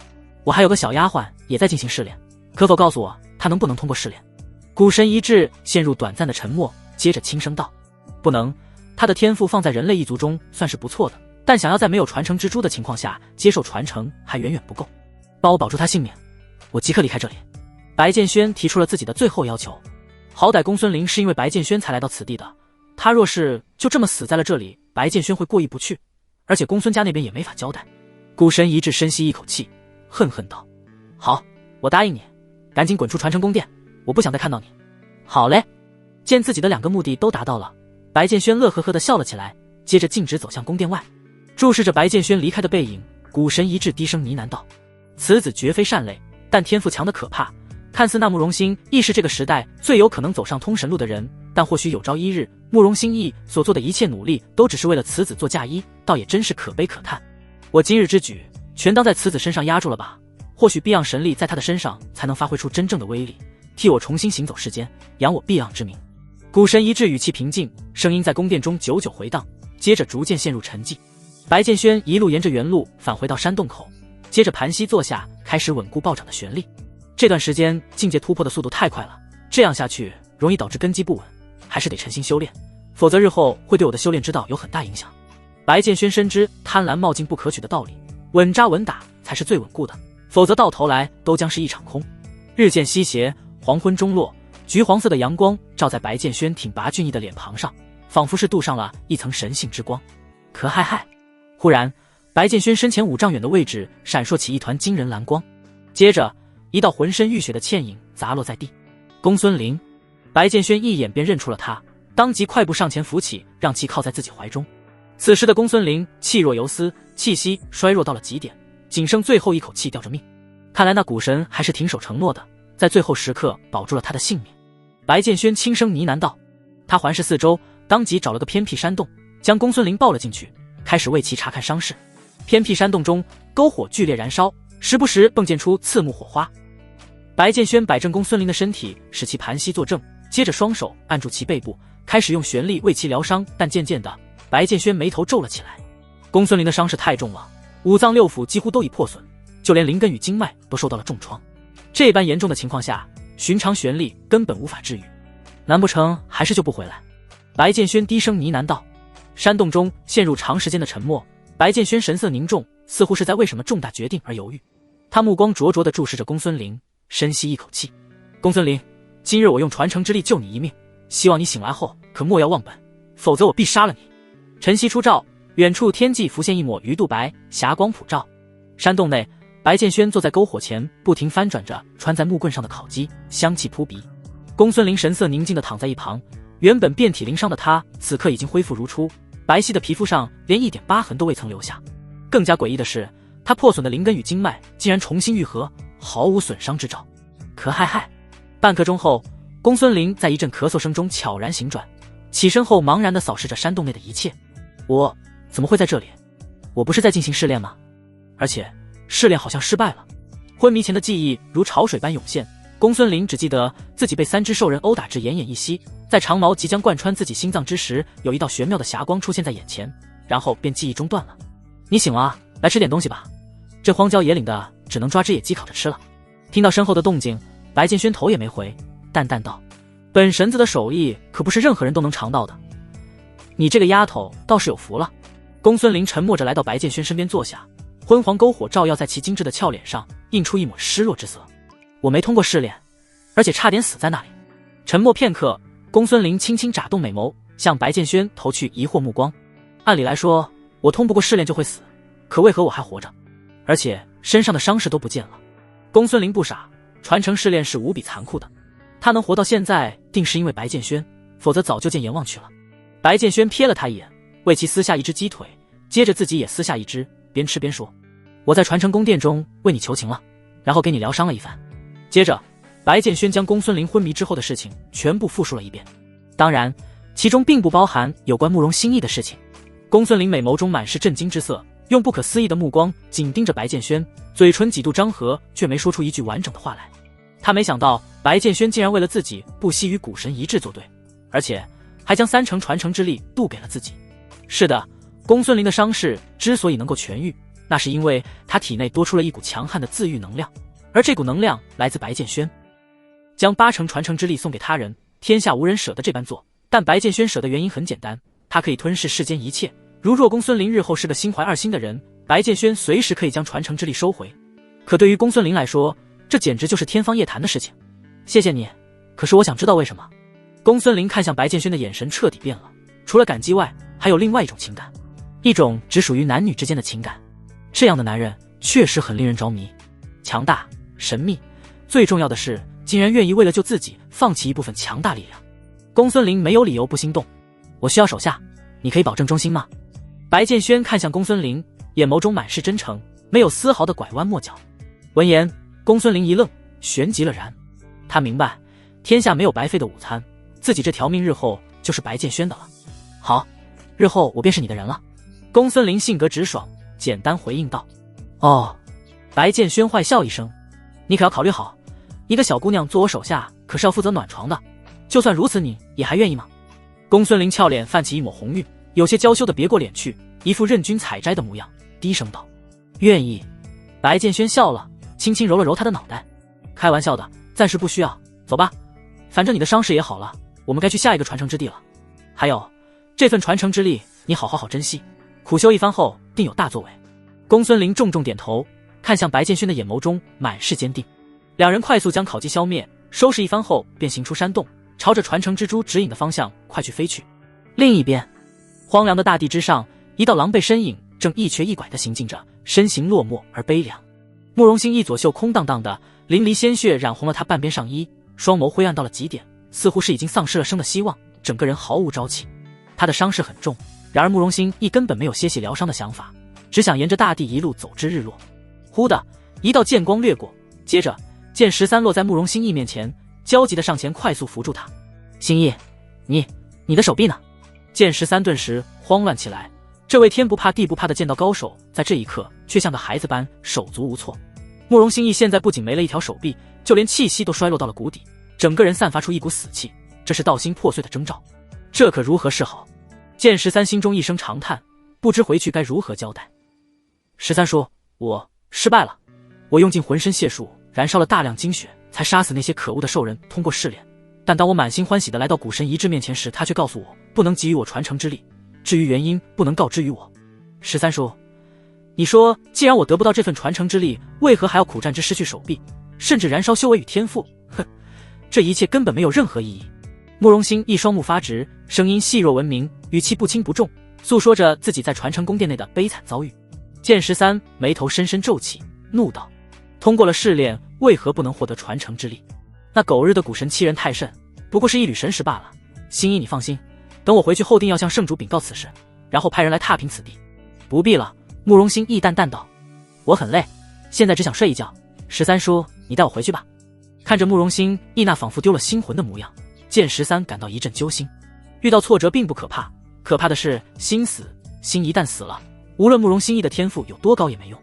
[SPEAKER 1] 我还有个小丫鬟也在进行试炼，可否告诉我她能不能通过试炼？古神一致陷入短暂的沉默，接着轻声道：不能，她的天赋放在人类一族中算是不错的，但想要在没有传承之珠的情况下接受传承还远远不够。帮我保住她性命，我即刻离开这里。白剑轩提出了自己的最后要求，好歹公孙林是因为白剑轩才来到此地的，他若是就这么死在了这里，白剑轩会过意不去，而且公孙家那边也没法交代。古神一致深吸一口气，恨恨道：好，我答应你，赶紧滚出传承宫殿，我不想再看到你。好嘞。见自己的2个目的都达到了，白剑轩乐呵呵地笑了起来，接着径直走向宫殿外。注视着白剑轩离开的背影，古神一致低声呢喃道：此子绝非善类，但天赋强得可怕，看似那慕容心亦是这个时代最有可能走上通神路的人，但或许有朝一日慕容心意所做的一切努力都只是为了此子做嫁衣，倒也真是可悲可叹。我今日之举全当在此子身上压住了吧，或许碧昂神力在他的身上才能发挥出真正的威力，替我重新行走世间，扬我碧昂之名。古神一致语气平静，声音在宫殿中久久回荡，接着逐渐陷入沉寂。白剑轩一路沿着原路返回到山洞口，接着盘膝坐下，开始稳固暴涨的玄力。这段时间境界突破的速度太快了，这样下去容易导致根基不稳，还是得沉心修炼，否则日后会对我的修炼之道有很大影响。白剑轩深知贪婪冒进不可取的道理，稳扎稳打才是最稳固的，否则到头来都将是一场空。日渐西斜，黄昏中落，橘黄色的阳光照在白剑轩挺拔俊逸的脸庞上，仿佛是镀上了一层神性之光。可嗨嗨！忽然，白剑轩身前5丈远的位置闪烁起一团惊人蓝光，接着一道浑身浴血的倩影砸落在地。公孙林，白剑轩一眼便认出了他，当即快步上前扶起，让其靠在自己怀中。此时的公孙林气若游丝，气息衰弱到了极点，仅剩最后一口气吊着命。看来那古神还是挺守承诺的，在最后时刻保住了他的性命。白剑轩轻声呢喃道。他环视四周，当即找了个偏僻山洞，将公孙林抱了进去，开始为其查看伤势。偏僻山洞中篝火剧烈燃烧，时不时迸溅出刺目火花。白剑轩摆正公孙林的身体，使其盘膝坐正，接着双手按住其背部，开始用玄力为其疗伤。但渐渐的，白剑轩眉头皱了起来。公孙林的伤势太重了，五脏六腑几乎都已破损，就连灵根与经脉都受到了重创。这般严重的情况下，寻常玄力根本无法治愈，难不成还是救不回来？白剑轩低声呢喃道。山洞中陷入长时间的沉默，白剑轩神色凝重，似乎是在为什么重大决定而犹豫。他目光灼灼地注视着公孙林，深吸一口气。公孙林，今日我用传承之力救你一命，希望你醒来后可莫要忘本，否则我必杀了你。晨曦初照，远处天际浮现一抹鱼肚白，霞光普照。山洞内，白剑轩坐在篝火前，不停翻转着穿在木棍上的烤鸡，香气扑鼻。公孙林神色宁静地躺在一旁，原本遍体鳞伤的他，此刻已经恢复如初，白皙的皮肤上连一点疤痕都未曾留下。更加诡异的是，他破损的灵根与经脉竟然重新愈合，毫无损伤之兆。可嗨嗨！半刻钟后，公孙林在一阵咳嗽声中悄然醒转，起身后茫然地扫视着山洞内的一切。我怎么会在这里？我不是在进行试炼吗？而且试炼好像失败了。昏迷前的记忆如潮水般涌现，公孙林只记得自己被三只兽人殴打至奄奄一息，在长矛即将贯穿自己心脏之时，有一道玄妙的霞光出现在眼前，然后便记忆中断了。你醒了啊，来吃点东西吧，这荒郊野岭的只能抓只野鸡烤着吃了。听到身后的动静，白剑轩头也没回，淡淡道：本神子的手艺可不是任何人都能尝到的，你这个丫头倒是有福了。公孙林沉默着来到白剑轩身边坐下，昏黄篝火照耀在其精致的俏脸上，映出一抹失落之色。我没通过试炼，而且差点死在那里。沉默片刻，公孙林轻轻眨动美眸，向白剑轩投去疑惑目光。按理来说，我通不过试炼就会死，可为何我还活着，而且身上的伤势都不见了？公孙林不傻，传承试炼是无比残酷的，他能活到现在定是因为白剑轩，否则早就见阎王去了。白剑轩瞥了他一眼，为其撕下一只鸡腿，接着自己也撕下一只，边吃边说：我在传承宫殿中为你求情了，然后给你疗伤了一番。接着白剑轩将公孙林昏迷之后的事情全部复述了一遍，当然其中并不包含有关慕容心意的事情。公孙林美眸中满是震惊之色，用不可思议的目光紧盯着白剑轩，嘴唇几度张合，却没说出一句完整的话来。他没想到白剑轩竟然为了自己不惜与古神一致作对，而且还将3成传承之力渡给了自己。是的，公孙林的伤势之所以能够痊愈，那是因为他体内多出了一股强悍的自愈能量，而这股能量来自白剑轩。将8成传承之力送给他人，天下无人舍得这般做，但白剑轩舍的原因很简单，他可以吞噬世间一切。如若公孙林日后是个心怀二心的人，白剑轩随时可以将传承之力收回。可对于公孙林来说，这简直就是天方夜谭的事情。谢谢你，可是我想知道为什么。公孙林看向白剑轩的眼神彻底变了，除了感激外，还有另外一种情感，一种只属于男女之间的情感。这样的男人确实很令人着迷，强大、神秘，最重要的是竟然愿意为了救自己放弃一部分强大力量。公孙林没有理由不心动。我需要手下，你可以保证忠心吗？白剑轩看向公孙林，眼眸中满是真诚，没有丝毫的拐弯抹角。闻言，公孙林一愣，旋即了然。他明白，天下没有白费的午餐，自己这条命日后就是白剑轩的了。好，日后我便是你的人了。公孙林性格直爽，简单回应道。哦。白剑轩坏笑一声，你可要考虑好，一个小姑娘做我手下可是要负责暖床的，就算如此你也还愿意吗？公孙林俏脸泛起一抹红晕，有些娇羞的别过脸去，一副任君采摘的模样，低声道：愿意。白剑轩笑了，轻轻揉了揉他的脑袋，开玩笑的，暂时不需要，走吧，反正你的伤势也好了，我们该去下一个传承之地了。还有，这份传承之力你好珍惜，苦修一番后定有大作为。公孙林重重点头，看向白剑轩的眼眸中满是坚定。两人快速将烤鸡消灭，收拾一番后便行出山洞，朝着传承之珠指引的方向快去飞去。另一边，荒凉的大地之上，一道狼狈身影正一瘸一拐地行进着，身形落寞而悲凉。慕容心一左袖空荡荡的，淋漓鲜血染红了他半边上衣，双眸灰暗到了极点，似乎是已经丧失了生的希望，整个人毫无朝气。他的伤势很重，然而慕容心亦根本没有歇息疗伤的想法，只想沿着大地一路走至日落。忽的一道剑光掠过，接着剑13落在慕容心意面前，焦急地上前快速扶住他。心意，你的手臂呢？剑13顿时慌乱起来，这位天不怕地不怕的剑道高手，在这一刻却像个孩子般手足无措。慕容心意现在不仅没了一条手臂，就连气息都衰落到了谷底，整个人散发出一股死气，这是道心破碎的征兆。这可如何是好？剑13心中一声长叹，不知回去该如何交代。13说：“我失败了，我用尽浑身解数，燃烧了大量精血，才杀死那些可恶的兽人，通过试炼。但当我满心欢喜地来到古神遗志面前时，他却告诉我不能给予我传承之力，至于原因不能告知于我。”13说：“你说既然我得不到这份传承之力，为何还要苦战至失去手臂，甚至燃烧修为与天赋？哼，这一切根本没有任何意义。”慕容心一双目发直，声音细弱闻明，语气不轻不重，诉说着自己在传承宫殿内的悲惨遭遇。剑13眉头深深皱起，怒道：“通过了试炼，为何不能获得传承之力？那狗日的古神欺人太甚，不过是一缕神识罢了。心意你放心，等我回去后定要向圣主禀告此事，然后派人来踏平此地。”不必了，慕容心意淡淡道：“我很累，现在只想睡一觉。13说，你带我回去吧。”看着慕容心意那仿佛丢了心魂的模样，剑13感到一阵揪心。遇到挫折并不可怕，可怕的是心死。心一旦死了，无论慕容心意的天赋有多高也没用，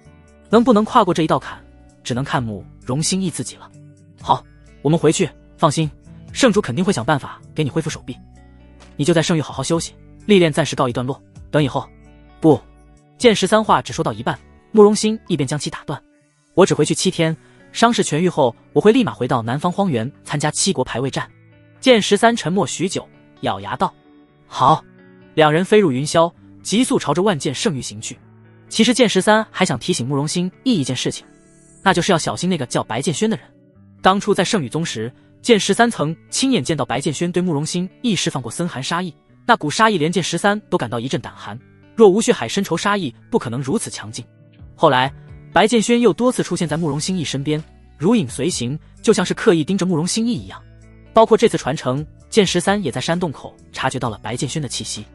[SPEAKER 1] 能不能跨过这一道坎，只能看慕容心意自己了。好，我们回去，放心，圣主肯定会想办法给你恢复手臂。你就在圣域好好休息，历练暂时告一段落，等以后。不，剑13话只说到一半，慕容心一便将其打断。我只回去7天，伤势痊愈后，我会立马回到南方荒原参加7国排位战。剑13沉默许久，咬牙道：“好。”两人飞入云霄，急速朝着万剑圣域行去。其实剑13还想提醒慕容心意一件事情，那就是要小心那个叫白剑轩的人。当初在圣域宗时，剑13曾亲眼见到白剑轩对慕容心意释放过森寒杀意，那股杀意连剑13都感到一阵胆寒。若无血海深仇杀意，不可能如此强劲。后来白剑轩又多次出现在慕容心意身边，如影随形，就像是刻意盯着慕容心意一样。包括这次传承，剑13也在山洞口察觉到了白剑轩的气息。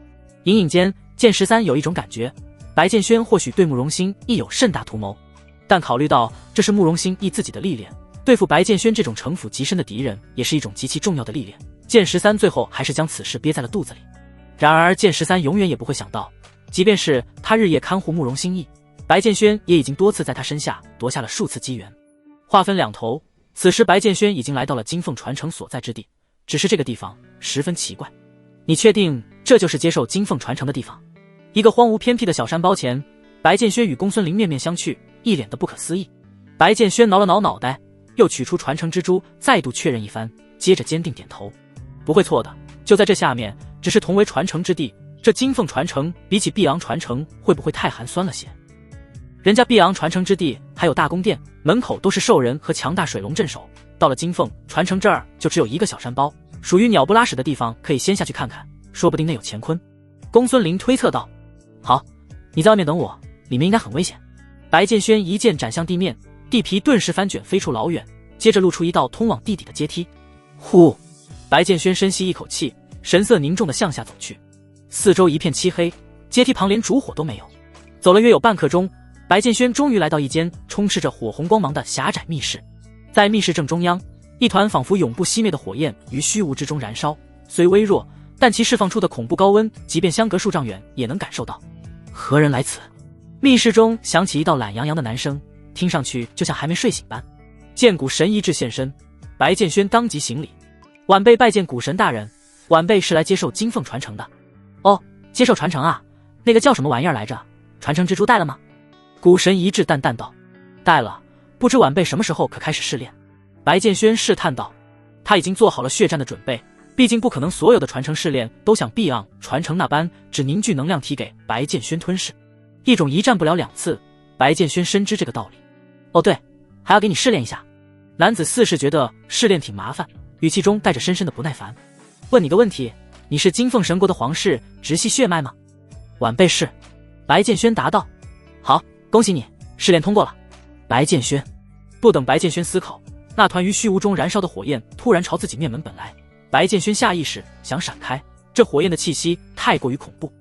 [SPEAKER 1] 隐隐间，剑13有一种感觉，白剑轩或许对慕容心意有甚大图谋。但考虑到这是慕容心意自己的历练，对付白剑轩这种城府极深的敌人，也是一种极其重要的历练。剑13最后还是将此事憋在了肚子里。然而剑13永远也不会想到，即便是他日夜看护慕容心意，白剑轩也已经多次在他身下夺下了数次机缘。话分两头，此时白剑轩已经来到了金凤传承所在之地，只是这个地方十分奇怪。你确定这就是接受金凤传承的地方？一个荒芜偏僻的小山包前，白剑轩与公孙林面面相觑，一脸的不可思议。白剑轩挠了挠脑袋，又取出传承之珠，再度确认一番，接着坚定点头：“不会错的，就在这下面，只是同为传承之地。这金凤传承比起碧昂传承，会不会太寒酸了些？人家碧昂传承之地还有大宫殿，门口都是兽人和强大水龙镇守，到了金凤传承这儿就只有一个小山包，属于鸟不拉屎的地方，可以先下去看看，说不定内有乾坤。”公孙林推测道：“好，你在外面等我，里面应该很危险。”白剑轩一剑斩向地面，地皮顿时翻卷飞出老远，接着露出一道通往地底的阶梯。呼！白剑轩深吸一口气，神色凝重地向下走去。四周一片漆黑，阶梯旁连烛火都没有。走了约有半刻钟，白剑轩终于来到一间充斥着火红光芒的狭窄密室。在密室正中央，一团仿佛永不熄灭的火焰于虚无之中燃烧，虽微弱，但其释放出的恐怖高温，即便相隔数丈远也能感受到。何人来此？密室中响起一道懒洋洋的男声，听上去就像还没睡醒般。见古神遗志现身，白剑轩当即行礼：“晚辈拜见古神大人，晚辈是来接受金凤传承的。”“哦，接受传承啊？那个叫什么玩意儿来着？传承之珠带了吗？”古神遗志淡淡道：“带了，不知晚辈什么时候可开始试炼？”白剑轩试探道：“他已经做好了血战的准备，毕竟不可能所有的传承试炼都像碧昂传承那般只凝聚能量体给白剑轩吞噬，一种一战不了两次。白剑轩深知这个道理。哦对，还要给你试炼一下。”男子似是觉得试炼挺麻烦，语气中带着深深的不耐烦：“问你个问题，你是金凤神国的皇室直系血脉吗？”“晚辈是。”白剑轩答道。“好，恭喜你，试炼通过了。”白剑轩不等白剑轩思考，那团于虚无中燃烧的火焰突然朝自己面门本来。白剑轩下意识想闪开，这火焰的气息太过于恐怖。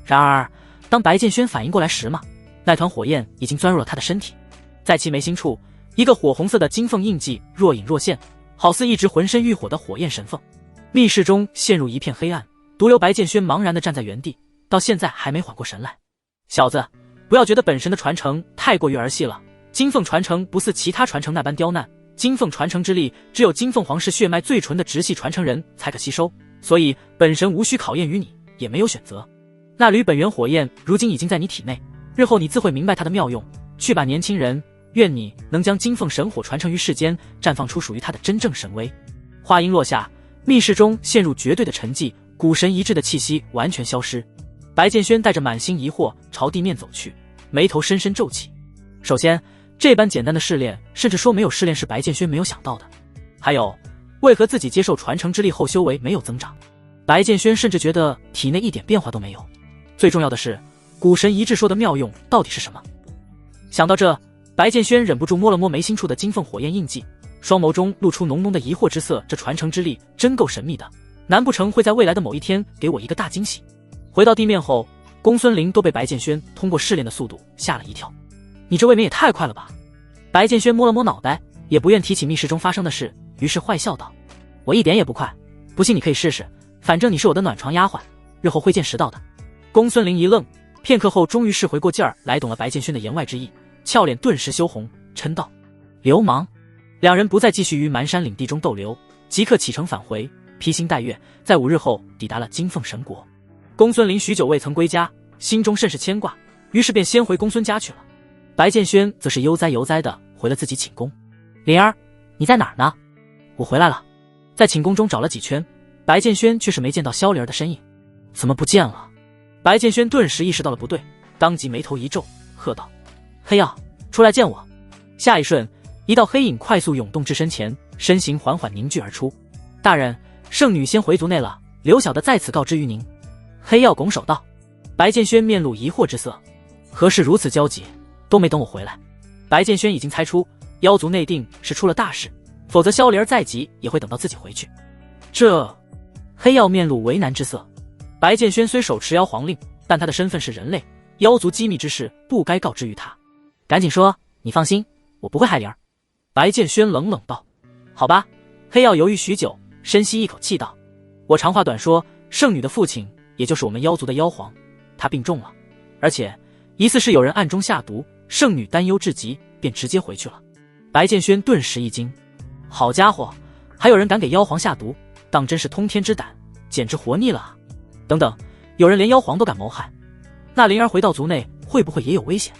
[SPEAKER 1] 然而，当白剑轩反应过来时嘛，那团火焰已经钻入了他的身体，在其眉心处，一个火红色的金凤印记若隐若现，好似一只浑身欲火的火焰神凤。密室中陷入一片黑暗，独留白剑轩茫然地站在原地，到现在还没缓过神来。小子，不要觉得本神的传承太过于儿戏了。金凤传承不似其他传承那般刁难，金凤传承之力只有金凤皇室血脉最纯的直系传承人才可吸收，所以本神无需考验于你，也没有选择。那缕本源火焰如今已经在你体内，日后你自会明白它的妙用。去吧，年轻人，愿你能将金凤神火传承于世间，绽放出属于它的真正神威。话音落下，密室中陷入绝对的沉寂，古神遗质的气息完全消失。白剑轩带着满心疑惑朝地面走去，眉头深深皱起。首先，这般简单的试炼，甚至说没有试炼是白剑轩没有想到的。还有，为何自己接受传承之力后修为没有增长？白剑轩甚至觉得体内一点变化都没有。最重要的是，古神遗质说的妙用到底是什么？想到这，白剑轩忍不住摸了摸眉心处的金凤火焰印记，双眸中露出浓浓的疑惑之色。这传承之力真够神秘的，难不成会在未来的某一天给我一个大惊喜？回到地面后，公孙林都被白剑轩通过试炼的速度吓了一跳。你这未免也太快了吧！白剑轩摸了摸脑袋，也不愿提起密室中发生的事，于是坏笑道：我一点也不快，不信你可以试试，反正你是我的暖床丫鬟，日后会见识到的。公孙林一愣，片刻后终于是回过劲儿来，懂了白剑轩的言外之意，俏脸顿时羞红，嗔道：流氓！两人不再继续于蛮山岭地中逗留，即刻启程返回，披星戴月，在5日后抵达了金凤神国。公孙林许久未曾归家，心中甚是牵挂，于是便先回公孙家去了。白剑轩则是悠哉悠哉的回了自己寝宫。灵儿，你在哪儿呢？我回来了。在寝宫中找了几圈，白剑轩却是没见到萧灵儿的身影。怎么不见了？白剑轩顿时意识到了不对，当即眉头一皱，喝道：黑曜，出来见我！下一瞬，一道黑影快速涌动至身前，身形缓缓凝聚而出。大人，圣女先回族内了，刘小的在此告知于您。黑曜拱手道。白剑轩面露疑惑之色，何事如此焦急，都没等我回来？白剑轩已经猜出妖族内定是出了大事，否则萧灵儿再急也会等到自己回去。这……黑曜面露为难之色。白剑轩虽手持妖皇令，但他的身份是人类，妖族机密之事不该告知于他。赶紧说，你放心，我不会害灵儿。白剑轩冷冷道。好吧。黑曜犹豫许久，深吸一口气道：我长话短说，圣女的父亲也就是我们妖族的妖皇，他病重了，而且疑似是有人暗中下毒，圣女担忧至极，便直接回去了。白剑轩顿时一惊，好家伙，还有人敢给妖皇下毒，当真是通天之胆，简直活腻了啊！等等，有人连妖皇都敢谋害，那灵儿回到族内会不会也有危险？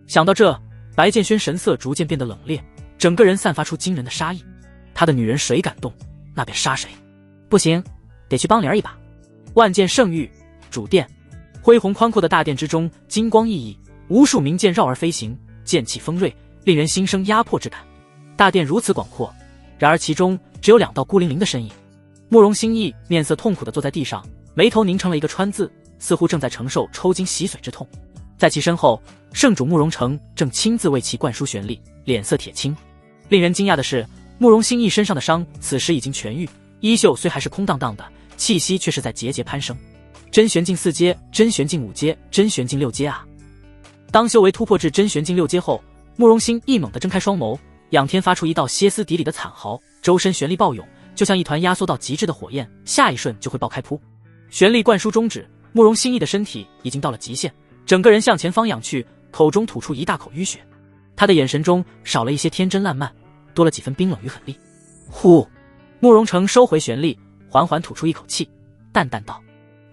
[SPEAKER 1] 想到这，白剑轩神色逐渐变得冷冽，整个人散发出惊人的杀意。他的女人谁敢动，那便杀谁。不行，得去帮灵儿一把。万剑圣域主殿，恢宏宽阔的大殿之中，金光熠熠，无数名剑绕而飞行，剑气锋锐，令人心生压迫之感。大殿如此广阔，然而其中只有2道孤零零的身影。慕容心意面色痛苦地坐在地上，眉头凝成了一个川字，似乎正在承受抽筋洗髓之痛。在其身后，圣主慕容成正亲自为其灌输玄力，脸色铁青。令人惊讶的是，慕容心意身上的伤此时已经痊愈，衣袖虽还是空荡荡的，气息却是在节节攀升。真玄境4阶，真玄境5阶，真玄境6阶啊！当修为突破至真玄境6阶后，慕容心一猛地睁开双眸，仰天发出一道歇斯底里的惨嚎，周身玄力暴涌，就像一团压缩到极致的火焰，下一瞬就会爆开扑。玄力灌输终止，慕容心意的身体已经到了极限，整个人向前方仰去，口中吐出一大口淤血。他的眼神中少了一些天真烂漫，多了几分冰冷与狠厉。呼！慕容成收回玄力，缓缓吐出一口气，淡淡道：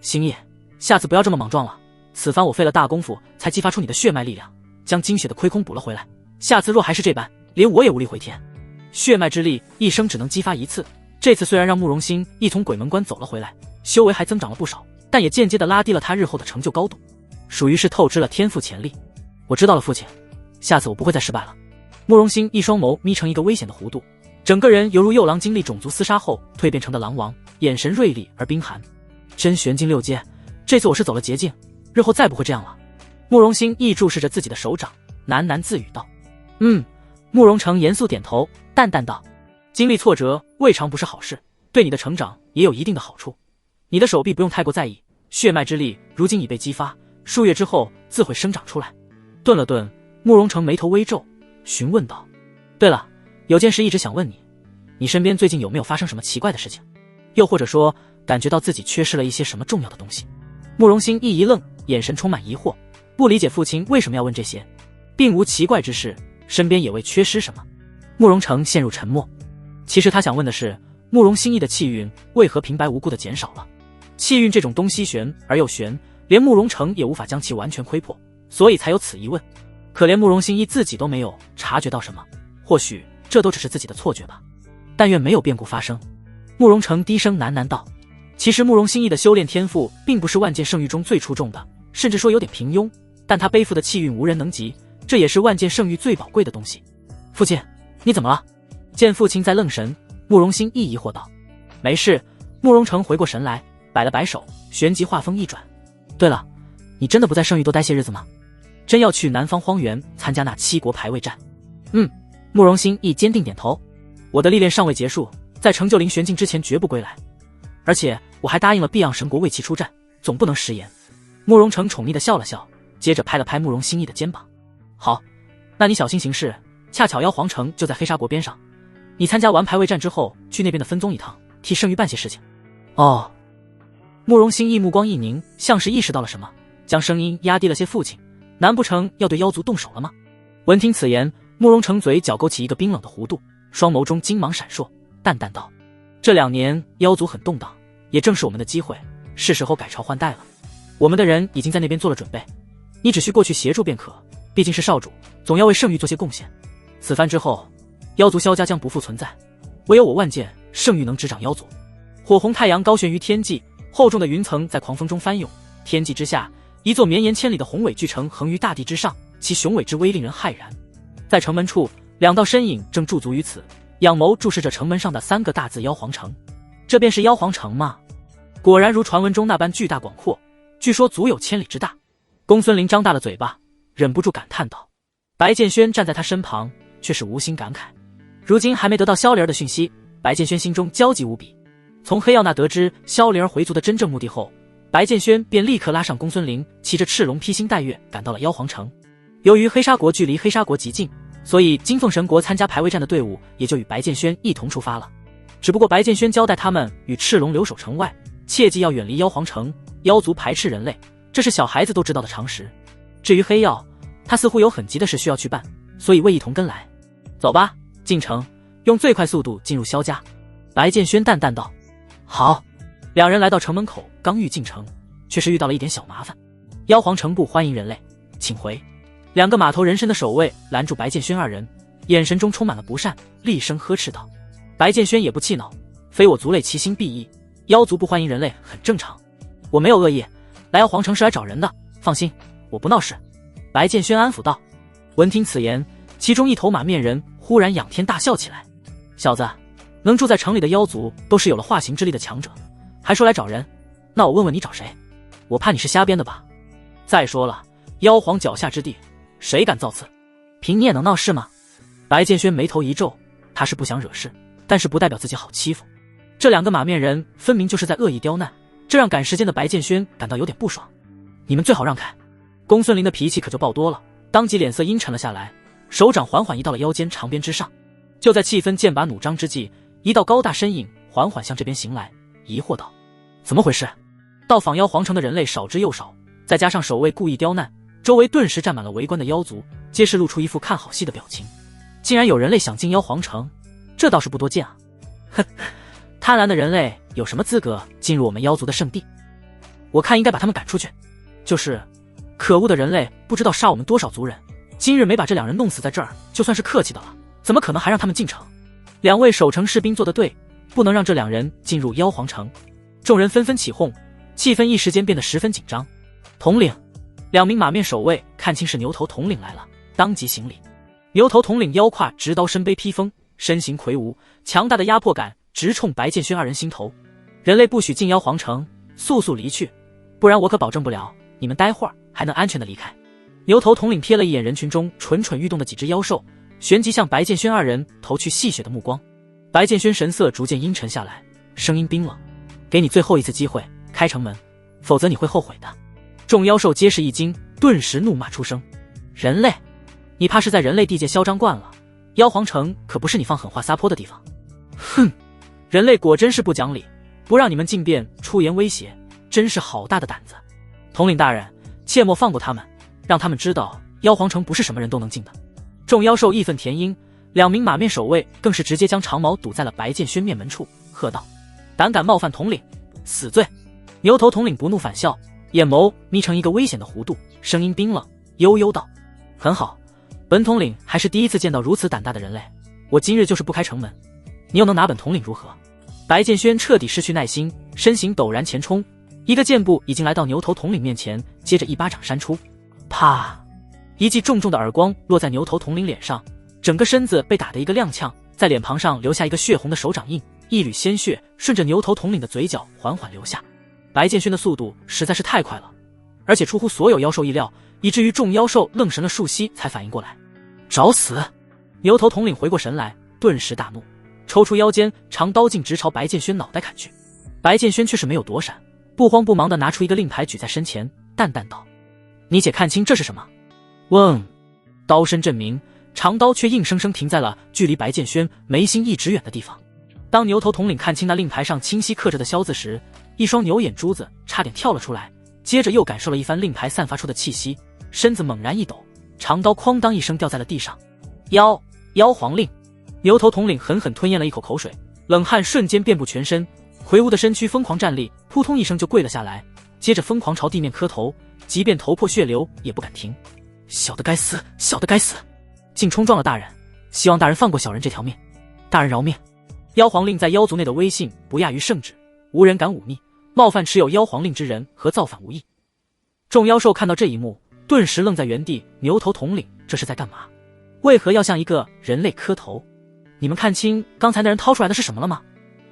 [SPEAKER 1] 星夜，下次不要这么莽撞了，此番我费了大功夫才激发出你的血脉力量，将精血的亏空补了回来，下次若还是这般，连我也无力回天。血脉之力一生只能激发1次，这次虽然让慕容心一从鬼门关走了回来，修为还增长了不少，但也间接地拉低了他日后的成就高度，属于是透支了天赋潜力。我知道了，父亲，下次我不会再失败了。慕容心一双眸眯成一个危险的弧度，整个人犹如幼狼经历种族厮杀后蜕变成的狼王，眼神锐利而冰寒。真玄境6阶，这次我是走了捷径，日后再不会这样了。慕容心亦注视着自己的手掌，喃喃自语道：慕容成严肃点头，淡淡道：经历挫折未尝不是好事，对你的成长也有一定的好处。你的手臂不用太过在意，血脉之力如今已被激发，数月之后自会生长出来。顿了顿，慕容成眉头微皱，询问道：对了，有件事一直想问你，你身边最近有没有发生什么奇怪的事情？又或者说感觉到自己缺失了一些什么重要的东西？慕容心一愣，眼神充满疑惑，不理解父亲为什么要问这些。并无奇怪之事，身边也未缺失什么。慕容成陷入沉默。其实他想问的是，慕容心意的气运为何平白无故的减少了？气运这种东西玄而又玄，连慕容成也无法将其完全窥破，所以才有此疑问。可连慕容心意自己都没有察觉到什么，或许这都只是自己的错觉吧。但愿没有变故发生。慕容成低声喃喃道。其实慕容心意的修炼天赋并不是万剑圣域中最出众的，甚至说有点平庸，但他背负的气运无人能及，这也是万剑圣域最宝贵的东西。父亲，你怎么了？见父亲在愣神，慕容心意疑惑道。没事。慕容成回过神来，摆了摆手，旋即话锋一转。对了，你真的不在圣域多待些日子吗？真要去南方荒原参加那7国排位战？慕容心意坚定点头。我的历练尚未结束，在成就灵玄境之前绝不归来。而且我还答应了碧昂神国为其出战，总不能食言。慕容成宠溺地笑了笑，接着拍了拍慕容心意的肩膀。好，那你小心行事，恰巧妖皇城就在黑沙国边上，你参加完排位战之后去那边的分宗一趟，替圣域办些事情。哦。慕容心意目光一凝，像是意识到了什么，将声音压低了些。父亲，难不成要对妖族动手了吗？闻听此言，慕容成嘴角勾起一个冰冷的弧度，双眸中金芒闪烁，淡淡道：这2年妖族很动荡，也正是我们的机会，是时候改朝换代了。我们的人已经在那边做了准备，你只需过去协助便可，毕竟是少主，总要为圣域做些贡献。此番之后，妖族萧家将不复存在，唯有我万剑圣域能执掌妖族。火红太阳高悬于天际，厚重的云层在狂风中翻涌，天际之下，一座绵延千里的宏伟巨城横于大地之上，其雄伟之威令人骇然。在城门处，2道身影正驻足于此，仰眸注视着城门上的3个大字妖皇城。这便是妖皇城吗？果然如传闻中那般巨大广阔，据说足有1000里之大。公孙林张大了嘴巴，忍不住感叹道。白剑轩站在他身旁，却是无心感慨。如今还没得到萧灵儿的讯息，白剑轩心中焦急无比。从黑曜那得知萧灵儿回族的真正目的后，白剑轩便立刻拉上公孙林，骑着赤龙披星戴月赶到了妖皇城。由于黑沙国距离黑沙国极近，所以金凤神国参加排位战的队伍也就与白剑轩一同出发了。只不过白剑轩交代他们与赤龙留守城外，切记要远离妖皇城，妖族排斥人类，这是小孩子都知道的常识。至于黑曜，他似乎有很急的事需要去办，所以未一同跟来。走吧，进城，用最快速度进入萧家。白剑轩淡淡道。好。2人来到城门口，刚欲进城，却是遇到了一点小麻烦。妖皇城不欢迎人类，请回。2个码头人身的守卫拦住白剑轩2人，眼神中充满了不善，厉声呵斥道。白剑轩也不气恼，非我族类其心必异，妖族不欢迎人类很正常，我没有恶意，来妖皇城是来找人的，放心，我不闹事。白剑轩安抚道。闻听此言，其中一头马面人忽然仰天大笑起来。小子，能住在城里的妖族都是有了化形之力的强者，还说来找人，那我问问你找谁？我怕你是瞎编的吧。再说了，妖皇脚下之地，谁敢造次？凭你也能闹事吗？白剑轩眉头一皱，他是不想惹事，但是不代表自己好欺负。这2个马面人分明就是在恶意刁难，这让赶时间的白剑轩感到有点不爽。你们最好让开。公孙林的脾气可就爆多了，当即脸色阴沉了下来，手掌缓缓移到了腰间长鞭之上。就在气氛剑拔弩张之际，一道高大身影缓缓向这边行来，疑惑道：怎么回事？到访妖皇城的人类少之又少，再加上守卫故意刁难，周围顿时站满了围观的妖族，皆是露出一副看好戏的表情。竟然有人类想进妖皇城，这倒是不多见啊。哼，贪婪的人类有什么资格进入我们妖族的圣地？我看应该把他们赶出去。就是可恶的人类，不知道杀我们多少族人，今日没把这2人弄死在这儿，就算是客气的了，怎么可能还让他们进城？2位守城士兵做得对，不能让这2人进入妖皇城。众人纷纷起哄，气氛一时间变得十分紧张。统领，2名马面守卫看清是牛头统领来了，当即行礼。牛头统领腰挎直刀，身背披风，身形魁梧，强大的压迫感直冲白剑轩2人心头。人类不许进妖皇城，速速离去，不然我可保证不了你们待会儿还能安全的离开。牛头统领瞥了一眼人群中蠢蠢欲动的几只妖兽，旋即向白剑轩2人投去戏谑的目光。白剑轩神色逐渐阴沉下来，声音冰冷：给你最后一次机会，开城门，否则你会后悔的。众妖兽皆是一惊，顿时怒骂出声：“人类，你怕是在人类地界嚣张惯了？妖皇城可不是你放狠话撒泼的地方。”哼，人类果真是不讲理，不让你们进殿出言威胁，真是好大的胆子！统领大人，切莫放过他们，让他们知道妖皇城不是什么人都能进的。众妖兽义愤填膺，2名马面守卫更是直接将长矛堵在了白剑轩面门处，喝道：“胆敢冒犯统领，死罪！”牛头统领不怒反笑，眼眸眯成一个危险的弧度，声音冰冷，悠悠道：“很好，本统领还是第一次见到如此胆大的人类，我今日就是不开城门，你又能拿本统领如何？”白剑轩彻底失去耐心，身形陡然前冲，一个箭步已经来到牛头统领面前，接着一巴掌扇出，啪！一记重重的耳光落在牛头统领脸上，整个身子被打得一个踉跄，在脸庞上留下一个血红的手掌印，一缕鲜血顺着牛头统领的嘴角缓缓流下。白剑轩的速度实在是太快了，而且出乎所有妖兽意料，以至于众妖兽愣神了数息才反应过来。找死！牛头统领回过神来，顿时大怒，抽出腰间长刀径直朝白剑轩脑袋砍去。白剑轩却是没有躲闪，不慌不忙地拿出一个令牌举在身前，淡淡道：“你且看清这是什么？”嗡，刀声震鸣，长刀却硬生生停在了距离白剑轩眉心1指远的地方。当牛头统领看清那令牌上清晰刻着的萧字时，一双牛眼珠子差点跳了出来，接着又感受了一番令牌散发出的气息，身子猛然一抖，长刀哐当一声掉在了地上。妖皇令！牛头统领狠狠吞咽了一口口水，冷汗瞬间遍布全身，魁梧的身躯疯狂站立，扑通一声就跪了下来，接着疯狂朝地面磕头，即便头破血流也不敢停。小的该死，小的该死，竟冲撞了大人，希望大人放过小人这条命，大人饶命！妖皇令在妖族内的威信不亚于圣旨，无人敢忤逆，冒犯持有妖皇令之人和造反无异。众妖兽看到这一幕，顿时愣在原地。牛头统领这是在干嘛？为何要向一个人类磕头？你们看清刚才那人掏出来的是什么了吗？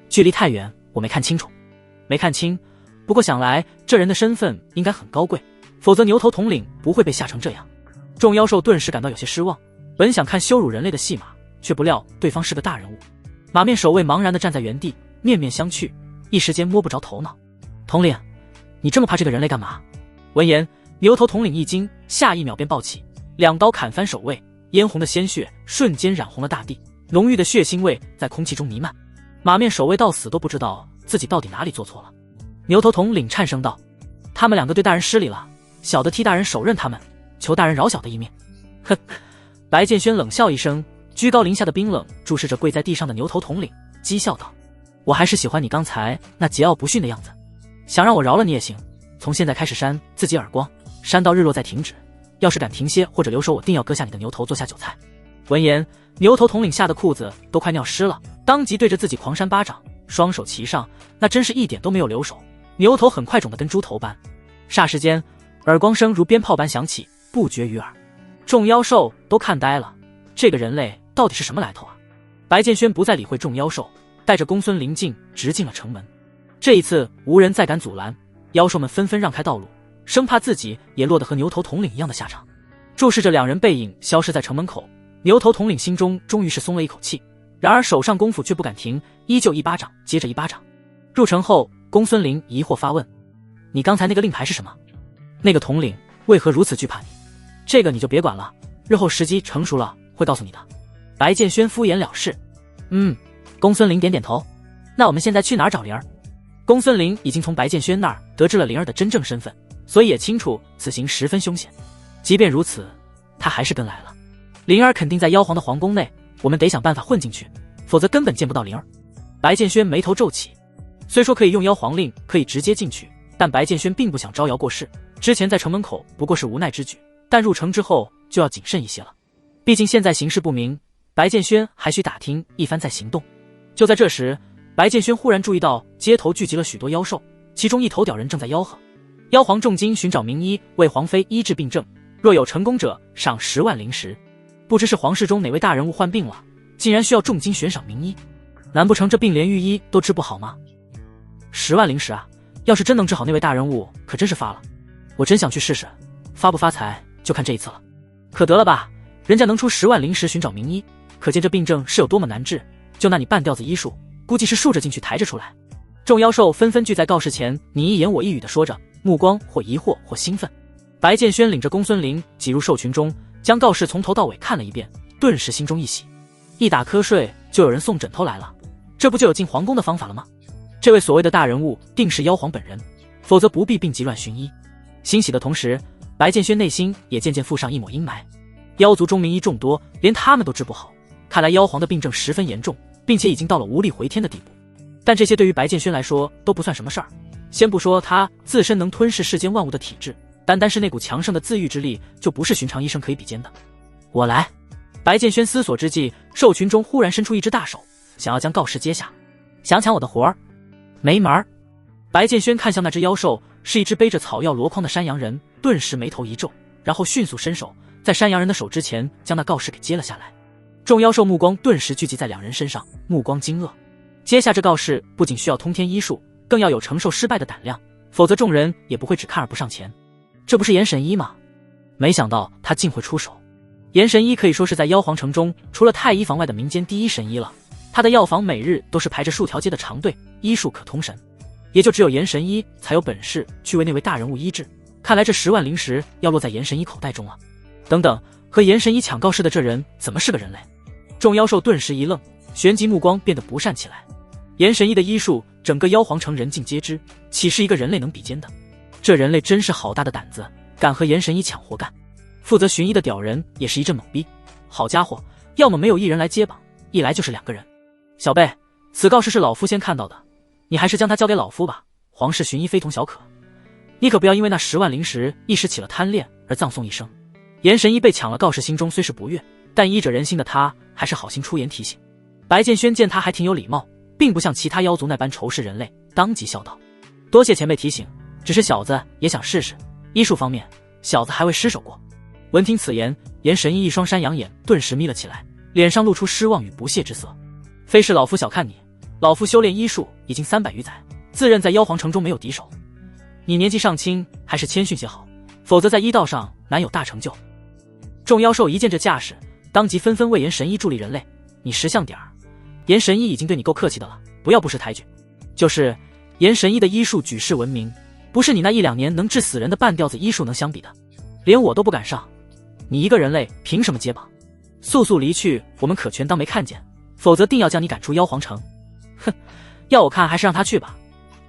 [SPEAKER 1] 距离太远，我没看清楚。没看清，不过想来这人的身份应该很高贵，否则牛头统领不会被吓成这样。众妖兽顿时感到有些失望，本想看羞辱人类的戏码，却不料对方是个大人物。马面守卫茫然地站在原地，面面相觑，一时间摸不着头脑。统领，你这么怕这个人类干嘛？闻言，牛头统领一惊，下一秒便暴起，2刀砍翻守卫，嫣红的鲜血瞬间染红了大地，浓郁的血腥味在空气中弥漫。马面守卫到死都不知道自己到底哪里做错了。牛头统领颤声道：“他们2个对大人失礼了，小的替大人手刃他们，求大人饶小的一命。”哼！白剑轩冷笑一声，居高临下的冰冷注视着跪在地上的牛头统领，讥笑道：“我还是喜欢你刚才那桀骜不驯的样子，想让我饶了你也行，从现在开始扇自己耳光，扇到日落再停止，要是敢停歇或者留手，我定要割下你的牛头做下酒菜。”闻言，牛头统领吓得裤子都快尿湿了，当即对着自己狂扇巴掌，双手齐上，那真是一点都没有留手，牛头很快肿得跟猪头般。霎时间，耳光声如鞭炮般响起，不绝于耳。众妖兽都看呆了，这个人类到底是什么来头啊？白剑轩不再理会众妖兽，带着公孙林静直进了城门。这一次无人再敢阻拦，妖兽们纷纷让开道路，生怕自己也落得和牛头统领一样的下场。注视着2人背影消失在城门口，牛头统领心中终于是松了一口气，然而手上功夫却不敢停，依旧一巴掌接着一巴掌。入城后，公孙林疑惑发问：“你刚才那个令牌是什么？那个统领为何如此惧怕你？这个你就别管了，日后时机成熟了会告诉你的。”白剑轩敷衍了事。公孙林点点头。那我们现在去哪儿找灵儿？公孙林已经从白剑轩那儿得知了灵儿的真正身份，所以也清楚此行十分凶险。即便如此，他还是跟来了。灵儿肯定在妖皇的皇宫内，我们得想办法混进去，否则根本见不到灵儿。白剑轩眉头皱起，虽说可以用妖皇令可以直接进去，但白剑轩并不想招摇过市，之前在城门口不过是无奈之举，但入城之后就要谨慎一些了。毕竟现在形势不明，白剑轩还需打听一番再行动。就在这时，白剑轩忽然注意到街头聚集了许多妖兽，其中一头屌人正在吆喝：“妖皇重金寻找名医，为皇妃医治病症，若有成功者赏10万灵石。”不知是皇室中哪位大人物患病了，竟然需要重金悬赏名医，难不成这病连御医都治不好吗？10万灵石啊，要是真能治好那位大人物，可真是发了。我真想去试试，发不发财就看这一次了。可得了吧，人家能出10万灵石寻找名医，可见这病症是有多么难治，就那你半吊子医术，估计是竖着进去抬着出来。众妖兽纷纷聚在告示前，你一言我一语的说着，目光或疑惑或兴奋。白建轩领着公孙林挤入兽群中，将告示从头到尾看了一遍，顿时心中一喜。一打瞌睡就有人送枕头来了，这不就有进皇宫的方法了吗？这位所谓的大人物定是妖皇本人，否则不必病急乱寻医。欣喜的同时，白建轩内心也渐渐附上一抹阴霾。妖族中名医众多，连他们都治不好，看来妖皇的病症十分严重，并且已经到了无力回天的地步。但这些对于白建轩来说都不算什么事儿。先不说他自身能吞噬世间万物的体质，单单是那股强盛的自愈之力，就不是寻常医生可以比肩的。我来。白建轩思索之际，兽群中忽然伸出一只大手，想要将告示接下。想抢我的活儿？没门儿！白建轩看向那只妖兽，是一只背着草药箩筐的山羊人，顿时眉头一皱，然后迅速伸手，在山羊人的手之前将那告示给接了下来。众妖兽目光顿时聚集在两人身上，目光惊愕。接下这告示不仅需要通天医术，更要有承受失败的胆量，否则众人也不会只看而不上前。这不是严神医吗？没想到他竟会出手。严神医可以说是在妖皇城中除了太医房外的民间第一神医了，他的药房每日都是排着数条街的长队，医术可通神，也就只有严神医才有本事去为那位大人物医治。看来这10万灵石要落在严神医口袋中了。等等，和严神医抢告示的这人怎么是个人类？众妖兽顿时一愣，旋即目光变得不善起来。严神医的医术整个妖皇城人尽皆知，岂是一个人类能比肩的？这人类真是好大的胆子，敢和严神医抢活干。负责巡医的屌人也是一阵懵逼，好家伙，要么没有一人来接榜，一来就是2个人。小辈，此告示是老夫先看到的，你还是将它交给老夫吧。皇室巡医非同小可，你可不要因为那10万灵石一时起了贪恋而葬送一生。严神医被抢了告示，心中虽是不悦，但医者仁心的他还是好心出言提醒。白建轩见他还挺有礼貌，并不像其他妖族那般仇视人类，当即笑道：多谢前辈提醒，只是小子也想试试，医术方面小子还未失手过。闻听此言，严神医一双山羊眼顿时眯了起来，脸上露出失望与不屑之色。非是老夫小看你，老夫修炼医术已经300余载，自认在妖皇城中没有敌手。你年纪尚轻，还是谦逊些好，否则在医道上难有大成就。众妖兽一见这架势，当即纷纷为严神医助力。人类，你识相点儿，严神医已经对你够客气的了，不要不识抬举。就是严神医的医术举世闻名，不是你那1-2年能治死人的半吊子医术能相比的，连我都不敢上。你一个人类凭什么接榜？速速离去，我们可全当没看见，否则定要将你赶出妖皇城。哼，要我看还是让他去吧，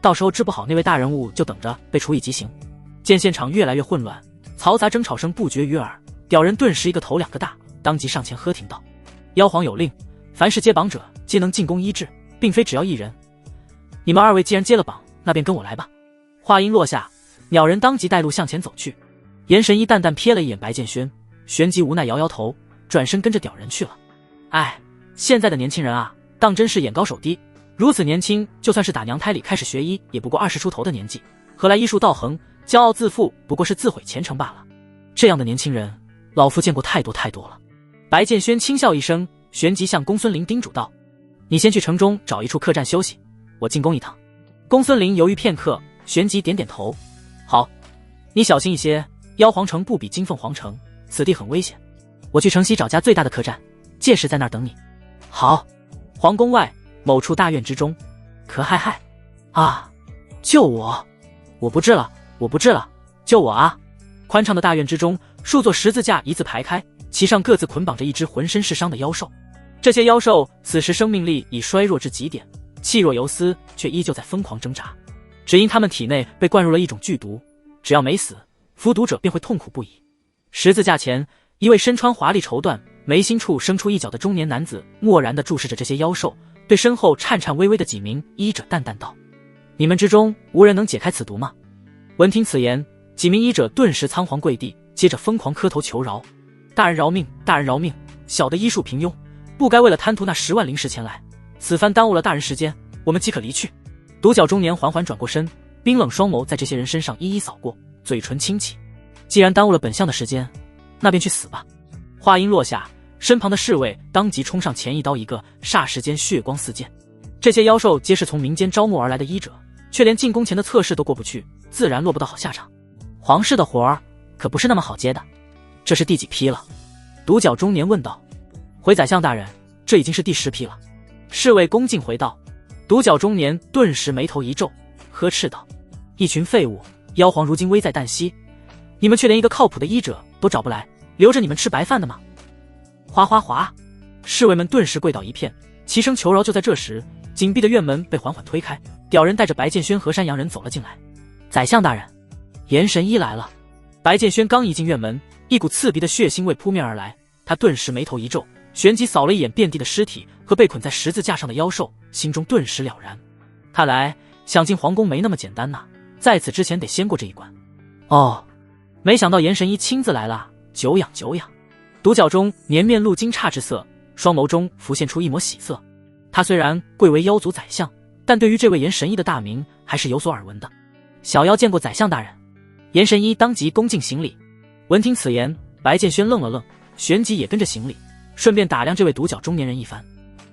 [SPEAKER 1] 到时候治不好那位大人物就等着被处以极刑。见现场越来越混乱，嘈杂争吵声不绝于耳，屌人顿时一个头2个大，当即上前喝停道：妖皇有令，凡是接榜者皆能进宫医治，并非只要1人。你们2位既然接了榜，那便跟我来吧。话音落下，鸟人当即带路向前走去。严神医淡淡瞥了一眼白建轩，旋即无奈摇摇头，转身跟着屌人去了。哎，现在的年轻人啊，当真是眼高手低，如此年轻，就算是打娘胎里开始学医，也不过20出头的年纪，何来医术道行，骄傲自负，不过是自毁前程罢了。这样的年轻人，老夫见过太多太多了。白建轩轻笑一声，旋即向公孙林叮嘱道：你先去城中找一处客栈休息，我进宫一趟。公孙林犹豫片刻，旋即点点头：好，你小心一些，妖皇城不比金凤凰城，此地很危险，我去城西找家最大的客栈，届时在那儿等你。好。皇宫外某处大院之中，可嗨嗨啊，救我！我不治了，我不治了，救我啊！宽敞的大院之中，数座十字架一字排开，其上各自捆绑着一只浑身是伤的妖兽。这些妖兽此时生命力已衰弱至极点，气若游丝，却依旧在疯狂挣扎，只因他们体内被灌入了一种剧毒，只要没死，服毒者便会痛苦不已。十字架前，一位身穿华丽绸缎，眉心处生出一角的中年男子漠然地注视着这些妖兽，对身后颤颤巍巍的几名医者淡淡道：你们之中无人能解开此毒吗？闻听此言，几名医者顿时仓皇跪地，接着疯狂磕头求饶：大人饶命，大人饶命，小的医术平庸，不该为了贪图那10万灵石前来，此番耽误了大人时间，我们即可离去。独角中年缓缓转过身，冰冷双眸在这些人身上一一扫过，嘴唇轻启：既然耽误了本相的时间，那便去死吧。话音落下，身旁的侍卫当即冲上前一刀一个，霎时间血光四溅。这些妖兽皆是从民间招募而来的医者，却连进宫前的测试都过不去，自然落不到好下场。皇室的活儿可不是那么好接的。这是第几批了？独角中年问道。回宰相大人，这已经是第10批了。侍卫恭敬回道。独角中年顿时眉头一皱，呵斥道：一群废物，妖皇如今危在旦夕，你们却连一个靠谱的医者都找不来，留着你们吃白饭的吗？哗哗哗，侍卫们顿时跪倒一片，齐声求饶。就在这时，紧闭的院门被缓缓推开，屌人带着白剑轩和山羊人走了进来。宰相大人，炎神医来了。白剑轩刚一进院门，一股刺鼻的血腥味扑面而来，他顿时眉头一皱，旋即扫了一眼遍地的尸体和被捆在十字架上的妖兽，心中顿时了然。看来想进皇宫没那么简单呐，在此之前得先过这一关。哦，没想到炎神医亲自来了，久仰久仰。独角中年面露惊诧之色，双眸中浮现出一抹喜色。他虽然贵为妖族宰相，但对于这位炎神医的大名还是有所耳闻的。小妖见过宰相大人。炎神医当即恭敬行礼。闻听此言，白剑轩愣了愣，旋即也跟着行礼，顺便打量这位独角中年人一番。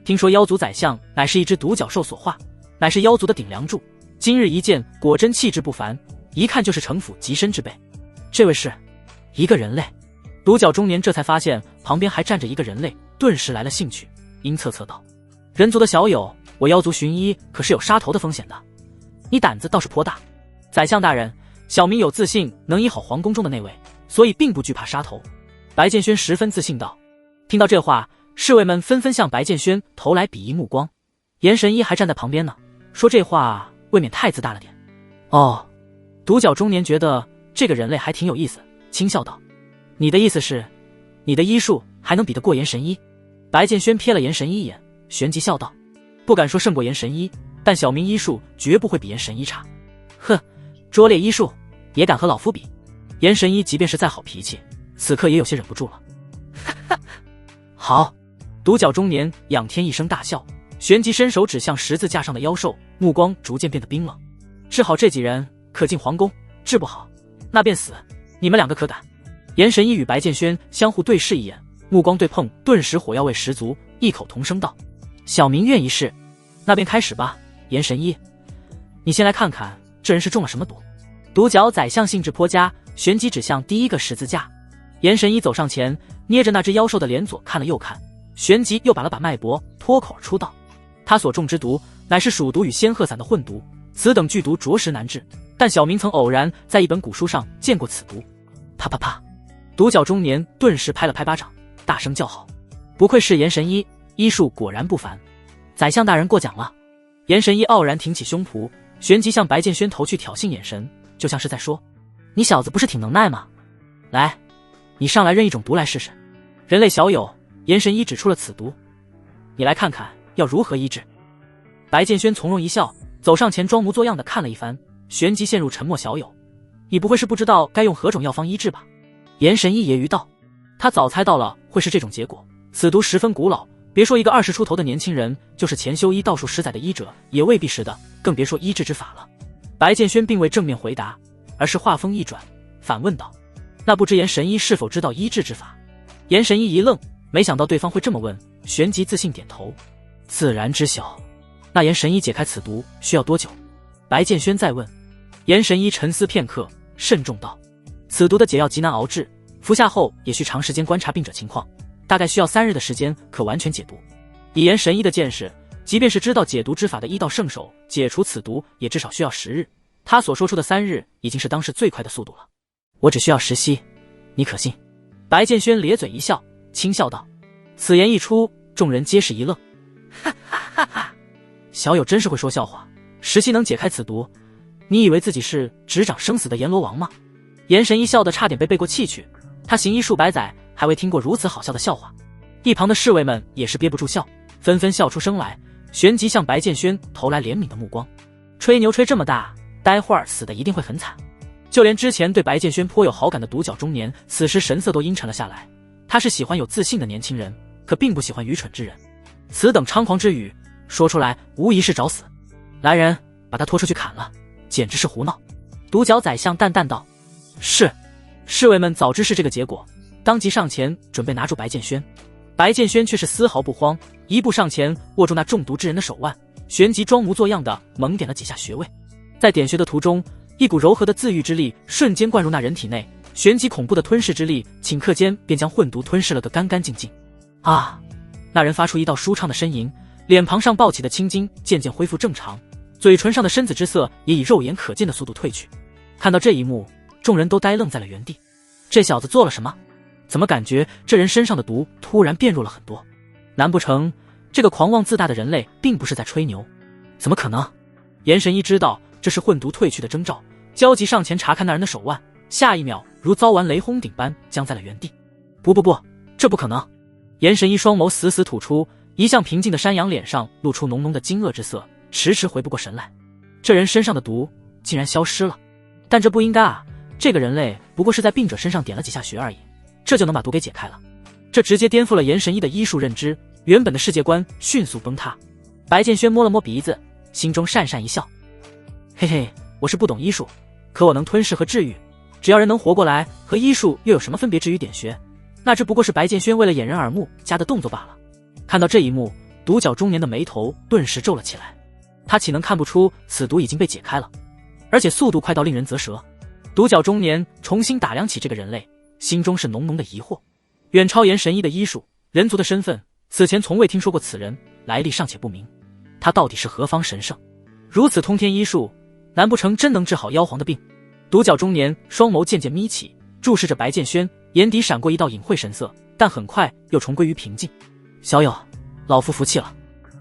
[SPEAKER 1] 听说妖族宰相乃是一只独角兽所化，乃是妖族的顶梁柱，今日一见果真气质不凡，一看就是城府极深之辈。这位是一个人类。独角中年这才发现旁边还站着一个人类，顿时来了兴趣，阴恻恻道：人族的小友，我妖族寻医可是有杀头的风险的，你胆子倒是颇大。宰相大人，小民有自信能医好皇宫中的那位，所以并不惧怕杀头。白剑轩十分自信道。听到这话，侍卫们纷纷向白剑轩投来鄙夷目光。炎神医还站在旁边呢，说这话未免太自大了点。哦，独角中年觉得这个人类还挺有意思，轻笑道：你的意思是，你的医术还能比得过炎神医？白剑轩瞥了炎神医一眼，旋即笑道：不敢说胜过炎神医，但小民医术绝不会比炎神医差。哼，拙劣医术也敢和老夫比？炎神医即便是再好脾气，此刻也有些忍不住了。好，独角中年仰天一声大笑，旋即伸手指向十字架上的妖兽，目光逐渐变得冰冷。治好这几人可进皇宫，治不好那便死，你们两个可敢？炎神医与白剑轩相互对视一眼，目光对碰，顿时火药味十足，异口同声道：小民愿一试。那便开始吧。炎神医，你先来看看这人是中了什么毒。独角宰相兴致颇佳，旋即指向第一个十字架。炎神医走上前，捏着那只妖兽的脸左看了右看，旋即又把了把脉搏，脱口而出道：他所中之毒乃是鼠毒与仙鹤散的混毒，此等剧毒着实难治，但小民曾偶然在一本古书上见过此毒。啪啪啪，独角中年顿时拍了拍巴掌，大声叫好：不愧是炎神医，医术果然不凡。宰相大人过奖了。炎神医傲然挺起胸脯，旋即向白剑轩投去挑衅眼神，就像是在说：你小子不是挺能耐吗？来，你上来认一种毒来试试。人类小友，炎神医指出了此毒，你来看看要如何医治。白剑轩从容一笑，走上前装模作样的看了一番，旋即陷入沉默。小友，你不会是不知道该用何种药方医治吧？炎神医揶揄道。他早猜到了会是这种结果，此毒十分古老，别说一个20出头的年轻人，就是前修医道术10载的医者也未必识的，更别说医治之法了。白剑轩并未正面回答，而是话锋一转，反问道：那不知炎神医是否知道医治之法？炎神医一愣，没想到对方会这么问，旋即自信点头：自然知晓。那炎神医解开此毒需要多久？白剑轩再问。炎神医沉思片刻，慎重道：此毒的解药极难熬制，服下后也需长时间观察病者情况，大概需要3日的时间可完全解毒。以炎神医的见识，即便是知道解毒之法的医道圣手，解除此毒也至少需要10日，他所说出的3日已经是当时最快的速度了。我只需要10息，你可信？白剑轩咧嘴一笑，轻笑道。此言一出，众人皆是一愣。哈哈哈哈，小友真是会说笑话，10息能解开此毒，你以为自己是执掌生死的阎罗王吗？炎神医笑得差点被背过气去，他行医数百载，还未听过如此好笑的笑话。一旁的侍卫们也是憋不住笑，纷纷笑出声来，旋即向白剑轩投来怜悯的目光。吹牛吹这么大，待会儿死的一定会很惨。就连之前对白剑轩颇有好感的独角中年，此时神色都阴沉了下来。他是喜欢有自信的年轻人，可并不喜欢愚蠢之人。此等猖狂之语，说出来无疑是找死。来人，把他拖出去砍了，简直是胡闹。独角宰相淡淡道：是。侍卫们早知是这个结果，当即上前准备拿住白剑轩。白剑轩却是丝毫不慌，一步上前握住那中毒之人的手腕，旋即装模作样的猛点了几下穴位。在点穴的途中，一股柔和的自愈之力瞬间灌入那人体内，旋即恐怖的吞噬之力顷刻间便将混毒吞噬了个干干净净。啊！那人发出一道舒畅的呻吟，脸庞上暴起的青筋渐渐恢复正常，嘴唇上的深紫之色也以肉眼可见的速度褪去。看到这一幕，众人都呆愣在了原地。这小子做了什么？怎么感觉这人身上的毒突然变弱了很多？难不成这个狂妄自大的人类并不是在吹牛？怎么可能？严神医知道这是混毒褪去的征兆，焦急上前查看那人的手腕，下一秒如遭完雷轰顶般僵在了原地。不，这不可能！严神医双眸死死吐出，一向平静的山羊脸上露出浓浓的惊愕之色，迟迟回不过神来。这人身上的毒竟然消失了，但这不应该啊！这个人类不过是在病者身上点了几下穴而已，这就能把毒给解开了？这直接颠覆了严神医的医术认知，原本的世界观迅速崩塌。白剑轩摸了摸鼻子，心中讪讪一笑，嘿嘿，我是不懂医术，可我能吞噬和治愈，只要人能活过来，和医术又有什么分别？至于点穴，那只不过是白剑轩为了掩人耳目加的动作罢了。看到这一幕，独角中年的眉头顿时皱了起来，他岂能看不出此毒已经被解开了，而且速度快到令人啧舌。独角中年重新打量起这个人类，心中是浓浓的疑惑，远超严神医的医术，人族的身份，此前从未听说过此人，来历尚且不明，他到底是何方神圣？如此通天医术，难不成真能治好妖皇的病？独角中年双眸渐渐眯起，注视着白剑轩，眼底闪过一道隐晦神色，但很快又重归于平静。小友，老夫服气了。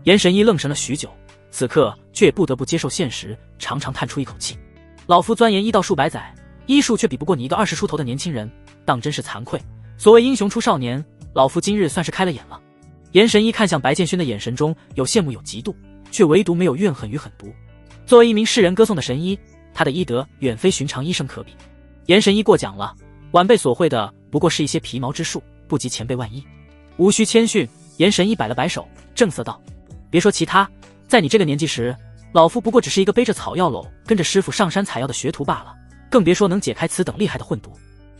[SPEAKER 1] 严神医愣神了许久，此刻却也不得不接受现实，长长叹出一口气。老夫钻研医道数百载，医术却比不过你一个20出头的年轻人，当真是惭愧。所谓英雄出少年，老夫今日算是开了眼了。严神医看向白剑轩的眼神中有羡慕有嫉妒，却唯独没有怨恨与狠毒。作为一名世人歌颂的神医，他的医德远非寻常医生可比。严神医过奖了，晚辈所会的不过是一些皮毛之术，不及前辈万一。无需谦逊。严神医摆了摆手，正色道：别说其他，在你这个年纪时，老夫不过只是一个背着草药篓跟着师傅上山采药的学徒罢了，更别说能解开此等厉害的混毒。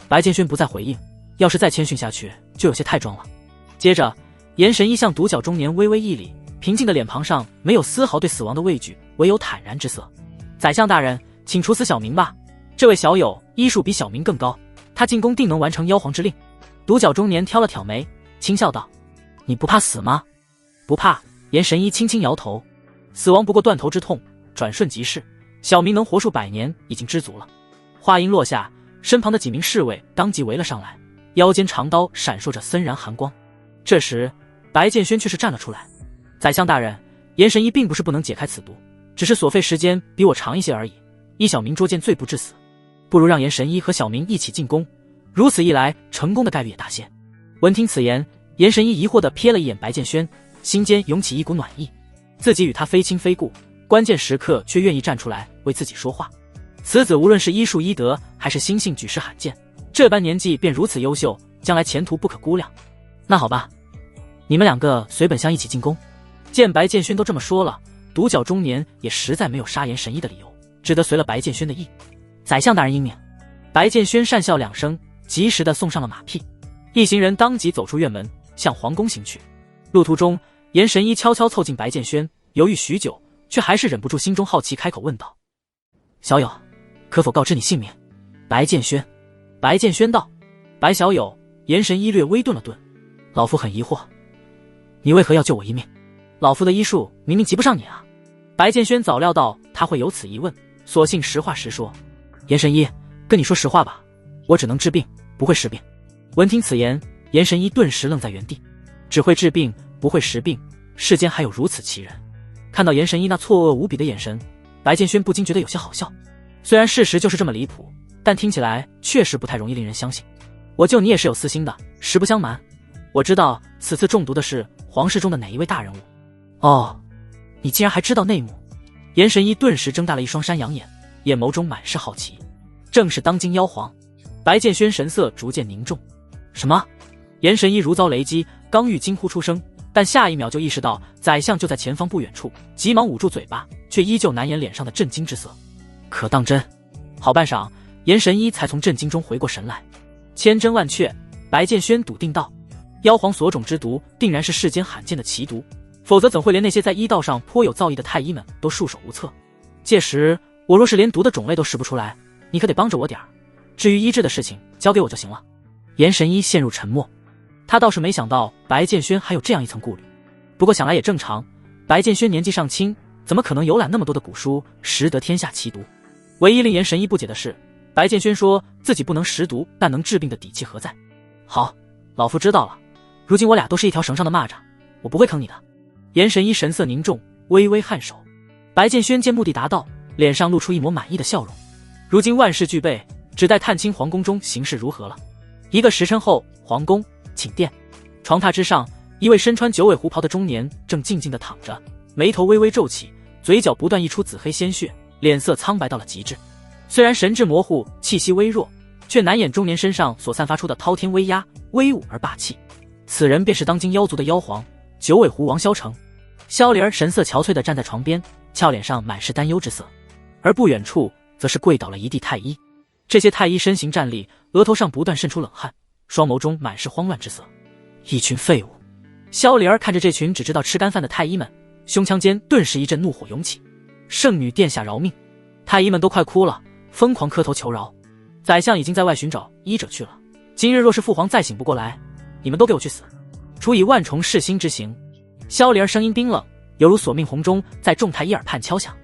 [SPEAKER 1] 白剑轩不再回应，要是再谦逊下去就有些太装了。接着严神医向独角中年微微一礼，平静的脸庞上没有丝毫对死亡的畏惧，唯有坦然之色。宰相大人，请处死小民吧，这位小友医术比小民更高，他进宫定能完成妖皇之令。独角中年挑了挑眉，轻笑道：你不怕死吗？不怕。严神医轻轻摇头，死亡不过断头之痛，转瞬即逝，小民能活数100年已经知足了。话音落下，身旁的几名侍卫当即围了上来，腰间长刀闪烁着森然寒光。这时白剑轩却是站了出来：宰相大人，严神医并不是不能解开此毒，只是所费时间比我长一些而已，依小民捉奸罪不致死，不如让严神医和小民一起进宫，如此一来成功的概率也大些。闻听此言，严神医疑惑地瞥了一眼白剑轩，心间涌起一股暖意，自己与他非亲非故，关键时刻却愿意站出来为自己说话。此子无论是医术医德还是心性举世罕见，这般年纪便如此优秀，将来前途不可估量。那好吧，你们两个随本相一起进宫。见白剑轩都这么说了，独角中年也实在没有杀严神医的理由，只得随了白剑轩的意。宰相大人英明。白剑轩讪笑2声，及时地送上了马屁。一行人当即走出院门，向皇宫行去。路途中，严神医悄悄凑近白剑轩，犹豫许久，却还是忍不住心中好奇，开口问道：小友，可否告知你姓名？白剑轩。白剑轩道：白小友。严神医略微顿了顿，老夫很疑惑，你为何要救我一命？老夫的医术明明及不上你啊。白剑轩早料到他会有此疑问，索性实话实说：严神医，跟你说实话吧，我只能治病，不会识病。闻听此言，严神医顿时愣在原地，只会治病不会识病，世间还有如此奇人？看到严神医那错愕无比的眼神，白剑轩不禁觉得有些好笑。虽然事实就是这么离谱，但听起来确实不太容易令人相信。我救你也是有私心的，实不相瞒，我知道此次中毒的是皇室中的哪一位大人物。哦，你竟然还知道内幕？严神医顿时睁大了一双山羊眼，眼眸中满是好奇。正是当今妖皇。白剑轩神色逐渐凝重。什么？严神医如遭雷击，刚欲惊呼出声，但下一秒就意识到宰相就在前方不远处，急忙捂住嘴巴，却依旧难掩脸上的震惊之色。可当真？好半晌，严神医才从震惊中回过神来。千真万确，白剑轩笃定道：妖皇所种之毒定然是世间罕见的奇毒，否则怎会连那些在医道上颇有造诣的太医们都束手无策？届时我若是连毒的种类都识不出来，你可得帮着我点儿，至于医治的事情交给我就行了。严神医陷入沉默，他倒是没想到白剑轩还有这样一层顾虑，不过想来也正常，白剑轩年纪尚轻，怎么可能游览那么多的古书，识得天下奇毒？唯一令严神医不解的是，白建轩说自己不能识毒，但能治病的底气何在？好，老夫知道了。如今我俩都是一条绳上的蚂蚱，我不会坑你的。严神医神色凝重，微微颔首。白建轩见目的达到，脸上露出一抹满意的笑容。如今万事俱备，只待探清皇宫中形势如何了。1个时辰后，皇宫寝殿，床榻之上，一位身穿九尾狐袍的中年正静静地躺着，眉头微微皱起，嘴角不断溢出紫黑鲜血，脸色苍白到了极致。虽然神志模糊，气息微弱，却难掩中年身上所散发出的滔天威压，威武而霸气。此人便是当今妖族的妖皇，九尾狐王萧成。萧灵儿神色憔悴地站在床边，俏脸上满是担忧之色。而不远处则是跪倒了一地太医，这些太医身形站立，额头上不断渗出冷汗，双眸中满是慌乱之色。一群废物！萧灵儿看着这群只知道吃干饭的太医们，胸腔间顿时一阵怒火涌起。圣女殿下饶命！太医们都快哭了，疯狂磕头求饶。宰相已经在外寻找医者去了，今日若是父皇再醒不过来，你们都给我去死！处以万重弑心之刑。萧灵儿声音冰冷，犹如索命红钟在众太医耳畔敲响。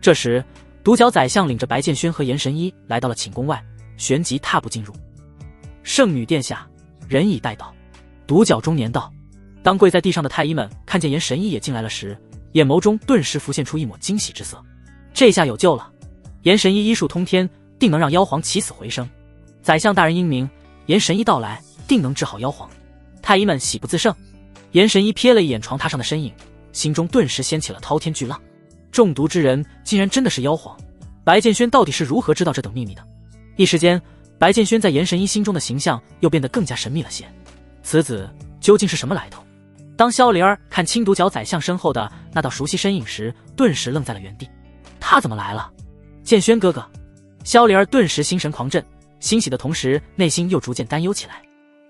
[SPEAKER 1] 这时独角宰相领着白建轩和严神医来到了寝宫外，旋即踏步进入。圣女殿下，人已带到。独角中年道。当跪在地上的太医们看见严神医也进来了时，眼眸中顿时浮现出一抹惊喜之色。这下有救了，严神医医术通天，定能让妖皇起死回生。宰相大人英明，严神医到来，定能治好妖皇。太医们喜不自胜。严神医瞥了一眼床榻上的身影，心中顿时掀起了滔天巨浪。中毒之人竟然真的是妖皇，白建轩到底是如何知道这等秘密的？一时间，白建轩在严神医心中的形象又变得更加神秘了些。此子究竟是什么来头？当萧灵儿看清独角宰相身后的那道熟悉身影时，顿时愣在了原地。他怎么来了？建轩哥哥！萧灵儿顿时心神狂震，欣喜的同时，内心又逐渐担忧起来。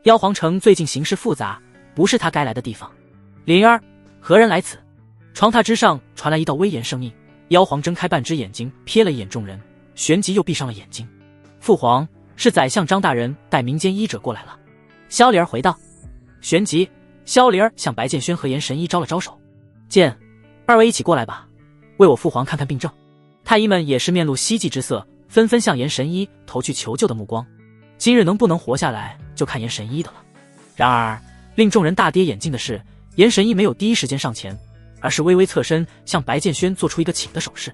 [SPEAKER 1] 妖皇城最近形势复杂，不是他该来的地方。灵儿，何人来此？床榻之上传来一道威严声音。妖皇睁开半只眼睛，瞥了一眼众人，旋即又闭上了眼睛。父皇，是宰相张大人带民间医者过来了。萧灵儿回道。旋即萧灵儿向白建轩和严神医招了招手，见二位一起过来吧，为我父皇看看病症。太医们也是面露希冀之色，纷纷向严神医投去求救的目光。今日能不能活下来，就看严神医的了。然而令众人大跌眼镜的是，严神医没有第一时间上前，而是微微侧身向白建轩做出一个请的手势。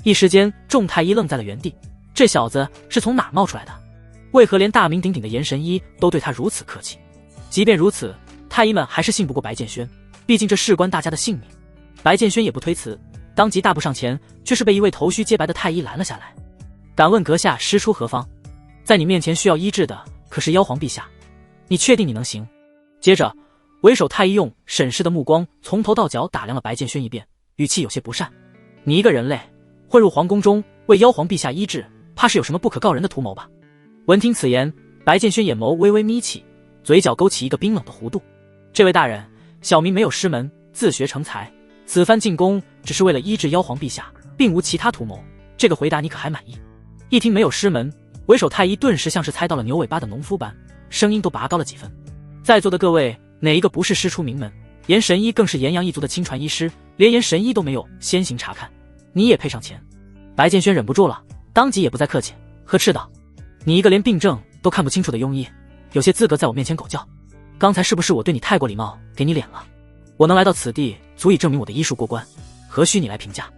[SPEAKER 1] 一时间众太医愣在了原地，这小子是从哪儿冒出来的？为何连大名鼎鼎的严神医都对他如此客气？即便如此，太医们还是信不过白建轩，毕竟这事关大家的性命。白建轩也不推辞，当即大步上前，却是被一位头须洁白的太医拦了下来。敢问阁下师出何方？在你面前需要医治的可是妖皇陛下，你确定你能行？接着为首太医用审视的目光从头到脚打量了白建轩一遍，语气有些不善。你一个人类混入皇宫中为妖皇陛下医治，怕是有什么不可告人的图谋吧？闻听此言，白建轩眼眸微微眯起，嘴角勾起一个冰冷的弧度。这位大人，小民没有师门，自学成才，此番进宫只是为了医治妖皇陛下，并无其他图谋。这个回答你可还满意？一听没有师门，为首太医顿时像是猜到了牛尾巴的农夫般，声音都拔高了几分。在座的各位，哪一个不是师出名门？严神医更是炎阳一族的亲传医师，连严神医都没有先行查看，你也配上前？白建轩忍不住了，当即也不再客气，呵斥道：你一个连病症都看不清楚的庸医，有些资格在我面前狗叫？刚才是不是我对你太过礼貌，给你脸了？我能来到此地，足以证明我的医术过关，何须你来评价？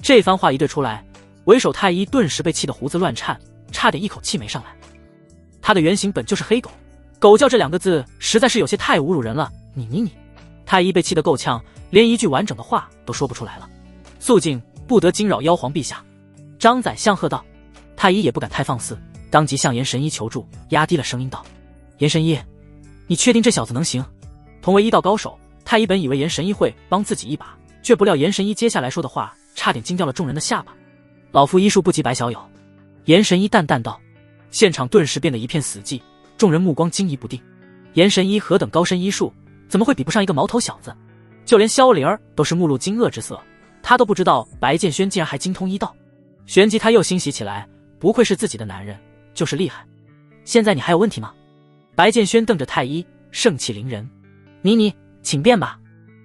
[SPEAKER 1] 这番话一对出来，为首太医顿时被气得胡子乱颤，差点一口气没上来。他的原型本就是黑狗，狗叫这两个字实在是有些太侮辱人了。你！太医被气得够呛，连一句完整的话都说不出来了。肃静，不得惊扰妖皇陛下。张宰相喝道。太医也不敢太放肆，当即向严神医求助，压低了声音道：严神医，你确定这小子能行？同为医道高手，太医本以为严神医会帮自己一把，却不料严神医接下来说的话差点惊掉了众人的下巴。老夫医术不及白小友。严神医淡淡道。现场顿时变得一片死寂，众人目光惊疑不定。严神医何等高深医术，怎么会比不上一个毛头小子？就连萧灵儿都是目露惊愕之色，他都不知道白建轩竟然还精通医道。旋即他又欣喜起来，不愧是自己的男人，就是厉害。现在你还有问题吗？白建轩瞪着太医，盛气凌人。你请便吧。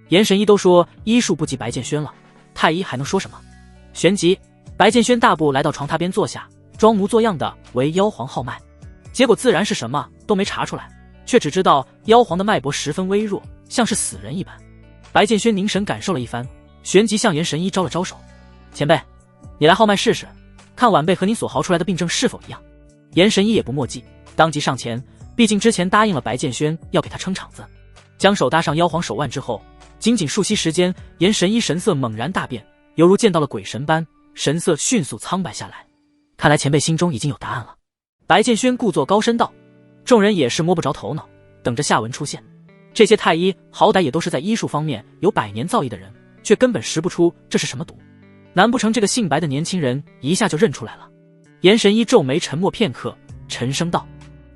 [SPEAKER 1] 严神医都说医术不及白建轩了，太医还能说什么？旋即白建轩大步来到床榻边坐下，装模作样的为妖皇号脉，结果自然是什么都没查出来，却只知道妖皇的脉搏十分微弱，像是死人一般。白剑轩凝神感受了一番，旋即向严神医招了招手：“前辈，你来号脉试试，看晚辈和您所嚎出来的病症是否一样。”严神医也不墨迹，当即上前，毕竟之前答应了白剑轩要给他撑场子。将手搭上妖皇手腕之后，仅仅数息时间，严神医神色猛然大变，犹如见到了鬼神般，神色迅速苍白下来。看来前辈心中已经有答案了。白剑轩故作高深道。众人也是摸不着头脑，等着下文出现。这些太医好歹也都是在医术方面有百年造诣的人，却根本识不出这是什么毒。难不成这个姓白的年轻人一下就认出来了？严神医皱眉沉默片刻，沉声道：“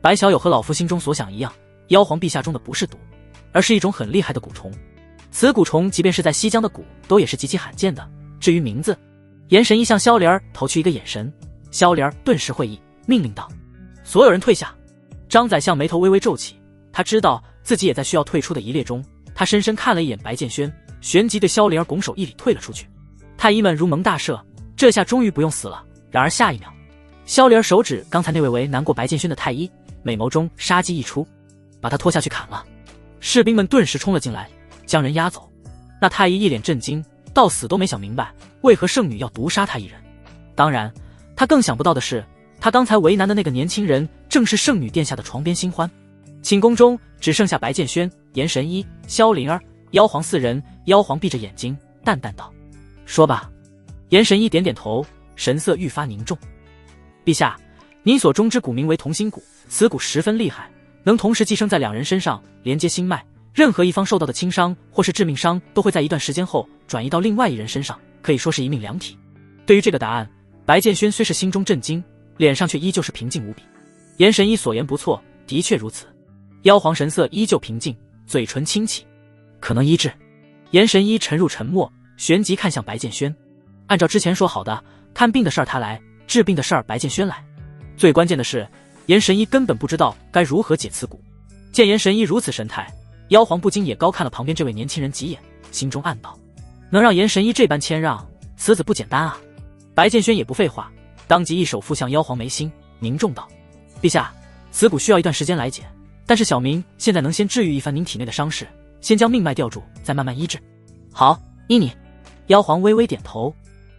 [SPEAKER 1] 白小友和老夫心中所想一样，妖皇陛下中的不是毒，而是一种很厉害的蛊虫。此蛊虫即便是在西疆的蛊都也是极其罕见的。至于名字……”严神医向萧莲儿投去一个眼神，萧莲儿顿时会意，命令道：“所有人退下。”张宰相眉头微微皱起，他知道自己也在需要退出的一列中。他深深看了一眼白剑轩，旋即对萧莲儿拱手一礼退了出去。太医们如蒙大赦，这下终于不用死了。然而下一秒，萧莲儿手指刚才那位为难过白剑轩的太医，美眸中杀机一出，把他拖下去砍了。士兵们顿时冲了进来，将人押走。那太医一脸震惊，到死都没想明白为何圣女要毒杀他一人。当然，他更想不到的是，他刚才为难的那个年轻人正是圣女殿下的床边新欢。寝宫中只剩下白剑轩、严神医、萧灵儿、妖皇四人。妖皇闭着眼睛淡淡道：“说吧。”严神医点点头，神色愈发凝重：“陛下，您所中之蛊名为同心蛊，此蛊十分厉害，能同时寄生在两人身上，连接心脉，任何一方受到的轻伤或是致命伤都会在一段时间后转移到另外一人身上，可以说是一命两体。”对于这个答案，白剑轩虽是心中震惊，脸上却依旧是平静无比。严神医所言不错，的确如此。妖皇神色依旧平静，嘴唇轻启：“可能医治。”严神医沉入沉默，旋即看向白剑轩：“按照之前说好的，看病的事儿他来，治病的事儿白剑轩来。”最关键的是，严神医根本不知道该如何解此蛊。见严神医如此神态，妖皇不禁也高看了旁边这位年轻人几眼，心中暗道：能让严神医这般谦让，此子不简单啊。白剑轩也不废话，当即一手覆向妖皇眉心，凝重道：“陛下，此蛊需要一段时间来解，但是小民现在能先治愈一番您体内的伤势，先将命脉吊住，再慢慢医治。”“好，依你。”妖皇微微点头。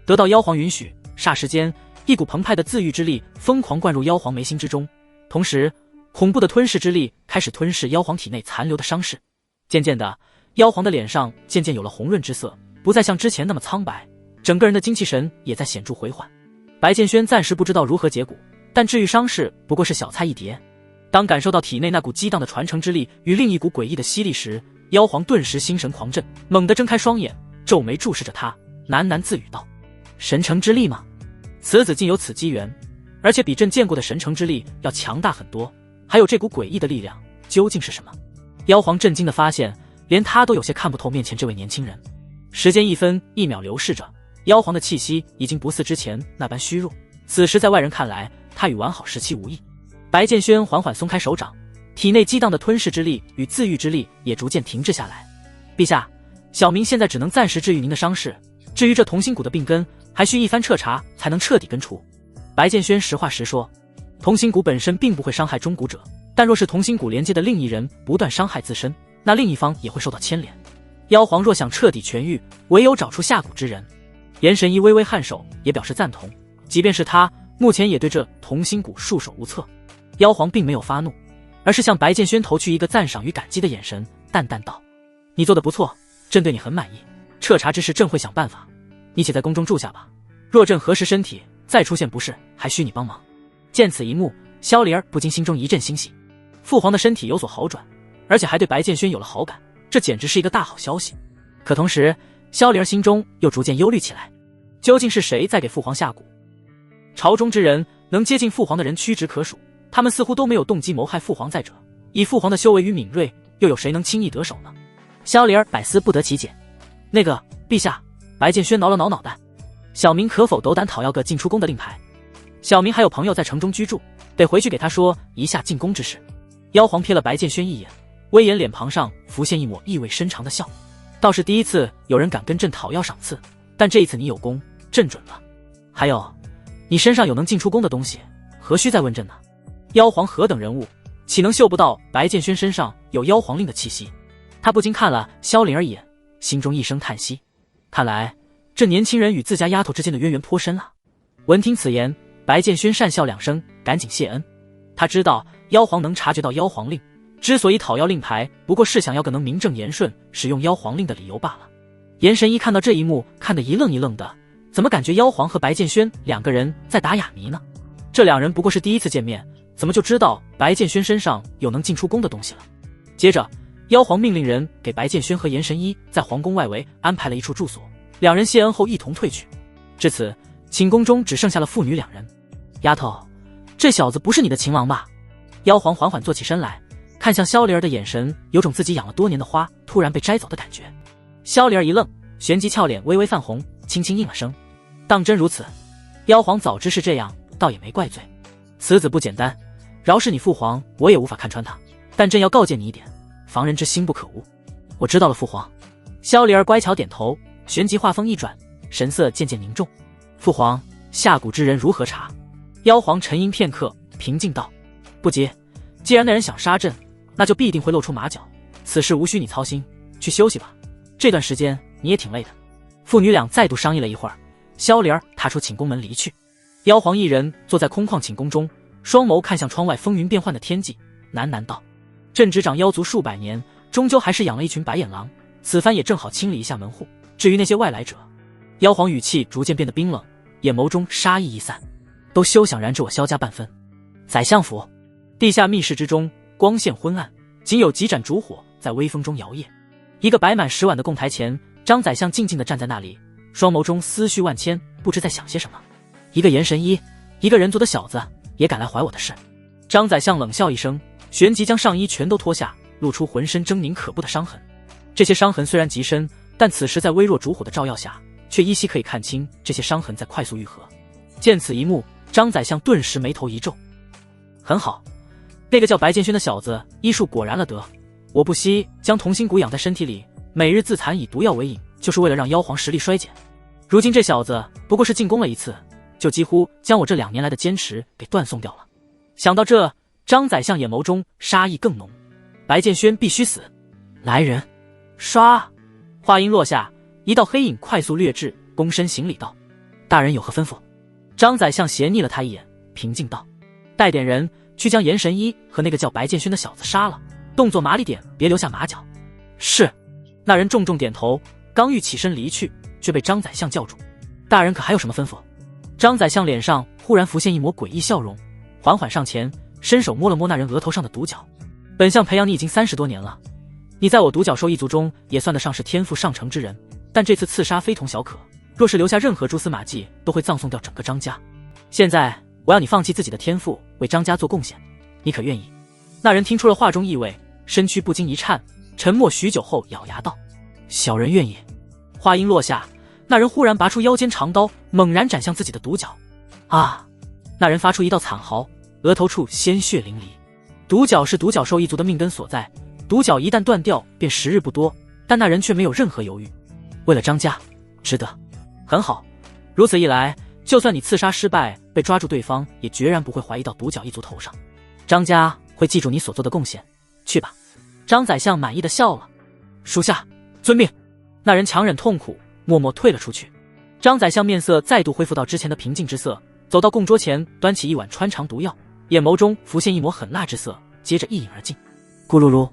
[SPEAKER 1] 得到妖皇允许，霎时间一股澎湃的自愈之力疯狂灌入妖皇眉心之中，同时恐怖的吞噬之力开始吞噬妖皇体内残留的伤势。渐渐的，妖皇的脸上渐渐有了红润之色，不再像之前那么苍白，整个人的精气神也在显著回缓。白剑轩暂时不知道如何解蛊，但治愈伤势不过是小菜一碟。当感受到体内那股激荡的传承之力与另一股诡异的吸力时，妖皇顿时心神狂震，猛地睁开双眼，皱眉注视着他，喃喃自语道：“神成之力吗？此子竟有此机缘，而且比朕见过的神成之力要强大很多。还有这股诡异的力量究竟是什么？”妖皇震惊地发现，连他都有些看不透面前这位年轻人。时间一分一秒流逝着，妖皇的气息已经不似之前那般虚弱，此时在外人看来，他与完好时期无异。白剑轩缓缓松开手掌，体内激荡的吞噬之力与自愈之力也逐渐停滞下来。“陛下，小民现在只能暂时治愈您的伤势，至于这同心蛊的病根，还需一番彻查才能彻底根除。”白剑轩实话实说，同心蛊本身并不会伤害中蛊者，但若是同心蛊连接的另一人不断伤害自身，那另一方也会受到牵连。妖皇若想彻底痊愈，唯有找出下蛊之人。严神医微微颔首，也表示赞同，即便是他目前也对这同心蛊束手无策。妖皇并没有发怒，而是向白剑轩投去一个赞赏与感激的眼神，淡淡道：“你做得不错，朕对你很满意。彻查之事朕会想办法，你且在宫中住下吧。若朕何时身体再出现不适，还需你帮忙。”见此一幕，萧灵儿不禁心中一阵欣喜，父皇的身体有所好转，而且还对白剑轩有了好感，这简直是一个大好消息。可同时，萧灵儿心中又逐渐忧虑起来，究竟是谁在给父皇下蛊？朝中之人能接近父皇的人屈指可数，他们似乎都没有动机谋害父皇，再者以父皇的修为与敏锐，又有谁能轻易得手呢？萧灵儿百思不得其解。那个陛下，白剑轩挠了挠脑袋，小民可否斗胆讨要个进出宫的令牌？小民还有朋友在城中居住，得回去给他说一下进宫之事。妖皇瞥了白剑轩一眼，威严脸庞上浮现一抹意味深长的笑。倒是第一次有人敢跟朕讨要赏赐，但这一次你有功，朕准了。还有，你身上有能进出宫的东西，何须再问朕呢？妖皇何等人物，岂能嗅不到白剑轩身上有妖皇令的气息？他不禁看了萧灵儿一眼，心中一声叹息，看来这年轻人与自家丫头之间的渊源颇深啊。闻听此言，白剑轩讪笑两声，赶紧谢恩。他知道妖皇能察觉到妖皇令，之所以讨妖令牌，不过是想要个能名正言顺使用妖皇令的理由罢了。严神医看到这一幕，看得一愣一愣的，怎么感觉妖皇和白剑轩两个人在打哑谜呢？这两人不过是第一次见面，怎么就知道白剑轩身上有能进出宫的东西了？接着妖皇命令人给白剑轩和严神医在皇宫外围安排了一处住所，两人谢恩后一同退去。至此寝宫中只剩下了父女两人。丫头，这小子不是你的秦王吧？妖皇缓缓坐起身来，看向萧灵儿的眼神有种自己养了多年的花突然被摘走的感觉。萧灵儿一愣，旋即俏脸微微泛红，轻轻应了声，当真如此？妖皇早知是这样，倒也没怪罪。此子不简单，饶是你父皇我也无法看穿他，但朕要告诫你一点，防人之心不可无。我知道了，父皇。萧灵儿乖巧点头，旋即话锋一转，神色渐渐凝重。父皇，下蛊之人如何查？妖皇沉吟片刻，平静道：不急，既然那人想杀朕，那就必定会露出马脚，此事无需你操心，去休息吧，这段时间你也挺累的。父女俩再度商议了一会儿，萧灵儿踏出寝宫门离去。妖皇一人坐在空旷寝宫中，双眸看向窗外风云变幻的天际，喃喃道：朕执掌妖族数百年，终究还是养了一群白眼狼，此番也正好清理一下门户。至于那些外来者……妖皇语气逐渐变得冰冷，眼眸中杀意一散，都休想染指我萧家半分。宰相府地下密室之中，光线昏暗，仅有几盏烛火在微风中摇曳。一个摆满10碗的供台前，张宰相静静地站在那里，双眸中思绪万千，不知在想些什么。一个严神医，一个人族的小子，也敢来怀我的事？张宰相冷笑一声，旋即将上衣全都脱下，露出浑身狰狞可怖的伤痕。这些伤痕虽然极深，但此时在微弱烛火的照耀下，却依稀可以看清这些伤痕在快速愈合。见此一幕，张宰相顿时眉头一皱。很好，那个叫白剑轩的小子医术果然了得，我不惜将同心骨养在身体里，每日自残以毒药为饮，就是为了让妖皇实力衰减。如今这小子不过是进宫了一次，就几乎将我这2年来的坚持给断送掉了。想到这，张宰相眼眸中杀意更浓。白剑轩必须死！来人！唰！话音落下，一道黑影快速掠至，躬身行礼道：大人有何吩咐？张宰相斜睨了他一眼，平静道：带点人去将严神医和那个叫白剑轩的小子杀了，动作麻利点，别留下马脚。是。那人重重点头，刚欲起身离去，却被张宰相叫住：大人可还有什么吩咐？张宰相脸上忽然浮现一抹诡异笑容，缓缓上前，伸手摸了摸那人额头上的独角。本相培养你已经30多年了，你在我独角兽一族中也算得上是天赋上乘之人，但这次刺杀非同小可，若是留下任何蛛丝马迹，都会葬送掉整个张家。现在我要你放弃自己的天赋，为张家做贡献，你可愿意？那人听出了话中意味，身躯不禁一颤，沉默许久后咬牙道：小人愿意。话音落下，那人忽然拔出腰间长刀，猛然斩向自己的独角。啊！那人发出一道惨嚎，额头处鲜血淋漓。独角是独角兽一族的命根所在，独角一旦断掉便时日不多，但那人却没有任何犹豫。为了张家，值得。很好，如此一来，就算你刺杀失败被抓住，对方也决然不会怀疑到独角一族头上。张家会记住你所做的贡献。去吧。张宰相满意的笑了。属下遵命。那人强忍痛苦，默默退了出去。张宰相面色再度恢复到之前的平静之色，走到供桌前，端起一碗穿肠毒药，眼眸中浮现一抹狠辣之色，接着一饮而尽。咕噜噜，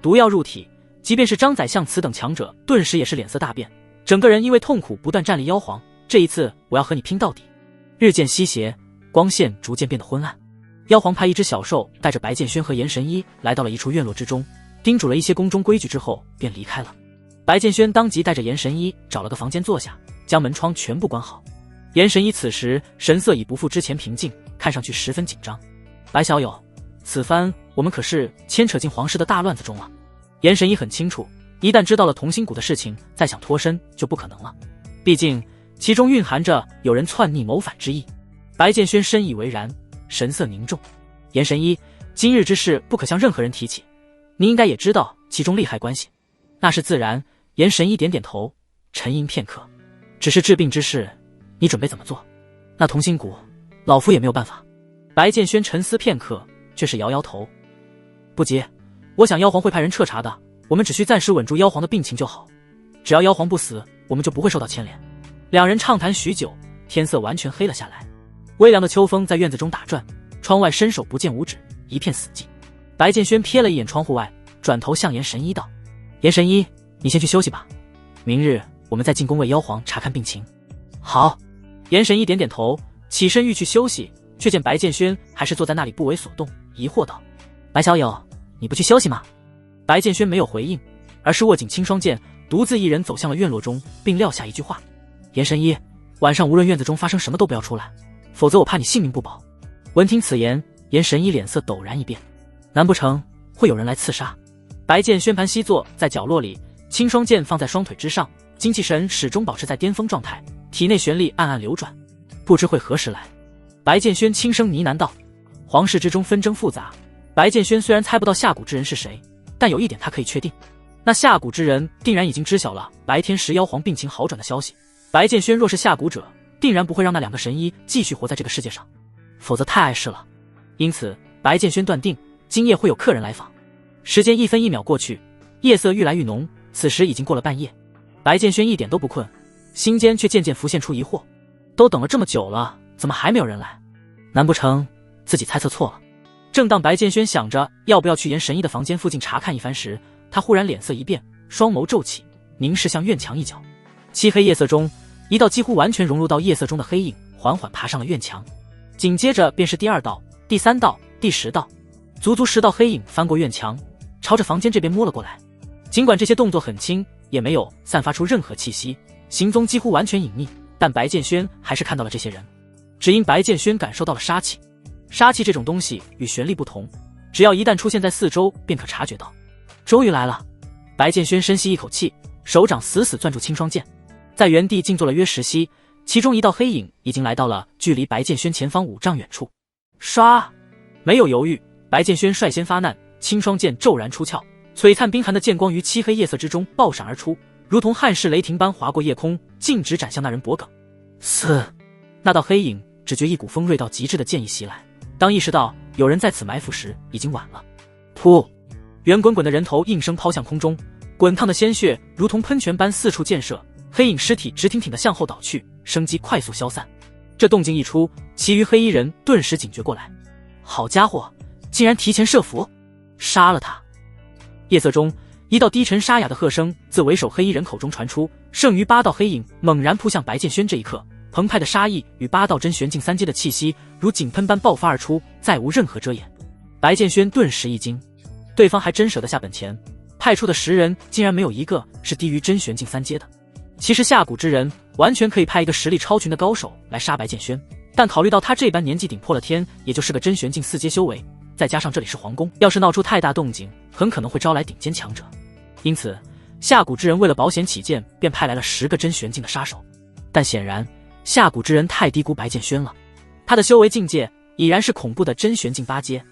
[SPEAKER 1] 毒药入体，即便是张宰相此等强者，顿时也是脸色大变，整个人因为痛苦不断站立妖皇，这一次我要和你拼到底。日渐西斜，光线逐渐变得昏暗。妖皇派一只小兽带着白剑轩和严神医来到了一处院落之中，叮嘱了一些宫中规矩之后便离开了。白剑轩当即带着严神医找了个房间坐下，将门窗全部关好。严神医此时神色已不复之前平静，看上去十分紧张。白小友，此番我们可是牵扯进皇室的大乱子中了。严神医很清楚，一旦知道了同心谷的事情，再想脱身就不可能了，毕竟其中蕴含着有人篡逆谋反之意。白剑轩深以为然，神色凝重。严神医，今日之事不可向任何人提起，你应该也知道其中利害关系。那是自然。严神医点点头，沉吟片刻。只是治病之事，你准备怎么做？那同心谷老夫也没有办法。白剑轩沉思片刻，却是摇摇头。不急，我想妖皇会派人彻查的，我们只需暂时稳住妖皇的病情就好。只要妖皇不死，我们就不会受到牵连。两人畅谈许久，天色完全黑了下来。微凉的秋风在院子中打转，窗外伸手不见五指，一片死寂。白剑轩瞥了一眼窗户外，转头向严神医道：严神医，你先去休息吧，明日我们再进宫为妖皇查看病情。好。严神医点点头，起身欲去休息，却见白剑轩还是坐在那里不为所动，疑惑道：白小友，你不去休息吗？白剑轩没有回应，而是握紧青霜剑，独自一人走向了院落中，并撂下一句话：严神医，晚上无论院子中发生什么都不要出来，否则我怕你性命不保。闻听此言，严神医脸色陡然一变，难不成会有人来刺杀？白剑轩盘膝坐在角落里，青霜剑放在双腿之上，精气神始终保持在巅峰状态，体内玄力暗暗流转，不知会何时来。白剑轩轻声呢喃道：皇室之中纷争复杂，白剑轩虽然猜不到下蛊之人是谁，但有一点他可以确定，那下蛊之人定然已经知晓了白天石妖皇病情好转的消息。白剑轩若是下蛊者，定然不会让那两个神医继续活在这个世界上，否则太碍事了。因此白剑轩断定今夜会有客人来访。时间一分一秒过去，夜色愈来愈浓，此时已经过了半夜。白剑轩一点都不困，心间却渐渐浮现出疑惑，都等了这么久了，怎么还没有人来？难不成自己猜测错了？正当白剑轩想着要不要去严神医的房间附近查看一番时，他忽然脸色一变，双眸骤起，凝视向院墙一角。漆黑夜色中，一道几乎完全融入到夜色中的黑影缓缓爬上了院墙，紧接着便是第二道、第三道、第10道，足足10道黑影翻过院墙，朝着房间这边摸了过来。尽管这些动作很轻，也没有散发出任何气息，行踪几乎完全隐匿，但白剑轩还是看到了这些人。只因白剑轩感受到了杀气，杀气这种东西与玄力不同，只要一旦出现在四周便可察觉到。终于来了。白剑轩深吸一口气，手掌死死攥住青霜剑，在原地静坐了约10息，其中一道黑影已经来到了距离白剑轩前方5丈远处。唰！没有犹豫，白剑轩率先发难，青霜剑骤然出鞘，璀璨冰寒的剑光于漆黑夜色之中爆闪而出，如同撼世雷霆般划过夜空，径直斩向那人脖颈。嘶！那道黑影只觉一股锋锐到极致的剑意袭来，当意识到有人在此埋伏时，已经晚了。噗！圆滚滚的人头应声抛向空中，滚烫的鲜血如同喷泉般四处溅射，黑影尸体直挺挺地向后倒去，生机快速消散。这动静一出，其余黑衣人顿时警觉过来。好家伙，竟然提前设伏，杀了他！夜色中，一道低沉沙哑的喝声自为首黑衣人口中传出，剩余8道黑影猛然扑向白剑轩。这一刻，澎湃的杀意与8道真玄境3阶的气息如井喷般爆发而出，再无任何遮掩。白剑轩顿时一惊，对方还真舍得下本钱，派出的10人竟然没有一个是低于真玄境3阶的。其实下蛊之人完全可以派一个实力超群的高手来杀白剑轩，但考虑到他这般年纪顶破了天，也就是个真玄境4阶修为，再加上这里是皇宫，要是闹出太大动静，很可能会招来顶尖强者。因此下蛊之人为了保险起见，便派来了10个真玄境的杀手。但显然下蛊之人太低估白剑轩了，他的修为境界已然是恐怖的真玄境8阶。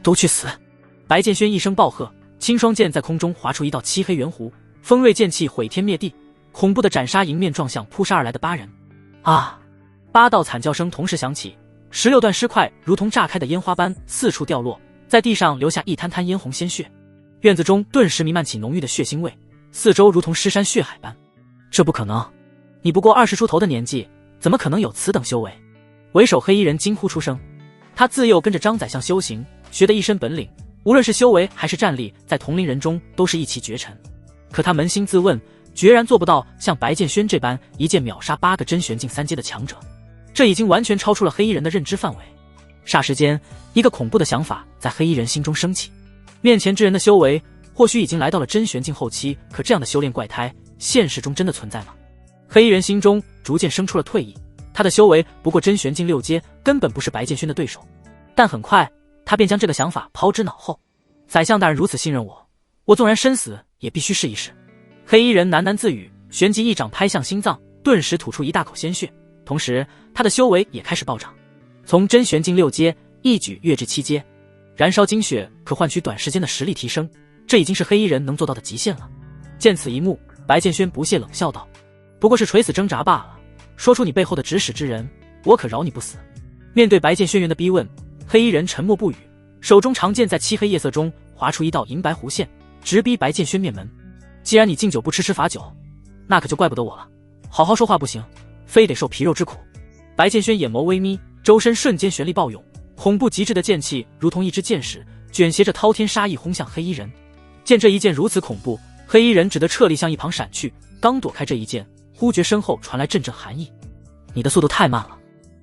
[SPEAKER 1] 都去死！白剑轩一声暴喝，青霜剑在空中划出一道漆黑圆弧，锋锐剑气毁天灭地，恐怖的斩杀迎面撞向扑杀而来的8人。啊！8道惨叫声同时响起，16段尸块如同炸开的烟花般四处掉落，在地上留下一滩滩嫣红鲜血。院子中顿时弥漫起浓郁的血腥味，四周如同尸山血海般。这不可能，你不过20出头的年纪，怎么可能有此等修为？为首黑衣人惊呼出声。他自幼跟着张宰相修行，学得一身本领，无论是修为还是战力，在同龄人中都是一骑绝尘。可他扪心自问，决然做不到像白剑轩这般一剑秒杀8个真玄境3阶的强者，这已经完全超出了黑衣人的认知范围。霎时间，一个恐怖的想法在黑衣人心中升起，面前之人的修为或许已经来到了真玄境后期，可这样的修炼怪胎，现实中真的存在吗？黑衣人心中逐渐生出了退意，他的修为不过真玄境6阶，根本不是白剑轩的对手。但很快他便将这个想法抛之脑后。宰相大人如此信任我，我纵然身死也必须试一试。黑衣人喃喃自语，旋即一掌拍向心脏，顿时吐出一大口鲜血，同时他的修为也开始暴涨，从真玄境6阶一举跃至7阶。燃烧精血可换取短时间的实力提升，这已经是黑衣人能做到的极限了。见此一幕，白剑轩不屑冷笑道：不过是垂死挣扎罢了，说出你背后的指使之人，我可饶你不死。面对白剑轩辕的逼问，黑衣人沉默不语，手中长剑在漆黑夜色中划出一道银白弧线，直逼白剑轩面门。既然你敬酒不吃吃罚酒，那可就怪不得我了。好好说话不行，非得受皮肉之苦。白剑轩眼眸微眯，周身瞬间玄力暴涌，恐怖极致的剑气如同一支箭矢，卷挟着滔天杀意轰向黑衣人。见这一剑如此恐怖，黑衣人只得撤力向一旁闪去。刚躲开这一剑，忽觉身后传来阵阵寒意。你的速度太慢了。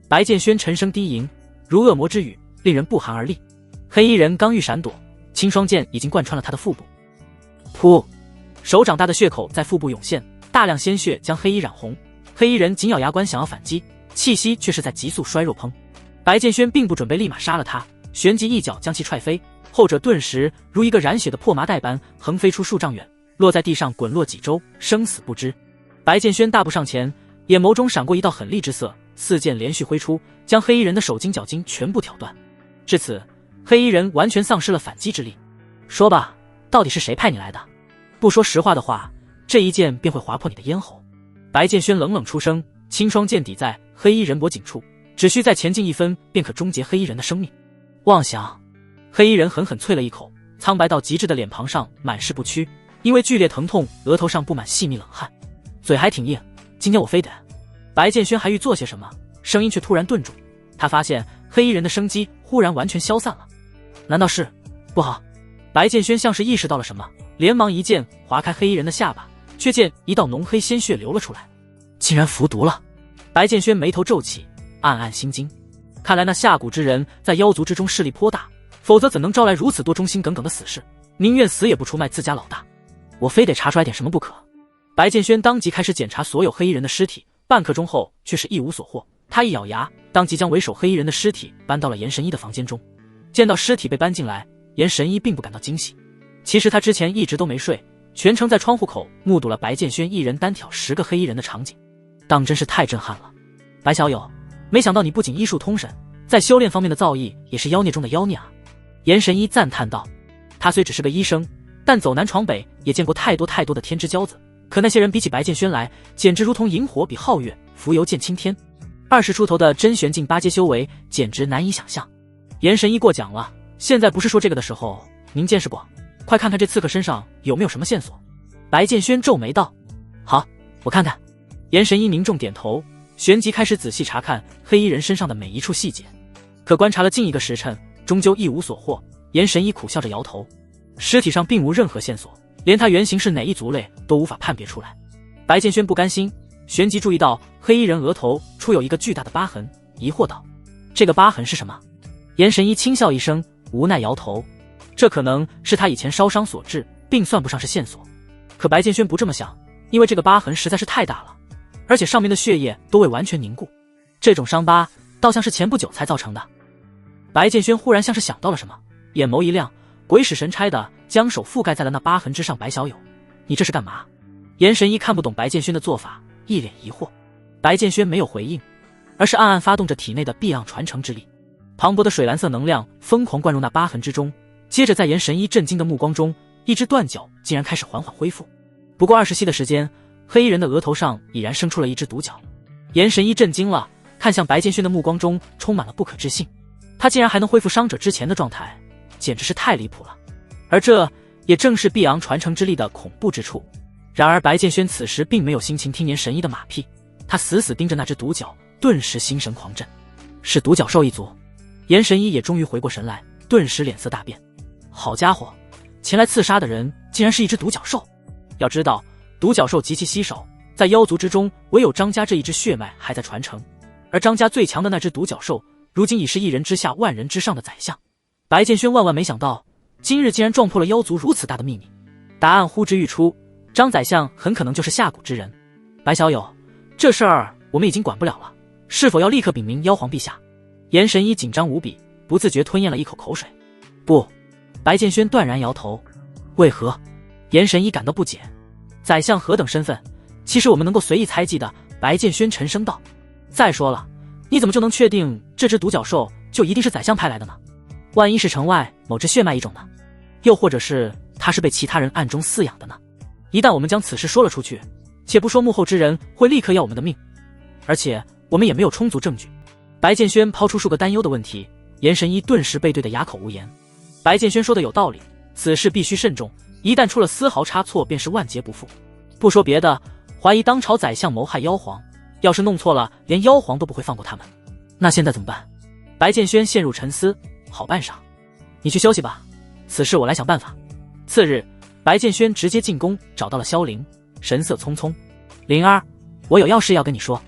[SPEAKER 1] 白剑轩沉声低吟，如恶魔之语，令人不寒而栗。黑衣人刚欲闪躲，青双剑已经贯穿了他的腹部。噗！手掌大的血口在腹部涌现，大量鲜血将黑衣染红。黑衣人紧咬牙关想要反击，气息却是在急速衰弱。砰！白剑轩并不准备立马杀了他，旋即一脚将其踹飞，后者顿时如一个染血的破麻袋般横飞出数丈远，落在地上滚落几周，生死不知。白剑轩大步上前，眼眸中闪过一道狠厉之色，四剑连续挥出，将黑衣人的手筋脚筋全部挑断。至此，黑衣人完全丧失了反击之力。说吧，到底是谁派你来的？不说实话的话，这一剑便会划破你的咽喉。白剑轩冷冷出声，青双剑抵在黑衣人脖颈处，只需再前进1分，便可终结黑衣人的生命。妄想！黑衣人狠狠啐了一口，苍白到极致的脸庞上满是不屈，因为剧烈疼痛，额头上布满细密冷汗，嘴还挺硬。今天我非得……白剑轩还欲做些什么，声音却突然顿住。他发现黑衣人的生机忽然完全消散了。难道是……不好！白剑轩像是意识到了什么，连忙一剑划开黑衣人的下巴，却见一道浓黑鲜血流了出来，竟然服毒了。白剑轩眉头皱起，暗暗心惊。看来那下蛊之人在妖族之中势力颇大，否则怎能招来如此多忠心耿耿的死士，宁愿死也不出卖自家老大。我非得查出来点什么不可。白剑轩当即开始检查所有黑衣人的尸体，半刻钟后却是一无所获。他一咬牙，当即将为首黑衣人的尸体搬到了严神医的房间中。见到尸体被搬进来，严神医并不感到惊喜。其实他之前一直都没睡，全程在窗户口目睹了白剑轩一人单挑10个黑衣人的场景，当真是太震撼了。白小友，没想到你不仅医术通神，在修炼方面的造诣也是妖孽中的妖孽啊。严神医赞叹道。他虽只是个医生，但走南闯北也见过太多的天之骄子，可那些人比起白剑轩来，简直如同萤火比皓月，浮游见青天。20出头的真玄境8阶修为，简直难以想象。严神医过奖了，现在不是说这个的时候，您见识广，快看看这刺客身上有没有什么线索。白剑轩皱眉道。好，我看看。严神医凝重点头，旋即开始仔细查看黑衣人身上的每一处细节。可观察了近1个时辰，终究一无所获。严神医苦笑着摇头，尸体上并无任何线索，连他原型是哪一族类都无法判别出来。白剑轩不甘心，旋即注意到黑衣人额头出有一个巨大的疤痕，疑惑道：这个疤痕是什么？严神医轻笑一声，无奈摇头，这可能是他以前烧伤所致，并算不上是线索。可白剑轩不这么想，因为这个疤痕实在是太大了，而且上面的血液都未完全凝固，这种伤疤倒像是前不久才造成的。白剑轩忽然像是想到了什么，眼眸一亮，鬼使神差的将手覆盖在了那疤痕之上。白小友，你这是干嘛？严神医看不懂白剑轩的做法，一脸疑惑。白剑轩没有回应，而是暗暗发动着体内的碧盎传承之力，磅礴的水蓝色能量疯狂灌入那疤痕之中。接着在严神医震惊的目光中，一只断脚竟然开始缓缓恢复。不过20息的时间，黑衣人的额头上已然生出了一只独角。严神医震惊了，看向白剑轩的目光中充满了不可置信。他竟然还能恢复伤者之前的状态，简直是太离谱了。而这也正是碧昂传承之力的恐怖之处。然而白剑轩此时并没有心情听严神医的马屁，他死死盯着那只独角，顿时心神狂震。是独角兽一族。严神医也终于回过神来，顿时脸色大变。好家伙，前来刺杀的人竟然是一只独角兽。要知道独角兽极其稀少，在妖族之中唯有张家这一支血脉还在传承，而张家最强的那只独角兽如今已是1人之下万人之上的宰相。白剑轩万万没想到，今日竟然撞破了妖族如此大的秘密。答案呼之欲出，张宰相很可能就是下蛊之人。白小友，这事儿我们已经管不了了，是否要立刻禀明妖皇陛下？严神医紧张无比，不自觉吞咽了一口口水。不，白剑轩断然摇头。为何？严神医感到不解。宰相何等身份，其实我们能够随意猜忌的。白剑轩沉声道。再说了，你怎么就能确定这只独角兽就一定是宰相派来的呢？万一是城外某只血脉异种呢？又或者是他是被其他人暗中饲养的呢？一旦我们将此事说了出去，且不说幕后之人会立刻要我们的命，而且我们也没有充足证据，白剑轩抛出数个担忧的问题，严神医顿时被对得哑口无言。白剑轩说的有道理，此事必须慎重，一旦出了丝毫差错，便是万劫不复。不说别的，怀疑当朝宰相谋害妖皇，要是弄错了，连妖皇都不会放过他们。那现在怎么办？白剑轩陷入沉思，好半晌，你去休息吧，此事我来想办法。次日，白剑轩直接进宫，找到了萧凌，神色匆匆。灵儿，我有要事要跟你说。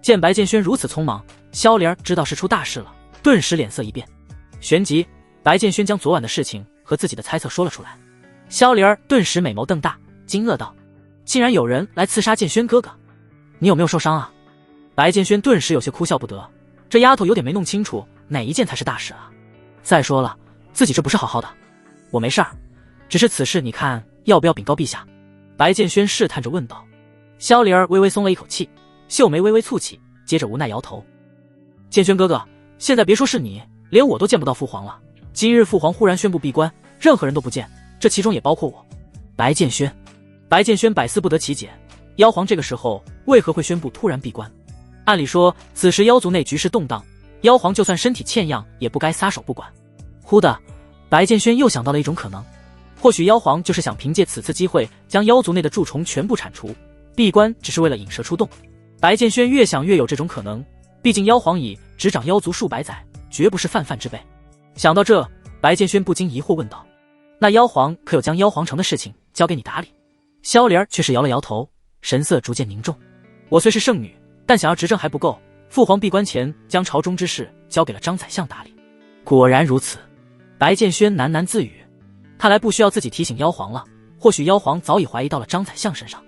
[SPEAKER 1] 见白剑轩如此匆忙，萧灵儿知道是出大事了，顿时脸色一变。旋即，白剑轩将昨晚的事情和自己的猜测说了出来。萧灵儿顿时美眸瞪大，惊愕道：“竟然有人来刺杀剑轩哥哥，你有没有受伤啊？”白剑轩顿时有些哭笑不得，这丫头有点没弄清楚哪一件才是大事啊。再说了，自己这不是好好的。我没事儿，只是此事你看要不要禀告陛下？白剑轩试探着问道。萧灵儿微微松了一口气，秀眉微微蹙起，接着无奈摇头。剑轩哥哥，现在别说是你，连我都见不到父皇了。今日父皇忽然宣布闭关，任何人都不见，这其中也包括我。白剑轩百思不得其解，妖皇这个时候为何会宣布突然闭关？按理说此时妖族内局势动荡，妖皇就算身体欠恙也不该撒手不管。忽的，白剑轩又想到了一种可能，或许妖皇就是想凭借此次机会将妖族内的蛀虫全部铲除，闭关只是为了引蛇出洞。白剑轩越想越有这种可能，毕竟妖皇已执掌妖族数百载，绝不是泛泛之辈。想到这，白剑轩不禁疑惑问道：“那妖皇可有将妖皇城的事情交给你打理？”萧灵儿却是摇了摇头，神色逐渐凝重：“我虽是圣女，但想要执政还不够。父皇闭关前将朝中之事交给了张宰相打理。”果然如此，白剑轩喃喃自语。看来不需要自己提醒妖皇了，或许妖皇早已怀疑到了张宰相身上。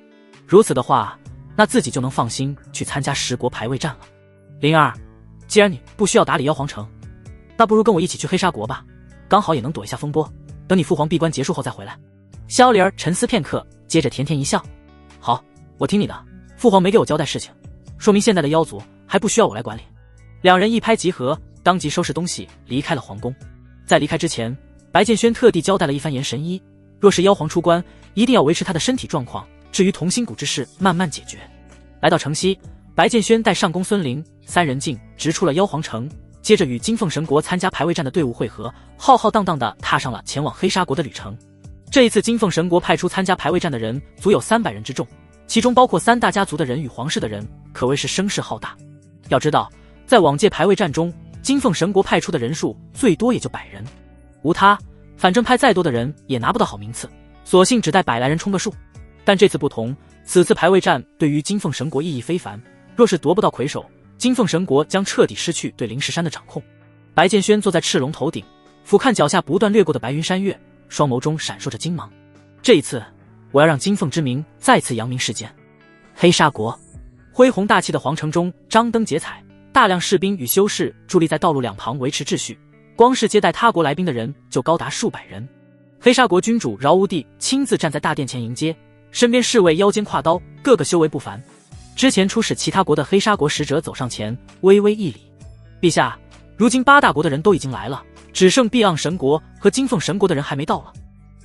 [SPEAKER 1] 如此的话，那自己就能放心去参加10国排位战了。灵儿，既然你不需要打理妖皇城，那不如跟我一起去黑沙国吧，刚好也能躲一下风波，等你父皇闭关结束后再回来。萧灵儿沉思片刻，接着甜甜一笑：“好，我听你的。父皇没给我交代事情，说明现在的妖族还不需要我来管理。”两人一拍即合，当即收拾东西离开了皇宫。在离开之前，白剑轩特地交代了一番严神医，若是妖皇出关，一定要维持他的身体状况，至于同心骨之事慢慢解决。来到城西，白剑轩带上宫孙林三人径直出了妖皇城，接着与金凤神国参加排位战的队伍会合，浩浩荡荡地踏上了前往黑沙国的旅程。这一次金凤神国派出参加排位战的人足有300人之众，其中包括3大家族的人与皇室的人，可谓是声势浩大。要知道，在往届排位战中，金凤神国派出的人数最多也就100人，无他，反正派再多的人也拿不到好名次，索性只带100来人冲个数。但这次不同，此次排位战对于金凤神国意义非凡，若是夺不到魁首，金凤神国将彻底失去对灵石山的掌控。白剑轩坐在赤龙头顶，俯瞰脚下不断掠过的白云山岳，双眸中闪烁着金芒。这一次，我要让金凤之名再次扬名世间。黑沙国恢宏大气的皇城中，张灯结彩，大量士兵与修士伫立在道路两旁维持秩序，光是接待他国来宾的人就高达数百人。黑沙国君主饶无帝亲自站在大殿前迎接，身边侍卫腰间挎刀，个个修为不凡。之前出使其他国的黑沙国使者走上前，微微一礼：“陛下，如今8大国的人都已经来了，只剩碧昂神国和金凤神国的人还没到了。”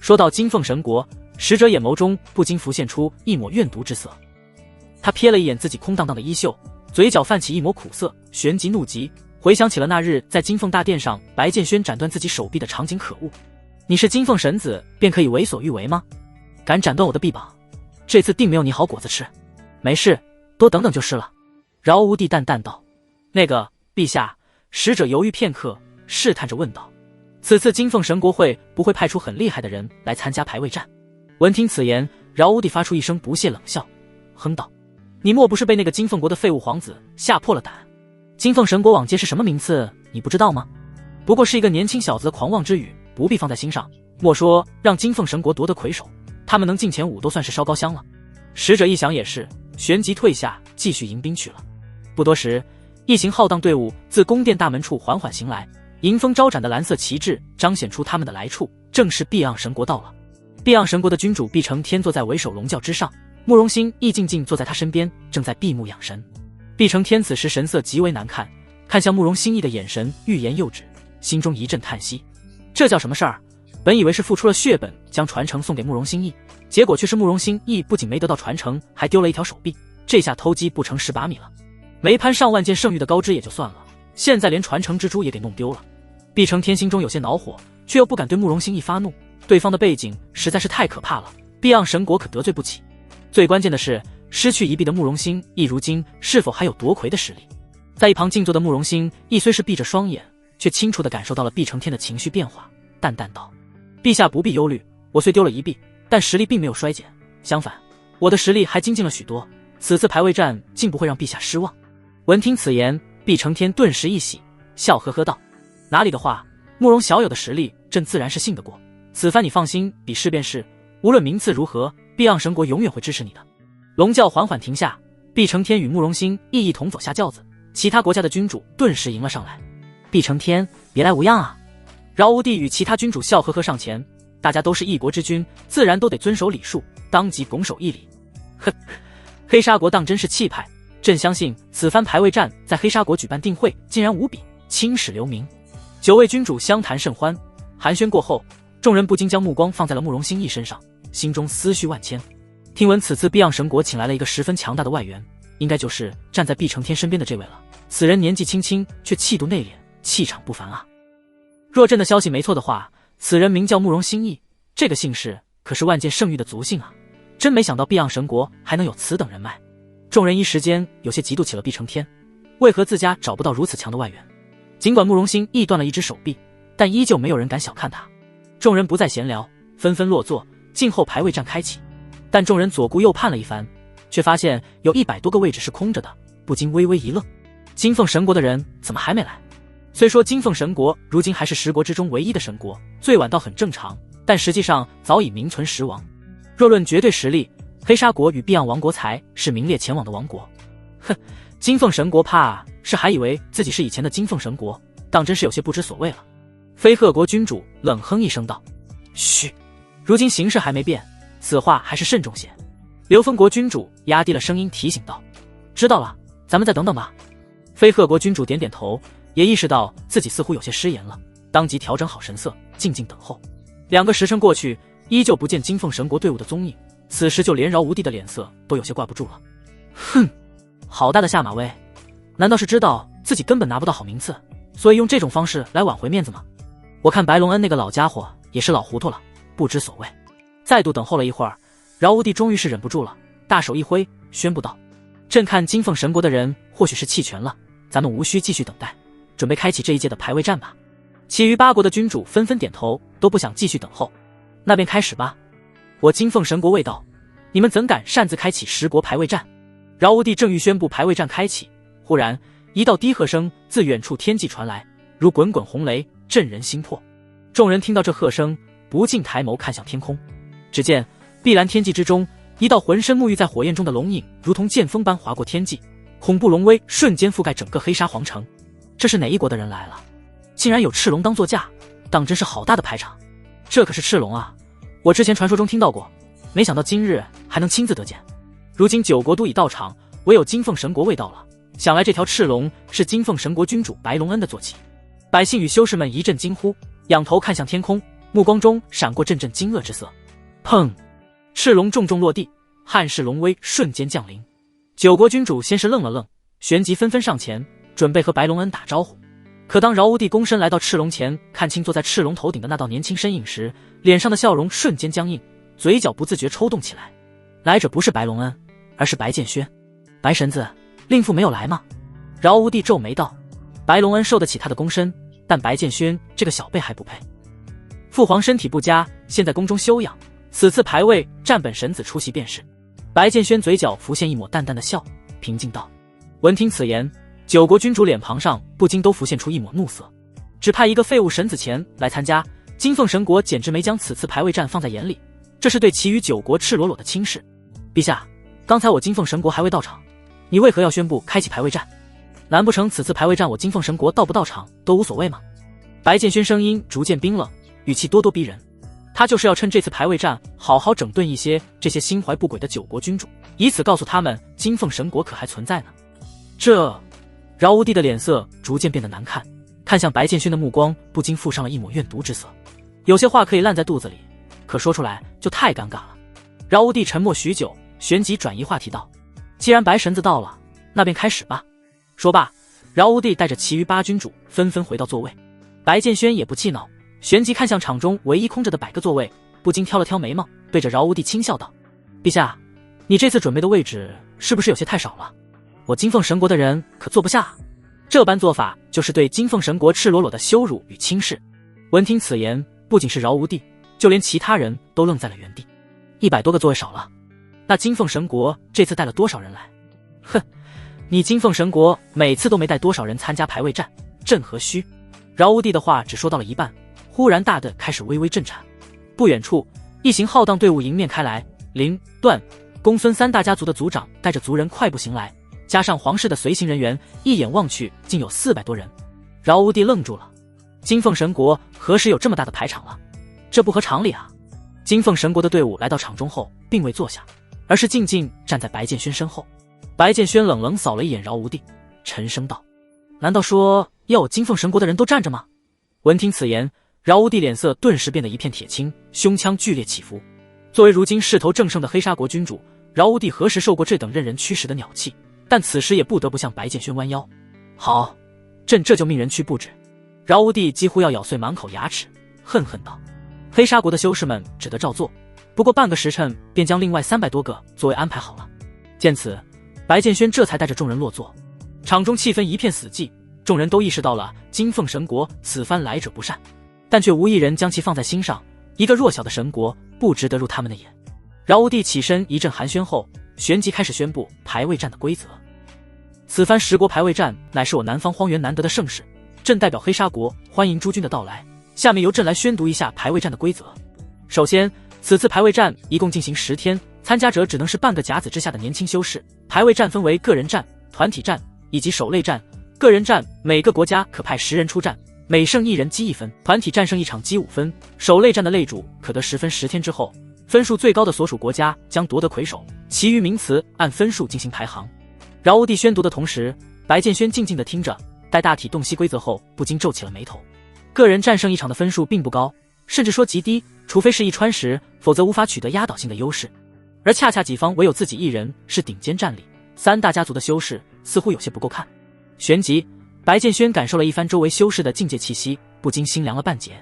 [SPEAKER 1] 说到金凤神国，使者眼眸中不禁浮现出一抹怨毒之色。他瞥了一眼自己空荡荡的衣袖，嘴角泛起一抹苦涩，旋即怒极，回想起了那日在金凤大殿上白剑轩斩断自己手臂的场景，可恶！你是金凤神子便可以为所欲为吗？敢斩断我的臂膀，这次定没有你好果子吃。没事，多等等就是了。饶无帝淡淡道。那个，陛下，使者犹豫片刻，试探着问道：“此次金凤神国会不会派出很厉害的人来参加排位战？”闻听此言，饶无帝发出一声不屑冷笑，哼道：“你莫不是被那个金凤国的废物皇子吓破了胆？金凤神国往届是什么名次，你不知道吗？不过是一个年轻小子的狂妄之语，不必放在心上。莫说让金凤神国夺得魁首，他们能进前5都算是烧高香了。”使者一想也是，旋即退下，继续迎宾去了。不多时，一行浩荡队伍自宫殿大门处缓缓行来，迎风招展的蓝色旗帜彰显出他们的来处，正是碧昂神国到了。碧昂神国的君主碧承天坐在为首龙轿之上，慕容欣亦静静坐在他身边，正在闭目养神。碧承天此时神色极为难看，看向慕容欣意的眼神欲言又止，心中一阵叹息。这叫什么事儿？本以为是付出了血本将传承送给慕容欣意，结果却是慕容欣意不仅没得到传承，还丢了一条手臂，这下偷鸡不成蚀把米了。没攀上万箭圣域的高枝也就算了，现在连传承之珠也给弄丢了。毕承天心中有些恼火，却又不敢对慕容兴义发怒，对方的背景实在是太可怕了，避让神国可得罪不起。最关键的是，失去一臂的慕容兴义如今是否还有夺魁的实力？在一旁静坐的慕容兴义虽是闭着双眼，却清楚地感受到了毕承天的情绪变化，淡淡道：陛下不必忧虑，我虽丢了一臂，但实力并没有衰减，相反，我的实力还精进了许多，此次排位战竟不会让陛下失望。闻听此言，毕承天顿时一喜，笑呵呵道：哪里的话，慕容小友的实力朕自然是信得过，此番你放心比试便是，无论名次如何，避让神国永远会支持你的。龙轿缓缓停下，毕承天与慕容兴义一同走下轿子，其他国家的君主顿时迎了上来。毕承天，别来无恙啊！饶无帝与其他君主笑呵呵上前，大家都是一国之君，自然都得遵守礼数，当即拱手一礼。呵，黑沙国当真是气派，朕相信此番排位战在黑沙国举办定会，竟然无比，青史留名。9位君主相谈甚欢，寒暄过后，众人不禁将目光放在了慕容兴义身上，心中思绪万千。听闻此次避让神国请来了一个十分强大的外援，应该就是站在毕承天身边的这位了。此人年纪轻轻，却气度内敛，气场不凡啊！若朕的消息没错的话，此人名叫慕容兴义，这个姓氏可是万剑圣域的族姓啊！真没想到避让神国还能有此等人脉。众人一时间有些嫉妒起了毕承天，为何自家找不到如此强的外援？尽管慕容兴义断了一只手臂，但依旧没有人敢小看他。众人不再闲聊，纷纷落座，静候排位战开启。但众人左顾右盼了一番，却发现有100多个位置是空着的，不禁微微一愣。金凤神国的人怎么还没来？虽说金凤神国如今还是10国之中唯一的神国，最晚倒很正常，但实际上早已名存实亡。若论绝对实力，黑沙国与避让王国才是名列前茅的王国。哼，金凤神国怕是还以为自己是以前的金凤神国，当真是有些不知所谓了。飞鹤国君主冷哼一声道：嘘，如今形势还没变，此话还是慎重些。流风国君主压低了声音提醒道：知道了，咱们再等等吧。飞鹤国君主点点头，也意识到自己似乎有些失言了，当即调整好神色，静静等候。2个时辰过去，依旧不见金凤神国队伍的踪影，此时就连饶无帝的脸色都有些挂不住了。哼，好大的下马威，难道是知道自己根本拿不到好名次，所以用这种方式来挽回面子吗？我看白龙恩那个老家伙也是老糊涂了，不知所谓。再度等候了一会儿，饶无帝终于是忍不住了，大手一挥，宣布道：朕看金凤神国的人或许是弃权了，咱们无需继续等待，准备开启这一届的排位战吧。其余8国的君主纷纷点头，都不想继续等候。那便开始吧。我金凤神国未到，你们怎敢擅自开启10国排位战？饶无帝正欲宣布排位战开启，忽然一道低喝声自远处天际传来，如滚滚红雷，震人心魄。众人听到这喝声，不禁抬眸看向天空，只见碧蓝天际之中，一道浑身沐浴在火焰中的龙影如同剑锋般划过天际，恐怖龙威瞬间覆盖整个黑沙皇城。这是哪一国的人来了？竟然有赤龙当座驾，当真是好大的排场。这可是赤龙啊，我之前传说中听到过，没想到今日还能亲自得见。如今9国都已到场，唯有金凤神国未到了，想来这条赤龙是金凤神国君主白龙恩的坐骑。百姓与修士们一阵惊呼，仰头看向天空，目光中闪过阵阵惊愕之色。砰！赤龙重重落地，汉室龙威瞬间降临。9国君主先是愣了愣，旋即纷纷上前，准备和白龙恩打招呼。可当饶无帝躬身来到赤龙前，看清坐在赤龙头顶的那道年轻身影时，脸上的笑容瞬间僵硬，嘴角不自觉抽动起来。来者不是白龙恩，而是白剑轩。白神子，令父没有来吗？饶无帝皱眉道。白龙恩受得起他的躬身，但白剑轩这个小辈还不配。父皇身体不佳，现在宫中休养，此次排位战本神子出席便是。白剑轩嘴角浮现一抹淡淡的笑，平静道。闻听此言，9国君主脸庞上不禁都浮现出一抹怒色。只派一个废物神子前来参加，金凤神国简直没将此次排位战放在眼里，这是对其余9国赤裸裸的轻视。陛下，刚才我金凤神国还未到场，你为何要宣布开启排位战？难不成此次排位战我金凤神国到不到场都无所谓吗？白剑轩声音逐渐冰冷，语气咄咄逼人。他就是要趁这次排位战好好整顿一些这些心怀不轨的9国君主，以此告诉他们金凤神国可还存在呢。这饶无帝的脸色逐渐变得难看，看向白剑轩的目光不禁附上了一抹怨毒之色。有些话可以烂在肚子里，可说出来就太尴尬了。饶无帝沉默许久，旋即转移话题道：既然白神子到了，那便开始吧。说罢，饶无帝带着其余8军主纷纷回到座位。白剑轩也不气恼，旋即看向场中唯一空着的100个座位，不禁挑了挑眉毛，对着饶无帝轻笑道：“陛下，你这次准备的位置是不是有些太少了？我金凤神国的人可坐不下。”这般做法就是对金凤神国赤裸裸的羞辱与轻视。闻听此言，不仅是饶无帝，就连其他人都愣在了原地。100多个座位少了，那金凤神国这次带了多少人来？哼，你金凤神国每次都没带多少人参加排位战，朕何须？饶无帝的话只说到了一半，忽然大地开始微微震颤。不远处，一行浩荡队伍迎面开来，林、段、公孙3大家族的族长带着族人快步行来，加上皇室的随行人员，一眼望去竟有400多人。饶无帝愣住了，金凤神国何时有这么大的排场了？这不合常理啊！金凤神国的队伍来到场中后，并未坐下，而是静静站在白剑轩身后。白剑轩冷冷扫了一眼饶无帝，沉声道：“难道说要我金凤神国的人都站着吗？”闻听此言，饶无帝脸色顿时变得一片铁青，胸腔剧烈起伏。作为如今势头正盛的黑沙国君主，饶无帝何时受过这等任人驱使的鸟气？但此时也不得不向白剑轩弯腰。好，朕这就命人去布置。饶无帝几乎要咬碎满口牙齿，恨恨道：“黑沙国的修士们只得照做，不过半个时辰便将另外300多个座位安排好了。”见此，白剑轩这才带着众人落座。场中气氛一片死寂，众人都意识到了金凤神国此番来者不善，但却无一人将其放在心上。一个弱小的神国不值得入他们的眼。饶无帝起身一阵寒暄后，旋即开始宣布排位战的规则。此番10国排位战乃是我南方荒原难得的盛事，朕代表黑沙国欢迎诸君的到来。下面由朕来宣读一下排位战的规则。首先，此次排位战一共进行10天，参加者只能是半个甲子之下的年轻修士。排位战分为个人战、团体战以及手类战。个人战每个国家可派10人出战，每胜1人积1分，团体战胜1场积5分。手类战的类主可得10分，10天之后，分数最高的所属国家将夺得魁首，其余名词按分数进行排行。饶无帝宣读的同时，白剑轩静静地听着，待大体洞悉规则后，不禁皱起了眉头。个人战胜1场的分数并不高，甚至说极低，除非是一川时，否则无法取得压倒性的优势。而恰恰己方唯有自己一人是顶尖战力，3大家族的修士似乎有些不够看。旋即，白剑轩感受了一番周围修士的境界气息，不禁心凉了半截。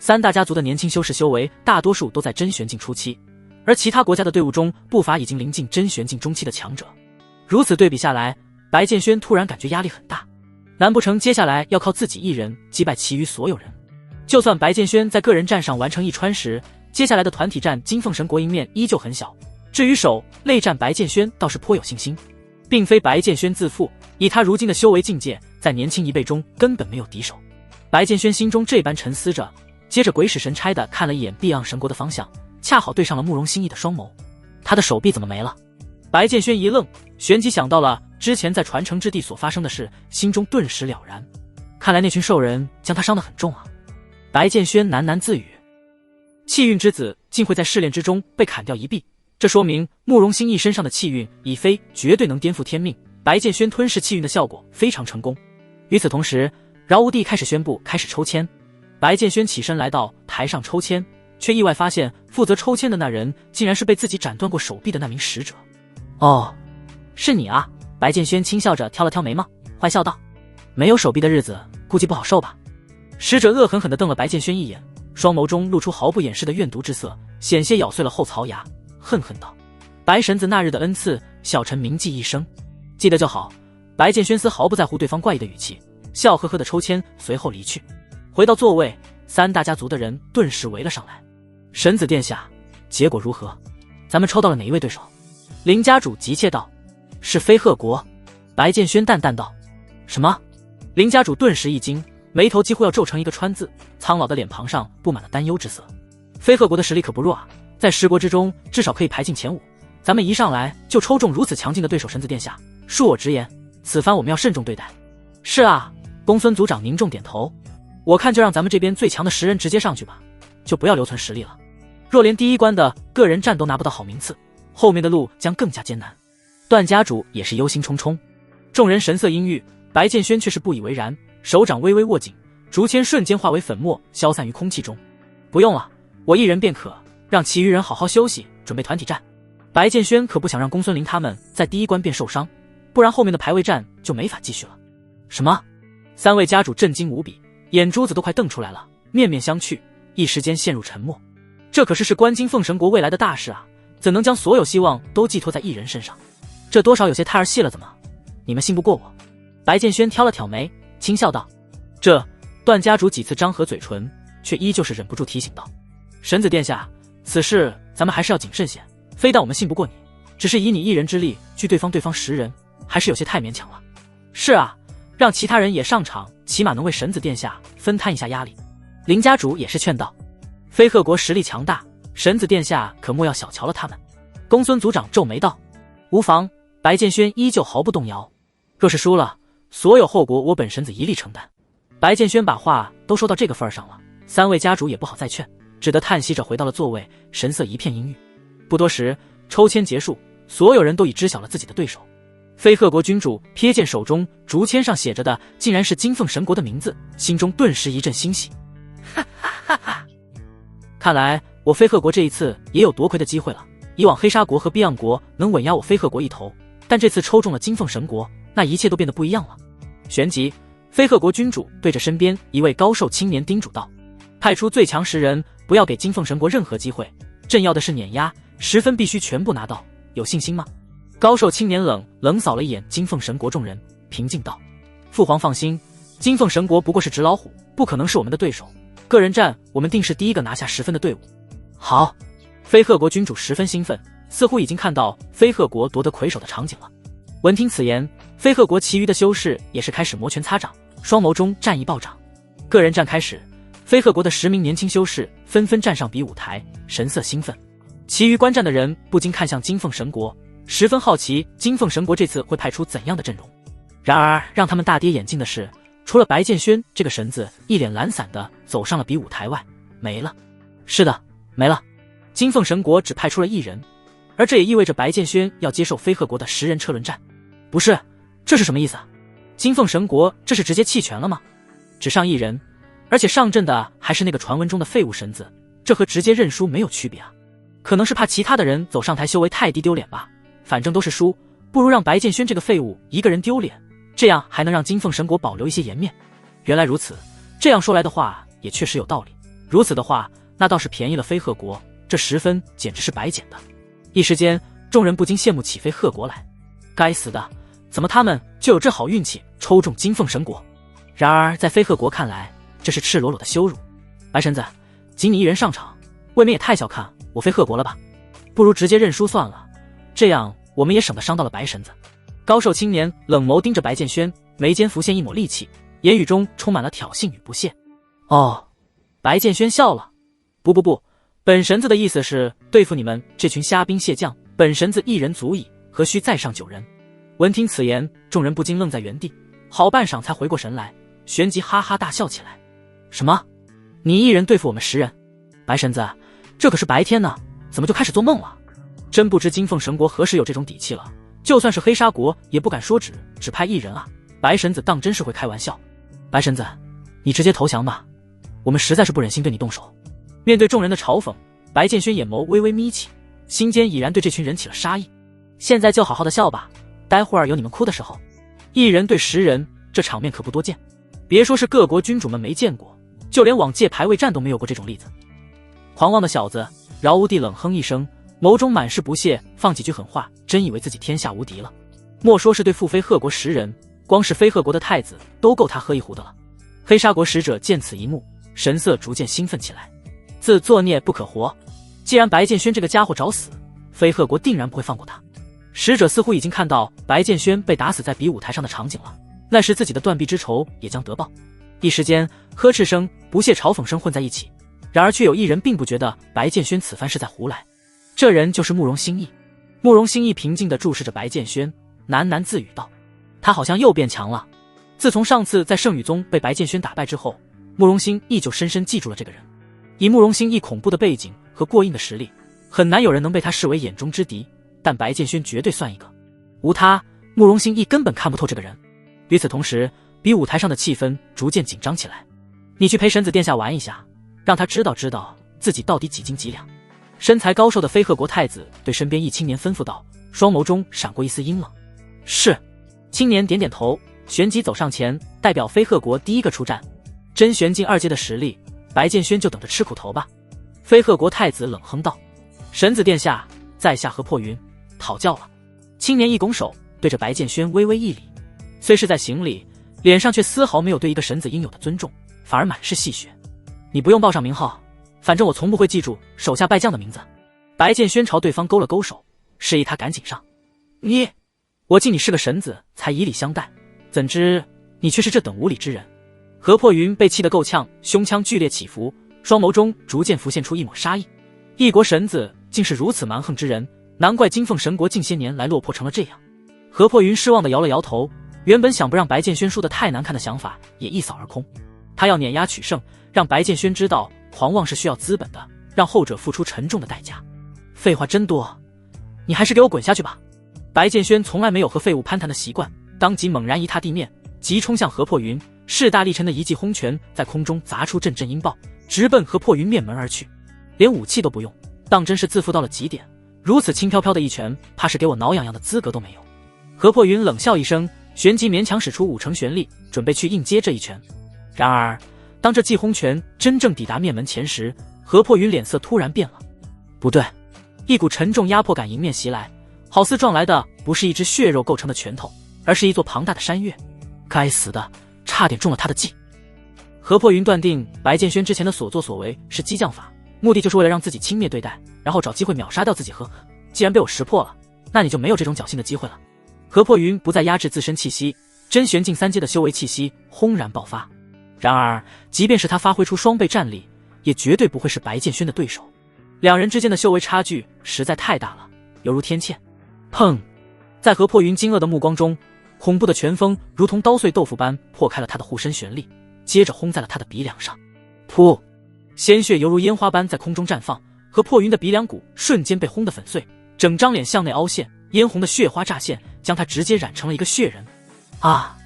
[SPEAKER 1] 3大家族的年轻修士修为大多数都在真玄境初期，而其他国家的队伍中不乏已经临近真玄境中期的强者。如此对比下来，白剑轩突然感觉压力很大，难不成接下来要靠自己一人击败其余所有人？就算白剑轩在个人战上完成一川时，接下来的团体战金凤神国赢面依旧很小。至于手类战，白剑轩倒是颇有信心。并非白剑轩自负，以他如今的修为境界，在年轻一辈中根本没有敌手。白剑轩心中这般沉思着，接着鬼使神差地看了一眼碧昂神国的方向，恰好对上了慕容心意的双眸。他的手臂怎么没了？白剑轩一愣，旋即想到了之前在传承之地所发生的事，心中顿时了然。看来那群兽人将他伤得很重啊。白剑轩喃喃自语，气运之子竟会在试炼之中被砍掉一臂，这说明慕容心意身上的气运已非绝对能颠覆天命。白剑轩吞噬气运的效果非常成功。与此同时，饶无帝开始宣布开始抽签。白剑轩起身来到台上抽签，却意外发现负责抽签的那人竟然是被自己斩断过手臂的那名使者。哦，是你啊！白剑轩轻笑着挑了挑眉毛，坏笑道：“没有手臂的日子估计不好受吧？”使者恶狠狠地瞪了白剑轩一眼，双眸中露出毫不掩饰的怨毒之色，险些咬碎了后槽牙，恨恨道：“白神子那日的恩赐，小臣铭记一生，记得就好。”白剑轩丝毫不在乎对方怪异的语气，笑呵呵的抽签，随后离去。回到座位，3大家族的人顿时围了上来。神子殿下，结果如何？咱们抽到了哪一位对手？林家主急切道：“是飞鹤国。”白剑轩淡淡道：“什么？”林家主顿时一惊，眉头几乎要皱成一个川字，苍老的脸庞上布满了担忧之色。飞鹤国的实力可不弱啊，在10国之中至少可以排进前5。咱们一上来就抽中如此强劲的对手，神子殿下，恕我直言，此番我们要慎重对待。是啊，公孙族长凝重点头。我看就让咱们这边最强的10人直接上去吧，就不要留存实力了。若连第一关的个人战都拿不到好名次，后面的路将更加艰难。段家主也是忧心忡忡。众人神色阴郁，白剑轩却是不以为然，手掌微微握紧，竹签瞬间化为粉末，消散于空气中。不用了，我一人便可，让其余人好好休息，准备团体战。白剑轩可不想让公孙林他们在第一关便受伤，不然后面的排位战就没法继续了。什么？三位家主震惊无比，眼珠子都快瞪出来了，面面相觑，一时间陷入沉默。这可是事关金凤神国未来的大事啊，怎能将所有希望都寄托在一人身上？这多少有些太儿戏了，怎么？你们信不过我？白剑轩挑了挑眉，轻笑道。段家主几次张合嘴唇，却依旧是忍不住提醒道：神子殿下，此事咱们还是要谨慎些，非但我们信不过你，只是以你一人之力拒对方10人，还是有些太勉强了。是啊，让其他人也上场，起码能为神子殿下分摊一下压力。林家主也是劝道。飞鹤国实力强大，神子殿下可莫要小瞧了他们。公孙族长皱眉道。无妨，白剑轩依旧毫不动摇。若是输了，所有后果我本神子一力承担。白剑轩把话都说到这个份上了，三位家主也不好再劝，只得叹息着回到了座位，神色一片阴郁。不多时，抽签结束，所有人都已知晓了自己的对手。飞鹤国君主瞥见手中竹签上写着的竟然是金凤神国的名字，心中顿时一阵欣喜。哈哈哈哈！看来我飞鹤国这一次也有夺魁的机会了。以往黑沙国和碧昂国能稳压我飞鹤国一头，但这次抽中了金凤神国，那一切都变得不一样了。旋即，飞鹤国君主对着身边一位高瘦青年叮嘱道：派出最强10人，不要给金凤神国任何机会，朕要的是碾压，10分必须全部拿到，有信心吗？高瘦青年冷扫了一眼金凤神国众人，平静道：父皇放心，金凤神国不过是纸老虎，不可能是我们的对手，个人战我们定是第一个拿下10分的队伍。好！飞鹤国君主十分兴奋，似乎已经看到飞鹤国夺得魁首的场景了。闻听此言，飞鹤国其余的修士也是开始摩拳擦掌，双眸中战意暴涨。个人战开始，飞鹤国的10名年轻修士纷纷站上比武台，神色兴奋。其余观战的人不禁看向金凤神国，十分好奇金凤神国这次会派出怎样的阵容。然而让他们大跌眼镜的是，除了白剑轩这个神子一脸懒散地走上了比武台外，没了。是的，没了。金凤神国只派出了1人，而这也意味着白剑轩要接受飞鹤国的10人车轮战。不是，这是什么意思啊？金凤神国这是直接弃权了吗？只上1人，而且上阵的还是那个传闻中的废物神子，这和直接认输没有区别啊。可能是怕其他的人走上台修为太低丢脸吧，反正都是输，不如让白剑轩这个废物一个人丢脸，这样还能让金凤神国保留一些颜面。原来如此，这样说来的话也确实有道理。如此的话，那倒是便宜了飞鹤国，这10分简直是白捡的。一时间，众人不禁羡慕起飞鹤国来。该死的，怎么他们就有这好运气抽中金凤神国？然而在飞鹤国看来，这是赤裸裸的羞辱。白神子，仅你1人上场，未免也太小看我飞鹤国了吧？不如直接认输算了，这样我们也省得伤到了白神子。高瘦青年冷眸盯着白剑轩，眉间浮现一抹戾气，言语中充满了挑衅与不屑。哦，白剑轩笑了。不，本神子的意思是对付你们这群虾兵蟹将，本神子1人足矣，何须再上9人？闻听此言，众人不禁愣在原地，好半晌才回过神来，旋即哈哈大笑起来。什么？你1人对付我们10人？白神子，这可是白天呢，怎么就开始做梦了？真不知金凤神国何时有这种底气了，就算是黑沙国也不敢说只派1人啊！白神子当真是会开玩笑。白神子，你直接投降吧，我们实在是不忍心对你动手。面对众人的嘲讽，白剑轩眼眸微微眯起，心间已然对这群人起了杀意。现在就好好的笑吧，待会儿有你们哭的时候。1人对10人，这场面可不多见。别说是各国君主们没见过，就连往届排位战都没有过这种例子。狂妄的小子！饶无地冷哼一声，眸中满是不屑，放几句狠话，真以为自己天下无敌了。莫说是对付飞鹤国10人，光是飞鹤国的太子都够他喝一壶的了。黑沙国使者见此一幕，神色逐渐兴奋起来。自作孽不可活，既然白剑轩这个家伙找死，飞鹤国定然不会放过他。使者似乎已经看到白剑轩被打死在比武台上的场景了，那时自己的断臂之仇也将得报。一时间，呵斥声、不屑嘲讽声混在一起，然而却有1人并不觉得白剑轩此番是在胡来，这人就是慕容兴义。慕容兴义平静地注视着白剑轩，喃喃自语道：他好像又变强了。自从上次在圣羽宗被白剑轩打败之后，慕容兴义就深深记住了这个人。以慕容兴义恐怖的背景和过硬的实力，很难有人能被他视为眼中之敌，但白剑轩绝对算一个。无他，慕容兴义根本看不透这个人。与此同时，比武台上的气氛逐渐紧张起来。你去陪神子殿下玩一下，让他知道知道自己到底几斤几两。身材高瘦的飞鹤国太子对身边一青年吩咐道，双眸中闪过一丝阴冷。是。青年点点头，旋即走上前，代表飞鹤国第一个出战。真玄境2阶的实力，白剑轩就等着吃苦头吧。飞鹤国太子冷哼道：“神子殿下，在下何破云，讨教了。”青年一拱手，对着白剑轩微微一礼，虽是在行礼，脸上却丝毫没有对一个神子应有的尊重，反而满是戏谑。你不用报上名号，反正我从不会记住手下败将的名字。白剑轩朝对方勾了勾手，示意他赶紧上。我敬你是个神子，才以礼相待，怎知你却是这等无礼之人？何破云被气得够呛，胸腔剧烈起伏，双眸中逐渐浮现出一抹杀意。一国神子竟是如此蛮横之人，难怪金凤神国近些年来落魄成了这样。何破云失望地摇了摇头，原本想不让白剑轩输得太难看的想法也一扫而空。他要碾压取胜，让白剑轩知道狂妄是需要资本的，让后者付出沉重的代价。废话真多，你还是给我滚下去吧！白剑轩从来没有和废物攀谈的习惯，当即猛然一踏地面，急冲向何破云，势大力沉的一记轰拳在空中砸出阵阵音爆，直奔何破云面门而去。连武器都不用，当真是自负到了极点，如此轻飘飘的一拳，怕是给我挠痒痒的资格都没有。何破云冷笑一声，旋即勉强使出5成玄力，准备去应接这一拳。然而当这记轰拳真正抵达面门前时，何破云脸色突然变了。不对，一股沉重压迫感迎面袭来，好似撞来的不是一只血肉构成的拳头，而是一座庞大的山岳。该死的，差点中了他的计。何破云断定白剑轩之前的所作所为是激将法，目的就是为了让自己轻蔑对待，然后找机会秒杀掉自己。既然被我识破了，那你就没有这种侥幸的机会了。何破云不再压制自身气息，真玄境3阶的修为气息轰然爆发。然而即便是他发挥出双倍战力，也绝对不会是白剑轩的对手。两人之间的修为差距实在太大了，犹如天堑。砰！在何破云惊愕的目光中，恐怖的拳风如同刀碎豆腐般破开了他的护身玄力，接着轰在了他的鼻梁上。噗！鲜血犹如烟花般在空中绽放，何破云的鼻梁骨瞬间被轰得粉碎，整张脸向内凹陷，嫣红的血花乍现，将他直接染成了一个血人。啊！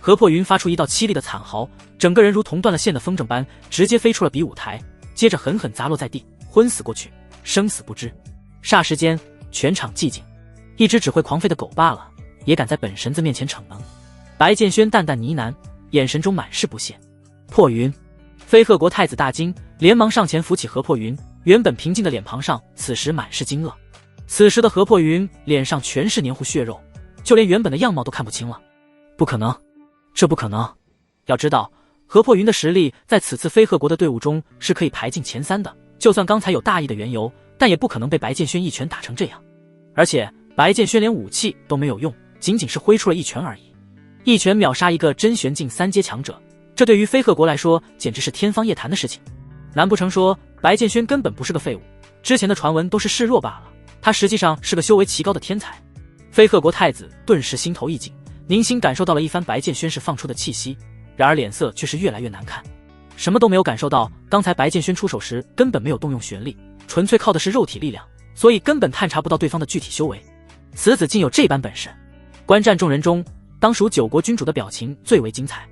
[SPEAKER 1] 何破云发出一道凄厉的惨嚎，整个人如同断了线的风筝般直接飞出了比武台，接着狠狠砸落在地，昏死过去，生死不知。霎时间，全场寂静，一只只会狂吠的狗罢了，也敢在本神子面前逞能。白剑轩淡淡呢喃，眼神中满是不屑。破云！飞鹤国太子大惊，连忙上前扶起何破云，原本平静的脸庞上此时满是惊愕。此时的何破云脸上全是黏糊血肉，就连原本的样貌都看不清了。不可能，这不可能！要知道，何破云的实力在此次飞鹤国的队伍中是可以排进前3的，就算刚才有大意的缘由，但也不可能被白剑轩一拳打成这样。而且白剑轩连武器都没有用，仅仅是挥出了一拳而已，一拳秒杀一个真玄境3阶强者，这对于飞鹤国来说简直是天方夜谭的事情。难不成说白剑轩根本不是个废物，之前的传闻都是示弱罢了，他实际上是个修为奇高的天才。飞鹤国太子顿时心头一紧，宁心感受到了一番白剑轩释放出的气息，然而脸色却是越来越难看。什么都没有感受到，刚才白剑轩出手时根本没有动用玄力，纯粹靠的是肉体力量，所以根本探查不到对方的具体修为。此子竟有这般本事！观战众人中，当属9国君主的表情最为精彩，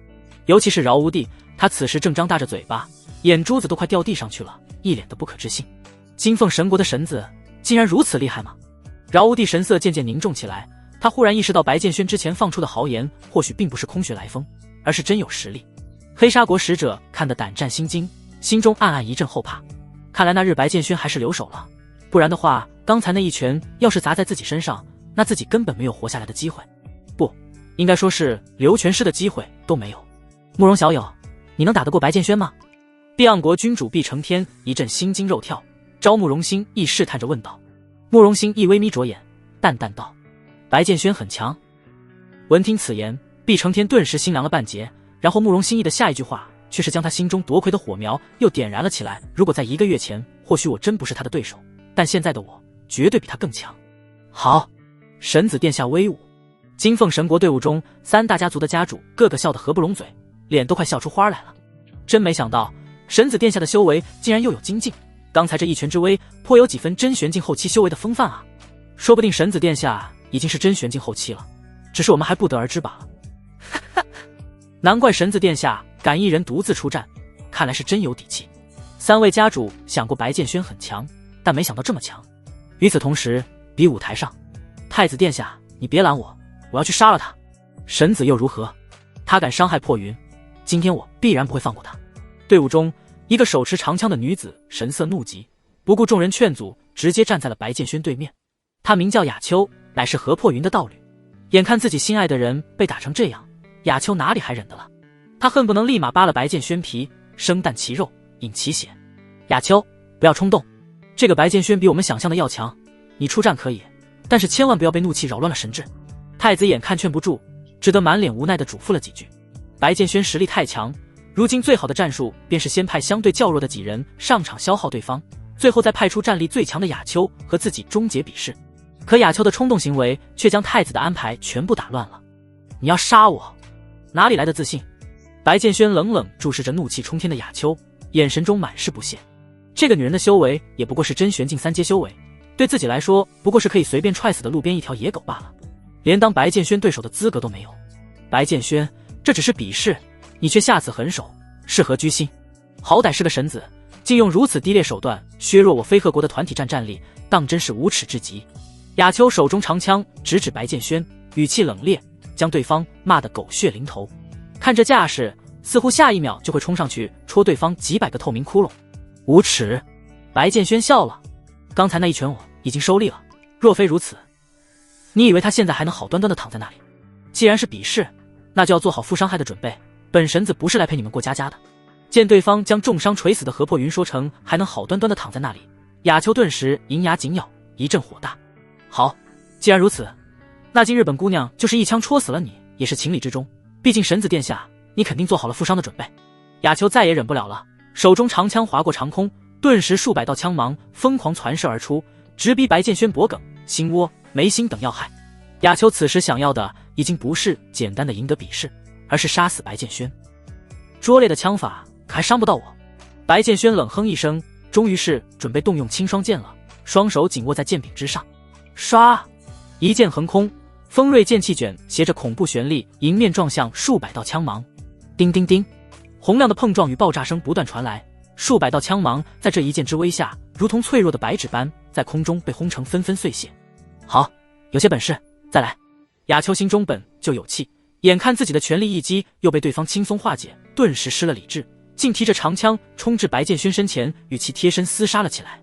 [SPEAKER 1] 尤其是饶无帝，他此时正张大着嘴巴，眼珠子都快掉地上去了，一脸的不可置信。金凤神国的神子竟然如此厉害吗？饶无帝神色渐渐凝重起来，他忽然意识到白剑轩之前放出的豪言或许并不是空穴来风，而是真有实力。黑沙国使者看得胆战心惊，心中暗暗一阵后怕。看来那日白剑轩还是留手了，不然的话，刚才那一拳要是砸在自己身上，那自己根本没有活下来的机会。不，应该说是留拳师的机会都没有。慕容小友，你能打得过白剑轩吗？碧昂国君主碧承天一阵心惊肉跳，招慕容心亦试探着问道。慕容心亦微眯着眼，淡淡道：白剑轩很强。闻听此言，碧承天顿时心凉了半截，然后慕容心意的下一句话却是将他心中夺魁的火苗又点燃了起来。如果在1个月前，或许我真不是他的对手，但现在的我绝对比他更强。好，神子殿下威武！金凤神国队伍中3大家族的家主个个笑得合不拢嘴，脸都快笑出花来了。真没想到神子殿下的修为竟然又有精进，刚才这一拳之威颇有几分真玄境后期修为的风范啊！说不定神子殿下已经是真玄境后期了，只是我们还不得而知罢了。难怪神子殿下敢一人独自出战，看来是真有底气。3位家主想过白剑轩很强，但没想到这么强。与此同时，比武台上，太子殿下，你别拦我，我要去杀了他。神子又如何？他敢伤害破云，今天我必然不会放过他。队伍中，一个手持长枪的女子神色怒极，不顾众人劝阻，直接站在了白剑轩对面。她名叫雅秋，乃是何破云的道侣。眼看自己心爱的人被打成这样，雅秋哪里还忍得了？她恨不能立马扒了白剑轩皮，生啖其肉，饮其血。雅秋，不要冲动，这个白剑轩比我们想象的要强，你出战可以，但是千万不要被怒气扰乱了神智。太子眼看劝不住，只得满脸无奈地嘱咐了几句。白剑轩实力太强，如今最好的战术便是先派相对较弱的几人上场消耗对方，最后再派出战力最强的雅秋和自己终结比试。可雅秋的冲动行为却将太子的安排全部打乱了。你要杀我？哪里来的自信？白剑轩冷冷注视着怒气冲天的雅秋，眼神中满是不屑。这个女人的修为也不过是真玄境3阶修为，对自己来说不过是可以随便踹死的路边一条野狗罢了，连当白剑轩对手的资格都没有。白剑轩，这只是比试，你却下此狠手，是何居心？好歹是个神子，竟用如此低劣手段削弱我飞鹤国的团体战力，当真是无耻至极。雅秋手中长枪直指白剑轩，语气冷冽，将对方骂得狗血淋头。看这架势，似乎下一秒就会冲上去戳对方几百个透明窟窿。无耻！白剑轩笑了，刚才那一拳我已经收力了，若非如此，你以为他现在还能好端端的躺在那里？既然是比试，那就要做好负伤害的准备，本神子不是来陪你们过家家的。见对方将重伤垂死的何破云说成还能好端端的躺在那里，雅秋顿时银牙紧咬，一阵火大。好，既然如此，那今日本姑娘就是一枪戳死了你也是情理之中，毕竟神子殿下，你肯定做好了负伤的准备。雅秋再也忍不了了，手中长枪划过长空，顿时数百道枪芒疯狂传射而出，直逼白剑轩脖颈、心窝、眉心等要害。雅秋此时想要的已经不是简单的赢得比试，而是杀死白剑轩。拙劣的枪法可还伤不到我。白剑轩冷哼一声，终于是准备动用青霜剑了，双手紧握在剑柄之上。唰，一剑横空，锋锐剑气卷携着恐怖旋力迎面撞向数百道枪芒。叮叮叮，洪亮的碰撞与爆炸声不断传来，数百道枪芒在这一剑之威下，如同脆弱的白纸般在空中被轰成纷纷碎屑。好，有些本事，再来。雅秋心中本就有气，眼看自己的全力一击又被对方轻松化解，顿时失了理智，竟提着长枪冲至白剑轩身前，与其贴身厮杀了起来。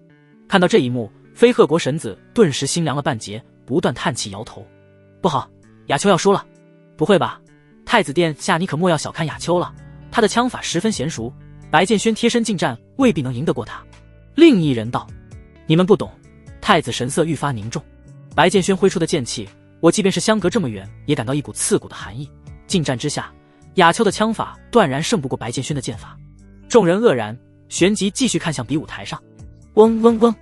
[SPEAKER 1] 看到这一幕，飞鹤国神子顿时心凉了半截，不断叹气摇头。不好，雅秋要输了。不会吧，太子殿下你可莫要小看雅秋了，他的枪法十分娴熟，白剑轩贴身近战未必能赢得过他。另一人道，你们不懂。太子神色愈发凝重，白剑轩挥出的剑气，我即便是相隔这么远也感到一股刺骨的寒意。近战之下，雅秋的枪法断然胜不过白剑轩的剑法。众人愕然，旋即继续看向比武台上。嗡嗡嗡，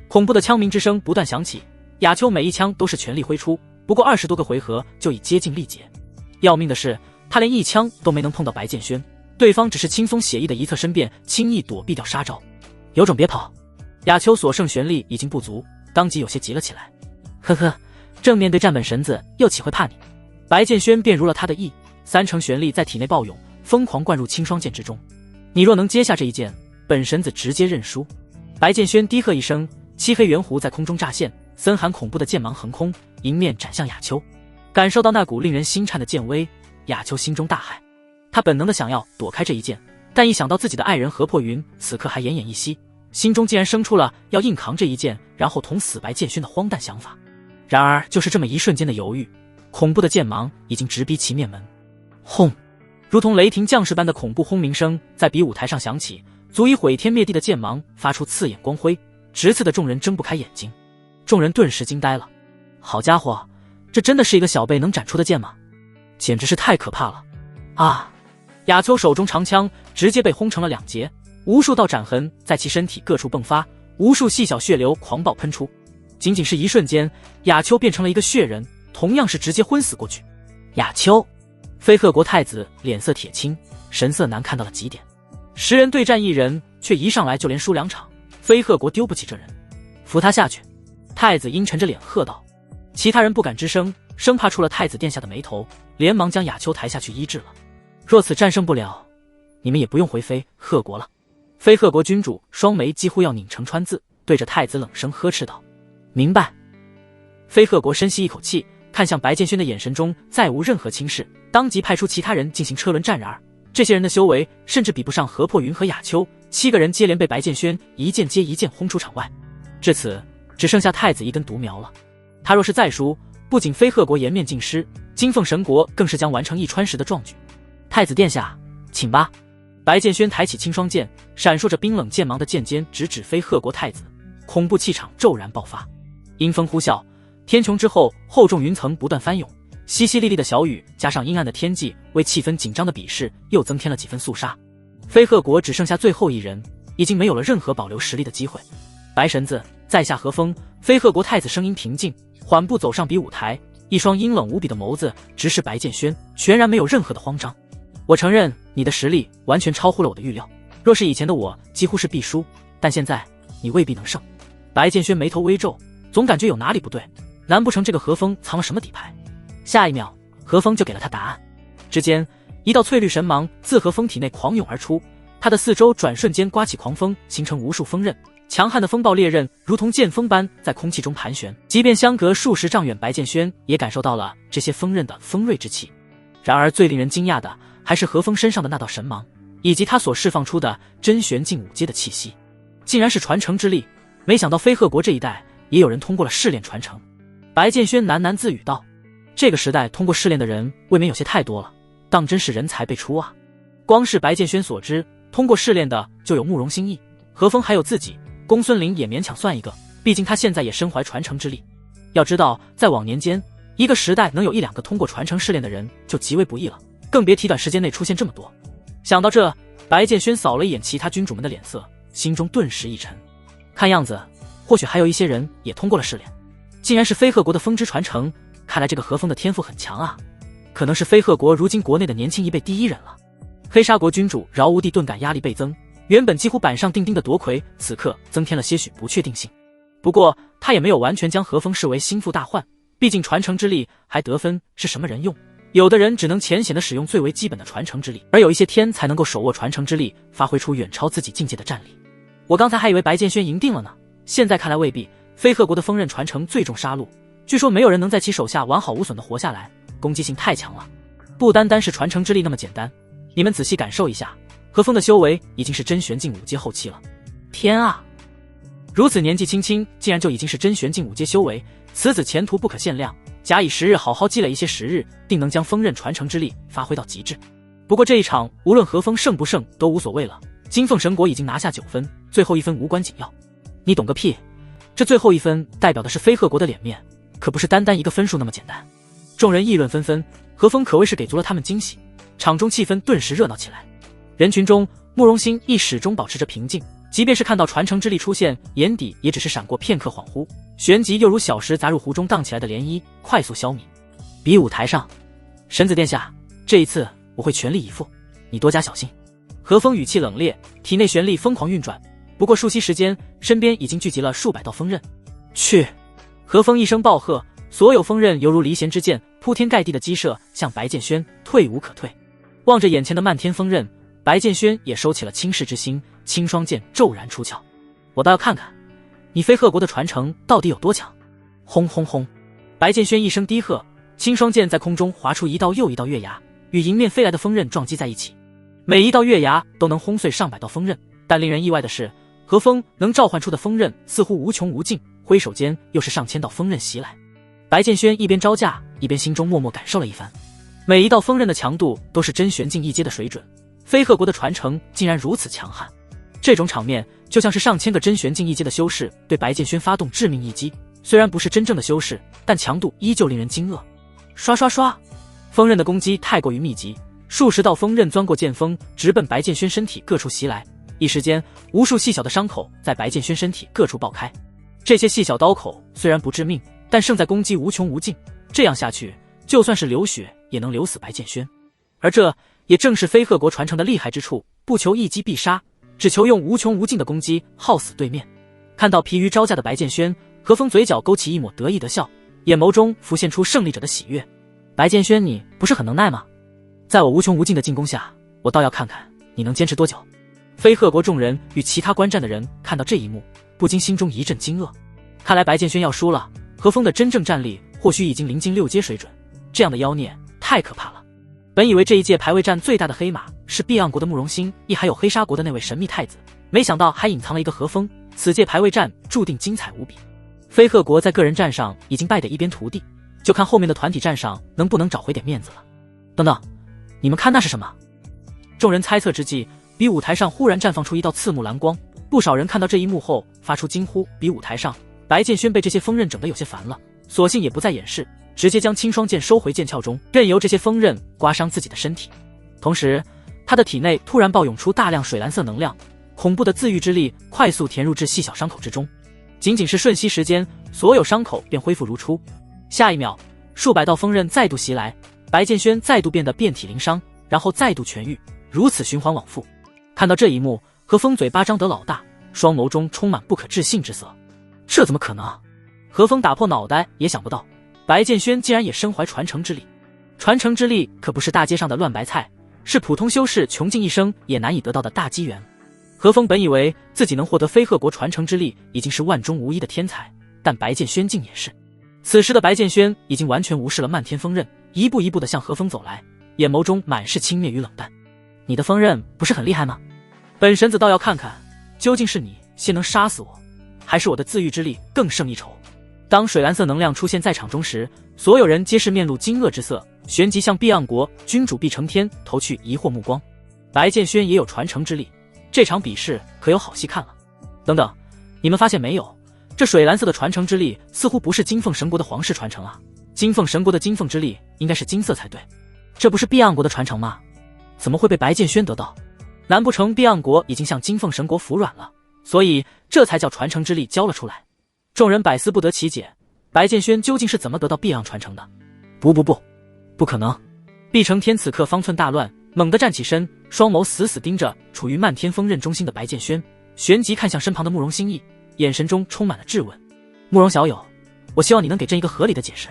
[SPEAKER 1] 恐怖的枪鸣之声不断响起，雅秋每一枪都是全力挥出，不过20多个回合就已接近力竭。要命的是，他连一枪都没能碰到白剑轩，对方只是轻松写意的一侧身便轻易躲避掉杀招。有种别跑！雅秋所剩玄力已经不足，当即有些急了起来。呵呵，正面对战本神子又岂会怕你？白剑轩便如了他的意，3成玄力在体内暴涌，疯狂灌入青霜剑之中。你若能接下这一剑，本神子直接认输。白剑轩低喝一声，漆黑圆弧在空中乍现，森寒恐怖的剑芒横空，迎面斩向雅秋。感受到那股令人心颤的剑威，雅秋心中大骇。他本能的想要躲开这一剑，但一想到自己的爱人何破云此刻还奄奄一息，心中竟然生出了要硬扛这一剑然后捅死白剑轩的荒诞想法。然而就是这么一瞬间的犹豫，恐怖的剑芒已经直逼其面门。轰！如同雷霆将士般的恐怖轰鸣声在比武台上响起，足以毁天灭地的剑芒发出刺眼光辉，直刺的众人睁不开眼睛。众人顿时惊呆了。好家伙，这真的是一个小辈能斩出的剑吗？简直是太可怕了！啊！雅秋手中长枪直接被轰成了2截，无数道斩痕在其身体各处迸发，无数细小血流狂暴喷出。仅仅是一瞬间，雅秋变成了一个血人，同样是直接昏死过去。雅秋，飞鹤国太子脸色铁青，神色难看到了极点。10人对战1人，却一上来就连输2场，飞鹤国丢不起这人，扶他下去。太子阴沉着脸喝道。其他人不敢吱声，生怕触了太子殿下的眉头，连忙将雅秋抬下去医治了。若此战胜不了，你们也不用回飞鹤国了。飞鹤国君主双眉几乎要拧成川字，对着太子冷声呵斥道：明白。飞鹤国深吸一口气，看向白剑轩的眼神中再无任何轻视，当即派出其他人进行车轮战。然而这些人的修为甚至比不上何破云和雅秋，7个人接连被白剑轩一剑接一剑轰出场外。至此只剩下太子一根独苗了。他若是再输，不仅飞鹤国颜面尽失，金凤神国更是将完成一传十的壮举。太子殿下，请吧。白剑轩抬起青双剑，闪烁着冰冷剑芒的剑尖直指飞鹤国太子，恐怖气场骤然爆发。阴风呼啸，天穹之后厚重云层不断翻涌，淅淅沥沥的小雨加上阴暗的天际，为气氛紧张的比试又增添了几分肃杀。飞鹤国只剩下最后一人，已经没有了任何保留实力的机会。白神子，在下何风。飞鹤国太子声音平静，缓步走上比武台，一双阴冷无比的眸子直视白剑轩，全然没有任何的慌张。我承认你的实力完全超乎了我的预料，若是以前的我几乎是必输，但现在你未必能胜。白剑轩眉头微皱，总感觉有哪里不对，难不成这个何风藏了什么底牌？下一秒何风就给了他答案。之间一道翠绿神芒自何风体内狂涌而出，他的四周转瞬间刮起狂风，形成无数锋刃，强悍的风暴烈刃如同剑锋般在空气中盘旋，即便相隔数十丈远，白剑轩也感受到了这些锋刃的锋锐之气。然而最令人惊讶的还是何风身上的那道神芒，以及他所释放出的真玄境5阶的气息，竟然是传承之力。没想到飞鹤国这一代也有人通过了试炼传承。白剑轩喃喃自语道，这个时代通过试炼的人未免有些太多了，当真是人才辈出啊。光是白剑轩所知，通过试炼的就有慕容心意、何风还有自己，公孙林也勉强算一个，毕竟他现在也身怀传承之力。要知道在往年间，一个时代能有1-2个通过传承试炼的人就极为不易了，更别提短时间内出现这么多。想到这，白剑轩扫了一眼其他君主们的脸色，心中顿时一沉。看样子或许还有一些人也通过了试炼。竟然是飞鹤国的风之传承，看来这个何风的天赋很强啊，可能是飞鹤国如今国内的年轻一辈第一人了。黑沙国君主饶无地顿感压力倍增，原本几乎板上钉钉的夺魁此刻增添了些许不确定性。不过他也没有完全将何风视为心腹大患，毕竟传承之力还得分是什么人用，有的人只能浅显的使用最为基本的传承之力，而有一些天才能够手握传承之力，发挥出远超自己境界的战力。我刚才还以为白剑轩赢定了呢，现在看来未必。飞鹤国的锋刃传承最重杀戮，据说没有人能在其手下完好无损的活下来，攻击性太强了。不单单是传承之力那么简单，你们仔细感受一下，何风的修为已经是真玄境5阶后期了。天啊，如此年纪轻轻竟然就已经是真玄境5阶修为，此子前途不可限量，假以时日好好积累一些时日，定能将锋刃传承之力发挥到极致。不过这一场无论何风胜不胜都无所谓了，金凤神国已经拿下9分，最后1分无关紧要。你懂个屁，这最后1分代表的是飞鹤国的脸面，可不是单单一个分数那么简单。众人议论纷纷，何风可谓是给足了他们惊喜，场中气氛顿时热闹起来。人群中慕容心亦始终保持着平静，即便是看到传承之力出现，眼底也只是闪过片刻恍惚，旋即又如小石砸入湖中荡起来的涟漪，快速消弭。比武台上，神子殿下，这一次我会全力以赴，你多加小心。何风语气冷冽，体内玄力疯狂运转，不过数息时间，身边已经聚集了数百道锋刃。去！何风一声暴喝，所有锋刃犹如离弦之箭，铺天盖地的击射向白剑轩，退无可退。望着眼前的漫天锋刃，白剑轩也收起了轻视之心，青双剑骤然出鞘。我倒要看看你飞鹤国的传承到底有多强。轰轰轰！白剑轩一声低喝，青双剑在空中划出一道又一道月牙，与迎面飞来的锋刃撞击在一起。每一道月牙都能轰碎上百道锋刃，但令人意外的是，何风能召唤出的锋刃似乎无穷无尽，挥手间又是上千道锋刃袭来。白剑轩一边招架，一边心中默默感受了一番，每一道锋刃的强度都是真玄境1阶的水准，飞鹤国的传承竟然如此强悍。这种场面就像是上千个真玄境1阶的修士对白剑轩发动致命一击，虽然不是真正的修士，但强度依旧令人惊愕。刷刷刷，锋刃的攻击太过于密集，数十道锋刃钻过剑锋，直奔白剑轩身体各处袭来。一时间，无数细小的伤口在白剑轩身体各处爆开。这些细小刀口虽然不致命，但胜在攻击无穷无尽，这样下去，就算是流血也能流死白剑轩。而这也正是飞鹤国传承的厉害之处，不求一击必杀，只求用无穷无尽的攻击耗死对面。看到疲于招架的白剑轩，何风嘴角勾起一抹得意的笑，眼眸中浮现出胜利者的喜悦。白剑轩，你不是很能耐吗？在我无穷无尽的进攻下，我倒要看看你能坚持多久。飞鹤国众人与其他观战的人看到这一幕，不禁心中一阵惊愕。看来白剑轩要输了，何风的真正战力或许已经临近6阶水准，这样的妖孽太可怕了。本以为这一届排位战最大的黑马是碧昂国的慕容兴义，还有黑沙国的那位神秘太子，没想到还隐藏了一个何风，此届排位战注定精彩无比。飞鹤国在个人战上已经败得一边涂地，就看后面的团体战上能不能找回点面子了。等等，你们看那是什么？众人猜测之际，比舞台上忽然绽放出一道刺目蓝光，不少人看到这一幕后发出惊呼。比舞台上，白剑轩被这些锋刃整得有些烦了，索性也不再掩饰，直接将青霜剑收回剑鞘中，任由这些锋刃刮伤自己的身体。同时，他的体内突然暴涌出大量水蓝色能量，恐怖的自愈之力快速填入至细小伤口之中。仅仅是瞬息时间，所有伤口便恢复如初。下一秒，数百道锋刃再度袭来，白剑轩再度变得遍体鳞伤，然后再度痊愈，如此循环往复。看到这一幕，何风嘴巴张得老大，双眸中充满不可置信之色。这怎么可能？何风打破脑袋也想不到，白剑轩竟然也身怀传承之力。传承之力可不是大街上的乱白菜，是普通修士穷尽一生也难以得到的大机缘。何风本以为自己能获得飞鹤国传承之力已经是万中无一的天才，但白剑轩竟也是。此时的白剑轩已经完全无视了漫天锋刃，一步一步地向何风走来，眼眸中满是轻蔑与冷淡。你的锋刃不是很厉害吗？本神子倒要看看，究竟是你先能杀死我，还是我的自愈之力更胜一筹。当水蓝色能量出现在场中时，所有人皆是面露惊愕之色，旋即向碧昂国君主碧承天投去疑惑目光。白剑轩也有传承之力，这场比试可有好戏看了。等等，你们发现没有，这水蓝色的传承之力似乎不是金凤神国的皇室传承啊，金凤神国的金凤之力应该是金色才对，这不是碧昂国的传承吗？怎么会被白剑轩得到？难不成碧昂国已经向金凤神国服软了，所以这才叫传承之力交了出来？众人百思不得其解，白剑轩究竟是怎么得到碧昂传承的？不可能！碧承天此刻方寸大乱，猛地站起身，双眸死死盯着处于漫天锋刃中心的白剑轩，旋即看向身旁的慕容兴义，眼神中充满了质问。慕容小友，我希望你能给朕一个合理的解释。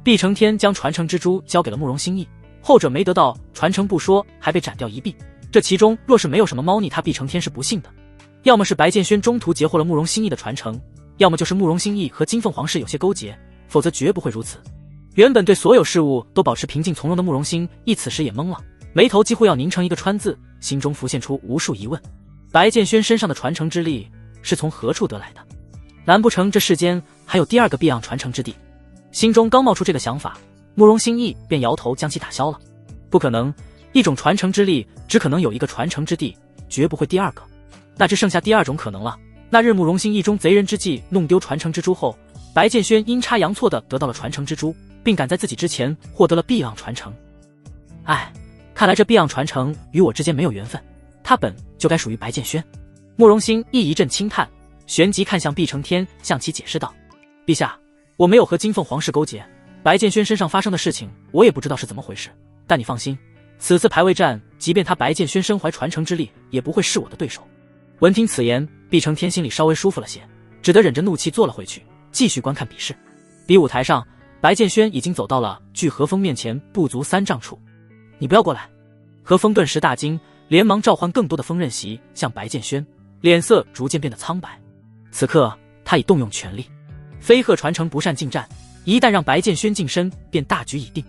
[SPEAKER 1] 碧承天将传承之珠交给了慕容兴义，后者没得到传承不说，还被斩掉一臂，这其中若是没有什么猫腻，他碧承天是不信的。要么是白剑轩中途截获了慕容兴义的传承，要么就是慕容兴义和金凤皇室有些勾结，否则绝不会如此。原本对所有事物都保持平静从容的慕容兴义此时也懵了，眉头几乎要拧成一个川字，心中浮现出无数疑问。白剑轩身上的传承之力是从何处得来的？难不成这世间还有第二个碧昂传承之地？心中刚冒出这个想法，慕容兴义便摇头将其打消了。不可能，一种传承之力只可能有一个传承之地，绝不会第二个。那只剩下第二种可能了。那日慕容兴义中贼人之计弄丢传承之珠后，白剑轩阴差阳错地得到了传承之珠，并赶在自己之前获得了碧昂传承。哎，看来这碧昂传承与我之间没有缘分，他本就该属于白剑轩。慕容兴义一阵轻叹，旋即看向碧承天，向其解释道：陛下，我没有和金凤皇室勾结，白剑轩身上发生的事情我也不知道是怎么回事，但你放心，此次排位战即便他白剑轩身怀传承之力，也不会是我的对手。闻听此言，碧承天心里稍微舒服了些，只得忍着怒气坐了回去，继续观看比试。比武台上，白剑轩已经走到了距何风面前不足3丈处。你不要过来！何风顿时大惊，连忙召唤更多的锋刃袭向白剑轩，脸色逐渐变得苍白。此刻他已动用全力，飞鹤传承不善近战，一旦让白剑轩近身，便大局已定。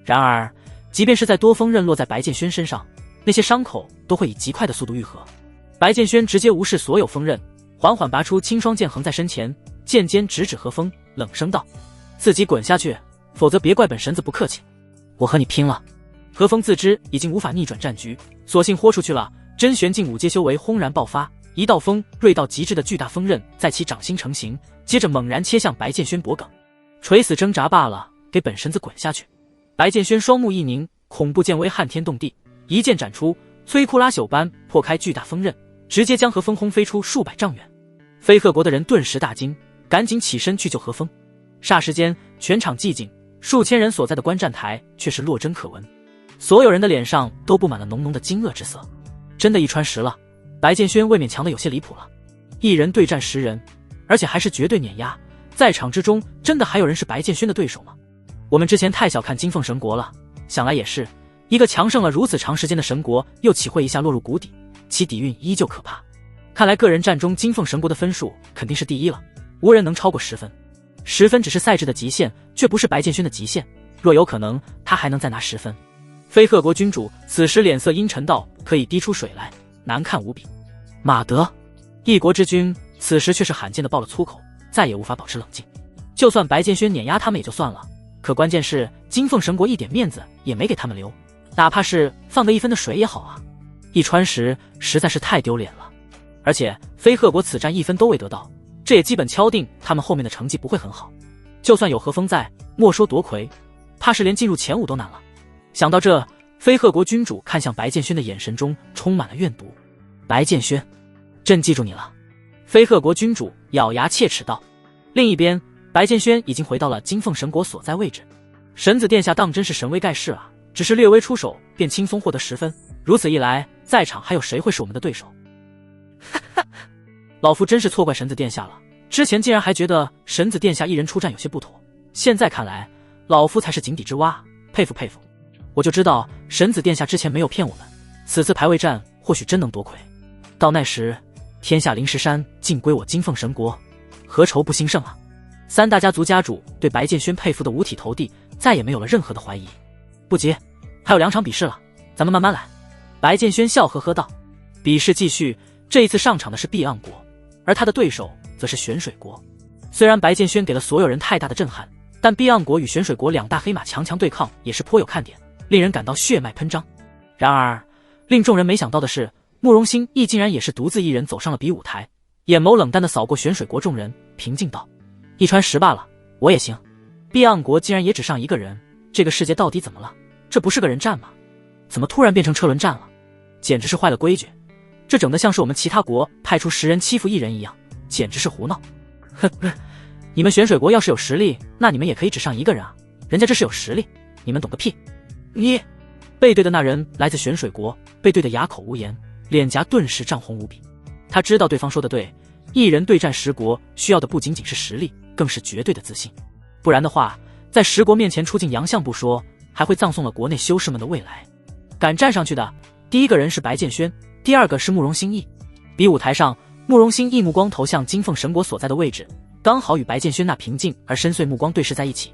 [SPEAKER 1] 然而即便是在多锋刃落在白剑轩身上，那些伤口都会以极快的速度愈合。白剑轩直接无视所有锋刃，缓缓拔出青霜剑横在身前，剑尖直指何风，冷声道：自己滚下去，否则别怪本神子不客气。我和你拼了！何风自知已经无法逆转战局，索性豁出去了。真玄境5阶修为轰然爆发，一道锋锐到极致的巨大锋刃在其掌心成型，接着猛然切向白剑轩脖颈。垂死挣扎罢了，给本神子滚下去！白剑轩双目一凝，恐怖剑威撼天动地，一剑斩出，摧枯拉朽般破开巨大锋刃，直接将何风轰飞出数百丈远。飞鹤国的人顿时大惊，赶紧起身去救何风。霎时间，全场寂静，数千人所在的观战台却是落针可闻，所有人的脸上都布满了浓浓的惊愕之色。真的一传十了，白剑轩未免强得有些离谱了。一人对战10人，而且还是绝对碾压，在场之中真的还有人是白剑轩的对手吗？我们之前太小看金凤神国了，想来也是，一个强盛了如此长时间的神国，又岂会一下落入谷底？其底蕴依旧可怕。看来个人战中金凤神国的分数肯定是第一了，无人能超过10分。10分只是赛制的极限，却不是白剑轩的极限。若有可能，他还能再拿10分。飞鹤国君主此时脸色阴沉道：“可以滴出水来，难看无比。”马德，一国之君此时却是罕见的爆了粗口，再也无法保持冷静。就算白剑轩碾压他们也就算了，可关键是金凤神国一点面子也没给他们留，哪怕是放个1分的水也好啊！一川时实在是太丢脸了。而且飞鹤国此战1分都未得到，这也基本敲定他们后面的成绩不会很好。就算有何风在，莫说夺魁，怕是连进入前5都难了。想到这，飞鹤国君主看向白剑轩的眼神中充满了怨毒。白剑轩，朕记住你了。飞鹤国君主咬牙切齿道。另一边，白剑轩已经回到了金凤神国所在位置。神子殿下当真是神威盖世啊，只是略微出手便轻松获得10分，如此一来，在场还有谁会是我们的对手？老夫真是错怪神子殿下了，之前竟然还觉得神子殿下一人出战有些不妥，现在看来，老夫才是井底之蛙，佩服佩服。我就知道神子殿下之前没有骗我们，此次排位战或许真能夺魁。到那时，天下灵石山尽归我金凤神国，何愁不兴盛啊？3大家族家主对白剑轩佩服的五体投地，再也没有了任何的怀疑。不急，还有2场比试了，咱们慢慢来。白剑轩笑呵呵道。比试继续，这一次上场的是碧岸国，而他的对手则是玄水国。虽然白剑轩给了所有人太大的震撼，但碧岸国与玄水国2大黑马强强对抗也是颇有看点，令人感到血脉喷张。然而，令众人没想到的是，慕容新义竟然也是独自一人走上了比武台，眼眸冷淡地扫过玄水国众人，平静道：“一传10罢了，我也行。”碧岸国竟然也只上1个人，这个世界到底怎么了？这不是个人战吗？怎么突然变成车轮战了？简直是坏了规矩！这整得像是我们其他国派出10人欺负1人一样，简直是胡闹！哼，你们玄水国要是有实力，那你们也可以只上1个人啊，人家这是有实力，你们懂个屁！你背对的那人来自玄水国，被对得哑口无言，脸颊顿时涨红无比。他知道对方说的对，1人对战10国，需要的不仅仅是实力，更是绝对的自信。不然的话，在10国面前出尽洋相不说，还会葬送了国内修士们的未来。敢站上去的，第1个人是白剑轩，第2个是慕容新义。比武台上，慕容新义目光投向金凤神国所在的位置，刚好与白剑轩那平静而深邃目光对视在一起。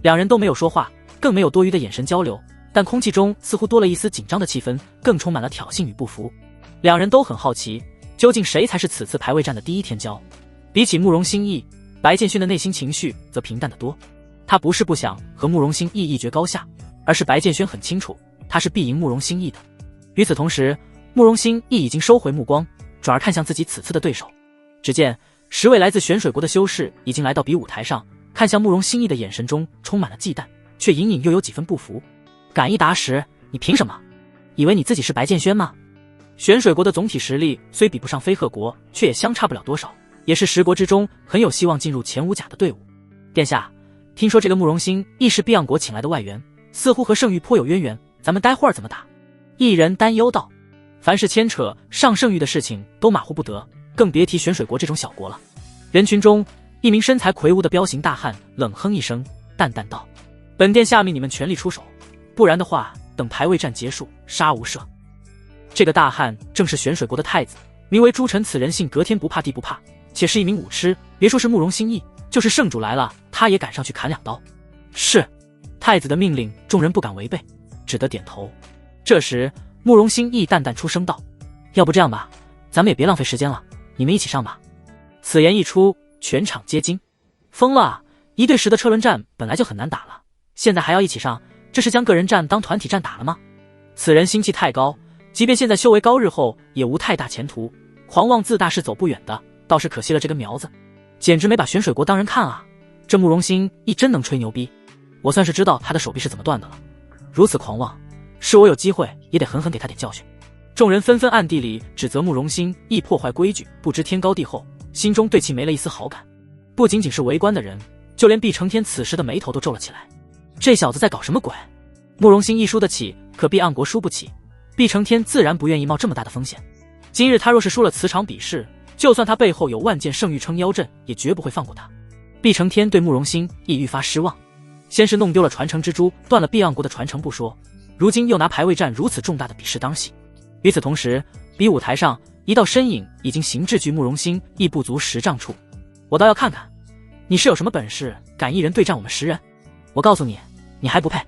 [SPEAKER 1] 2人都没有说话，更没有多余的眼神交流，但空气中似乎多了一丝紧张的气氛，更充满了挑衅与不服。2人都很好奇，究竟谁才是此次排位战的第1天骄？比起慕容新义，白剑轩的内心情绪则平淡得多。他不是不想和慕容新义一决高下，而是白剑轩很清楚，他是必赢慕容新义的。与此同时，慕容新义已经收回目光，转而看向自己此次的对手。只见10位来自玄水国的修士已经来到比武台上，看向慕容新义的眼神中充满了忌惮，却隐隐又有几分不服。敢一打10，你凭什么？以为你自己是白剑轩吗？玄水国的总体实力虽比不上飞鹤国，却也相差不了多少，也是10国之中很有希望进入前5甲的队伍。殿下，听说这个慕容新义是碧昂国请来的外援，似乎和圣域颇有渊源，咱们待会儿怎么打？一人担忧道。凡是牵扯上圣域的事情都马虎不得，更别提玄水国这种小国了。人群中，一名身材魁梧的彪形大汉冷哼一声，淡淡道：“本殿下命你们全力出手，不然的话，等排位战结束，杀无赦。”这个大汉正是玄水国的太子，名为朱晨，此人性格天不怕地不怕，且是一名武痴，别说是慕容新义，就是圣主来了，他也敢上去砍2刀。是太子的命令，众人不敢违背，只得点头。这时，慕容新义淡淡出声道：“要不这样吧，咱们也别浪费时间了，你们一起上吧。”此言一出，全场皆惊。疯了啊！1对10的车轮战本来就很难打了，现在还要一起上，这是将个人战当团体战打了吗？此人心气太高，即便现在修为高日后也无太大前途，狂妄自大是走不远的，倒是可惜了这根苗子，简直没把玄水国当人看啊！这慕容新义真能吹牛逼，我算是知道他的手臂是怎么断的了。如此狂妄，是我有机会也得狠狠给他点教训。众人纷纷暗地里指责慕容新义破坏规矩，不知天高地厚，心中对其没了一丝好感。不仅仅是围观的人，就连毕承天此时的眉头都皱了起来。这小子在搞什么鬼？慕容新义输得起，可毕岸国输不起，毕承天自然不愿意冒这么大的风险。今日他若是输了此场比试，就算他背后有万剑圣域撑腰阵，也绝不会放过他。毕承天对慕容新义愈发失望，先是弄丢了传承之珠，断了毕岸国的传承不说，如今又拿排位战如此重大的比试当戏。与此同时，比武台上一道身影已经行至距慕容新义不足10丈处。我倒要看看，你是有什么本事，敢一人对战我们10人？我告诉你，你还不配！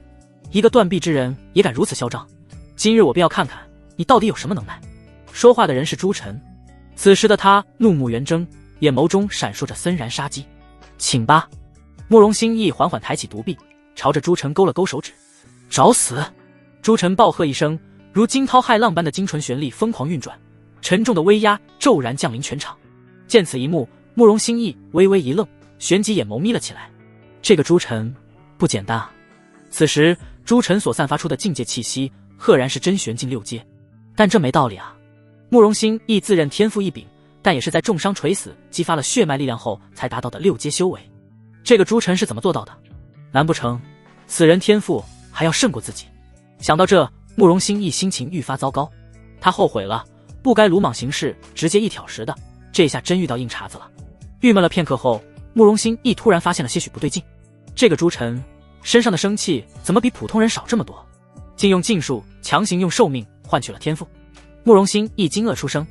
[SPEAKER 1] 一个断臂之人也敢如此嚣张，今日我便要看看你到底有什么能耐。说话的人是朱晨，此时的他怒目圆睁，眼眸中闪烁着森然杀机。请吧。慕容心意缓缓抬起独臂，朝着朱晨勾了勾手指。找死！朱晨暴喝一声，如惊涛骇浪般的精纯旋力疯狂运转，沉重的威压骤然降临全场。见此一幕，慕容心意微微一愣，旋即眼眸眯了起来。这个朱晨不简单啊！此时朱晨所散发出的境界气息，赫然是真玄境6阶。但这没道理啊！慕容心意自认天赋异禀，但也是在重伤垂死、激发了血脉力量后才达到的6阶修为。这个朱晨是怎么做到的？难不成此人天赋还要胜过自己？想到这，慕容心意心情愈发糟糕。他后悔了，不该鲁莽行事，直接一挑10的，这下真遇到硬茬子了。郁闷了片刻后，慕容心意突然发现了些许不对劲。这个朱晨身上的生气怎么比普通人少这么多？竟用禁术强行用寿命换取了天赋。慕容心意惊愕出声。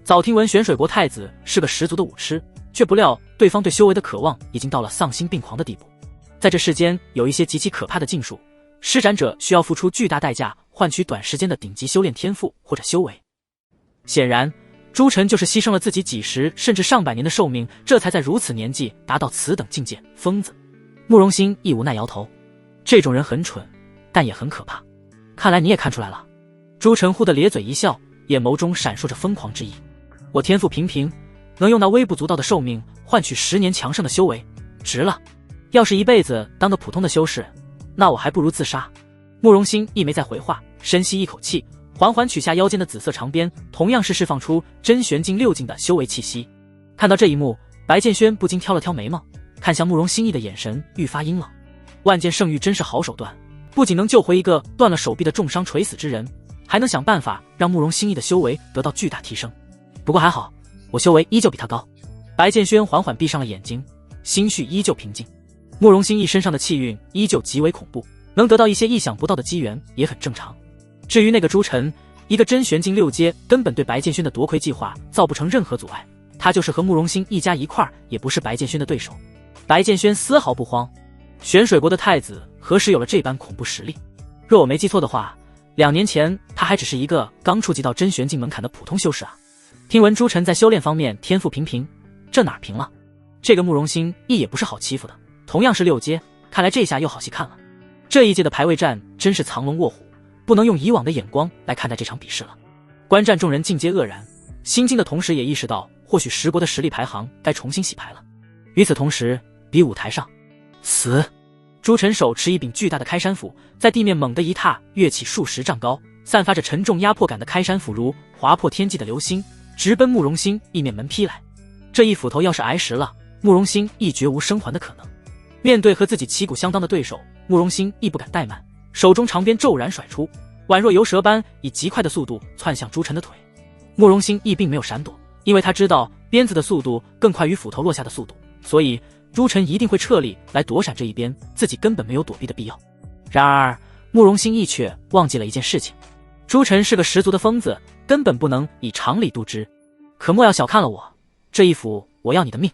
[SPEAKER 1] 早听闻玄水国太子是个十足的武痴，却不料对方对修为的渴望已经到了丧心病狂的地步。在这世间有一些极其可怕的禁术，施展者需要付出巨大代价换取短时间的顶级修炼天赋或者修为。显然朱晨就是牺牲了自己几十甚至上百年的寿命，这才在如此年纪达到此等境界。疯子！慕容心亦无奈摇头，这种人很蠢，但也很可怕。看来你也看出来了。朱晨忽地咧嘴一笑，眼眸中闪烁着疯狂之意。我天赋平平，能用那微不足道的寿命换取10年强盛的修为，值了。要是一辈子当个普通的修士，那我还不如自杀。慕容心亦没再回话，深吸一口气，缓缓取下腰间的紫色长鞭，同样是释放出真玄境6境的修为气息。看到这一幕，白剑轩不禁挑了挑眉毛，看向慕容心意的眼神愈发阴冷。万剑圣域真是好手段，不仅能救回一个断了手臂的重伤垂死之人，还能想办法让慕容心意的修为得到巨大提升。不过还好，我修为依旧比他高。白剑轩缓缓闭上了眼睛，心绪依旧平静。慕容心意身上的气运依旧极为恐怖，能得到一些意想不到的机缘也很正常。至于那个朱晨，一个真玄境6阶，根本对白剑轩的夺魁计划造不成任何阻碍，他就是和慕容心一家一块也不是白剑轩的对手。白剑轩丝毫不慌，玄水国的太子何时有了这般恐怖实力？若我没记错的话，2年前他还只是一个刚触及到真玄境门槛的普通修士啊。听闻朱晨在修炼方面天赋平平，这哪平了？这个慕容心意也不是好欺负的，同样是6阶，看来这下又好戏看了。这一届的排位战真是藏龙卧虎，不能用以往的眼光来看待这场比试了。观战众人尽皆愕然，心惊的同时也意识到，或许10国的实力排行该重新洗牌了。与此同时，比武台上，死！朱晨手持一柄巨大的开山斧，在地面猛地一踏，跃起数10丈高，散发着沉重压迫感的开山斧如划破天际的流星，直奔慕容心意面门劈来。这一斧头要是挨实了，慕容心亦绝无生还的可能。面对和自己旗鼓相当的对手，慕容心亦不敢怠慢，手中长鞭骤然甩出，宛若游蛇般以极快的速度窜向朱晨的腿。慕容心亦并没有闪躲，因为他知道鞭子的速度更快于斧头落下的速度，所以朱晨一定会撤力来躲闪这一鞭，自己根本没有躲避的必要。然而慕容心亦却忘记了一件事情，朱晨是个十足的疯子，根本不能以常理度之。可莫要小看了我，这一斧我要你的命！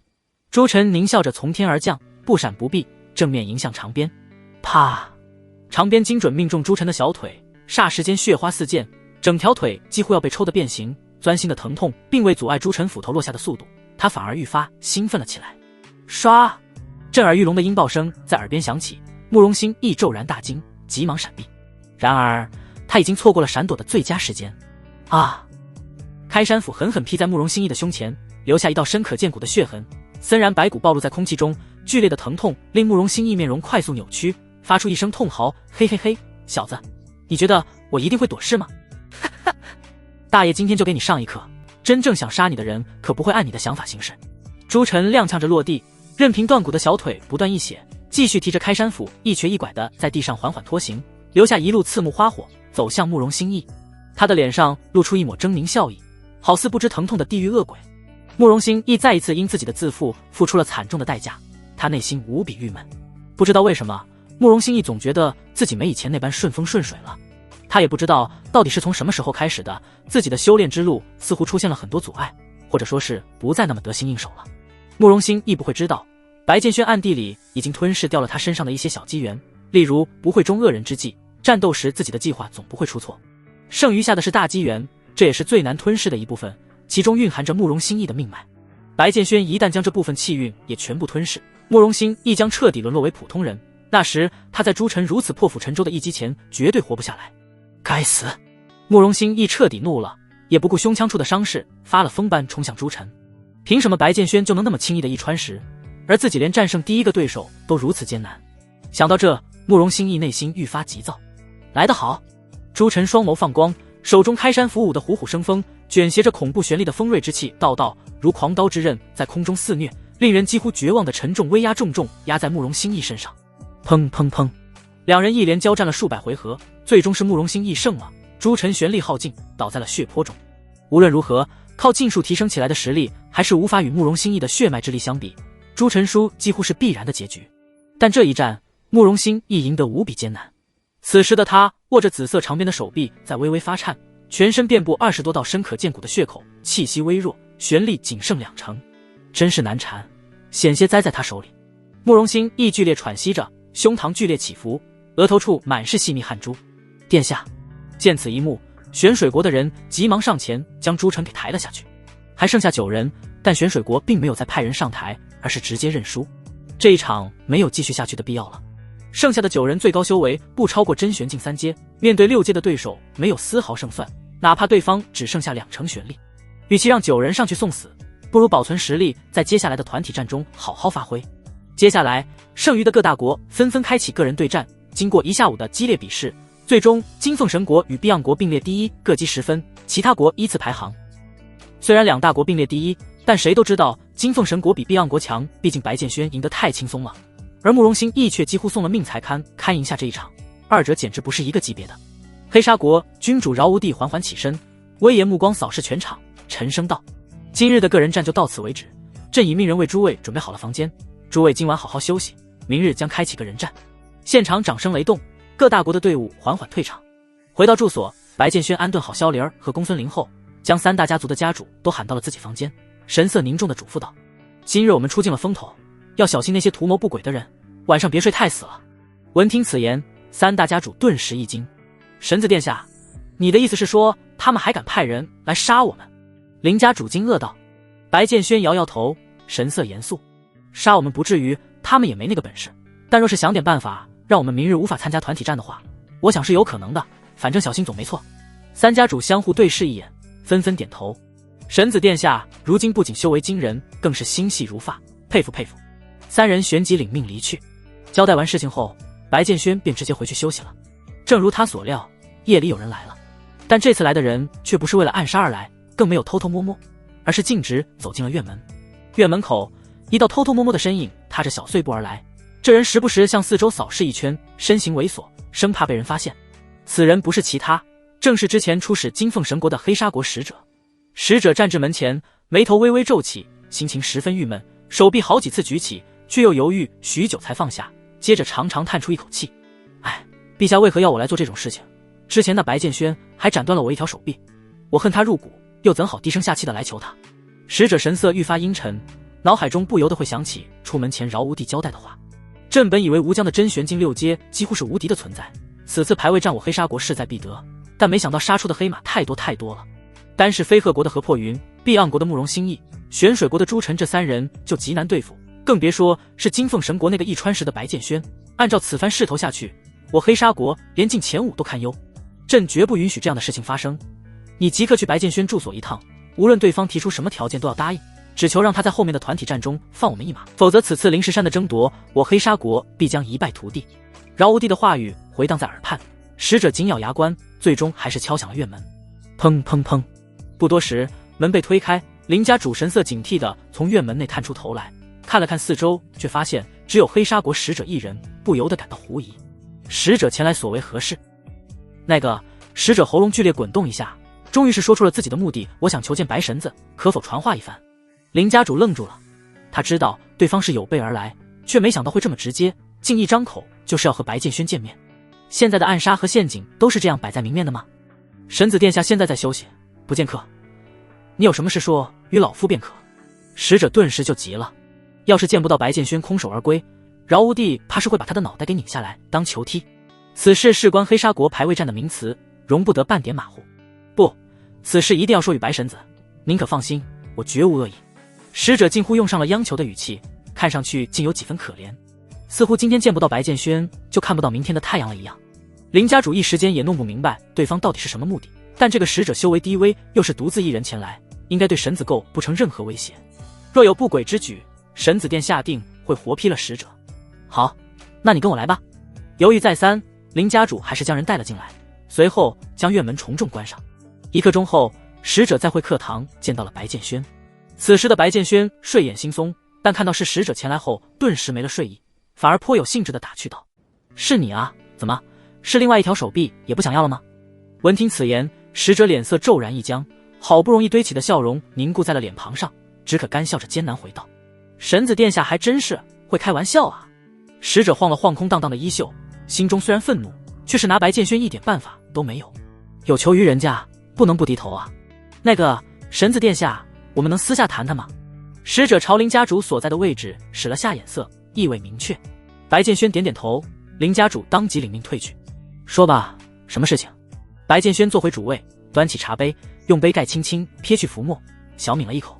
[SPEAKER 1] 朱晨狞笑着从天而降，不闪不避，正面迎向长鞭。啪！长鞭精准命中朱晨的小腿，霎时间血花四溅，整条腿几乎要被抽得变形。钻心的疼痛并未阻碍朱晨斧头落下的速度，他反而愈发兴奋了起来。唰！震耳欲聋的音爆声在耳边响起，慕容心亦骤然大惊，急忙闪避。然而他已经错过了闪躲的最佳时间。啊！开山斧狠狠劈在慕容心意的胸前，留下一道深可见骨的血痕，森然白骨暴露在空气中，剧烈的疼痛令慕容心意面容快速扭曲，发出一声痛嚎：嘿嘿嘿，小子，你觉得我一定会躲事吗？大爷今天就给你上一课，真正想杀你的人可不会按你的想法行事。朱晨踉跄着落地，任凭断骨的小腿不断溢血，继续提着开山斧一瘸一拐地在地上缓缓拖行，留下一路刺目花火，走向慕容心意。他的脸上露出一抹狰狞笑意，好似不知疼痛的地狱恶鬼。慕容心意再一次因自己的自负付出了惨重的代价，他内心无比郁闷。不知道为什么，慕容心意总觉得自己没以前那般顺风顺水了。他也不知道到底是从什么时候开始的，自己的修炼之路似乎出现了很多阻碍，或者说是不再那么得心应手了。慕容心亦不会知道，白剑轩暗地里已经吞噬掉了他身上的一些小机缘，例如不会中恶人之计，战斗时自己的计划总不会出错。剩余下的是大机缘，这也是最难吞噬的一部分，其中蕴含着慕容心意的命脉。白剑轩一旦将这部分气运也全部吞噬，慕容心意将彻底沦落为普通人，那时他在诸臣如此破釜沉舟的一击前绝对活不下来。该死！慕容心意彻底怒了，也不顾胸腔处的伤势，发了疯般冲向诸臣。凭什么白剑轩就能那么轻易的一穿十，而自己连战胜第一个对手都如此艰难？想到这，慕容心意内心愈发急躁。来得好！诸臣双眸放光，手中开山抚舞的虎虎生风，卷挟着恐怖旋厉的锋锐之气，道道如狂刀之刃在空中肆虐，令人几乎绝望的沉重威压重重压在慕容心意身上。砰砰砰！两人一连交战了数百回合，最终是慕容心意胜了。诸臣玄力耗尽，倒在了血泊中。无论如何，靠尽数提升起来的实力还是无法与慕容心意的血脉之力相比，诸臣输几乎是必然的结局。但这一战，慕容心意赢得无比艰难。此时的他握着紫色长鞭的手臂在微微发颤，全身遍布20多道深可见骨的血口，气息微弱，玄力仅剩2成，真是难缠，险些栽在他手里。慕容心意剧烈喘息着，胸膛剧烈起伏，额头处满是细密汗珠。殿下！见此一幕，玄水国的人急忙上前将诸臣给抬了下去。还剩下9人，但玄水国并没有再派人上台，而是直接认输。这一场没有继续下去的必要了。剩下的9人最高修为不超过真玄境3阶，面对6阶的对手没有丝毫胜算，哪怕对方只剩下2成玄力。与其让9人上去送死，不如保存实力，在接下来的团体战中好好发挥。接下来，剩余的各大国纷纷开启个人对战，经过1下午的激烈比试，最终金凤神国与碧昂国并列第一，各积10分，其他国依次排行。虽然2大国并列第一，但谁都知道金凤神国比碧昂国强，毕竟白剑轩赢得太轻松了，而慕容心意却几乎送了命才堪赢下这一场，二者简直不是一个级别的。黑沙国君主饶无帝缓缓起身，威严目光扫视全场，沉声道：今日的个人战就到此为止，朕已命人为诸位准备好了房间，诸位今晚好好休息，明日将开启个人战。现场掌声雷动，各大国的队伍缓缓退场。回到住所，白剑轩安顿好萧灵儿和公孙玲后，将3大家族的家主都喊到了自己房间，神色凝重地嘱咐道：今日我们出尽了风头，要小心那些图谋不轨的人，晚上别睡太死了。闻听此言，3大家主顿时一惊。神子殿下，你的意思是说他们还敢派人来杀我们？林家主惊愕道。白剑轩摇摇头，神色严肃：杀我们不至于，他们也没那个本事，但若是想点办法让我们明日无法参加团体战的话，我想是有可能的，反正小心总没错。3家主相互对视一眼，纷纷点头。神子殿下如今不仅修为惊人，更是心细如发，佩服佩服。3人旋即领命离去。交代完事情后，白剑轩便直接回去休息了。正如他所料，夜里有人来了，但这次来的人却不是为了暗杀而来，更没有偷偷摸摸，而是径直走进了院门。院门口，一道偷偷摸摸的身影踏着小碎步而来，这人时不时向四周扫视一圈，身形猥琐，生怕被人发现。此人不是其他，正是之前出使金凤神国的黑沙国使者。使者站至门前，眉头微微皱起，心情十分郁闷，手臂好几次举起，却又犹豫许久才放下，接着长长叹出一口气：哎，陛下为何要我来做这种事情？之前那白剑轩还斩断了我一条手臂，我恨他入骨，又怎好低声下气的来求他？使者神色愈发阴沉，脑海中不由得会想起出门前饶无帝交代的话。朕本以为吴江的真玄境6阶几乎是无敌的存在，此次排位战我黑沙国势在必得，但没想到杀出的黑马太多了。单是飞鹤国的何破云，碧昂国的慕容心意，玄水国的诸臣，这3人就极难对付，更别说是金凤神国那个一穿十的白剑轩。按照此番势头下去，我黑沙国连进前5都堪忧。朕绝不允许这样的事情发生。你即刻去白剑轩住所一趟，无论对方提出什么条件都要答应，只求让他在后面的团体战中放我们一马，否则此次灵石山的争夺，我黑沙国必将一败涂地。饶无帝的话语回荡在耳畔，使者紧咬牙关，最终还是敲响了院门。砰砰砰！不多时，门被推开，林家主神色警惕地从院门内探出头来，看了看四周，却发现只有黑沙国使者一人，不由得感到狐疑。使者前来所为何事？那个使者喉咙剧烈滚动一下，终于是说出了自己的目的：我想求见白神子，可否传话一番？林家主愣住了，他知道对方是有备而来，却没想到会这么直接，竟一张口就是要和白剑轩见面。现在的暗杀和陷阱都是这样摆在明面的吗？神子殿下现在在休息，不见客，你有什么事说与老夫便可。使者顿时就急了。要是见不到白剑轩空手而归，饶无帝怕是会把他的脑袋给拧下来当球踢。此事事关黑沙国排位战的名词，容不得半点马虎。不，此事一定要说与白神子，您可放心，我绝无恶意。使者近乎用上了央求的语气，看上去竟有几分可怜，似乎今天见不到白剑轩就看不到明天的太阳了一样。林家主一时间也弄不明白对方到底是什么目的，但这个使者修为低微，又是独自一人前来，应该对神子构不成任何威胁。若有不轨之举，神子殿下定会活批了使者。好，那你跟我来吧。犹豫再三，林家主还是将人带了进来，随后将院门重重关上。1刻钟后，使者在会客堂见到了白剑轩。此时的白剑轩睡眼惺忪，但看到是使者前来后，顿时没了睡意，反而颇有兴致地打趣道：“是你啊？怎么，是另外一条手臂也不想要了吗？”闻听此言，使者脸色骤然一僵，好不容易堆起的笑容凝固在了脸庞上，只可干笑着艰难回道：“神子殿下还真是会开玩笑啊！”使者晃了晃空荡荡的衣袖，心中虽然愤怒，却是拿白剑轩一点办法都没有。有求于人家，不能不低头啊。那个神子殿下，我们能私下谈谈吗？使者朝林家主所在的位置使了下眼色，意味明确。白剑轩点点头，林家主当即领命退去。说吧，什么事情？白剑轩坐回主位，端起茶杯，用杯盖轻轻撇去浮沫，小抿了一口。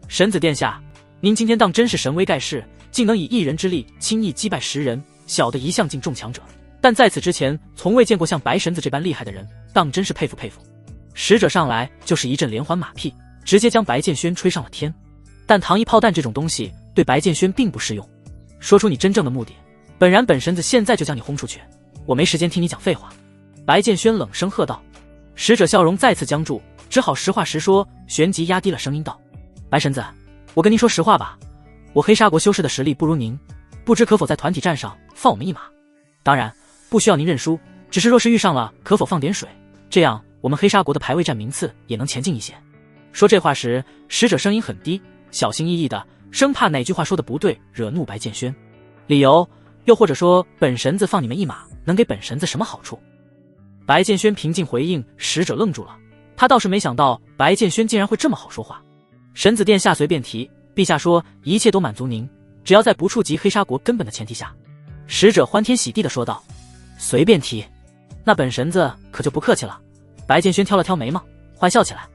[SPEAKER 1] 神子殿下，您今天当真是神威盖世，竟能以一人之力轻易击败10人，小的一向敬重强者，但在此之前从未见过像白神子这般厉害的人，当真是佩服佩服。使者上来就是一阵连环马屁，直接将白剑轩吹上了天。但糖衣炮弹这种东西对白剑轩并不适用。说出你真正的目的，本神子现在就将你轰出去，我没时间听你讲废话。白剑轩冷声喝道。使者笑容再次僵住，只好实话实说，旋即压低了声音道：“白神子，我跟您说实话吧，我黑沙国修士的实力不如您，不知可否在团体战上放我们一马？当然不需要您认输，只是若是遇上了，可否放点水，这样我们黑沙国的排位战名次也能前进一些。”说这话时，使者声音很低，小心翼翼的，生怕哪句话说的不对，惹怒白剑轩。理由，又或者说本神子放你们一马，能给本神子什么好处？白剑轩平静回应，使者愣住了，他倒是没想到白剑轩竟然会这么好说话。神子殿下随便提，陛下说一切都满足您，只要在不触及黑沙国根本的前提下。使者欢天喜地的说道：“随便提，那本神子可就不客气了。”白剑轩挑了挑眉毛，坏笑起来。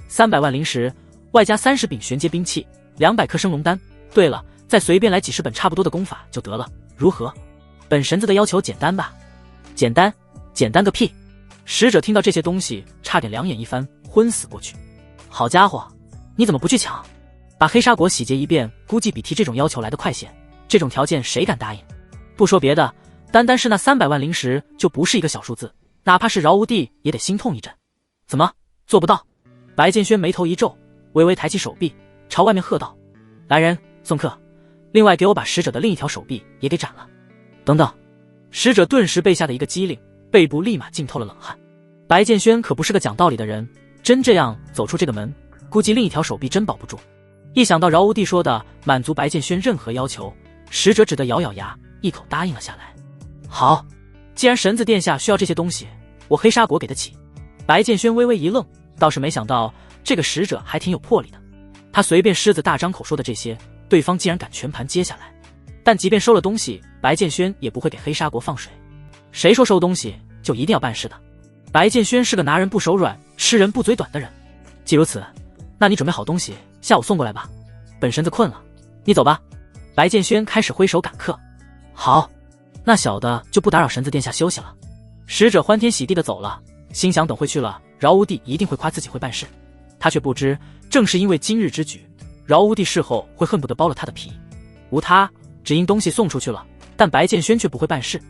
[SPEAKER 1] 300万灵石，外加30柄玄阶兵器，200颗升龙丹。对了，再随便来几10本差不多的功法就得了，如何？本神子的要求简单吧？简单？简单个屁！使者听到这些东西，差点两眼一翻，昏死过去。好家伙，你怎么不去抢？把黑沙国洗劫一遍，估计比提这种要求来得快些。这种条件谁敢答应？不说别的，单单是那300万灵石就不是一个小数字，哪怕是饶无帝也得心痛一阵。怎么做不到？白剑轩眉头一皱，微微抬起手臂，朝外面喝道：“来人，送客！另外给我把使者的另一条手臂也给斩了。”等等！使者顿时被吓得一个机灵，背部立马浸透了冷汗。白剑轩可不是个讲道理的人，真这样走出这个门，估计另一条手臂真保不住。一想到饶无帝说的满足白剑轩任何要求，使者只得咬咬牙，一口答应了下来。好，既然神子殿下需要这些东西，我黑沙国给得起。白剑轩微微一愣，倒是没想到这个使者还挺有魄力的。他随便狮子大张口说的这些，对方竟然敢全盘接下来。但即便收了东西，白剑轩也不会给黑沙国放水。谁说收东西就一定要办事的？白剑轩是个拿人不手软，吃人不嘴短的人。既如此，那你准备好东西，下午送过来吧。本神子困了，你走吧。白剑轩开始挥手赶客。好，那小的就不打扰神子殿下休息了。使者欢天喜地的走了，心想等会去了，饶无帝一定会夸自己会办事。他却不知，正是因为今日之举，饶无帝事后会恨不得剥了他的皮。无他，只因东西送出去了，但白剑轩却不会办事。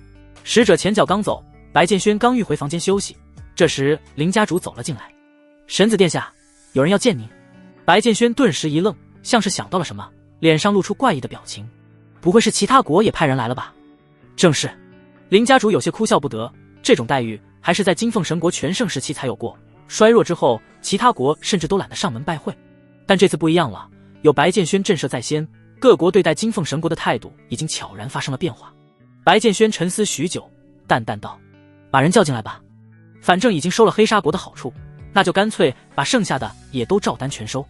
[SPEAKER 1] 使者前脚刚走，白剑轩刚欲回房间休息，这时林家主走了进来。神子殿下，有人要见您。白剑轩顿时一愣，像是想到了什么，脸上露出怪异的表情。不会是其他国也派人来了吧？正是。林家主有些哭笑不得，这种待遇还是在金凤神国全盛时期才有过，衰弱之后，其他国甚至都懒得上门拜会。但这次不一样了，有白剑轩震慑在先，各国对待金凤神国的态度已经悄然发生了变化。白剑轩沉思许久，淡淡道：“把人叫进来吧，反正已经收了黑沙国的好处，那就干脆把剩下的也都照单全收。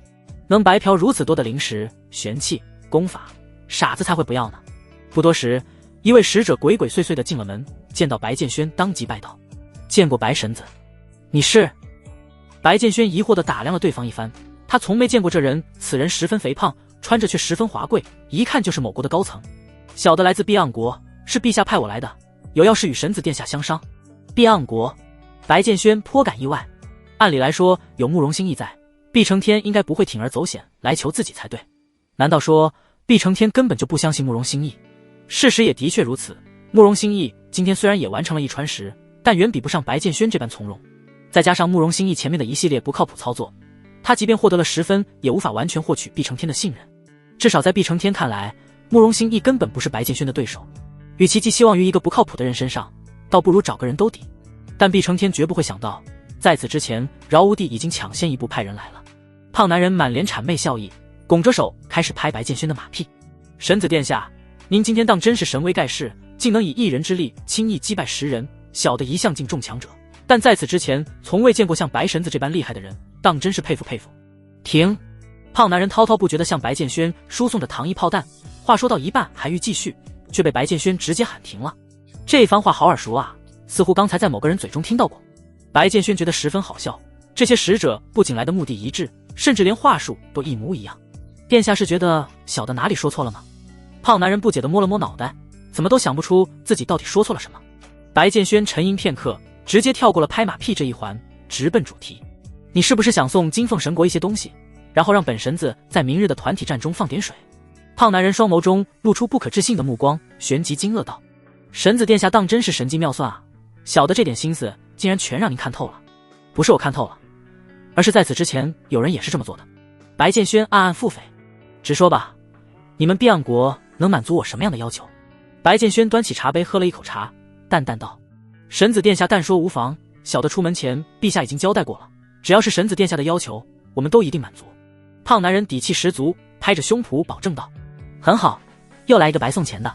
[SPEAKER 1] 能白嫖如此多的灵石、玄器、功法，傻子才会不要呢。不多时，一位使者鬼鬼祟祟地进了门，见到白剑轩，当即拜道：“见过白神子。”“你是？”白剑轩疑惑地打量了对方一番，他从没见过这人，此人十分肥胖，穿着却十分华贵，一看就是某国的高层。“小的来自毕盎国，是陛下派我来的，有要事与神子殿下相商。”“毕盎国？”白剑轩颇感意外。按理来说，有慕容兴义在，毕承天应该不会铤而走险来求自己才对。难道说毕承天根本就不相信慕容兴义？事实也的确如此。慕容兴义今天虽然也完成了一传十，但远比不上白剑轩这般从容。再加上慕容兴义前面的一系列不靠谱操作，他即便获得了10分，也无法完全获取毕承天的信任。至少在毕承天看来，慕容兴义根本不是白剑轩的对手。与其寄希望于一个不靠谱的人身上，倒不如找个人兜底。但毕承天绝不会想到，在此之前，饶无帝已经抢先一步派人来了。胖男人满脸谄媚笑意，拱着手开始拍白剑轩的马屁：“神子殿下，您今天当真是神威盖世，竟能以一人之力轻易击败10人，小的一向敬重强者，但在此之前从未见过像白神子这般厉害的人，当真是佩服佩服。”停！胖男人滔滔不绝地向白剑轩输送着糖衣炮弹，话说到一半还欲继续，却被白剑轩直接喊停了。这番话好耳熟啊，似乎刚才在某个人嘴中听到过。白剑轩觉得十分好笑，这些使者不仅来的目的一致，甚至连话术都一模一样。殿下是觉得小的哪里说错了吗？胖男人不解地摸了摸脑袋，怎么都想不出自己到底说错了什么。白剑轩沉吟片刻，直接跳过了拍马屁这一环，直奔主题：“你是不是想送金凤神国一些东西，然后让本神子在明日的团体战中放点水？”胖男人双眸中露出不可置信的目光，旋即惊愕道：“神子殿下当真是神机妙算啊！小的这点心思竟然全让您看透了。”“不是我看透了，而是在此之前有人也是这么做的。”白剑轩暗暗腹诽：“直说吧，你们毕盎国能满足我什么样的要求？”白剑轩端起茶杯喝了一口茶，淡淡道：“神子殿下但说无妨，小的出门前陛下已经交代过了，只要是神子殿下的要求，我们都一定满足。”胖男人底气十足，拍着胸脯保证道：“很好，又来一个白送钱的。”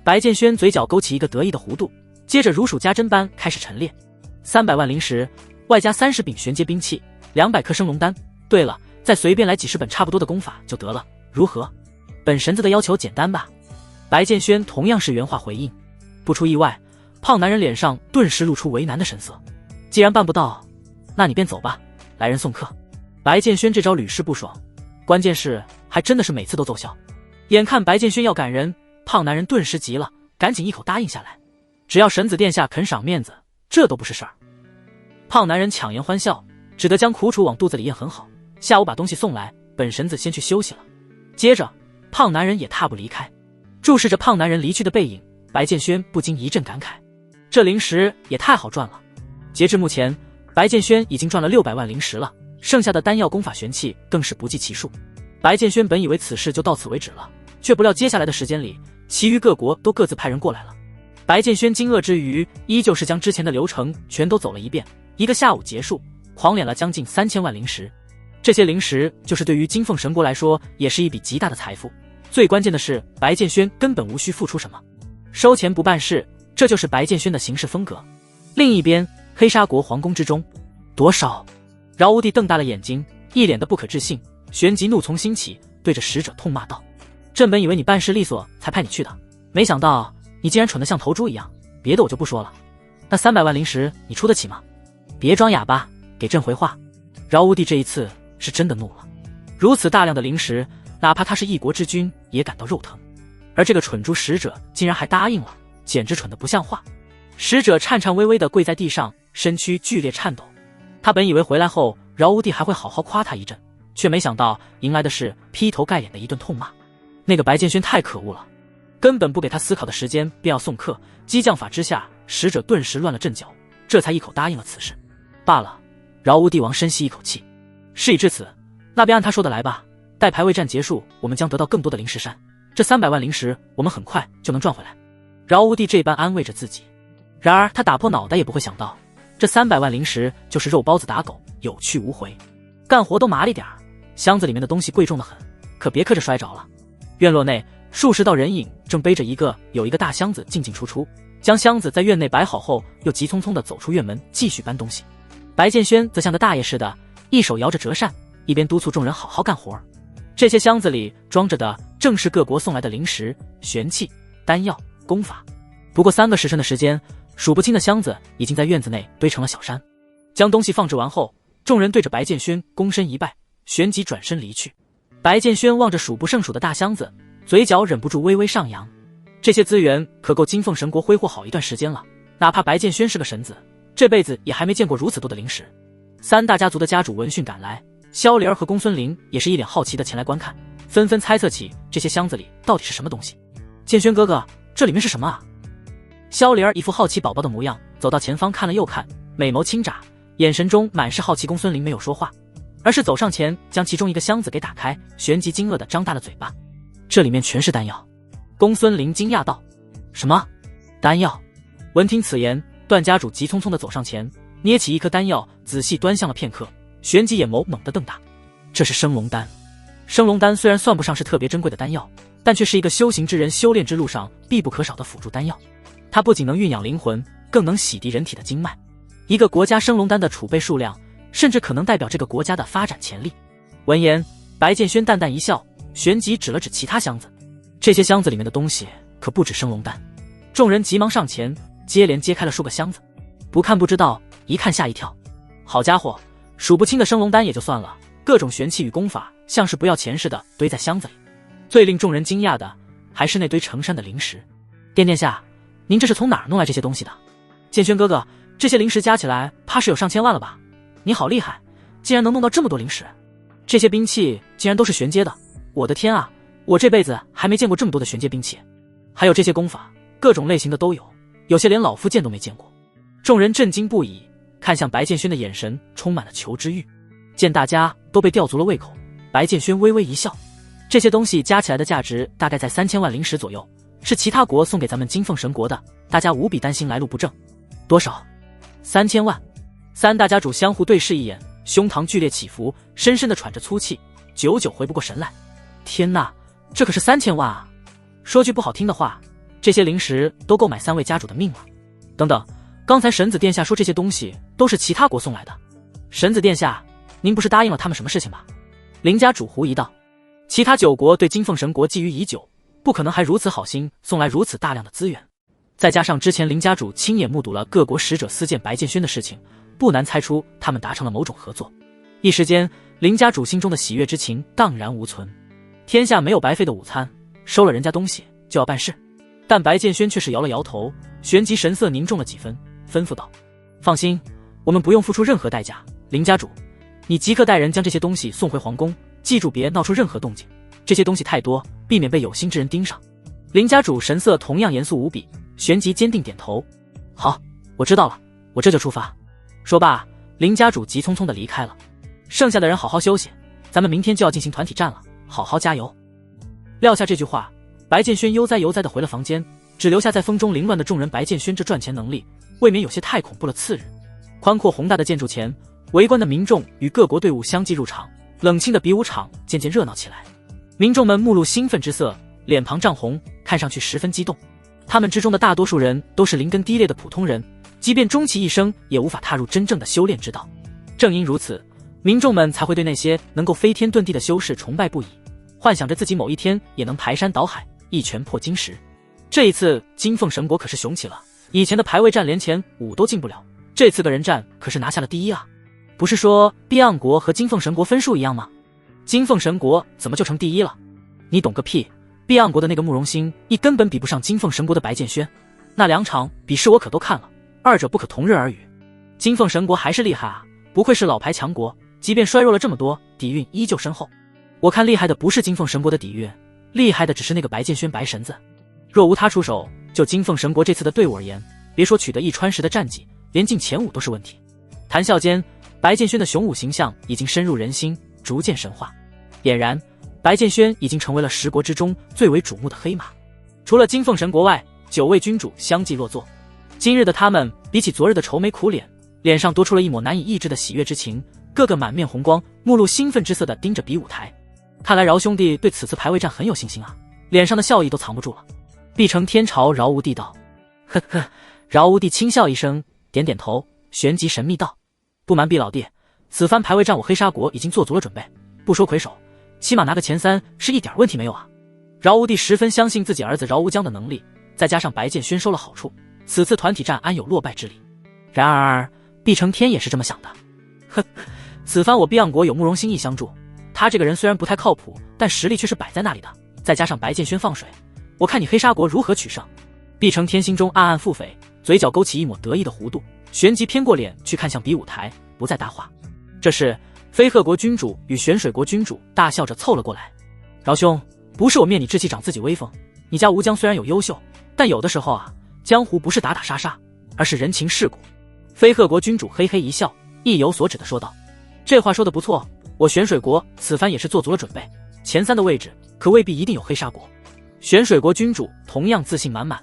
[SPEAKER 1] 白剑轩嘴角勾起一个得意的弧度，接着如数家珍般开始陈列：300万灵石，外加30柄玄阶兵器，200颗升龙丹。对了，再随便来几10本差不多的功法就得了，如何？本神子的要求简单吧？白剑轩同样是原话回应。不出意外，胖男人脸上顿时露出为难的神色。既然办不到，那你便走吧，来人送客。白剑轩这招屡试不爽，关键是还真的是每次都奏效。眼看白剑轩要赶人，胖男人顿时急了，赶紧一口答应下来。只要神子殿下肯赏面子，这都不是事儿。胖男人强颜欢笑，只得将苦楚往肚子里咽，很好，下午把东西送来，本神子先去休息了。接着胖男人也踏步离开。注视着胖男人离去的背影，白剑轩不禁一阵感慨，这灵石也太好赚了。截至目前，白剑轩已经赚了600万灵石了，剩下的丹药功法玄器更是不计其数。白剑轩本以为此事就到此为止了，却不料接下来的时间里，其余各国都各自派人过来了。白剑轩惊愕之余，依旧是将之前的流程全都走了一遍，一个下午结束，狂敛了将近3000万灵石。这些灵石就是对于金凤神国来说，也是一笔极大的财富。最关键的是，白剑轩根本无需付出什么，收钱不办事，这就是白剑轩的行事风格。另一边，黑沙国皇宫之中，多少？饶无帝瞪大了眼睛，一脸的不可置信，旋即怒从心起，对着使者痛骂道：“朕本以为你办事利索才派你去的，没想到你竟然蠢得像头猪一样。别的我就不说了，那300万灵石你出得起吗？别装哑巴，给朕回话。”饶无帝这一次是真的怒了，如此大量的灵石，哪怕他是一国之君也感到肉疼，而这个蠢猪使者竟然还答应了，简直蠢得不像话。使者颤颤巍巍地跪在地上，身躯剧烈颤抖。他本以为回来后饶无帝还会好好夸他一阵，却没想到迎来的是劈头盖脸的一顿痛骂。那个白剑轩太可恶了，根本不给他思考的时间，便要送客。激将法之下，使者顿时乱了阵脚，这才一口答应了此事。罢了，饶无帝王深吸一口气，事已至此，那便按他说的来吧。待排位战结束，我们将得到更多的灵石山，这300万灵石我们很快就能赚回来。饶无帝这般安慰着自己。然而他打破脑袋也不会想到，这300万灵石就是肉包子打狗，有去无回。干活都麻利点儿，箱子里面的东西贵重的很，可别磕着摔着了。院落内，数十道人影正背着一个又一个大箱子进进出出，将箱子在院内摆好后，又急匆匆地走出院门，继续搬东西。白剑轩则像个大爷似的，一手摇着折扇，一边督促众人好好干活。这些箱子里装着的正是各国送来的灵石、玄器、丹药、功法。不过3个时辰的时间，数不清的箱子已经在院子内堆成了小山。将东西放置完后，众人对着白剑轩躬身一拜，旋即转身离去。白剑轩望着数不胜数的大箱子，嘴角忍不住微微上扬。这些资源可够金凤神国挥霍好一段时间了，哪怕白剑轩是个神子，这辈子也还没见过如此多的灵石。3大家族的家主闻讯赶来，萧灵儿和公孙林也是一脸好奇的前来观看，纷纷猜测起这些箱子里到底是什么东西。剑轩哥哥，这里面是什么啊？萧灵儿一副好奇宝宝的模样，走到前方看了又看，美眸轻眨，眼神中满是好奇。公孙林没有说话，而是走上前将其中一个箱子给打开，旋即惊愕地张大了嘴巴。这里面全是丹药。公孙林惊讶道：什么？丹药？闻听此言，段家主急匆匆地走上前，捏起一颗丹药，仔细端详了片刻，旋即眼眸猛地瞪大。这是升龙丹。升龙丹虽然算不上是特别珍贵的丹药，但却是一个修行之人修炼之路上必不可少的辅助丹药。它不仅能蕴养灵魂，更能洗涤人体的经脉。一个国家升龙丹的储备数量，甚至可能代表这个国家的发展潜力。闻言，白剑轩淡淡一笑，旋即指了指其他箱子。这些箱子里面的东西可不止升龙丹。众人急忙上前，接连揭开了数个箱子。不看不知道，一看吓一跳。好家伙，数不清的升龙丹也就算了，各种玄器与功法像是不要钱似的堆在箱子里。最令众人惊讶的还是那堆成山的灵石。殿下，您这是从哪儿弄来这些东西的？剑轩哥哥，这些灵石加起来怕是有上千万了吧？你好厉害，竟然能弄到这么多灵石。这些兵器竟然都是玄阶的，我的天啊，我这辈子还没见过这么多的玄阶兵器。还有这些功法，各种类型的都有，有些连老夫见都没见过。众人震惊不已，看向白剑轩的眼神充满了求知欲。见大家都被吊足了胃口，白剑轩微微一笑。这些东西加起来的价值大概在3000万灵石左右，是其他国送给咱们金凤神国的，大家无比担心来路不正。多少？3000万。3大家主相互对视一眼，胸膛剧烈起伏，深深地喘着粗气，久久回不过神来。天哪，这可是3000万啊！说句不好听的话，这些灵石都够买3位家主的命了。等等，刚才神子殿下说这些东西都是其他国送来的。神子殿下，您不是答应了他们什么事情吧？林家主狐疑道。其他9国对金凤神国觊觎已久，不可能还如此好心送来如此大量的资源。再加上之前林家主亲眼目睹了各国使者私见白剑轩的事情，不难猜出他们达成了某种合作。一时间，林家主心中的喜悦之情荡然无存。天下没有白费的午餐，收了人家东西就要办事。但白剑轩却是摇了摇头，旋即神色凝重了几分，吩咐道：放心，我们不用付出任何代价。林家主，你即刻带人将这些东西送回皇宫，记住别闹出任何动静，这些东西太多，避免被有心之人盯上。林家主神色同样严肃无比，旋即坚定点头。好，我知道了，我这就出发。说罢，林家主急匆匆地离开了。剩下的人好好休息，咱们明天就要进行团体战了，好好加油。撂下这句话，白剑轩悠哉悠哉地回了房间，只留下在风中凌乱的众人。白剑轩这赚钱能力未免有些太恐怖了。次日，宽阔宏大的建筑前，围观的民众与各国队伍相继入场，冷清的比武场渐渐热闹起来。民众们目露兴奋之色，脸庞涨红，看上去十分激动。他们之中的大多数人都是灵根低劣的普通人，即便终其一生也无法踏入真正的修炼之道。正因如此，民众们才会对那些能够飞天遁地的修士崇拜不已，幻想着自己某一天也能排山倒海，一拳破金石。这一次金凤神国可是雄起了，以前的排位战连前5都进不了，这次个人战可是拿下了第1啊！不是说碧岸国和金凤神国分数一样吗？金凤神国怎么就成第1了？你懂个屁！碧岸国的那个慕容星一根本比不上金凤神国的白剑轩，那2场比试我可都看了，二者不可同日而语。金凤神国还是厉害啊，不愧是老牌强国，即便衰弱了这么多，底蕴依旧深厚。我看厉害的不是金凤神国的底蕴，厉害的只是那个白剑轩白神子。若无他出手，就金凤神国这次的队伍而言，别说取得一川石的战绩，连进前5都是问题。谈笑间，白剑轩的雄武形象已经深入人心，逐渐神化。俨然，白剑轩已经成为了10国之中最为瞩目的黑马。除了金凤神国外，9位君主相继落座。今日的他们比起昨日的愁眉苦脸，脸上多出了一抹难以抑制的喜悦之情，个个满面红光，目露兴奋之色地盯着比武台。看来饶兄弟对此次排位战很有信心啊，脸上的笑意都藏不住了。必成天朝饶无帝道。呵呵，饶无帝轻笑一声，点点头，旋即神秘道：不瞒毕老弟，此番排位战我黑沙国已经做足了准备，不说魁首，起码拿个前3是一点问题没有啊。饶无帝十分相信自己儿子饶无疆的能力，再加上白剑轩收了好处，此次团体战安有落败之理。然而毕承天也是这么想的，哼，此番我毕阳国有慕容兴义相助，他这个人虽然不太靠谱，但实力却是摆在那里的，再加上白剑轩放水，我看你黑沙国如何取胜。毕承天心中暗暗腹诽，嘴角勾起一抹得意的弧度，旋即偏过脸去看向比武台，不再搭话。这时飞鹤国君主与玄水国君主大笑着凑了过来。饶兄，不是我灭你志气长自己威风，你家吴江虽然有优秀，但有的时候啊，江湖不是打打杀杀，而是人情世故。飞鹤国君主嘿嘿一笑，意有所指地说道，这话说得不错，我玄水国此番也是做足了准备，前3的位置可未必一定有黑沙国。玄水国君主同样自信满满，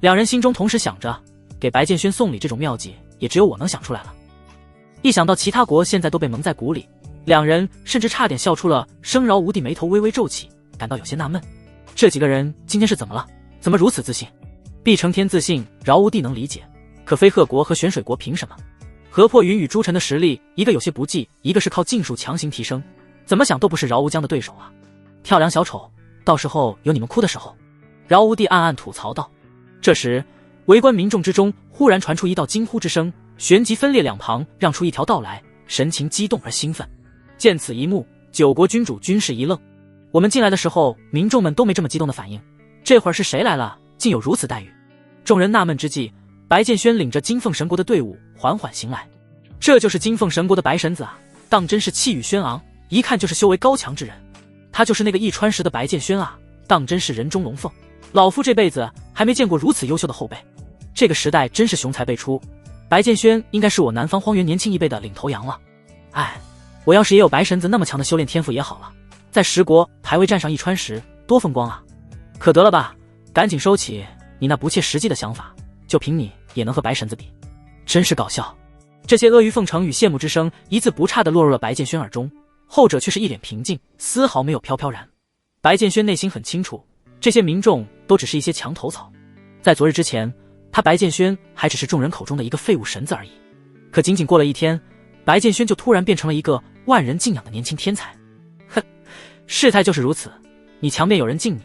[SPEAKER 1] 两人心中同时想着，给白剑轩送礼这种妙计也只有我能想出来了。一想到其他国现在都被蒙在鼓里，两人甚至差点笑出了声。饶无帝眉头微微皱起，感到有些纳闷，这几个人今天是怎么了？怎么如此自信？毕承天自信，饶无帝能理解，可飞鹤国和玄水国凭什么？河破云与朱晨的实力，一个有些不济，一个是靠禁术强行提升，怎么想都不是饶无疆的对手啊！跳梁小丑，到时候有你们哭的时候。饶无帝暗暗吐槽道。这时围观民众之中忽然传出一道惊呼之声，旋即分裂两旁让出一条道来，神情激动而兴奋。见此一幕，9国君主均是一愣，我们进来的时候民众们都没这么激动的反应，这会儿是谁来了，竟有如此待遇？众人纳闷之际，白剑轩领着金凤神国的队伍缓缓行来。这就是金凤神国的白神子啊，当真是气宇轩昂，一看就是修为高强之人。他就是那个一川石的白剑轩啊，当真是人中龙凤，老夫这辈子还没见过如此优秀的后辈。这个时代真是雄才辈出，白剑轩应该是我南方荒原年轻一辈的领头羊了。哎，我要是也有白神子那么强的修炼天赋也好了，在10国排位战上一川石，多风光啊！可得了吧，赶紧收起你那不切实际的想法，就凭你也能和白神子比，真是搞笑。这些阿谀奉承与羡慕之声一字不差地落入了白剑轩耳中，后者却是一脸平静，丝毫没有飘飘然。白剑轩内心很清楚，这些民众都只是一些墙头草，在昨日之前，他白剑轩还只是众人口中的一个废物神子而已。可仅仅过了一天，白剑轩就突然变成了一个万人敬仰的年轻天才。哼，事态就是如此，你强便有人敬你，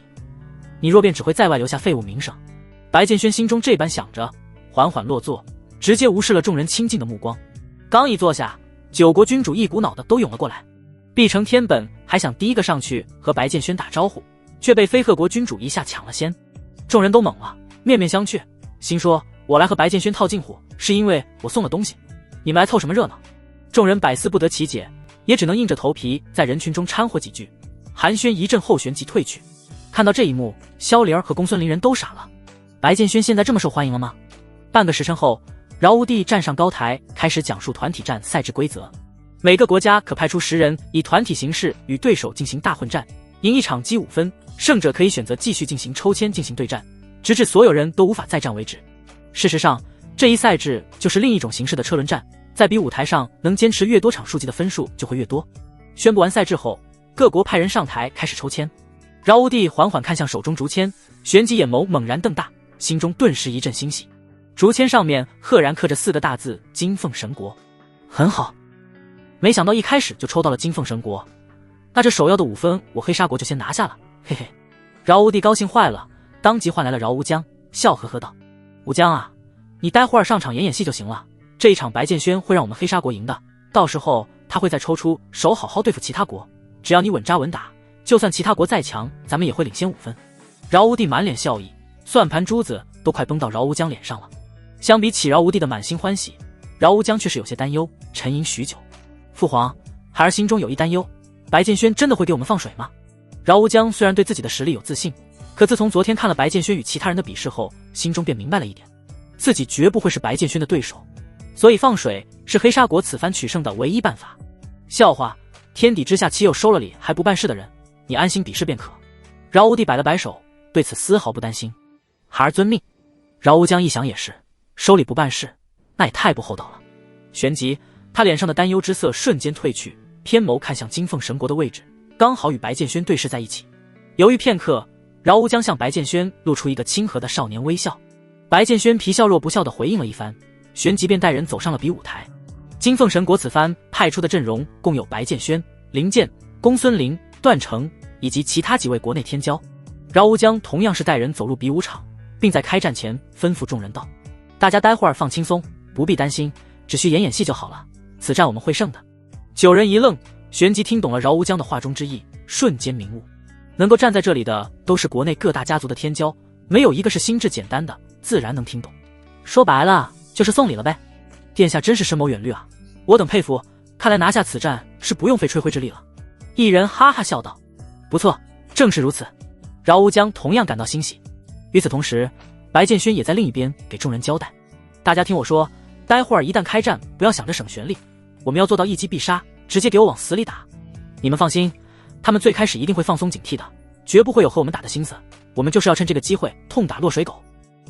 [SPEAKER 1] 你弱便只会在外留下废物名声。白剑轩心中这般想着，缓缓落座，直接无视了众人亲近的目光。刚一坐下，9国君主一股脑的都涌了过来。毕承天本还想第一个上去和白剑轩打招呼，却被飞鹤国君主一下抢了先。众人都懵了，面面相觑，心说我来和白剑轩套近乎，是因为我送了东西，你们来凑什么热闹？众人百思不得其解，也只能硬着头皮在人群中掺和几句，寒暄一阵后旋即退去。看到这一幕，萧灵儿和公孙林人都傻了，白剑轩现在这么受欢迎了吗？半个时辰后，饶无帝站上高台，开始讲述团体战赛制规则。每个国家可派出10人，以团体形式与对手进行大混战，赢一场积5分，胜者可以选择继续进行抽签进行对战，直至所有人都无法再战为止。事实上，这一赛制就是另一种形式的车轮战，在比武台上能坚持越多场数级的分数就会越多。宣布完赛制后，各国派人上台开始抽签。饶无帝缓缓看向手中竹签，旋即眼眸猛然瞪大，心中顿时一阵欣喜。竹签上面赫然刻着4个大字：金凤神国。很好，没想到一开始就抽到了金凤神国，那这首要的5分我黑沙国就先拿下了，嘿嘿。饶无帝高兴坏了，当即唤来了饶无疆，笑呵呵道：无疆啊，你待会儿上场演演戏就行了，这一场白剑轩会让我们黑沙国赢的，到时候他会再抽出手好好对付其他国，只要你稳扎稳打，就算其他国再强，咱们也会领先5分。饶无帝满脸笑意，算盘珠子都快崩到饶无疆脸上了。相比起饶无帝的满心欢喜，饶无疆却是有些担忧，沉吟许久。父皇，孩儿心中有一担忧，白剑轩真的会给我们放水吗？饶无疆虽然对自己的实力有自信，可自从昨天看了白剑轩与其他人的比试后，心中便明白了一点，自己绝不会是白剑轩的对手，所以放水是黑沙国此番取胜的唯一办法。笑话，天底之下岂有收了礼还不办事的人，你安心比试便可。饶无帝摆了摆手，对此丝毫不担心。孩儿遵命。饶无疆一想也是，收礼不办事，那也太不厚道了。旋即他脸上的担忧之色瞬间褪去，偏眸看向金凤神国的位置，刚好与白剑轩对视在一起。犹豫片刻，饶无疆向白剑轩露出一个亲和的少年微笑。白剑轩皮笑肉不笑地回应了一番，旋即便带人走上了比武台。金凤神国此番派出的阵容共有白剑轩、林剑、公孙林、段成以及其他几位国内天骄。饶乌江同样是带人走入比武场，并在开战前吩咐众人道：“大家待会儿放轻松，不必担心，只需演演戏就好了。此战我们会胜的。”9人一愣，旋即听懂了饶乌江的话中之意，瞬间明悟。能够站在这里的都是国内各大家族的天骄，没有一个是心智简单的，自然能听懂。说白了就是送礼了呗。殿下真是深谋远虑啊，我等佩服，看来拿下此战是不用费吹灰之力了。一人哈哈笑道：“不错，正是如此。”饶乌江同样感到欣喜。与此同时，白剑轩也在另一边给众人交代：“大家听我说，待会儿一旦开战，不要想着省旋律，我们要做到一击必杀，直接给我往死里打。你们放心，他们最开始一定会放松警惕的，绝不会有和我们打的心思。我们就是要趁这个机会痛打落水狗，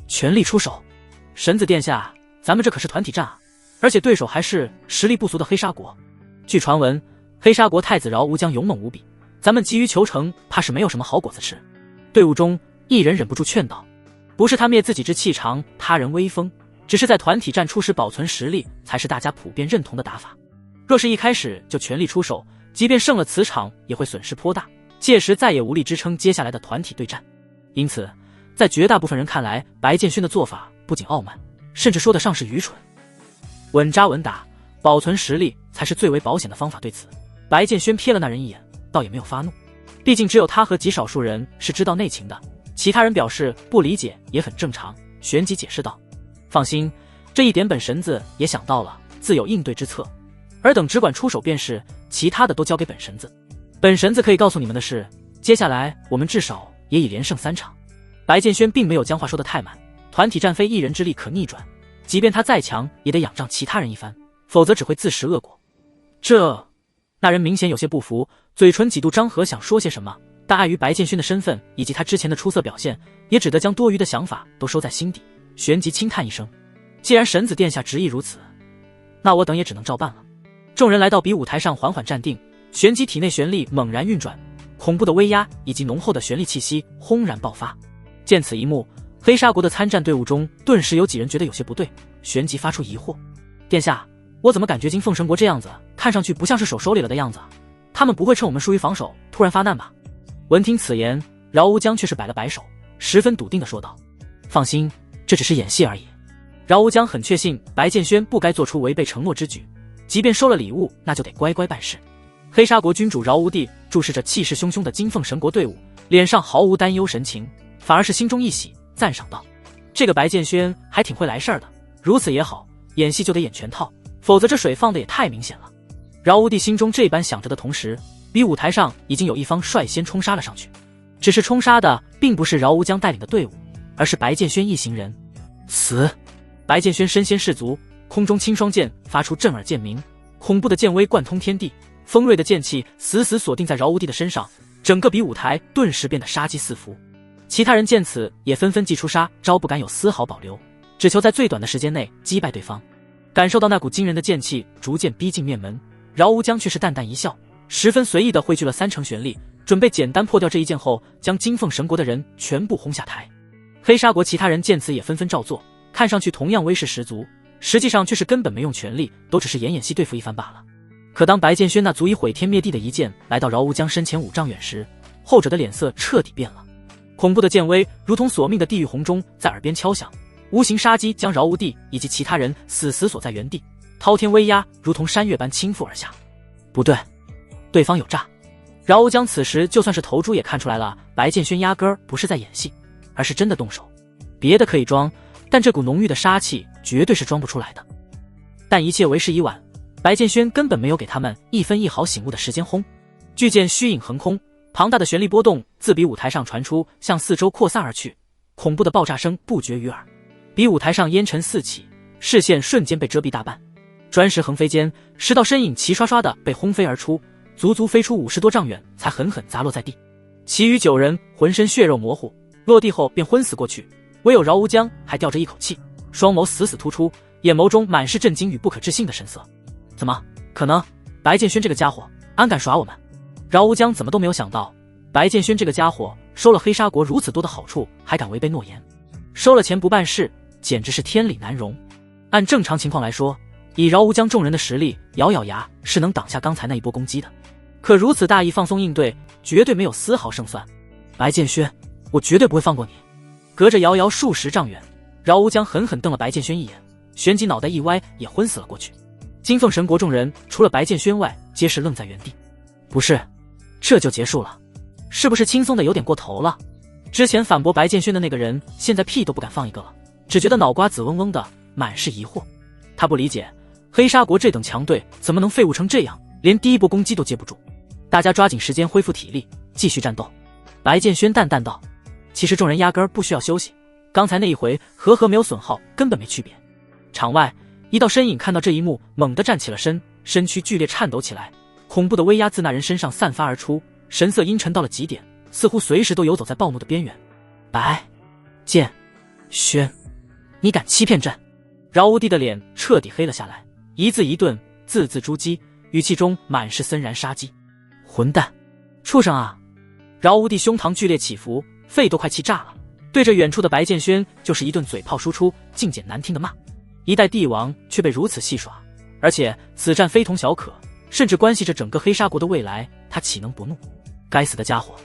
[SPEAKER 1] 全力出手。神子殿下，咱们这可是团体战啊，而且对手还是实力不俗的黑沙国。据传闻，黑沙国太子饶乌江勇猛无比，咱们急于求成，怕是没有什么好果子吃。”队伍中一人忍不住劝道：“不是他灭自己之气长，他人威风，只是在团体战初时保存实力，才是大家普遍认同的打法。若是一开始就全力出手，即便胜了此场，也会损失颇大，届时再也无力支撑接下来的团体对战。因此，在绝大部分人看来，白剑轩的做法不仅傲慢，甚至说得上是愚蠢。稳扎稳打，保存实力才是最为保险的方法。对此，白剑轩瞥了那人一眼，倒也没有发怒。毕竟只有他和极少数人是知道内情的，其他人表示不理解也很正常。旋即解释道：“放心，这一点本神子也想到了，自有应对之策。尔等只管出手便是，其他的都交给本神子。本神子可以告诉你们的是，接下来我们至少也已连胜3场。”白剑轩并没有将话说得太满，团体战非一人之力可逆转，即便他再强，也得仰仗其他人一番，否则只会自食恶果。那人明显有些不服，嘴唇几度张合，想说些什么，但碍于白剑轩的身份以及他之前的出色表现，也只得将多余的想法都收在心底，旋即轻叹一声：“既然神子殿下执意如此，那我等也只能照办了。”众人来到比武台上，缓缓站定，旋即体内旋力猛然运转，恐怖的威压以及浓厚的旋力气息轰然爆发。见此一幕，黑沙国的参战队伍中顿时有几人觉得有些不对，旋即发出疑惑：“殿下，我怎么感觉金凤神国这样子，看上去不像是手收礼了的样子？他们不会趁我们疏于防守突然发难吧？”闻听此言，饶乌江却是摆了摆手，十分笃定地说道：“放心，这只是演戏而已。”饶乌江很确信白剑轩不该做出违背承诺之举，即便收了礼物，那就得乖乖办事。黑沙国君主饶乌帝注视着气势汹汹的金凤神国队伍，脸上毫无担忧神情，反而是心中一喜，赞赏道：“这个白剑轩还挺会来事儿的，如此也好，演戏就得演全套，否则这水放的也太明显了。”饶乌帝心中这般想着的同时，比武台上已经有一方率先冲杀了上去，只是冲杀的并不是饶乌江带领的队伍，而是白剑轩一行人。死！白剑轩身先士卒，空中青双剑发出震耳剑鸣，恐怖的剑威贯通天地，锋锐的剑气死死锁定在饶乌帝的身上，整个比武台顿时变得杀机四伏。其他人见此也纷纷祭出杀招，不敢有丝毫保留，只求在最短的时间内击败对方。感受到那股惊人的剑气逐渐逼近面门，饶乌江却是淡淡一笑，十分随意地汇聚了3成旋力，准备简单破掉这一剑后，将金凤神国的人全部轰下台。黑沙国其他人见此也纷纷照做，看上去同样威势十足，实际上却是根本没用全力，都只是演演戏对付一番罢了。可当白剑轩那足以毁天灭地的一剑来到饶乌江身前5丈远时，后者的脸色彻底变了。恐怖的剑威如同索命的地狱洪钟在耳边敲响，无形杀机将饶乌帝以及其他人死死锁在原地，滔天威压如同山岳般倾覆而下。不对，对方有诈。饶乌江此时就算是头猪也看出来了，白剑轩压根儿不是在演戏，而是真的动手。别的可以装，但这股浓郁的杀气绝对是装不出来的。但一切为时已晚，白剑轩根本没有给他们一分一毫醒悟的时间轰。巨剑虚影横空，庞大的旋力波动自比武台上传出，向四周扩散而去，恐怖的爆炸声不绝于耳。比武台上烟尘四起，视线瞬间被遮蔽大半。砖石横飞间，10道身影齐刷刷的被轰飞而出，足足飞出50多丈远，才狠狠砸落在地。其余9人浑身血肉模糊，落地后便昏死过去，唯有饶乌江还吊着一口气，双眸死死突出，眼眸中满是震惊与不可置信的神色。怎么可能？白剑轩这个家伙安敢耍我们？饶乌江怎么都没有想到，白剑轩这个家伙收了黑沙国如此多的好处，还敢违背诺言，收了钱不办事，简直是天理难容。按正常情况来说，以饶乌江众人的实力，咬咬牙是能挡下刚才那一波攻击的。可如此大意放松应对，绝对没有丝毫胜算。白剑轩，我绝对不会放过你。隔着遥遥数十丈远，饶乌江狠狠瞪了白剑轩一眼，旋即脑袋一歪，也昏死了过去。金凤神国众人除了白剑轩外，皆是愣在原地。不是，这就结束了？是不是轻松的有点过头了？之前反驳白剑轩的那个人，现在屁都不敢放一个了，只觉得脑瓜子嗡嗡的，满是疑惑。他不理解，黑沙国这等强队怎么能废物成这样，连第一波攻击都接不住。大家抓紧时间恢复体力，继续战斗。白剑轩淡淡道：其实众人压根儿不需要休息，刚才那一回和没有损耗，根本没区别。场外一道身影看到这一幕，猛地站起了身，身躯剧烈颤抖起来，恐怖的威压自那人身上散发而出，神色阴沉到了极点，似乎随时都游走在暴怒的边缘。白剑轩，你敢欺骗朕！饶无帝的脸彻底黑了下来，一字一顿，字字珠玑，语气中满是森然杀机。混蛋，畜生啊！饶无帝胸膛剧烈起伏，肺都快气炸了，对着远处的白剑轩就是一顿嘴炮输出，尽简难听的骂。一代帝王却被如此戏耍，而且此战非同小可，甚至关系着整个黑沙国的未来，他岂能不怒？该死的家伙，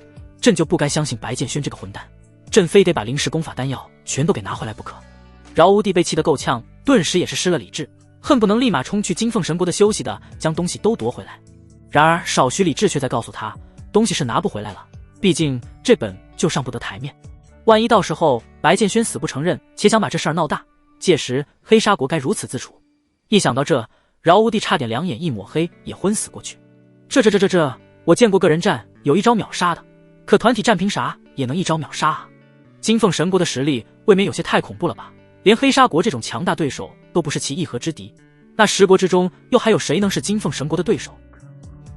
[SPEAKER 1] 朕就不该相信白剑轩这个混蛋，朕非得把临时功法丹药全都给拿回来不可。饶无帝被气得够呛，顿时也是失了理智，恨不能立马冲去金凤神国的休息的将东西都夺回来。然而少许理智却在告诉他，东西是拿不回来了，毕竟这本就上不得台面，万一到时候白剑轩死不承认，且想把这事儿闹大，届时黑沙国该如此自处。一想到这，饶无帝差点两眼一抹黑，也昏死过去。这，我见过个人战有一招秒杀的，可团体战凭啥也能一招秒杀啊？金凤神国的实力未免有些太恐怖了吧？连黑沙国这种强大对手都不是其一合之敌，那10国之中又还有谁能是金凤神国的对手？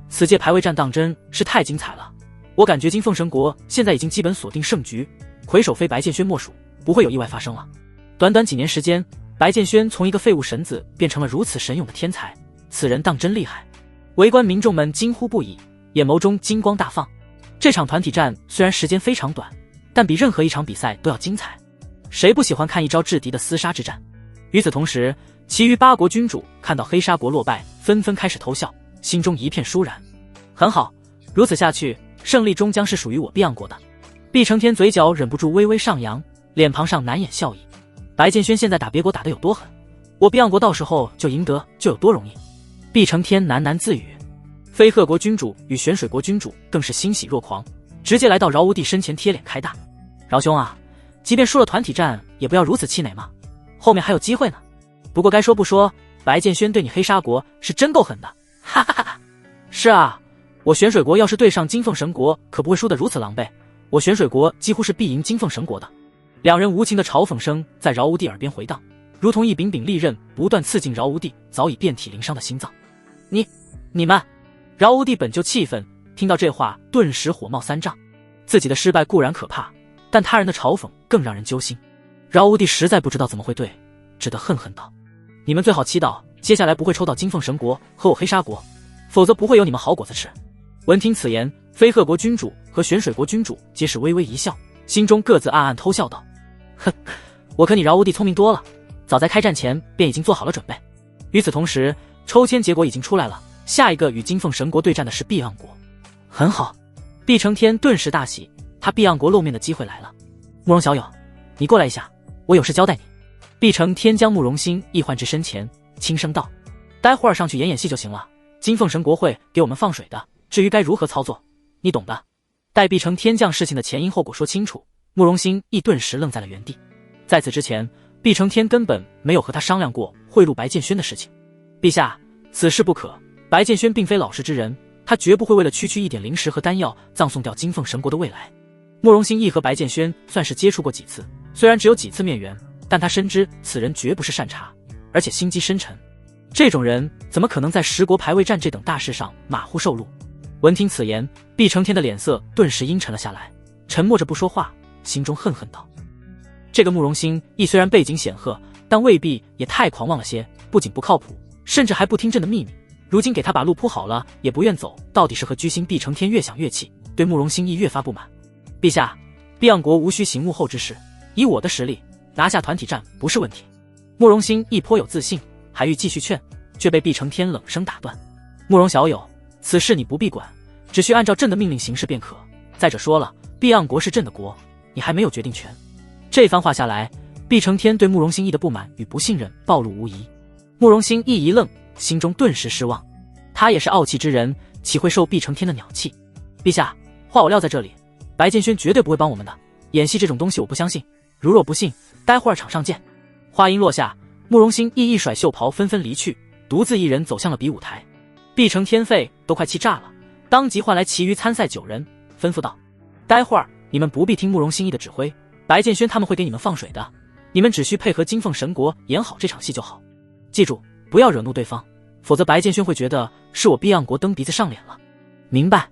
[SPEAKER 1] 此届排位战当真是太精彩了，我感觉金凤神国现在已经基本锁定胜局，魁首非白剑轩莫属，不会有意外发生了。短短几年时间，白剑轩从一个废物神子变成了如此神勇的天才，此人当真厉害。围观民众们惊呼不已，眼眸中金光大放。这场团体战虽然时间非常短，但比任何一场比赛都要精彩，谁不喜欢看一招制敌的厮杀之战？与此同时，其余8国君主看到黑沙国落败，纷纷开始偷笑，心中一片舒然。很好，如此下去，胜利终将是属于我碧阳国的。碧承天嘴角忍不住微微上扬，脸庞上难掩笑意。白剑轩现在打别国打得有多狠，我碧阳国到时候就赢得就有多容易。碧承天喃喃自语。飞鹤国君主与玄水国君主更是欣喜若狂，直接来到饶无帝身前贴脸开大。饶兄啊，即便输了团体战也不要如此气馁嘛，后面还有机会呢。不过该说不说，白剑轩对你黑沙国是真够狠的，哈哈哈哈。是啊，我玄水国要是对上金凤神国，可不会输得如此狼狈，我玄水国几乎是必赢金凤神国的。两人无情的嘲讽声在饶无帝耳边回荡，如同一柄柄利刃，不断刺进饶无帝早已遍体鳞伤的心脏。你们！饶无帝本就气愤，听到这话顿时火冒三丈。自己的失败固然可怕，但他人的嘲讽更让人揪心。饶无帝实在不知道怎么会对，只得恨恨道：你们最好祈祷接下来不会抽到金凤神国和我黑沙国，否则不会有你们好果子吃。闻听此言，飞鹤国君主和玄水国君主皆是微微一笑，心中各自暗暗偷笑道：哼，我可你饶无帝聪明多了，早在开战前便已经做好了准备。与此同时，抽签结果已经出来了，下一个与金凤神国对战的是碧昂国。很好，碧承天顿时大喜，他碧昂国露面的机会来了。慕容小友，你过来一下，我有事交代你。碧承天将慕容欣一唤至身前，轻声道：待会儿上去演戏就行了，金凤神国会给我们放水的，至于该如何操作，你懂的。待碧承天将事情的前因后果说清楚，慕容欣亦顿时愣在了原地。在此之前，碧承天根本没有和他商量过贿赂白剑轩的事情。陛下，此事不可，白剑轩并非老实之人，他绝不会为了区区一点零食和丹药葬送掉金凤神国的未来。慕容欣亦和白剑轩算是接触过几次，虽然只有几次面缘，但他深知此人绝不是善茬，而且心机深沉。这种人怎么可能在10国排位战这等大事上马虎受禄？闻听此言，碧承天的脸色顿时阴沉了下来，沉默着不说话，心中恨恨道：这个慕容欣亦虽然背景显赫，但未必也太狂妄了些，不仅不靠谱，甚至还不听朕的秘密。如今给他把路铺好了，也不愿走，到底是和居心？碧承天越想越气，对慕容欣亦越发不满。陛下，碧昂国无需行幕后之事，以我的实力拿下团体战不是问题。慕容欣亦颇有自信，还欲继续劝，却被碧承天冷声打断。慕容小友，此事你不必管，只需按照朕的命令行事便可。再者说了，碧昂国是朕的国，你还没有决定权。这番话下来，毕承天对慕容兴义的不满与不信任暴露无遗。慕容兴义一愣，心中顿时失望。他也是傲气之人，岂会受毕承天的鸟气？陛下，话我撂在这里，白剑轩绝对不会帮我们的。演戏这种东西我不相信，如若不信，待会儿场上见。话音落下，慕容兴义一甩袖袍，纷纷离去，独自一人走向了比武台。毕承天肺都快气炸了，当即唤来其余参赛9人，吩咐道：待会儿你们不必听慕容兴义的指挥，白剑轩他们会给你们放水的，你们只需配合金凤神国演好这场戏就好。记住，不要惹怒对方，否则白剑轩会觉得是我碧岸国蹬鼻子上脸了。明白。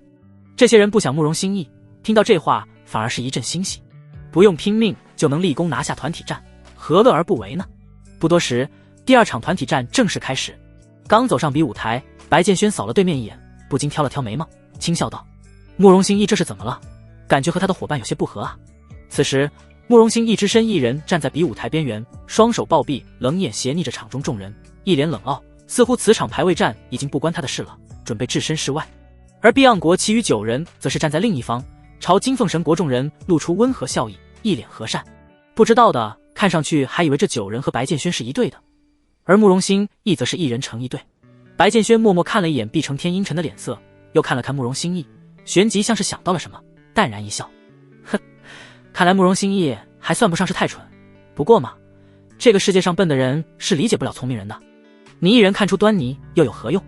[SPEAKER 1] 这些人不想慕容兴义，听到这话反而是一阵欣喜，不用拼命就能立功拿下团体战，何乐而不为呢？不多时，第2场团体战正式开始。刚走上比武台，白剑轩扫了对面一眼，不禁挑了挑眉毛，轻笑道：慕容兴义这是怎么了？感觉和他的伙伴有些不和啊。此时慕容兴义只身一人站在比武台边缘，双手抱臂，冷眼斜睨着场中众人，一脸冷傲，似乎此场排位战已经不关他的事了，准备置身事外。而碧岸国其余9人则是站在另一方，朝金凤神国众人露出温和笑意，一脸和善。不知道的看上去还以为这9人和白剑轩是一队的，而慕容兴义则是一人成一队。白剑轩默默看了一眼毕承天阴沉的脸色，又看了看慕容兴义，旋即像是想到了什么，淡然一笑：哼，看来慕容兴义还算不上是太蠢，不过嘛，这个世界上笨的人是理解不了聪明人的，你一人看出端倪又有何用？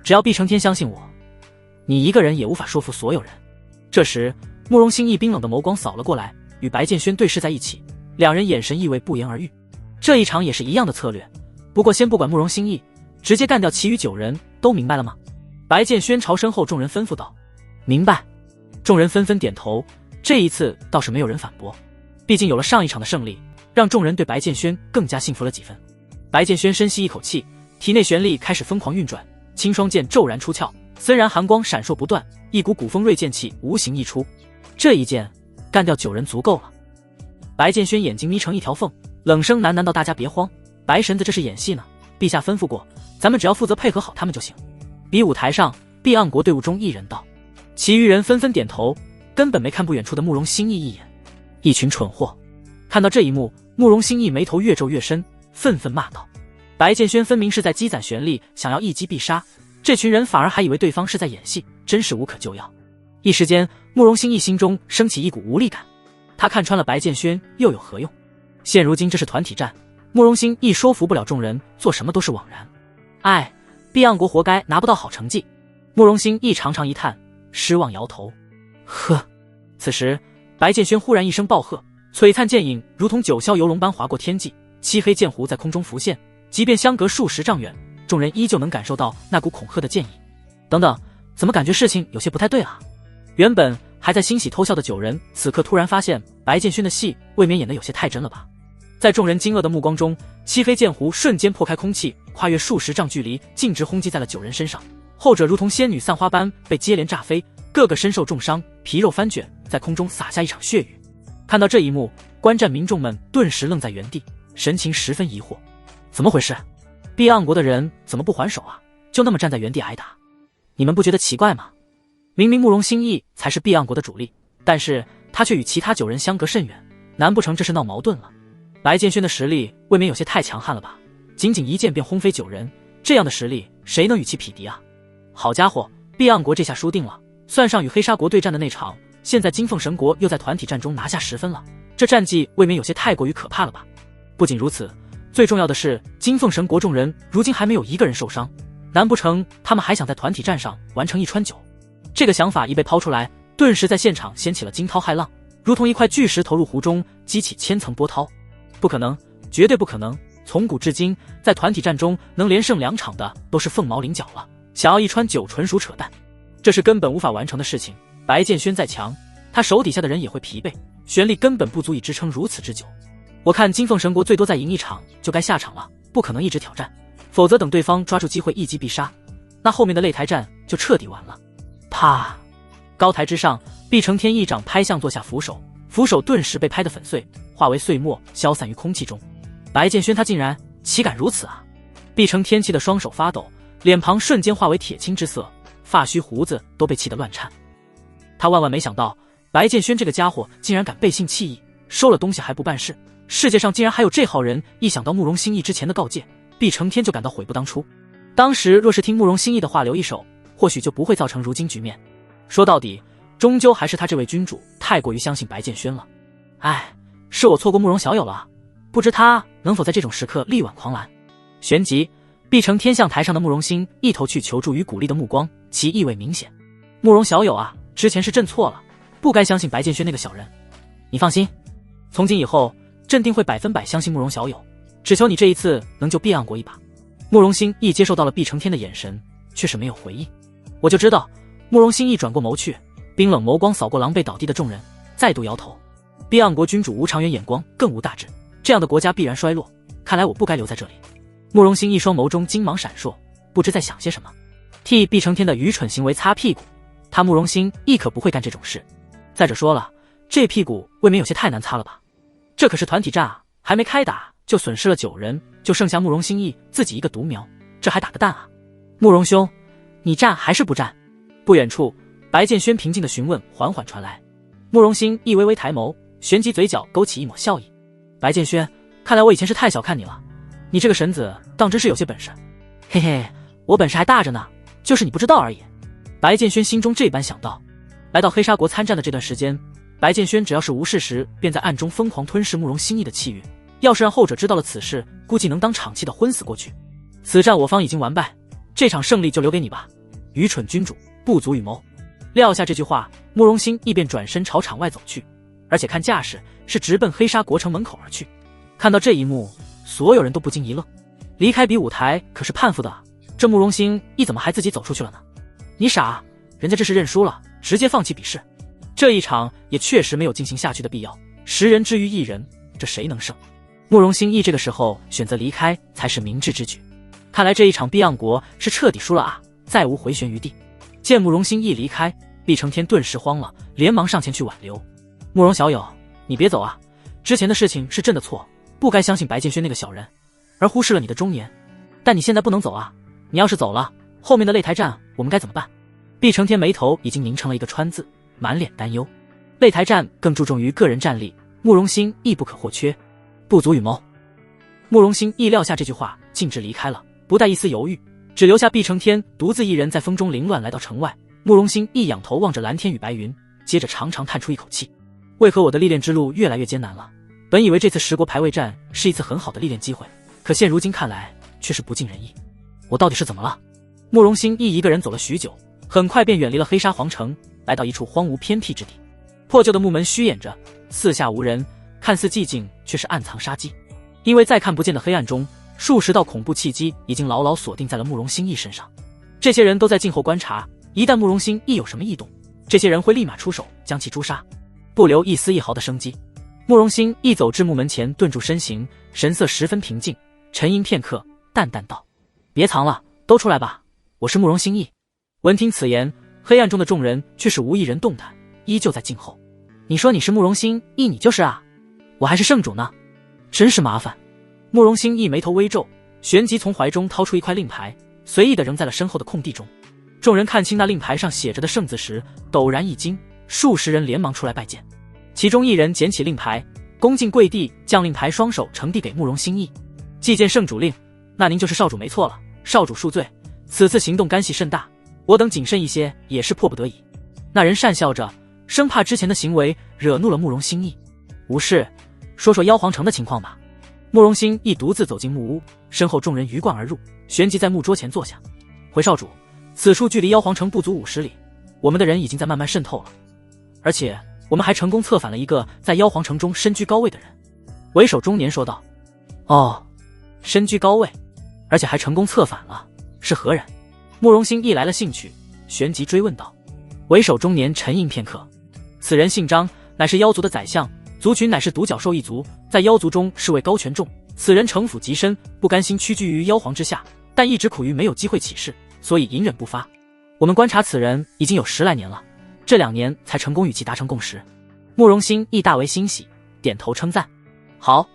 [SPEAKER 1] 只要毕承天相信我，你一个人也无法说服所有人。这时慕容兴义冰冷的眸光扫了过来，与白剑轩对视在一起，两人眼神意味不言而喻。这一场也是一样的策略，不过先不管慕容兴义，直接干掉其余9人，都明白了吗？白剑轩朝身后众人吩咐道：明白。众人纷纷点头，这一次倒是没有人反驳，毕竟有了上一场的胜利，让众人对白剑轩更加信服了几分。白剑轩深吸一口气，体内玄力开始疯狂运转，青双剑骤然出鞘，森然寒光闪烁不断，一股古风锐剑气无形溢出，这一剑干掉9人足够了。白剑轩眼睛眯成一条缝，冷声喃喃道：大家别慌，白神子这是演戏呢，陛下吩咐过，咱们只要负责配合好他们就行。比武台上，碧岸国队伍中一人道，其余人纷纷点头，根本没看不远处的慕容兴义一眼。一群蠢货！看到这一幕，慕容兴义眉头越皱越深，愤愤骂道：白剑轩分明是在积攒玄力，想要一击必杀，这群人反而还以为对方是在演戏，真是无可救药。一时间，慕容兴义心中升起一股无力感，他看穿了白剑轩又有何用？现如今这是团体战，慕容兴义说服不了众人，做什么都是枉然。唉，碧岸国活该拿不到好成绩。慕容兴义长长一叹，失望摇头。呵。此时白剑轩忽然一声暴喝，璀璨剑影如同九霄游龙般划过天际，漆黑剑弧在空中浮现，即便相隔数十丈远，众人依旧能感受到那股恐吓的剑意。等等，怎么感觉事情有些不太对啊？原本还在欣喜偷笑的9人，此刻突然发现白剑轩的戏未免演得有些太真了吧。在众人惊愕的目光中，漆黑剑弧瞬间破开空气，跨越数十丈距离，径直轰击在了9人身上。后者如同仙女散花般被接连炸飞，个个身受重伤，皮肉翻卷，在空中洒下一场血雨。看到这一幕，观战民众们顿时愣在原地，神情十分疑惑。怎么回事？碧岸国的人怎么不还手啊？就那么站在原地挨打？你们不觉得奇怪吗？明明慕容兴义才是碧岸国的主力，但是他却与其他9人相隔甚远，难不成这是闹矛盾了？白剑轩的实力未免有些太强悍了吧？仅仅一剑便轰飞9人，这样的实力谁能与其匹敌啊？好家伙，碧岸国这下输定了，算上与黑沙国对战的那场，现在金凤神国又在团体战中拿下10分了，这战绩未免有些太过于可怕了吧？不仅如此，最重要的是金凤神国众人如今还没有一个人受伤，难不成他们还想在团体战上完成一川9？这个想法一被抛出来，顿时在现场掀起了惊涛骇浪，如同一块巨石投入湖中，激起千层波涛。不可能，绝对不可能！从古至今，在团体战中能连胜2场的都是凤毛麟角了，想要一川9纯属扯淡，这是根本无法完成的事情。白剑轩再强，他手底下的人也会疲惫，玄力根本不足以支撑如此之久。我看金凤神国最多再赢一场就该下场了，不可能一直挑战，否则等对方抓住机会一击必杀，那后面的擂台战就彻底完了。啪！高台之上，毕承天一掌拍向坐下扶手，扶手顿时被拍得粉碎，化为碎末，消散于空气中。白剑轩他竟然岂敢如此啊！毕承天气的双手发抖，脸庞瞬间化为铁青之色，发须胡子都被气得乱颤。他万万没想到，白剑轩这个家伙竟然敢背信弃义，收了东西还不办事，世界上竟然还有这号人！一想到慕容心意之前的告诫，毕承天就感到悔不当初。当时若是听慕容心意的话留一手，或许就不会造成如今局面。说到底，终究还是他这位君主太过于相信白剑轩了。唉，是我错过慕容小友了，不知他能否在这种时刻力挽狂澜。旋即，毕承天向台上的慕容心一头去求助与鼓励的目光，其意味明显。慕容小友啊，之前是朕错了，不该相信白剑轩那个小人。你放心，从今以后，朕定会100%相信慕容小友，只求你这一次能救毕漾国一把。慕容心意接受到了毕承天的眼神，却是没有回应。我就知道。慕容心意转过眸去，冰冷眸光扫过狼狈倒地的众人，再度摇头。毕漾国君主无长远眼光，更无大志，这样的国家必然衰落。看来我不该留在这里。慕容心一双眸中金芒闪烁，不知在想些什么。替毕承天的愚蠢行为擦屁股，他慕容心意可不会干这种事。再者说了，这屁股未免有些太难擦了吧？这可是团体战啊，还没开打就损失了9人，就剩下慕容心意自己一个独苗，这还打得弹啊？慕容兄，你战还是不战？不远处，白剑轩平静的询问缓缓传来。慕容心意微微抬眸，旋即嘴角勾起一抹笑意。白剑轩，看来我以前是太小看你了，你这个神子当真是有些本事。嘿嘿，我本事还大着呢，就是你不知道而已。白剑轩心中这般想到。来到黑沙国参战的这段时间，白剑轩只要是无事时，便在暗中疯狂吞噬慕容心意的气运。要是让后者知道了此事，估计能当场气的昏死过去。此战我方已经完败，这场胜利就留给你吧。愚蠢君主，不足与谋。撂下这句话，慕容心意便转身朝场外走去，而且看架势是直奔黑沙国城门口而去。看到这一幕，所有人都不禁一愣。离开比武台可是叛父的，这慕容心意怎么还自己走出去了呢？你傻，人家这是认输了，直接放弃比试。这一场也确实没有进行下去的必要，10人之于1人，这谁能胜？慕容心意这个时候选择离开才是明智之举。看来这一场毕漾国是彻底输了啊，再无回旋余地。见慕容心意离开，毕承天顿时慌了，连忙上前去挽留。慕容小友，你别走啊，之前的事情是朕的错，不该相信白剑轩那个小人，而忽视了你的忠言。但你现在不能走啊，你要是走了，后面的擂台战我们该怎么办？毕承天眉头已经凝成了一个川字，满脸担忧。擂台战更注重于个人战力，慕容心意不可或缺，不足与谋。慕容心意撂下这句话，径直离开了，不带一丝犹豫，只留下毕承天独自一人在风中凌乱来到城外。慕容心一仰头望着蓝天与白云，接着长长叹出一口气。为何我的历练之路越来越艰难了？本以为这次10国排位战是一次很好的历练机会，可现如今看来却是不尽人意。我到底是怎么了？慕容心意一个人走了许久，很快便远离了黑沙皇城，来到一处荒芜偏僻之地。破旧的木门虚掩着，四下无人，看似寂静，却是暗藏杀机。因为在看不见的黑暗中，数10道恐怖气机已经牢牢锁定在了慕容心意身上。这些人都在静候观察，一旦慕容心意有什么异动，这些人会立马出手将其诛杀，不留一丝一毫的生机。慕容心意走至木门前，顿住身形，神色十分平静，沉吟片刻，淡淡道：“别藏了，都出来吧，我是慕容心意。”闻听此言，黑暗中的众人却是无一人动弹，依旧在静候。你说你是慕容心意，你就是啊？我还是圣主呢，真是麻烦。慕容心意眉头微皱，旋即从怀中掏出一块令牌，随意地扔在了身后的空地中。众人看清那令牌上写着的圣字时，陡然一惊，数10人连忙出来拜见。其中一人捡起令牌，恭敬跪地，将令牌双手呈递给慕容心意。既见圣主令，那您就是少主没错了。少主恕罪，此次行动干系甚大，我等谨慎一些也是迫不得已。那人讪笑着，生怕之前的行为惹怒了慕容心意。无事，说说妖皇城的情况吧。慕容心意独自走进木屋，身后众人鱼贯而入，旋即在木桌前坐下。回少主，此处距离妖皇城不足50里，我们的人已经在慢慢渗透了，而且我们还成功策反了一个在妖皇城中身居高位的人。为首中年说道：“哦，身居高位，而且还成功策反了，是何人？”慕容心意来了兴趣，旋即追问道。为首中年沉吟片刻：“此人姓张，乃是妖族的宰相，族群乃是独角兽一族，在妖族中是位高权重。此人城府极深，不甘心屈居于妖皇之下，但一直苦于没有机会起事，所以隐忍不发。我们观察此人已经有10来年了，这2年才成功与其达成共识。”慕容心意大为欣喜，点头称赞：“好，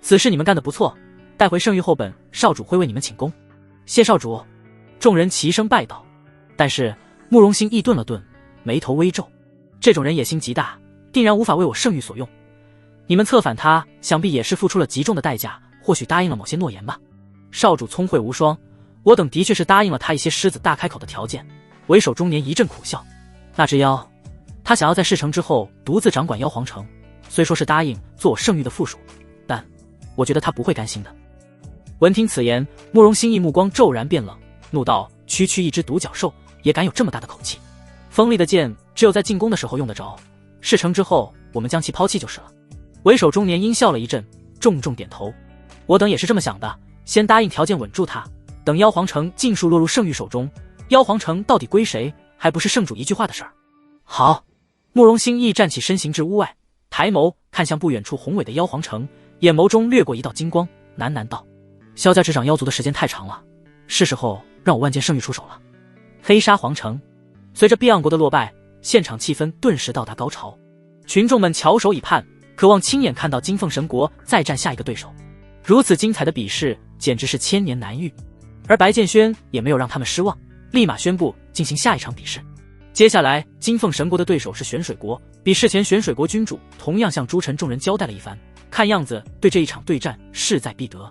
[SPEAKER 1] 此事你们干得不错，待回圣域后本，少主会为你们请功。”谢少主。众人齐声拜道。但是慕容心意顿了顿，眉头微皱。这种人野心极大，定然无法为我圣域所用。你们策反他，想必也是付出了极重的代价，或许答应了某些诺言吧。少主聪慧无双，我等的确是答应了他一些狮子大开口的条件。为首中年一阵苦笑，那只妖，他想要在事成之后独自掌管妖皇城，虽说是答应做我圣域的附属，但我觉得他不会甘心的。闻听此言，慕容心意目光骤然变冷，怒道：区区一只独角兽，也敢有这么大的口气？锋利的剑只有在进攻的时候用得着，事成之后我们将其抛弃就是了。为首中年阴笑了一阵，重重点头。我等也是这么想的，先答应条件稳住他，等妖皇城尽数落入圣域手中，妖皇城到底归谁，还不是圣主一句话的事儿。好。慕容心意站起身形至屋外，抬眸看向不远处宏伟的妖皇城，眼眸中掠过一道金光，喃喃道：萧家执掌妖族的时间太长了，是时候让我万剑圣域出手了。黑沙皇城随着碧昂国的落败，现场气氛顿时到达高潮，群众们翘首以盼，渴望亲眼看到金凤神国再战下一个对手。如此精彩的比试简直是千年难遇，而白剑轩也没有让他们失望，立马宣布进行下一场比试。接下来金凤神国的对手是玄水国，比试前玄水国君主同样向诸臣众人交代了一番，看样子对这一场对战势在必得。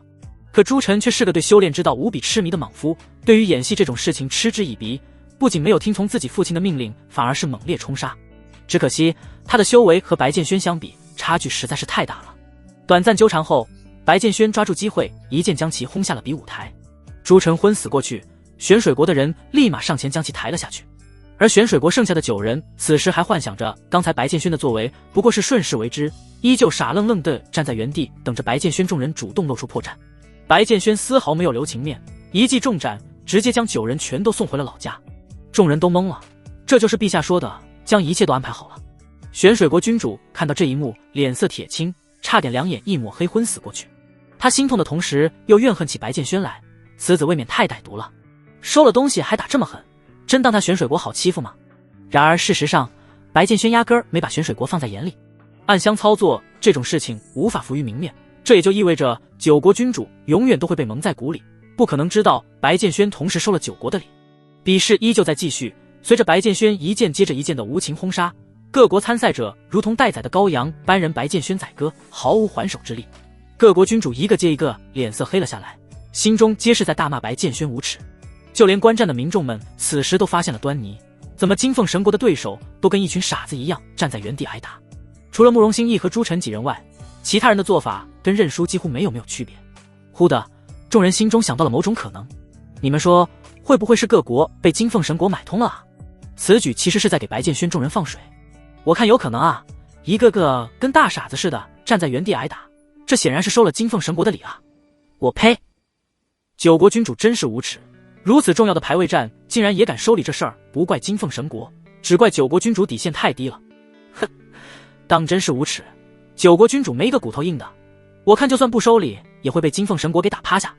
[SPEAKER 1] 可诸臣却是个对修炼之道无比痴迷的莽夫，对于演戏这种事情嗤之以鼻，不仅没有听从自己父亲的命令，反而是猛烈冲杀。只可惜他的修为和白剑轩相比，差距实在是太大了。短暂纠缠后，白剑轩抓住机会，一剑将其轰下了比武台。诸臣昏死过去，玄水国的人立马上前将其抬了下去。而玄水国剩下的9人此时还幻想着刚才白剑轩的作为不过是顺势为之，依旧傻愣愣地站在原地，等着白剑轩众人主动露出破绽。白剑轩丝毫没有留情面，一记重斩直接将9人全都送回了老家。众人都懵了，这就是陛下说的将一切都安排好了。玄水国君主看到这一幕，脸色铁青，差点两眼一抹黑昏死过去。他心痛的同时又怨恨起白剑轩来，此子未免太歹毒了，收了东西还打这么狠，真当他玄水国好欺负吗？然而事实上，白剑轩压根儿没把玄水国放在眼里。暗箱操作这种事情无法浮于明面，这也就意味着9国君主永远都会被蒙在鼓里，不可能知道白剑轩同时收了9国的礼。比试依旧在继续，随着白剑轩一剑接着一剑的无情轰杀，各国参赛者如同待宰的羔羊般人白剑轩宰割，毫无还手之力。各国君主一个接一个脸色黑了下来，心中皆是在大骂白剑轩无耻。就连观战的民众们此时都发现了端倪，怎么金凤神国的对手都跟一群傻子一样站在原地挨打？除了慕容心意和诸臣几人外，其他人的做法跟认输几乎没有区别。忽的，众人心中想到了某种可能，你们说会不会是各国被金凤神国买通了啊？此举其实是在给白剑轩众人放水。我看有可能啊，一个个跟大傻子似的站在原地挨打，这显然是收了金凤神国的礼啊！我呸！9国君主真是无耻，如此重要的排位战竟然也敢收礼，这事儿不怪金凤神国，只怪9国君主底线太低了。哼，当真是无耻！9国君主没个骨头硬的，我看就算不收礼，也会被金凤神国给打趴下。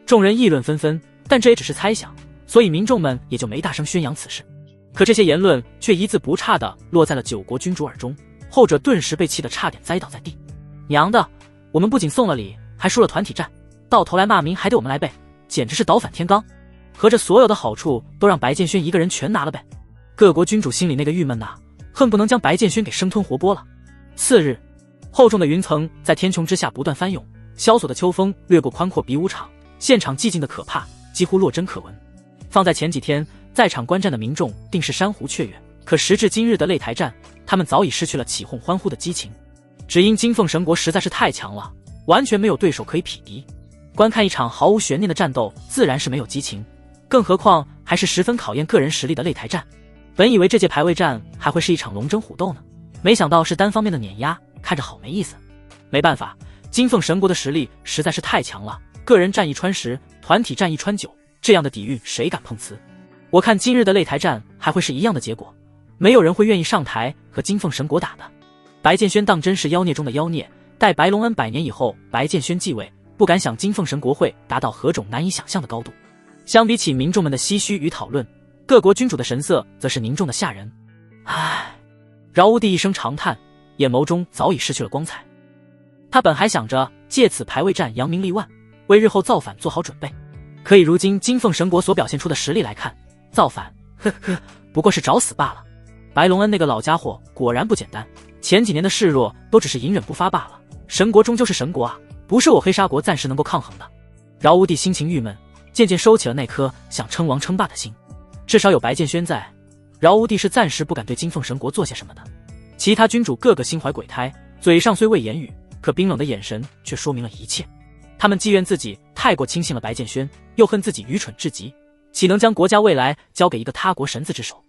[SPEAKER 1] 众人议论纷纷，但这也只是猜想，所以民众们也就没大声宣扬此事。可这些言论却一字不差地落在了9国君主耳中，后者顿时被气得差点栽倒在地。娘的，我们不仅送了礼，还输了团体战，到头来骂名还得我们来背，简直是倒反天罡。合着所有的好处都让白剑轩一个人全拿了呗。各国君主心里那个郁闷呐，恨不能将白剑轩给生吞活剥了。次日，厚重的云层在天穹之下不断翻涌，萧索的秋风掠过宽阔比武场，现场寂静的可怕，几乎落针可闻。放在前几天，在场观战的民众定是山湖雀跃，可时至今日的擂台战，他们早已失去了起哄欢呼的激情。只因金凤神国实在是太强了，完全没有对手可以匹敌。观看一场毫无悬念的战斗，自然是没有激情，更何况还是十分考验个人实力的擂台战。本以为这届排位战还会是一场龙争虎斗呢，没想到是单方面的碾压，看着好没意思。没办法，金凤神国的实力实在是太强了，个人战1穿10，团体战1穿9，这样的底蕴谁敢碰瓷？我看今日的擂台战还会是一样的结果，没有人会愿意上台和金凤神国打的。白剑轩当真是妖孽中的妖孽，待白龙恩100年以后，白剑轩继位，不敢想金凤神国会达到何种难以想象的高度。相比起民众们的唏嘘与讨论，各国君主的神色则是凝重的吓人。唉，饶无帝一声长叹，眼眸中早已失去了光彩。他本还想着借此排位战扬名立万，为日后造反做好准备，可以如今金凤神国所表现出的实力来看，造反不过是找死罢了。白龙恩那个老家伙果然不简单，前几年的示弱都只是隐忍不发罢了。神国终究是神国啊，不是我黑沙国暂时能够抗衡的。饶无帝心情郁闷，渐渐收起了那颗想称王称霸的心。至少有白剑轩在，饶无帝是暂时不敢对金凤神国做些什么的。其他君主个个心怀鬼胎，嘴上虽未言语，可冰冷的眼神却说明了一切。他们既怨自己太过轻信了白剑轩，又恨自己愚蠢至极，岂能将国家未来交给一个他国神子之手？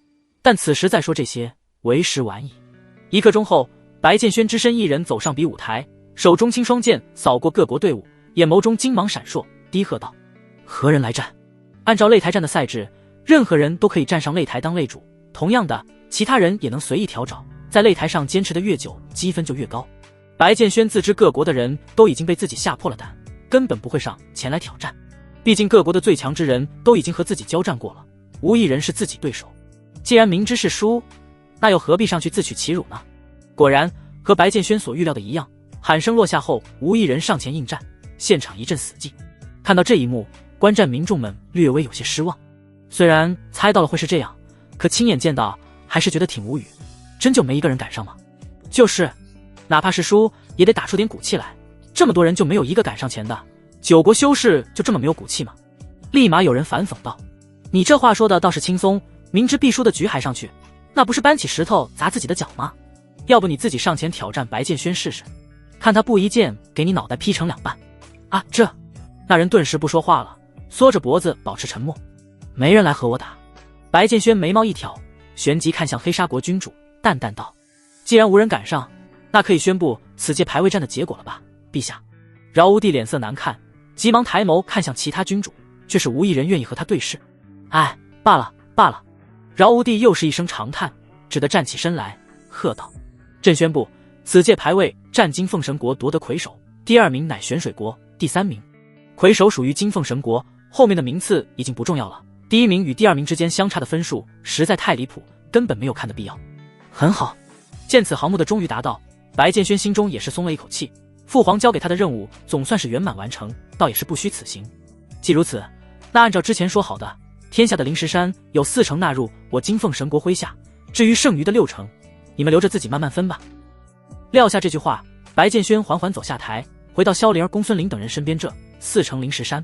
[SPEAKER 1] 但此时再说这些，为时晚矣。一刻钟后，白剑轩只身一人走上比武台，手中青双剑扫过各国队伍，眼眸中金芒闪烁，低喝道：何人来战？按照擂台战的赛制，任何人都可以站上擂台当擂主，同样的，其他人也能随意调找，在擂台上坚持的越久，积分就越高。白剑轩自知各国的人都已经被自己吓破了胆，根本不会上前来挑战，毕竟各国的最强之人都已经和自己交战过了，无一人是自己对手。既然明知是输，那又何必上去自取其辱呢？果然和白剑轩所预料的一样，喊声落下后，无一人上前应战，现场一阵死寂。看到这一幕，观战民众们略微有些失望。虽然猜到了会是这样，可亲眼见到还是觉得挺无语。真就没一个人赶上吗？就是，哪怕是输也得打出点骨气来，这么多人就没有一个赶上前的，九国修士就这么没有骨气吗？立马有人反讽道：你这话说的倒是轻松，明知必输的局还上去，那不是搬起石头砸自己的脚吗？要不你自己上前挑战白剑轩试试，看他不一剑给你脑袋劈成两半啊！那人顿时不说话了，缩着脖子保持沉默。没人来和我打。白剑轩眉毛一挑，旋即看向黑沙国君主，淡淡道：既然无人赶上，那可以宣布此届排位战的结果了吧，陛下。饶无帝脸色难看，急忙抬眸看向其他君主，却是无一人愿意和他对视。哎，罢了。饶无帝又是一声长叹，只得站起身来，喝道：朕宣布，此届排位战金凤神国夺得魁首，第二名乃玄水国，第三名。魁首属于金凤神国，后面的名次已经不重要了，第一名与第二名之间相差的分数实在太离谱，根本没有看的必要。很好，见此航母的终于达到，白剑轩心中也是松了一口气，父皇交给他的任务总算是圆满完成，倒也是不虚此行。既如此，那按照之前说好的，天下的灵石山有40%纳入我金凤神国麾下，至于剩余的60%，你们留着自己慢慢分吧。撂下这句话，白剑轩缓缓走下台，回到萧灵儿、公孙玲等人身边。这40%灵石山，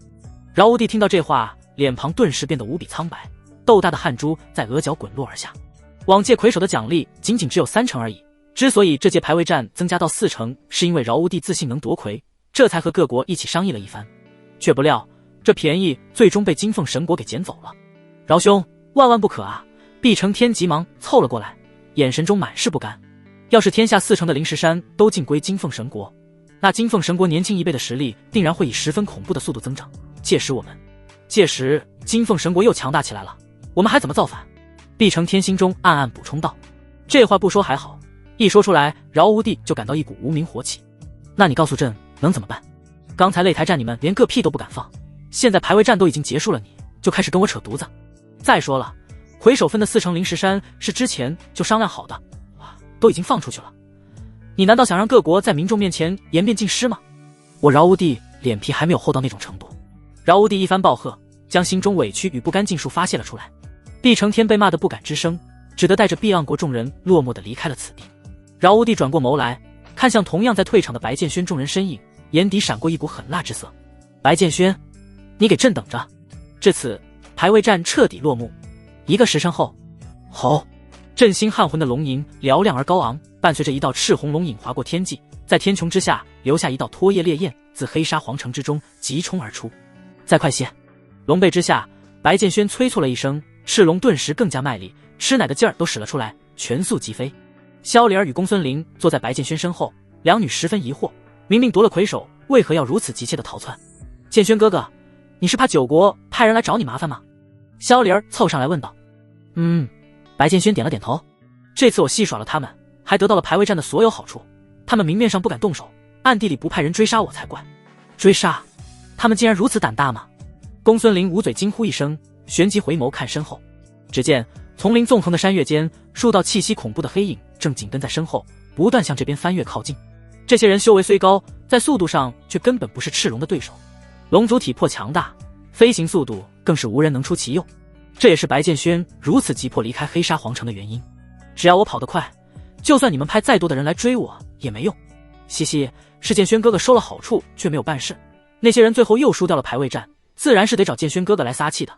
[SPEAKER 1] 饶无帝听到这话，脸庞顿时变得无比苍白，豆大的汗珠在额角滚落而下。往届魁首的奖励仅仅只有30%而已，之所以这届排位战增加到40%，是因为饶无帝自信能夺魁，这才和各国一起商议了一番。却不料这便宜最终被金凤神国给捡走了。饶兄，万万不可啊！毕承天急忙凑了过来，眼神中满是不甘。要是天下40%的灵石山都尽归金凤神国，那金凤神国年轻一辈的实力定然会以十分恐怖的速度增长，届时金凤神国又强大起来了，我们还怎么造反？毕承天心中暗暗补充道。这话不说还好，一说出来，饶无帝就感到一股无名火起。那你告诉朕能怎么办？刚才擂台战你们连个屁都不敢放，现在排位战都已经结束了，你就开始跟我扯犊子。再说了，魁首分的40%灵石山是之前就商量好的，都已经放出去了，你难道想让各国在民众面前颜面尽失吗？我饶无帝脸皮还没有厚到那种程度。饶无帝一番暴喝，将心中委屈与不甘尽数发泄了出来。毕承天被骂得不敢吱声，只得带着毕盎国众人落寞地离开了此地。饶无帝转过眸来，看向同样在退场的白剑轩众人身影，眼底闪过一股狠辣之色。白剑轩，你给朕等着！至此，排位战彻底落幕。1个时辰后，吼！震心撼魂的龙吟嘹亮而高昂，伴随着一道赤红龙影划过天际，在天穹之下留下一道拖曳烈焰，自黑沙皇城之中急冲而出。再快些！龙背之下，白剑轩催促了一声，赤龙顿时更加卖力，吃奶的劲儿都使了出来，全速疾飞。萧灵儿与公孙玲坐在白剑轩身后，两女十分疑惑，明明夺了魁首，为何要如此急切的逃窜？剑轩哥哥，你是怕九国派人来找你麻烦吗？萧灵儿凑上来问道。白剑轩点了点头。这次我戏耍了他们，还得到了排位战的所有好处，他们明面上不敢动手，暗地里不派人追杀我才怪。追杀？他们竟然如此胆大吗？公孙玲捂嘴惊呼一声，旋即回眸看身后，只见丛林纵横的山岳间，数道气息恐怖的黑影正紧跟在身后，不断向这边翻越靠近。这些人修为虽高，在速度上却根本不是赤龙的对手。龙族体魄强大，飞行速度更是无人能出其右，这也是白剑轩如此急迫离开黑沙皇城的原因。只要我跑得快，就算你们派再多的人来追我也没用。嘻嘻，是剑轩哥哥收了好处却没有办事，那些人最后又输掉了排位战，自然是得找剑轩哥哥来撒气的。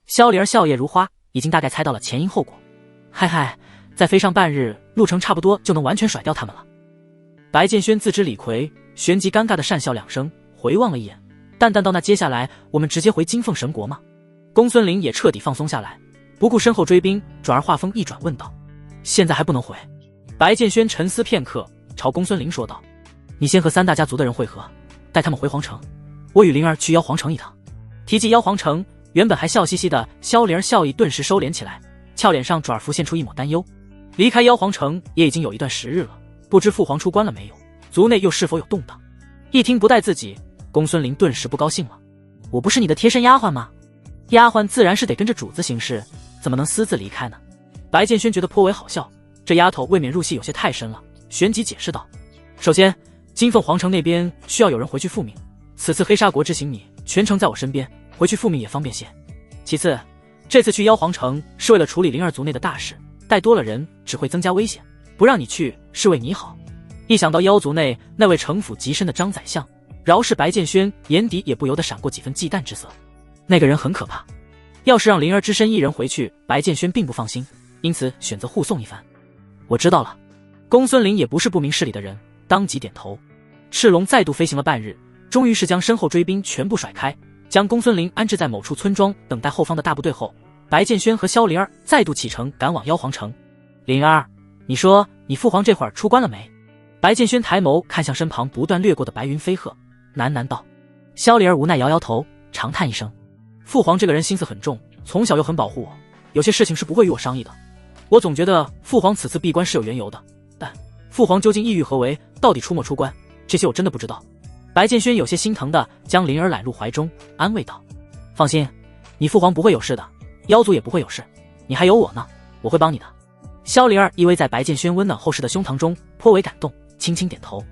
[SPEAKER 1] 萧灵儿笑靥如花，已经大概猜到了前因后果。嗨嗨，再飞上半日，路程差不多就能完全甩掉他们了。白剑轩自知理亏，旋即尴尬的讪笑两声，回望了一眼，淡淡道：那接下来我们直接回金凤神国吗？公孙林也彻底放松下来，不顾身后追兵，转而话锋一转问道：现在还不能回？白剑轩沉思片刻，朝公孙林说道：你先和三大家族的人会合，带他们回皇城，我与灵儿去妖皇城一趟。提及妖皇城，原本还笑嘻嘻的萧灵儿笑意顿时收敛起来，俏脸上转而浮现出一抹担忧。离开妖皇城也已经有一段时日了，不知父皇出关了没有，族内又是否有动荡。一听不带自己，公孙林顿时不高兴了。我不是你的贴身丫鬟吗？丫鬟自然是得跟着主子行事，怎么能私自离开呢？白剑轩觉得颇为好笑，这丫头未免入戏有些太深了，旋即解释道：首先，金凤皇城那边需要有人回去复命，此次黑沙国之行你全程在我身边，回去复命也方便些。其次，这次去妖皇城是为了处理灵儿族内的大事，带多了人只会增加危险，不让你去是为你好。一想到妖族内那位城府极深的张宰相，饶是白剑轩眼底也不由得闪过几分忌惮之色。那个人很可怕，要是让灵儿只身一人回去，白剑轩并不放心，因此选择护送一番。我知道了。公孙林也不是不明事理的人，当即点头。赤龙再度飞行了半日，终于是将身后追兵全部甩开，将公孙林安置在某处村庄，等待后方的大部队后，白剑轩和萧灵儿再度启程赶往妖皇城。灵儿，你说你父皇这会儿出关了没？白剑轩抬眸看向身旁不断掠过的白云飞鹤，喃喃道。萧灵儿无奈摇摇头，长叹一声。父皇这个人心思很重，从小又很保护我，有些事情是不会与我商议的。我总觉得父皇此次闭关是有缘由的，但父皇究竟意欲何为，到底出没出关，这些我真的不知道。白剑轩有些心疼的将灵儿揽入怀中，安慰道：放心，你父皇不会有事的，妖族也不会有事，你还有我呢，我会帮你的。萧灵儿依偎在白剑轩温暖厚实的胸膛中，颇为感动，轻轻点头。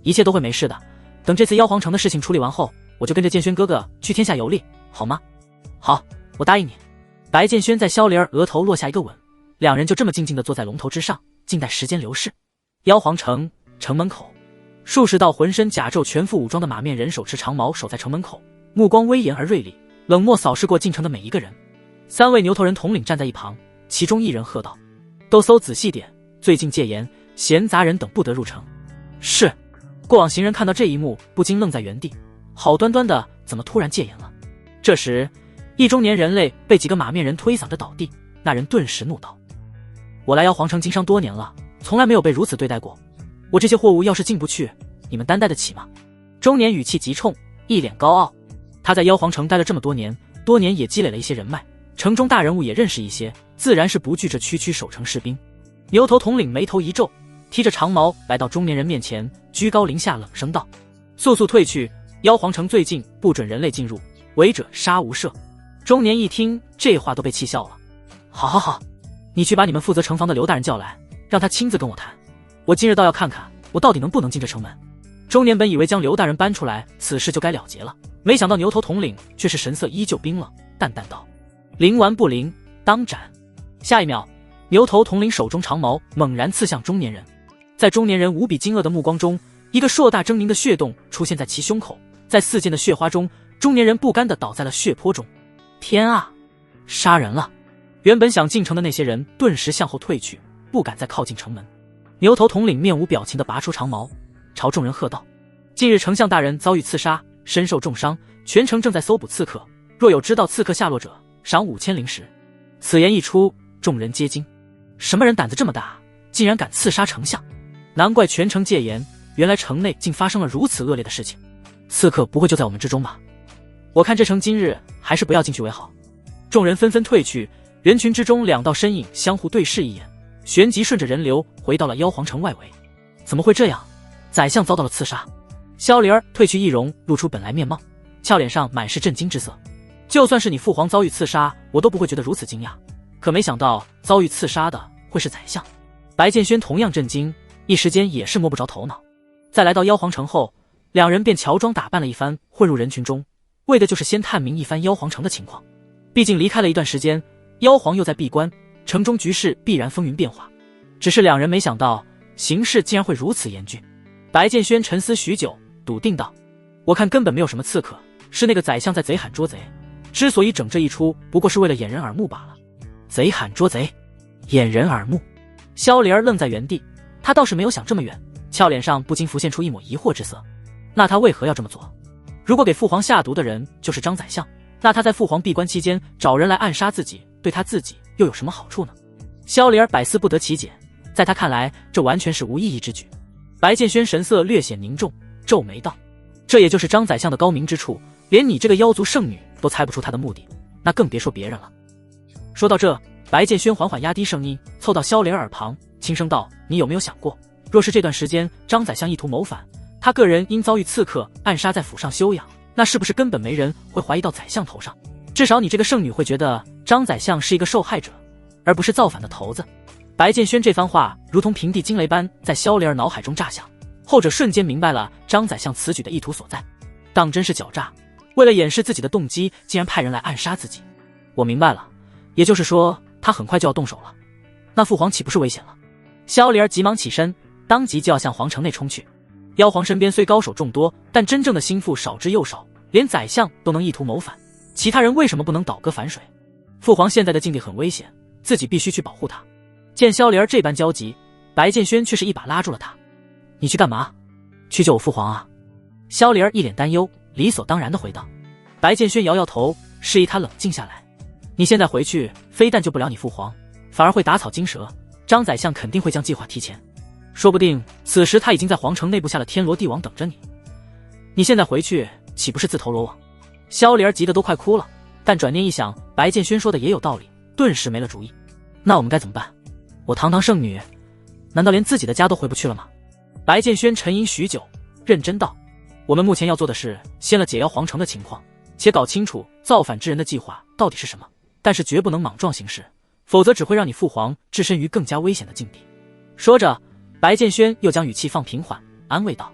[SPEAKER 1] 一切都会没事的，等这次妖皇城的事情处理完后，我就跟着剑轩哥哥去天下游历，好吗？好，我答应你。白剑轩在萧灵儿额头落下一个吻，两人就这么静静地坐在龙头之上，静待时间流逝。妖皇城城门口，数十道浑身甲胄全副武装的马面人手持长矛守在城门口，目光威严而锐利，冷漠扫视过进城的每一个人。三位牛头人统领站在一旁，其中一人喝道：都搜仔细点，最近戒严，闲杂人等不得入城。是。过往行人看到这一幕，不禁愣在原地，好端端的怎么突然戒严了？这时一中年人类被几个马面人推搡着倒地，那人顿时怒道：我来妖皇城经商多年了，从来没有被如此对待过，我这些货物要是进不去，你们担待得起吗？中年语气极冲，一脸高傲。他在妖皇城待了这么多年也积累了一些人脉，城中大人物也认识一些，自然是不惧这区区守城士兵。牛头统领眉头一皱，提着长矛来到中年人面前，居高临下冷声道：速速退去，妖皇城最近不准人类进入，违者杀无赦。中年一听这话都被气笑了。好，你去把你们负责城防的刘大人叫来，让他亲自跟我谈，我今日倒要看看我到底能不能进这城门。中年本以为将刘大人搬出来，此事就该了结了，没想到牛头统领却是神色依旧冰冷，淡淡道：灵完不灵，当斩。下一秒，牛头统领手中长矛猛然刺向中年人。在中年人无比惊愕的目光中，一个硕大狰狞的血洞出现在其胸口，在四溅的血花中，中年人不甘地倒在了血泊中。天啊，杀人了！原本想进城的那些人顿时向后退去，不敢再靠近城门。牛头统领面无表情地拔出长矛，朝众人喝道：近日丞相大人遭遇刺杀，身受重伤，全城正在搜捕刺客，若有知道刺客下落者，赏5000灵石。此言一出，众人皆惊，什么人胆子这么大，竟然敢刺杀丞相？难怪全城戒严，原来城内竟发生了如此恶劣的事情。刺客不会就在我们之中吧？我看这城今日还是不要进去为好。众人纷纷退去，人群之中两道身影相互对视一眼，旋即顺着人流回到了妖皇城外围。怎么会这样？宰相遭到了刺杀。萧灵儿褪去易容，露出本来面貌，俏脸上满是震惊之色。就算是你父皇遭遇刺杀，我都不会觉得如此惊讶，可没想到遭遇刺杀的会是宰相。白剑轩同样震惊，一时间也是摸不着头脑。在来到妖皇城后，两人便乔装打扮了一番，混入人群中，为的就是先探明一番妖皇城的情况。毕竟离开了一段时间，妖皇又在闭关，城中局势必然风云变化。只是两人没想到形势竟然会如此严峻。白剑轩沉思许久，笃定道：我看根本没有什么刺客，是那个宰相在贼喊捉贼，之所以整这一出，不过是为了掩人耳目罢了。贼喊捉贼，掩人耳目。萧离儿愣在原地，他倒是没有想这么远，俏脸上不禁浮现出一抹疑惑之色。那他为何要这么做？如果给父皇下毒的人就是张宰相，那他在父皇闭关期间找人来暗杀自己，对他自己又有什么好处呢？萧离儿百思不得其解，在他看来，这完全是无意义之举。白剑轩神色略显凝重，皱眉道：这也就是张宰相的高明之处，连你这个妖族圣女都猜不出他的目的，那更别说别人了。说到这，白剑轩缓缓压低声音，凑到萧离儿耳旁，轻声道：你有没有想过，若是这段时间张宰相意图谋反，他个人因遭遇刺客暗杀在府上休养，那是不是根本没人会怀疑到宰相头上？至少你这个圣女会觉得张宰相是一个受害者，而不是造反的头子。白剑轩这番话如同平地惊雷般在萧离儿脑海中炸响，后者瞬间明白了张宰相此举的意图所在。当真是狡诈，为了掩饰自己的动机，竟然派人来暗杀自己。我明白了，也就是说他很快就要动手了，那父皇岂不是危险了？萧离儿急忙起身，当即就要向皇城内冲去。妖皇身边虽高手众多，但真正的心腹少之又少，连宰相都能意图谋反，其他人为什么不能倒戈反水？父皇现在的境地很危险，自己必须去保护他。见萧离儿这般焦急，白剑轩却是一把拉住了他。你去干嘛？去救我父皇啊！萧离儿一脸担忧，理所当然地回道。白剑轩摇摇头，示意他冷静下来。你现在回去，非但救不了你父皇，反而会打草惊蛇，张宰相肯定会将计划提前，说不定此时他已经在皇城内布下了天罗地网等着你。你现在回去，岂不是自投罗网？萧离儿急得都快哭了，但转念一想，白剑轩说的也有道理，顿时没了主意。那我们该怎么办？我堂堂圣女，难道连自己的家都回不去了吗？白剑轩沉吟许久，认真道：我们目前要做的是先了解妖皇城的情况，且搞清楚造反之人的计划到底是什么，但是绝不能莽撞行事，否则只会让你父皇置身于更加危险的境地。说着，白剑轩又将语气放平缓，安慰道：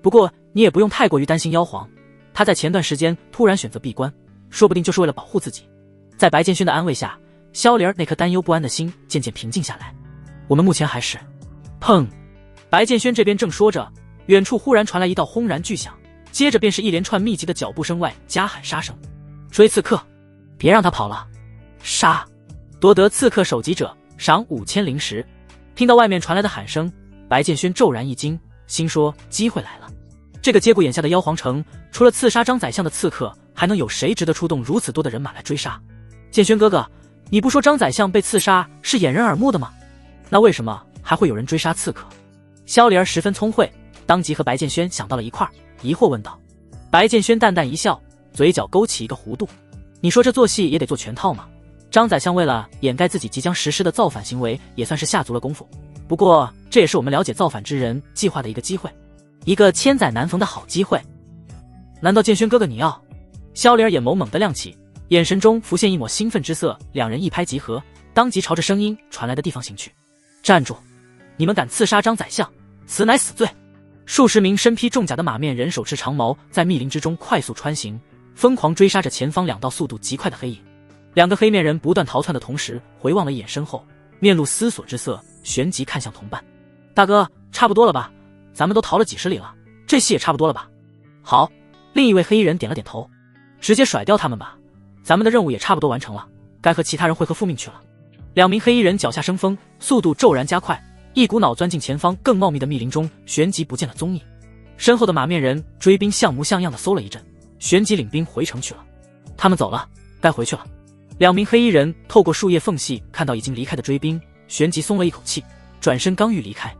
[SPEAKER 1] 不过你也不用太过于担心妖皇，他在前段时间突然选择闭关，说不定就是为了保护自己。在白剑轩的安慰下，萧离儿那颗担忧不安的心渐渐平静下来。我们目前还是……砰！白剑轩这边正说着，远处忽然传来一道轰然巨响，接着便是一连串密集的脚步声外加喊杀声。追刺客，别让他跑了！杀！夺得刺客首级者赏5000灵石。听到外面传来的喊声，白剑轩骤然一惊，心说机会来了。这个节骨眼下的妖皇城，除了刺杀张宰相的刺客，还能有谁值得出动如此多的人马来追杀？剑轩哥哥，你不说张宰相被刺杀是掩人耳目的吗？那为什么还会有人追杀刺客？萧离儿十分聪慧，当即和白剑轩想到了一块儿，疑惑问道。白剑轩淡淡一笑，嘴角勾起一个弧度。你说这做戏也得做全套吗？张宰相为了掩盖自己即将实施的造反行为，也算是下足了功夫。不过这也是我们了解造反之人计划的一个机会，一个千载难逢的好机会。难道剑轩哥哥你要？萧离儿眼眸猛地亮起，眼神中浮现一抹兴奋之色，两人一拍即合，当即朝着声音传来的地方行去。站住！你们敢刺杀张宰相，此乃死罪！数十名身披重甲的马面人手持长矛，在密林之中快速穿行，疯狂追杀着前方两道速度极快的黑影。两个黑面人不断逃窜的同时，回望了一眼身后，面露思索之色，旋即看向同伴。大哥，差不多了吧？咱们都逃了几十里了，这戏也差不多了吧？好，另一位黑衣人点了点头。直接甩掉他们吧，咱们的任务也差不多完成了，该和其他人会合复命去了。两名黑衣人脚下生风，速度骤然加快，一股脑钻进前方更茂密的密林中，旋即不见了踪影。身后的马面人追兵像模像样的搜了一阵，旋即领兵回城去了。他们走了，该回去了。两名黑衣人透过树叶缝隙看到已经离开的追兵，旋即松了一口气，转身刚欲离开，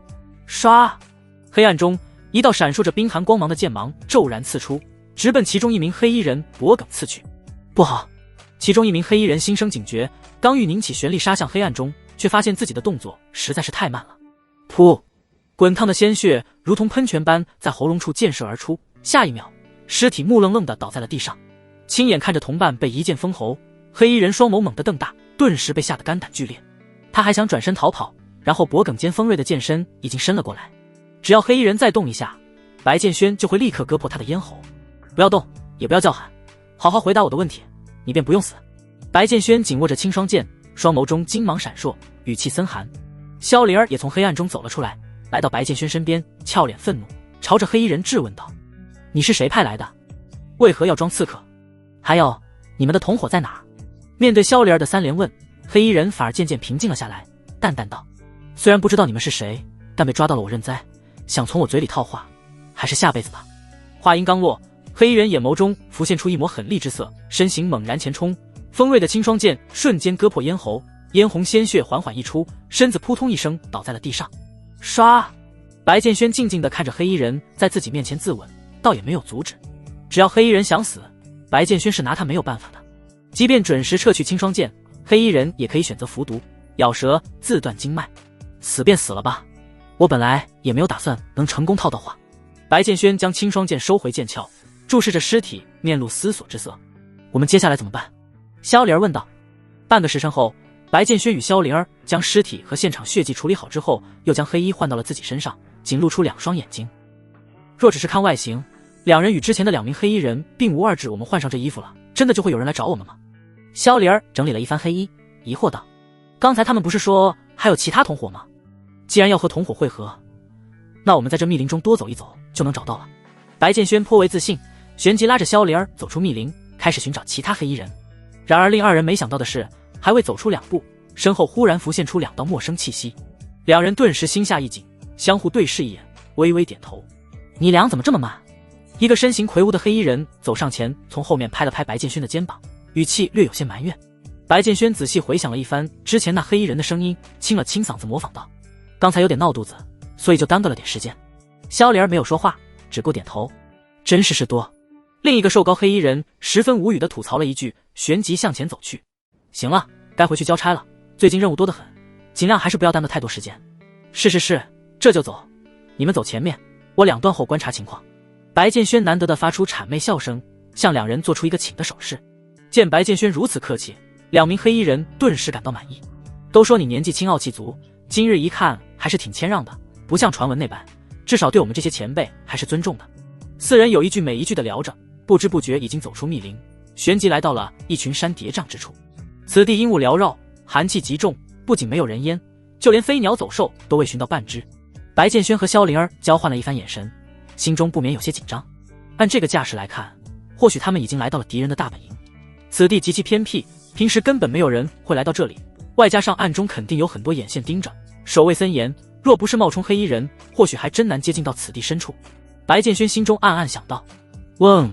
[SPEAKER 1] 唰！黑暗中，一道闪烁着冰寒光芒的剑芒骤然刺出，直奔其中一名黑衣人脖颈刺去。不好！其中一名黑衣人心生警觉，刚欲拧起玄力杀向黑暗中，却发现自己的动作实在是太慢了。噗！滚烫的鲜血如同喷泉般在喉咙处溅射而出，下一秒，尸体木愣愣地倒在了地上。亲眼看着同伴被一剑封喉，黑衣人双眸猛地瞪大，顿时被吓得肝胆俱裂。他还想转身逃跑，然后脖颈间锋锐的剑身已经伸了过来，只要黑衣人再动一下，白剑轩就会立刻割破他的咽喉。不要动，也不要叫喊，好好回答我的问题，你便不用死。白剑轩紧握着青霜剑，双眸中金芒闪烁，语气森寒。萧灵儿也从黑暗中走了出来，来到白剑轩身边，俏脸愤怒，朝着黑衣人质问道：“你是谁派来的？为何要装刺客？还有，你们的同伙在哪儿？”面对萧灵儿的三连问，黑衣人反而渐渐平静了下来，淡淡道：“虽然不知道你们是谁，但被抓到了我认栽，想从我嘴里套话，还是下辈子吧。”话音刚落，黑衣人眼眸中浮现出一抹狠厉之色，身形猛然前冲，锋锐的青霜剑瞬间割破咽喉，嫣红鲜血缓缓溢出，身子扑通一声倒在了地上。唰！白剑轩静静地看着黑衣人在自己面前自刎，倒也没有阻止。只要黑衣人想死，白剑轩是拿他没有办法的。即便准时撤去青霜剑，黑衣人也可以选择服毒，咬舌自断经脉。死便死了吧，我本来也没有打算能成功套到话。白剑轩将青霜剑收回剑鞘，注视着尸体，面露思索之色。我们接下来怎么办？萧灵儿问道。半个时辰后，白剑轩与萧灵儿将尸体和现场血迹处理好之后，又将黑衣换到了自己身上，仅露出2双眼睛。若只是看外形，两人与之前的2名黑衣人并无二致，我们换上这衣服了，真的就会有人来找我们吗？萧灵儿整理了一番黑衣，疑惑道：“刚才他们不是说还有其他同伙吗？既然要和同伙会合，那我们在这密林中多走一走就能找到了。”白剑轩颇为自信，旋即拉着萧灵儿走出密林，开始寻找其他黑衣人。然而令二人没想到的是，还未走出2步，身后忽然浮现出2道陌生气息。两人顿时心下一紧，相互对视一眼，微微点头。你俩怎么这么慢？一个身形魁梧的黑衣人走上前，从后面拍了拍白剑轩的肩膀，语气略有些埋怨。白剑轩仔细回想了一番之前那黑衣人的声音，清了清嗓子模仿道：“刚才有点闹肚子，所以就耽搁了点时间。”萧灵儿没有说话，只顾点头。真是事多。另一个瘦高黑衣人十分无语地吐槽了一句，旋即向前走去。行了，该回去交差了，最近任务多得很，尽量还是不要耽搁太多时间。是，这就走。你们走前面，我2段后观察情况。白剑轩难得地发出谄媚笑声，向两人做出一个请的手势。见白剑轩如此客气，2名黑衣人顿时感到满意。都说你年纪轻傲气足，今日一看还是挺谦让的，不像传闻那般，至少对我们这些前辈还是尊重的。4人有一句没一句地聊着，不知不觉已经走出密林，旋即来到了一群山叠嶂之处。此地阴雾缭绕，寒气极重，不仅没有人烟，就连飞鸟走兽都未寻到半只。白剑轩和萧灵儿交换了一番眼神，心中不免有些紧张。按这个架势来看，或许他们已经来到了敌人的大本营。此地极其偏僻，平时根本没有人会来到这里，外加上暗中肯定有很多眼线盯着，守卫森严，若不是冒充黑衣人，或许还真难接近到此地深处。白剑轩心中暗暗想到。嗡！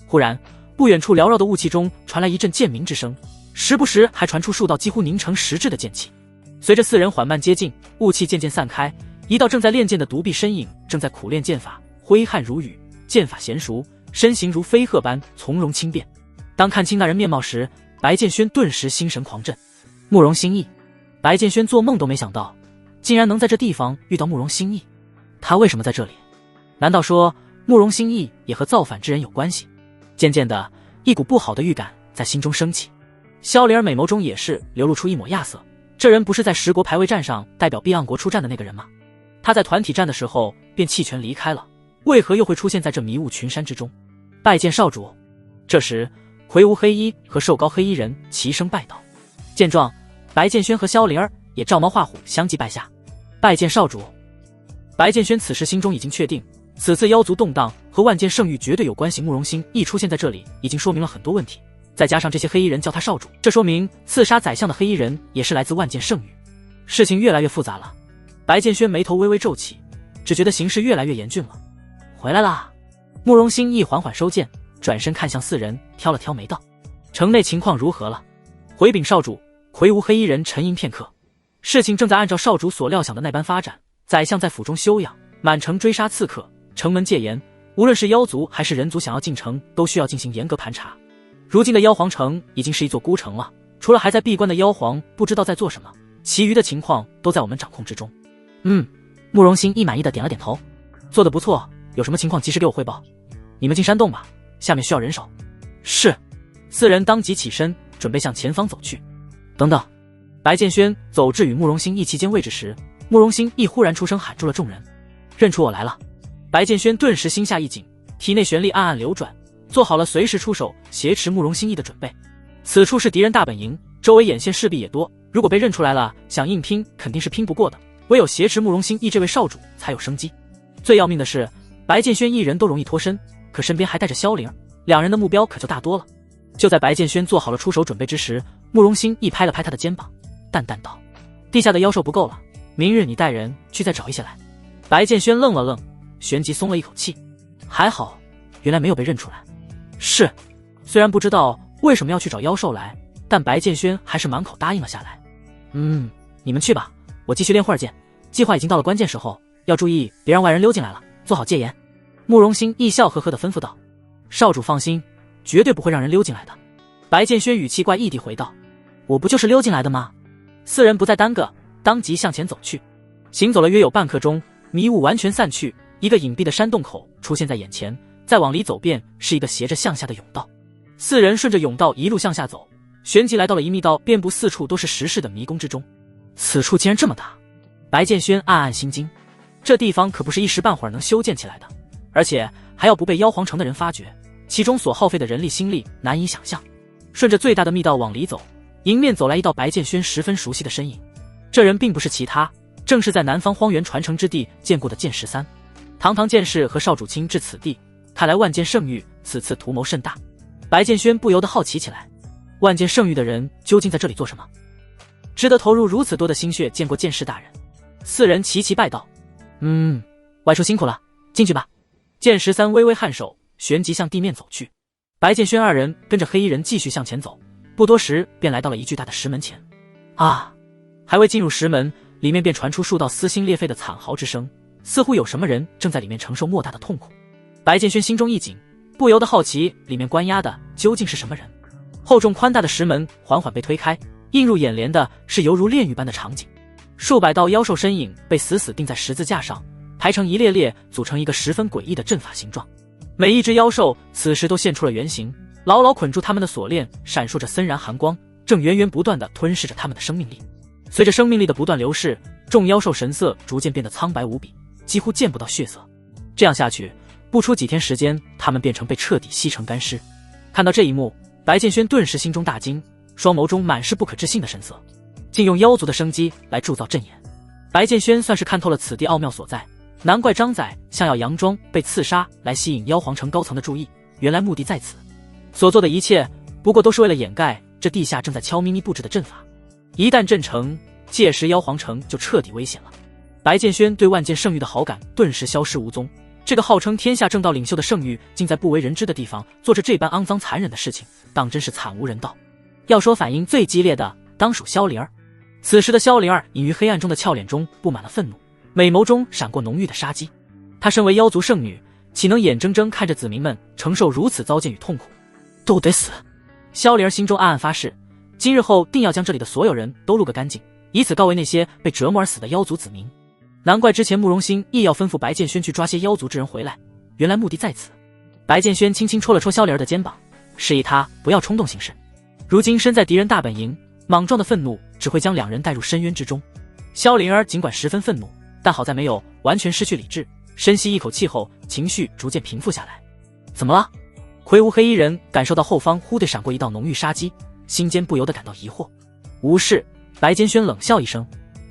[SPEAKER 1] 忽然，不远处缭绕的雾气中传来一阵剑鸣之声，时不时还传出数道几乎凝成实质的剑气。随着4人缓慢接近，雾气渐渐散开，一道正在练剑的独臂身影正在苦练剑法，挥汗如雨，剑法娴熟，身形如飞鹤般从容轻便。当看清那人面貌时，白剑轩顿时心神狂震。慕容心意，白剑轩做梦都没想到，竟然能在这地方遇到慕容心意。他为什么在这里？难道说慕容心意也和造反之人有关系？渐渐的，一股不好的预感在心中升起。萧灵儿美眸中也是流露出一抹亚色，这人不是在10国排位战上代表避暗国出战的那个人吗？他在团体战的时候便弃权离开了，为何又会出现在这迷雾群山之中？拜见少主。这时，魁梧黑衣和瘦高黑衣人齐声拜道。见状，白剑轩和萧灵儿也照猫画虎相继拜下，拜见少主。白剑轩此时心中已经确定，此次妖族动荡和万剑圣域绝对有关系。慕容心一出现在这里，已经说明了很多问题，再加上这些黑衣人叫他少主，这说明刺杀宰相的黑衣人也是来自万剑圣域。事情越来越复杂了。白剑轩眉头微微皱起，只觉得形势越来越严峻了。回来啦！慕容心一缓缓收剑，转身看向4人，挑了挑眉道：城内情况如何了？回禀少主。魁梧黑衣人沉吟片刻，事情正在按照少主所料想的那般发展。宰相在府中休养，满城追杀刺客，城门戒严，无论是妖族还是人族想要进城，都需要进行严格盘查。如今的妖皇城已经是一座孤城了，除了还在闭关的妖皇不知道在做什么，其余的情况都在我们掌控之中。慕容心一满意的点了点头，做得不错，有什么情况及时给我汇报。你们进山洞吧，下面需要人手。是。4人当即起身，准备向前方走去。等等！白剑轩走至与慕容心一期间位置时，慕容心一忽然出声喊住了众人：认出我来了！白剑轩顿时心下一紧，体内玄力暗暗流转，做好了随时出手挟持慕容心意的准备。此处是敌人大本营，周围眼线势必也多，如果被认出来了，想硬拼肯定是拼不过的，唯有挟持慕容心意这位少主才有生机。最要命的是，白剑轩一人都容易脱身，可身边还带着萧灵儿，两人的目标可就大多了。就在白剑轩做好了出手准备之时，慕容心意拍了拍他的肩膀，淡淡道：“地下的妖兽不够了，明日你带人去再找一些来。”白剑轩愣了愣，旋即松了一口气，还好，原来没有被认出来。是，虽然不知道为什么要去找妖兽来，但白剑轩还是满口答应了下来。你们去吧，我继续练会儿剑。计划已经到了关键时候，要注意别让外人溜进来了，做好戒严。慕容心意笑呵呵地吩咐道：“少主放心，绝对不会让人溜进来的。”白剑轩语气怪异地回道：“我不就是溜进来的吗？”四人不再耽搁，当即向前走去。行走了约有半刻钟，迷雾完全散去，一个隐蔽的山洞口出现在眼前，再往里走便是一个斜着向下的甬道。四人顺着甬道一路向下走，旋即来到了一密道遍布四处都是石室的迷宫之中。此处竟然这么大，白剑轩暗暗心惊，这地方可不是一时半会儿能修建起来的，而且还要不被妖皇城的人发觉，其中所耗费的人力心力难以想象。顺着最大的密道往里走，迎面走来一道白剑轩十分熟悉的身影，这人并不是其他，正是在南方荒原传承之地见过的剑13。堂堂剑士和少主亲至此地，看来万剑圣域此次图谋甚大。白剑轩不由得好奇起来，万剑圣域的人究竟在这里做什么？值得投入如此多的心血见过剑士大人。四人齐齐拜道：“外出辛苦了，进去吧。”剑13微微颔首，旋即向地面走去。白剑轩二人跟着黑衣人继续向前走，不多时便来到了一巨大的石门前。还未进入石门，里面便传出数道撕心裂肺的惨嚎之声，似乎有什么人正在里面承受莫大的痛苦。白剑轩心中一紧，不由得好奇里面关押的究竟是什么人。厚重宽大的石门缓缓被推开，映入眼帘的是犹如炼狱般的场景，数百道妖兽身影被死死钉在十字架上，排成一列列，组成一个十分诡异的阵法形状。每一只妖兽此时都现出了原形，牢牢捆住他们的锁链闪烁着森然寒光，正源源不断地吞噬着他们的生命力。随着生命力的不断流逝，众妖兽神色逐渐变得苍白无比，几乎见不到血色。这样下去，不出几天时间，他们便成被彻底吸成干尸。看到这一幕，白剑轩顿时心中大惊，双眸中满是不可置信的神色，竟用妖族的生机来铸造阵眼。白剑轩算是看透了此地奥妙所在，难怪张载想要佯装被刺杀来吸引妖皇城高层的注意，原来目的在此。所做的一切不过都是为了掩盖这地下正在悄咪咪布置的阵法，一旦阵成，届时妖皇城就彻底危险了。白剑轩对万剑圣域的好感顿时消失无踪，这个号称天下正道领袖的圣域，竟在不为人知的地方做着这般肮脏残忍的事情，当真是惨无人道。要说反应最激烈的，当属萧灵儿。此时的萧灵儿隐于黑暗中的俏脸中布满了愤怒，美眸中闪过浓郁的杀机。她身为妖族圣女，岂能眼睁睁看着子民们承受如此糟践与痛苦？都得死！萧灵儿心中暗暗发誓，今日后定要将这里的所有人都撸个干净，以此告慰那些被折磨而死的妖族子民。难怪之前慕容心亦要吩咐白剑轩去抓些妖族之人回来，原来目的在此。白剑轩轻轻戳了戳萧灵儿的肩膀，示意他不要冲动行事。如今身在敌人大本营，莽撞的愤怒只会将两人带入深渊之中。萧灵儿尽管十分愤怒，但好在没有完全失去理智，深吸一口气后，情绪逐渐平复下来。怎么了？魁梧黑衣人感受到后方忽地闪过一道浓郁杀机，心间不由得感到疑惑。无事，白剑轩冷笑一声，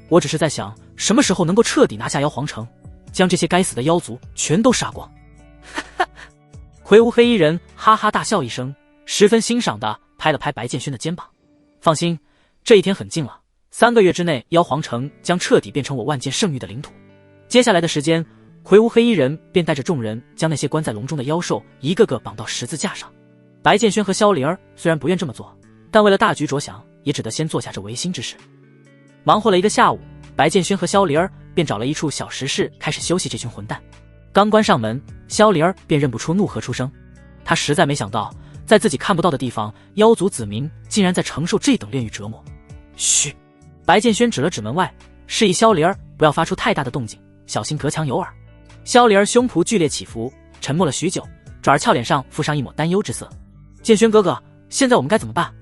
[SPEAKER 1] 我只是在想什么时候能够彻底拿下妖皇城，将这些该死的妖族全都杀光。魁梧黑衣人哈哈大笑一声，十分欣赏地拍了拍白剑轩的肩膀。放心，这一天很近了，3个月之内妖皇城将彻底变成我万剑圣域的领土。接下来的时间，魁梧黑衣人便带着众人将那些关在笼中的妖兽一个个绑到十字架上。白剑轩和萧灵儿虽然不愿这么做，但为了大局着想，也只得先做下这违心之事。忙活了一个下午，白剑轩和萧灵儿便找了一处小石室开始休息这群混蛋。刚关上门，萧灵儿便忍不住怒喝出声，他实在没想到在自己看不到的地方，妖族子民竟然在承受这等炼狱折磨。嘘！白剑轩指了指门外，示意萧灵儿不要发出太大的动静，小心隔墙有耳。萧灵儿胸脯剧烈起伏，沉默了许久，转而俏脸上附上一抹担忧之色。剑轩哥哥，现在我们该怎么办？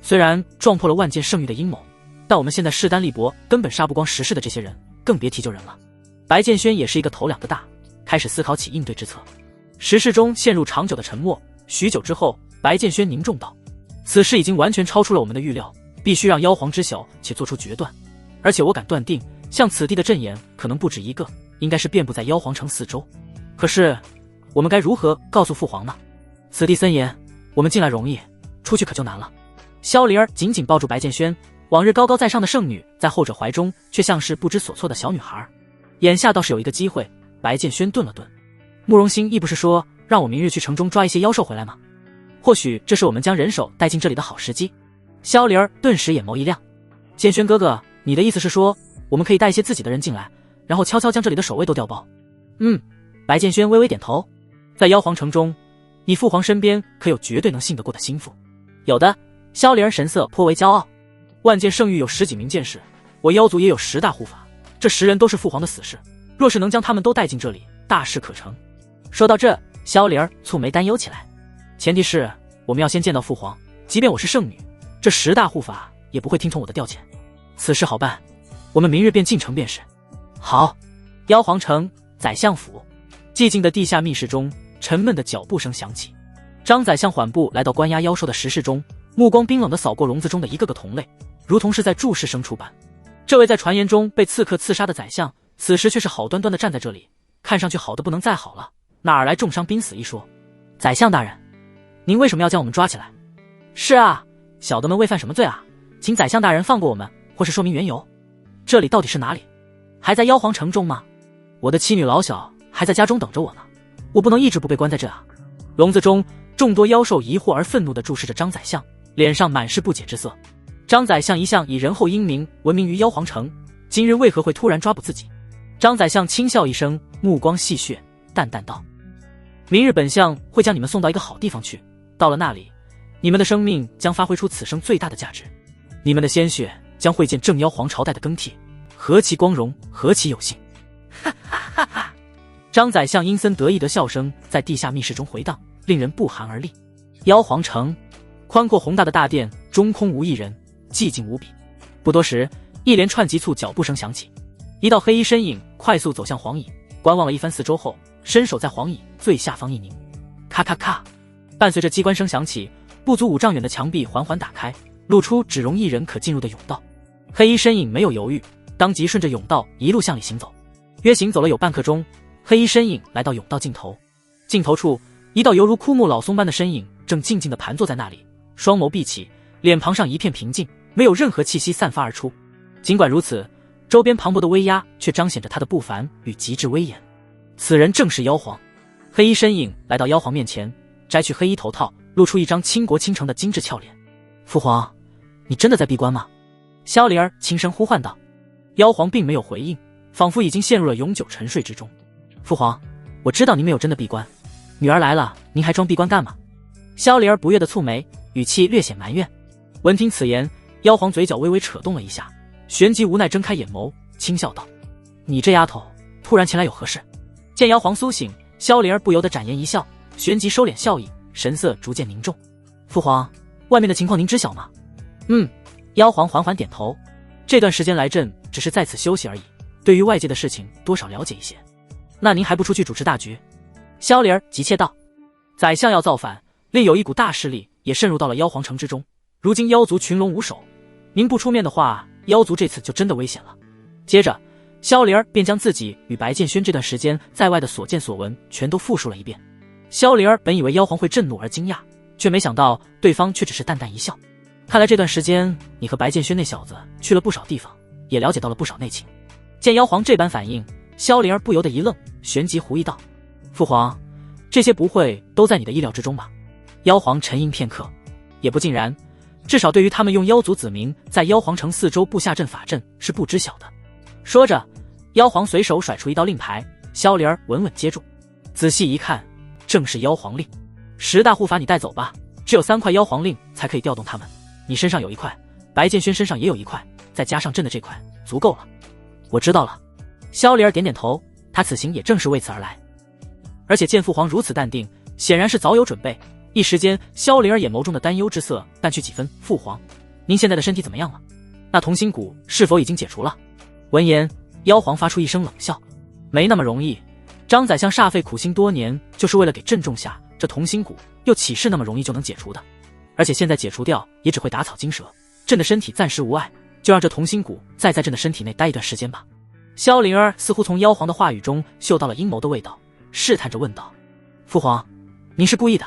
[SPEAKER 1] 虽然撞破了万剑圣域的阴谋，但我们现在势单力薄，根本杀不光石室的这些人，更别提救人了。白剑轩也是一个头两个大，开始思考起应对之策。石室中陷入长久的沉默，许久之后，白剑轩凝重道：此事已经完全超出了我们的预料，必须让妖皇知晓且做出决断。而且我敢断定，像此地的阵眼可能不止一个，应该是遍布在妖皇城四周。可是我们该如何告诉父皇呢？此地森严，我们进来容易，出去可就难了。萧离儿紧紧抱住白剑轩，往日高高在上的圣女在后者怀中却像是不知所措的小女孩。眼下倒是有一个机会。白剑轩顿了顿，慕容兴亦不是说让我明日去城中抓一些妖兽回来吗？或许这是我们将人手带进这里的好时机。萧离儿顿时眼眸一亮，剑轩哥哥，你的意思是说我们可以带一些自己的人进来，然后悄悄将这里的守卫都调包？白剑轩微微点头。在妖皇城中，你父皇身边可有绝对能信得过的心腹？有的。萧离儿神色颇为骄傲。万剑圣域有10几名剑士，我妖族也有10大护法，这10人都是父皇的死士，若是能将他们都带进这里，大事可成。说到这，萧离儿蹙眉担忧起来。前提是我们要先见到父皇，即便我是圣女，这10大护法也不会听从我的调遣。此事好办，我们明日便进城便是。好。妖皇城宰相府，寂静的地下密室中，沉闷的脚步声响起。张宰相缓步来到关押妖兽的石室中，目光冰冷地扫过笼子中的一个个同类，如同是在注视牲畜般。这位在传言中被刺客刺杀的宰相，此时却是好端端地站在这里，看上去好的不能再好了，哪儿来重伤濒死一说？宰相大人，您为什么要将我们抓起来？是啊，小的们未犯什么罪啊，请宰相大人放过我们，或是说明缘由。这里到底是哪里？还在妖皇城中吗？我的妻女老小还在家中等着我呢，我不能一直不被关在这啊。笼子中众多妖兽疑惑而愤怒地注视着张宰相，脸上满是不解之色。张宰相一向以仁厚英明闻名于妖皇城，今日为何会突然抓捕自己？张宰相轻笑一声，目光戏谑，淡淡道：明日本相会将你们送到一个好地方去，到了那里，你们的生命将发挥出此生最大的价值，你们的鲜血将会见正妖皇朝代的更替，何其光荣，何其有幸！哈哈哈哈！张宰相阴森得意的笑声在地下密室中回荡，令人不寒而栗。妖皇城宽阔宏大的大殿中空无一人，寂静无比。不多时，一连串急促脚步声响起，一道黑衣身影快速走向黄椅，观望了一番四周后，伸手在黄椅最下方一拧，咔咔咔，伴随着机关声响起，不足5丈远的墙壁缓缓打开，露出只容一人可进入的甬道。黑衣身影没有犹豫，当即顺着甬道一路向里行走。约行走了有半刻钟，黑衣身影来到甬道尽头，尽头处一道犹如枯木老松般的身影正静静地盘坐在那里，双眸闭起，脸庞上一片平静，没有任何气息散发而出。尽管如此，周边磅礴的威压却彰显着他的不凡与极致威严。此人正是妖皇。黑衣身影来到妖皇面前，摘去黑衣头套，露出一张倾国倾城的精致俏脸。父皇，你真的在闭关吗？萧离儿轻声呼唤道。妖皇并没有回应，仿佛已经陷入了永久沉睡之中。父皇，我知道您没有真的闭关，女儿来了，您还装闭关干嘛？萧离儿不悦地蹙眉，语气略显埋怨。闻听此言，妖皇嘴角微微扯动了一下，旋即无奈睁开眼眸，轻笑道：你这丫头突然前来有何事？见妖皇苏醒，萧离儿不由得展颜一笑，旋即收敛笑意，神色逐渐凝重。父皇，外面的情况您知晓吗？妖皇缓缓点头，这段时间来朕只是在此休息而已，对于外界的事情多少了解一些。那您还不出去主持大局？萧离儿急切道。宰相要造反，另有一股大势力也渗入到了妖皇城之中，如今妖族群龙无首，您不出面的话，妖族这次就真的危险了。接着萧离儿便将自己与白剑轩这段时间在外的所见所闻全都复述了一遍。萧离儿本以为妖皇会震怒而惊讶，却没想到对方却只是淡淡一笑。看来这段时间你和白剑轩那小子去了不少地方，也了解到了不少内情。见妖皇这般反应，萧离儿不由得一愣，旋即狐疑道：父皇，这些不会都在你的意料之中吧？妖皇沉吟片刻，也不尽然，至少对于他们用妖族子民在妖皇城四周布下阵法阵是不知晓的。说着，妖皇随手甩出一道令牌，萧离儿稳稳接住，仔细一看，正是妖皇令。10大护法你带走吧，只有3块妖皇令才可以调动他们，你身上有1块，白剑轩身上也有1块，再加上朕的这块，足够了。我知道了。萧离儿点点头，他此行也正是为此而来。而且见父皇如此淡定，显然是早有准备。一时间，萧离儿眼眸中的担忧之色淡去几分。父皇，您现在的身体怎么样了？那同心蛊是否已经解除了？闻言，妖皇发出一声冷笑：没那么容易。张宰相煞费苦心多年，就是为了给朕种下这同心蛊，又岂是那么容易就能解除的？而且现在解除掉，也只会打草惊蛇，朕的身体暂时无碍，就让这同心骨再在朕的身体内待一段时间吧。萧灵儿似乎从妖皇的话语中嗅到了阴谋的味道，试探着问道：父皇，您是故意的？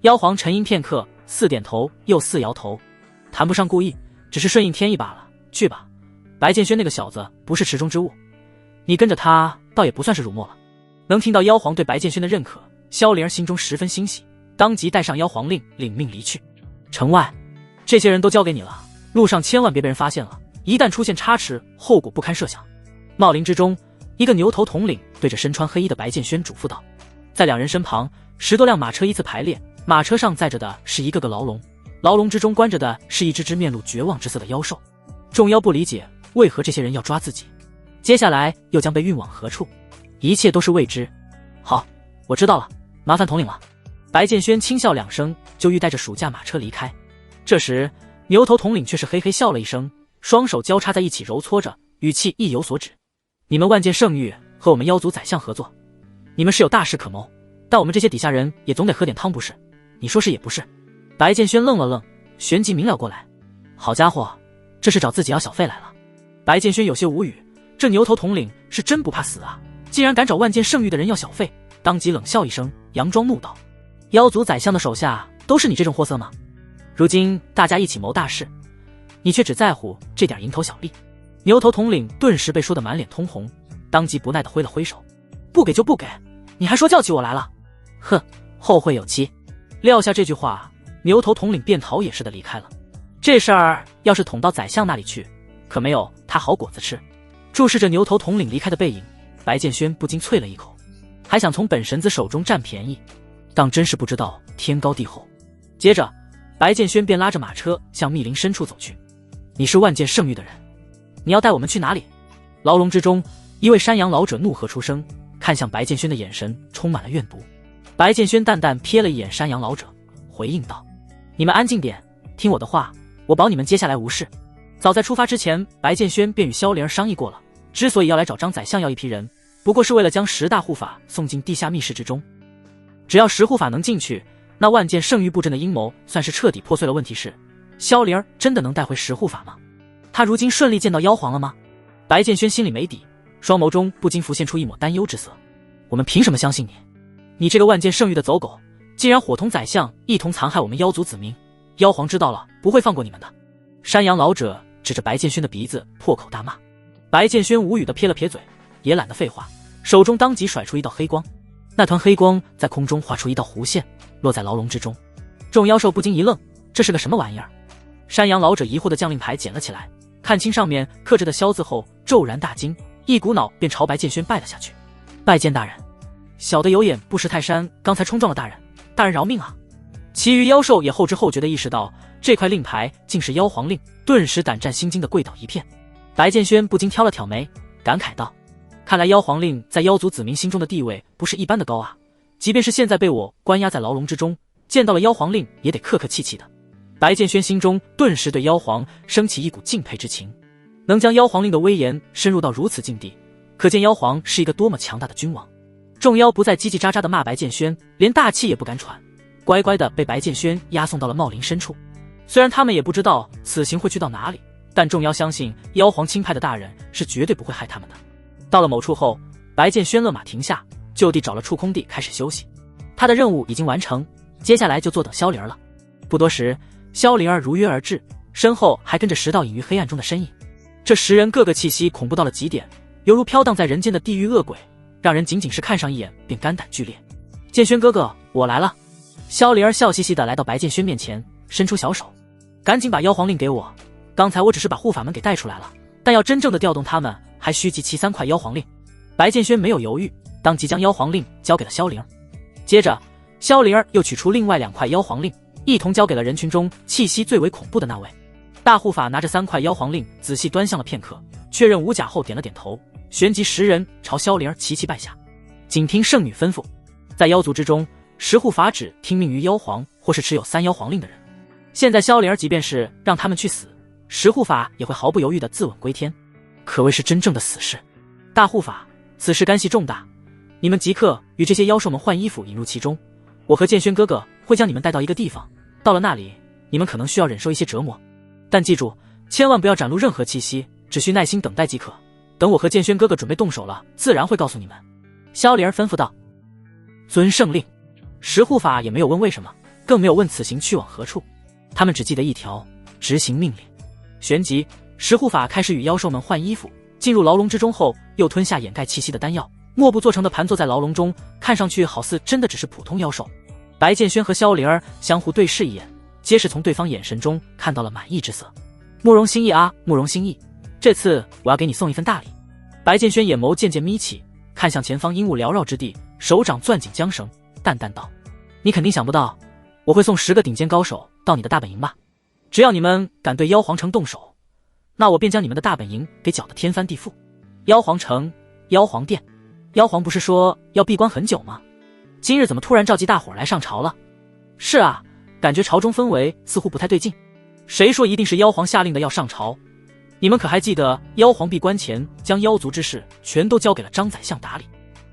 [SPEAKER 1] 妖皇沉吟片刻，似点头又似摇头，谈不上故意，只是顺应天意罢了。去吧，白剑轩那个小子不是池中之物，你跟着他倒也不算是辱没了。能听到妖皇对白剑轩的认可，萧灵儿心中十分欣喜，当即带上妖皇令领命离去。城外这些人都交给你了，路上千万别被人发现了，一旦出现差池，后果不堪设想。茂林之中，一个牛头统领对着身穿黑衣的白剑轩嘱咐道。在两人身旁，10多辆马车依次排列，马车上载着的是一个个牢笼，牢笼之中关着的是一只只面露绝望之色的妖兽。众妖不理解为何这些人要抓自己，接下来又将被运往何处，一切都是未知。好，我知道了，麻烦统领了。白剑轩轻笑2声，就欲带着属驾马车离开。这时牛头统领却是嘿嘿笑了一声，双手交叉在一起揉搓着，语气意有所指。你们万剑圣域和我们妖族宰相合作，你们是有大事可谋，但我们这些底下人也总得喝点汤不是？你说是也不是？白剑轩愣了愣，旋即明了过来。好家伙，这是找自己要小费来了。白剑轩有些无语，这牛头统领是真不怕死啊，竟然敢找万剑圣域的人要小费，当即冷笑一声，佯装怒道：妖族宰相的手下都是你这种货色吗？如今大家一起谋大事，你却只在乎这点蝇头小利。牛头统领顿时被说得满脸通红，当即不耐地挥了挥手：不给就不给，你还说叫起我来了？哼，后会有期。撂下这句话，牛头统领便逃也似的离开了。这事儿要是捅到宰相那里去，可没有他好果子吃。注视着牛头统领离开的背影，白剑轩不禁啐了一口，还想从本神子手中占便宜，当真是不知道天高地厚。接着白剑轩便拉着马车向密林深处走去。你是万剑圣域的人，你要带我们去哪里？牢笼之中，一位山羊老者怒喝出声，看向白剑轩的眼神充满了怨毒。白剑轩淡淡瞥了一眼山羊老者，回应道：你们安静点，听我的话，我保你们接下来无事。早在出发之前，白剑轩便与萧灵儿商议过了，之所以要来找张宰相要一批人，不过是为了将10大护法送进地下密室之中。只要10护法能进去，那万剑圣域布阵的阴谋算是彻底破碎了。问题是，萧灵儿真的能带回10护法吗？他如今顺利见到妖皇了吗？白剑轩心里没底，双眸中不禁浮现出一抹担忧之色。我们凭什么相信你？你这个万剑圣域的走狗，竟然伙同宰相一同残害我们妖族子民，妖皇知道了不会放过你们的。山羊老者指着白剑轩的鼻子破口大骂。白剑轩无语地撇了撇嘴，也懒得废话，手中当即甩出一道黑光。那团黑光在空中画出一道弧线，落在牢笼之中。众妖兽不禁一愣，这是个什么玩意儿？山羊老者疑惑的将令牌捡了起来，看清上面刻着的萧字后，骤然大惊，一股脑便朝白剑轩拜了下去。拜见大人。小的有眼不识泰山，刚才冲撞了大人，大人饶命啊！其余妖兽也后知后觉地意识到这块令牌竟是妖皇令，顿时胆战心惊的跪倒一片。白剑轩不禁挑了挑眉，感慨道：看来妖皇令在妖族子民心中的地位不是一般的高啊，即便是现在被我关押在牢笼之中，见到了妖皇令也得客客气气的。白剑轩心中顿时对妖皇升起一股敬佩之情，能将妖皇令的威严深入到如此境地，可见妖皇是一个多么强大的君王。众妖不再叽叽喳喳地骂白剑轩，连大气也不敢喘，乖乖地被白剑轩押送到了茂林深处。虽然他们也不知道此行会去到哪里，但众妖相信妖皇钦派的大人是绝对不会害他们的。到了某处后，白剑轩勒马停下，就地找了处空地开始休息。他的任务已经完成，接下来就坐等萧灵儿了。不多时，萧灵儿如约而至，身后还跟着10道隐于黑暗中的身影。这10人个个气息恐怖到了极点，犹如飘荡在人间的地狱恶鬼，让人仅仅是看上一眼便肝胆俱裂。剑轩哥哥，我来了。萧灵儿笑嘻嘻地来到白剑轩面前，伸出小手：赶紧把妖皇令给我，刚才我只是把护法们给带出来了，但要真正的调动他们，还需集齐3块妖皇令。白剑轩没有犹豫，当即将妖皇令交给了萧灵儿。接着萧灵儿又取出另外2块妖皇令，一同交给了人群中气息最为恐怖的那位。大护法拿着3块妖皇令仔细端详了片刻，确认无假后点了点头，旋即10人朝萧灵儿齐齐拜下。谨听圣女吩咐。在妖族之中，10护法只听命于妖皇或是持有3妖皇令的人。现在萧灵儿即便是让他们去死，10护法也会毫不犹豫地自刎归天，可谓是真正的死士。大护法，此事干系重大，你们即刻与这些妖兽们换衣服引入其中，我和剑轩哥哥会将你们带到一个地方，到了那里你们可能需要忍受一些折磨。但记住，千万不要展露任何气息，只需耐心等待即可。等我和剑轩哥哥准备动手了，自然会告诉你们。萧灵儿吩咐道。遵圣令。石护法也没有问为什么，更没有问此行去往何处，他们只记得一条：执行命令。旋即，石护法开始与妖兽们换衣服，进入牢笼之中后，又吞下掩盖气息的丹药，默不作声地盘坐在牢笼中，看上去好似真的只是普通妖兽。白剑轩和萧灵儿相互对视一眼，皆是从对方眼神中看到了满意之色。慕容心意啊，慕容心意，这次我要给你送一份大礼。白剑轩眼眸渐渐眯起，看向前方阴雾缭绕之地，手掌攥紧缰绳，淡淡道：你肯定想不到我会送10个顶尖高手到你的大本营吧？只要你们敢对妖皇城动手，那我便将你们的大本营给搅得天翻地覆。妖皇城，妖皇殿，妖皇不是说要闭关很久吗？今日怎么突然召集大伙来上朝了？是啊，感觉朝中氛围似乎不太对劲。谁说一定是妖皇下令的要上朝？你们可还记得妖皇闭关前将妖族之事全都交给了张宰相打理？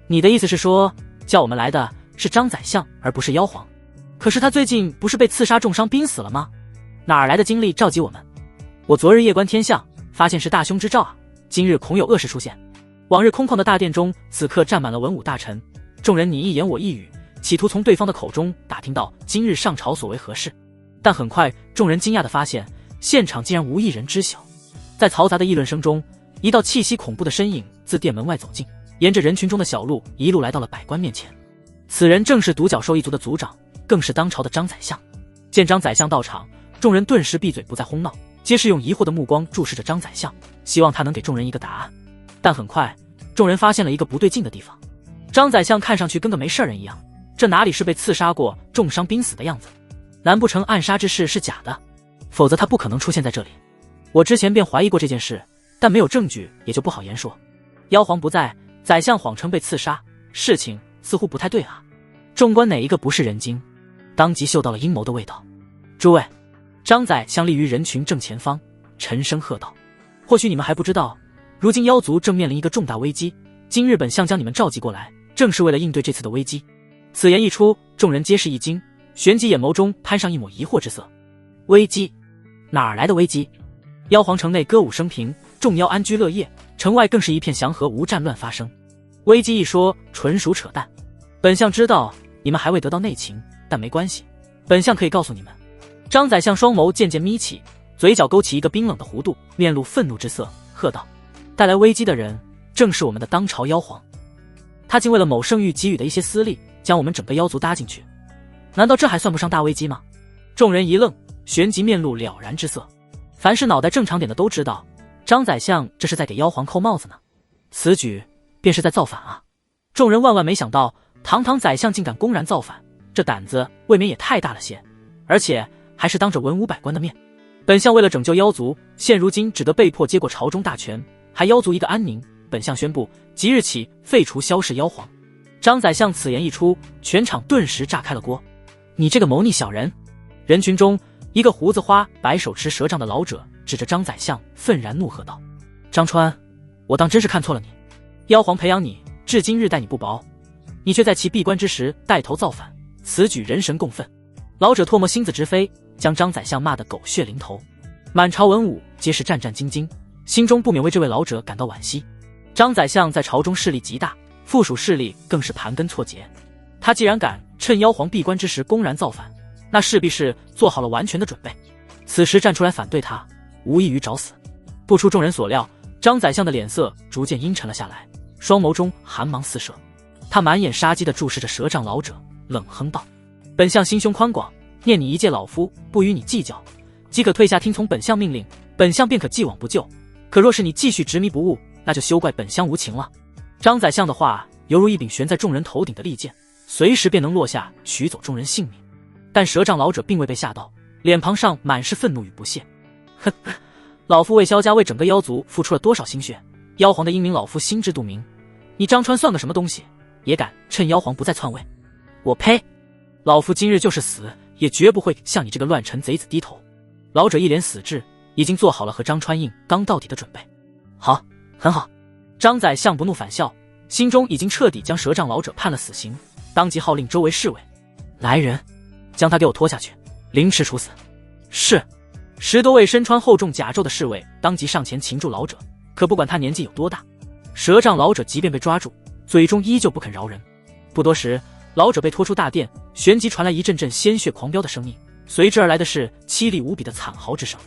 [SPEAKER 1] 你的意思是说，叫我们来的是张宰相而不是妖皇？可是他最近不是被刺杀重伤濒死了吗？哪儿来的精力召集我们？我昨日夜观天象，发现是大凶之兆啊，今日恐有恶事出现。往日空旷的大殿中，此刻站满了文武大臣，众人你一言我一语，企图从对方的口中打听到今日上朝所为何事。但很快众人惊讶地发现，现场竟然无一人知晓。在嘈杂的议论声中，一道气息恐怖的身影自殿门外走近，沿着人群中的小路一路来到了百官面前。此人正是独角兽一族的族长，更是当朝的张宰相。见张宰相到场，众人顿时闭嘴不再轰闹，皆是用疑惑的目光注视着张宰相，希望他能给众人一个答案。但很快众人发现了一个不对劲的地方，张宰相看上去跟个没事人一样，这哪里是被刺杀过重伤濒死的样子？难不成暗杀之事是假的？否则他不可能出现在这里。我之前便怀疑过这件事，但没有证据也就不好言说。妖皇不在，宰相谎称被刺杀，事情似乎不太对啊。众官哪一个不是人精？当即嗅到了阴谋的味道。诸位，张宰相立于人群正前方，沉声喝道：或许你们还不知道，如今妖族正面临一个重大危机，今日本相将你们召集过来，正是为了应对这次的危机。此言一出，众人皆是一惊，旋即眼眸中攀上一抹疑惑之色。危机？哪儿来的危机？妖皇城内歌舞升平，众妖安居乐业，城外更是一片祥和，无战乱发生。危机一说，纯属扯淡。本相知道你们还未得到内情，但没关系，本相可以告诉你们。张宰相双眸渐渐眯起，嘴角勾起一个冰冷的弧度，面露愤怒之色，喝道：带来危机的人正是我们的当朝妖皇，他竟为了某圣域给予的一些私利，将我们整个妖族搭进去，难道这还算不上大危机吗？众人一愣，旋即面露了然之色。凡是脑袋正常点的都知道，张宰相这是在给妖皇扣帽子呢，此举便是在造反啊！众人万万没想到，堂堂宰相竟敢公然造反，这胆子未免也太大了些，而且还是当着文武百官的面。本相为了拯救妖族，现如今只得被迫接过朝中大权，还妖族一个安宁。本相宣布，即日起废除萧氏妖皇。张宰相此言一出，全场顿时炸开了锅。你这个谋逆小人！人群中，一个胡子花白手持蛇杖的老者指着张宰相愤然怒喝道：张川，我当真是看错了你，妖皇培养你至今日待你不薄，你却在其闭关之时带头造反，此举人神共愤。老者唾沫星子直飞，将张宰相骂得狗血淋头。满朝文武皆是战战兢兢，心中不免为这位老者感到惋惜。张宰相在朝中势力极大，附属势力更是盘根错节，他既然敢趁妖皇闭关之时公然造反，那势必是做好了完全的准备，此时站出来反对他，无异于找死。不出众人所料，张宰相的脸色逐渐阴沉了下来，双眸中寒芒四射，他满眼杀机地注视着蛇杖老者，冷哼道：本相心胸宽广，念你一介老夫，不与你计较，即可退下听从本相命令，本相便可既往不咎。可若是你继续执迷不悟，那就休怪本相无情了。张宰相的话犹如一柄悬在众人头顶的利剑，随时便能落下，取走众人性命。但蛇杖老者并未被吓到，脸庞上满是愤怒与不屑。哼，老夫为萧家为整个妖族付出了多少心血，妖皇的英名老夫心知肚明，你张川算个什么东西，也敢趁妖皇不再篡位？我呸！老夫今日就是死，也绝不会向你这个乱臣贼子低头。老者一脸死志，已经做好了和张川硬刚到底的准备。好，很好。张宰相不怒反笑，心中已经彻底将蛇杖老者判了死刑，当即号令周围侍卫：来人，将他给我拖下去，凌迟处死。是。10多位身穿厚重甲胄的侍卫当即上前擒住老者，可不管他年纪有多大，蛇杖老者即便被抓住，嘴中依旧不肯饶人。不多时，老者被拖出大殿，旋即传来一阵阵鲜血狂飙的声音，随之而来的是凄厉无比的惨嚎之声。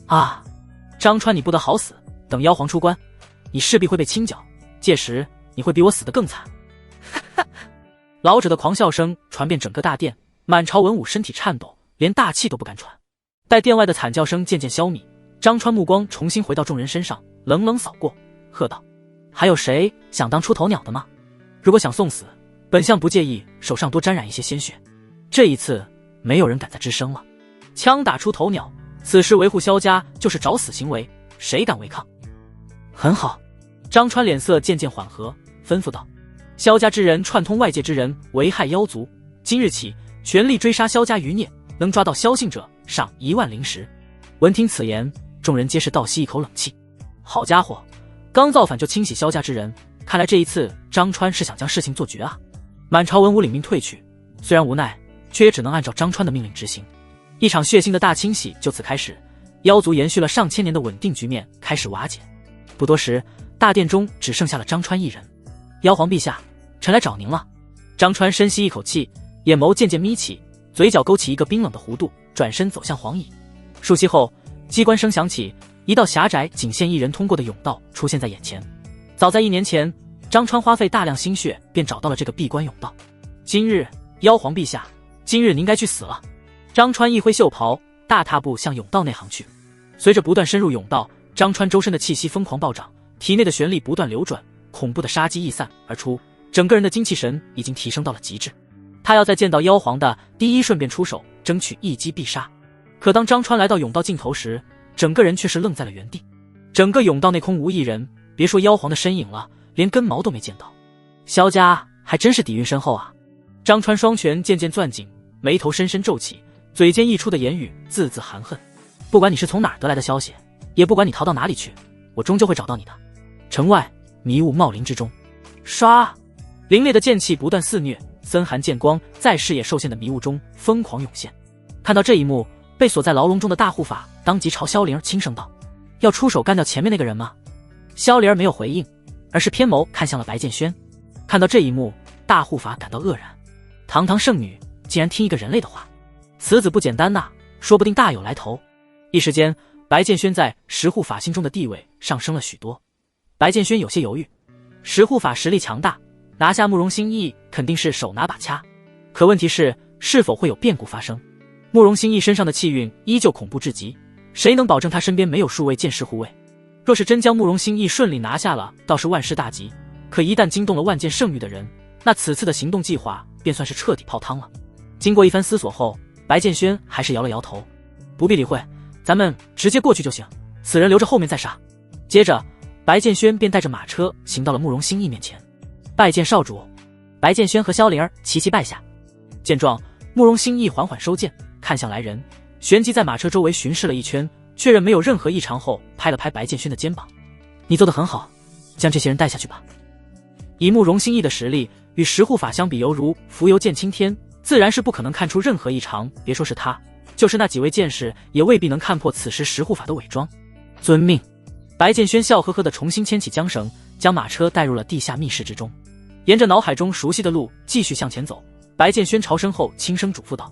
[SPEAKER 1] 啊！张川，你不得好死！等妖皇出关，你势必会被清剿，届时你会比我死得更惨。老者的狂笑声传遍整个大殿，满朝文武身体颤抖，连大气都不敢喘。待殿外的惨叫声渐渐消弭，张川目光重新回到众人身上，冷冷扫过，喝道：还有谁想当出头鸟的吗？如果想送死，本相不介意手上多沾染一些鲜血。这一次没有人敢再吱声了。枪打出头鸟，此时维护萧家就是找死行为，谁敢违抗？很好。张川脸色渐渐缓和，吩咐道：萧家之人串通外界之人，危害妖族，今日起全力追杀萧家余孽，能抓到萧姓者赏1万灵石。闻听此言，众人皆是倒吸一口冷气。好家伙，刚造反就清洗萧家之人，看来这一次张川是想将事情做绝啊！满朝文武领命退去，虽然无奈，却也只能按照张川的命令执行。一场血腥的大清洗就此开始，妖族延续了上千年的稳定局面开始瓦解。不多时，大殿中只剩下了张川一人。妖皇陛下，臣来找您了。张川深吸一口气，眼眸渐渐眯起，嘴角勾起一个冰冷的弧度，转身走向皇椅。数息后，机关声响起，一道狭窄仅限一人通过的甬道出现在眼前。早在1年前，张川花费大量心血便找到了这个闭关甬道。今日，妖皇陛下，今日您该去死了。张川一挥袖袍，大踏步向甬道内行去。随着不断深入甬道，张川周身的气息疯狂暴涨，体内的玄力不断流转，恐怖的杀机溢散而出，整个人的精气神已经提升到了极致。他要在见到妖皇的第一瞬便出手，争取一击必杀。可当张川来到甬道尽头时，整个人却是愣在了原地。整个甬道内空无一人，别说妖皇的身影了，连根毛都没见到。萧家还真是底蕴深厚啊！张川双拳渐渐攥紧，眉头深深皱起，嘴间溢出的言语字字含恨。不管你是从哪儿得来的消息，也不管你逃到哪里去，我终究会找到你的。城外迷雾茂林之中，唰，凛冽的剑气不断肆虐，森寒剑光在视野受限的迷雾中疯狂涌现。看到这一幕，被锁在牢笼中的大护法当即朝萧灵儿轻声道：要出手干掉前面那个人吗？萧灵儿没有回应，而是偏眸看向了白剑轩。看到这一幕，大护法感到愕然，堂堂圣女竟然听一个人类的话，此子不简单呐，说不定大有来头。一时间，白剑轩在石护法心中的地位上升了许多。白剑轩有些犹豫，石护法实力强大，拿下慕容心意肯定是手拿把掐，可问题是是否会有变故发生。慕容心意身上的气运依旧恐怖至极，谁能保证他身边没有数位剑士护卫？若是真将慕容心意顺利拿下了，倒是万事大吉，可一旦惊动了万剑圣域的人，那此次的行动计划便算是彻底泡汤了。经过一番思索后，白剑轩还是摇了摇头，不必理会，咱们直接过去就行，此人留着后面再杀。接着白剑轩便带着马车行到了慕容心意面前，拜见少主。白剑轩和萧灵儿齐齐拜下。见状，慕容心意缓缓收剑，看向来人，旋即在马车周围巡视了一圈，确认没有任何异常后，拍了拍白剑轩的肩膀：你做得很好，将这些人带下去吧。以慕容心意的实力，与石护法相比犹如浮游剑青天，自然是不可能看出任何异常，别说是他，就是那几位剑士也未必能看破此时石护法的伪装。遵命。白剑轩笑呵呵地重新牵起缰绳，将马车带入了地下密室之中，沿着脑海中熟悉的路继续向前走。白剑轩朝身后轻声嘱咐道：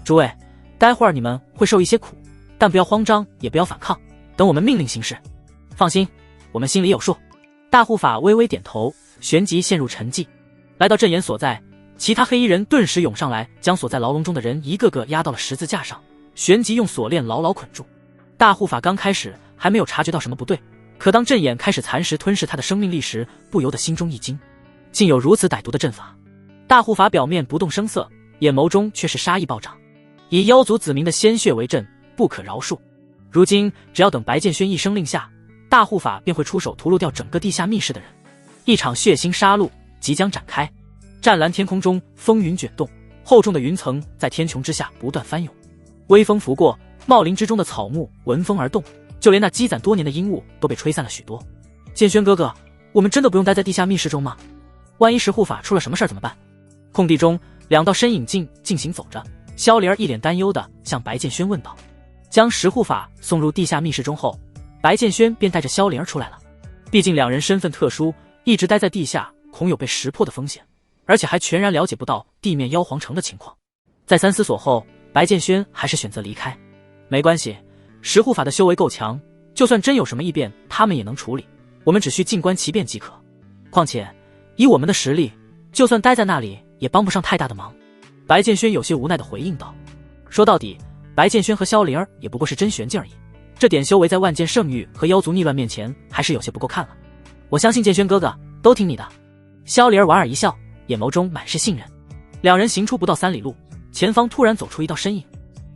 [SPEAKER 1] 诸位，待会儿你们会受一些苦，但不要慌张，也不要反抗，等我们命令行事。放心，我们心里有数。大护法微微点头，旋即陷入沉寂。来到阵眼所在，其他黑衣人顿时涌上来，将锁在牢笼中的人一个个压到了十字架上，旋即用锁链牢牢捆住。大护法刚开始还没有察觉到什么不对，可当阵眼开始蚕食吞噬他的生命力时，不由得心中一惊，竟有如此歹毒的阵法。大护法表面不动声色，眼眸中却是杀意暴涨，以妖族子民的鲜血为阵，不可饶恕。如今只要等白剑轩一声令下，大护法便会出手屠戮掉整个地下密室的人。一场血腥杀戮即将展开。湛蓝天空中风云卷动，厚重的云层在天穹之下不断翻涌，微风拂过，茂林之中的草木闻风而动，就连那积攒多年的阴雾都被吹散了许多。剑轩哥哥，我们真的不用待在地下密室中吗？万一石护法出了什么事怎么办？空地中两道身影进行走着，萧灵儿一脸担忧地向白剑轩问道。将石护法送入地下密室中后，白剑轩便带着萧灵儿出来了。毕竟两人身份特殊，一直待在地下，恐有被识破的风险，而且还全然了解不到地面妖皇城的情况。再三思索后，白剑轩还是选择离开。没关系，石护法的修为够强，就算真有什么异变，他们也能处理，我们只需静观其变即可。况且以我们的实力，就算待在那里也帮不上太大的忙。白剑轩有些无奈地回应道。说到底，白剑轩和萧灵儿也不过是真玄境而已，这点修为在万剑圣域和妖族逆乱面前还是有些不够看了。我相信剑轩哥哥都听你的。萧灵儿莞尔一笑，眼眸中满是信任。两人行出不到3里路，前方突然走出一道身影，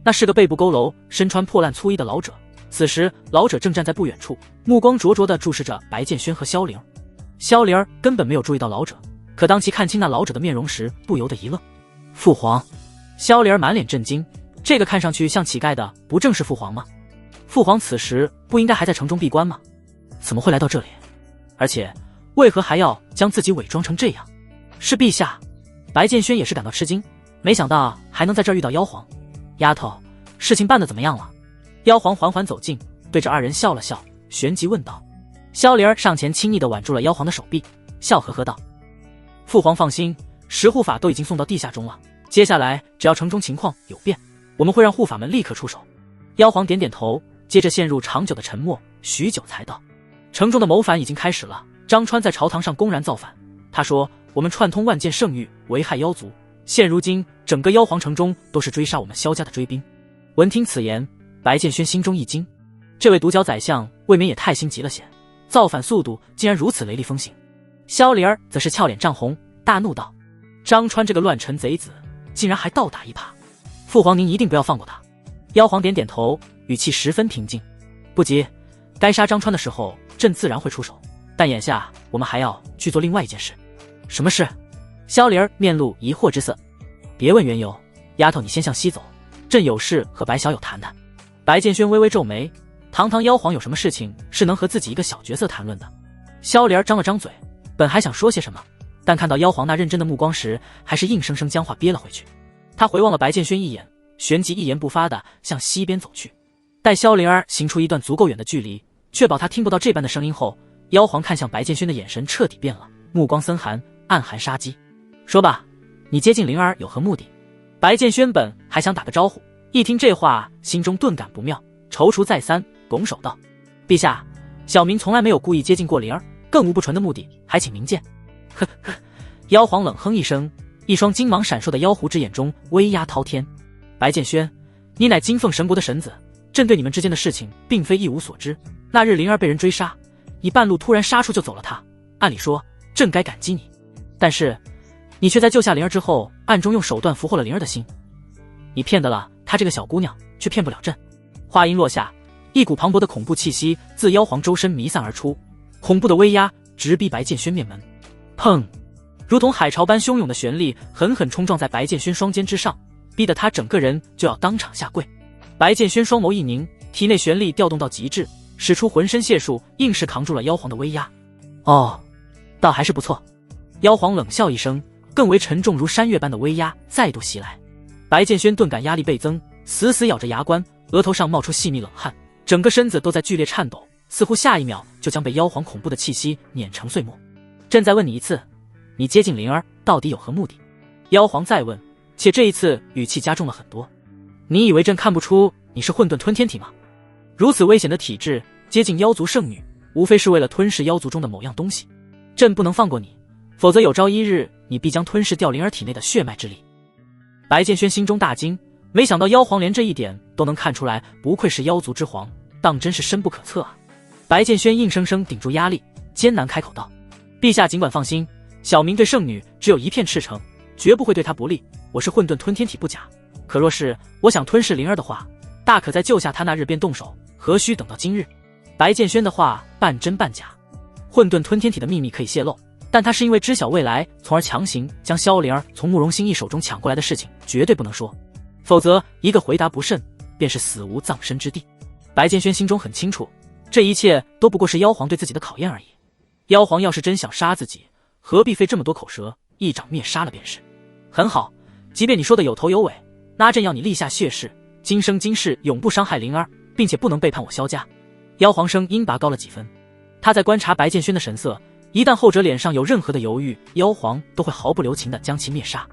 [SPEAKER 1] 那是个背部佝偻、身穿破烂粗衣的老者。此时老者正站在不远处，目光灼灼地注视着白剑轩和萧灵儿。萧灵儿根本没有注意到老者，可当其看清那老者的面容时，不由得一愣。父皇！萧灵儿满脸震惊，这个看上去像乞丐的不正是父皇吗？父皇此时不应该还在城中闭关吗？怎么会来到这里？而且为何还要将自己伪装成这样？是陛下。白剑轩也是感到吃惊，没想到还能在这儿遇到妖皇。丫头，事情办得怎么样了？妖皇缓缓走近，对着二人笑了笑，旋即问道。萧灵儿上前轻易地挽住了妖皇的手臂，笑呵呵道：父皇放心，石护法都已经送到地下中了，接下来只要城中情况有变，我们会让护法们立刻出手。妖皇点点头，接着陷入长久的沉默，许久才道：城中的谋反已经开始了，张川在朝堂上公然造反，他说我们串通万剑圣域，危害妖族，现如今整个妖皇城中都是追杀我们萧家的追兵。闻听此言，白剑轩心中一惊，这位独角宰相未免也太心急了些，造反速度竟然如此雷厉风行。萧灵儿则是俏脸涨红，大怒道：张川这个乱臣贼子，竟然还倒打一耙，父皇您一定不要放过他。妖皇点点头，语气十分平静：不急，该杀张川的时候朕自然会出手，但眼下我们还要去做另外一件事。什么事？萧灵儿面露疑惑之色。别问缘由，丫头你先向西走，朕有事和白小友谈谈。白剑轩微微皱眉，堂堂妖皇有什么事情是能和自己一个小角色谈论的？萧灵儿张了张嘴，本还想说些什么，但看到妖皇那认真的目光时，还是硬生生将话憋了回去。他回望了白剑轩一眼，旋即一言不发地向西边走去。待萧灵儿行出一段足够远的距离，确保他听不到这般的声音后，妖皇看向白剑轩的眼神彻底变了，目光森寒，暗含杀机。说吧，你接近灵儿有何目的？白剑轩本还想打个招呼，一听这话，心中顿感不妙，踌躇再三，拱手道：陛下，小民从来没有故意接近过灵儿，更无不纯的目的，还请明鉴。呵呵，妖皇冷哼一声，一双金芒闪烁的妖狐之眼中威压滔天。白剑轩，你乃金凤神国的神子，朕对你们之间的事情并非一无所知。那日灵儿被人追杀，你半路突然杀出就走了他，按理说朕该感激你，但是你却在救下灵儿之后，暗中用手段俘获了灵儿的心。你骗得了她这个小姑娘，却骗不了朕。话音落下，一股磅礴的恐怖气息自妖皇周身弥散而出，恐怖的威压直逼白剑轩面门。砰！如同海潮般汹涌的旋力狠狠冲撞在白剑轩双肩之上，逼得他整个人就要当场下跪。白剑轩双眸一凝，体内玄力调动到极致，使出浑身解数，硬是扛住了妖皇的威压。哦，倒还是不错。妖皇冷笑一声，更为沉重如山岳般的威压再度袭来。白剑轩顿感压力倍增，死死咬着牙关，额头上冒出细密冷汗，整个身子都在剧烈颤抖，似乎下一秒就将被妖皇恐怖的气息碾成碎末。朕再问你一次，你接近灵儿到底有何目的？妖皇再问，且这一次语气加重了很多。你以为朕看不出你是混沌吞天体吗？如此危险的体质，接近妖族圣女，无非是为了吞噬妖族中的某样东西。朕不能放过你，否则有朝一日你必将吞噬掉灵儿体内的血脉之力。白剑轩心中大惊，没想到妖皇连这一点都能看出来，不愧是妖族之皇，当真是深不可测啊。白剑轩硬生生顶住压力，艰难开口道：陛下尽管放心，小民对圣女只有一片赤诚，绝不会对她不利。我是混沌吞天体不假，可若是我想吞噬灵儿的话，大可在救下她那日便动手，何须等到今日？白剑轩的话半真半假，混沌吞天体的秘密可以泄露，但他是因为知晓未来，从而强行将萧灵儿从慕容心意手中抢过来的事情，绝对不能说，否则一个回答不慎，便是死无葬身之地。白剑轩心中很清楚，这一切都不过是妖皇对自己的考验而已。妖皇要是真想杀自己，何必费这么多口舌，一掌灭杀了便是。很好，即便你说的有头有尾，那朕要你立下血誓，今生今世永不伤害灵儿，并且不能背叛我萧家。妖皇声音拔高了几分。他在观察白剑轩的神色，一旦后者脸上有任何的犹豫，妖皇都会毫不留情地将其灭杀。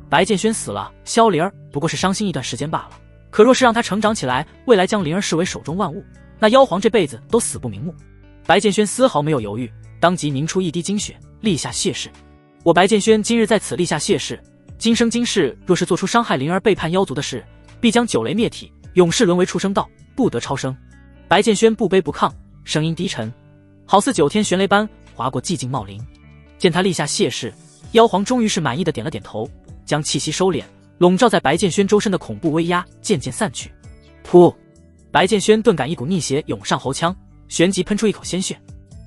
[SPEAKER 1] 白剑轩死了，萧灵儿不过是伤心一段时间罢了。可若是让他成长起来，未来将灵儿视为手中万物，那妖皇这辈子都死不瞑目。白剑轩丝毫没有犹豫，当即凝出一滴精血，立下谢誓。我白剑轩今日在此立下谢誓，今生今世若是做出伤害灵儿、背叛妖族的事，必将九雷灭体，永世沦为畜生道，不得超生。白剑轩不卑不亢，声音低沉，好似九天玄雷般划过寂静茂林。见他立下谢誓，妖皇终于是满意的点了点头，将气息收敛，笼罩在白剑轩周身的恐怖威压渐渐散去。噗！白剑轩顿感一股逆邪涌上喉腔，旋即喷出一口鲜血。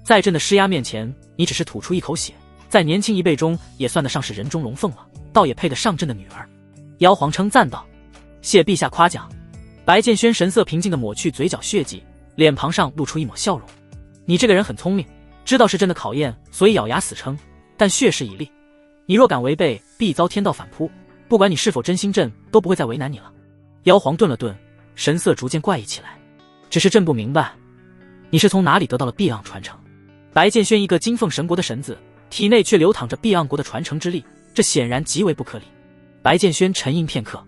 [SPEAKER 1] 在朕的施压面前，你只是吐出一口血，在年轻一辈中也算得上是人中龙凤了，倒也配得上朕的女儿。妖皇称赞道：“谢陛下夸奖。”白剑轩神色平静地抹去嘴角血迹，脸庞上露出一抹笑容：“你这个人很聪明，知道是朕的考验，所以咬牙死撑。但血誓已立，你若敢违背，必遭天道反扑。不管你是否真心，朕都不会再为难你了。”妖皇顿了顿，神色逐渐怪异起来：“只是朕不明白，你是从哪里得到了碧昂传承？”白剑轩一个金凤神国的神子，体内却流淌着碧昂国的传承之力，这显然极为不可理。白剑轩沉吟片刻，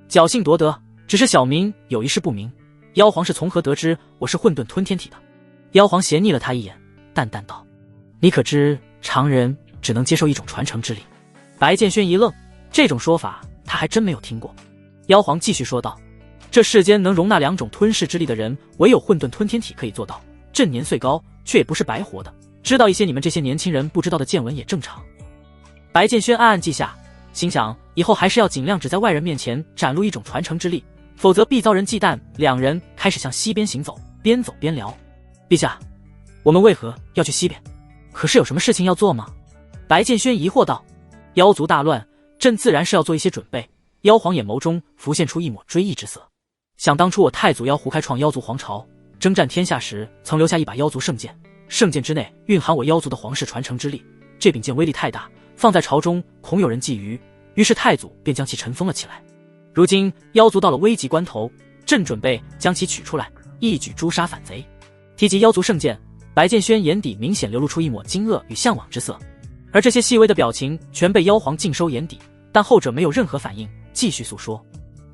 [SPEAKER 1] 侥幸夺得，只是小民有一事不明，妖皇是从何得知我是混沌吞天体的？妖皇斜睨了他一眼，淡淡道：“你可知常人只能接受一种传承之力？”白剑轩一愣，这种说法他还真没有听过。妖皇继续说道：“这世间能容纳两种吞噬之力的人，唯有混沌吞天体可以做到。朕年岁高，却也不是白活的，知道一些你们这些年轻人不知道的见闻也正常。”白剑轩暗暗记下，心想以后还是要尽量只在外人面前展露一种传承之力，否则必遭人忌惮。两人开始向西边行走，边走边聊：“陛下，我们为何要去西边？可是有什么事情要做吗？”白剑轩疑惑道：“妖族大乱，朕自然是要做一些准备。”妖皇眼眸中浮现出一抹追忆之色。想当初我太祖妖狐开创妖族皇朝，征战天下时，曾留下一把妖族圣剑，圣剑之内蕴含我妖族的皇室传承之力。这柄剑威力太大，放在朝中恐有人觊觎，于是太祖便将其尘封了起来。如今妖族到了危急关头，朕准备将其取出来，一举诛杀反贼。提及妖族圣剑，白剑轩眼底明显流露出一抹惊愕与向往之色，而这些细微的表情全被妖皇尽收眼底，但后者没有任何反应，继续诉说：“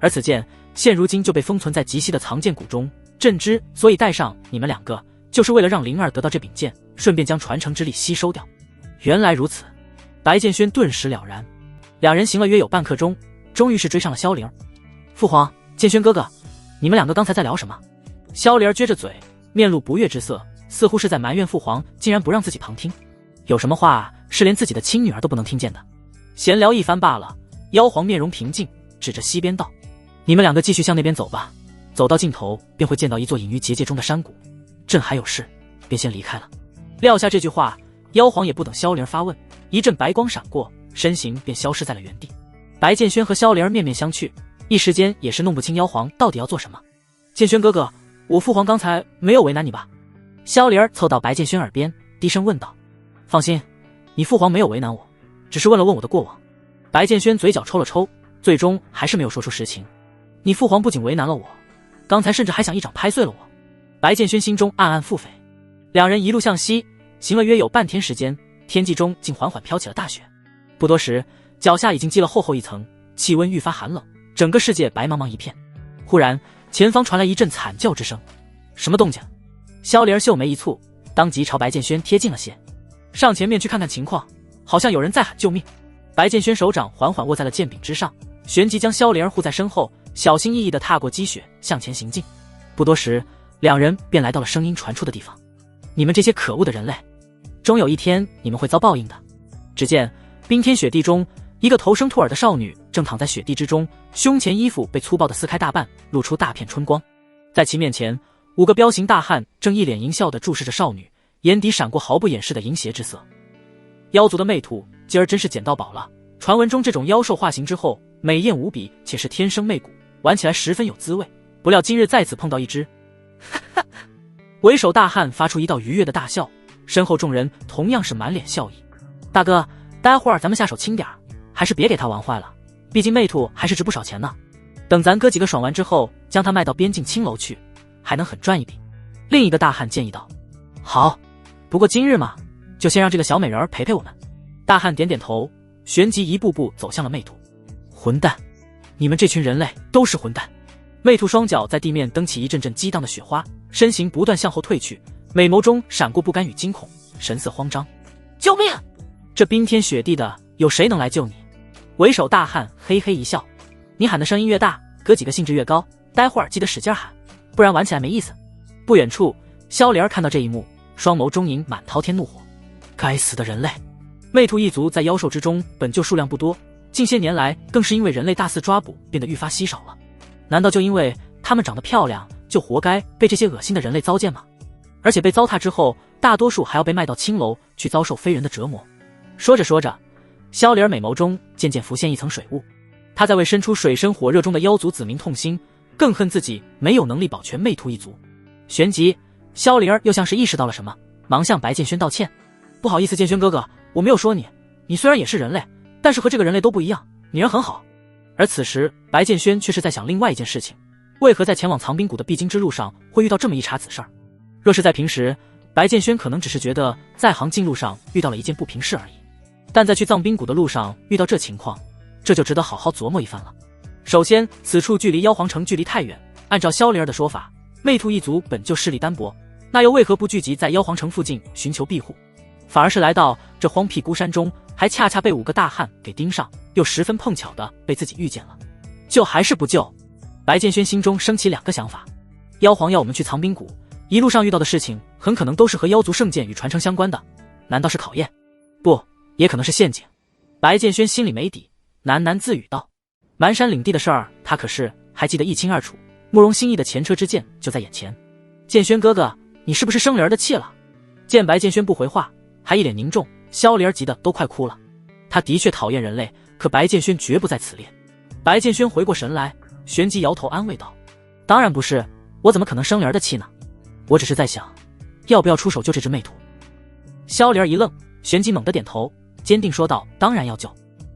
[SPEAKER 1] 而此剑现如今就被封存在极西的藏剑谷中，朕之所以带上你们两个，就是为了让灵儿得到这柄剑，顺便将传承之力吸收掉。”原来如此，白剑轩顿时了然。两人行了约有半刻钟，终于是追上了萧灵儿。“父皇，剑轩哥哥，你们两个刚才在聊什么？”萧灵儿撅着嘴，面露不悦之色，似乎是在埋怨父皇竟然不让自己旁听。有什么话是连自己的亲女儿都不能听见的？闲聊一番罢了。妖皇面容平静，指着西边道：“你们两个继续向那边走吧，走到尽头便会见到一座隐于结界中的山谷。朕还有事，便先离开了。”撂下这句话，妖皇也不等萧灵儿发问，一阵白光闪过，身形便消失在了原地。白剑轩和萧灵儿面面相觑，一时间也是弄不清妖皇到底要做什么。“剑轩哥哥，我父皇刚才没有为难你吧？”萧灵儿凑到白剑轩耳边低声问道。“放心，你父皇没有为难我，只是问了问我的过往。”白剑轩嘴角抽了抽，最终还是没有说出实情。“你父皇不仅为难了我，刚才甚至还想一掌拍碎了我。”白剑轩心中暗暗腹诽。两人一路向西，行了约有半天时间，天际中竟缓缓飘起了大雪。不多时，脚下已经积了厚厚一层，气温愈发寒冷，整个世界白茫茫一片。忽然，前方传来一阵惨叫之声。“什么动静？”萧灵儿秀眉一蹙，当即朝白剑轩贴近了些，上前面去看看情况，好像有人在喊救命。白剑轩手掌缓缓握在了剑柄之上，旋即将萧灵儿护在身后，小心翼翼地踏过积雪向前行进。不多时，两人便来到了声音传出的地方。“你们这些可恶的人类，终有一天你们会遭报应的。”只见冰天雪地中，一个头生兔耳的少女正躺在雪地之中，胸前衣服被粗暴地撕开大半，露出大片春光。在其面前，5个彪形大汉正一脸淫笑地注视着少女，眼底闪过毫不掩饰的淫邪之色。妖族的媚土今儿真是捡到宝了，传闻中这种妖兽化形之后美艳无比，且是天生媚骨，玩起来十分有滋味，不料今日再次碰到一只。为首大汉发出一道愉悦的大笑，身后众人同样是满脸笑意。“大哥，待会儿咱们下手轻点儿，还是别给他玩坏了，毕竟媚土还是值不少钱呢。”等咱哥几个爽完之后，将他卖到边境青楼去，还能狠赚一笔。另一个大汉建议道：好，不过今日嘛，就先让这个小美人陪陪我们。大汉点点头，旋即一步步走向了魅兔。混蛋，你们这群人类都是混蛋！魅兔双脚在地面蹬起一阵阵激荡的雪花，身形不断向后退去，美眸中闪过不甘与惊恐，神色慌张。救命！这冰天雪地的，有谁能来救你？为首大汉嘿嘿一笑，你喊的声音越大，哥几个兴致越高，待会儿记得使劲喊，不然玩起来没意思。不远处，萧莲儿看到这一幕，双眸中盈满滔天怒火。该死的人类！魅兔一族在妖兽之中本就数量不多，近些年来更是因为人类大肆抓捕，变得愈发稀少了。难道就因为她们长得漂亮，就活该被这些恶心的人类糟践吗？而且被糟蹋之后，大多数还要被卖到青楼去遭受非人的折磨。说着说着，萧莲儿美眸中渐渐浮现一层水雾，她在为身处水深火热中的妖族子民痛心，更恨自己没有能力保全魅兔一族。旋即，萧莲儿又像是意识到了什么，忙向白剑轩道歉：不好意思，剑轩哥哥，我没有说你，你虽然也是人类，但是和这个人类都不一样，你人很好。而此时，白剑轩却是在想另外一件事情，为何在前往藏冰谷的必经之路上会遇到这么一茬子事儿？若是在平时，白剑轩可能只是觉得在行进路上遇到了一件不平事而已，但在去藏冰谷的路上遇到这情况，这就值得好好琢磨一番了。首先，此处距离妖皇城距离太远，按照萧莲儿的说法，魅兔一族本就势力单薄，那又为何不聚集在妖皇城附近寻求庇护，反而是来到这荒僻孤山中，还恰恰被5个大汉给盯上，又十分碰巧的被自己遇见了。救还是不救？白剑轩心中升起2个想法。妖皇要我们去藏冰谷，一路上遇到的事情很可能都是和妖族圣剑与传承相关的，难道是考验？不，也可能是陷阱。白剑轩心里没底，喃喃自语道：蛮山领地的事儿他可是还记得一清二楚，慕容心意的前车之鉴就在眼前。剑轩哥哥，你是不是生灵儿的气了？见白剑轩不回话，还一脸凝重，萧莲儿急得都快哭了。他的确讨厌人类，可白剑轩绝不在此列。白剑轩回过神来，旋即摇头安慰道：当然不是，我怎么可能生灵儿的气呢？我只是在想，要不要出手救这只魅兔。萧莲儿一愣，旋即猛地点头，坚定说道：当然要救。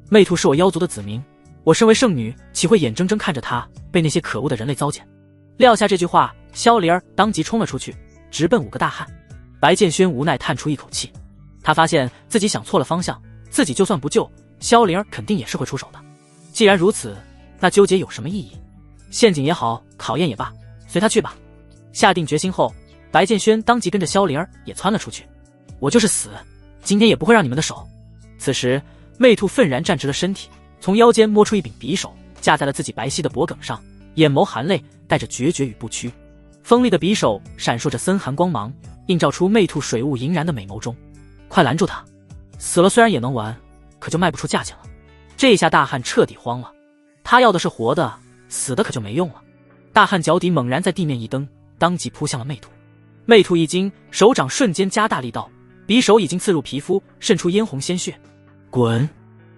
[SPEAKER 1] 魅兔是我妖族的子民，我身为圣女，岂会眼睁睁看着她被那些可恶的人类糟践？撂下这句话，萧莲儿当即冲了出去，直奔5个大汉。白剑轩无奈叹出一口气，他发现自己想错了方向，自己就算不救，萧莲儿肯定也是会出手的。既然如此，那纠结有什么意义？陷阱也好，考验也罢，随他去吧。下定决心后，白剑轩当即跟着萧莲儿也窜了出去。我就是死，今天也不会让你们的手。此时，魅兔愤然站直了身体，从腰间摸出一柄匕首，架在了自己白皙的脖颈上，眼眸含泪，带着决绝与不屈。锋利的匕首闪烁着森寒光芒，映照出魅兔水雾盈然的美眸中。快拦住他！死了虽然也能玩，可就卖不出价钱了。这下大汉彻底慌了，他要的是活的，死的可就没用了。大汉脚底猛然在地面一蹬，当即扑向了魅兔。魅兔一惊，手掌瞬间加大力道，匕首已经刺入皮肤，渗出嫣红鲜血。滚！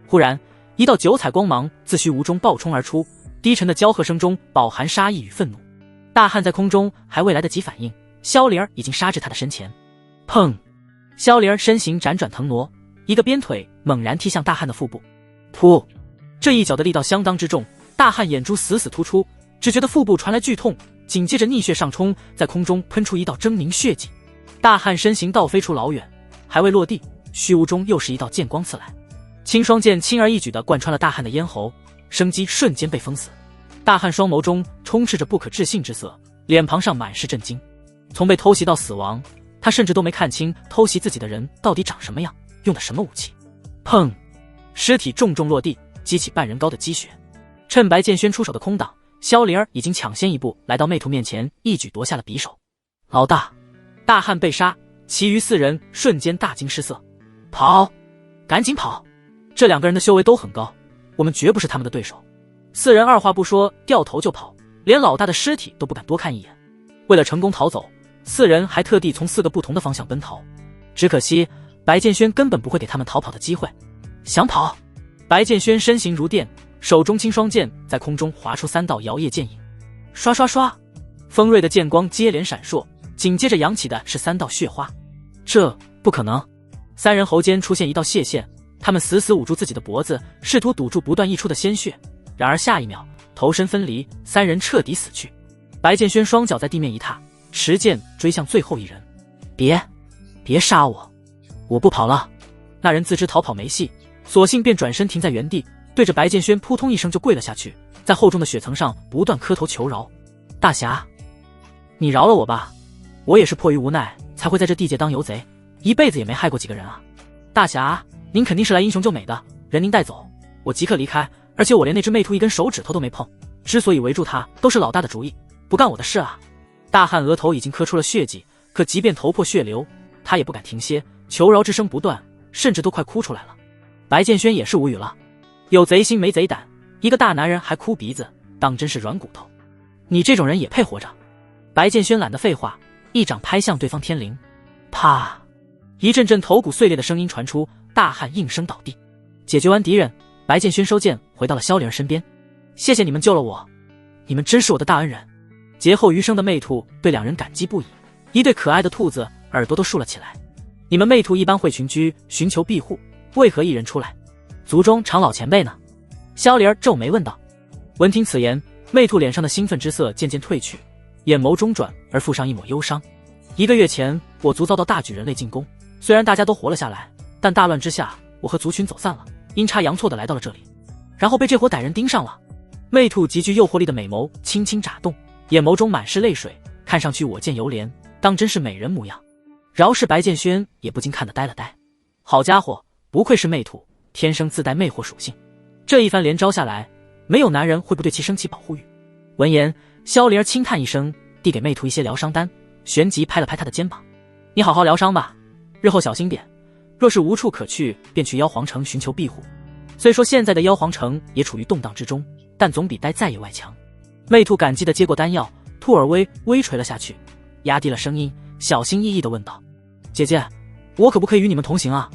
[SPEAKER 1] 忽然，一道九彩光芒自虚无中爆冲而出，低沉的娇喝声中饱含杀意与愤怒。大汉在空中还未来得及反应，萧莲儿已经杀至他的身前。砰！萧莲儿身形辗转腾挪，一个鞭腿猛然踢向大汉的腹部。噗！这一脚的力道相当之重，大汉眼珠死死突出，只觉得腹部传来剧痛，紧接着逆血上冲，在空中喷出一道狰狞血迹。大汉身形倒飞出老远，还未落地，虚无中又是一道剑光刺来，青霜剑轻而易举地贯穿了大汉的咽喉，生机瞬间被封死。大汉双眸中充斥着不可置信之色，脸庞上满是震惊。从被偷袭到死亡，他甚至都没看清偷袭自己的人到底长什么样，用的什么武器。砰！尸体重重落地，激起半人高的积雪。趁白剑轩出手的空档，萧莲儿已经抢先一步来到魅兔面前，一举夺下了匕首。老大！大汉被杀，其余4人瞬间大惊失色。跑！赶紧跑！这2个人的修为都很高，我们绝不是他们的对手。4人二话不说，掉头就跑，连老大的尸体都不敢多看一眼。为了成功逃走，4人还特地从4个不同的方向奔逃。只可惜白剑轩根本不会给他们逃跑的机会。想跑！白剑轩身形如电，手中青霜剑在空中划出3道摇曳剑影，刷刷刷，锋锐的剑光接连闪烁，紧接着扬起的是3道血花。这不可能！3人喉间出现一道血线，他们死死捂住自己的脖子，试图堵住不断溢出的鲜血。然而下一秒，头身分离，三人彻底死去。白剑轩双脚在地面一踏，持剑追向最后一人。别杀我，我不跑了。那人自知逃跑没戏，索性便转身停在原地，对着白剑轩扑通一声就跪了下去，在厚重的血层上不断磕头求饶。大侠，你饶了我吧，我也是迫于无奈才会在这地界当游贼，一辈子也没害过几个人啊。大侠，您肯定是来英雄救美的，人您带走，我即刻离开，而且我连那只魅兔一根手指头都没碰，之所以围住他都是老大的主意，不干我的事啊。大汉额头已经磕出了血迹，可即便头破血流，他也不敢停歇，求饶之声不断，甚至都快哭出来了。白剑轩也是无语了，有贼心没贼胆，一个大男人还哭鼻子，当真是软骨头。你这种人也配活着？白剑轩懒得废话，一掌拍向对方天灵。啪！一阵阵头骨碎裂的声音传出，大汉应声倒地。解决完敌人，白剑轩收剑回到了萧灵儿身边。谢谢你们救了我，你们真是我的大恩人。劫后余生的魅兔对两人感激不已，一对可爱的兔子耳朵都竖了起来。你们魅兔一般会群居寻求庇护，为何一人出来？族中长老前辈呢？萧灵儿皱眉问道。闻听此言，魅兔脸上的兴奋之色渐渐褪去，眼眸中转而附上一抹忧伤。1个月前，我族遭到大举人类进攻，虽然大家都活了下来，但大乱之下，我和族群走散了，阴差阳错的来到了这里，然后被这伙歹人盯上了。魅兔极具诱惑力的美眸轻轻眨动，眼眸中满是泪水，看上去我见犹怜，当真是美人模样。饶是白剑轩也不禁看得呆了呆。好家伙，不愧是魅兔，天生自带魅惑属性。这一番连招下来，没有男人会不对其升起保护欲。闻言，萧灵儿轻叹一声，递给魅兔一些疗伤丹，旋即拍了拍他的肩膀。你好好疗伤吧，日后小心点，若是无处可去，便去妖皇城寻求庇护。虽说现在的妖皇城也处于动荡之中，但总比待在野外强。魅兔感激地接过丹药，兔耳微垂了下去，压低了声音，小心翼翼地问道：姐姐，我可不可以与你们同行啊？